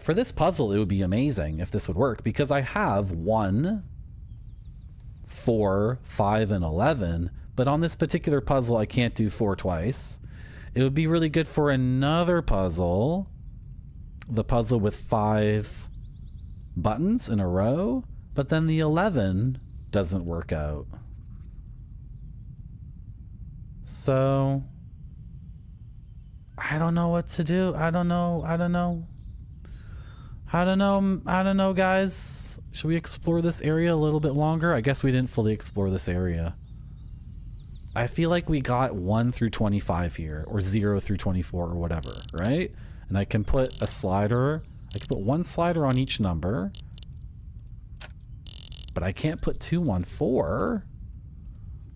For this puzzle, it would be amazing if this would work, because I have 1, 4, 5, and 11, but on this particular puzzle, I can't do 4 twice. It would be really good for another puzzle, the puzzle with 5 buttons in a row, but then the 11 doesn't work out. So I don't know what to do. I don't know, guys. Should we explore this area a little bit longer? I guess we didn't fully explore this area. I feel like we got 1 through 25 here, or 0 through 24, or whatever, right? And I can put a slider. I can put 1 slider on each number, but I can't put 2 on 4.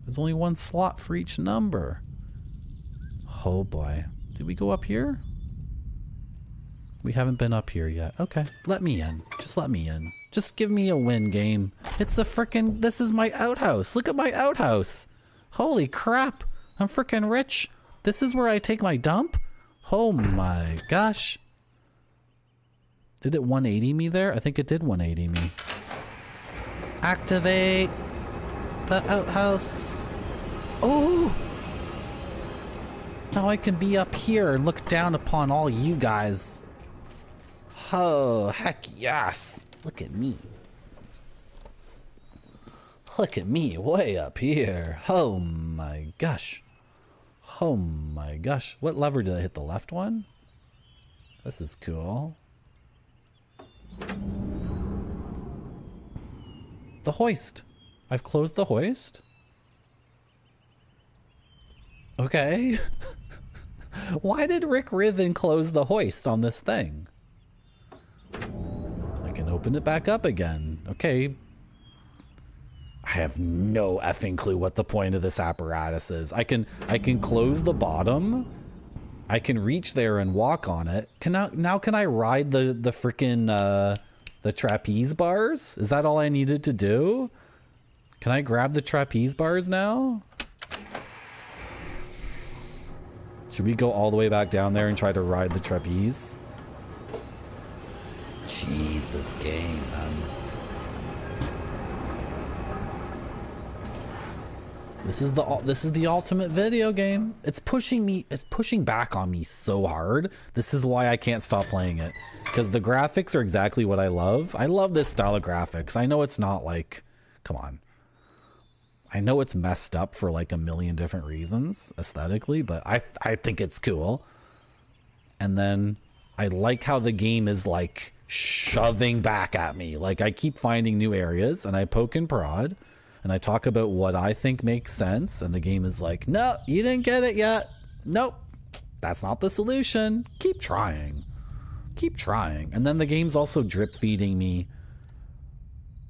There's only 1 slot for each number. Oh boy. Did we go up here? We haven't been up here yet. Okay, let me in. Just let me in. Just give me a win, game. It's a frickin', this is my outhouse. Look at my outhouse. Holy crap. I'm frickin' rich. This is where I take my dump? Oh my gosh. Did it 180 me there? I think it did 180 me. Activate the outhouse. Oh! Now I can be up here and look down upon all you guys. Oh, heck yes. Look at me. Look at me way up here. Oh my gosh. Oh my gosh. What lever did I hit? The left one? This is cool. The hoist. I've closed the hoist. Okay. Why did Rick Riven close the hoist on this thing? I can open it back up again. Okay. I have no effing clue what the point of this apparatus is. I can close the bottom. I can reach there and walk on it. Now can I ride the frickin' the trapeze bars? Is that all I needed to do? Can I grab the trapeze bars now? Should we go all the way back down there and try to ride the trapeze? Jeez, this game, man. This is the ultimate video game. It's pushing back on me so hard. This is why I can't stop playing it. Because the graphics are exactly what I love. I love this style of graphics. I know it's not like, come on. I know it's messed up for like a million different reasons aesthetically, but I think it's cool. And then I like how the game is like shoving back at me. Like I keep finding new areas and I poke and prod and I talk about what I think makes sense. And the game is like, no, you didn't get it yet. Nope. That's not the solution. Keep trying. Keep trying. And then the game's also drip feeding me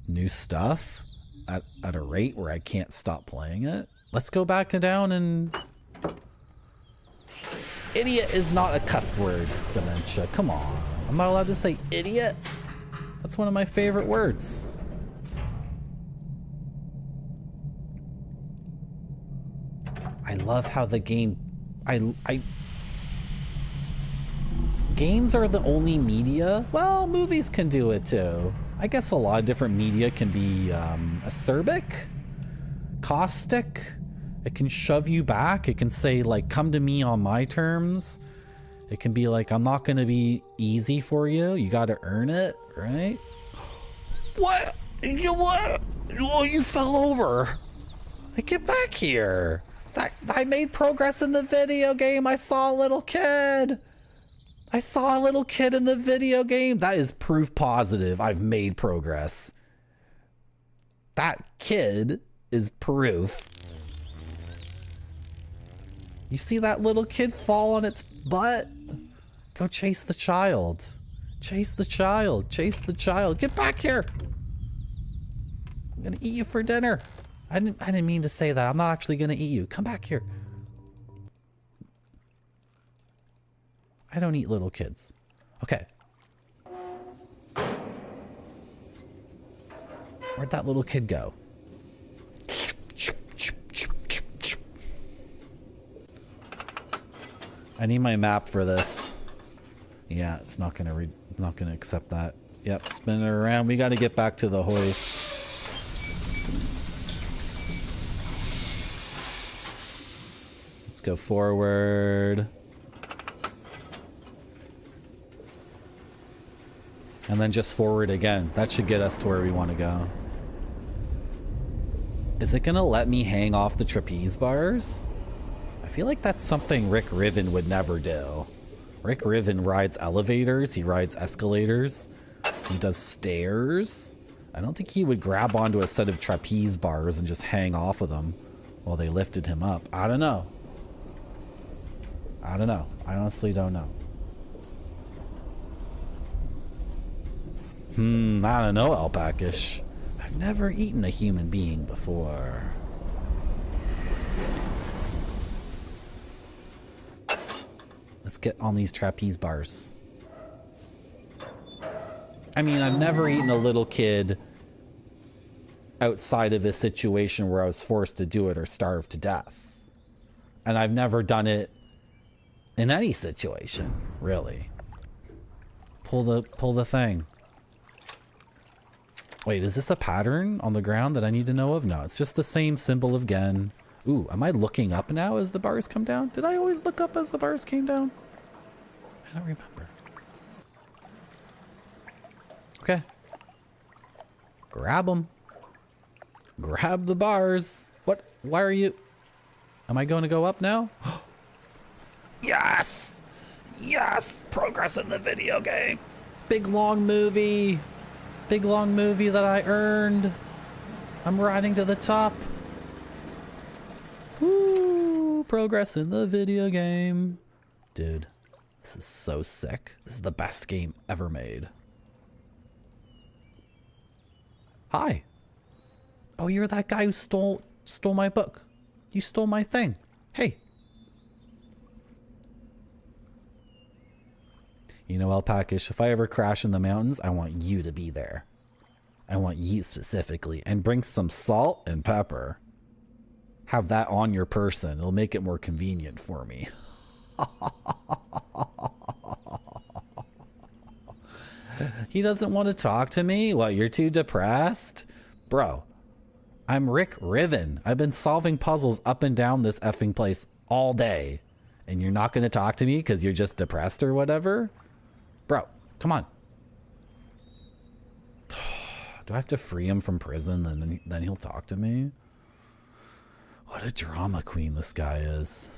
new stuff at a rate where I can't stop playing it. Let's go back and down and... Idiot is not a cuss word, Dementia. Come on. I'm not allowed to say idiot. That's one of my favorite words. I love how the game... Games are the only media. Well, movies can do it too. I guess a lot of different media can be acerbic, caustic. It can shove you back. It can say like, come to me on my terms. It can be like, I'm not going to be easy for you. You got to earn it, right? What? What? Oh, you fell over. Like, get back here. I made progress in the video game. I saw a little kid. I saw a little kid in the video game. That is proof positive I've made progress. That kid is proof. You see that little kid fall on its butt? Go chase the child. Chase the child. Chase the child. Get back here. I'm gonna eat you for dinner. I didn't mean to say that. I'm not actually gonna eat you. Come back here. I don't eat little kids. Okay. Where'd that little kid go? I need my map for this. Yeah, it's not gonna accept that. Yep, spin it around. We gotta get back to the hoist. Let's go forward. And then just forward again. That should get us to where we want to go. Is it gonna let me hang off the trapeze bars? I feel like that's something Rick Riven would never do. Rick Riven rides elevators, he rides escalators, he does stairs. I don't think he would grab onto a set of trapeze bars and just hang off of them while they lifted him up. I don't know. I don't know. I honestly don't know. I don't know, Alpacish. I've never eaten a human being before. Let's get on these trapeze bars. I mean, I've never eaten a little kid outside of a situation where I was forced to do it or starved to death. And I've never done it in any situation, really. Pull the thing. Wait, is this a pattern on the ground that I need to know of? No, it's just the same symbol again. Ooh, am I looking up now as the bars come down? Did I always look up as the bars came down? I don't remember. Okay. Grab them. Grab the bars. What? Why are you... Am I going to go up now? Yes! Yes! Progress in the video game. Big long movie. Big long movie that I earned. I'm riding to the top. Woo! Progress in the video game. Dude, this is so sick. This is the best game ever made. Hi. Oh, you're that guy who stole my book. You stole my thing. Hey. You know, Alpacish, if I ever crash in the mountains, I want you to be there. I want you specifically. And bring some salt and pepper. Have that on your person. It'll make it more convenient for me. He doesn't want to talk to me? What, you're too depressed? Bro, I'm Rick Riven. I've been solving puzzles up and down this effing place all day. And you're not going to talk to me because you're just depressed or whatever? Bro, come on. Do I have to free him from prison and then he'll talk to me? What a drama queen this guy is.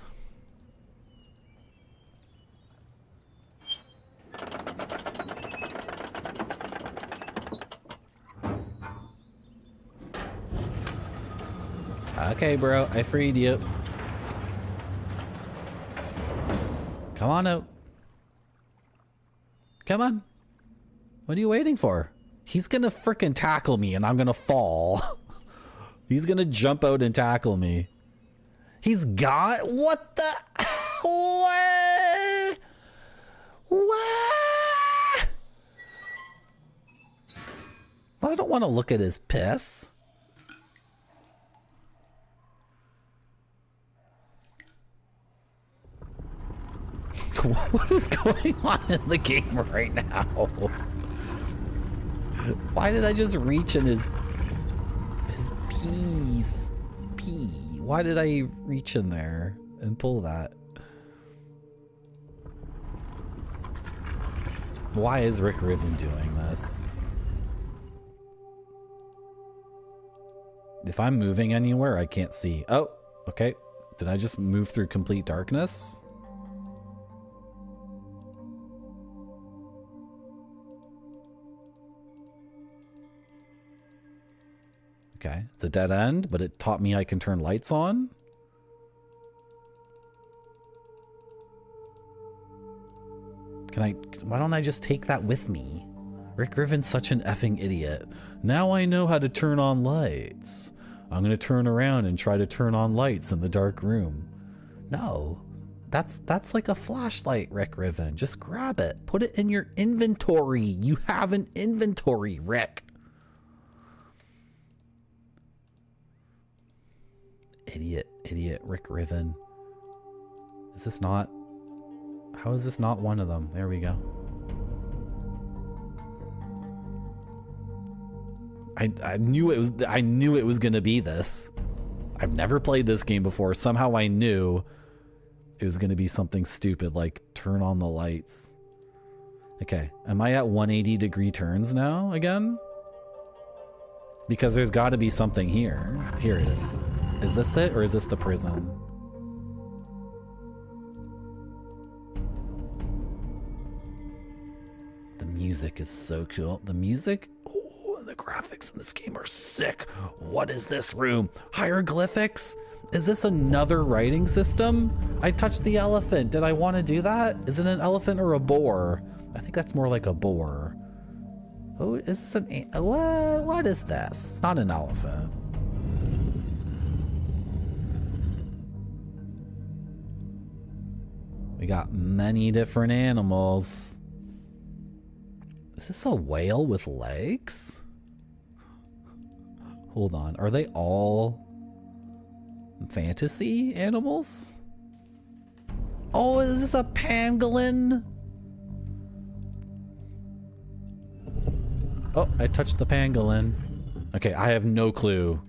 Okay, bro, I freed you. Come on out. Come on. What are you waiting for? He's gonna frickin' tackle me and I'm gonna fall. He's gonna jump out and tackle me. He's got... What the... What? What? I don't want to look at his piss. What is going on in the game right now? Why did I just reach in his pee? Why did I reach in there and pull that? Why is Rick Riven doing this? If I'm moving anywhere, I can't see. Oh, okay. Did I just move through complete darkness? Okay, it's a dead end, but it taught me I can turn lights on. Why don't I just take that with me? Rick Riven's such an effing idiot. Now I know how to turn on lights. I'm gonna turn around and try to turn on lights in the dark room. No, that's like a flashlight, Rick Riven. Just grab it, put it in your inventory. You have an inventory, Rick. Idiot Rick Riven. Is this not... How is this not one of them? There we go. I knew it was gonna be this. I've never played this game before. Somehow I knew it was gonna be something stupid like turn on the lights. Okay, am I at 180-degree turns now again? Because there's got to be something here. Here it is. Is this it, or is this the prison? The music is so cool. The music? Oh, and the graphics in this game are sick. What is this room? Hieroglyphics? Is this another writing system? I touched the elephant. Did I want to do that? Is it an elephant or a boar? I think that's more like a boar. Oh, is this an... What is this? It's not an elephant. We got many different animals. Is this a whale with legs? Hold on. Are they all fantasy animals? Oh, is this a pangolin? Oh, I touched the pangolin. Okay, I have no clue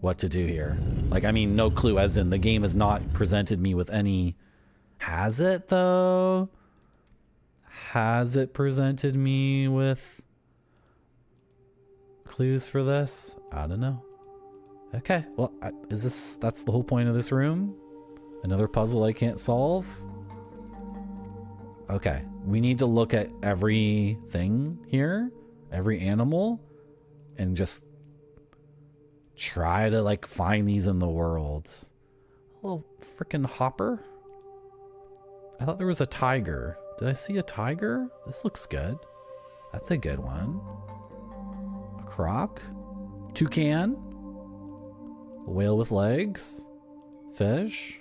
what to do here. Like, I mean, no clue as in the game has not presented me with any... Has it, though? Has it presented me with clues for this? I don't know. Okay, well, that's the whole point of this room? Another puzzle I can't solve? Okay, we need to look at everything here, every animal, and just try to, like, find these in the world. A little freaking hopper. I thought there was a tiger. Did I see a tiger? This looks good. That's a good one. A croc. Toucan. A whale with legs. Fish.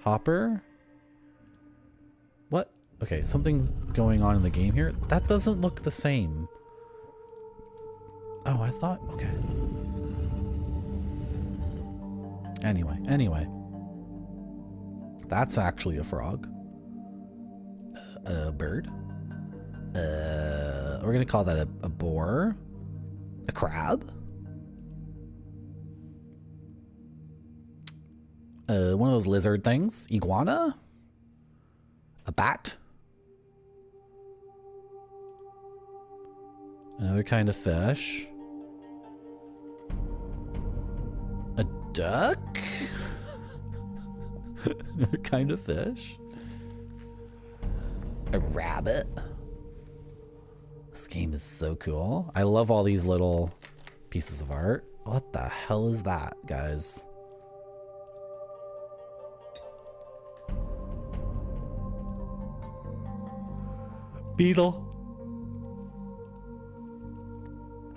Hopper. What? Okay, something's going on in the game here. That doesn't look the same. Oh, I thought... Okay. Anyway. That's actually a frog. A bird. We're gonna call that a boar. A crab. One of those lizard things. Iguana? A bat? Another kind of fish. A duck? Another kind of fish. A rabbit. This game is so cool. I love all these little pieces of art. What the hell is that, guys? Beetle.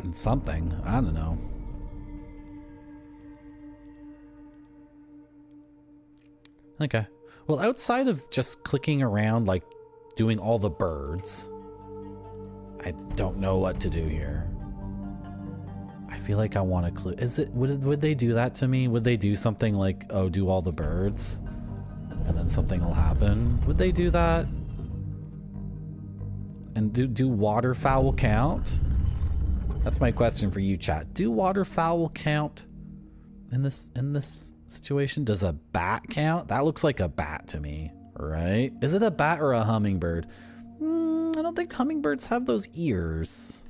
And something. I don't know. Okay. Well, outside of just clicking around, like doing all the birds, I don't know what to do here. I feel like I want to click. Is it, would they do that to me? Would they do something like, oh, do all the birds and then something will happen? Would they do that? And do waterfowl count? That's my question for you, chat. Do waterfowl count in this situation? Does a bat count? That looks like a bat to me, right? Is it a bat or a hummingbird? I don't think hummingbirds have those ears,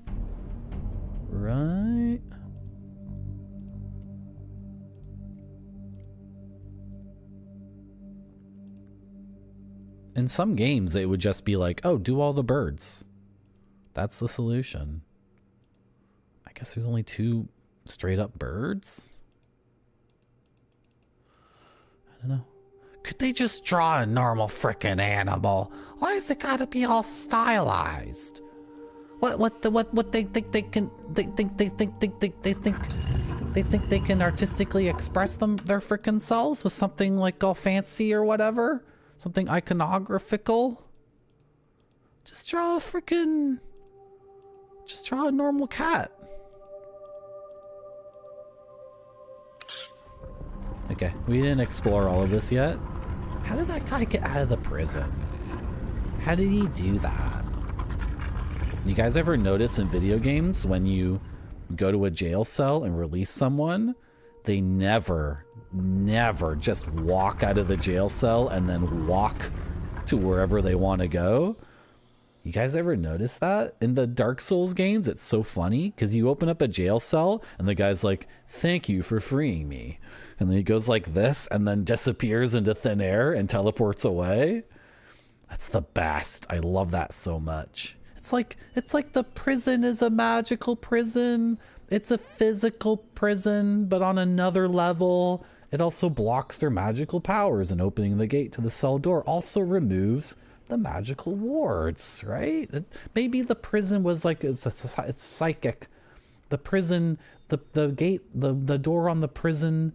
right? In some games, it would just be like, oh, do all the birds. That's the solution. I guess there's only 2 straight up birds. I don't know. Could they just draw a normal frickin' animal? Why is it gotta be all stylized? What they think they can they think they can artistically express their frickin' selves with something like all fancy or whatever? Something iconographical? Just draw a normal cat. Okay, we didn't explore all of this yet. How did that guy get out of the prison? How did he do that? You guys ever notice in video games when you go to a jail cell and release someone, they never just walk out of the jail cell and then walk to wherever they want to go? You guys ever notice that? In the Dark Souls games, it's so funny because you open up a jail cell and the guy's like, thank you for freeing me. And then he goes like this and then disappears into thin air and teleports away. That's the best. I love that so much. It's like the prison is a magical prison. It's a physical prison, but on another level. It also blocks their magical powers, and opening the gate to the cell door also removes the magical wards, right? Maybe the prison was like, it's psychic. The prison, the gate, the door on the prison,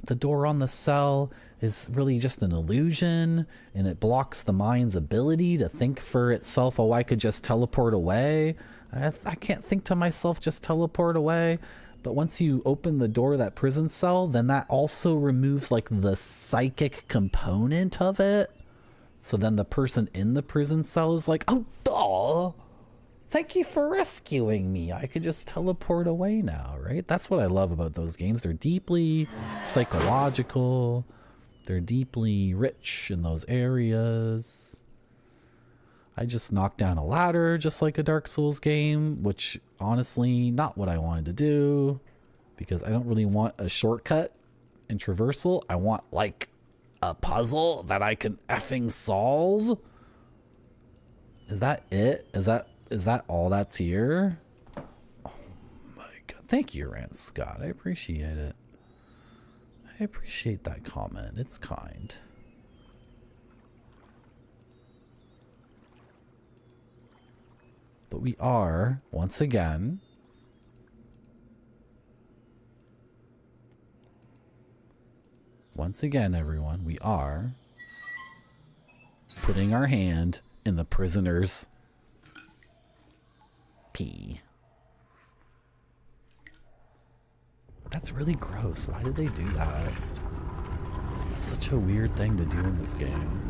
the door on the cell is really just an illusion, and it blocks the mind's ability to think for itself, oh, I could just teleport away. I can't think to myself, just teleport away. But once you open the door of that prison cell, then that also removes like the psychic component of it. So then the person in the prison cell is like, oh, duh. Thank you for rescuing me. I could just teleport away now, right? That's what I love about those games. They're deeply psychological. They're deeply rich in those areas. I just knocked down a ladder just like a Dark Souls game, which honestly, not what I wanted to do, because I don't really want a shortcut in traversal. I want like a puzzle that I can effing solve. Is that it? Is that all that's here? Oh my god. Thank you, Rant Scott. I appreciate it. I appreciate that comment. It's kind. But we are, once again, everyone, we are putting our hand in the prisoner's pee. That's really gross. Why did they do that? It's such a weird thing to do in this game.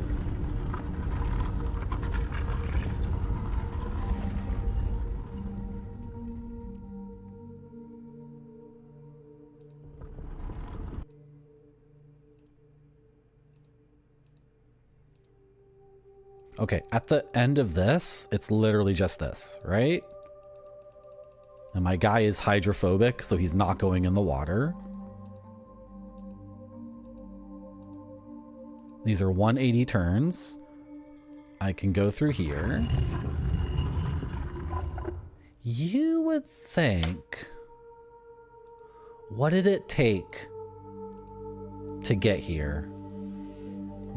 Okay, at the end of this, it's literally just this, right? And my guy is hydrophobic, so he's not going in the water. These are 180 turns. I can go through here. You would think... What did it take to get here?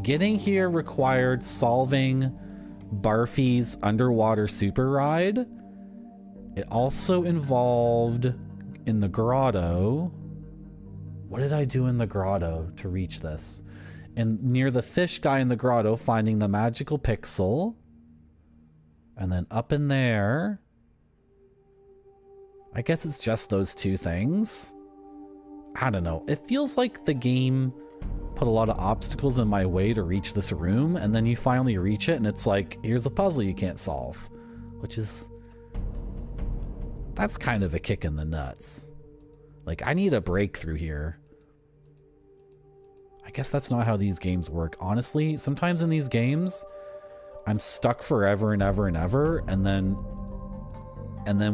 Getting here required solving Barfy's underwater super ride. It also involved, in the grotto... What did I do in the grotto to reach this? And near the fish guy in the grotto, finding the magical pixel. And then up in there... I guess it's just those two things. I don't know. It feels like the game put a lot of obstacles in my way to reach this room, and then you finally reach it and it's like, here's a puzzle you can't solve. Which is... That's kind of a kick in the nuts. Like, I need a breakthrough here. I guess that's not how these games work. Honestly, sometimes in these games, I'm stuck forever and ever and ever, and then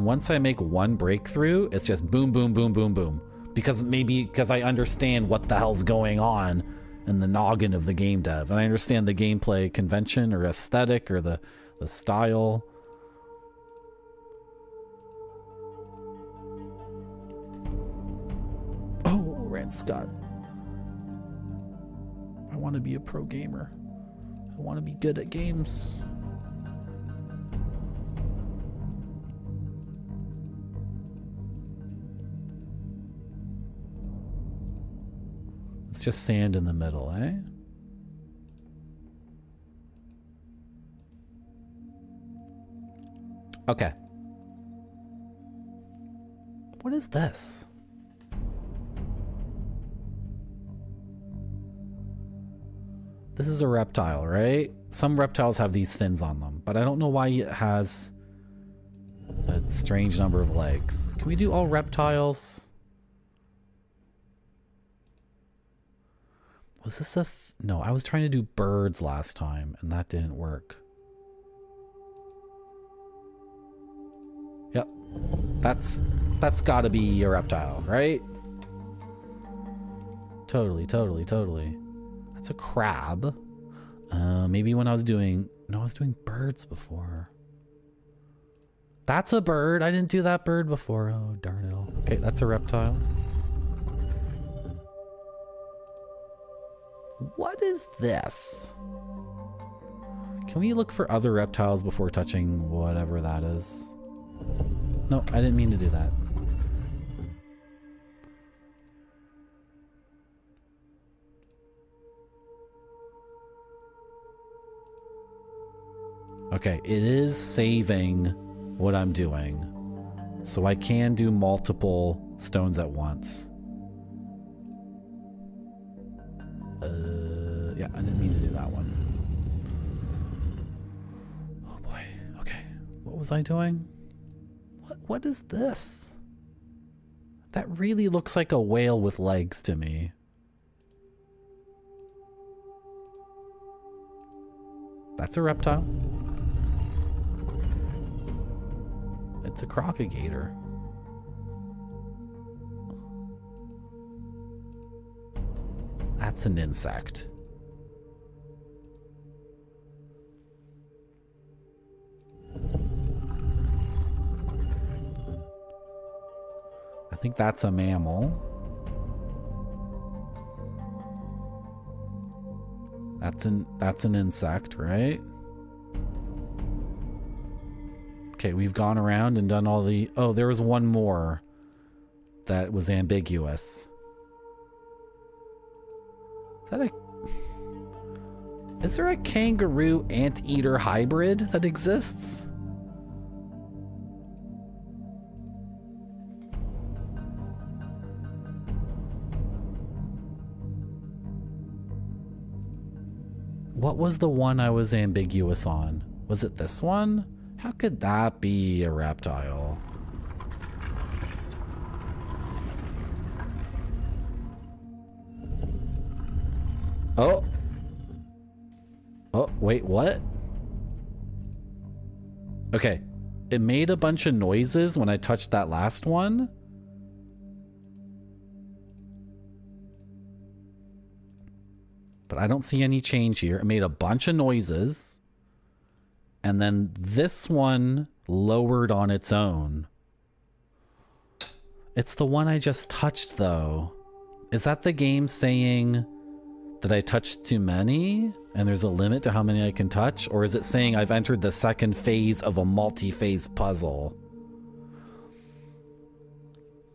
once I make one breakthrough, it's just boom, boom, boom, boom, boom. Because I understand what the hell's going on in the noggin of the game dev. And I understand the gameplay convention or aesthetic or the style. Oh, Rant Scott. I want to be a pro gamer. I want to be good at games. It's just sand in the middle, eh? Okay. What is this? This is a reptile, right? Some reptiles have these fins on them, but I don't know why it has a strange number of legs. Can we do all reptiles? Was this a... No, I was trying to do birds last time, and that didn't work. Yep. That's gotta be a reptile, right? Totally, totally, totally. That's a crab. Maybe when I was doing... No, I was doing birds before. That's a bird. I didn't do that bird before. Oh, darn it all. Okay, that's a reptile. What is this? Can we look for other reptiles before touching whatever that is? No, I didn't mean to do that. Okay, it is saving what I'm doing. So I can do multiple stones at once. Yeah, I didn't mean to do that one. Oh boy, okay. What was I doing? What is this? That really looks like a whale with legs to me. That's a reptile. It's a crocodile. That's an insect. I think that's a mammal. That's an insect, right? Okay, we've gone around and done all the... Oh, there was one more that was ambiguous. Is that a... Is there a kangaroo anteater hybrid that exists? What was the one I was ambiguous on? Was it this one? How could that be a reptile? Oh. Oh, wait, what? Okay, it made a bunch of noises when I touched that last one. But I don't see any change here. It made a bunch of noises. And then this one lowered on its own. It's the one I just touched, though. Is that the game saying that I touched too many and there's a limit to how many I can touch? Or is it saying I've entered the second phase of a multi-phase puzzle?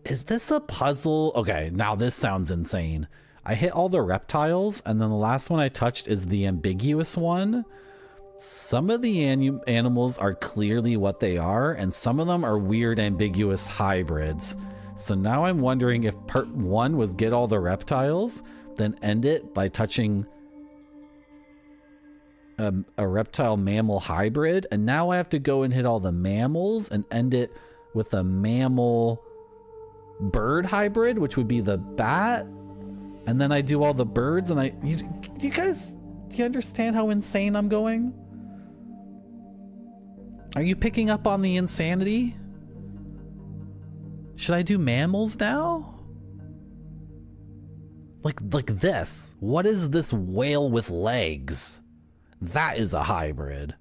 Is this a puzzle? Okay, now this sounds insane. I hit all the reptiles, and then the last one I touched is the ambiguous one. Some of the animals are clearly what they are, and some of them are weird ambiguous hybrids. So now I'm wondering if part 1 was get all the reptiles, then end it by touching a reptile mammal hybrid, and now I have to go and hit all the mammals and end it with a mammal bird hybrid, which would be the bat. And then I do all the birds, and you guys, do you understand how insane I'm going? Are you picking up on the insanity? Should I do mammals now? Like this. What is this whale with legs? That is a hybrid.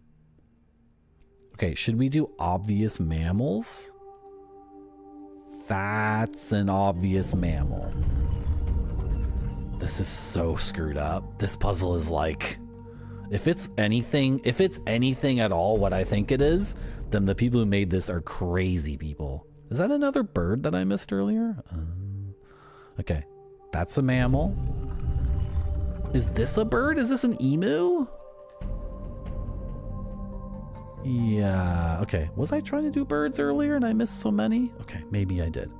Okay, should we do obvious mammals? That's an obvious mammal. This is so screwed up. This puzzle is like, if it's anything at all what I think it is, then the people who made this are crazy people. Is that another bird that I missed earlier? Okay, that's a mammal. Is this a bird? Is this an emu? Yeah, okay. Was I trying to do birds earlier and I missed so many? Okay, maybe I did.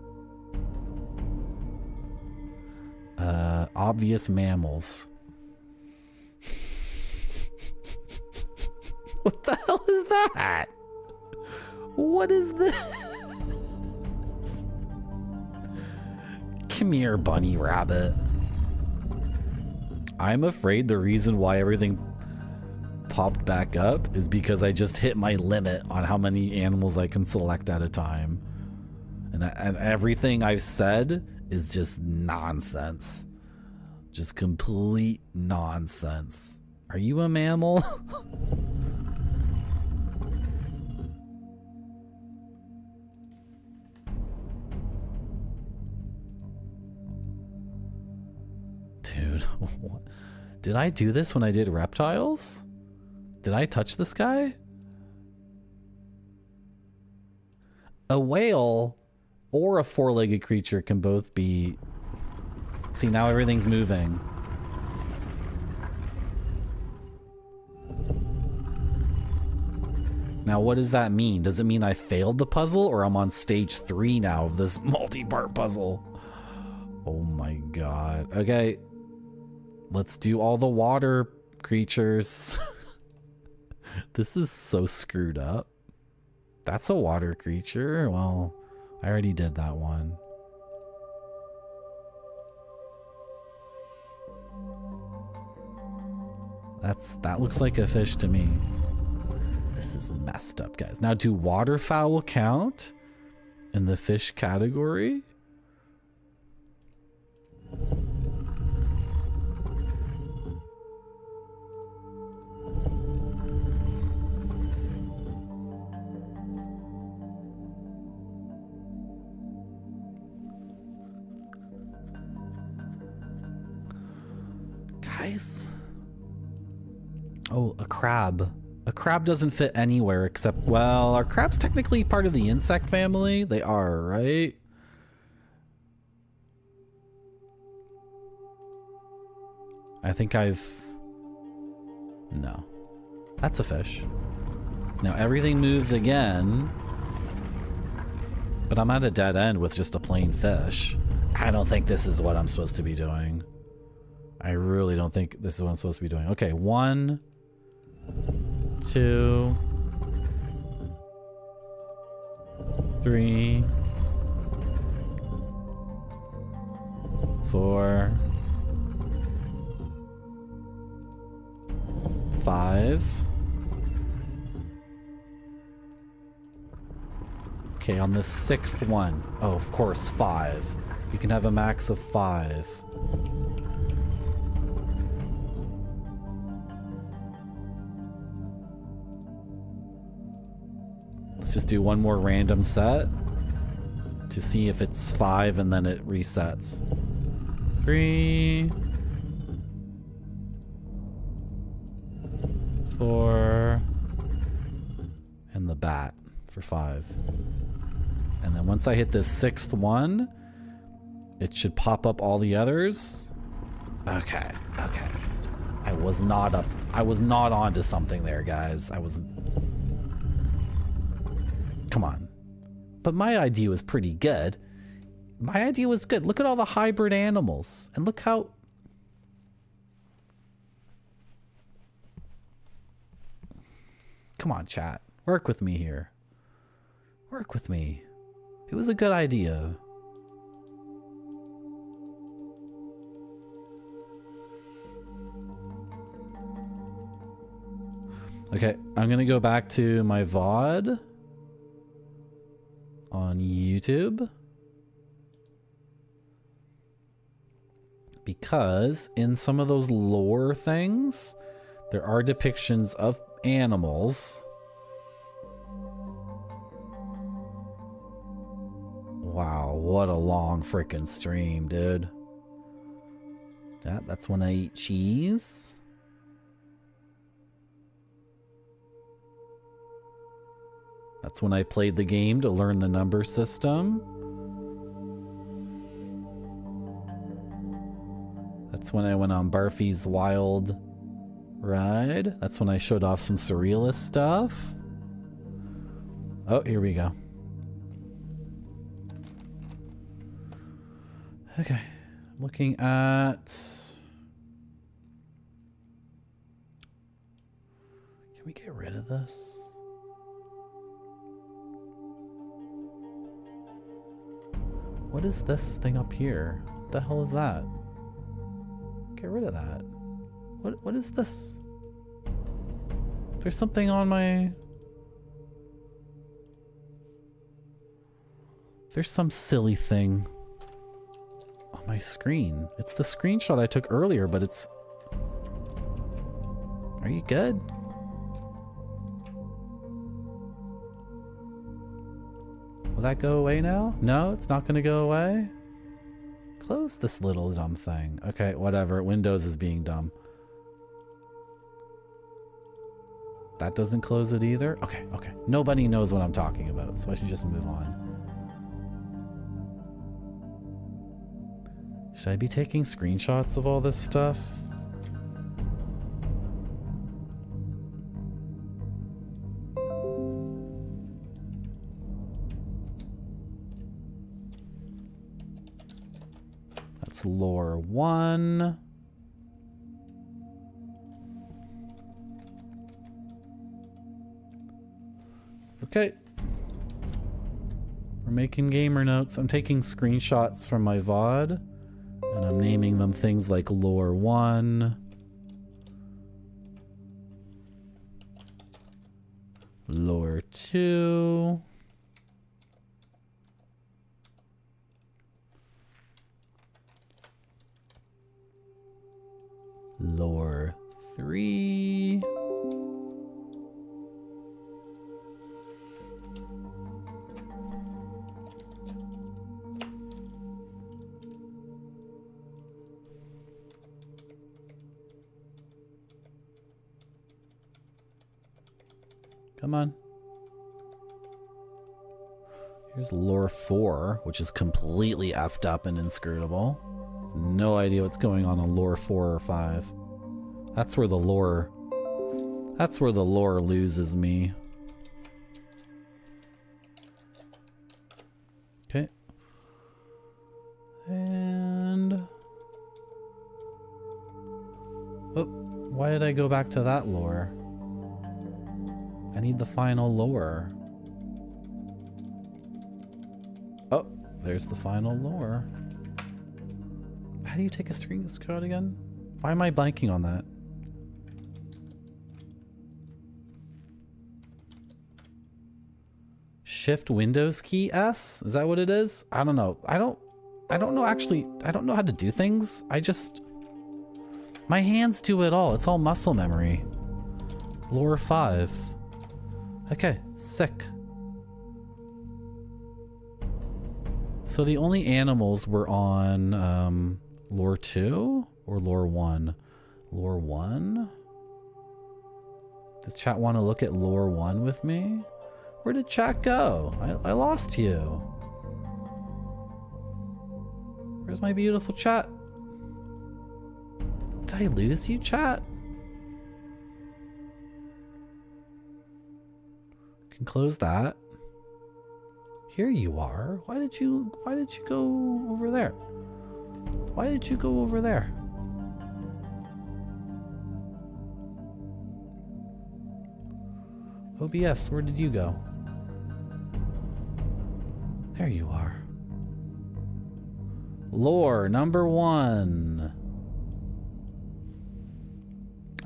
Obvious mammals. What the hell is that? What is this? Come here, bunny rabbit. I'm afraid the reason why everything popped back up is because I just hit my limit on how many animals I can select at a time. And everything I've said is just nonsense. Just complete nonsense. Are you a mammal? Dude, what? Did I do this when I did reptiles? Did I touch this guy? A whale or a four-legged creature can both be... See, now everything's moving. Now, what does that mean? Does it mean I failed the puzzle, or I'm on stage 3 now of this multi-part puzzle? Oh my god. Okay. Let's do all the water creatures. This is so screwed up. That's a water creature? Well, I already did that one. That looks like a fish to me. This is messed up, guys. Now, do waterfowl count in the fish category? Guys. Oh, a crab. A crab doesn't fit anywhere except, well, are crabs technically part of the insect family? They are, right? I think no. That's a fish. Now everything moves again, but I'm at a dead end with just a plain fish. I don't think this is what I'm supposed to be doing. I really don't think this is what I'm supposed to be doing. Okay, 1, 2, 3, 4, 5, Okay, on the 6th one. Oh, of course, 5. You can have a max of 5. Let's just do one more random set to see if it's 5 and then it resets. 3, 4, and the bat for 5. And then once I hit the 6th one, it should pop up all the others. Okay, okay. I was not onto something there, guys. Come on. But my idea was pretty good. My idea was good. Look at all the hybrid animals. And look how... Come on, chat. Work with me here. Work with me. It was a good idea. Okay, I'm gonna go back to my VOD on YouTube because in some of those lore things there are depictions of animals. Wow, what a long freaking stream, dude. That's when I eat cheese. That's when I played the game to learn the number system. That's when I went on Barfy's wild ride. That's when I showed off some surrealist stuff. Oh, here we go. Okay, looking at... Can we get rid of this? What is this thing up here? What the hell is that? Get rid of that. What is this? There's something on my... There's some silly thing on my screen. It's the screenshot I took earlier, but it's... Are you good? Will that go away now? No, it's not going to go away? Close this little dumb thing. Okay, whatever. Windows is being dumb. That doesn't close it either? Okay, okay. Nobody knows what I'm talking about, so I should just move on. Should I be taking screenshots of all this stuff? That's lore 1. Okay. We're making gamer notes. I'm taking screenshots from my VOD. And I'm naming them things like lore 1. Lore 2. Lore 3. Come on. Here's lore 4, which is completely effed up and inscrutable. No idea what's going on lore 4 or 5. That's where the lore loses me. Okay. And oh, why did I go back to that lore? I need the final lore. Oh, there's the final lore. How do you take a screenshot again? Why am I blanking on that? Shift Windows key S? Is that what it is? I don't know. I don't know actually. I don't know how to do things. My hands do it all. It's all muscle memory. Lore 5. Okay, sick. So the only animals were on Lore 2 or Lore 1? Lore 1? Does chat want to look at Lore 1 with me? Where did chat go? I lost you. Where's my beautiful chat? Did I lose you, chat? Can close that. Here you are. Why did you go over there? Why did you go over there? OBS, where did you go? There you are. Lore number 1.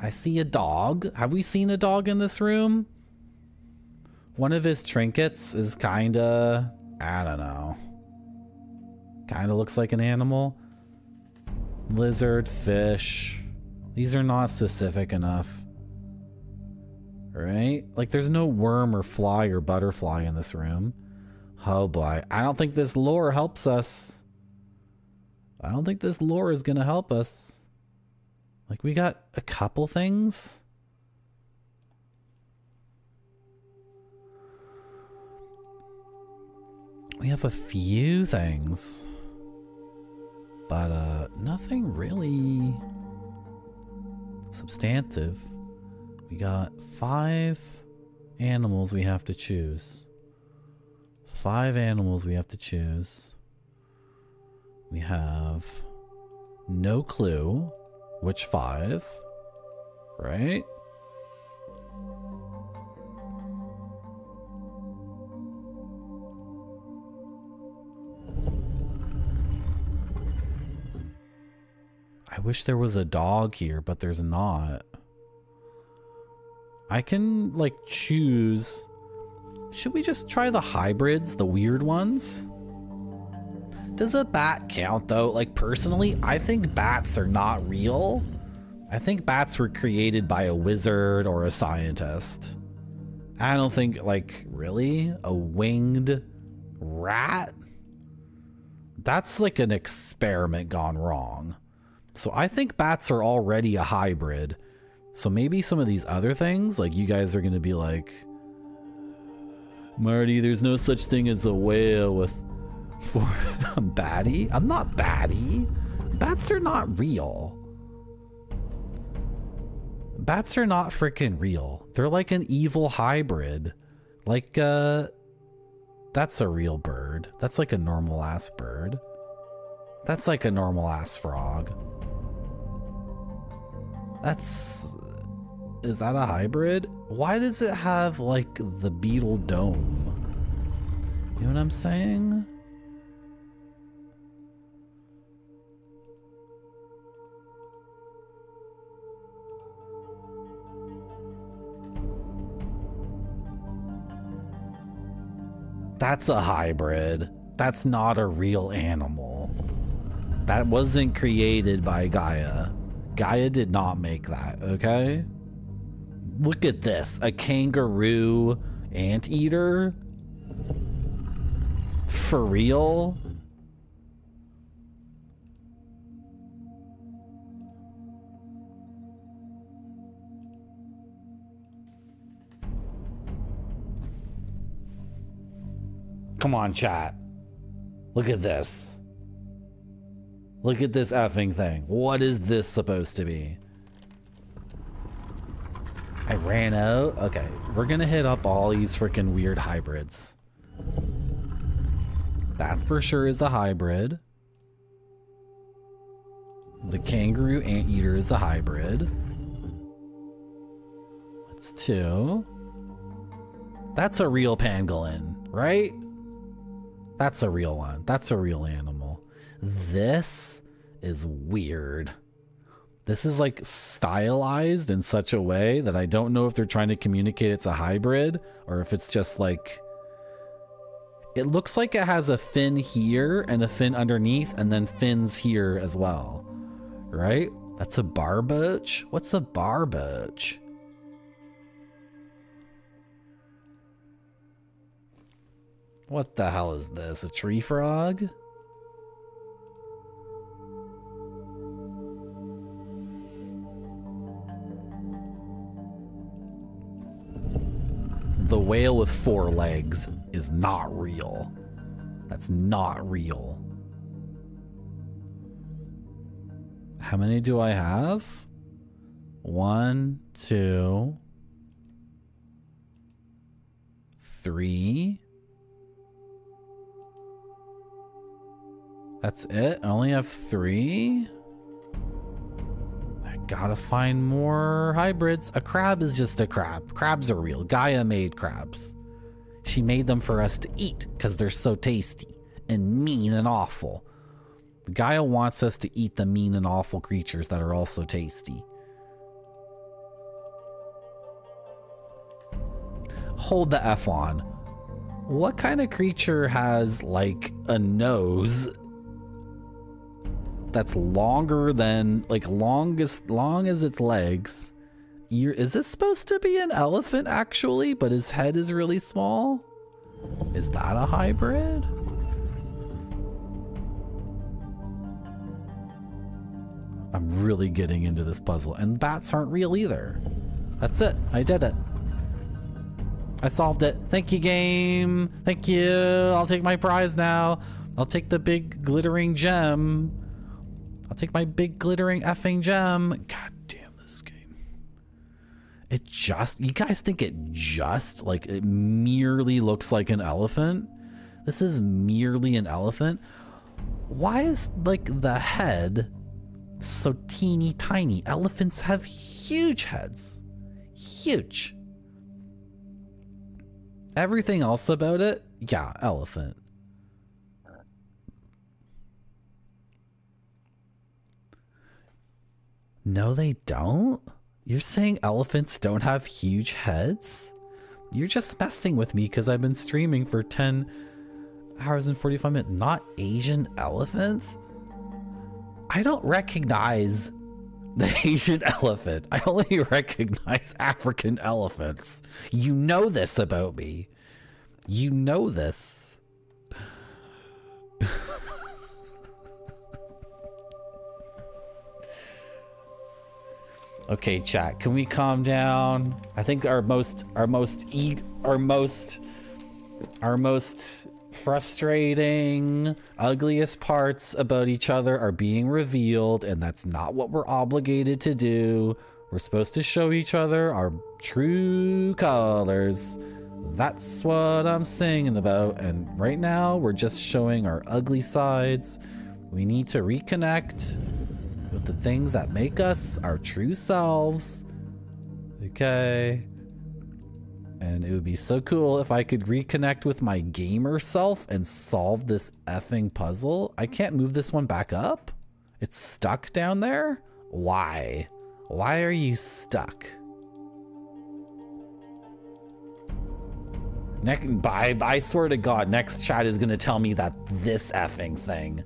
I see a dog. Have we seen a dog in this room? One of his trinkets is kinda, I don't know. Kinda looks like an animal. Lizard, fish. These are not specific enough. Right? Like there's no worm or fly or butterfly in this room. Oh boy. I don't think this lore helps us. I don't think this lore is gonna help us. Like we got a couple things. We have a few things. But nothing really substantive. We got 5 animals we have to choose. 5 animals we have to choose. We have no clue which 5, right? I wish there was a dog here, but there's not. I can, like, choose. Should we just try the hybrids, the weird ones? Does a bat count, though? Like, personally, I think bats are not real. I think bats were created by a wizard or a scientist. I don't think, like, really? A winged rat? That's like an experiment gone wrong. So I think bats are already a hybrid. So maybe some of these other things, like you guys are going to be like, Marty, there's no such thing as a whale with 4. I'm batty. I'm not batty. Bats are not real. Bats are not freaking real. They're like an evil hybrid. Like, that's a real bird. That's like a normal ass bird. That's like a normal ass frog. Is that a hybrid? Why does it have like the beetle dome? You know what I'm saying? That's a hybrid. That's not a real animal. That wasn't created by Gaia. Gaia did not make that, okay? Look at this, a kangaroo anteater? For real? Come on, chat. Look at this. Look at this effing thing. What is this supposed to be? I ran out. Okay, we're gonna hit up all these freaking weird hybrids. That for sure is a hybrid. The kangaroo anteater is a hybrid. That's 2. That's a real pangolin, right? That's a real one. That's a real animal. This is weird. This is like stylized in such a way that I don't know if they're trying to communicate it's a hybrid or if it's just like It looks like it has a fin here and a fin underneath and then fins here as well. Right? That's a barboach? What's a barboach? What the hell is this? A tree frog? The whale with 4 legs is not real. That's not real. How many do I have? 1, 2, 3. That's it? I only have 3? I gotta find more hybrids. A crab is just a crab. Crabs are real. Gaia made crabs. She made them for us to eat because they're so tasty and mean and awful. Gaia wants us to eat the mean and awful creatures that are also tasty. Hold the F on. What kind of creature has like a nose that's longer than, like, long as its legs? Is this supposed to be an elephant actually, but his head is really small? Is that a hybrid? I'm really getting into this puzzle, and bats aren't real either. That's it. I did it. I solved it. Thank you, game. Thank you. I'll take my prize now. I'll take the big glittering gem. I'll take my big glittering effing gem. God damn this game. It just, you guys think it just, like, it merely looks like an elephant? This is merely an elephant? Why is, like, the head so teeny tiny? Elephants have huge heads. Huge. Everything else about it, yeah, elephant. No, they don't? You're saying elephants don't have huge heads? You're just messing with me because I've been streaming for 10 hours and 45 minutes. Not Asian elephants? I don't recognize the Asian elephant. I only recognize African elephants. You know this about me. You know this. Okay, chat, can we calm down? I think our most frustrating, ugliest parts about each other are being revealed, and that's not what we're obligated to do. We're supposed to show each other our true colors. That's what I'm singing about, and right now we're just showing our ugly sides. We need to reconnect with the things that make us our true selves. Okay. And it would be so cool if I could reconnect with my gamer self and solve this effing puzzle. I can't move this one back up? It's stuck down there? Why? Why are you stuck? I swear to God, next chat is gonna tell me that this effing thing.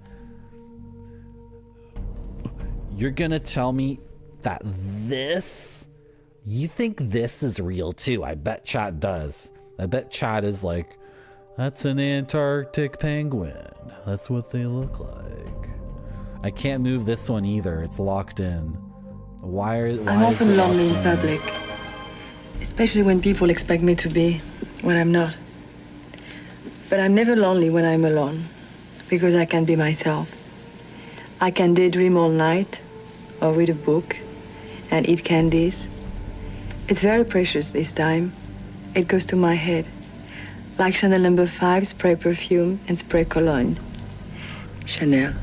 You're gonna tell me that this? You think this is real too? I bet chat does. I bet chat is like, that's an Antarctic penguin. That's what they look like. I can't move this one either. It's locked in. Why I'm often lonely in public, especially when people expect me to be what I'm not. But I'm never lonely when I'm alone, because I can be myself. I can daydream all night, or read a book, and eat candies. It's very precious this time. It goes to my head. Like Chanel No. 5, spray perfume and spray cologne. Chanel,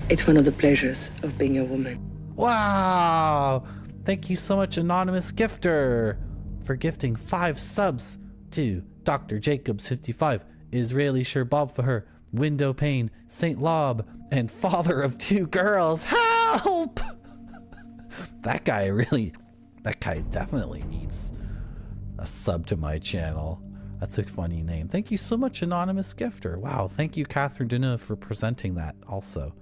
it's one of the pleasures of being a woman. Wow! Thank you so much, anonymous gifter, for gifting 5 subs to Dr. Jacobs 55, Israeli Sherbob for her, Window Pane, Saint Lob, and father of 2 girls. Help! That guy definitely needs a sub to my channel. That's a funny name. Thank you so much, Anonymous Gifter. Wow, thank you, Catherine Deneuve, for presenting that also.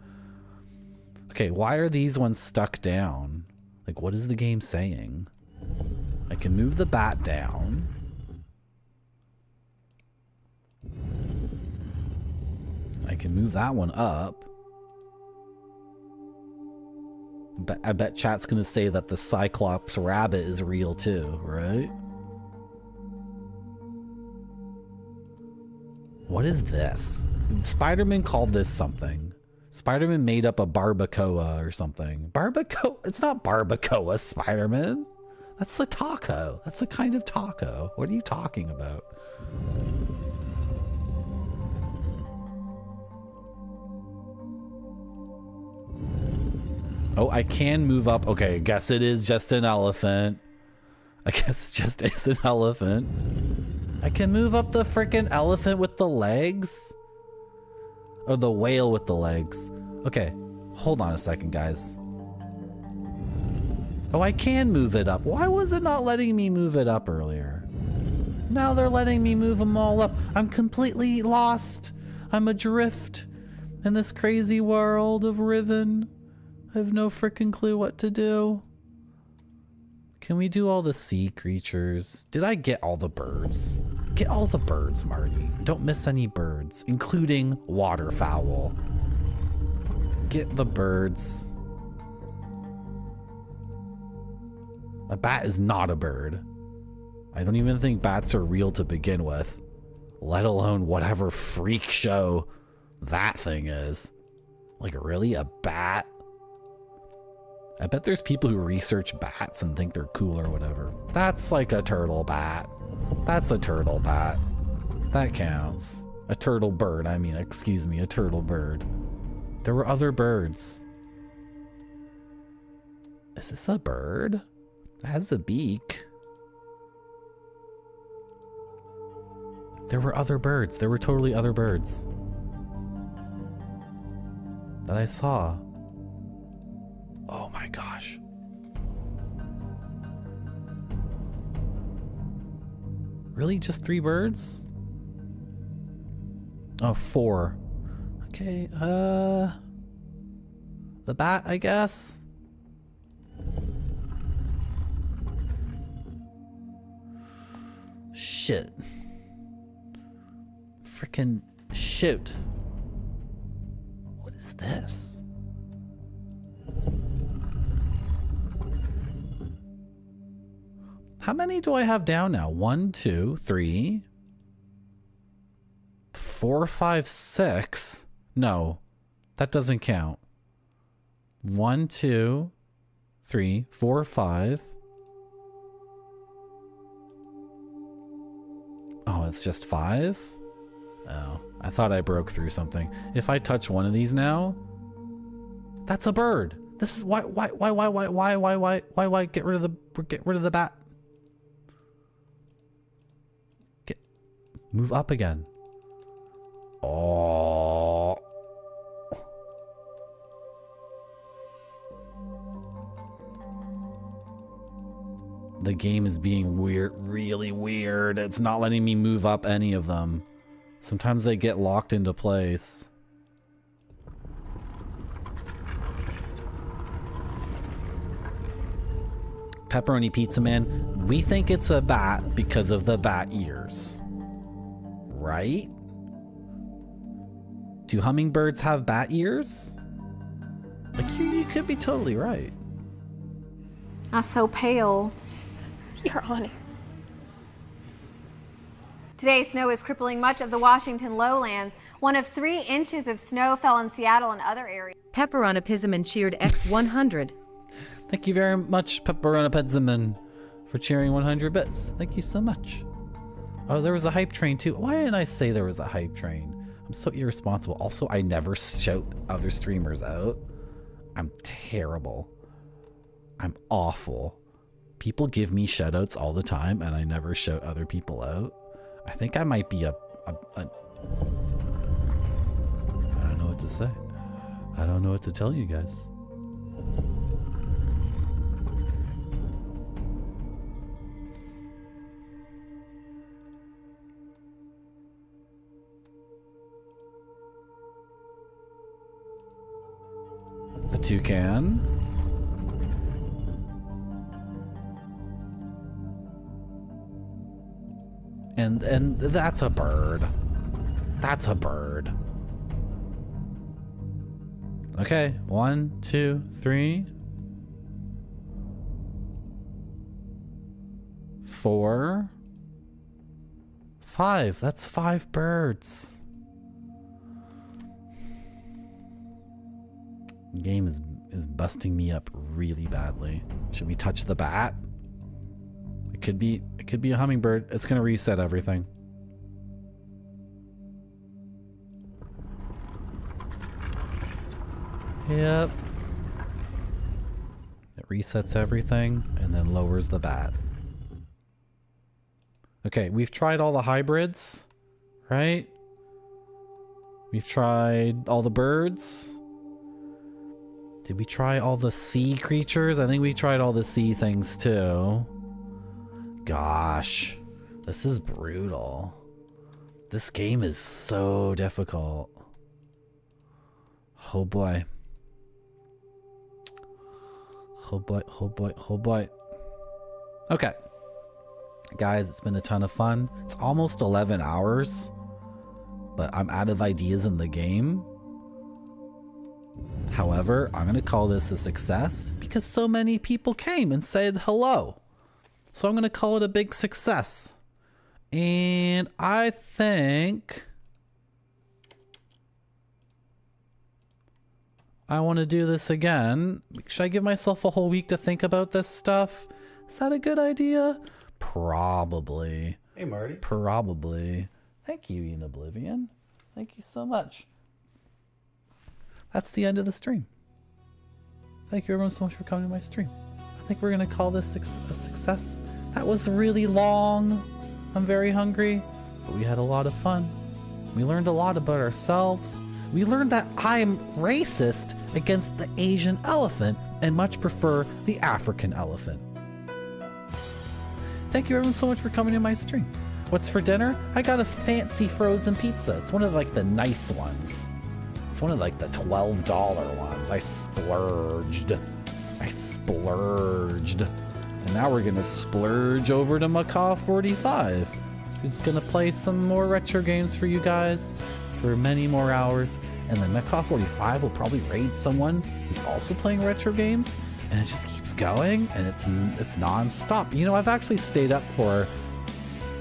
Okay, why are these ones stuck down? Like, what is the game saying? I can move the bat down. I can move that one up. But I bet chat's gonna say that the Cyclops rabbit is real too, right? What is this? Spider-Man called this something. Spider-Man made up a barbacoa or something. Barbacoa? It's not barbacoa, Spider-Man. That's the taco. That's the kind of taco. What are you talking about? Oh, I can move up. Okay, I guess it is just an elephant. I guess it just is an elephant. I can move up the freaking elephant with the legs? Or the whale with the legs. Okay, hold on a second, guys. Oh, I can move it up. Why was it not letting me move it up earlier? Now they're letting me move them all up. I'm completely lost. I'm adrift in this crazy world of Riven. I have no freaking clue what to do. Can we do all the sea creatures? Did I get all the birds? Get all the birds, Marty. Don't miss any birds, including waterfowl. Get the birds. A bat is not a bird. I don't even think bats are real to begin with, let alone whatever freak show that thing is. Like, really? A bat? I bet there's people who research bats and think they're cool or whatever. That's like a turtle bat. That's a turtle bat. That counts. A turtle bird, I mean, excuse me, a turtle bird. There were other birds. Is this a bird? It has a beak. There were other birds. There were totally other birds that I saw. Oh my gosh. Really? Just 3 birds? Oh, 4. Okay, the bat, I guess? Shit. Frickin' shoot. What is this? How many do I have down now? 1, 2, 3, 4, 5, 6. No, that doesn't count. 1, 2, 3, 4, 5. Oh, it's just 5? Oh, I thought I broke through something. If I touch one of these now, that's a bird. This is why get rid of the bat. Move up again. Oh. The game is being weird, really weird. It's not letting me move up any of them. Sometimes they get locked into place. Pepperoni Pizza Man, we think it's a bat because of the bat ears. Right? Do hummingbirds have bat ears? Like, you could be totally right. I'm so pale. Your Honor. Today, snow is crippling much of the Washington lowlands. 1 of 3 inches of snow fell in Seattle and other areas. Pepperonapizzaman cheered X100. Thank you very much, Pepperonapizzaman, for cheering 100 bits. Thank you so much. Oh, there was a hype train too. Why didn't I say there was a hype train? I'm so irresponsible. Also, I never shout other streamers out. I'm terrible. I'm awful. People give me shoutouts all the time and I never shout other people out. I think I might be a I don't know what to say. I don't know what to tell you guys. toucan. And that's a bird. That's a bird. Okay, 1, 2, 3, 4, 5. That's 5 birds. The game is busting me up really badly. Should we touch the bat? It could be a hummingbird. It's gonna reset everything. Yep. It resets everything and then lowers the bat. Okay, we've tried all the hybrids, right? We've tried all the birds. Did we try all the sea creatures? I think we tried all the sea things too. Gosh, this is brutal. This game is so difficult. Oh boy. Oh boy, oh boy, oh boy. Okay. Guys, it's been a ton of fun. It's almost 11 hours, but I'm out of ideas in the game. However, I'm going to call this a success because so many people came and said hello. So I'm going to call it a big success. And I think I want to do this again. Should I give myself a whole week to think about this stuff? Is that a good idea? Probably. Hey, Marty. Probably. Thank you, Ian Oblivion. Thank you so much. That's the end of the stream. Thank you everyone so much for coming to my stream. I think we're going to call this a success. That was really long. I'm very hungry, but we had a lot of fun. We learned a lot about ourselves. We learned that I'm racist against the Asian elephant and much prefer the African elephant. Thank you everyone so much for coming to my stream. What's for dinner? I got a fancy frozen pizza. It's one of like the nice ones. It's one of like the $12 ones. I splurged. And now we're gonna splurge over to Macaw 45, who's gonna play some more retro games for you guys for many more hours. And then Macaw 45 will probably raid someone who's also playing retro games. And it just keeps going, and it's non-stop. You know, I've actually stayed up for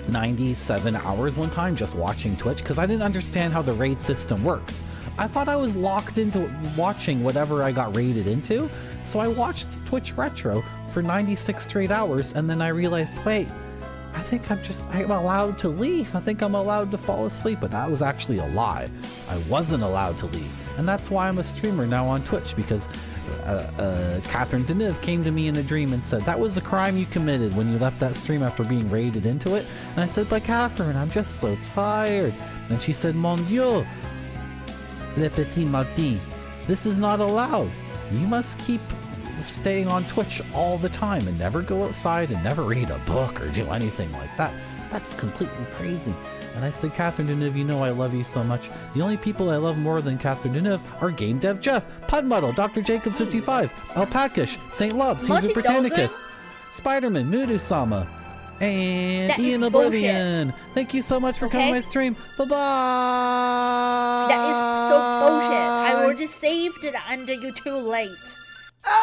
97 hours one time just watching Twitch because I didn't understand how the raid system worked. I thought I was locked into watching whatever I got raided into, so I watched Twitch Retro for 96 straight hours, and then I realized, wait, I think I'm allowed to leave. I think I'm allowed to fall asleep, but that was actually a lie. I wasn't allowed to leave, and that's why I'm a streamer now on Twitch, because Catherine Deneuve came to me in a dream and said, that was a crime you committed when you left that stream after being raided into it. And I said, but Catherine, I'm just so tired. And she said, mon Dieu, le petit mardi, this is not allowed. You must keep staying on Twitch all the time and never go outside and never read a book or do anything like that. That's completely crazy. And I said, Catherine Deneuve, you know I love you so much. The only people I love more than Catherine Deneuve are Game Dev Jeff, Pudmuddle, Dr. Jacob 55, Alpakish, St. Lob, Caesar Britannicus, Spider-Man, Mudu-sama, and Ian Oblivion. Thank you so much for coming to my stream. Bye-bye. That is so bullshit. I already saved it and you're too late.